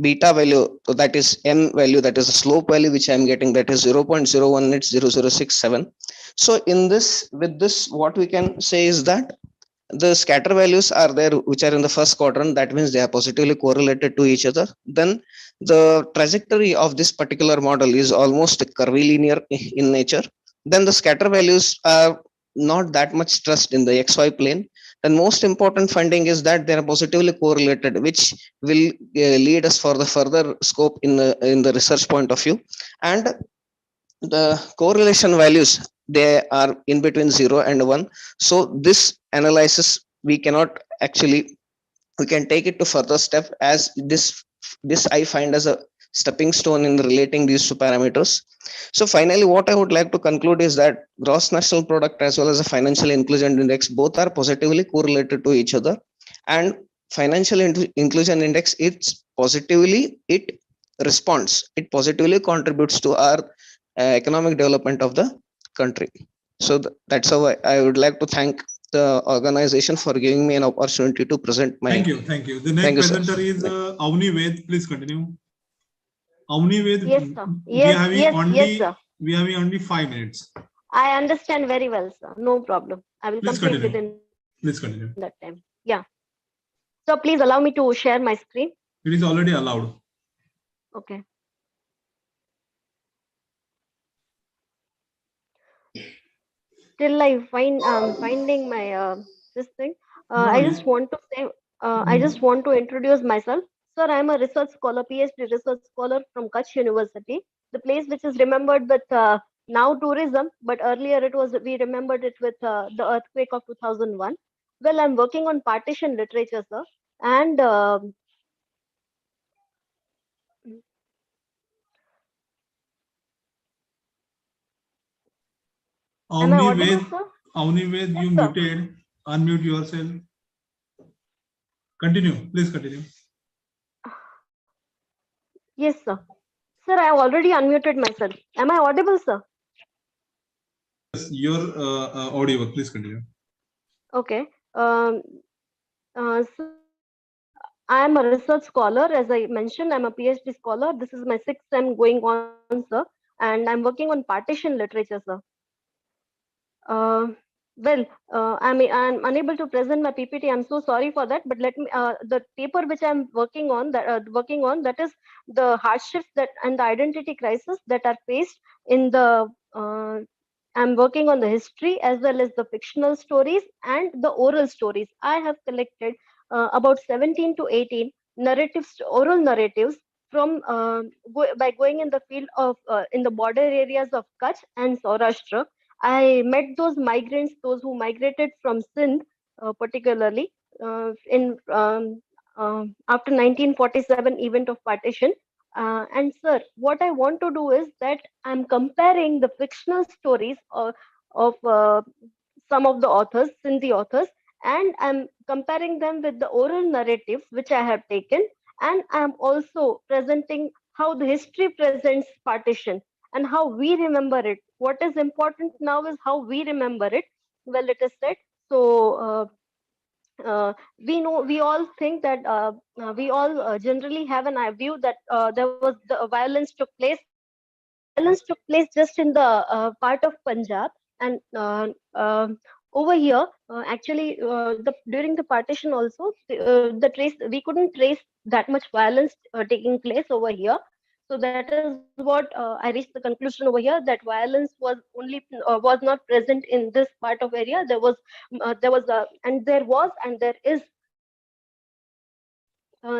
beta value, that is m value, that is the slope value which I am getting, that is 0.0180067. So in this, with this, what we can say is that the scatter values are there which are in the first quadrant. That means they are positively correlated to each other. Then the trajectory of this particular model is almost curvilinear in nature. Then the scatter values are not that much stressed in the xy plane. And most important finding is that they are positively correlated, which will lead us for the further scope in the research point of view. And the correlation values, they are in between 0 and 1. So this analysis, we cannot actually, we can take it to further step, as this I find as a stepping stone in relating these two parameters. So finally, what I would like to conclude is that gross national product as well as the financial inclusion index, both are positively correlated to each other. And financial inclusion index, it positively contributes to our economic development of the country. So that's how I would like to thank the organization for giving me an opportunity to present my. Thank you. The next presenter is Avni Ved. Please continue. Avni Ved. Yes, sir. We have only 5 minutes. I understand very well, sir. No problem. I will complete within that time. Yeah. So please allow me to share my screen. It is already allowed. Okay. Till I finding my this thing. I just want to say. I just want to introduce myself. Sir, I am a research scholar, PhD research scholar from Kutch University, the place which is remembered with now tourism, but earlier we remembered it with the earthquake of 2001. Well, I'm working on partition literature, sir, and am I audible, sir? Avni Ved, you muted. Unmute yourself. Continue. Please continue. Yes, sir. Sir, I have already unmuted myself. Am I audible, sir? Yes, you're audible. Please continue. Okay. So I am a research scholar. As I mentioned, I'm a PhD scholar. This is my 6th time going on, sir. And I'm working on partition literature, sir. I'm unable to present my PPT. I'm so sorry for that. But let me. The paper which I'm working on, that is the hardships and the identity crisis that are faced in the. I'm working on the history as well as the fictional stories and the oral stories. I have collected about 17 to 18 narratives, oral narratives from by going in the field of in the border areas of Kutch and Saurashtra. I met those migrants, those who migrated from Sindh, particularly in after 1947 event of partition. And sir, what I want to do is that I'm comparing the fictional stories of some of the authors, Sindhi authors, and I'm comparing them with the oral narratives which I have taken, and I'm also presenting how the history presents partition and how we remember it. What is important now is how we remember it. Well, it is said. So we all think that we all generally have an view that there was the violence took place. Violence took place just in the part of Punjab, and over here, during the partition also, we couldn't trace that much violence taking place over here. So that is what I reached the conclusion over here, that violence was not present in this part of area. There is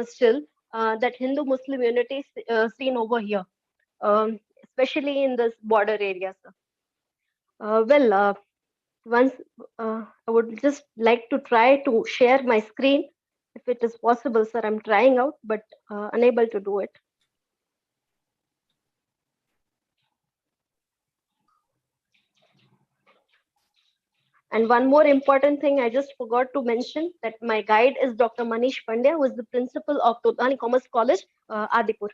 still that Hindu-Muslim unity seen over here, especially in this border areas. Well, once I would just like to try to share my screen if it is possible, sir. I'm trying out, but unable to do it. And one more important thing I just forgot to mention, that my guide is Dr. Manish Pandya, who is the principal of Todani Commerce College, Adipur.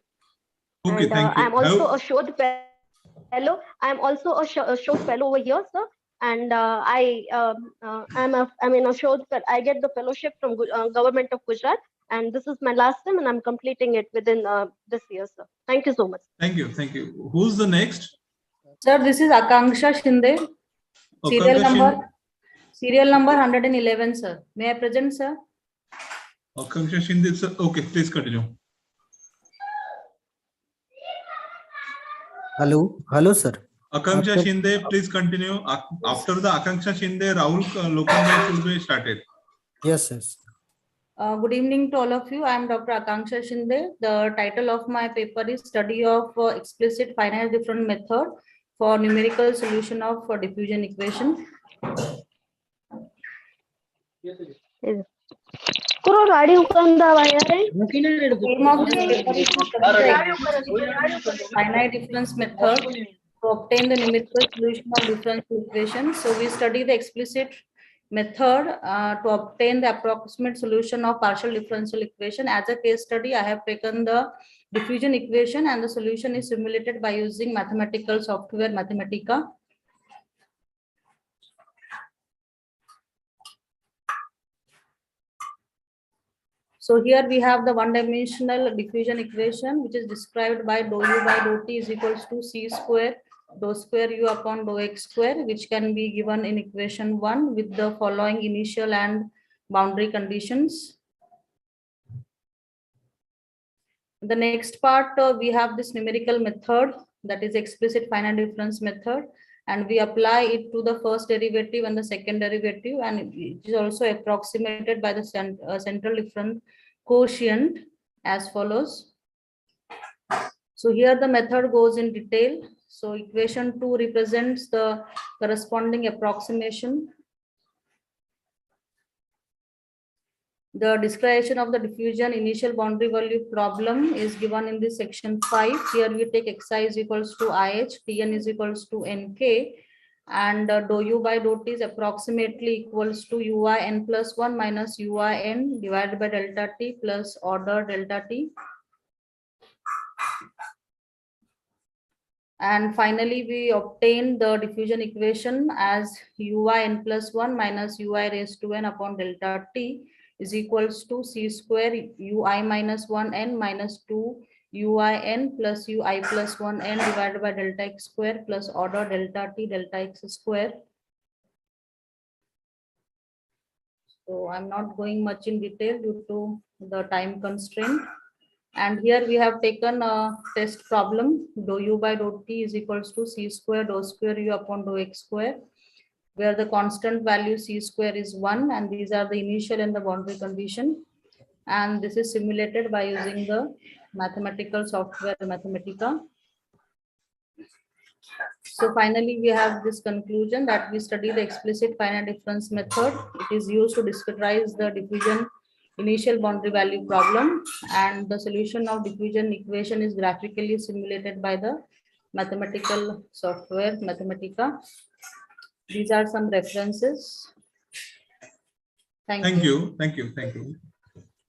Okay, And thank you. I'm also a showed fellow. I'm also a showed fellow over here, sir. And I'm in a showed. I get the fellowship from Government of Gujarat, and this is my last time, and I'm completing it within this year, sir. Thank you so much. Thank you. Thank you. Who's the next? Sir, this is Akanksha Shinde. Serial number 111, sir. May I present, sir? Akanksha Shinde, sir. Okay, please continue. Hello, sir. Akanksha Shinde, please continue. After the Akanksha Shinde, Rahul Lokhande should be started. Yes, yes. Good evening to all of you. I am Dr. Akanksha Shinde. The title of my paper is Study of Explicit Finite Difference Method for Numerical Solution of Diffusion Equation. Aim of this paper is to study the finite difference method to obtain the numerical solution of differential equations. So we study the explicit method to obtain the approximate solution of partial differential equation. As a case study, I have taken the diffusion equation, and the solution is simulated by using mathematical software Mathematica. So here we have the one-dimensional diffusion equation, which is described by dou u by dou t is equals to c square dou square u upon dou x square, which can be given in equation 1 with the following initial and boundary conditions. The next part, we have this numerical method, that is explicit finite difference method, and we apply it to the first derivative and the second derivative, and it is also approximated by the central difference quotient as follows. So here the method goes in detail. So equation 2 represents the corresponding approximation. The description of the diffusion initial boundary value problem is given in this section 5. Here we take xi is equals to ih, tn is equals to nk, and dou u by dou t is approximately equals to ui n plus 1 minus ui n divided by delta t plus order delta t. And finally, we obtain the diffusion equation as ui n plus 1 minus ui raised to n upon delta t is equals to c square ui minus 1 n minus 2 ui n plus ui plus 1 n divided by delta x square plus order delta t delta x square. So I'm not going much in detail due to the time constraint. And here we have taken a test problem, dou u by dou t is equals to c square dou square u upon dou x square, where the constant value c square is 1, and these are the initial and the boundary condition. And this is simulated by using the mathematical software Mathematica. So finally, we have this conclusion that we study the explicit finite difference method. It is used to discretize the diffusion initial boundary value problem, and the solution of diffusion equation is graphically simulated by the mathematical software Mathematica. These are some references. Thank you. Thank you. Thank you.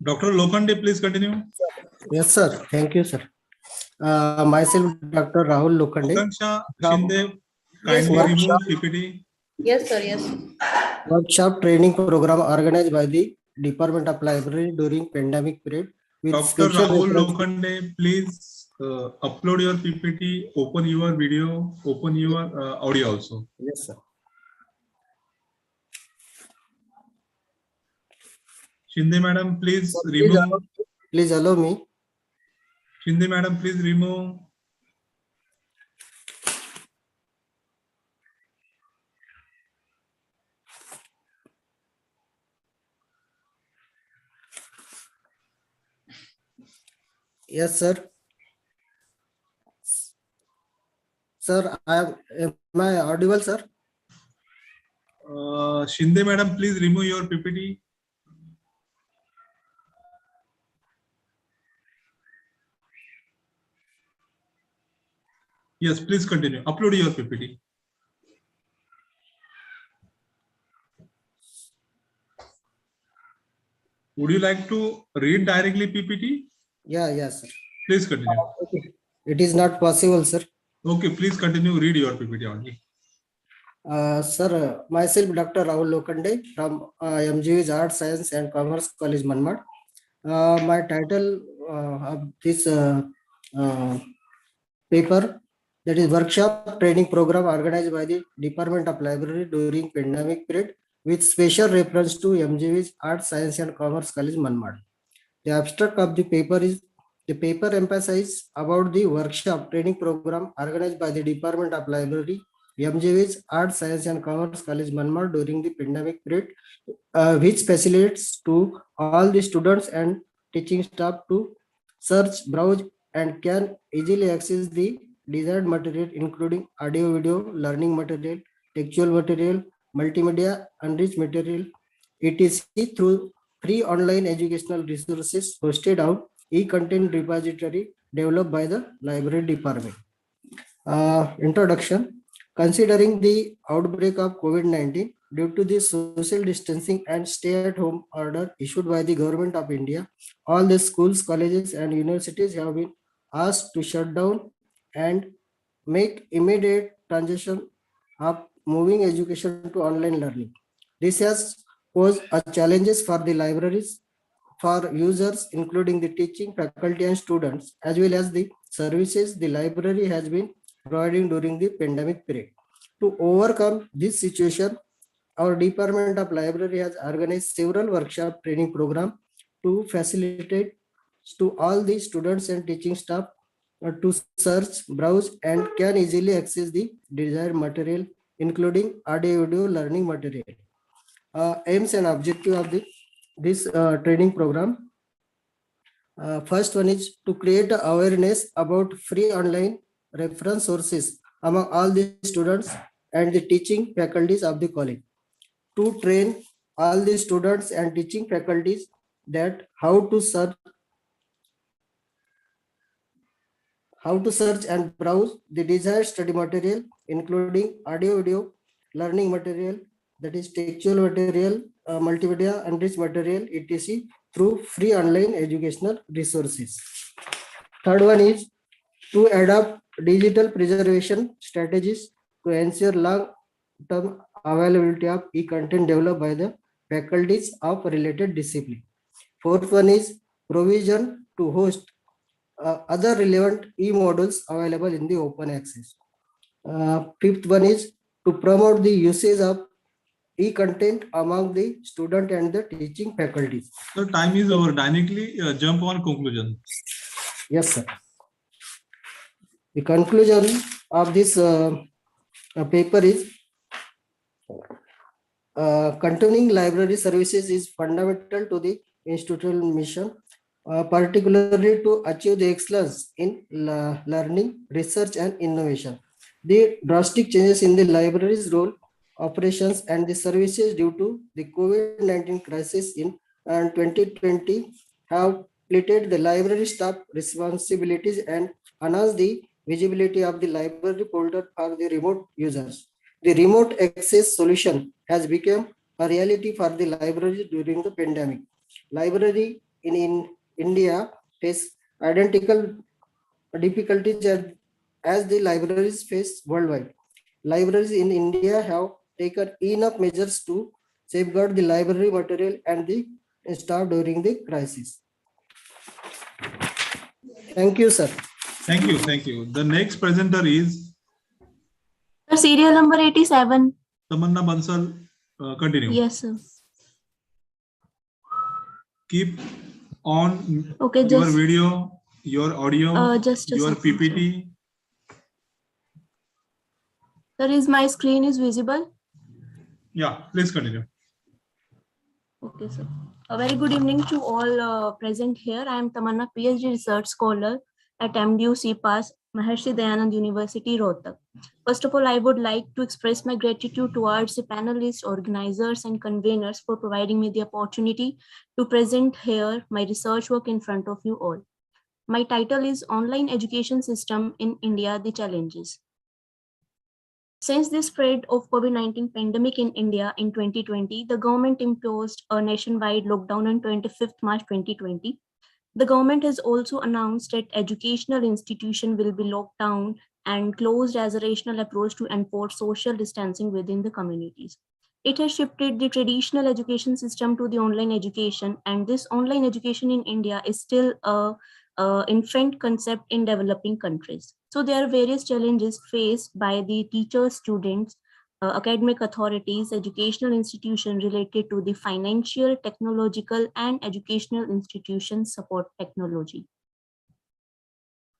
Dr. Lokhande, please continue. Yes, sir. Thank you, sir. Myself, Dr. Rahul Lokhande. Akanksha Shinde, kindly remove PPT. Yes, sir. Yes. Workshop training program organized by the Department of Library during pandemic period. Dr. Rahul Lokhande, please upload your PPT, open your video, open your audio also. Yes, sir. Shinde madam, please remove. Please allow me. Shinde madam, please remove. Yes, sir. Sir, am I audible, sir? Shinde madam, please remove your PPT. Yes, please continue. Upload your PPT. Would you like to read directly PPT? Yes, sir. Please continue. Okay. It is not possible, sir. Okay, please continue. Read your PPT only. Sir, myself, Dr. Rahul Lokande from MGV's Arts, Science and Commerce College, Manmad. My title of this paper, that is workshop training program organized by the Department of Library during pandemic period with special reference to MGV's Arts, Science and Commerce College, Manmad. The abstract of the paper is the paper emphasizes about the workshop training program organized by the Department of Library, MGV's Arts, Science and Commerce College, Manmad during the pandemic period, which facilitates to all the students and teaching staff to search, browse, and can easily access the desired material, including audio, video, learning material, textual material, multimedia, enriched material, etc. through free online educational resources hosted on e-content repository developed by the library department. Introduction. Considering the outbreak of COVID-19 due to the social distancing and stay-at-home order issued by the government of India, all the schools, colleges and universities have been asked to shut down and make immediate transition of moving education to online learning. This has posed challenges for the libraries, for users, including the teaching, faculty and students, as well as the services the library has been providing during the pandemic period. To overcome this situation, our Department of Library has organized several workshop training programs to facilitate to all the students and teaching staff to search, browse, and can easily access the desired material, including audio, video, learning material. Aims and objective of this training program. First one is to create awareness about free online reference sources among all the students and the teaching faculties of the college. To train all the students and teaching faculties that how to search and browse the desired study material, including audio, video, learning material, that is textual material, multimedia, enriched material, etc. through free online educational resources. Third one is to adopt digital preservation strategies to ensure long-term availability of e-content developed by the faculties of related discipline. Fourth one is provision to host other relevant e-modules available in the open access. Fifth one is to promote the usage of e-content among the student and the teaching faculties. So time is over. Dynamically jump on conclusion. Yes, sir. The conclusion of this paper is continuing library services is fundamental to the institutional mission, particularly to achieve the excellence in learning, research and innovation. The drastic changes in the library's role, operations and the services due to the COVID-19 crisis in 2020 have completed the library staff responsibilities and enhanced the visibility of the library folder for the remote users. The remote access solution has become a reality for the library during the pandemic. Library in India face identical difficulties as the libraries face worldwide. Libraries in India have taken enough measures to safeguard the library material and the staff during the crisis. Thank you, sir. Thank you. Thank you. The next presenter is Serial number 87. Tamanna Bansal. Continue. Yes, sir. Keep on Okay, your just video, your audio, just a your second, PPT. Sir, is my screen is visible? Yeah, please continue. Okay, sir. A very good evening to all present here. I am Tamanna, PhD research scholar at MDU CPAS Maharshi Dayanand University, Rohtak. First of all, I would like to express my gratitude towards the panelists, organizers, and conveners for providing me the opportunity to present here my research work in front of you all. My title is Online Education System in India, the Challenges. Since the spread of COVID-19 pandemic in India in 2020, the government imposed a nationwide lockdown on 25th March 2020. The government has also announced that educational institutions will be locked down and closed as a rational approach to enforce social distancing within the communities. It has shifted the traditional education system to the online education, and this online education in India is still a infant concept in developing countries. So there are various challenges faced by the teachers, students, academic authorities, educational institutions related to the financial, technological, and educational institutions support technology.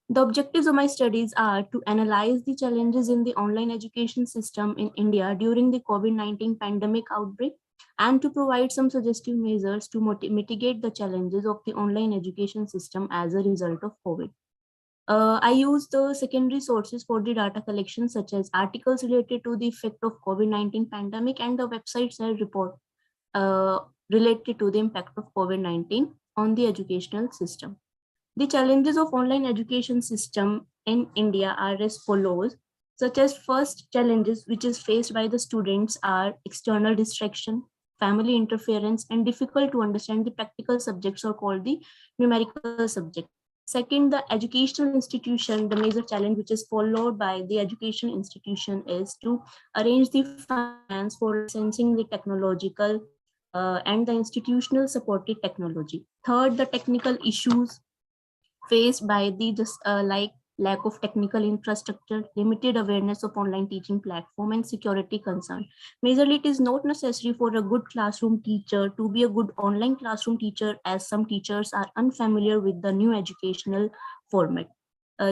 The objectives of my studies are to analyze the challenges in the online education system in India during the COVID-19 pandemic outbreak, and to provide some suggestive measures to mitigate the challenges of the online education system as a result of COVID. I use the secondary sources for the data collection, such as articles related to the effect of COVID-19 pandemic and the websites that report related to the impact of COVID-19 on the educational system. The challenges of online education system in India are as follows, such as first challenges which is faced by the students are external distraction, family interference, and difficult to understand the practical subjects are called the numerical subject. Second, the educational institution, the major challenge which is followed by the education institution is to arrange the finance for licensing the technological and the institutional supported technology. Third, the technical issues faced by the like lack of technical infrastructure, limited awareness of online teaching platform, and security concern. Majorly, it is not necessary for a good classroom teacher to be a good online classroom teacher, as some teachers are unfamiliar with the new educational format.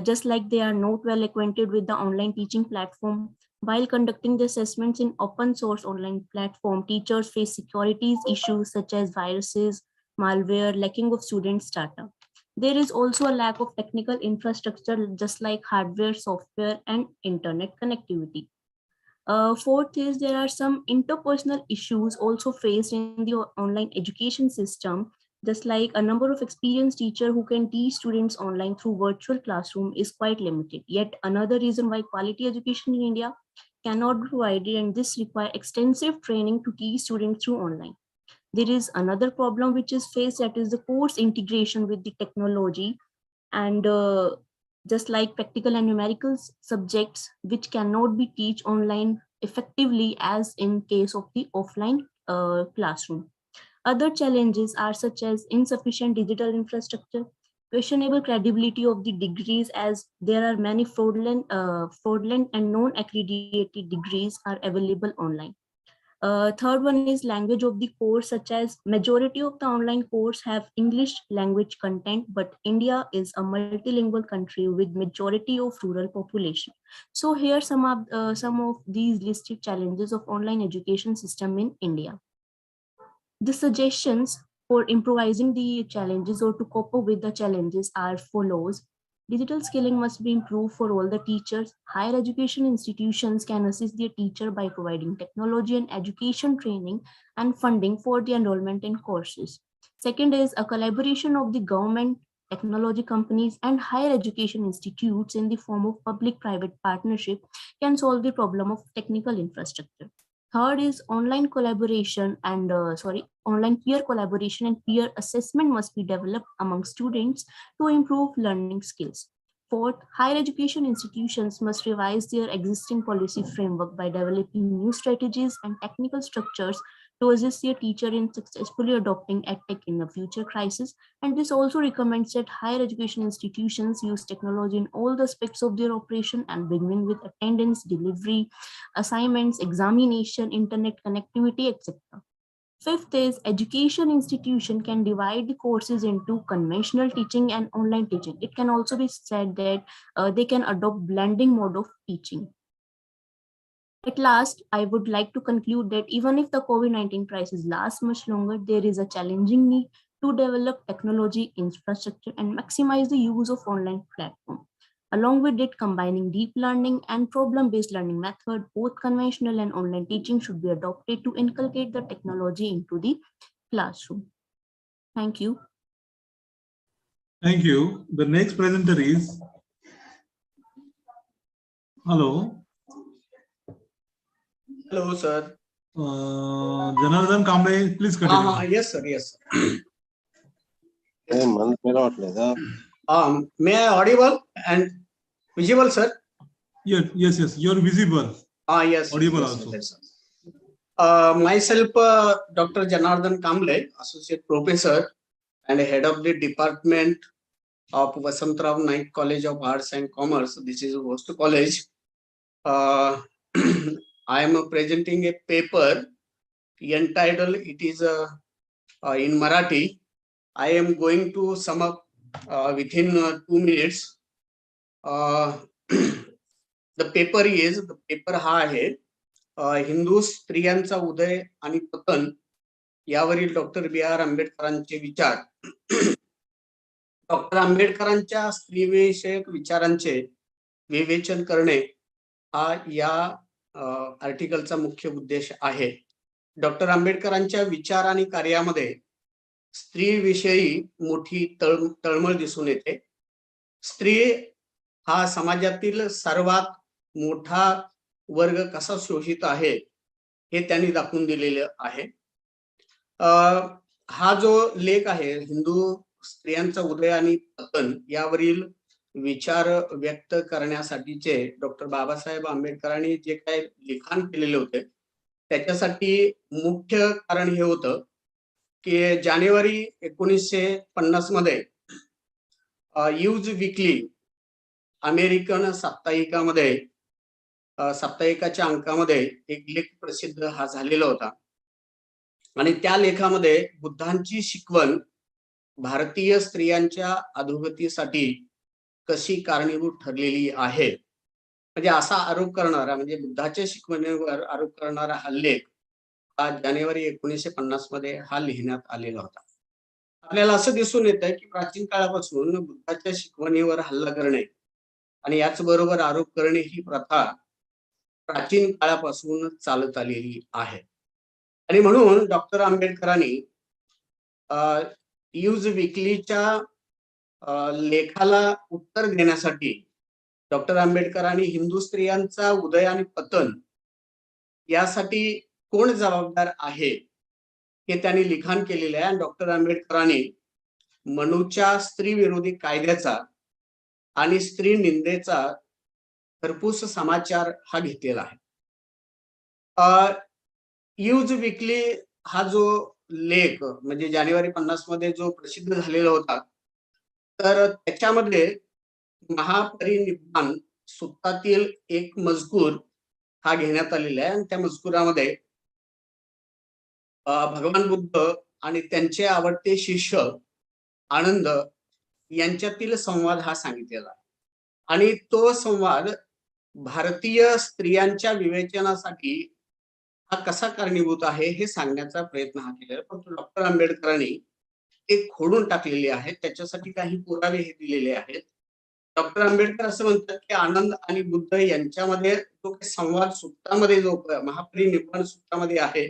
Just like they are not well acquainted with the online teaching platform. While conducting the assessments in open source online platform, teachers face security issues such as viruses, malware, lacking of students' data. There is also a lack of technical infrastructure, just like hardware, software, and internet connectivity. Fourth is there are some interpersonal issues also faced in the online education system, just like a number of experienced teachers who can teach students online through virtual classroom is quite limited. Yet another reason why quality education in India cannot be provided, and this requires extensive training to teach students through online. There is another problem which is faced, that is the course integration with the technology, and just like practical and numerical subjects which cannot be taught online effectively as in case of the offline classroom. Other challenges are such as insufficient digital infrastructure, questionable credibility of the degrees, as there are many fraudulent and non-accredited degrees are available online. Third one is language of the course, such as majority of the online course have English language content, but India is a multilingual country with majority of rural population. So here some of these listed challenges of online education system in India. The suggestions for improvising the challenges or to cope up with the challenges are follows. Digital skilling must be improved for all the teachers. Higher education institutions can assist their teacher by providing technology and education training and funding for the enrollment in courses. Second is a collaboration of the government, technology companies, and higher education institutes in the form of public-private partnership can solve the problem of technical infrastructure. Third is online collaboration and online peer collaboration and peer assessment must be developed among students to improve learning skills. Fourth, higher education institutions must revise their existing policy framework by developing new strategies and technical structures to assist their teacher in successfully adopting EdTech in the future crisis. And this also recommends that higher education institutions use technology in all the aspects of their operation, and beginning with attendance, delivery, assignments, examination, internet connectivity, etc. Fifth is education institution can divide the courses into conventional teaching and online teaching. It can also be said that they can adopt blending mode of teaching. At last, I would like to conclude that even if the COVID-19 crisis lasts much longer, there is a challenging need to develop technology infrastructure and maximize the use of online platform. Along with it, combining deep learning and problem-based learning method, both conventional and online teaching should be adopted to inculcate the technology into the classroom. Thank you. Thank you. The next presenter is, hello. Hello, sir. Janardhan Kamble, please continue. Yes, sir. Yes. May I audible and visible, sir? Yes. You're visible. Yes. Audible yes, also. yes, myself, Dr. Janardhan Kamble, Associate Professor and Head of the Department of Vasantrao Naik College of Arts and Commerce. This is Host College. I am presenting a paper entitled, it is in Marathi. I am going to sum up within 2 minutes. The paper हा आहे हिंदू स्त्रियांचा उदय आणि पतन यावरील doctor B.R. आंबेडकरांचे विचार. Doctor आंबेडकरांच्या स्त्रीविषयक विचारांचे विवेचन करणे हा या आर्टिकलचा मुख्य उद्देश आहे. डॉक्टर आंबेडकरांच्या विचार आणि कार्यामध्ये स्त्रीविषयी मोठी तळमळ दिसून येते. स्त्री हा समाजातील सर्वात मोठा वर्ग कसा शोषित आहे हे त्यांनी दाखवून दिलेले आहे. हा जो लेख आहे हिंदू स्त्रियांचा उदय आणि पतन यावरील विचार व्यक्त करण्यासाठीचे डॉक्टर बाबासाहेब आंबेडकरांनी जे काही लिखाण केलेले होते त्याच्यासाठी मुख्य कारण हे होतं की जानेवारी 1950 मध्ये यूज वीकली अमेरिकन साप्ताहिकामध्ये साप्ताहिकाच्या अंकामध्ये एक लेख प्रसिद्ध हा झालेला होता आणि त्या लेखामध्ये बुद्धांची शिकवण भारतीय स्त्रियांच्या अधोगतीसाठी कशी कारणीभूत ठरलेली आहे म्हणजे असा आरोप करणारा म्हणजे बुद्धाच्या शिकवणीवर आरोप करणारा हा लेख हा जानेवारी 1950 मध्ये हा लिहिण्यात आलेला होता. आपल्याला असं दिसून येतं की प्राचीन काळापासून बुद्धाच्या शिकवणीवर हल्ला करणे आणि याचबरोबर आरोप करणे ही प्रथा प्राचीन काळापासून चालत आलेली आहे. आणि म्हणून डॉक्टर आंबेडकरांनी यूज वीकलीच्या लेखाला उत्तर देण्यासाठी डॉक्टर आंबेडकरांनी हिंदू स्त्रियांचा उदय आणि पतन यासाठी कोण जबाबदार आहे हे त्यांनी लिखाण केलेले आहे. डॉक्टर आंबेडकरांनी मनूच्या स्त्री विरोधी कायद्याचा आणि स्त्री निंदेचा खरपूस समाचार हा घेतलेला आहे. यूज वीकली हा जो लेख म्हणजे जानेवारी 50 मध्ये जो प्रसिद्ध झालेला होता तर त्याच्यामध्ये महापरिनिब्बाण सूत्रातील एक मजकूर हा घेण्यात आलेला आहे आणि त्या मजकुरामध्ये भगवान बुद्ध आणि त्यांचे आवडते शिष्य आनंद यांच्यातील संवाद हा सांगितलेला आहे आणि तो संवाद भारतीय स्त्रियांच्या विवेचनासाठी हा कसा कारणीभूत आहे हे सांगण्याचा प्रयत्न हा केलेला. पण डॉक्टर आंबेडकरांनी ते खोडून टाकलेले आहेत. त्याच्यासाठी काही पुरावे हे दिलेले आहेत. डॉक्टर आंबेडकर असं म्हणतात की आनंद आणि बुद्ध यांच्यामध्ये जो काही संवाद सुक्तामध्ये जो महापरिनिब्बाण सुक्तामध्ये आहे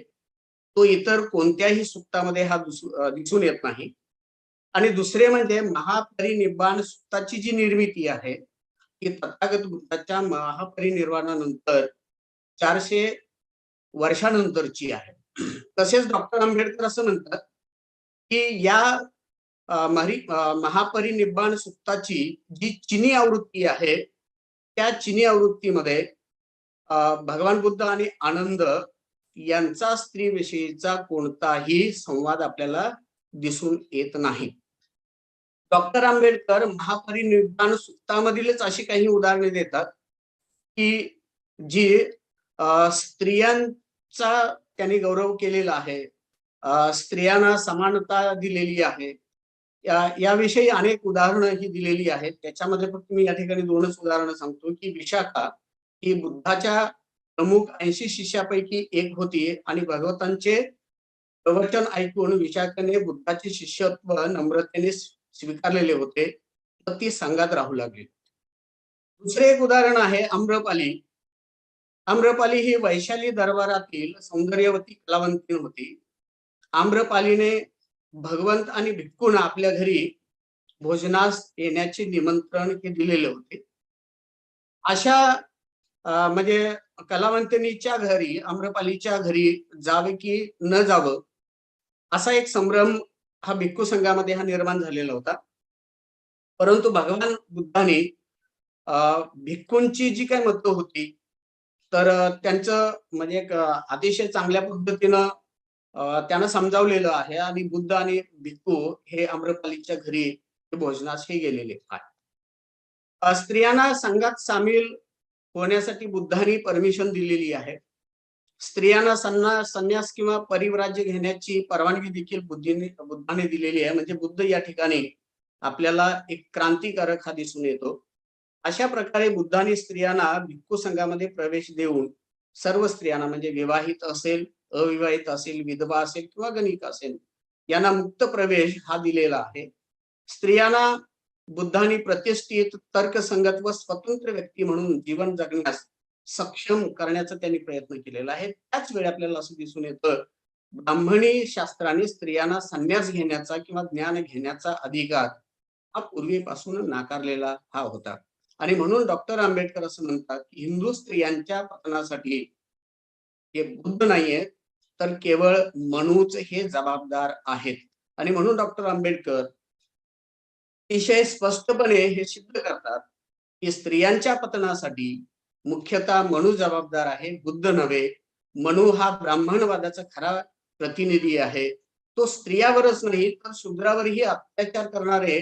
तो इतर कोणत्याही सुक्तामध्ये हा दिसून येत नाही. आणि दुसरे म्हणजे महापरिनिब्बाण सुक्ताची जी निर्मिती आहे की तथागत बुद्धाच्या महापरिनिर्वाणानंतर 400 वर्षानंतरची आहे. तसेच डॉक्टर आंबेडकर असं म्हणतात की या महापरिनिब्बाण सुक्ताची जी चिनी आवृत्ती आहे त्या चिनी आवृत्तीमध्ये भगवान बुद्ध आणि आनंद यांचा स्त्रीविषयीचा कोणताही संवाद आपल्याला दिसून येत नाही. डॉक्टर आंबेडकर महापरिनिब्बाण सुक्तामधीलच अशी काही उदाहरणे देतात की जी स्त्रियांचा त्यांनी गौरव केलेला आहे, स्त्रियांना समानता दिलेली आहे, याविषयी अनेक उदाहरणं ही दिलेली आहेत. त्याच्यामध्ये फक्त मी या ठिकाणी 2च उदाहरणं सांगतो की विशाखा ही बुद्धाच्या प्रमुख 80 शिष्यापैकी एक होती आणि भगवंतांचे प्रवचन ऐकून विशाखाने बुद्धाचे शिष्यत्व नम्रतेने स्वीकारलेले होते तर ती संघात राहू लागली. दुसरे एक उदाहरण आहे आम्रपाली. आम्रपाली ही वैशाली दरबारातील सौंदर्यवती कलावंतीण होती. आम्रपालीने भगवंत आणि भिक्खूंना आपल्या घरी भोजनास येण्याचे निमंत्रण हे दिलेले होते. अशा म्हणजे कलावंतिनीच्या घरी, आम्रपालीच्या घरी जावे की न जावं असा एक संभ्रम हा भिक्खू संघामध्ये हा निर्माण झालेला होता. परंतु भगवान बुद्धाने भिक्खूंची जी काही मतं होती तर त्यांचं म्हणजे एक अतिशय चांगल्या पद्धतीनं त्यांना समजावलेलं आहे आणि बुद्ध आणि भिक्खू हे आम्रपालीच्या घरी भोजनास हे गेलेले आहेत. स्त्रियांना संघात सामील होण्यासाठी बुद्धांनी परमिशन दिलेली आहे. स्त्रियांना संन्यास किंवा परिव्राज्य घेण्याची परवानगी देखील बुद्धाने दिलेली आहे. म्हणजे बुद्ध या ठिकाणी आपल्याला एक क्रांतिकारक हा दिसून येतो. अशा प्रकारे बुद्धाने स्त्रियांना भिक्खू संघामध्ये प्रवेश देऊन सर्व स्त्रियांना म्हणजे विवाहित असेल, अविवाहित असेल, विधवा असेल किंवा गणिक असेल यांना मुक्त प्रवेश हा दिलेला आहे. स्त्रियांना बुद्धांनी प्रतिष्ठित, तर्कसंगत व स्वतंत्र व्यक्ती म्हणून जीवन जगण्यास सक्षम करण्याचा त्यांनी प्रयत्न केलेला आहे. त्याच वेळी आपल्याला असं दिसून येतं ब्राह्मणी शास्त्राने स्त्रियांना संन्यास घेण्याचा किंवा ज्ञान घेण्याचा अधिकार हा पूर्वीपासून नाकारलेला हा होता. आणि म्हणून डॉक्टर आंबेडकर असं म्हणतात की हिंदू स्त्रियांच्या पतनासाठी हे बुद्ध नाहीये तर केवळ मनूच हे जबाबदार आहेत. आणि म्हणून डॉक्टर आंबेडकर अतिशय स्पष्टपणे हे सिद्ध करतात की स्त्रियांच्या पतनासाठी मुख्यतः मनू जबाबदार आहे, बुद्ध नव्हे. मनू हा ब्राह्मणवादाचा खरा प्रतिनिधी आहे. तो स्त्रियावरच नाही तर शूद्रावरही अत्याचार करणारे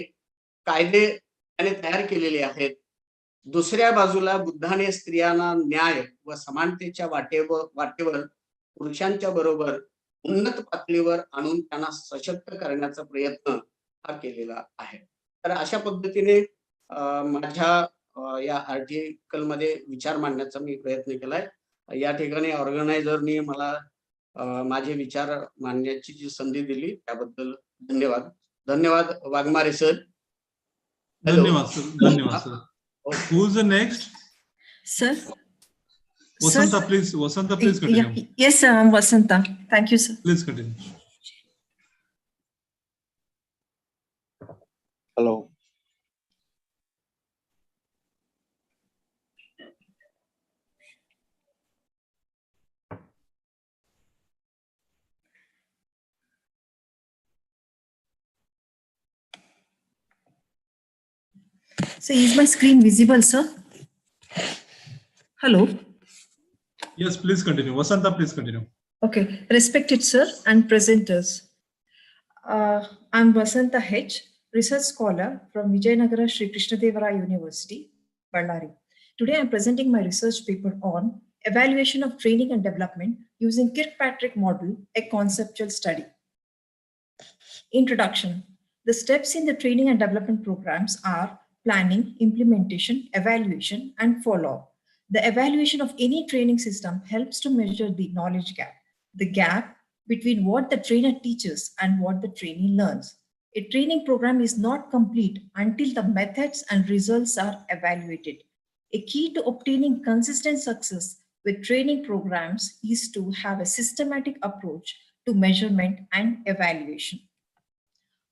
कायदे त्याने तयार केलेले आहेत. दुसऱ्या बाजूला बुद्धाने स्त्रियांना न्याय व समानतेच्या वाटेवर पुरुषांच्या बरोबर उन्नत पातळीवर आणून त्यांना सशक्त करण्याचा प्रयत्न हा केलेला आहे. तर अशा पद्धतीने माझ्या या आर्टिकल मध्ये विचार मांडण्याचा मी प्रयत्न केलाय. या ठिकाणी ऑर्गनायझरनी मला माझे विचार मांडण्याची जी संधी दिली त्याबद्दल धन्यवाद. धन्यवाद वाघमारे सर. धन्यवाद सर. धन्यवाद sir. Who is the next? Sir. Vasanta, please. Vasanta, please continue. Yes, sir. I'm Vasanta. Thank you, sir. Please continue. Hello. So is my screen visible, sir? Hello. Yes, please continue. Vasanta, please continue. Okay. Respected sir and presenters. I'm Vasanta H, research scholar from Vijayanagara Sri Krishnadevara University, Ballari. Today I'm presenting my research paper on evaluation of training and development using Kirkpatrick model, a conceptual study. Introduction. The steps in the training and development programs are planning, implementation, evaluation, and follow-up. The evaluation of any training system helps to measure the knowledge gap, the gap between what the trainer teaches and what the trainee learns. A training program is not complete until the methods and results are evaluated. A key to obtaining consistent success with training programs is to have a systematic approach to measurement and evaluation.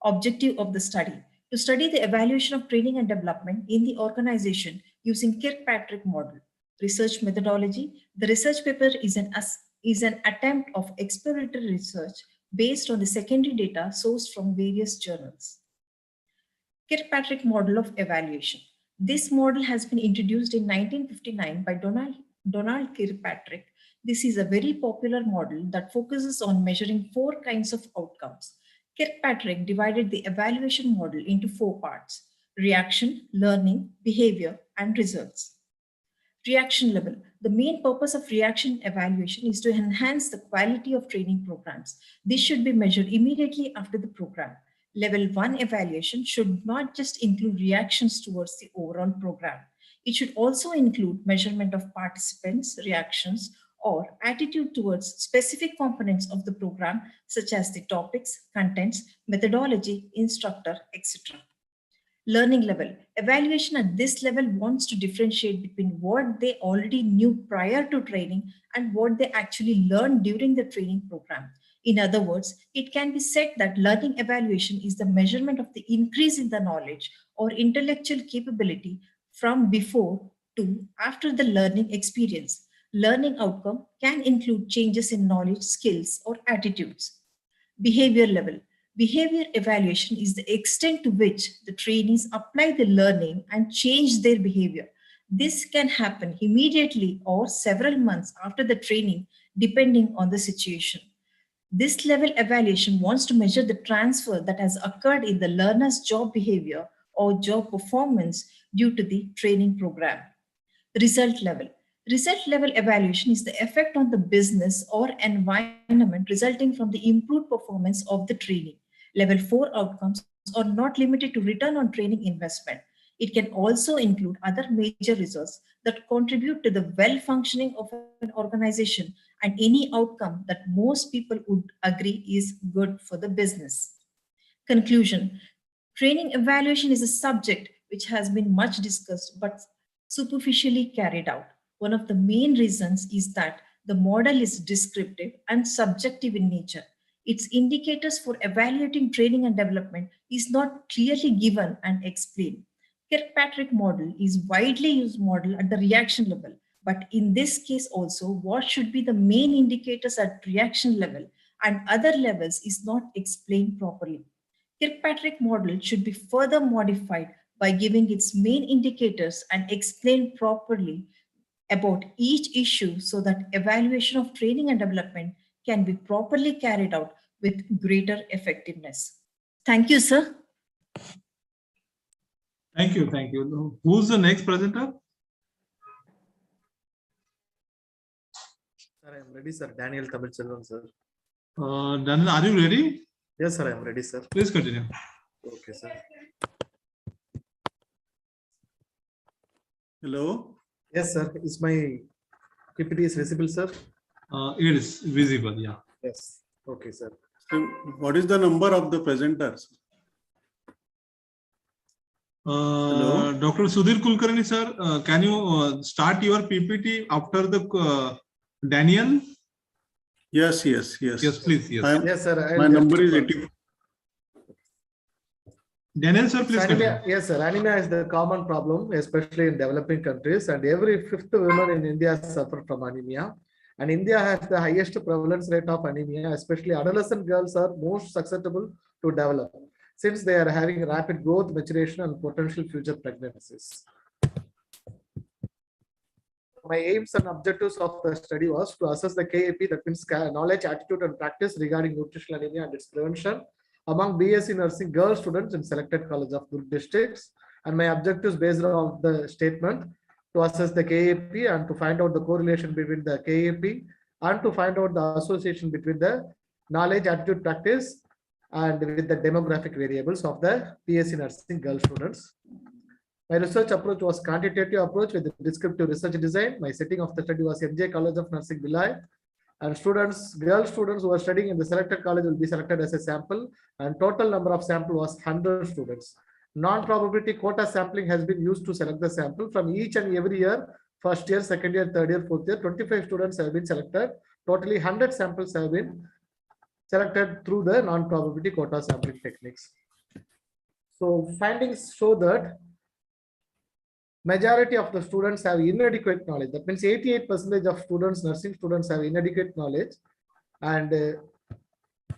Objective of the study: to study the evaluation of training and development in the organization using Kirkpatrick model. Research methodology: the research paper is an attempt of exploratory research based on the secondary data sourced from various journals. Kirkpatrick model of evaluation. This model has been introduced in 1959 by Donald Kirkpatrick. This is a very popular model that focuses on measuring 4 kinds of outcomes. Kirkpatrick divided the evaluation model into 4 parts: reaction, learning, behavior, and results. Reaction level. The main purpose of reaction evaluation is to enhance the quality of training programs. This should be measured immediately after the program. Level 1 evaluation should not just include reactions towards the overall program. It should also include measurement of participants' reactions or attitude towards specific components of the program, such as the topics, contents, methodology, instructor, etc. Learning level. Evaluation at this level wants to differentiate between what they already knew prior to training and what they actually learned during the training program. In other words, it can be said that learning evaluation is the measurement of the increase in the knowledge or intellectual capability from before to after the learning experience. Learning outcome can include changes in knowledge, skills, or attitudes. Behavior level. Behavior evaluation is the extent to which the trainees apply the learning and change their behavior. This can happen immediately or several months after the training, depending on the situation. This level evaluation wants to measure the transfer that has occurred in the learner's job behavior or job performance due to the training program. Result level. Result level evaluation is the effect on the business or environment resulting from the improved performance of the training. Level 4 outcomes are not limited to return on training investment. It can also include other major results that contribute to the well-functioning of an organization and any outcome that most people would agree is good for the business. Conclusion. Training evaluation is a subject which has been much discussed but superficially carried out. One of the main reasons is that the model is descriptive and subjective in nature. Its indicators for evaluating training and development is not clearly given and explained. Kirkpatrick model is widely used model at the reaction level, but in this case also what should be the main indicators at reaction level and other levels is not explained properly. Kirkpatrick model should be further modified by giving its main indicators and explain properly about each issue so that evaluation of training and development can be properly carried out with greater effectiveness. Thank you, sir. Thank you. Thank you. Who's the next presenter? Sir, I am ready, sir. Daniel Tamilchelvan, sir. Daniel, are you ready? Yes, sir, I am ready, sir. Please continue. Okay, sir. Hello. Yes, sir. Is my PPT is visible, sir? It is visible, yeah. Yes. Okay, sir. So what is the number of the presenters? Dr. Sudhir Kulkarni, sir, can you start your PPT after the Daniel? Yes, yes, yes. Yes, please. Yes, yes sir. My number is 84. Daniel, sir, please. So anemia, yes, sir. Anemia is the common problem, especially in developing countries, and every fifth woman in India suffer from anemia. And India has the highest prevalence rate of anemia, especially adolescent girls are most susceptible to develop, since they are having rapid growth, maturation, and potential future pregnancies. My aims and objectives of the study was to assess the KAP, that means knowledge, attitude, and practice regarding nutritional anemia and its prevention among BSc nursing girl students in selected college of Durg districts. And my objectives based on the statement to assess the KAP and to find out the correlation between the KAP and to find out the association between the knowledge, attitude, practice and with the demographic variables of the BSc nursing girl students. My research approach was quantitative approach with descriptive research design. My setting of the study was MJ College of Nursing, Bhilai. And students, girl students who are studying in the selected college will be selected as a sample. And total number of sample was 100 students. Non-probability quota sampling has been used to select the sample from each and every year. First year, second year, third year, fourth year, 25 students have been selected. Totally 100 samples have been selected through the non-probability quota sampling techniques. So findings show that majority of the students have inadequate knowledge. That means 88% of students, nursing students have inadequate knowledge, and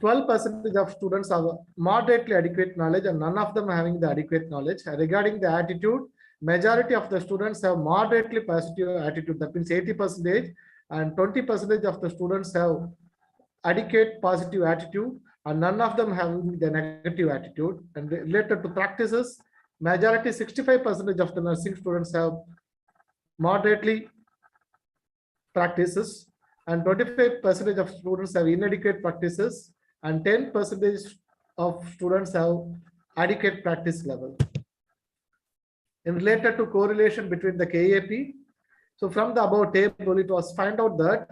12% of students have moderately adequate knowledge, and none of them having the adequate knowledge. Regarding the attitude, majority of the students have moderately positive attitude. That means 80%, and 20% of the students have adequate positive attitude, and none of them having the negative attitude. And related to practices, majority 65% of the nursing students have moderately practices, and 25% of students have inadequate practices, and 10% of students have adequate practice level. In related to correlation between the KAP, so from the above table, it was find out that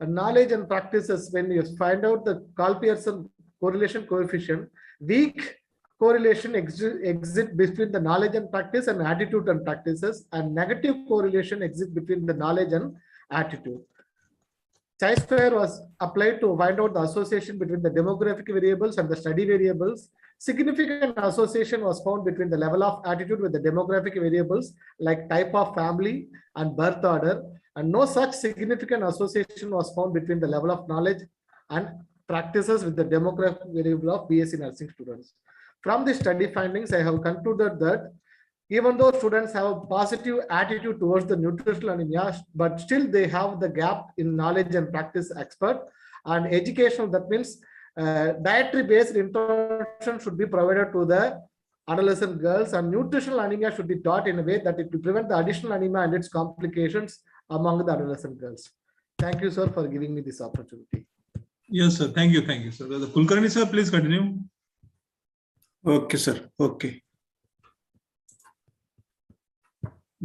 knowledge and practices, when you find out the Karl-Pearson correlation coefficient, weak correlation exists between the knowledge and practice and attitude and practices, and negative correlation exists between the knowledge and attitude. Chi-square was applied to find out the association between the demographic variables and the study variables. Significant association was found between the level of attitude with the demographic variables like type of family and birth order, and no such significant association was found between the level of knowledge and practices with the demographic variable of BSc nursing students. From the study findings, I have concluded that even though students have a positive attitude towards the nutritional anemia, but still they have the gap in knowledge and practice expert and educational. That means dietary based introduction should be provided to the adolescent girls, and nutritional anemia should be taught in a way that it will prevent the additional anemia and its complications among the adolescent girls. Thank you, sir, for giving me this opportunity. Yes, sir. Thank you, sir. The Kulkarni, sir, please continue. Okay, sir. Okay.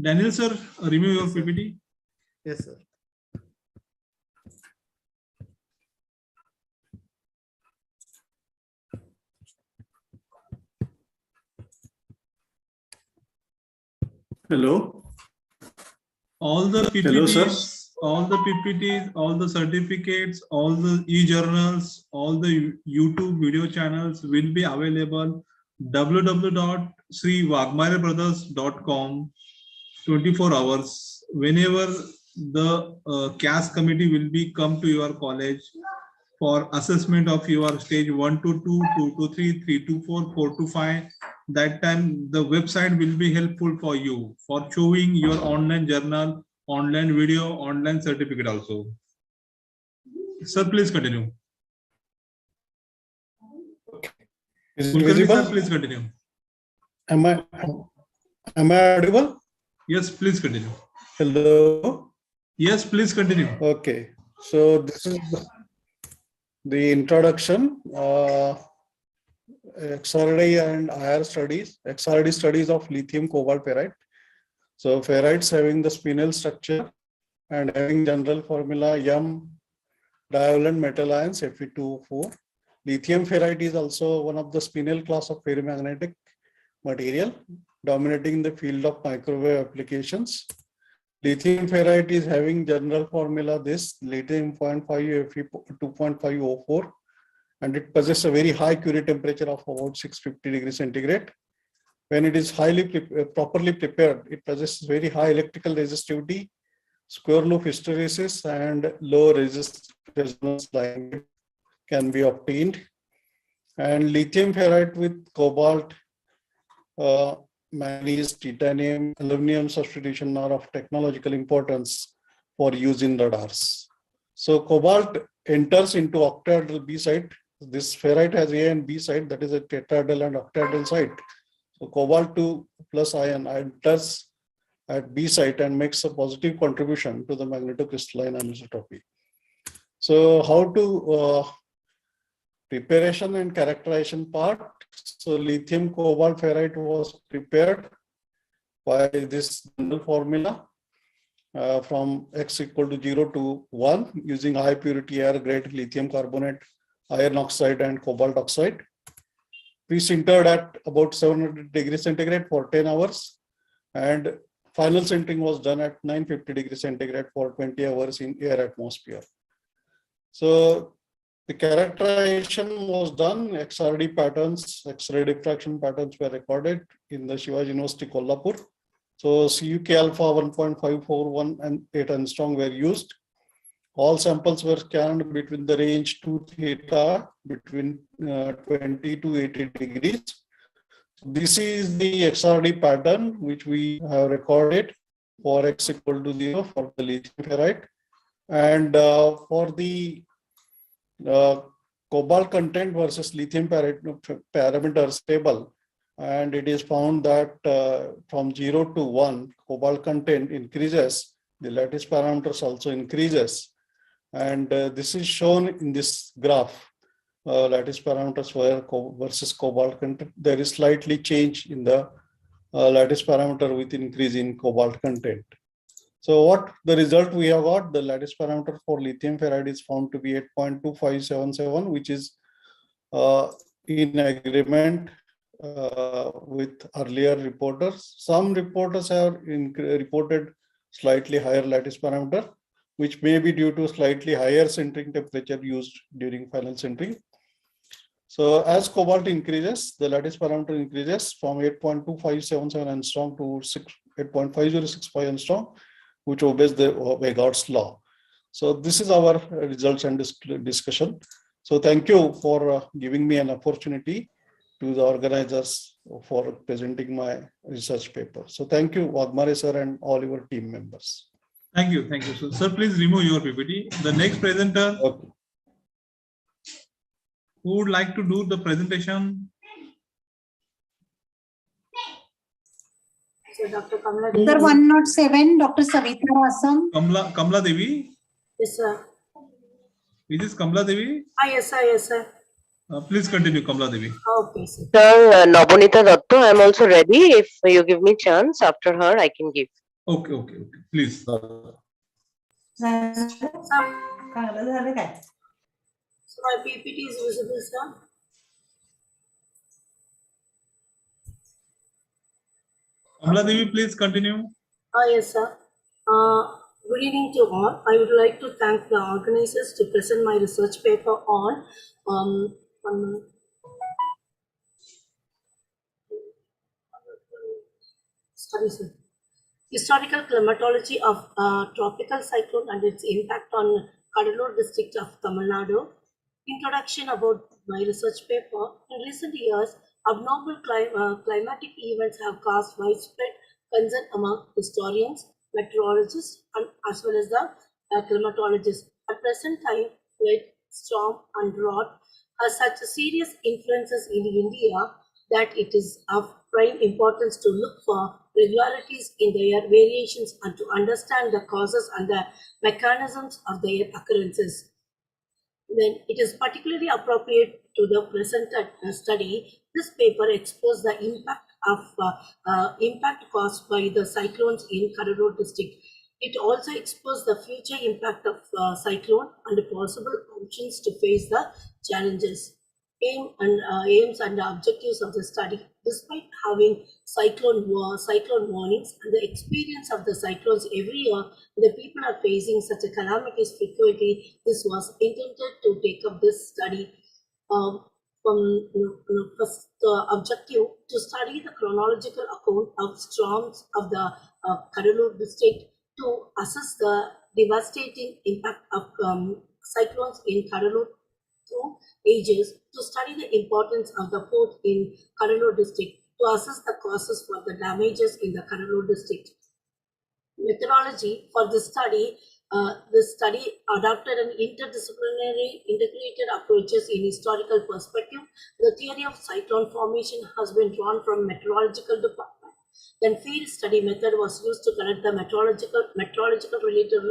Daniel, sir, review your PPT. Yes, sir. Hello. All the PPTs, Hello, sir. all the PPTs, all the certificates, all the e-journals, all the YouTube video channels will be available www.sriwagmarebrothers.com 24 hours. Whenever the CAS committee will be come to your college for assessment of your stage 1 to 2, 2 to 3, 3 to 4, 4 to 5, that time the website will be helpful for you for showing your online journal, online video, online certificate also. Sir, please continue. Is it Kulkarni, visible? sir, please continue. Am I audible? Yes, please continue. Hello. Yes, please continue. Okay. So this is the introduction. XRD and IR studies. XRD studies of lithium cobalt ferrite. So ferrites having the spinel structure and having general formula M divalent metal ions Fe2O4. Lithium ferrite is also one of the spinel class of ferromagnetic material dominating the field of microwave applications. Lithium ferrite is having general formula this lithium 0.5 Fe 2.5O4, and it possesses a very high Curie temperature of about 650 degrees centigrade. When it is properly prepared, it possesses very high electrical resistivity, square loop hysteresis, and low resistance line can be obtained. And lithium ferrite with cobalt, manganese, titanium, aluminum substitution are of technological importance for use in radars. So cobalt enters into octahedral B site. This ferrite has A and B site, that is a tetrahedral and octahedral site. So cobalt 2 plus ion enters at B site and makes a positive contribution to the magnetocrystalline anisotropy. So how to preparation and characterization part. So lithium cobalt ferrite was prepared by this formula from X equal to 0 to 1 using high purity air grade lithium carbonate, iron oxide and cobalt oxide. Pre-sintered at about 700 degrees centigrade for 10 hours, and final sintering was done at 950 degrees centigrade for 20 hours in air atmosphere. So the characterization was done, XRD patterns, X-ray diffraction patterns were recorded in the Shivaji University, Kolhapur. So CUK alpha 1.541 and 8 angstrom were used. All samples were scanned between the range 2 theta between 20 to 80 degrees. This is the XRD pattern which we have recorded for X equal to 0 for the lithium ferrite. And for the cobalt content versus lithium parameters table, and it is found that from 0 to 1 cobalt content increases, the lattice parameters also increases, and this is shown in this graph. Lattice parameters versus cobalt content, there is slightly change in the lattice parameter with increase in cobalt content. So what the result we have got, the lattice parameter for lithium ferrite is found to be 8.2577, which is in agreement with earlier reporters. Some reporters have reported slightly higher lattice parameter, which may be due to slightly higher sintering temperature used during final sintering. So as cobalt increases, the lattice parameter increases from 8.2577 angstrom to 8.5065 angstrom, which obeys the Raigd's law. So this is our results and discussion. So thank you for giving me an opportunity to the organizers for presenting my research paper. So thank you, Wagmare sir, and all your team members. Thank you. Thank you. So, sir, please remove your PPT. The next presenter, who would like to do the presentation? So Dr. Kamla Devi. Sir, 107, Dr. Savita Rasam. Kamla Devi? Yes, sir. Is this Kamla Devi? Yes, sir. Yes, sir. Please continue, Kamla Devi. Okay, sir. Sir, Nabonita Datto, I am also ready. If you give me chance, after her, I can give. Okay. Please. So my PPT is visible, sir. Kamla Devi, please continue. Yes, sir. Good evening to all. I would like to thank the organizers to present my research paper on historical climatology of tropical cyclone and its impact on Kadalur district of Tamil Nadu. Introduction about my research paper. In recent years, abnormal climatic events have caused widespread concern among historians, meteorologists, and as well as the climatologists. At present time, flood, storm, and drought have such serious influences in India that it is of prime importance to look for regularities in their variations and to understand the causes and the mechanisms of their occurrences. Then it is particularly appropriate to the present study. This paper exposed the impact caused by the cyclones in Kadalur district. It also exposed the future impact of cyclone and the possible options to face the challenges. Aims and objectives of the study. Despite having cyclone warnings and the experience of the cyclones every year, the people are facing such a calamitous frequently. This was intended to take up this study first objective to study the chronological account of storms of the Kadalur district to assess the devastating impact of cyclones in Kadalur through ages, to study the importance of the port in Kadalur district, to assess the causes for the damages in the Kadalur district. Methodology for this study adopted an interdisciplinary integrated approaches in historical perspective. The theory of cyclone formation has been drawn from meteorological department. Then field study method was used to connect the meteorological related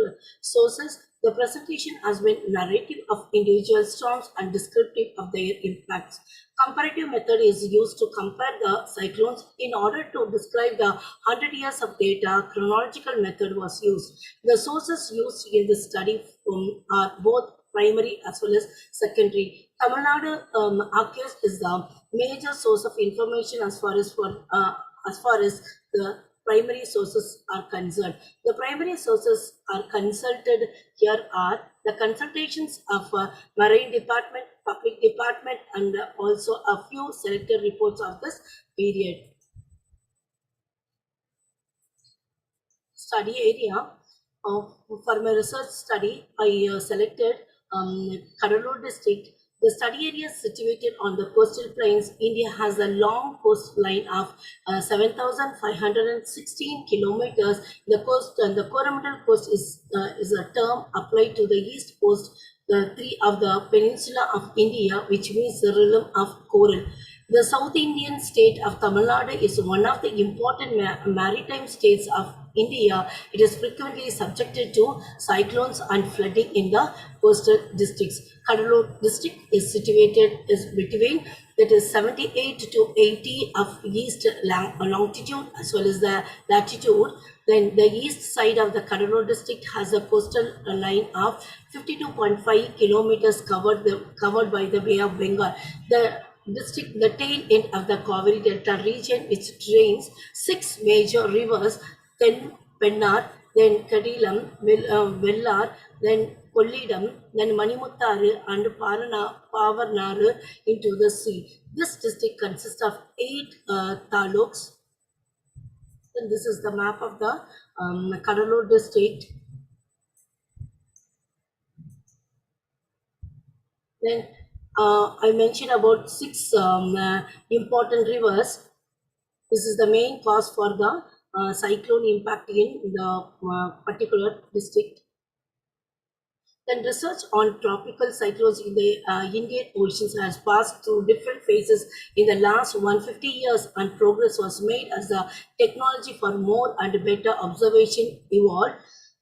sources. The presentation has been narrative of individual storms and descriptive of their impacts. Comparative method is used to compare the cyclones. In order to describe the 100 years of data, chronological method was used. The sources used in this study are both primary as well as secondary. Tamil Nadu archives is the major source of information as far as the primary sources are concerned. The primary sources are consulted here are the consultations of Marine Department, Public Department, and also a few selected reports of this period. Study area. For my research study, I selected Kadalur district. The study area is situated on the coastal plains. India has a long coastline of 7,516 kilometers. The coast and the Coromandel coast is a term applied to the east coast, the three of the peninsula of India, which means the realm of coral. The South Indian state of Tamil Nadu is one of the important maritime states of India. It is frequently subjected to cyclones and flooding in the coastal districts. Kadalur district is situated between that is 78 to 80 of east longitude as well as the latitude. Then the east side of the Kadalur district has a coastal line of 52.5 kilometers covered by the Bay of Bengal. district, the tail end of the Kaveri Delta region, which drains 6 major rivers, then Pennar, then Kadilam, Vellar, then Kollidam, then Manimuttaru and Pavarnaru into the sea. This district consists of 8 taluks. And this is the map of the Kadalur district. Then I mentioned about 6 important rivers. This is the main cause for the cyclone impact in the particular district. Then research on tropical cyclones in the Indian Oceans has passed through different phases in the last 150 years, and progress was made as the technology for more and better observation evolved.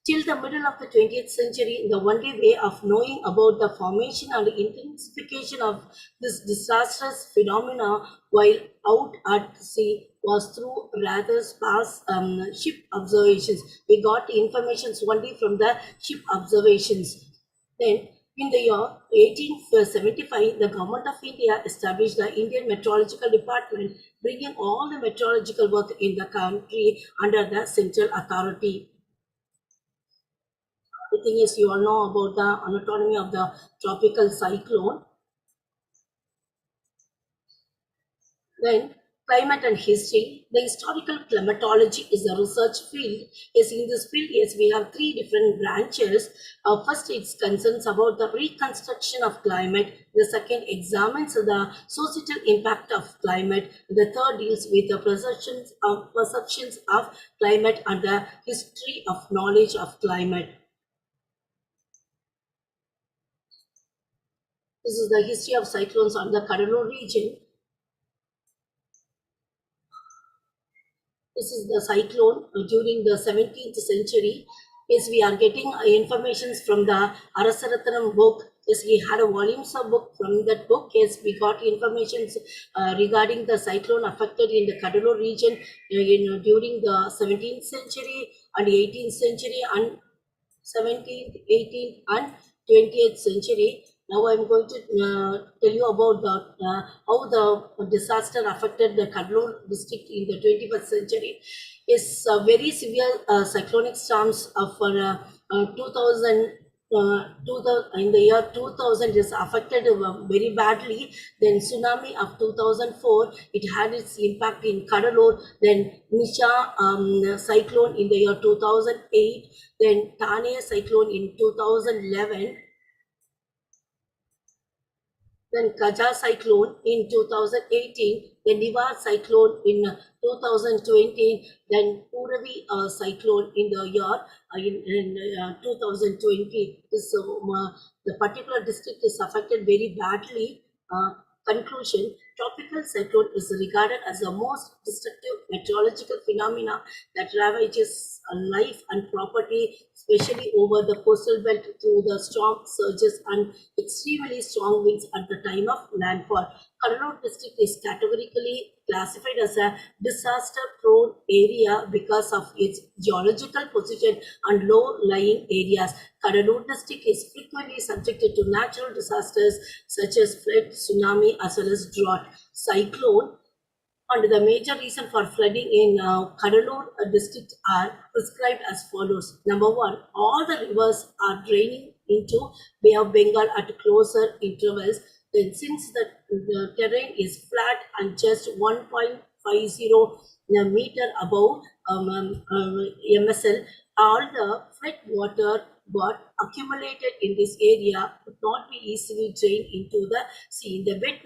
Till the middle of the 20th century, the only way of knowing about the formation and intensification of this disastrous phenomena while out at sea was through rather sparse ship observations. We got information only from the ship observations. Then, in the year 1875, the government of India established the Indian Meteorological Department, bringing all the meteorological work in the country under the central authority. The thing is, you all know about the anatomy of the tropical cyclone. Then, climate and history. The historical climatology is a research field. Yes, in this field, yes, we have 3 different branches. First, it concerns about the reconstruction of climate. The second examines the societal impact of climate. The third deals with the perceptions of climate and the history of knowledge of climate. This is the history of cyclones on the Kadalur region. This is the cyclone during the 17th century. Yes, we are getting information from the Arasaratnam book. Yes, we had a volumes of book. From that book, yes, we got information regarding the cyclone affected in the Kadalur region during the 17th century and 18th century and 17th, 18th and 20th century. Now I'm going to tell you about the how the disaster affected the Kadalur district in the 21st century. Yes, very severe cyclonic storms for 2000. In the year 2000 is affected very badly. Then tsunami of 2004, it had its impact in Kadalur. Then Nisha cyclone in the year 2008. Then Thane cyclone in 2011. Then Kaja cyclone in 2018, then Nivar cyclone in 2020, then Puravi cyclone in the year in 2020. This, the particular district is affected very badly. Conclusion, tropical cyclone is regarded as the most destructive meteorological phenomena that ravages life and property, especially over the coastal belt through the storm surges and extremely strong winds at the time of landfall. Kadalur district is categorically classified as a disaster-prone area because of its geological position and low-lying areas. Kadalur district is frequently subjected to natural disasters such as flood, tsunami, as well as drought, cyclone. And the major reason for flooding in Kadalur district are prescribed as follows. Number 1, all the rivers are draining into Bay of Bengal at closer intervals. Then since the terrain is flat and just 1.50 meter above MSL, all the fresh water got accumulated in this area could not be easily drained into the sea. The wet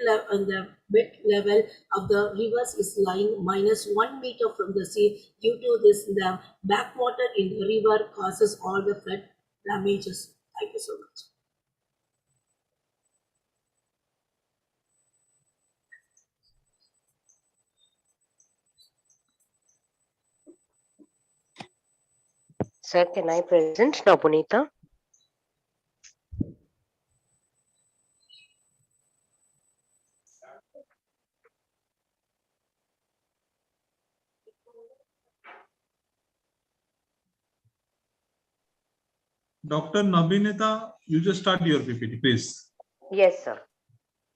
level of the rivers is lying -1 meter from the sea. Due to this, the backwater in the river causes all the flood damages. Thank you so much. Sir, can I present now, Punita? Dr. Nabineta, you just start your PPT, please. Yes, sir.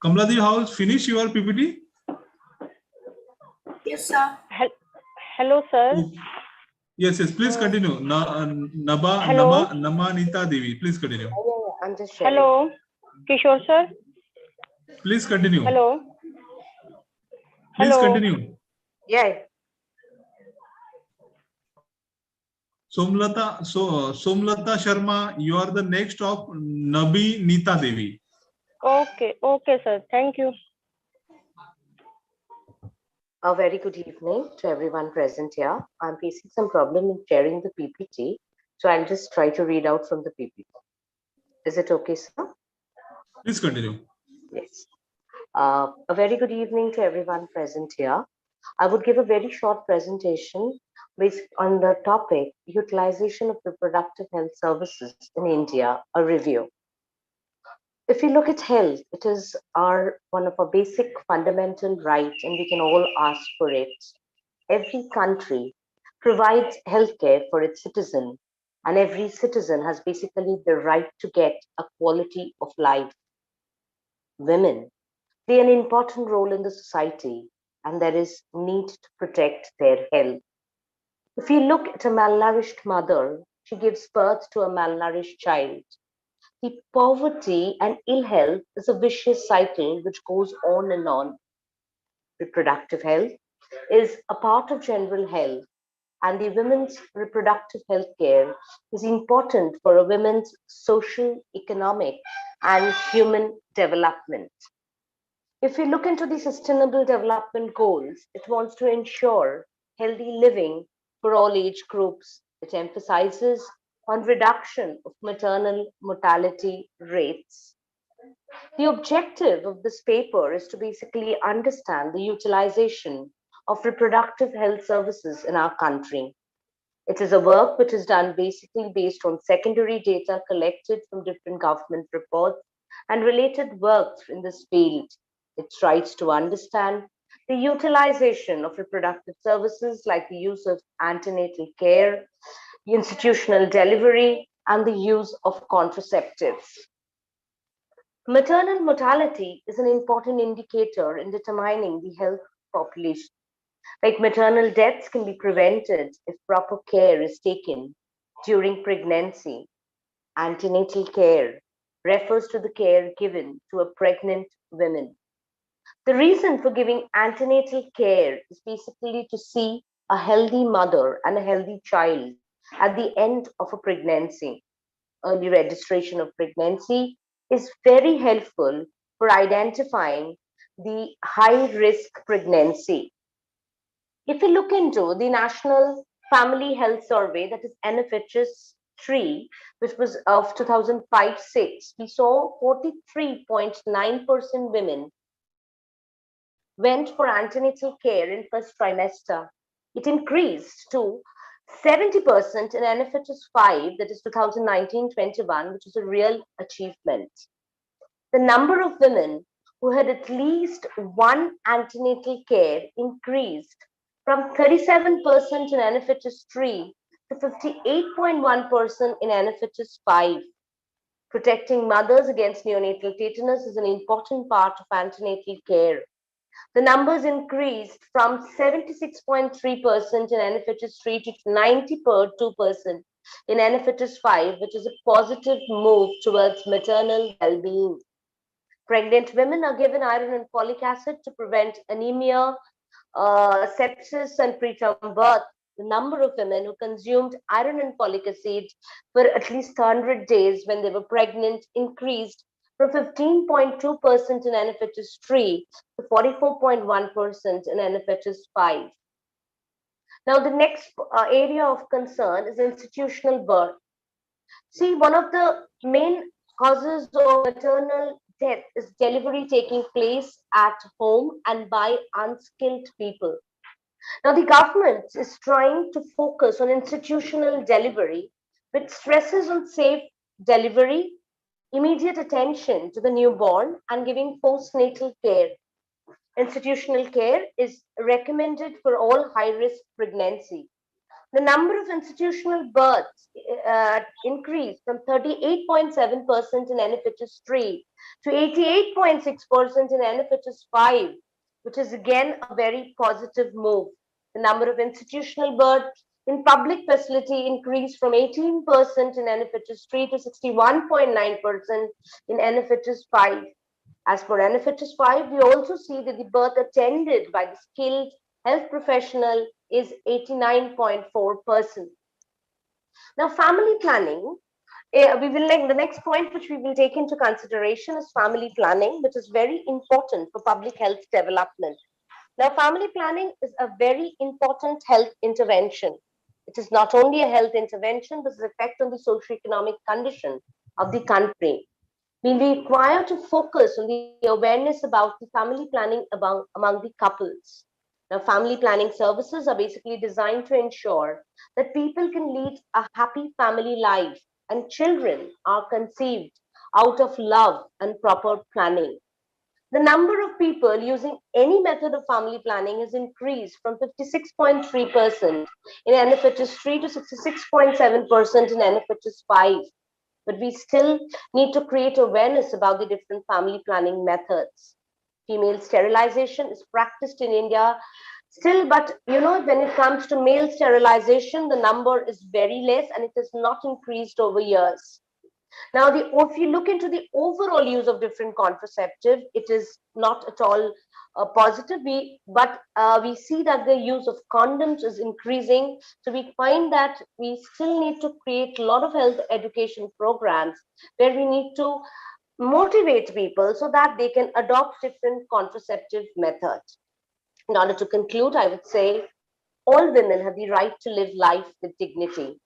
Kamaladevi, how finish your PPT? Yes, sir. Hello, sir. Yes, please continue. Hello. Namanita Devi, please continue. I'm just sharing. Hello, Kishore sir. Please continue. Hello. Please Hello. continue. Yeah. Somlata Sharma, you are the next of Nabi Nita Devi. Okay, sir. Thank you. A very good evening to everyone present here. I'm facing some problem in sharing the PPT, so I'll just try to read out from the PPT. Is it okay, sir? Please continue. Yes. A very good evening to everyone present here. I would give a very short presentation based on the topic utilization of reproductive health services in India, a review. If you look at health, it is one of our basic fundamental rights, and we can all ask for it. Every country provides healthcare for its citizen, and every citizen has basically the right to get a quality of life. Women play an important role in the society, and there is need to protect their health. If you look at a malnourished mother, she gives birth to a malnourished child. The poverty and ill health is a vicious cycle which goes on and on. Reproductive health is a part of general health, and the women's reproductive health care is important for a women's social, economic, and human development. If we look into the Sustainable Development Goals, it wants to ensure healthy living for all age groups. It emphasizes on reduction of maternal mortality rates. The objective of this paper is to basically understand the utilization of reproductive health services in our country. It is a work which is done basically based on secondary data collected from different government reports and related works in this field. It tries to understand the utilization of reproductive services like the use of antenatal care, institutional delivery, and the use of contraceptives. Maternal mortality is an important indicator in determining the health of population. Like maternal deaths can be prevented if proper care is taken during pregnancy. Antenatal care refers to the care given to a pregnant woman. The reason for giving antenatal care is basically to see a healthy mother and a healthy child at the end of a pregnancy. Early registration of pregnancy is very helpful for identifying the high-risk pregnancy. If we look into the National Family Health Survey, that is NFHS 3, which was of 2005-06, we saw 43.9% women went for antenatal care in first trimester. It increased to 70% in NFHS 5, that is 2019-21, which is a real achievement. The number of women who had at least one antenatal care increased from 37% in NFHS 3 to 58.1% in NFHS 5. Protecting mothers against neonatal tetanus is an important part of antenatal care. The numbers increased from 76.3% in NFHS 3 to 92% in NFHS 5, which is a positive move towards maternal well-being. Pregnant women are given iron and folic acid to prevent anemia, sepsis, and preterm birth. The number of women who consumed iron and folic acid for at least 100 days when they were pregnant increased from 15.2% in NFHS 3 to 44.1% in NFHS 5. Now, the next area of concern is institutional birth. See, one of the main causes of maternal death is delivery taking place at home and by unskilled people. Now, the government is trying to focus on institutional delivery, which stresses on safe delivery, immediate attention to the newborn, and giving postnatal care. Institutional care is recommended for all high-risk pregnancy. The number of institutional births increased from 38.7% in NFHS 3 to 88.6% in NFHS 5, which is again a very positive move. The number of institutional births in public facility increased from 18% in NFHS 3 to 61.9% in NFHS 5. As for NFHS 5, we also see that the birth attended by the skilled health professional is 89.4%. Now, family planning, the next point which we will take into consideration is family planning, which is very important for public health development. Now, family planning is a very important health intervention. It is not only a health intervention, but its effect on the socio-economic condition of the country. We require to focus on the awareness about the family planning among the couples. Now, family planning services are basically designed to ensure that people can lead a happy family life and children are conceived out of love and proper planning. The number of people using any method of family planning has increased from 56.3% in NFHS 3 to 66.7% in NFHS 5. But we still need to create awareness about the different family planning methods. Female sterilization is practiced in India still, but when it comes to male sterilization, the number is very less and it has not increased over years. Now, if you look into the overall use of different contraceptive, it is not at all positive. But we see that the use of condoms is increasing. So we find that we still need to create a lot of health education programs where we need to motivate people so that they can adopt different contraceptive methods. In order to conclude, I would say all women have the right to live life with dignity.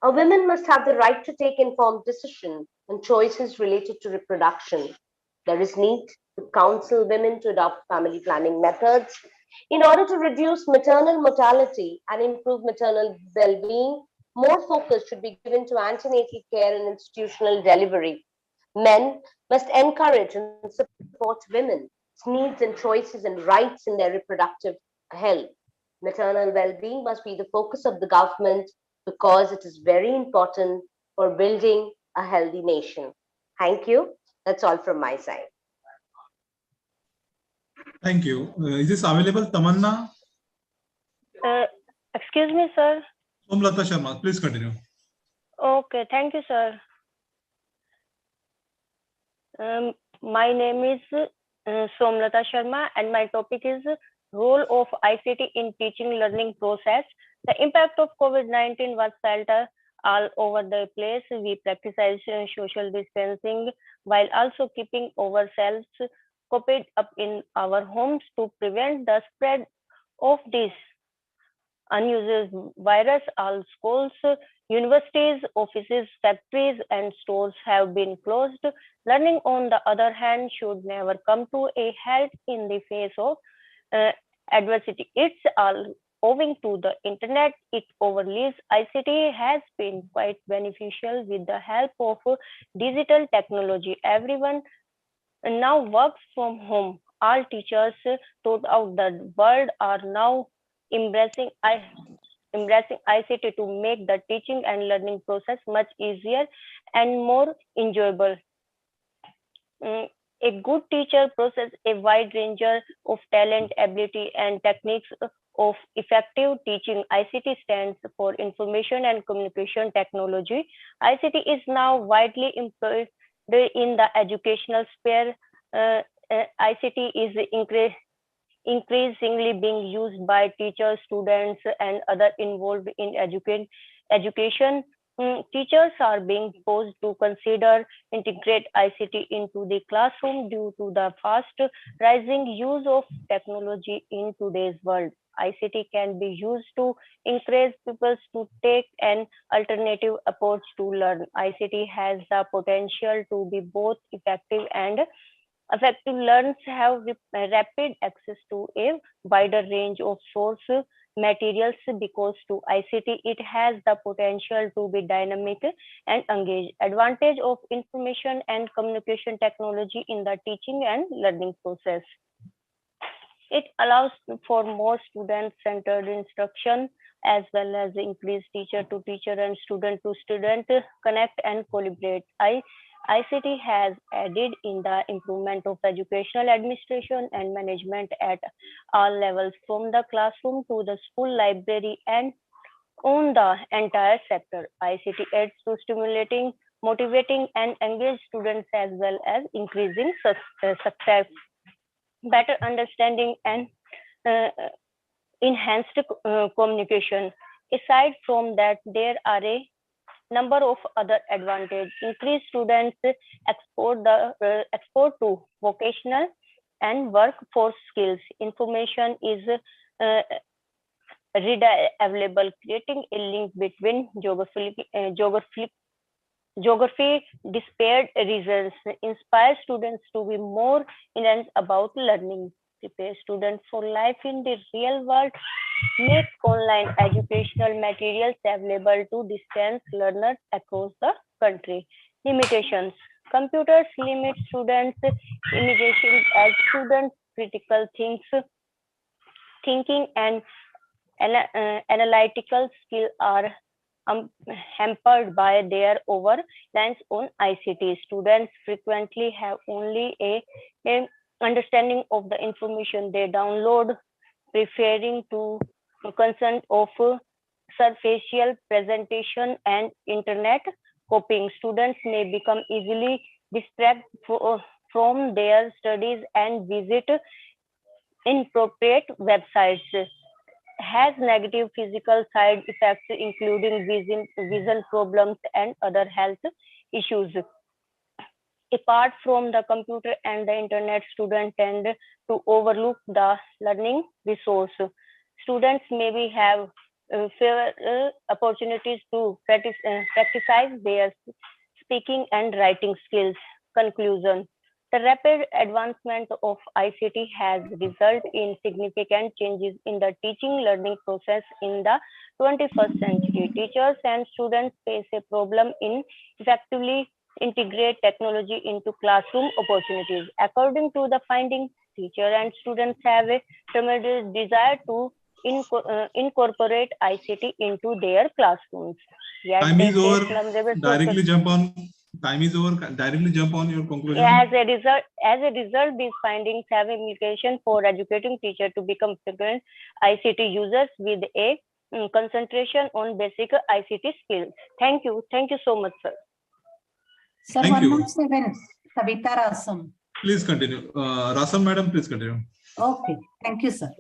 Women must have the right to take informed decisions and choices related to reproduction. There is need to counsel women to adopt family planning methods in order to reduce maternal mortality and improve maternal well-being. More focus should be given to antenatal care and institutional delivery. Men must encourage and support women's needs and choices and rights in their reproductive health. Maternal well-being must be the focus of the government because it is very important for building a healthy nation. Thank you. That's all from my side. Thank you. Is this available, Tamanna? Excuse me, sir. Somlata Sharma, please continue. Okay, thank you, sir. My name is Somlata Sharma and my topic is role of ICT in teaching learning process. The impact of COVID-19 was felt all over the place. We practice social distancing while also keeping ourselves cooped up in our homes to prevent the spread of this unused virus. All schools, universities, offices, factories, and stores have been closed. Learning, on the other hand, should never come to a halt in the face of adversity. It's all owing to the internet. It overleaves. ICT has been quite beneficial with the help of digital technology. Everyone now works from home. All teachers throughout the world are now embracing ICT to make the teaching and learning process much easier and more enjoyable. A good teacher possesses a wide range of talent, ability, and techniques of effective teaching. ICT stands for Information and Communication Technology. ICT is now widely employed in the educational sphere. ICT is increasingly being used by teachers, students, and others involved in education. Teachers are being forced to consider integrate ICT into the classroom due to the fast rising use of technology in today's world. ICT can be used to encourage people to take an alternative approach to learn. ICT has the potential to be both effective and effective. Learners have rapid access to a wider range of source materials because to ICT it has the potential to be dynamic and engaged. Advantage of information and communication technology in the teaching and learning process. It allows for more student-centered instruction. as well as increase teacher to teacher and student to student connect and collaborate. ICT has aided in the improvement of educational administration and management at all levels, from the classroom to the school library and on the entire sector. ICT aids to stimulating, motivating, and engage students as well as increasing success, better understanding, and enhanced communication. Aside from that, there are a number of other advantages. Increased students export to vocational and workforce skills. Information is readily available, creating a link between geography disparate regions. Inspire students to be more intense about learning. Prepare students for life in the real world. Make online educational materials available to distance learners across the country. Limitations. Computers limit students' imagination as students' critical thinking and analytical skills are hampered by their over-reliance on ICT. Students frequently have only a understanding of the information they download, preferring to consent of surfacial presentation and internet copying. Students may become easily distracted from their studies and visit inappropriate websites. Has negative physical side effects, including vision problems and other health issues. Apart from the computer and the internet, students tend to overlook the learning resource. Students maybe have fewer opportunities to practice their speaking and writing skills. Conclusion. The rapid advancement of ICT has resulted in significant changes in the teaching learning process in the 21st century. Teachers and students face a problem in effectively integrate technology into classroom opportunities. According to the findings, teachers and students have a tremendous desire to incorporate ICT into their classrooms. Yet Time is over. Directly jump on. Time is over. Directly jump on your conclusion. As a result, these findings have implications for educating teachers to become frequent ICT users with a concentration on basic ICT skills. Thank you. Thank you so much, sir. Sir, Thank you. 107, Savita Rasam. Please continue. Rasam madam, please continue. Okay, thank you, sir.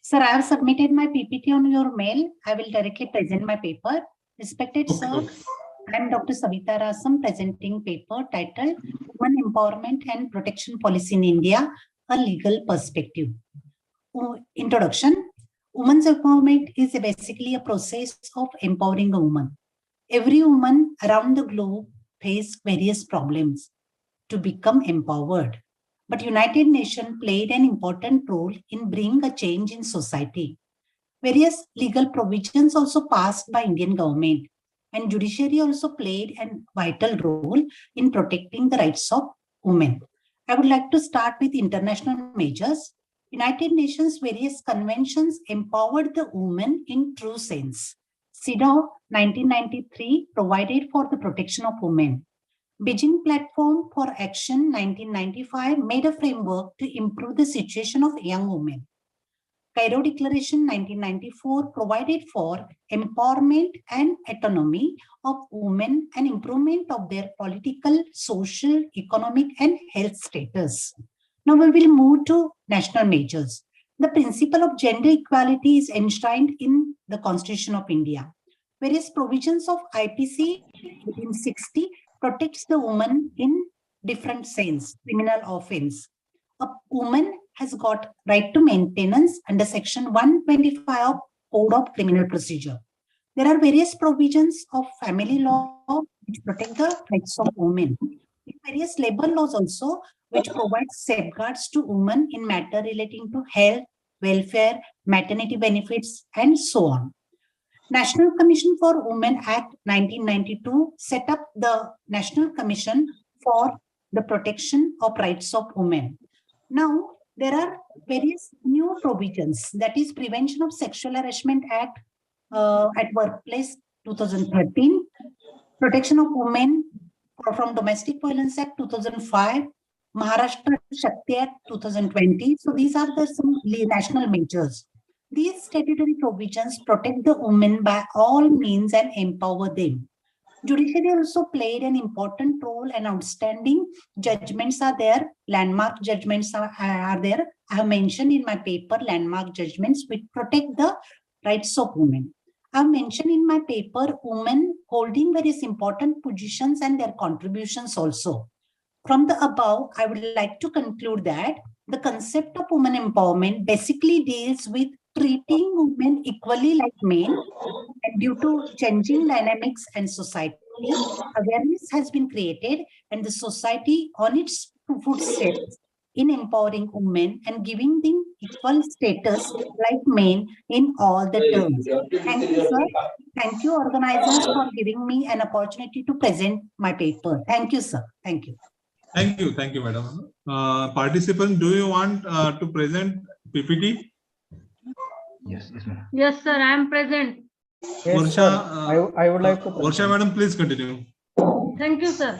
Sir, I have submitted my PPT on your mail. I will directly present my paper. Respected sir, I am Dr. Savita Rasam, presenting paper titled Women Empowerment and Protection Policy in India, a Legal Perspective. Introduction. Women's empowerment is basically a process of empowering a woman. Every woman around the globe face various problems to become empowered. But United Nations played an important role in bringing a change in society. Various legal provisions also passed by Indian government, and judiciary also played a vital role in protecting the rights of women. I would like to start with international measures. United Nations various conventions empowered the woman in true sense. CEDAW 1993 provided for the protection of women. Beijing Platform for Action 1995 made a framework to improve the situation of young women. Cairo Declaration 1994 provided for empowerment and autonomy of women and improvement of their political, social, economic, and health status. Now we will move to national measures. The principle of gender equality is enshrined in the Constitution of India. Various provisions of IPC 1860 protects the woman in different sense, criminal offense. A woman has got right to maintenance under section 125 of Code of Criminal Procedure. There are various provisions of family law which protect the rights of women. Various labor laws also which provide safeguards to women in matter relating to health, welfare, maternity benefits, and so on. National Commission for Women Act 1992 set up the National Commission for the Protection of Rights of Women. Now, there are various new provisions, that is Prevention of Sexual Harassment Act at Workplace 2013, Protection of Women from Domestic Violence Act 2005, Maharashtra Shakti Act 2020. So these are the some national measures. These statutory provisions protect the women by all means and empower them. Judiciary also played an important role, and outstanding judgments are there. Landmark judgments are there. I have mentioned in my paper landmark judgments which protect the rights of women. I have mentioned in my paper women holding various important positions and their contributions also. From the above, I would like to conclude that the concept of women empowerment basically deals with treating women equally like men, and due to changing dynamics and society, awareness has been created and the society on its footsteps in empowering women and giving them equal status like men in all the terms. Thank you, sir. Thank you, organizers, for giving me an opportunity to present my paper. Thank you, sir. Thank you. Thank you, madam. Participants, do you want to present PPT? Yes, ma'am. Yes, sir, I am present. Yes, Varsha, sir. I would like to Varsha, madam, please continue. Thank you, sir.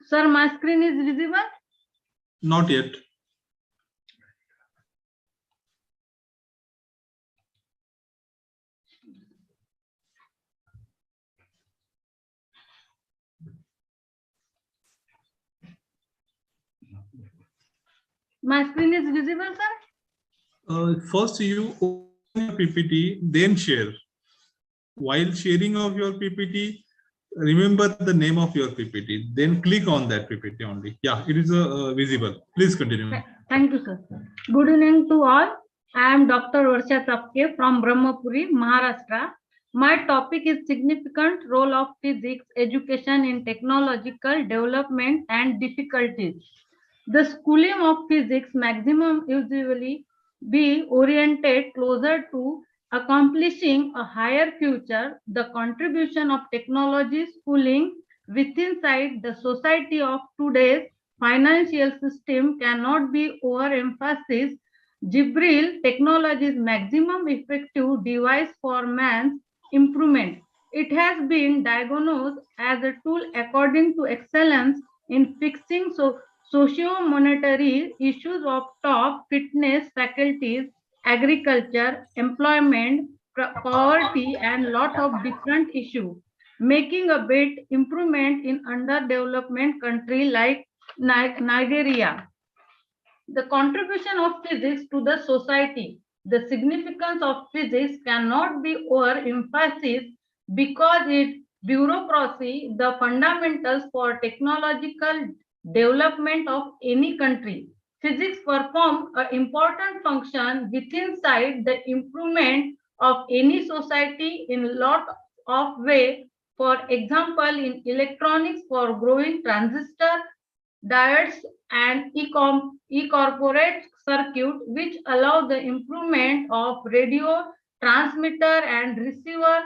Sir, my screen is visible? Not yet. My screen is visible, sir? First, you open your PPT, then share. While sharing of your PPT, remember the name of your PPT, then click on that PPT only. Yeah, it is visible. Please continue. Thank you, sir. Good evening to all. I am Dr. Varsha Tapke from Brahmapuri, Maharashtra. My topic is significant role of physics education in technological development and difficulties. The schooling of physics maximum usually be oriented closer to accomplishing a higher future. The contribution of technology schooling within the society of today's financial system cannot be overemphasized. Jibril technology's maximum effective device for man's improvement. It has been diagnosed as a tool according to excellence in fixing socio-monetary issues of top fitness faculties, agriculture, employment, poverty, and lot of different issues, making a big improvement in underdevelopment country like Nigeria. The contribution of physics to the society. The significance of physics cannot be overemphasized because its bureaucracy, the fundamentals for technological development of any country. Physics perform an important function within the improvement of any society in lot of ways. For example, in electronics for growing transistor, diodes and e-corporate circuit which allow the improvement of radio transmitter and receiver,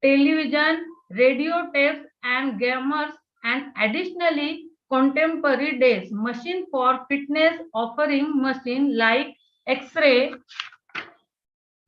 television, radio tapes and gamers, and additionally contemporary days machine for fitness offering machine like X-ray.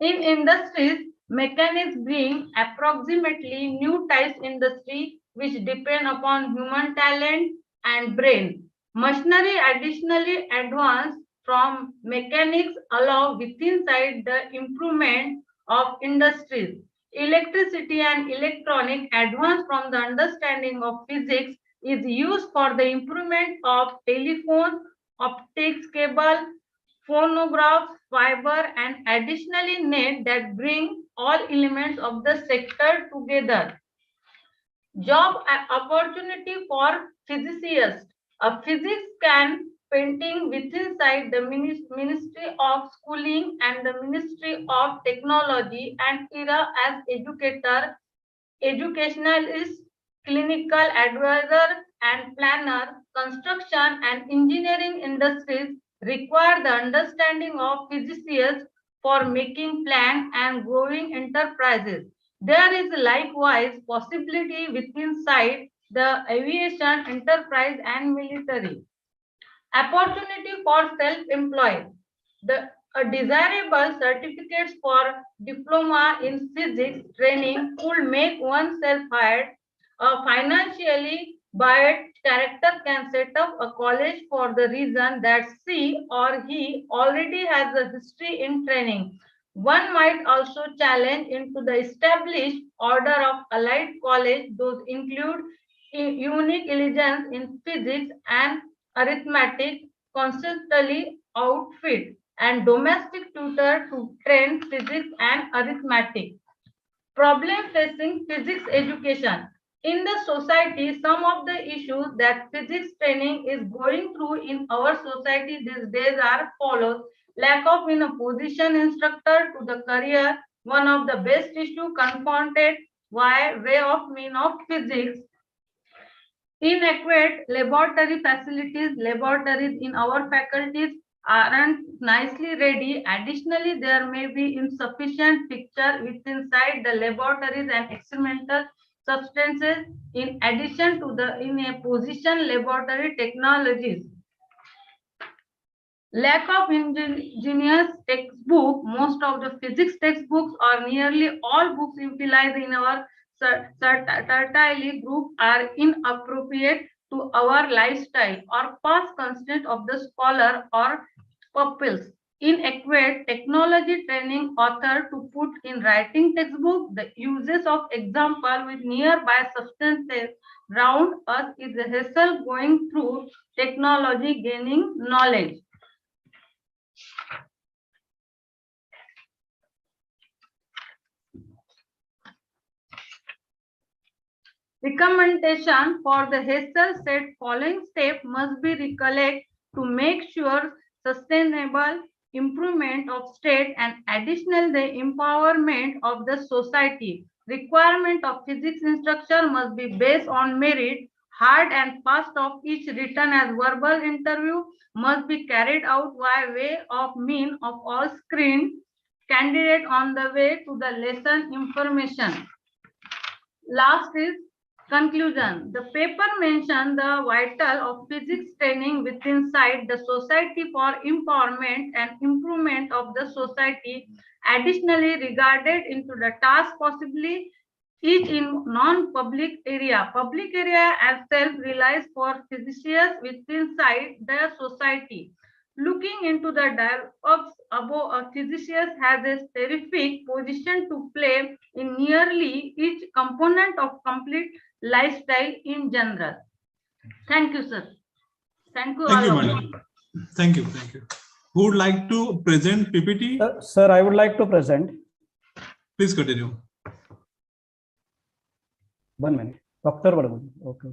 In industries, mechanics bring approximately new types industry which depend upon human talent and brain. Machinery additionally advanced from mechanics allow within the improvement of industries. Electricity and electronic advance from the understanding of physics is used for the improvement of telephone, optics cable, phonographs, fiber, and additionally net that bring all elements of the sector together. Job opportunity for physicists. A physics can painting within the Ministry of Schooling and the Ministry of Technology and era as educator, educationalist, clinical advisor and planner. Construction and engineering industries require the understanding of physicists for making plan and growing enterprises. There is likewise possibility within the aviation enterprise and military. Opportunity for self-employed. The desirable certificates for diploma in physics training could make one self-hired. A financially buoyant character can set up a college for the reason that she or he already has a history in training. One might also challenge into the established order of allied college. Those include unique intelligence in physics and arithmetic, constantly outfit, and domestic tutor to train physics and arithmetic. Problem facing physics education. In the society, some of the issues that physics training is going through in our society these days are follows. Lack of in a position instructor to the career, one of the best issue confronted by way of mean of physics. Inadequate laboratory facilities. Laboratories in our faculties aren't nicely ready. Additionally, there may be insufficient picture within inside the laboratories and experimental substances in addition to the in a position laboratory technologies. Lack of ingenious textbook. Most of the physics textbooks or nearly all books utilized in our tertiary group are inappropriate to our lifestyle or past constraint of the scholar or pupils. Inadequate technology training author to put in writing textbook. The uses of example with nearby substances round us is a hassle going through technology gaining knowledge. Recommendation for the hassle set following step must be recollect to make sure sustainable improvement of state and additional the empowerment of the society. Requirement of physics instruction must be based on merit. Hard and fast of each written as verbal interview must be carried out by way of mean of all screen candidate on the way to the lesson information. Last is conclusion. The paper mentioned the vital of physics training within inside the society for empowerment and improvement of the society. Additionally, regarded into the task possibly each in non-public area. Public area as self relies for physicians within inside the society. Looking into the dialogues above, a physician has a terrific position to play in nearly each component of complete lifestyle in general. Thank you, sir. Thank you, Thank you, all. madam. Thank you. Thank you. Who would like to present PPT? Sir, I would like to present. Please continue. 1 minute. Dr. Badgun. Okay.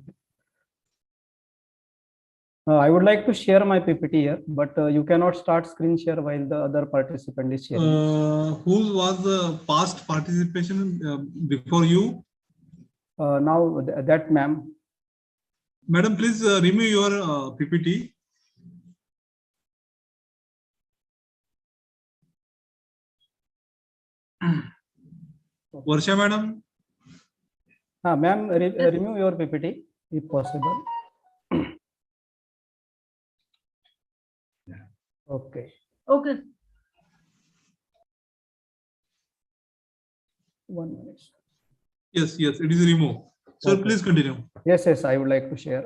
I would like to share my PPT here, but you cannot start screen share while the other participant is sharing. Who was the past participation before you? Now that ma'am. Madam, please remove your PPT. Varsha madam. Ma'am, remove your PPT if possible. Okay. Okay. 1 minute. Yes, it is removed. Sir, Okay. please continue. Yes, I would like to share.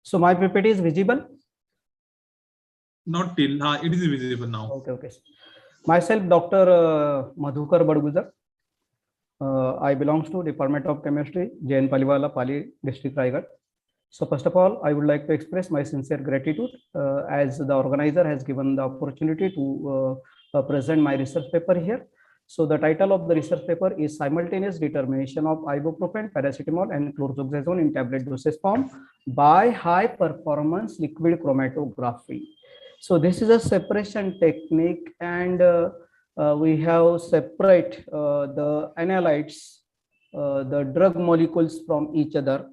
So my PPT is visible? Not till. It is visible now. Okay. Myself, Dr. Madhukar Badgujar. I belongs to Department of Chemistry, Jain Paliwala, Pali District, Raigd. So first of all, I would like to express my sincere gratitude as the organizer has given the opportunity to present my research paper here. So the title of the research paper is Simultaneous Determination of Ibuprofen, Paracetamol and Chlorzoxazone in Tablet Dosage Form by High Performance Liquid Chromatography. So this is a separation technique, and we have separate the analytes, the drug molecules from each other.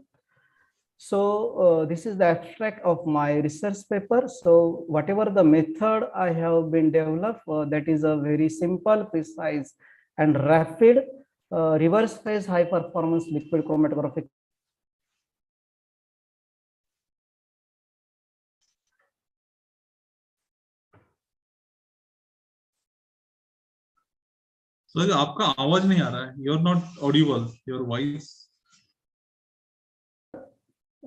So this is the abstract of my research paper. So whatever the method I have been developed, that is a very simple, precise and rapid reverse phase high performance liquid chromatographic. Sir आपका आवाज नहीं आ रहा है. You are not audible. Your voice.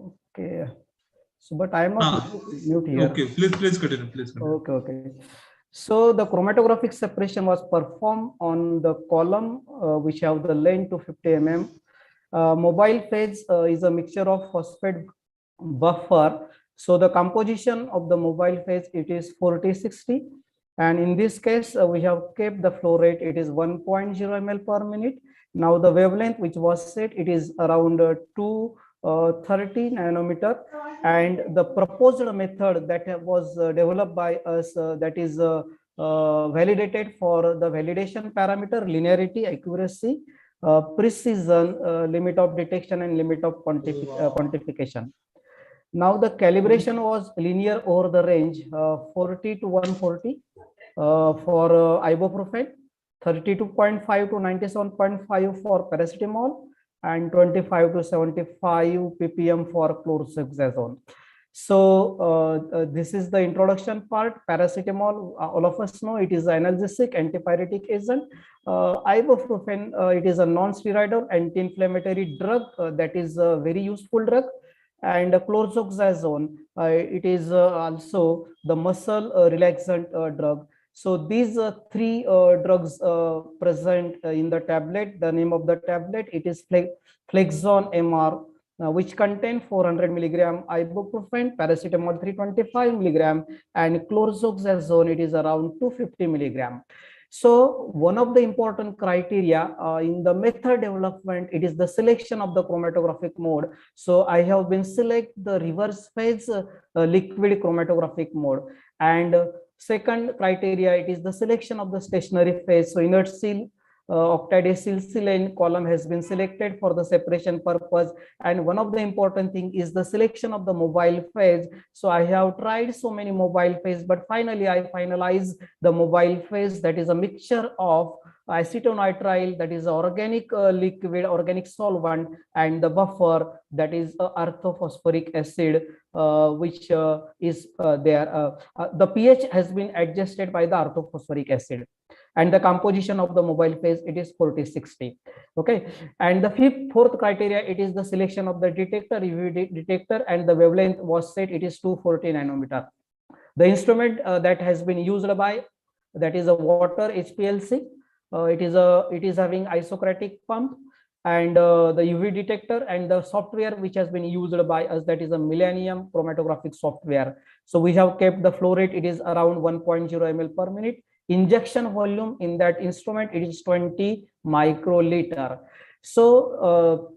Okay. So, but I am not mute here. Okay, please continue. Please continue. Okay. So the chromatographic separation was performed on the column which have the length to 50 mm. Mobile phase is a mixture of phosphate buffer. So the composition of the mobile phase, it is 40-60. And in this case, we have kept the flow rate, it is 1.0 ml per minute. Now the wavelength which was set, it is around 230 nanometer. And the proposed method that was developed by us, that is validated for the validation parameter, linearity, accuracy, precision, limit of detection, and limit of quantification. Now the calibration was linear over the range 40 to 140 for ibuprofen, 32.5 to 97.5 for paracetamol, and 25 to 75 ppm for chlorhexidine. So this is the introduction part. Paracetamol, all of us know it is an analgesic antipyretic agent. Ibuprofen, it is a non-steroidal anti-inflammatory drug that is a very useful drug. And chlorhexidine, it is also the muscle relaxant drug. So these three drugs present in the tablet. The name of the tablet, it is Flexon MR, which contain 400 milligram ibuprofen, paracetamol 325 milligram, and chlorhexidine, it is around 250 milligram. So one of the important criteria in the method development, it is the selection of the chromatographic mode. So I have been select the reverse phase liquid chromatographic mode. And second criteria, it is the selection of the stationary phase. So inertial octadecylsilane column has been selected for the separation purpose. And one of the important thing is the selection of the mobile phase. So I have tried so many mobile phase, but finally I finalized the mobile phase, that is a mixture of acetonitrile, that is organic liquid, organic solvent, and the buffer, that is orthophosphoric acid, which is there. The pH has been adjusted by the orthophosphoric acid. And the composition of the mobile phase, it is 40-60. Okay. And the fourth criteria, it is the selection of the detector, UV detector, and the wavelength was set, it is 240 nanometer. The instrument that has been used by, that is a water HPLC. It is having isocratic pump, and the UV detector, and the software which has been used by us, that is a Millennium chromatographic software. So we have kept the flow rate, it is around 1.0 ml per minute. Injection volume in that instrument, it is 20 microliter. So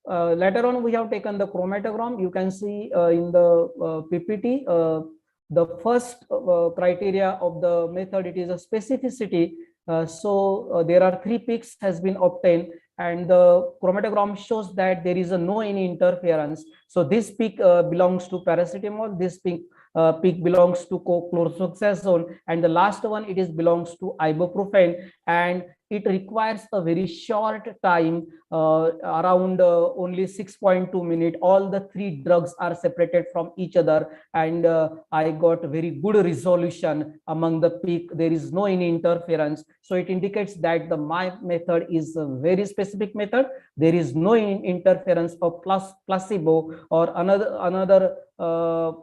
later on we have taken the chromatogram. You can see in the PPT, the first criteria of the method, it is a specificity. So there are 3 peaks has been obtained, and the chromatogram shows that there is no any interference. So this peak belongs to paracetamol, this peak belongs to chlorhexidine, and the last one, it is belongs to ibuprofen, and it requires a very short time, around only 6.2 minutes. All the 3 drugs are separated from each other, and I got very good resolution among the peak. There is no any interference. So it indicates that my method is a very specific method. There is no interference of placebo or another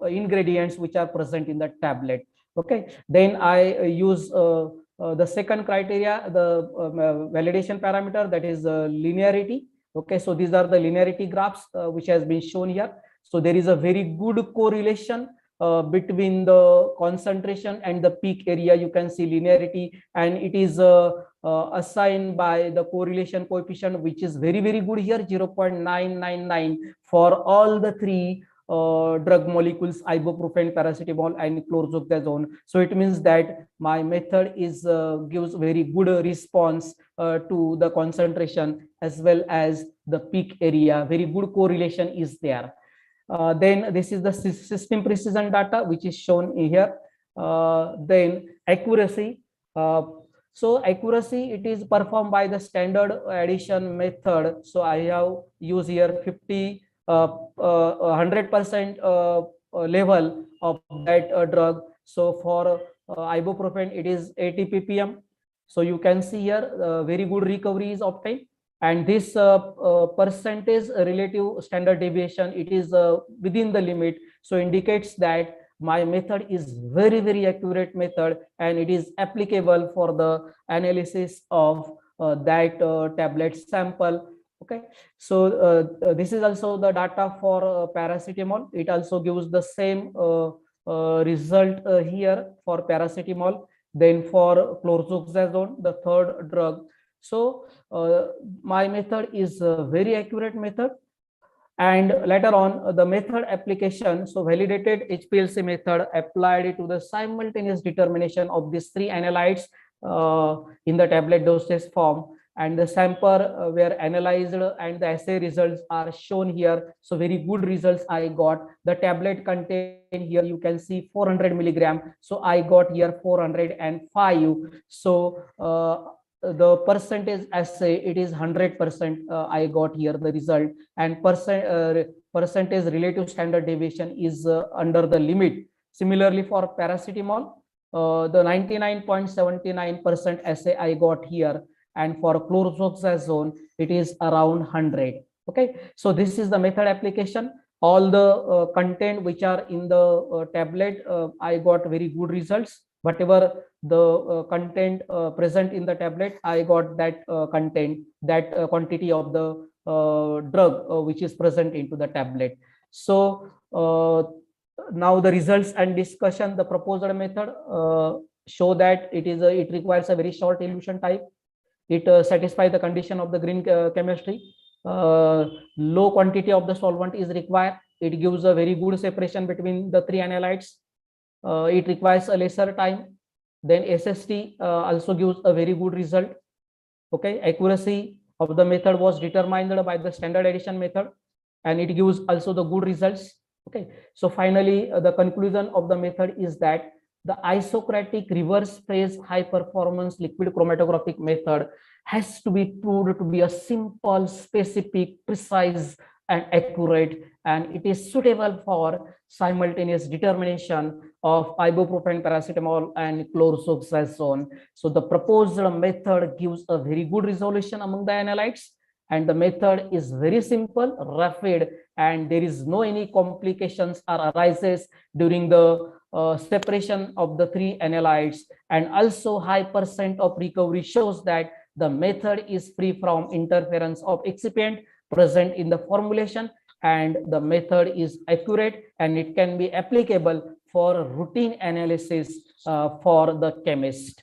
ingredients which are present in the tablet. Okay. Then I use the second criteria, the validation parameter, that is linearity. Okay, so these are the linearity graphs which has been shown here. So there is a very good correlation between the concentration and the peak area. You can see linearity, and it is assigned by the correlation coefficient, which is very good here, 0.999 for all the 3 drug molecules, ibuprofen, paracetamol, and chlorhexidine. So it means that my method is gives very good response to the concentration as well as the peak area. Very good correlation is there. Then this is the system precision data which is shown here. Then accuracy. So accuracy, it is performed by the standard addition method. So I have used here 100% level of that drug. So for ibuprofen, it is 80 ppm. So you can see here very good recovery is obtained, and this percentage relative standard deviation, it is within the limit. So indicates that my method is very accurate method, and it is applicable for the analysis of that tablet sample. Okay, so this is also the data for paracetamol. It also gives the same result here for paracetamol. Then for chlorzoxazone, the third drug. So my method is a very accurate method. And later on, the method application, so validated HPLC method applied to the simultaneous determination of these three analytes in the tablet dosage form, and the sample were analyzed and the assay results are shown here. So very good results I got. The tablet contain here, you can see 400 milligram. So I got here 405. So the percentage assay, it is 100%. I got here the result, and percentage relative standard deviation is under the limit. Similarly for paracetamol, the 99.79% assay I got here, and for chlorzoxazone it is around 100. Okay, so this is the method application. All the content which are in the tablet, I got very good results. Whatever the content present in the tablet, I got that content, that quantity of the drug which is present into the tablet. So now the results and discussion. The proposed method show that it requires a very short elution time. It satisfies the condition of the green chemistry. Low quantity of the solvent is required. It gives a very good separation between the three analytes. It requires a lesser time. Then SST also gives a very good result. Okay, accuracy of the method was determined by the standard addition method, and it gives also the good results. Okay, so finally the conclusion of the method is that the isocratic reverse phase high performance liquid chromatographic method has to be proved to be a simple, specific, precise and accurate, and it is suitable for simultaneous determination of ibuprofen, paracetamol and chlorzoxazone. So the proposed method gives a very good resolution among the analytes, and the method is very simple, rapid, and there is no any complications or arises during the separation of the three analytes, and also high percent of recovery shows that the method is free from interference of excipient present in the formulation, and the method is accurate and it can be applicable for routine analysis for the chemist.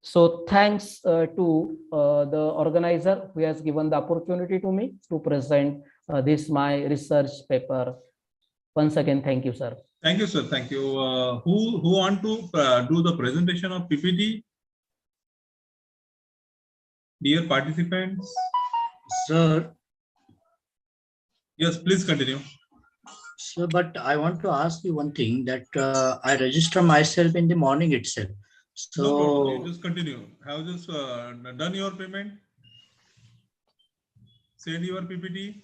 So thanks to the organizer who has given the opportunity to me to present this my research paper. Once again, thank you, sir. Thank you, sir. Thank you. Who want to do the presentation of PPT? Dear participants. Sir. Yes, please continue. So, but I want to ask you one thing, that I register myself in the morning itself. So no problem. Just continue. Have just done your payment? Send your PPT.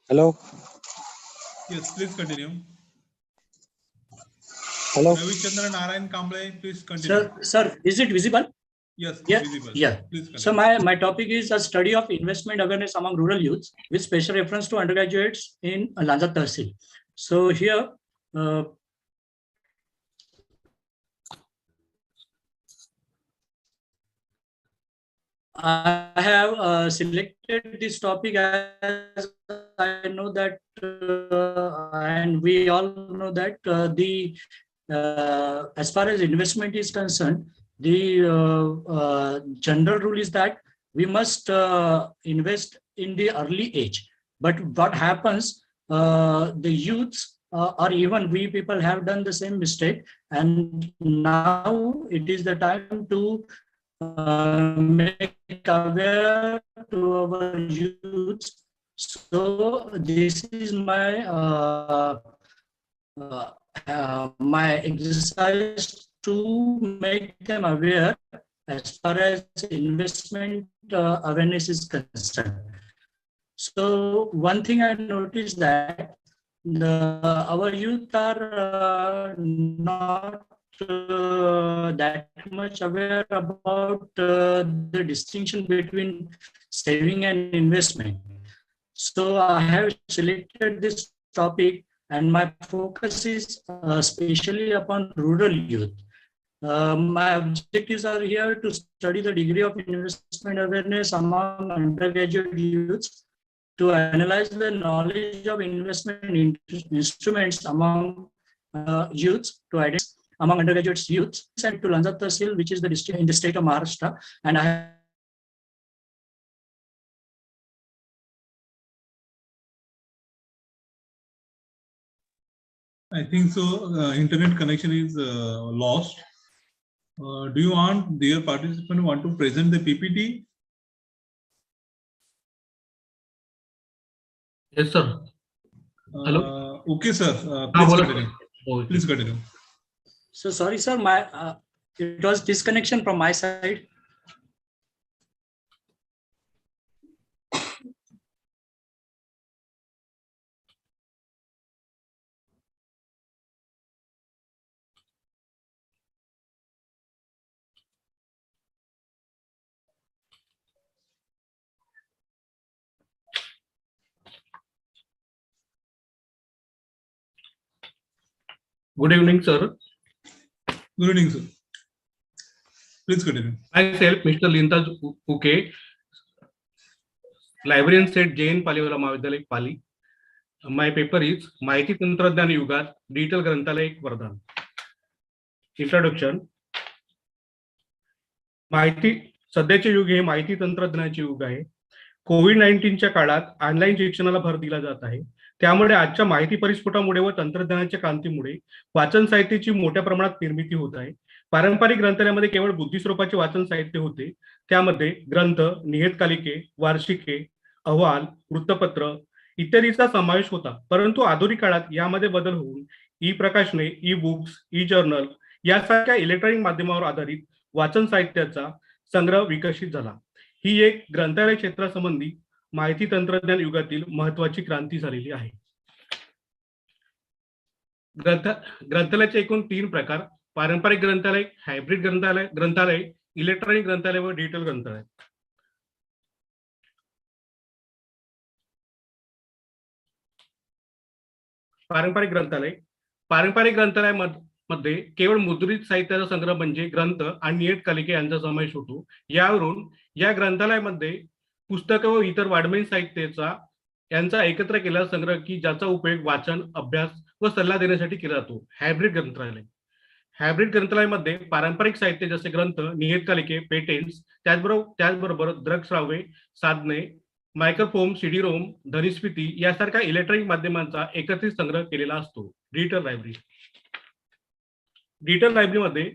Hello. Yes, please continue. Hello. Ravichandra Narayan Kamble, please continue. Sir, is it visible? Yes, yeah, visible. Yeah. Please so my topic is a study of investment awareness among rural youths with special reference to undergraduates in Lanza Tahsil. So here, I have selected this topic as I know that, and we all know that as far as investment is concerned, the general rule is that we must invest in the early age. But what happens, the youths or even we people have done the same mistake, and now it is the time to make aware to our youths So this is my my exercise to make them aware as far as investment awareness is concerned. So one thing I noticed that our youth are not that much aware about the distinction between saving and investment. So I have selected this topic, and my focus is especially upon rural youth. My objectives are here to study the degree of investment awareness among undergraduate youths, to analyze the knowledge of investment instruments among youths, to identify among undergraduate youths, and to Lanzat Tahsil, which is the district in the state of Maharashtra. And I think so. Internet connection is lost. Do you want, dear participant, want to present the PPT? Yes, sir. Hello. Okay, sir. Please Continue. Please continue. So sorry, sir. My it was disconnection from my side. Good evening, sir. Good evening, sir. Please continue. Myself, Mr. Lintaj Uke, librarian at Jain Paliwala Mahavidyalaya, Pali. My paper is Mahiti Tantrajnyan Yugat, Digital Grantalaya ek Vardhan. Introduction. सध्याचे युग हे माहिती तंत्रज्ञानाचे युग आहे. कोविड-19च्या काळात online शिक्षणाला भर दिला जात आहे. त्यामुळे आजच्या माहिती परिस्फोटामुळे व तंत्रज्ञानाच्या क्रांतीमुळे वाचन साहित्याची मोठ्या प्रमाणात निर्मिती होत आहे. पारंपरिक ग्रंथालयामध्ये केवळ बुद्धिस्वरूपाचे वाचन साहित्य होते. त्यामध्ये ग्रंथ, नियतकालिके, वार्षिके, अहवाल, वृत्तपत्र इत्यादीचा समावेश होता. परंतु आधुनिक काळात यामध्ये बदल होऊन ई प्रकाशने, ई बुक्स, ई जर्नल यासारख्या इलेक्ट्रॉनिक माध्यमावर आधारित वाचन साहित्याचा संग्रह विकसित झाला. ही एक ग्रंथालय क्षेत्रासंबंधी माहिती तंत्रज्ञान युगातील महत्वाची क्रांती झालेली आहे. ग्रंथालयाचे एकूण 3 प्रकार: पारंपरिक ग्रंथालय, हायब्रिड ग्रंथालय, इलेक्ट्रॉनिक ग्रंथालय व डिजिटल ग्रंथालय. पारंपरिक ग्रंथालयामध्ये केवळ मुद्रित साहित्याचा संग्रह म्हणजे ग्रंथ आणि नियतकालिके यांचा समावेश होतो. यावरून या ग्रंथालयामध्ये पुस्तकं व इतर वाङ्मयीन साहित्याचा यांचा एकत्र केलेला संग्रह की ज्याचा उपयोग वाचन, अभ्यास व सल्ला देण्यासाठी केला जातो. हायब्रिड ग्रंथालयामध्ये पारंपरिक साहित्य जसे ग्रंथ, नियतकालिके, पेटेंट्स, त्याचबरोबर दृकश्राव्य साधने, मायक्रोफोन, सीडी रोम, ध्वनिस्फीती यासारख्या इलेक्ट्रॉनिक माध्यमांचा एकत्रित संग्रह केलेला असतो. डिजिटल लायब्ररीमध्ये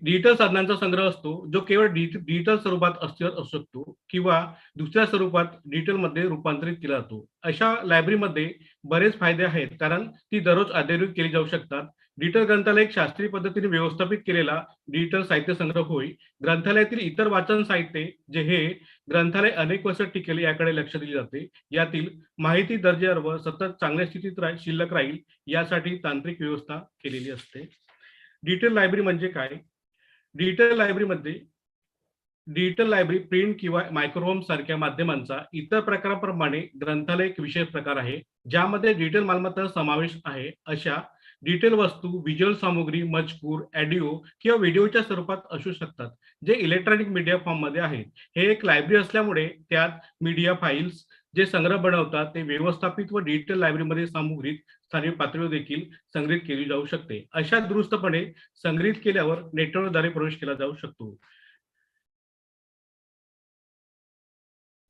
डिजिटल साधनांचा संग्रह असतो जो केवळ डिजिटल स्वरूपात अस्तित्वात असू शकतो किंवा दुसऱ्या स्वरूपात डिजिटल मध्ये रूपांतरित केला जातो. अशा लायब्ररीमध्ये बरेच फायदे आहेत कारण ती दररोज अद्ययावत केली जाऊ शकतात. डिजिटल ग्रंथालय एक शास्त्रीय पद्धतीने व्यवस्थापित केलेला डिजिटल साहित्य संग्रह होय. ग्रंथालयातील इतर वाचन साहित्य जे हे ग्रंथालय अनेक वर्ष टिकेल याकडे लक्ष दिले जाते. यातील माहिती दर्जेदार व सतत चांगल्या स्थितीत शिल्लक राहील यासाठी तांत्रिक व्यवस्था केलेली असते. डिजिटल लायब्ररी म्हणजे काय? डिजिटल लायब्ररी प्रिंट किंवा मायक्रोफोन सारख्या माध्यमांचा इतर प्रकाराप्रमाणे ग्रंथालय एक विशेष प्रकार आहे ज्यामध्ये डिजिटल मालमत्ता समावेश आहे. अशा डिजिटल वस्तू व्हिज्युअल सामुग्री, मजकूर, ऑडिओ किंवा व्हिडिओच्या स्वरूपात असू शकतात जे इलेक्ट्रॉनिक मीडिया फॉर्म मध्ये आहेत. हे एक लायब्ररी असल्यामुळे त्यात मीडिया फाईल्स जे संग्रह बनवतात ते व्यवस्थापित व डिजिटल लायब्ररीमध्ये सामुग्रीत स्थानिक पातळीवर देखील संग्रहित केली जाऊ शकते. अशा दुरुस्तपणे संग्रहित केल्यावर नेटवर्कद्वारे प्रवेश केला जाऊ शकतो.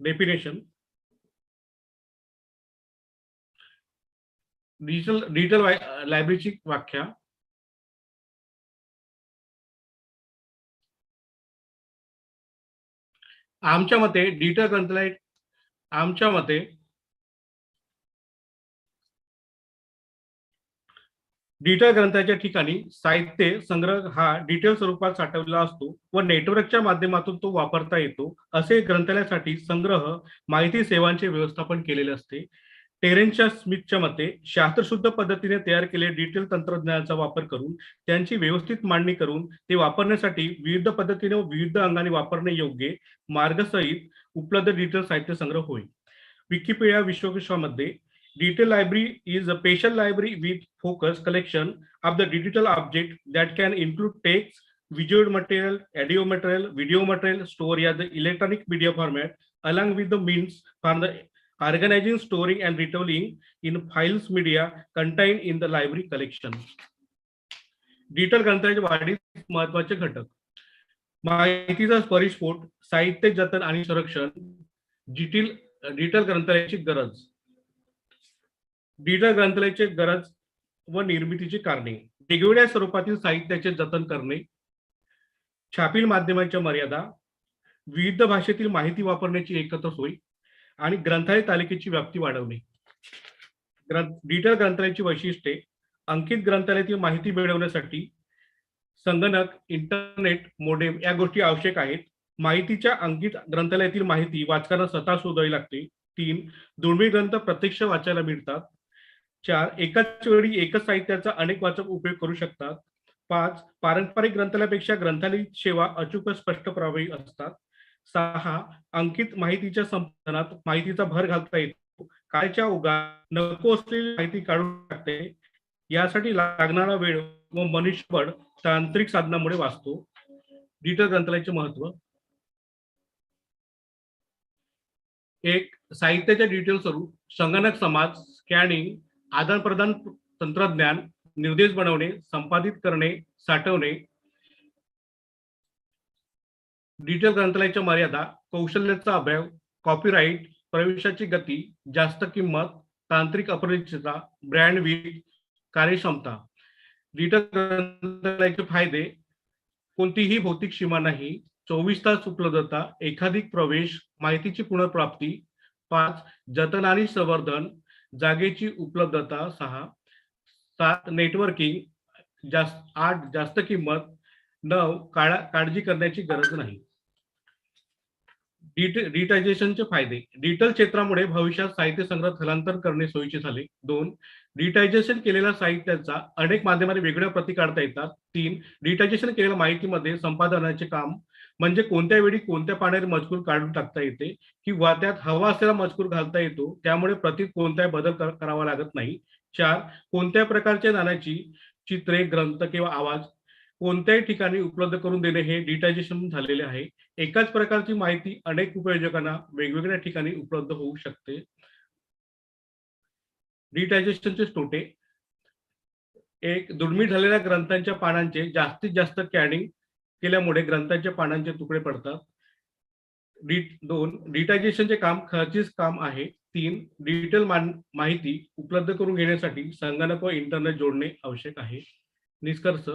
डेफिनेशन. डिजिटल लायब्ररीची व्याख्या. आमच्या मते डिजिटल ग्रंथालय आमच्या मते डिटेल ग्रंथाच्या ठिकाणी साहित्य संग्रह हा डिटेल स्वरूपात साठवलेला असतो व नेटवर्कच्या माध्यमातून तो वापरता येतो. असे ग्रंथालयासाठी संग्रह माहिती सेवांचे व्यवस्थापन केलेले असते. टेरेन्सच्या स्मिथच्या मते शास्त्रशुद्ध पद्धतीने तयार केलेले डिटेल तंत्रज्ञानाचा वापर करून त्यांची व्यवस्थित मांडणी करून ते वापरण्यासाठी विविध पद्धतीने व विविध अंगाने वापरणे योग्य मार्गसहित उपलब्ध डिटेल साहित्य संग्रह होय. विकिपीडिया विश्वकोशामध्ये Detail library is a special library with focused collection of the digital object that can include text, visual material, audio material, video material stored as the electronic media format, along with the means for the organizing, storing, and retrieval in files media contained in the library collection. Detail ग्रंथाच्या वाढीस महत्वाचे घटक: माहितीचा परिस्फोट, साहित्य जतन आणि संरक्षण, detail ग्रंथालयाची गरज, डिटेल ग्रंथालयाची गरज व निर्मितीची कारणे, वेगवेगळ्या स्वरूपातील साहित्याचे जतन करणे, छापील माध्यमांच्या मर्यादा, विविध भाषेतील माहिती वापरण्याची एकत्र सोय आणि ग्रंथालय तालिकेची व्याप्ती वाढवणे. डिटेल ग्रंथालयाची वैशिष्ट्ये: अंकित ग्रंथालयातील माहिती मिळवण्यासाठी संगणक, इंटरनेट, मोडेम या गोष्टी आवश्यक आहेत. माहितीच्या अंकित ग्रंथालयातील माहिती वाचकांना स्वतः शोधावी लागते. 3. दुर्मिळ ग्रंथ प्रत्यक्ष वाचायला मिळतात. 4. एकाच वेळी एकच साहित्याचा अनेक वाचक उपयोग करू शकतात. 5. पारंपरिक ग्रंथालयापेक्षा ग्रंथालय सेवा अचूक व स्पष्ट प्रभावी असतात. 6. अंकित माहितीच्या संपादनात माहितीचा भर घालता येतो. काळच्या ओघात नको असलेली माहिती काढून टाकते. यासाठी लागणारा वेळ व मनुष्यबळ तांत्रिक साधनामुळे वाचतो. डिटेल ग्रंथालयाचे महत्व: 1. साहित्याच्या डिटेल स्वरूप, संगणक समाज, स्कॅनिंग, आदान प्रदान तंत्रज्ञान, निर्देश बनवणे, संपादित करणे, साठवणे. डिटेल ग्रंथालयाच्या मर्यादा: कौशल्याचा अभाव, कॉपीराईट, प्रवेशाची गती, जास्त किंमत, तांत्रिक अपरिचितता, ब्रँड विक, कार्यक्षमता. डिटेल ग्रंथालयाचे फायदे: कोणतीही भौतिक सीमा नाही, 24 तास उपलब्धता, एकाधिक प्रवेश, माहितीची पुनर्प्राप्ती. 5. जतन आणि संवर्धन, जागेची उपलब्धता. 6. 7. नेटवर्किंग. 8. जास्त किंमत. 9. काळजी करण्याची गरज नाही. डिजिटायझेशनचे फायदे: डिटेल क्षेत्रामुळे भविष्यात साहित्य संग्रह स्थलांतर करणे सोयीचे झाले. 2. डिजिटायझेशन केलेल्या साहित्याचा अनेक माध्यमांनी वेगळ्या प्रती काढता येतात. 3. डिजिटायझेशन केलेल्या माहितीमध्ये संपादनाचे काम म्हणजे कोणत्या वेळी कोणत्या पाण्यात मजकूर काढून टाकता येते किंवा त्यात हवा असलेला मजकूर घालता येतो, त्यामुळे प्रतीत कोणताही बदल करावा लागत नाही. 4. कोणत्या प्रकारच्या ज्ञानाची चित्रे, ग्रंथ किंवा आवाज कोणत्याही ठिकाणी उपलब्ध करून देणे हे डिजिटायझेशन झालेले आहे. एकाच प्रकारची माहिती अनेक उपयोजकांना वेगवेगळ्या ठिकाणी उपलब्ध होऊ शकते. डिजिटायझेशनचे तोटे: 1. दुर्मिळ झालेल्या ग्रंथांच्या पानांचे जास्तीत जास्त स्कॅनिंग केल्यामुळे ग्रंथांच्या पानांचे तुकडे पडतात. 2. डिजिटायझेशनचे काम खर्चिक काम आहे. 3. डिजिटल माहिती उपलब्ध करून घेण्यासाठी संगणक व इंटरनेट जोडणे आवश्यक आहे. निष्कर्ष: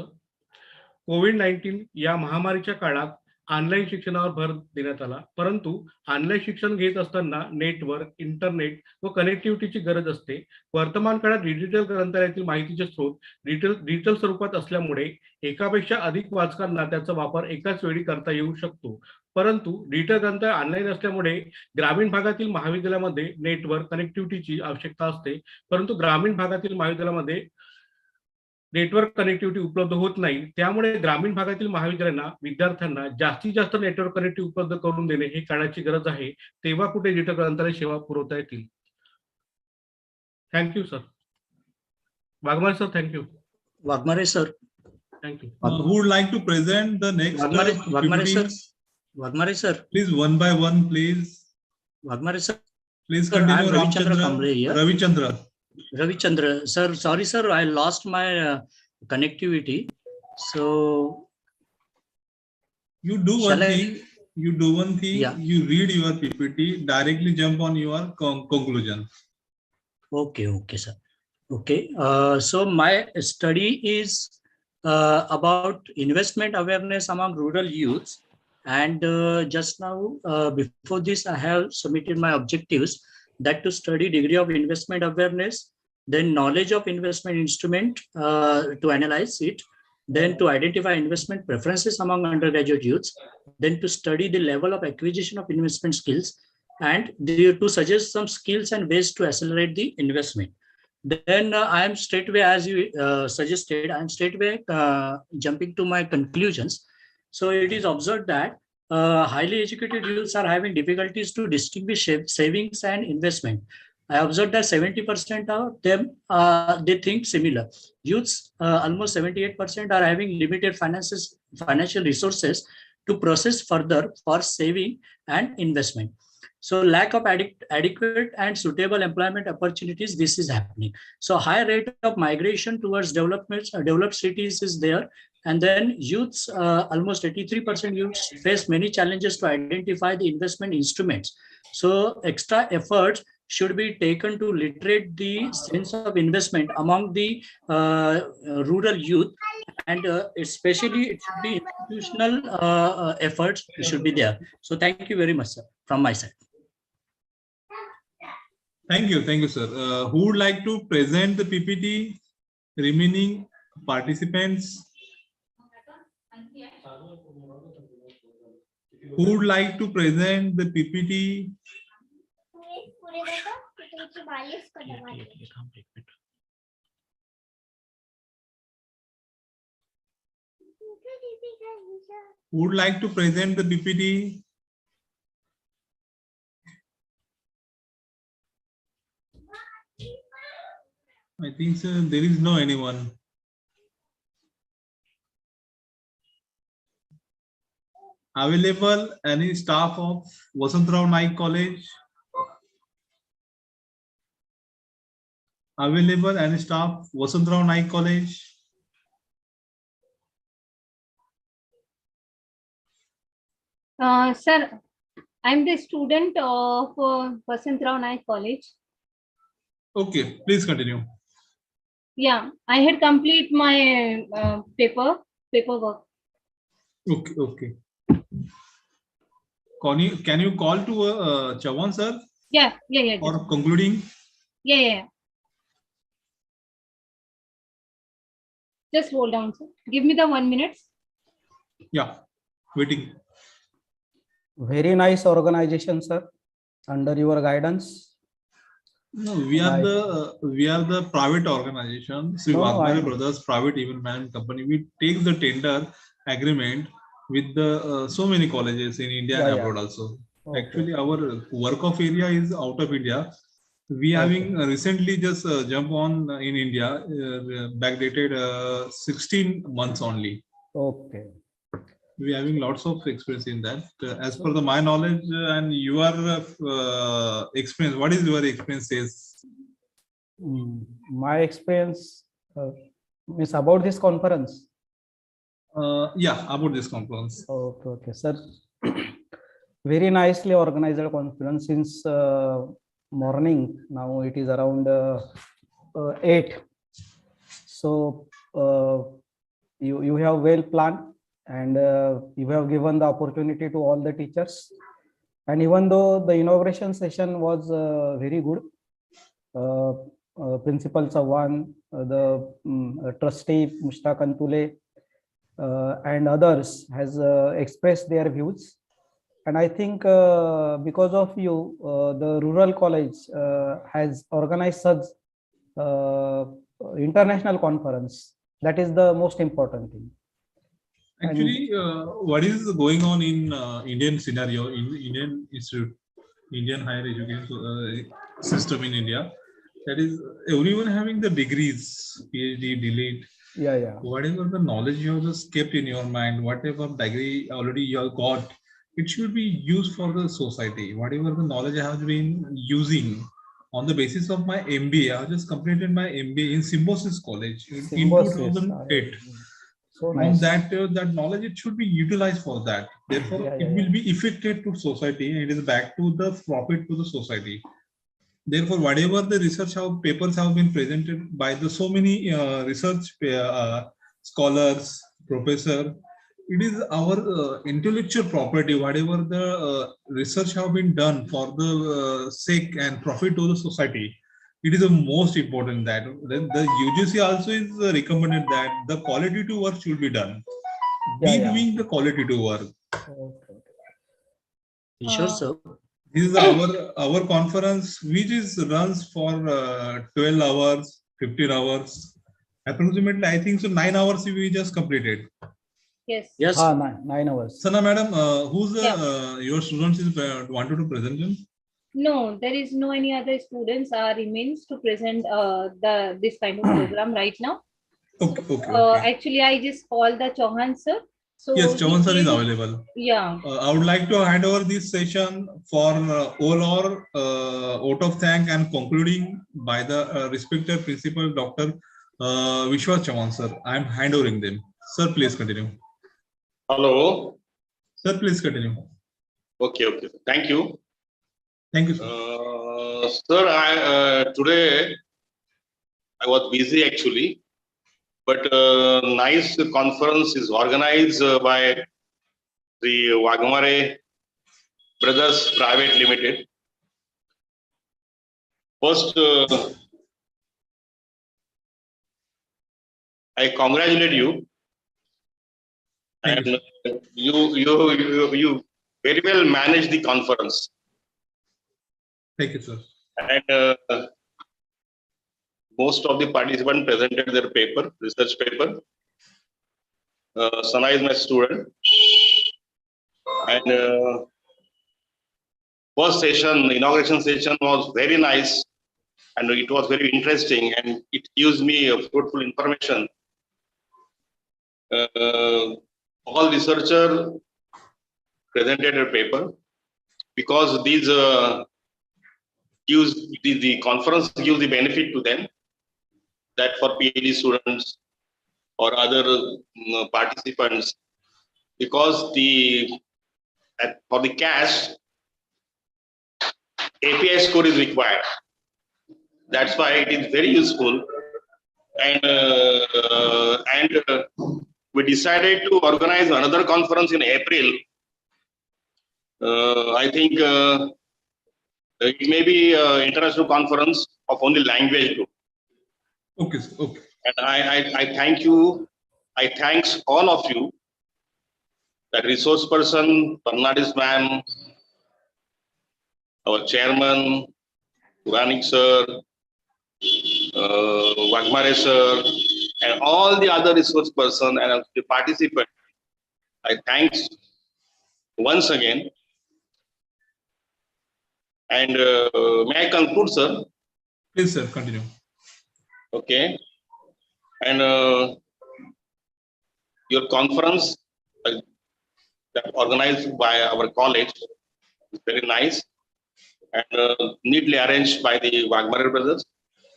कोविड-19 या महामारीच्या काळात ऑनलाईन शिक्षणावर भर देण्यात आला, परंतु ऑनलाईन शिक्षण घेत असताना नेटवर्क, इंटरनेट व कनेक्टिव्हिटीची गरज असते. वर्तमान काळात डिजिटल ग्रंथालयातील माहितीचे स्रोत डिजिटल स्वरूपात असल्यामुळे एकापेक्षा अधिक वाचकांना त्याचा वापर एकाच वेळी करता येऊ शकतो. परंतु डिजिटल ग्रंथालय ऑनलाईन असल्यामुळे ग्रामीण भागातील महाविद्यालयामध्ये नेटवर्क कनेक्टिव्हिटीची आवश्यकता असते, परंतु ग्रामीण भागातील महाविद्यालयामध्ये नेटवर्क कनेक्टिव्हिटी उपलब्ध होत नाही. त्यामुळे ग्रामीण भागातील महाविद्यालयांना विद्यार्थ्यांना जास्तीत जास्त नेटवर्क कनेक्टिव्हिटी उपलब्ध करून देणे हे काळाची गरज आहे. तेव्हा कुठे डिजिटल ग्रंथालय सेवा पुरवता येतील. Thank you sir. Waghmare sir, thank you. Waghmare sir, thank you. Who would like to present the next? Waghmare sir, Waghmare sir, please one by one, please. Waghmare sir, please continue. Ravichandra. Ravichandra, sir, sorry sir, I lost my connectivity. So you do one thing. Yeah. You read your PPT, directly jump on your conclusion. Okay, sir. Okay, so my study is about investment awareness among rural youths And just now, before this, I have submitted my objectives that to study degree of investment awareness, then knowledge of investment instrument to analyze it, then to identify investment preferences among undergraduate youths, then to study the level of acquisition of investment skills, and to suggest some skills and ways to accelerate the investment. Then I am straightway, as you suggested, I am straightway jumping to my conclusions. So it is observed that highly educated youths are having difficulties to distinguish savings and investment. I observed that 70% of them, they think similar. Youths, almost 78% are having limited financial resources to process further for saving and investment. So lack of adequate and suitable employment opportunities, this is happening. So high rate of migration towards developed cities is there. And then youths, almost 83% youths face many challenges to identify the investment instruments. So extra efforts should be taken to literate the sense of investment among the rural youth, and especially it should be institutional efforts should be there. So thank you very much, sir, from my side. Thank you, sir. Who would like to present the PPT? Remaining participants? Who would like to present the PPT? Who would like to present the PPT? I think, sir, there is no anyone. Available any staff of Vasantrao Naik College? Available any staff Vasantrao Naik College? Sir, I'm the student of Vasantrao Naik College. Okay, please continue. Yeah, I had complete my paperwork. Okay. Can you call to Chavan sir? Yeah. For concluding? Yeah. Just hold on, sir. Give me the 1 minute. Yeah, waiting. Very nice organization, sir. Under your guidance. No, we are the private organization, Sri Vagmare Brothers Private Event Management Company. We take the tender agreement with the so many colleges in India and abroad also. Okay. Actually, our work of area is out of India. We having recently just jump on in India, backdated 16 months only. Okay. We having lots of experience in that. As per my knowledge and your experience, what is your experience says? My experience is about this conference. Yeah, about this conference. Okay, sir. Very nicely organized conference since morning. Now it is around 8. So you have well planned, and you have given the opportunity to all the teachers. And even though the inauguration session was very good, Principal Sawan, the trustee Mushtaq Antule, and others has expressed their views. And I think because of you, the rural college has organized such international conference. That is the most important thing. Actually, what is going on in Indian scenario, in Indian institute, Indian higher education system in India, that is everyone having the degrees, PhD, delete. Yeah. Whatever the knowledge you have just kept in your mind, whatever degree already you have got, it should be used for the society. Whatever the knowledge I have been using on the basis of my MBA, I have just completed my MBA in Symbiosis College in 2008. So nice. Nice. That knowledge, it should be utilized for that. Therefore, it will be effective to society, and it is back to the profit to the society. Therefore, whatever the research papers have been presented by the so many research scholars, professor, it is our intellectual property, whatever the research have been done for the sake and profit to the society. It is the most important that then the UGC also is recommended that the quality to work should be done. Be doing the quality to work. Sure, sir. This is our conference, which is runs for 12 hours, 15 hours, approximately. I think so. 9 hours we just completed. Yes. Yes. 9 hours. Sana madam, who's your students is wanted to present them? No, there is no any other students remains to present this kind of program right now. Okay. Actually, I just called the Chauhan sir. So Yes, Chauhan sir is came- available. Yeah. I would like to hand over this session for all our vote of thank and concluding by the respected principal Dr. Vishwas Chauhan sir. I am handovering them. Sir, please continue. Hello. Sir, please continue. Okay. Thank you. Thank you, sir. Sir, today I was busy actually, but nice conference is organized by the Wagmare Brothers Private Limited. First, I congratulate you, and you very well managed the conference. Thank you, sir. And most of the participants presented their paper, research paper. Sana is my student, and first session, inauguration session was very nice, and it was very interesting, and it gives me a fruitful information. All researchers presented a paper because these the conference gives the benefit to them that for PhD students or other participants, because for the cash API score is required. That's why it is very useful, and we decided to organize another conference in April. I think it may be an international conference of only language group. Okay, sir. Okay. And I thank you. I thanks all of you. The resource person, Fernandez ma'am, our chairman, Puranik sir, Wagmare sir, and all the other resource person and the participants. I thanks once again. And may I conclude, sir? Please, sir, continue. Okay. And your conference that organized by our college is very nice and neatly arranged by the Wagmare brothers,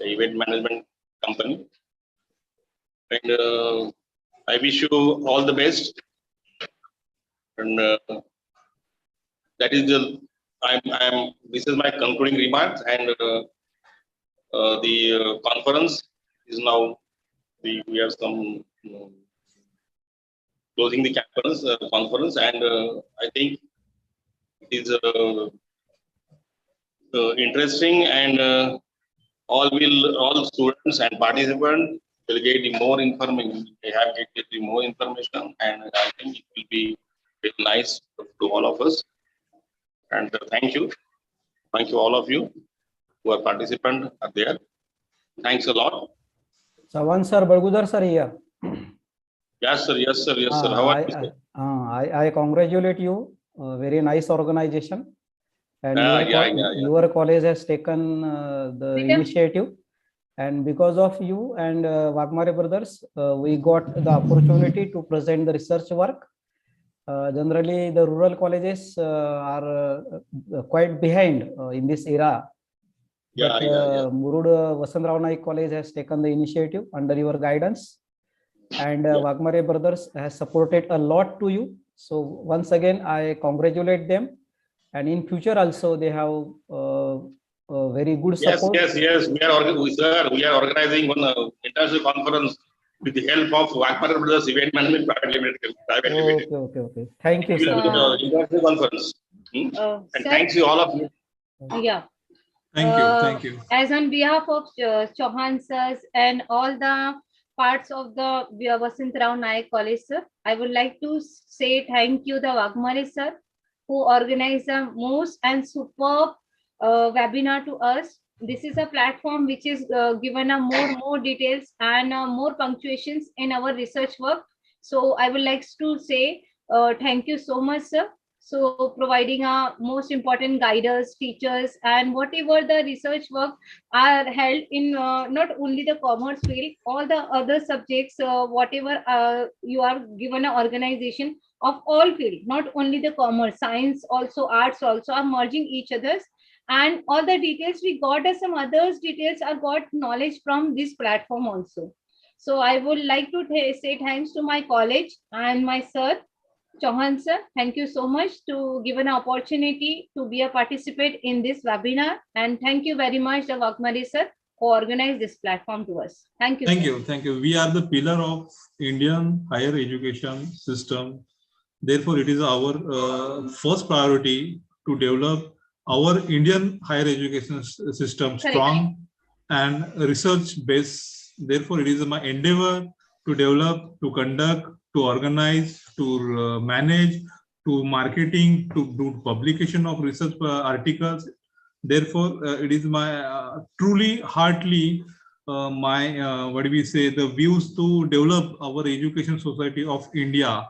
the event management company. And I wish you all the best. And that is this is my concluding remarks, and the conference is now we have some closing the conference, and I think it is interesting, and all students and participants will get the more information. They have get the more information, and I think it will be very nice to all of us. And thank you all of you who are participants are there. Thanks a lot. Chauhan sir, Bargudar sir here. Yes, sir. How are you, sir? I congratulate you. Very nice organization, and your college has taken the initiative, and because of you and Wagmare brothers, we got the opportunity to present the research work. Generally, the rural colleges are quite behind in this era. But Murud Vasantrao Naik College has taken the initiative under your guidance, and Wagmare brothers has supported a lot to you. So once again, I congratulate them, and in future also they have very good support. Yes. We are organizing one international conference with the help of Wagner Brothers Event Management Private Limited. Okay. Thank you, We sir. will enjoy the conference. And Sir, thanks to all of you. yeah. Thank you. As on behalf of Chauhan sirs and all the parts of the Vasantrao Naik College, sir, I would like to say thank you the Wagmare sir, who organized the most and superb webinar to us. This is a platform which is given a more details and more punctuations in our research work. So I would like to say thank you so much, sir. So providing a most important guiders, teachers, and whatever the research work are held in not only the commerce field, all the other subjects, whatever you are given an organization of all field, not only the commerce, science, also arts also are merging each others. And all the details we got as some others details are got knowledge from this platform also. So I would like to say thanks to my college and my sir, Chauhan sir, thank you so much to give an opportunity to be a participant in this webinar. And thank you very much, the Wagmare sir, who organized this platform to us. Thank you. Thank you. We are the pillar of Indian higher education system. Therefore, it is our first priority to develop our Indian higher education system strong and research based. Therefore, it is my endeavor to develop, to conduct, to organize, to manage, to marketing, to do publication of research articles. Therefore, it is my truly heartily what do we say, the views to develop our education society of India.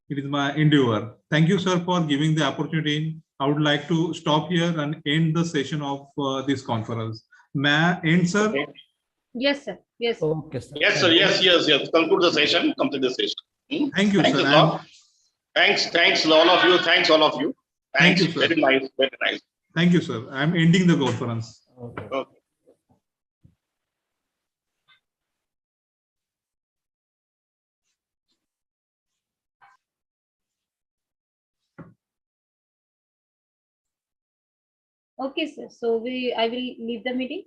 It is my endeavor. Thank you, sir, for giving the opportunity. I would like to stop here and end the session of this conference. May I end, sir? Yes, sir. Yes. Okay, sir. Yes, sir. Yes. Conclude the session. Complete the session. Thank you, Thanks sir. a lot. Thanks all of you. Thanks all of you. Thanks. Thank you, sir. Very nice. Very nice. Thank you, sir. I'm ending the conference. Okay. Okay, sir. So I will leave the meeting.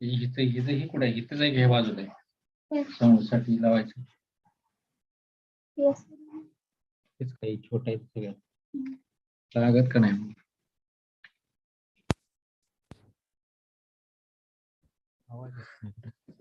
हिचं कुठे आहे? इथंच आहे घ्या बाजूला sound साठी लावायचं. तेच काही छोटा आहेत सगळ्यात लागत का नाही. आवाज येत नाही.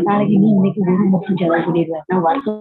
நாளைக்கு நீ இன்னைக்கு ஒரு மட்டும் செலவு பண்ணிடுவேன் நான் வருஷம்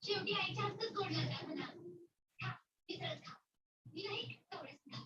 शेवटी आईच्या हातच गोड लागला म्हणा. खा, मिसळच खा. मी नाही तेवढंच खा.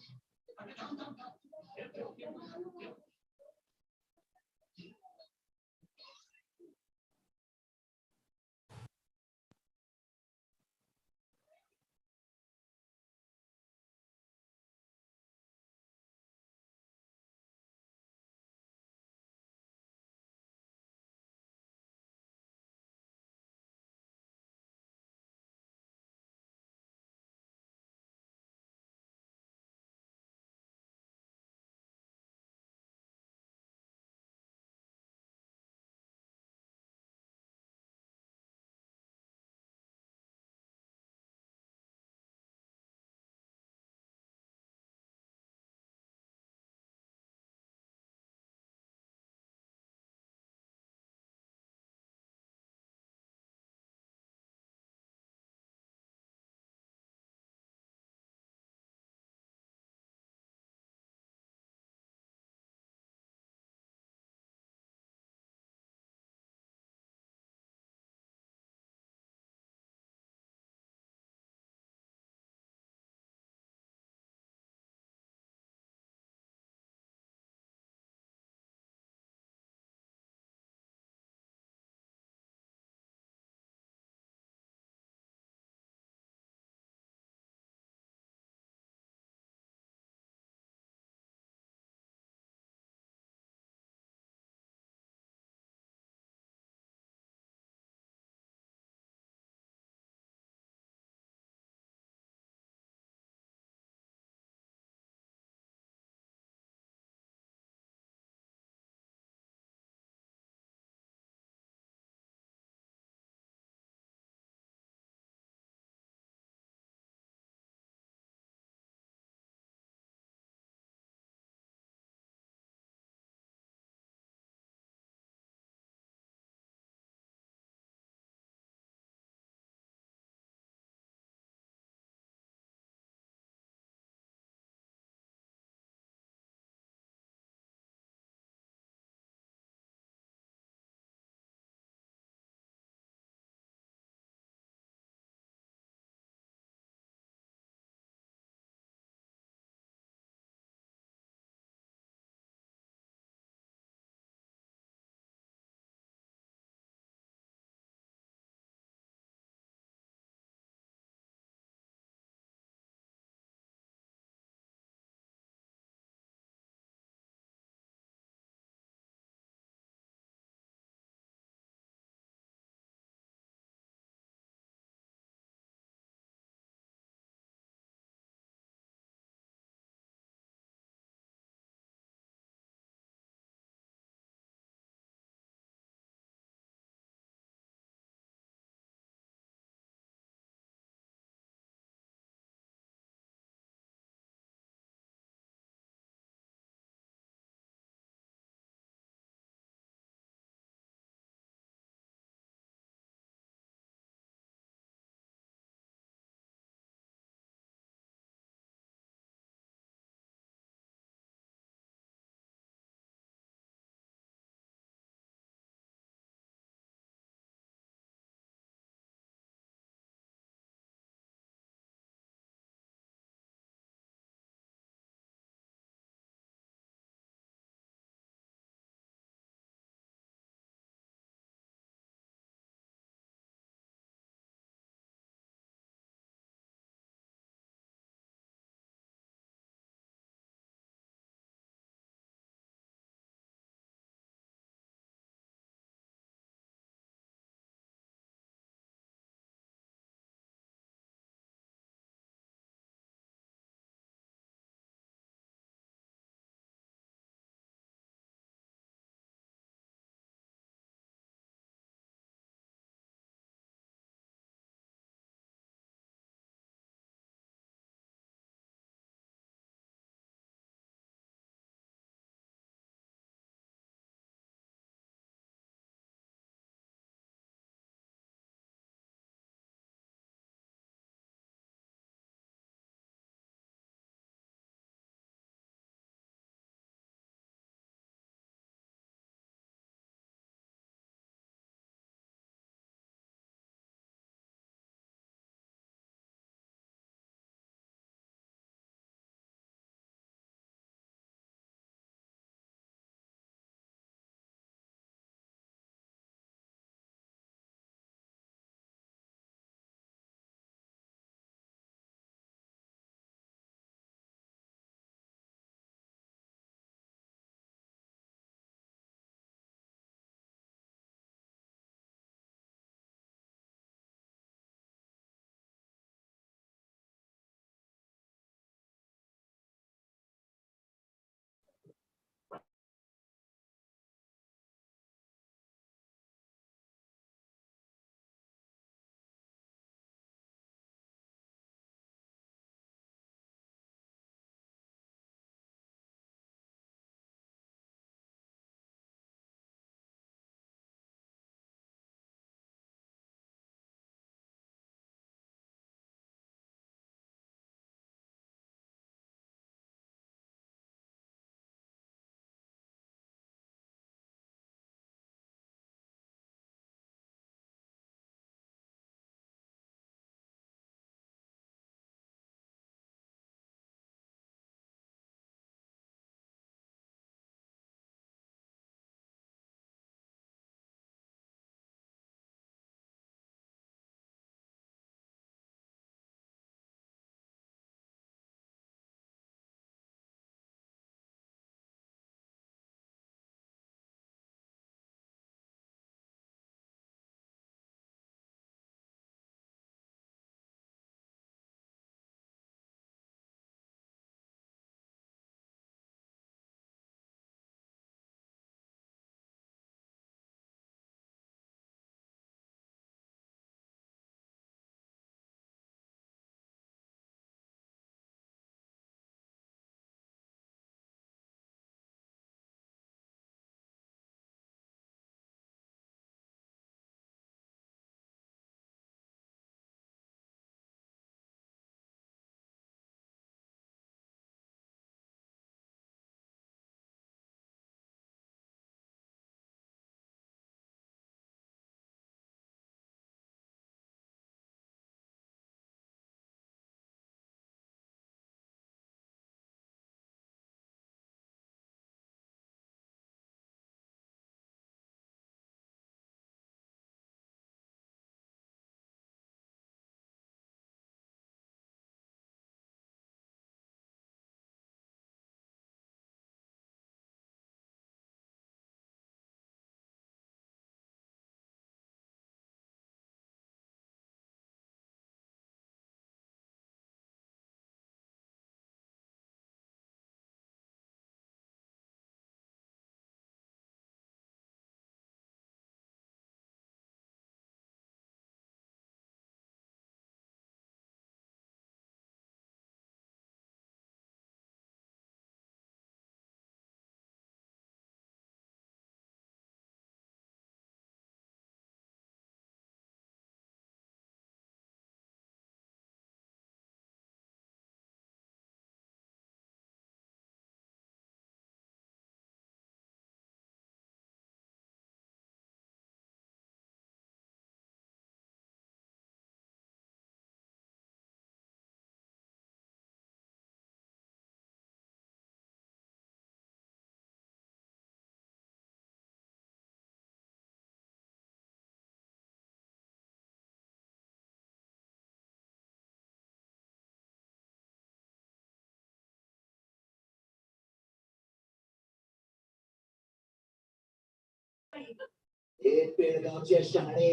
हे पेडगावचे शहाणे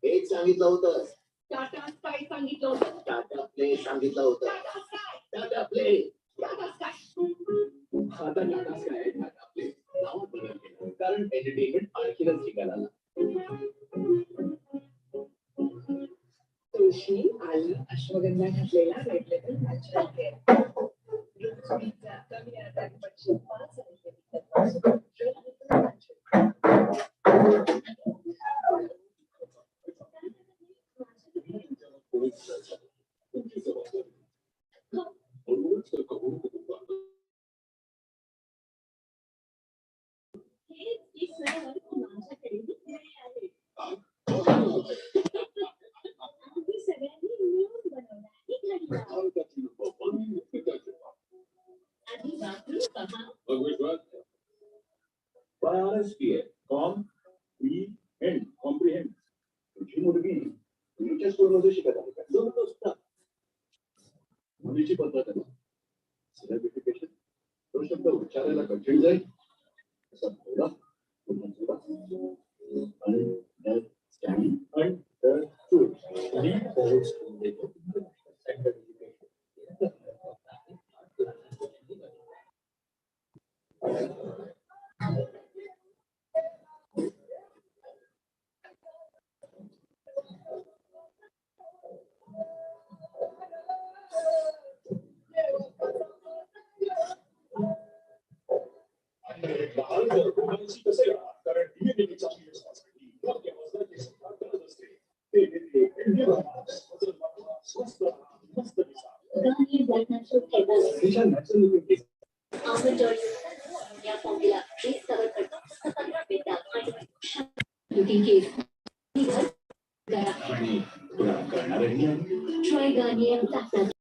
हेच सांगितलं होतं. टाटा काय सांगितलं होतं? टाटा प्ले सांगितलं होतं. टाटा प्ले. आता टाटा स्काय टाटा प्ले नावात बदल केलं कारण एंटरटेनमेंट आणखीनच ठिकाण आलं. तुळशी आलं अश्वगंधा घातलेला रेड लेबल नॅचरल केअर कमी आजारपण 5 तुझी मुलगी तुमच्या स्कूलमध्ये शिकत आहे का? दोन वाजता मुलीची पद्धत आहे. सिलेब्रिफिकेशन तो शब्द उच्चारायला कठीण जाईल असं बोला आणि स्कॅनिंग आणि Try